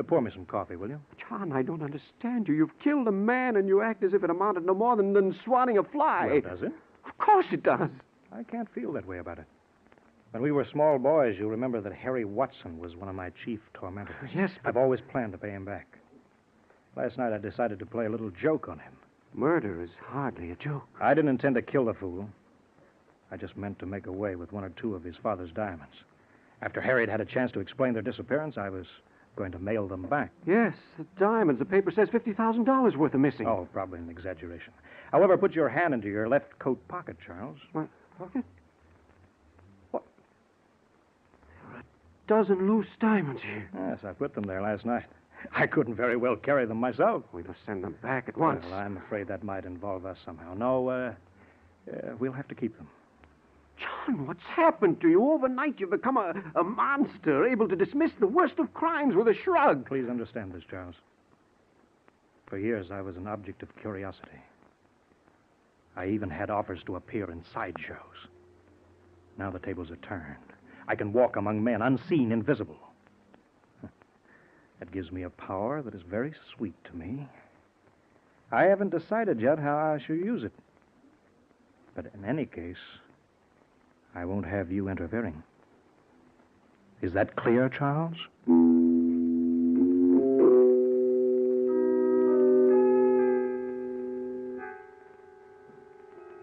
Pour me some coffee, will you? John, I don't understand you. You've killed a man, and you act as if it amounted no more than swatting a fly. Well, does it? Of course it does. I can't feel that way about it. When we were small boys, you'll remember that Harry Watson was one of my chief tormentors. Yes, but... I've always planned to pay him back. Last night, I decided to play a little joke on him. Murder is hardly a joke. I didn't intend to kill the fool. I just meant to make away with one or two of his father's diamonds. After Harry had had a chance to explain their disappearance, I was going to mail them back. Yes, the diamonds. The paper says $50,000 worth of missing. Oh, probably an exaggeration. However, put your hand into your left coat pocket, Charles. My pocket? dozen loose diamonds here. Yes, I put them there last night. I couldn't very well carry them myself. We must send them back at once. Well, I'm afraid that might involve us somehow. No, we'll have to keep them. John, what's happened to you? Overnight, you've become a monster, able to dismiss the worst of crimes with a shrug. Please understand this, Charles. For years, I was an object of curiosity. I even had offers to appear in sideshows. Now the tables are turned. I can walk among men, unseen, invisible. That gives me a power that is very sweet to me. I haven't decided yet how I shall use it. But in any case, I won't have you interfering. Is that clear, Charles?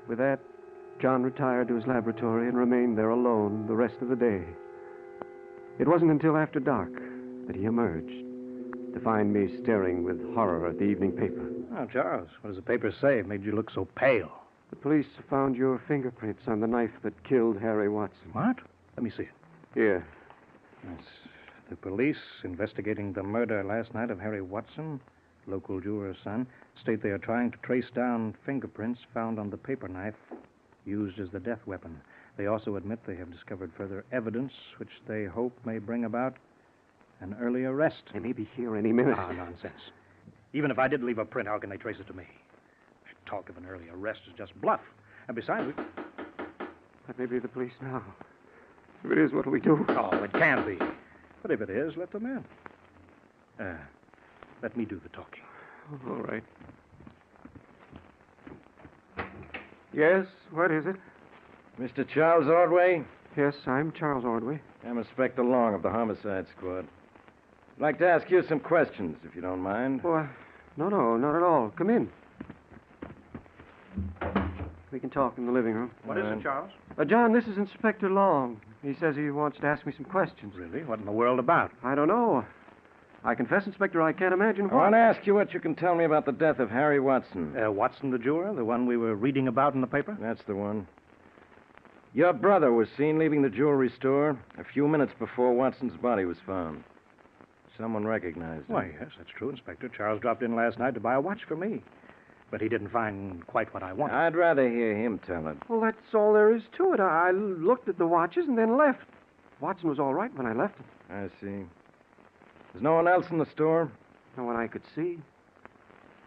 With that, John retired to his laboratory and remained there alone the rest of the day. It wasn't until after dark that he emerged to find me staring with horror at the evening paper. Oh, Charles, what does the paper say? It made you look so pale. The police found your fingerprints on the knife that killed Harry Watson. What? Let me see it. Here. Yes. The police investigating the murder last night of Harry Watson, local jeweler's son, state they are trying to trace down fingerprints found on the paper knife used as the death weapon. They also admit they have discovered further evidence which they hope may bring about an early arrest. They may be here any minute. Ah, nonsense. Even if I did leave a print, how can they trace it to me? Talk of an early arrest is just bluff. And besides, That may be the police now. If it is, what do we do? Oh, it can be. But if it is, let them in. Let me do the talking. All right. Yes, what is it? Mr. Charles Ordway? Yes, I'm Charles Ordway. I'm Inspector Long of the Homicide Squad. I'd like to ask you some questions, if you don't mind. Oh, no, not at all. Come in. We can talk in the living room. What is it, Charles? John, this is Inspector Long. He says he wants to ask me some questions. Really? What in the world about? I don't know. I confess, Inspector, I can't imagine I what. want to ask you what you can tell me about the death of Harry Watson. Watson the jeweler? The one we were reading about in the paper? That's the one. Your brother was seen leaving the jewelry store a few minutes before Watson's body was found. Someone recognized him. Why, yes, that's true, Inspector. Charles dropped in last night to buy a watch for me. But he didn't find quite what I wanted. I'd rather hear him tell it. Well, that's all there is to it. I looked at the watches and then left. Watson was all right when I left him. I see. There's no one else in the store? No one I could see.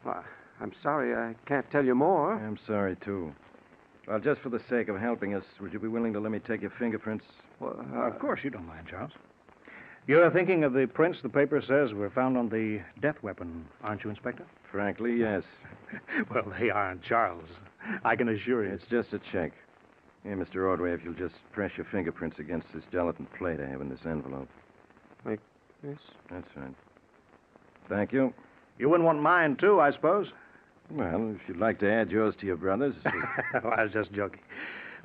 Well, I'm sorry, I can't tell you more. I'm sorry, too. Well, just for the sake of helping us, would you be willing to let me take your fingerprints? Well, of course you don't mind, Charles. You're thinking of the prints the paper says were found on the death weapon, aren't you, Inspector? Frankly, yes. Well, they aren't, Charles. I can assure you. It's just a check. Here, Mr. Ordway, if you'll just press your fingerprints against this gelatin plate I have in this envelope. Like this? That's right. Thank you. You wouldn't want mine, too, I suppose? Well, if you'd like to add yours to your brother's. Oh, I was just joking.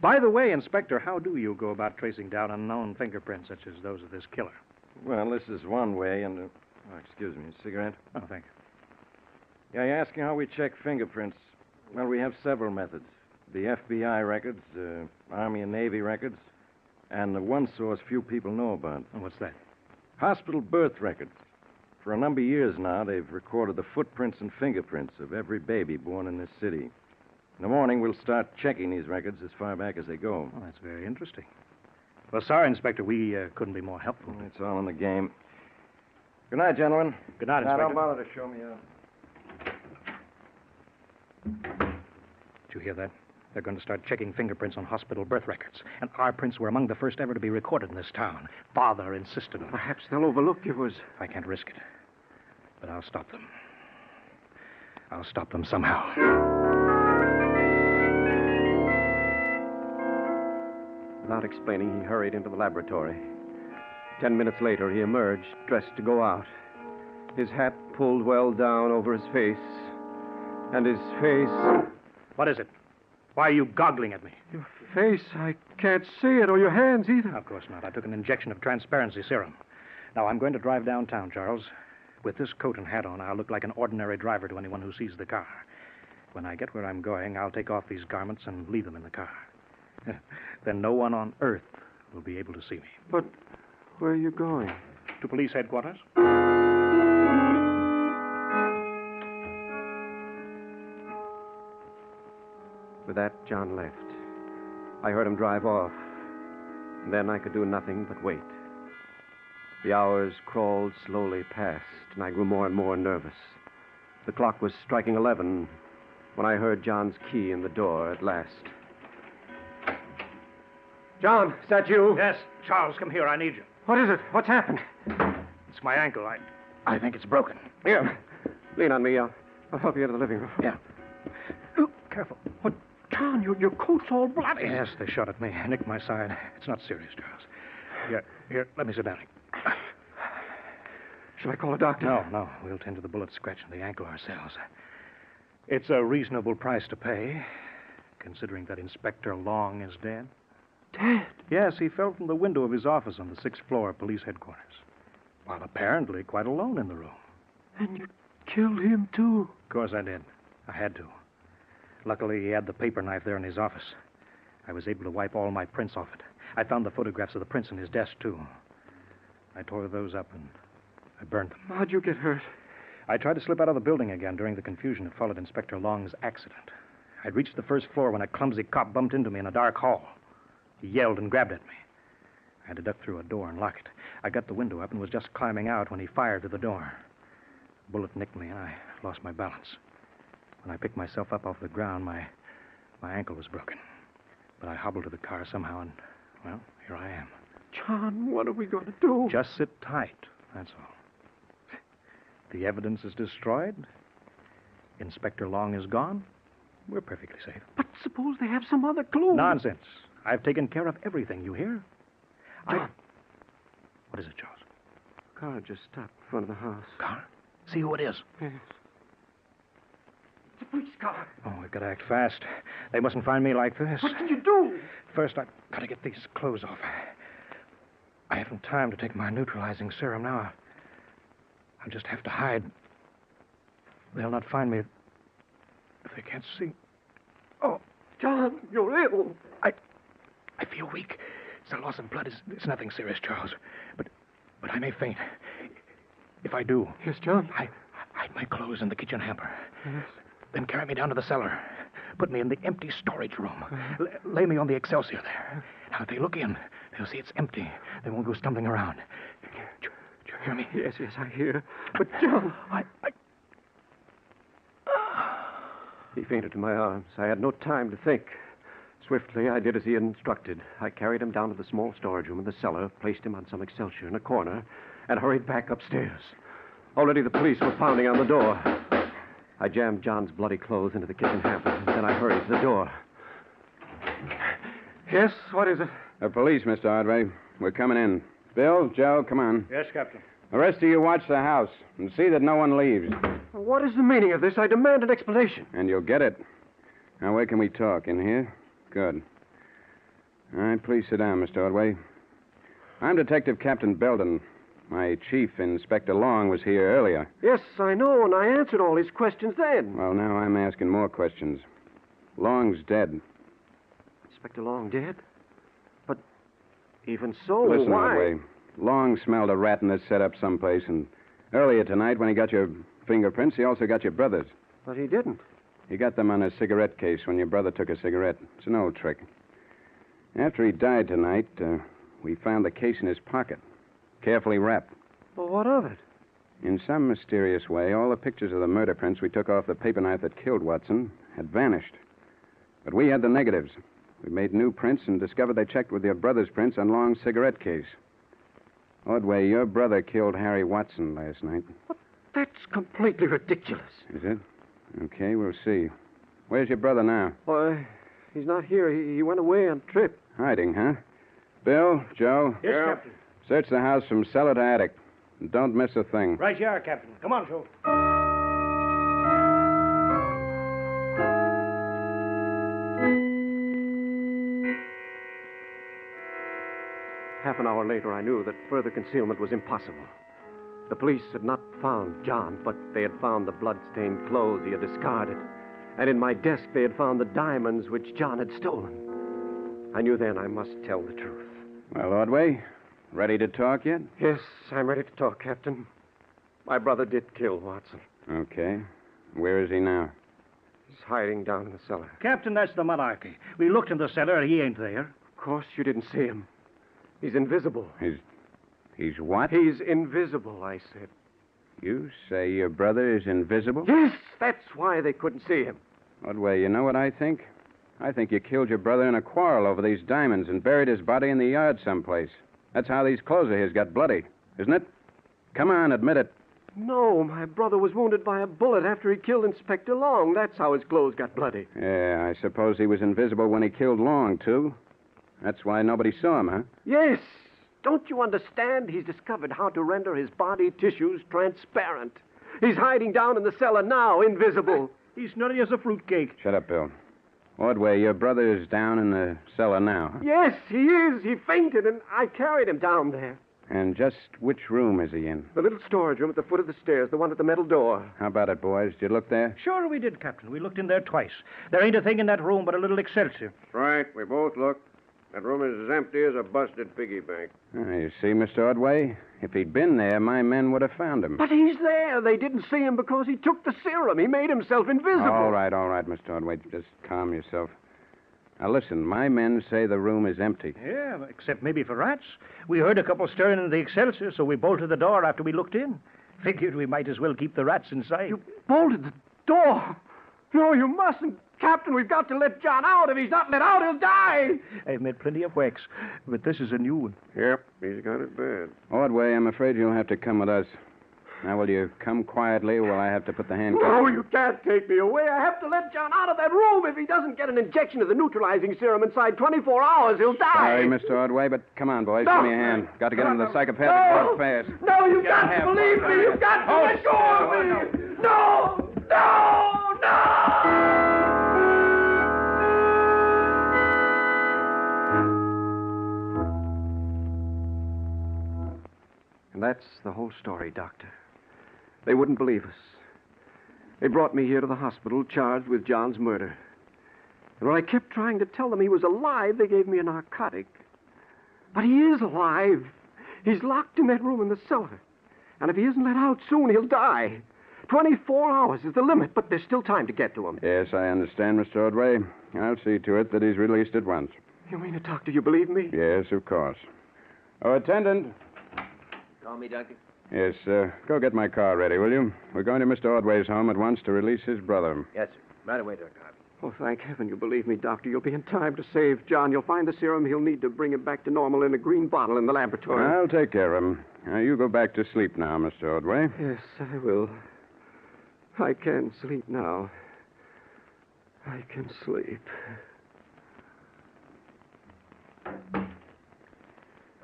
By the way, Inspector, how do you go about tracing down unknown fingerprints such as those of this killer? Well, this is one way, and... Oh, excuse me, a cigarette? Oh, thank you. Yeah, you're asking how we check fingerprints. Well, we have several methods. The FBI records, Army and Navy records, and the one source few people know about. Oh, what's that? Hospital birth records. For a number of years now, they've recorded the footprints and fingerprints of every baby born in this city. In the morning, we'll start checking these records as far back as they go. Oh, that's very interesting. Well, sorry, Inspector, we couldn't be more helpful. It's all in the game. Good night, gentlemen. Good night, Inspector. Now, don't bother to show me out. Did you hear that? They're going to start checking fingerprints on hospital birth records. And our prints were among the first ever to be recorded in this town. Father insisted on it. Perhaps they'll overlook yours. I can't risk it. But I'll stop them. I'll stop them somehow. Without explaining, he hurried into the laboratory. 10 minutes later, he emerged, dressed to go out. His hat pulled well down over his face. And his face... What is it? Why are you goggling at me? Your face, I can't see it, or your hands either. Of course not. I took an injection of transparency serum. Now, I'm going to drive downtown, Charles. With this coat and hat on, I'll look like an ordinary driver to anyone who sees the car. When I get where I'm going, I'll take off these garments and leave them in the car. Then no one on earth will be able to see me. But Where are you going? To police headquarters. With that, John left. I heard him drive off. And then I could do nothing but wait. The hours crawled slowly past, and I grew more and more nervous. The clock was striking 11 when I heard John's key in the door at last. John, is that you? Yes, Charles, come here. I need you. What is it? What's happened? It's my ankle. I think it's broken. Here, lean on me. I'll help you into the living room. Yeah. Careful. What? John, your coat's all bloody. Yes, they shot at me. Nicked my side. It's not serious, Charles. Here, let me sit down. Shall I call a doctor? No. We'll tend to the bullet scratch in the ankle ourselves. It's a reasonable price to pay, considering that Inspector Long is dead. Dead? Yes, he fell from the window of his office on the 6th floor of police headquarters, while apparently quite alone in the room. And you killed him, too? Of course I did. I had to. Luckily, he had the paper knife there in his office. I was able to wipe all my prints off it. I found the photographs of the prints in his desk, too. I tore those up and I burned them. How'd you get hurt? I tried to slip out of the building again during the confusion that followed Inspector Long's accident. I'd reached the 1st floor when a clumsy cop bumped into me in a dark hall. He yelled and grabbed at me. I had to duck through a door and lock it. I got the window up and was just climbing out when he fired through the door. The bullet nicked me and I lost my balance. When I picked myself up off the ground, my ankle was broken. But I hobbled to the car somehow and, well, here I am. John, what are we going to do? Just sit tight, that's all. The evidence is destroyed. Inspector Long is gone. We're perfectly safe. But suppose they have some other clue. Nonsense. I've taken care of everything, you hear? John. What is it, Charles? A car just stopped in front of the house. Car? See who it is. Yes. It's a police car. Oh, we've got to act fast. They mustn't find me like this. What can you do? First, I've got to get these clothes off. I haven't time to take my neutralizing serum now. I'll just have to hide. They'll not find me if they can't see. Oh, John, you're ill. I feel weak. It's a loss of blood. It's nothing serious, Charles. But I may faint. If I do... Yes, John? Hide my clothes in the kitchen hamper. Yes. Then carry me down to the cellar. Put me in the empty storage room. Lay me on the Excelsior there. Now, if they look in, they'll see it's empty. They won't go stumbling around. Do you hear me? Yes, I hear. But, John... He fainted in my arms. I had no time to think. Swiftly, I did as he had instructed. I carried him down to the small storage room in the cellar, placed him on some Excelsior in a corner, and hurried back upstairs. Already the police were pounding on the door. I jammed John's bloody clothes into the kitchen hamper, and then I hurried to the door. Yes, what is it? The police, Mr. Ordway. We're coming in. Bill, Joe, come on. Yes, Captain. The rest of you watch the house and see that no one leaves. What is the meaning of this? I demand an explanation. And you'll get it. Now, where can we talk? In here? Good. All right, please sit down, Mr. Ordway. I'm Detective Captain Belden. My chief, Inspector Long, was here earlier. Yes, I know, and I answered all his questions then. Well, now I'm asking more questions. Long's dead. Inspector Long dead? But even so, Listen, why? Ordway. Long smelled a rat in this setup someplace, and earlier tonight, when he got your fingerprints, he also got your brother's. But he didn't. He got them on a cigarette case when your brother took a cigarette. It's an old trick. After he died tonight, we found the case in his pocket, carefully wrapped. Well, what of it? In some mysterious way, all the pictures of the murder prints we took off the paper knife that killed Watson had vanished. But we had the negatives. We made new prints and discovered they checked with your brother's prints on Long's cigarette case. Ordway, your brother killed Harry Watson last night. That's completely ridiculous. Is it? Okay, we'll see. Where's your brother now? Why, he's not here. He went away on a trip. Hiding, huh? Bill, Joe. Yes, Captain. Search the house from cellar to attic. And don't miss a thing. Right you are, Captain. Come on, Joe. Half an hour later, I knew that further concealment was impossible. The police had not found John, but they had found the blood-stained clothes he had discarded. And in my desk, they had found the diamonds which John had stolen. I knew then I must tell the truth. Well, Ordway, Ready to talk yet? Yes, I'm ready to talk, Captain. My brother did kill Watson. Okay. Where is he now? He's hiding down in the cellar. Captain, that's the Monarchy. We looked in the cellar. He ain't there. Of course you didn't see him. He's invisible. He's what? He's invisible, I said. You say your brother is invisible? Yes, that's why they couldn't see him. Ordway, you know what I think? I think you killed your brother in a quarrel over these diamonds and buried his body in the yard someplace. That's how these clothes of his got bloody, isn't it? Come on, admit it. No, my brother was wounded by a bullet after he killed Inspector Long. That's how his clothes got bloody. Yeah, I suppose he was invisible when he killed Long, too. That's why nobody saw him, huh? Yes. Don't you understand? He's discovered how to render his body tissues transparent. He's hiding down in the cellar now, invisible. He's nutty as a fruitcake. Shut up, Bill. Ordway, your brother is down in the cellar now, huh? Yes, he is. He fainted, and I carried him down there. And just which room is he in? The little storage room at the foot of the stairs, the one at the metal door. How about it, boys? Did you look there? Sure we did, Captain. We looked in there twice. There ain't a thing in that room but a little Excelsior. Right. We both looked. That room is as empty as a busted piggy bank. You see, Mr. Ordway, if he'd been there, my men would have found him. But he's there. They didn't see him because he took the serum. He made himself invisible. All right, Mr. Ordway. Just calm yourself. Now, listen, my men say the room is empty. Yeah, except maybe for rats. We heard a couple stirring in the Excelsior, so we bolted the door after we looked in. Figured we might as well keep the rats inside. You bolted the door? No, you mustn't. Captain, we've got to let John out. If he's not let out, he'll die. I've made plenty of wax, but this is a new one. Yep, he's got it bad. Ordway, I'm afraid you'll have to come with us. Now, will you come quietly while I have to put the handcuffs? No, you can't take me away. I have to let John out of that room. If he doesn't get an injection of the neutralizing serum inside 24 hours, he'll die. Sorry, Mr. Ordway, but come on, boys. No. Give me a hand. Got to get him to the psychopathic ward fast. No, you've got to believe me. You've got to let go of me. No, no, no! And that's the whole story, Doctor. They wouldn't believe us. They brought me here to the hospital charged with John's murder. And when I kept trying to tell them he was alive, they gave me a narcotic. But he is alive. He's locked in that room in the cellar. And if he isn't let out soon, he'll die. 24 hours is the limit, but there's still time to get to him. Yes, I understand, Mr. Ordway. I'll see to it that he's released at once. You mean it, Doctor? You believe me? Yes, of course. Oh, attendant. Call me, Doctor? Yes, go get my car ready, will you? We're going to Mr. Ordway's home at once to release his brother. Yes, sir. Right away, Dr. Harvey. Oh, thank heaven you believe me, Doctor. You'll be in time to save John. You'll find the serum he'll need to bring him back to normal in a green bottle in the laboratory. I'll take care of him. Now, you go back to sleep now, Mr. Ordway. Yes, I will. I can sleep now. I can sleep.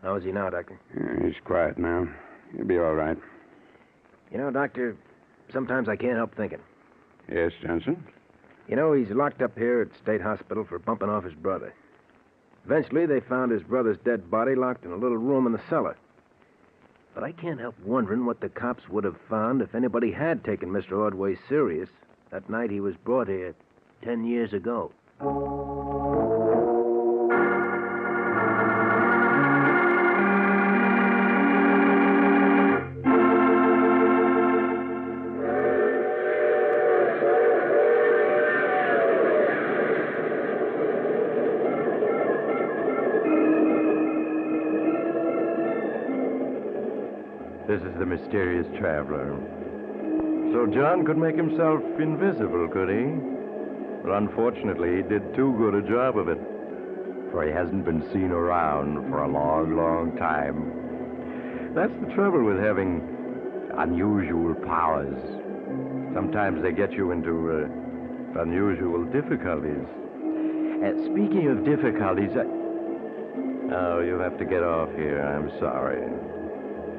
How is he now, Doctor? He's quiet now. He'll be all right. You know, Doctor, sometimes I can't help thinking. Yes, Johnson? You know, he's locked up here at State Hospital for bumping off his brother. Eventually, they found his brother's dead body locked in a little room in the cellar. But I can't help wondering what the cops would have found if anybody had taken Mr. Ordway serious that night he was brought here 10 years ago. This is the mysterious traveler. So John could make himself invisible, could he? But unfortunately, he did too good a job of it. For he hasn't been seen around for a long, long time. That's the trouble with having unusual powers. Sometimes they get you into unusual difficulties. Speaking of difficulties, Oh, you'll have to get off here. I'm sorry.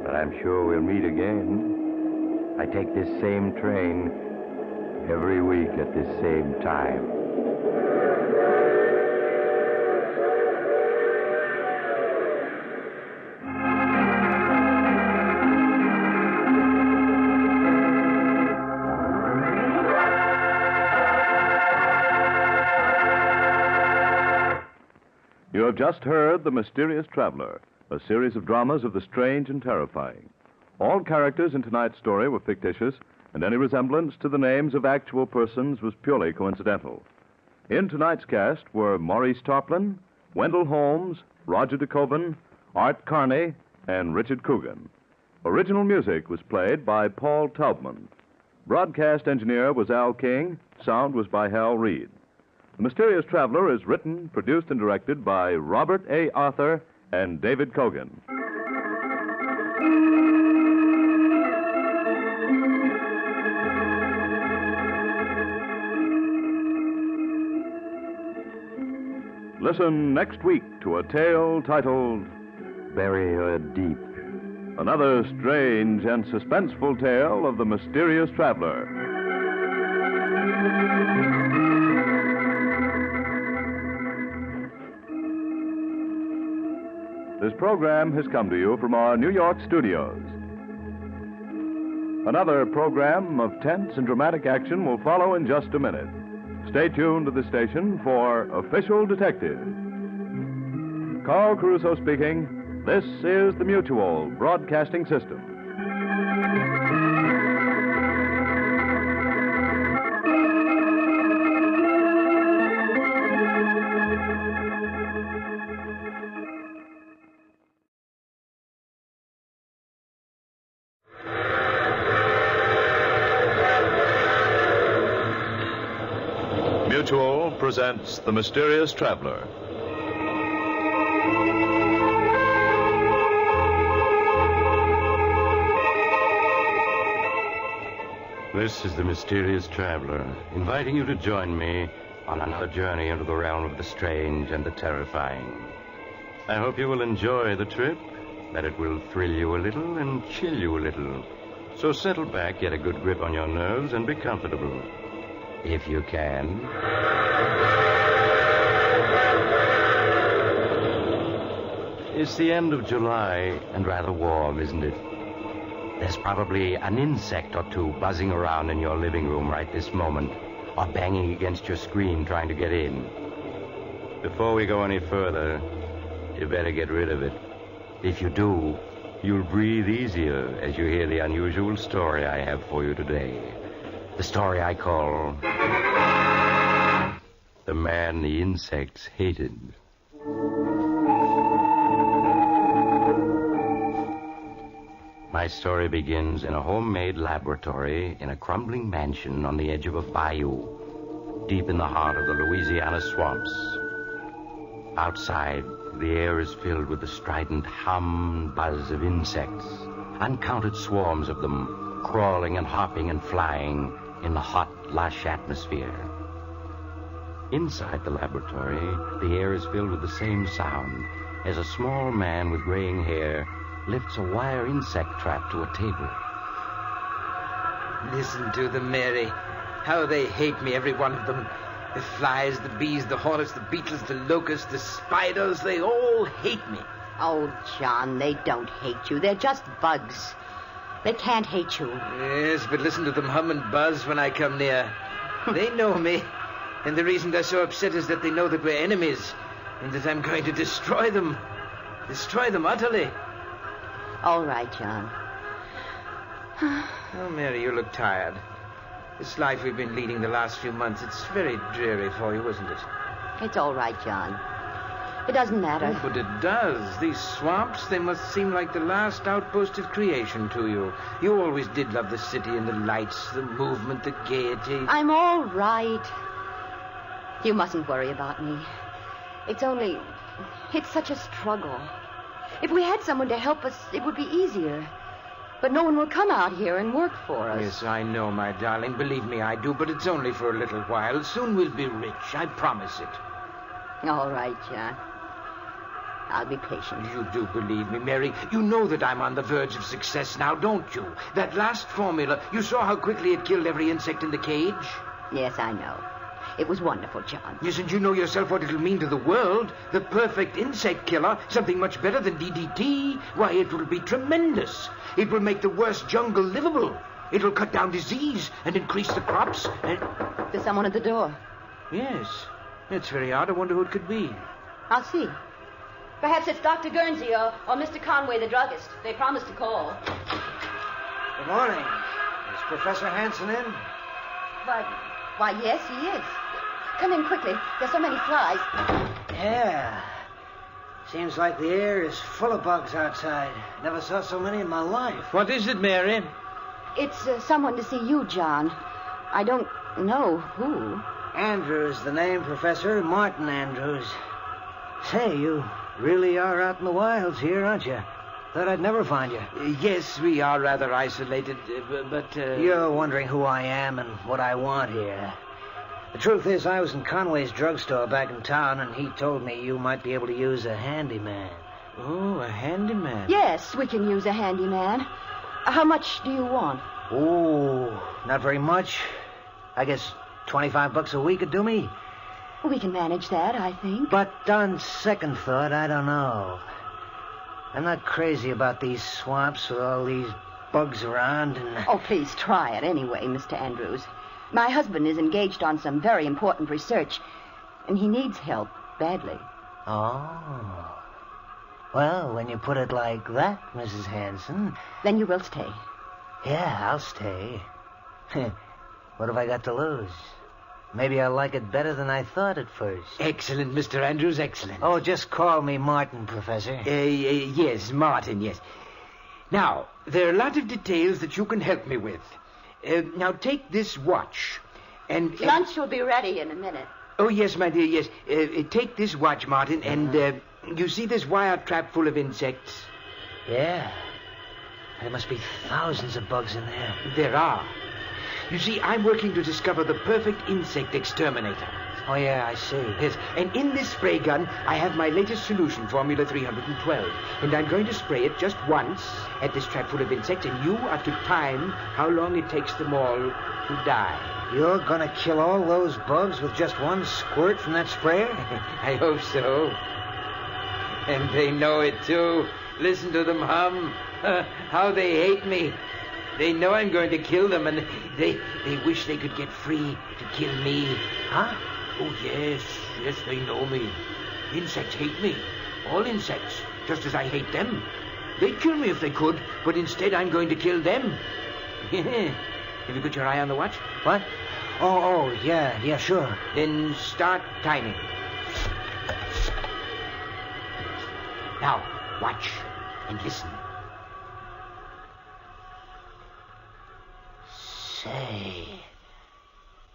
But I'm sure we'll meet again. I take this same train every week at this same time. You have just heard The Mysterious Traveler, a series of dramas of the strange and terrifying. All characters in tonight's story were fictitious, and any resemblance to the names of actual persons was purely coincidental. In tonight's cast were Maurice Tarplin, Wendell Holmes, Roger de Koven, Art Carney, and Richard Kogan. Original music was played by Paul Taubman. Broadcast engineer was Al King. Sound was by Hal Reed. The Mysterious Traveler is written, produced, and directed by Robert A. Arthur and David Kogan. Listen next week to a tale titled Bury Her Deep. Another strange and suspenseful tale of the Mysterious Traveler. This program has come to you from our New York studios. Another program of tense and dramatic action will follow in just a minute. Stay tuned to the station for Official Detective. Carl Caruso speaking. This is the Mutual Broadcasting System. Mutual presents The Mysterious Traveler. This is the Mysterious Traveler, inviting you to join me on another journey into the realm of the strange and the terrifying. I hope you will enjoy the trip, that it will thrill you a little and chill you a little. So settle back, get a good grip on your nerves, and be comfortable. If you can. It's the end of July, and rather warm, isn't it? There's probably an insect or two buzzing around in your living room right this moment, or banging against your screen trying to get in. Before we go any further, you better get rid of it. If you do, you'll breathe easier as you hear the unusual story I have for you today. The story I call The Man the Insects Hated. My story begins in a homemade laboratory in a crumbling mansion on the edge of a bayou, deep in the heart of the Louisiana swamps. Outside, the air is filled with the strident hum and buzz of insects, uncounted swarms of them crawling and hopping and flying in the hot, lush atmosphere. Inside the laboratory, the air is filled with the same sound as a small man with graying hair lifts a wire insect trap to a table. Listen to them, Mary. How they hate me, every one of them. The flies, the bees, the hornets, the beetles, the locusts, the spiders, they all hate me. Oh, John, they don't hate you. They're just bugs. They can't hate you. Yes, but listen to them hum and buzz when I come near. They know me. And the reason they're so upset is that they know that we're enemies. And that I'm going to destroy them. Destroy them utterly. All right, John. Oh, Mary, you look tired. This life we've been leading the last few months, it's very dreary for you, isn't it? It's all right, John. It doesn't matter. Oh, but it does. These swamps, they must seem like the last outpost of creation to you. You always did love the city and the lights, the movement, the gaiety. I'm all right. You mustn't worry about me. It's such a struggle. If we had someone to help us, it would be easier. But no one will come out here and work for us. Yes, I know, my darling. Believe me, I do. But it's only for a little while. Soon we'll be rich. I promise it. All right, John. I'll be patient. You do believe me, Mary. You know that I'm on the verge of success now, don't you? That last formula, you saw how quickly it killed every insect in the cage? Yes, I know. It was wonderful, John. Yes, and you know yourself what it'll mean to the world. The perfect insect killer, something much better than DDT. Why, it will be tremendous. It will make the worst jungle livable. It will cut down disease and increase the crops and... There's someone at the door. Yes. It's very odd. I wonder who it could be. I'll see. Perhaps it's Dr. Guernsey or Mr. Conway, the druggist. They promised to call. Good morning. Is Professor Hanson in? Why, yes, he is. Come in quickly. There's so many flies. Yeah. Seems like the air is full of bugs outside. Never saw so many in my life. What is it, Mary? It's someone to see you, John. I don't know who. Andrews, the name, Professor. Martin Andrews. Say, you really are out in the wilds here, aren't you? Thought I'd never find you. Yes, we are rather isolated, but... You're wondering who I am and what I want here. The truth is, I was in Conway's drugstore back in town, and he told me you might be able to use a handyman. Oh, a handyman? Yes, we can use a handyman. How much do you want? Oh, not very much. I guess $25 a week would do me. We can manage that, I think. But on second thought, I don't know. I'm not crazy about these swamps with all these bugs around and... Oh, please try it anyway, Mr. Andrews. My husband is engaged on some very important research, and he needs help badly. Oh. Well, when you put it like that, Mrs. Hanson... Then you will stay. Yeah, I'll stay. What have I got to lose? Maybe I'll like it better than I thought at first. Excellent, Mr. Andrews, excellent. Oh, just call me Martin, Professor. Yes, Martin, yes. Now, there are a lot of details that you can help me with. Now, take this watch. And lunch will be ready in a minute. Oh, yes, my dear, yes. Take this watch, Martin, and you see this wire trap full of insects? Yeah. There must be thousands of bugs in there. There are. You see, I'm working to discover the perfect insect exterminator. Oh, yeah, I see. Yes, and in this spray gun, I have my latest solution, Formula 312. And I'm going to spray it just once at this trap full of insects, and you are to time how long it takes them all to die. You're going to kill all those bugs with just one squirt from that sprayer? I hope so. And they know it, too. Listen to them hum. How they hate me. They know I'm going to kill them, and they wish they could get free to kill me. Huh? Oh, yes, they know me. Insects hate me. All insects, just as I hate them. They'd kill me if they could, but instead I'm going to kill them. Have you got your eye on the watch? What? Oh, yeah, sure. Then start timing. Now, watch and listen. Say,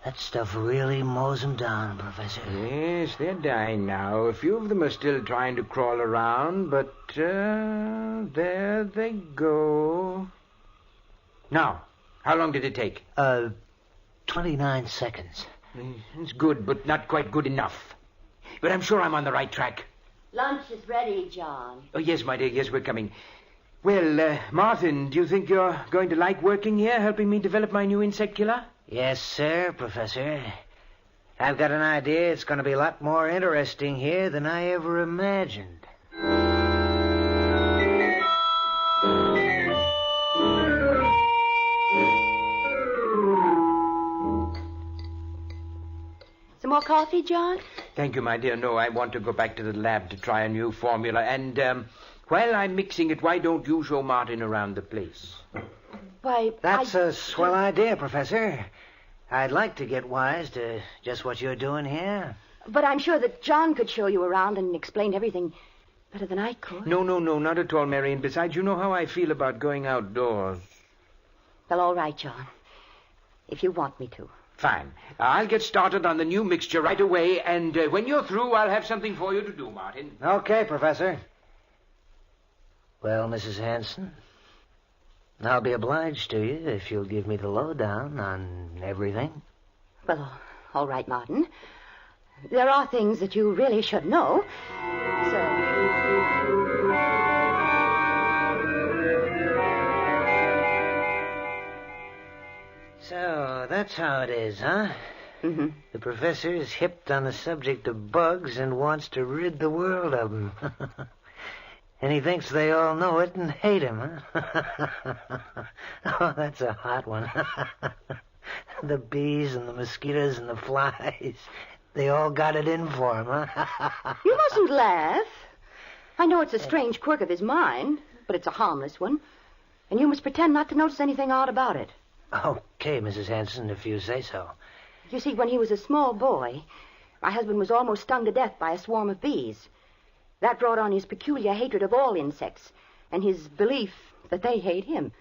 that stuff really mows them down, Professor. Yes, they're dying now. A few of them are still trying to crawl around, but there they go. Now, how long did it take? 29 seconds. It's good, but not quite good enough. But I'm sure I'm on the right track. Lunch is ready, John. Oh, yes, my dear, yes, we're coming. Well, Martin, do you think you're going to like working here, helping me develop my new insect killer? Yes, sir, Professor. I've got an idea it's going to be a lot more interesting here than I ever imagined. Some more coffee, John? Thank you, my dear. No, I want to go back to the lab to try a new formula. And while I'm mixing it, why don't you show Martin around the place? Why, That's a swell idea, Professor. I'd like to get wise to just what you're doing here. But I'm sure that John could show you around and explain everything better than I could. No, not at all, Mary. And besides, you know how I feel about going outdoors. Well, all right, John. If you want me to. Fine. I'll get started on the new mixture right away, and when you're through, I'll have something for you to do, Martin. Okay, Professor. Well, Mrs. Hanson, I'll be obliged to you if you'll give me the lowdown on everything. Well, all right, Martin. There are things that you really should know. So, that's how it is, huh? Mm-hmm. The professor is hipped on the subject of bugs and wants to rid the world of them. And he thinks they all know it and hate him, huh? Oh, that's a hot one. The bees and the mosquitoes and the flies, they all got it in for him, huh? You mustn't laugh. I know it's a strange quirk of his mind, but it's a harmless one. And you must pretend not to notice anything odd about it. Okay, Mrs. Hanson, if you say so. You see, when he was a small boy, my husband was almost stung to death by a swarm of bees. That brought on his peculiar hatred of all insects, and his belief that they hate him.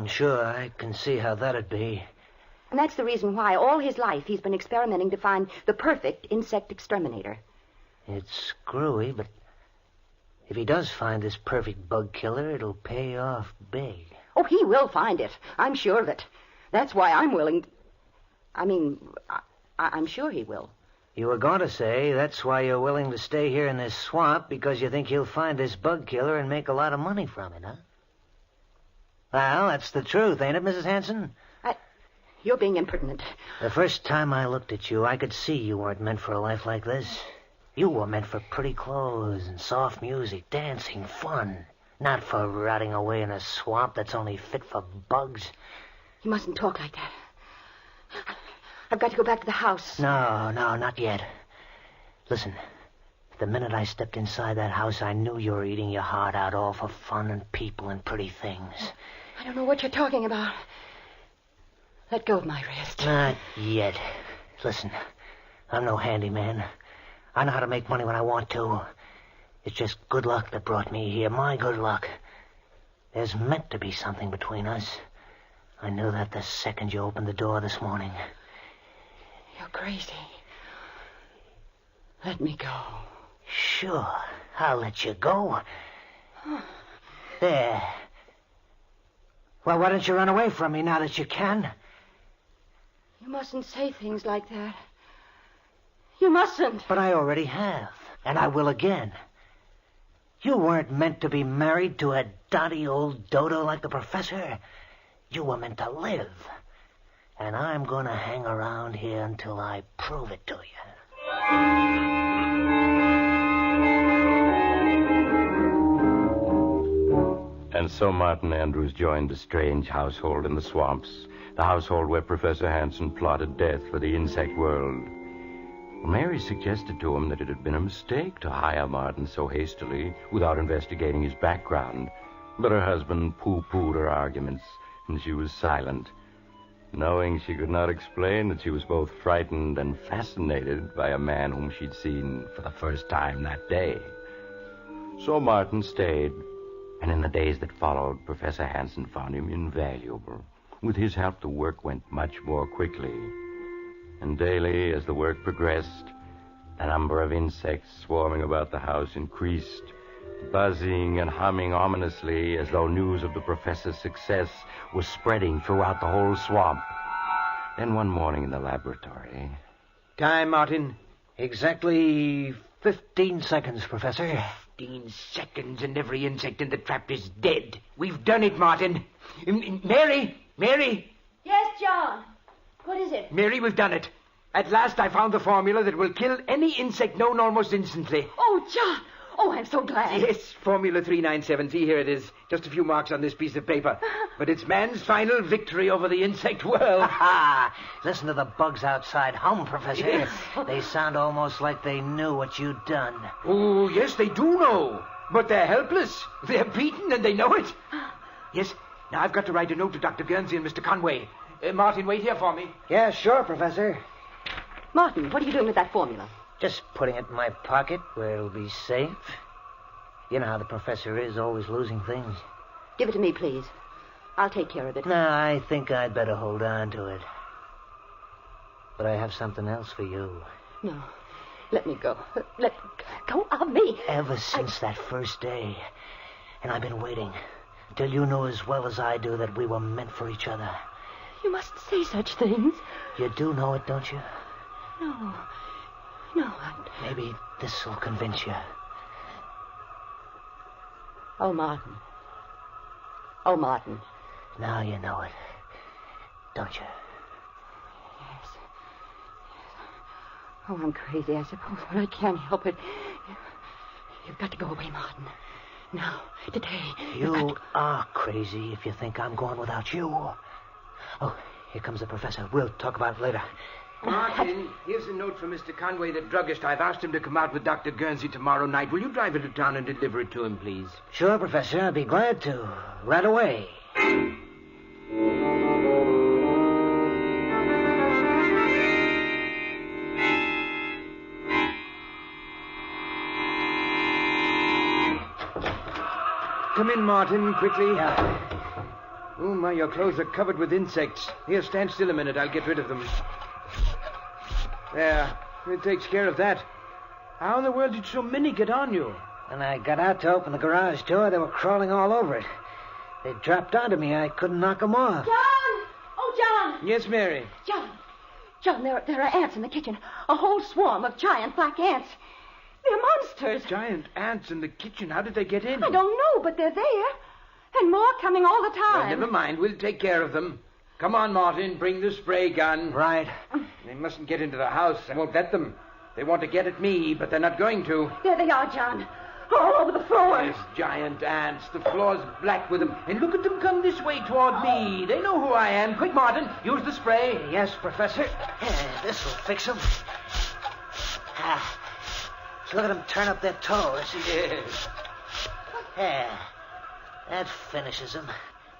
Sure, I can see how that'd be. And that's the reason why all his life he's been experimenting to find the perfect insect exterminator. It's screwy, but if he does find this perfect bug killer, it'll pay off big. Oh, he will find it. I'm sure of it. That's why I'm willing to... I'm sure he will. You were going to say that's why you're willing to stay here in this swamp, because you think he'll find this bug killer and make a lot of money from it, huh? Well, that's the truth, ain't it, Mrs. Hanson? You're being impertinent. The first time I looked at you, I could see you weren't meant for a life like this. You were meant for pretty clothes and soft music, dancing, fun. Not for rotting away in a swamp that's only fit for bugs. You mustn't talk like that. I've got to go back to the house. No, not yet. Listen, the minute I stepped inside that house, I knew you were eating your heart out all for fun and people and pretty things. I don't know what you're talking about. Let go of my wrist. Not yet. Listen, I'm no handyman. I know how to make money when I want to. It's just good luck that brought me here, my good luck. There's meant to be something between us. I knew that the second you opened the door this morning. You're crazy. Let me go. Sure, I'll let you go. There. Well, why don't you run away from me now that you can? You mustn't say things like that. You mustn't. But I already have, and I will again. You weren't meant to be married to a dotty old dodo like the professor. You were meant to live. And I'm going to hang around here until I prove it to you. And so Martin Andrews joined the strange household in the swamps, the household where Professor Hanson plotted death for the insect world. Mary suggested to him that it had been a mistake to hire Martin so hastily without investigating his background. But her husband pooh-poohed her arguments, and she was silent, knowing she could not explain that she was both frightened and fascinated by a man whom she'd seen for the first time that day. So Martin stayed, and in the days that followed, Professor Hanson found him invaluable. With his help, the work went much more quickly. And daily, as the work progressed, the number of insects swarming about the house increased, buzzing and humming ominously as though news of the professor's success was spreading throughout the whole swamp. Then one morning in the laboratory... Time, Martin. Exactly 15 seconds, Professor. 15 seconds and every insect in the trap is dead. We've done it, Martin. Mary! Yes, John. What is it? Mary, we've done it. At last I found the formula that will kill any insect known almost instantly. Oh, John. Oh, I'm so glad. Yes, Formula 397. See, here it is. Just a few marks on this piece of paper. But it's man's final victory over the insect world. Ha! Listen to the bugs outside hum, Professor. Yes. They sound almost like they knew what you'd done. Oh, yes, they do know. But they're helpless. They're beaten and they know it. Yes. Now, I've got to write a note to Dr. Guernsey and Mr. Conway. Martin, wait here for me. Yeah, sure, Professor. Martin, what are you doing with that formula? Just putting it in my pocket where it'll be safe. You know how the professor is, always losing things. Give it to me, please. I'll take care of it. No, I think I'd better hold on to it. But I have something else for you. No. Let me go. Let go of me. Ever since that first day. And I've been waiting till you know as well as I do that we were meant for each other. You mustn't say such things. You do know it, don't you? No. Maybe this will convince you. Oh, Martin. Now you know it, don't you? Yes. Oh, I'm crazy, I suppose, but I can't help it. You've got to go away, Martin. Now, today. You are crazy if you think I'm going without you. Oh, here comes the professor. We'll talk about it later. Martin, here's a note from Mr. Conway, the druggist. I've asked him to come out with Dr. Guernsey tomorrow night. Will you drive into town and deliver it to him, please? Sure, Professor. I'll be glad to. Right away. Come in, Martin, quickly. Yeah. Oh, my, your clothes are covered with insects. Here, stand still a minute. I'll get rid of them. There. It takes care of that. How in the world did so many get on you? When I got out to open the garage door, they were crawling all over it. They dropped onto me. I couldn't knock them off. John! Oh, John! Yes, Mary. John, there are ants in the kitchen. A whole swarm of giant black ants. They're monsters. Giant ants in the kitchen. How did they get in? I don't know, but they're there. And more coming all the time. Well, never mind. We'll take care of them. Come on, Martin. Bring the spray gun. Right. They mustn't get into the house. I won't let them. They want to get at me, but they're not going to. There they are, John. All over the floor. There's giant ants. The floor's black with them. And look at them come this way toward me. They know who I am. Quick, Martin. Use the spray. Yes, Professor. This'll fix them. Look at them turn up their toes. Yes. That finishes them.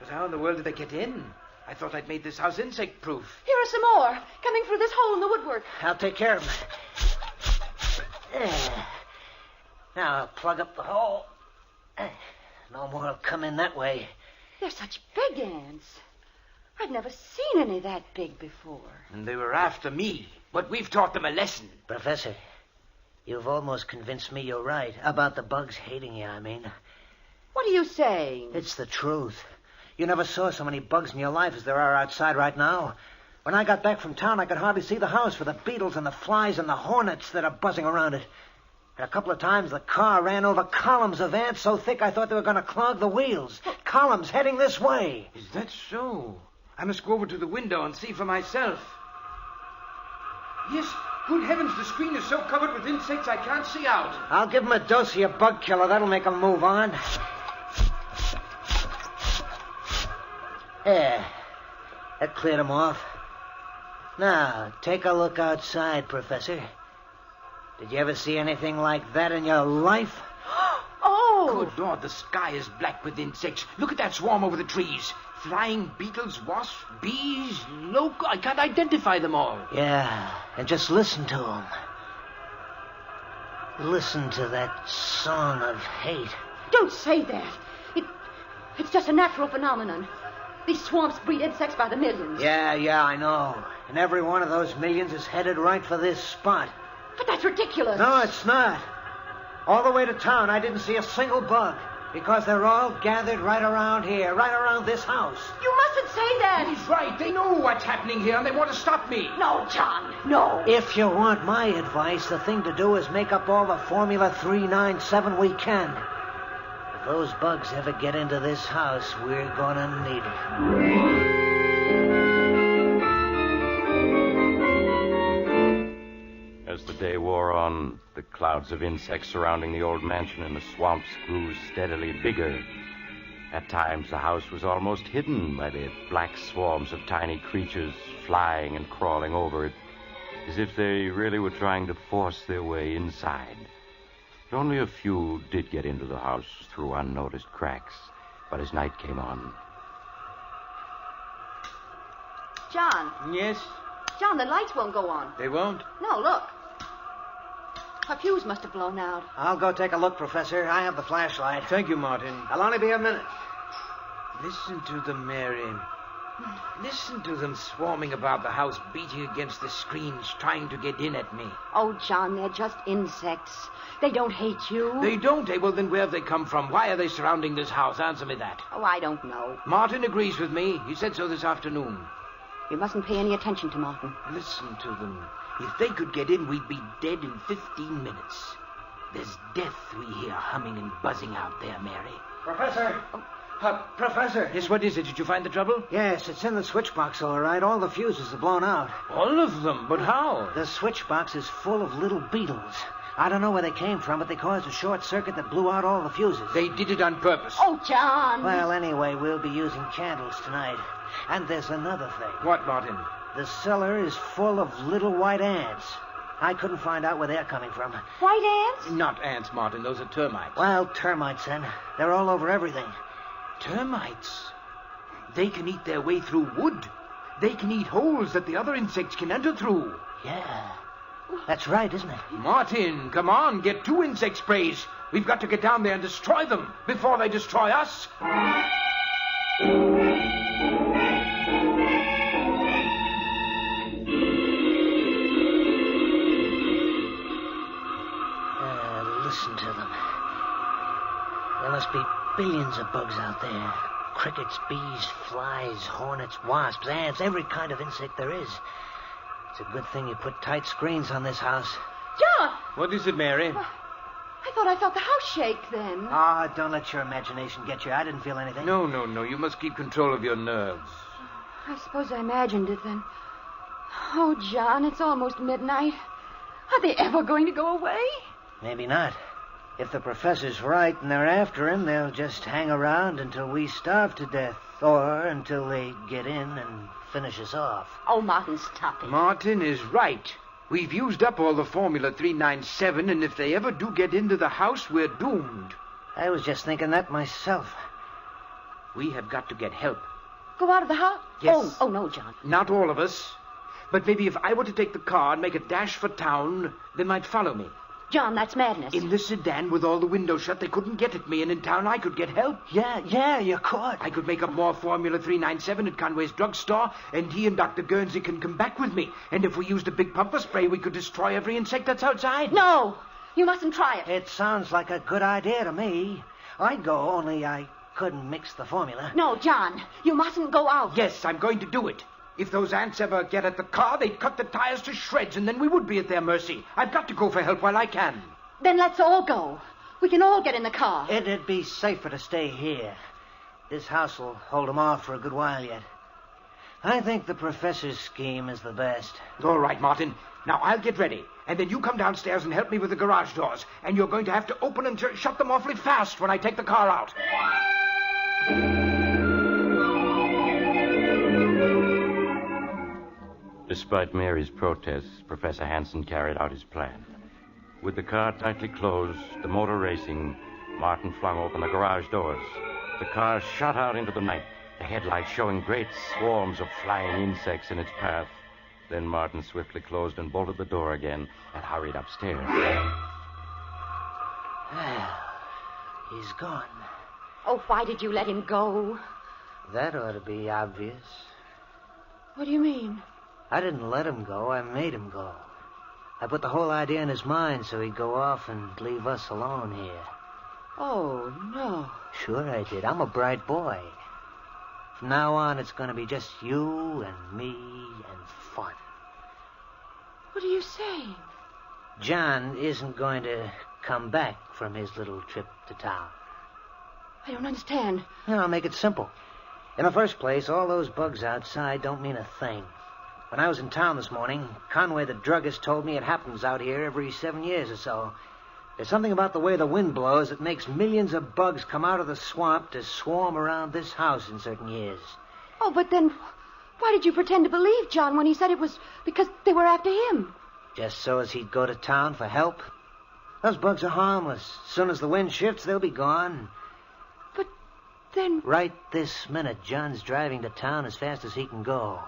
But how in the world did they get in? I thought I'd made this house insect-proof. Here are some more, coming through this hole in the woodwork. I'll take care of them. Now I'll plug up the hole. No more will come in that way. They're such big ants. I've never seen any that big before. And they were after me, but we've taught them a lesson. Professor, you've almost convinced me you're right. About the bugs hating you, I mean. What are you saying? It's the truth. You never saw so many bugs in your life as there are outside right now. When I got back from town, I could hardly see the house for the beetles and the flies and the hornets that are buzzing around it. And a couple of times the car ran over columns of ants so thick I thought they were going to clog the wheels. Columns heading this way. Is that so? I must go over to the window and see for myself. Yes, good heavens, the screen is so covered with insects I can't see out. I'll give them a dose of your bug killer. That'll make them move on. There. That cleared them off. Now, take a look outside, Professor. Did you ever see anything like that in your life? Oh! Good Lord, the sky is black with insects. Look at that swarm over the trees. Flying beetles, wasps, bees, I can't identify them all. Yeah, and just listen to them. Listen to that song of hate. Don't say that. It's just a natural phenomenon. These swamps breed insects by the millions. Yeah, I know. And every one of those millions is headed right for this spot. But that's ridiculous. No, it's not. All the way to town, I didn't see a single bug. Because they're all gathered right around here, right around this house. You mustn't say that. He's right. They know what's happening here, and they want to stop me. No, John, no. If you want my advice, the thing to do is make up all the Formula 397 we can. If those bugs ever get into this house, we're gonna need it. As the day wore on, the clouds of insects surrounding the old mansion in the swamps grew steadily bigger. At times, the house was almost hidden by the black swarms of tiny creatures flying and crawling over it, as if they really were trying to force their way inside. But only a few did get into the house through unnoticed cracks, but as night came on... John. Yes? John, the lights won't go on. They won't? No, look. Her fuse must have blown out. I'll go take a look, Professor. I have the flashlight. Thank you, Martin. I'll only be a minute. Listen to them, Mary. Listen to them swarming about the house, beating against the screens, trying to get in at me. Oh, John, they're just insects. They don't hate you. They don't? Well, then where have they come from? Why are they surrounding this house? Answer me that. Oh, I don't know. Martin agrees with me. He said so this afternoon. You mustn't pay any attention to Martin. Listen to them. If they could get in, we'd be dead in 15 minutes. There's death we hear humming and buzzing out there, Mary. Professor! Professor! Yes, what is it? Did you find the trouble? Yes, it's in the switch box, all right. All the fuses are blown out. All of them? But how? The switch box is full of little beetles. I don't know where they came from, but they caused a short circuit that blew out all the fuses. They did it on purpose. Oh, John! Well, anyway, we'll be using candles tonight. And there's another thing. What, Martin? The cellar is full of little white ants. I couldn't find out where they're coming from. White ants? Not ants, Martin. Those are termites. Well, termites, then. They're all over everything. Termites? They can eat their way through wood. They can eat holes that the other insects can enter through. Yeah. That's right, isn't it? Martin, come on. Get 2 insect sprays. We've got to get down there and destroy them before they destroy us. Listen to them. There must be billions of bugs out there. Crickets, bees, flies, hornets, wasps, ants, every kind of insect there is. It's a good thing you put tight screens on this house. John! What is it, Mary? I thought I felt the house shake then. Ah, don't let your imagination get you. I didn't feel anything. No. You must keep control of your nerves. I suppose I imagined it then. Oh, John, it's almost midnight. Are they ever going to go away? Maybe not. If the professor's right and they're after him, they'll just hang around until we starve to death. Or until they get in and finish us off. Oh, Martin, stop it. Martin is right. We've used up all the Formula 397, and if they ever do get into the house, we're doomed. I was just thinking that myself. We have got to get help. Go out of the house? Yes. Oh, no, John. Not all of us. But maybe if I were to take the car and make a dash for town, they might follow me. John, that's madness. In the sedan with all the windows shut, they couldn't get at me, and in town I could get help. Yeah, you could. I could make up more Formula 397 at Conway's drugstore, and he and Dr. Guernsey can come back with me. And if we used a big pumper spray, we could destroy every insect that's outside. No, you mustn't try it. It sounds like a good idea to me. I'd go, only I couldn't mix the formula. No, John, you mustn't go out. Yes, I'm going to do it. If those ants ever get at the car, they'd cut the tires to shreds, and then we would be at their mercy. I've got to go for help while I can. Then let's all go. We can all get in the car. It'd be safer to stay here. This house will hold them off for a good while yet. I think the professor's scheme is the best. All right, Martin. Now, I'll get ready. And then you come downstairs and help me with the garage doors. And you're going to have to open and shut them awfully fast when I take the car out. Despite Mary's protests, Professor Hansen carried out his plan. With the car tightly closed, the motor racing, Martin flung open the garage doors. The car shot out into the night, the headlights showing great swarms of flying insects in its path. Then Martin swiftly closed and bolted the door again and hurried upstairs. Well, he's gone. Oh, why did you let him go? That ought to be obvious. What do you mean? I didn't let him go. I made him go. I put the whole idea in his mind so he'd go off and leave us alone here. Oh, no. Sure I did. I'm a bright boy. From now on, it's going to be just you and me and fun. What are you saying? John isn't going to come back from his little trip to town. I don't understand. No, I'll make it simple. In the first place, all those bugs outside don't mean a thing. When I was in town this morning, Conway the druggist told me it happens out here every 7 years or so. There's something about the way the wind blows that makes millions of bugs come out of the swamp to swarm around this house in certain years. Oh, but then why did you pretend to believe John when he said it was because they were after him? Just so as he'd go to town for help. Those bugs are harmless. As soon as the wind shifts, they'll be gone. But then... Right this minute, John's driving to town as fast as he can go.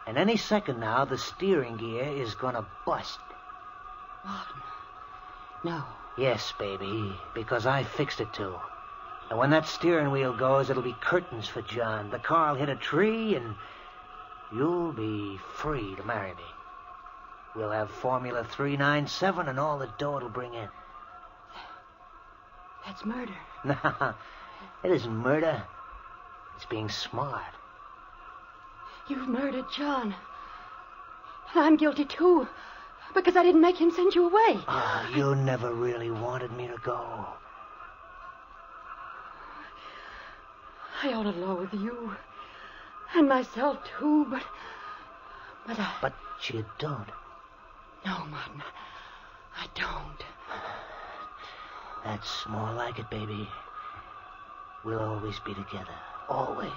And any second now, the steering gear is going to bust. Martin. No. Yes, baby, because I fixed it to. And when that steering wheel goes, it'll be curtains for John. The car will hit a tree, and you'll be free to marry me. We'll have Formula 397 and all the dough it'll bring in. That's murder. No, it isn't murder. It's being smart. You've murdered John. And I'm guilty, too, because I didn't make him send you away. Oh, you never really wanted me to go. I ought to loathe you. And myself, too, but I... But you don't. No, Martin, I don't. That's more like it, baby. We'll always be together. Always.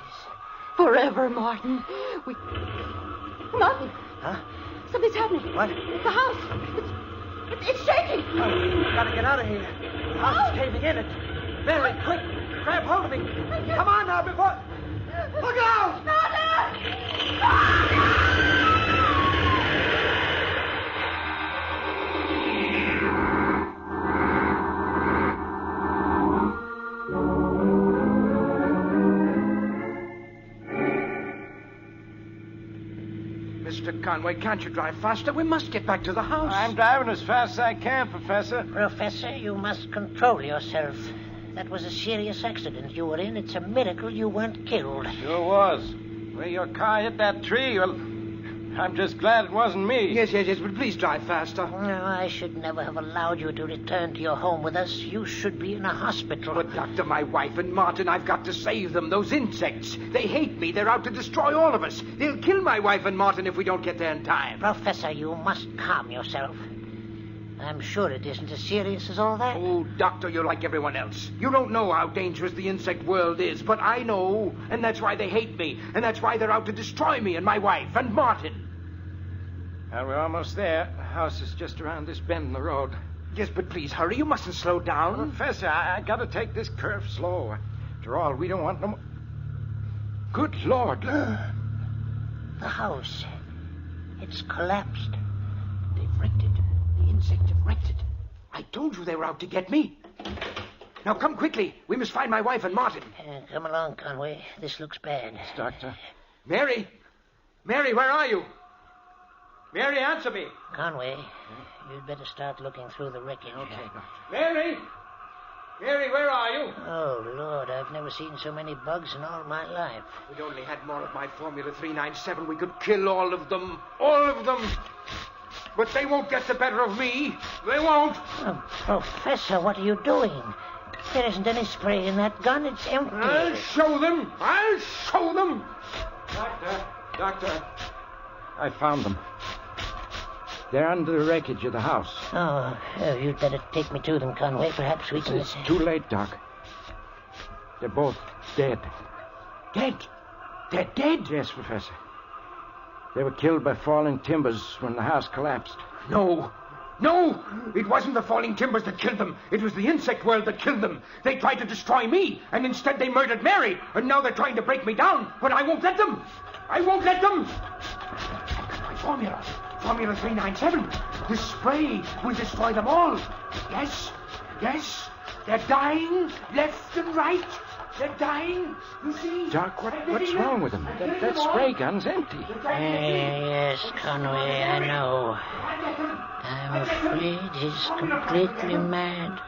Forever, Martin. We Martin. Huh? Something's happening. What? The house. It's shaking. Oh, gotta get out of here. The house is caving in. Mary, quick. Grab hold of me. Come on now before... Look out! Mr. Conway, can't you drive faster? We must get back to the house. I'm driving as fast as I can, Professor. Professor, you must control yourself. That was a serious accident you were in. It's a miracle you weren't killed. Sure was. Where your car hit that tree, well, I'm just glad it wasn't me. Yes, but please drive faster. No, I should never have allowed you to return to your home with us. You should be in a hospital. But, Doctor, my wife and Martin, I've got to save them. Those insects. They hate me. They're out to destroy all of us. They'll kill my wife and Martin if we don't get there in time. Professor, you must calm yourself. I'm sure it isn't as serious as all that. Oh, Doctor, you're like everyone else. You don't know how dangerous the insect world is, but I know, and that's why they hate me, and that's why they're out to destroy me and my wife and Martin. Well, we're almost there. The house is just around this bend in the road. Yes, but please hurry. You mustn't slow down. Professor, I gotta take this curve slow. After all, we don't want no more... Good Lord. The house. It's collapsed. They've wrecked it. The insects have wrecked it. I told you they were out to get me. Now come quickly. We must find my wife and Martin. Come along, Conway. This looks bad. Yes, Doctor. Mary! Mary, where are you? Mary, answer me. Conway, you'd better start looking through the wreckage. Okay, Doctor. Mary! Mary, where are you? Oh, Lord, I've never seen so many bugs in all my life. If we'd only had more of my Formula 397, we could kill all of them. All of them. But they won't get the better of me. They won't. Oh, Professor, what are you doing? There isn't any spray in that gun. It's empty. I'll show them. I'll show them. Doctor, I found them. They're under the wreckage of the house. Oh, you'd better take me to them, Conway. Perhaps we can... It's too late, Doc. They're both dead. Dead? They're dead? Yes, Professor. They were killed by falling timbers when the house collapsed. No. No! It wasn't the falling timbers that killed them. It was the insect world that killed them. They tried to destroy me, and instead they murdered Mary. And now they're trying to break me down, but I won't let them. I won't let them. My formula. Formula 397. This spray will destroy them all. Yes. They're dying left and right. They're dying. You see? Doc, what's wrong with them? That spray gun's empty. Yes, Conway, I know. I'm afraid he's completely mad.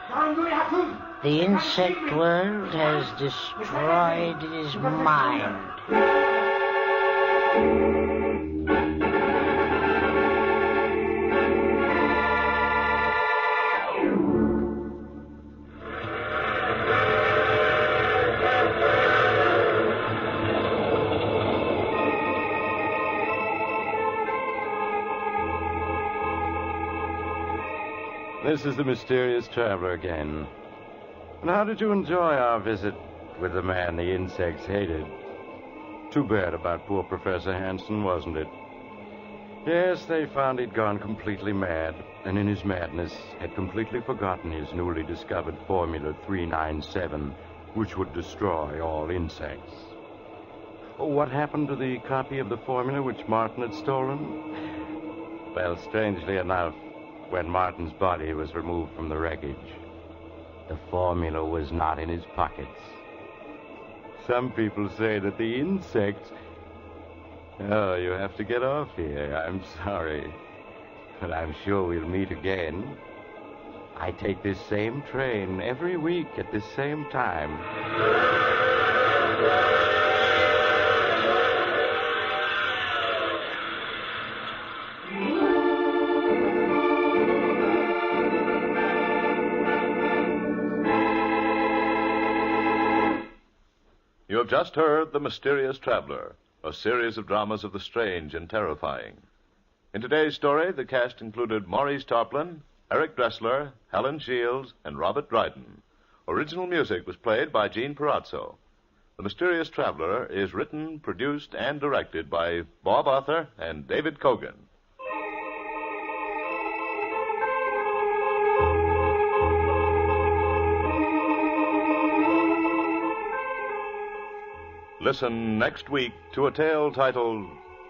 The insect world has destroyed his mind. This is the mysterious traveler again. And how did you enjoy our visit with the man the insects hated? Too bad about poor Professor Hanson, wasn't it? Yes, they found he'd gone completely mad, and in his madness had completely forgotten his newly discovered Formula 397, which would destroy all insects. Oh, what happened to the copy of the formula which Martin had stolen? Well, strangely enough, when Martin's body was removed from the wreckage, the formula was not in his pockets. Some people say that the insects... Oh, you have to get off here. I'm sorry. But I'm sure we'll meet again. I take this same train every week at this same time. You have just heard The Mysterious Traveler, a series of dramas of the strange and terrifying. In today's story, the cast included Maurice Tarplin, Eric Dressler, Helen Shields, and Robert Dryden. Original music was played by Gene Perazzo. The Mysterious Traveler is written, produced, and directed by Bob Arthur and David Kogan. Listen next week to a tale titled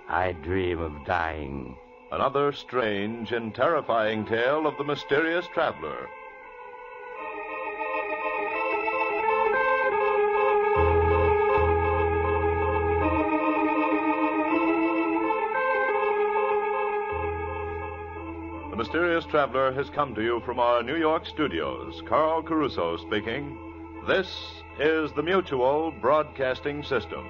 I Dream of Dying. Another strange and terrifying tale of the mysterious traveler. The Mysterious Traveler has come to you from our New York studios. Carl Caruso speaking. This is the Mutual Broadcasting System.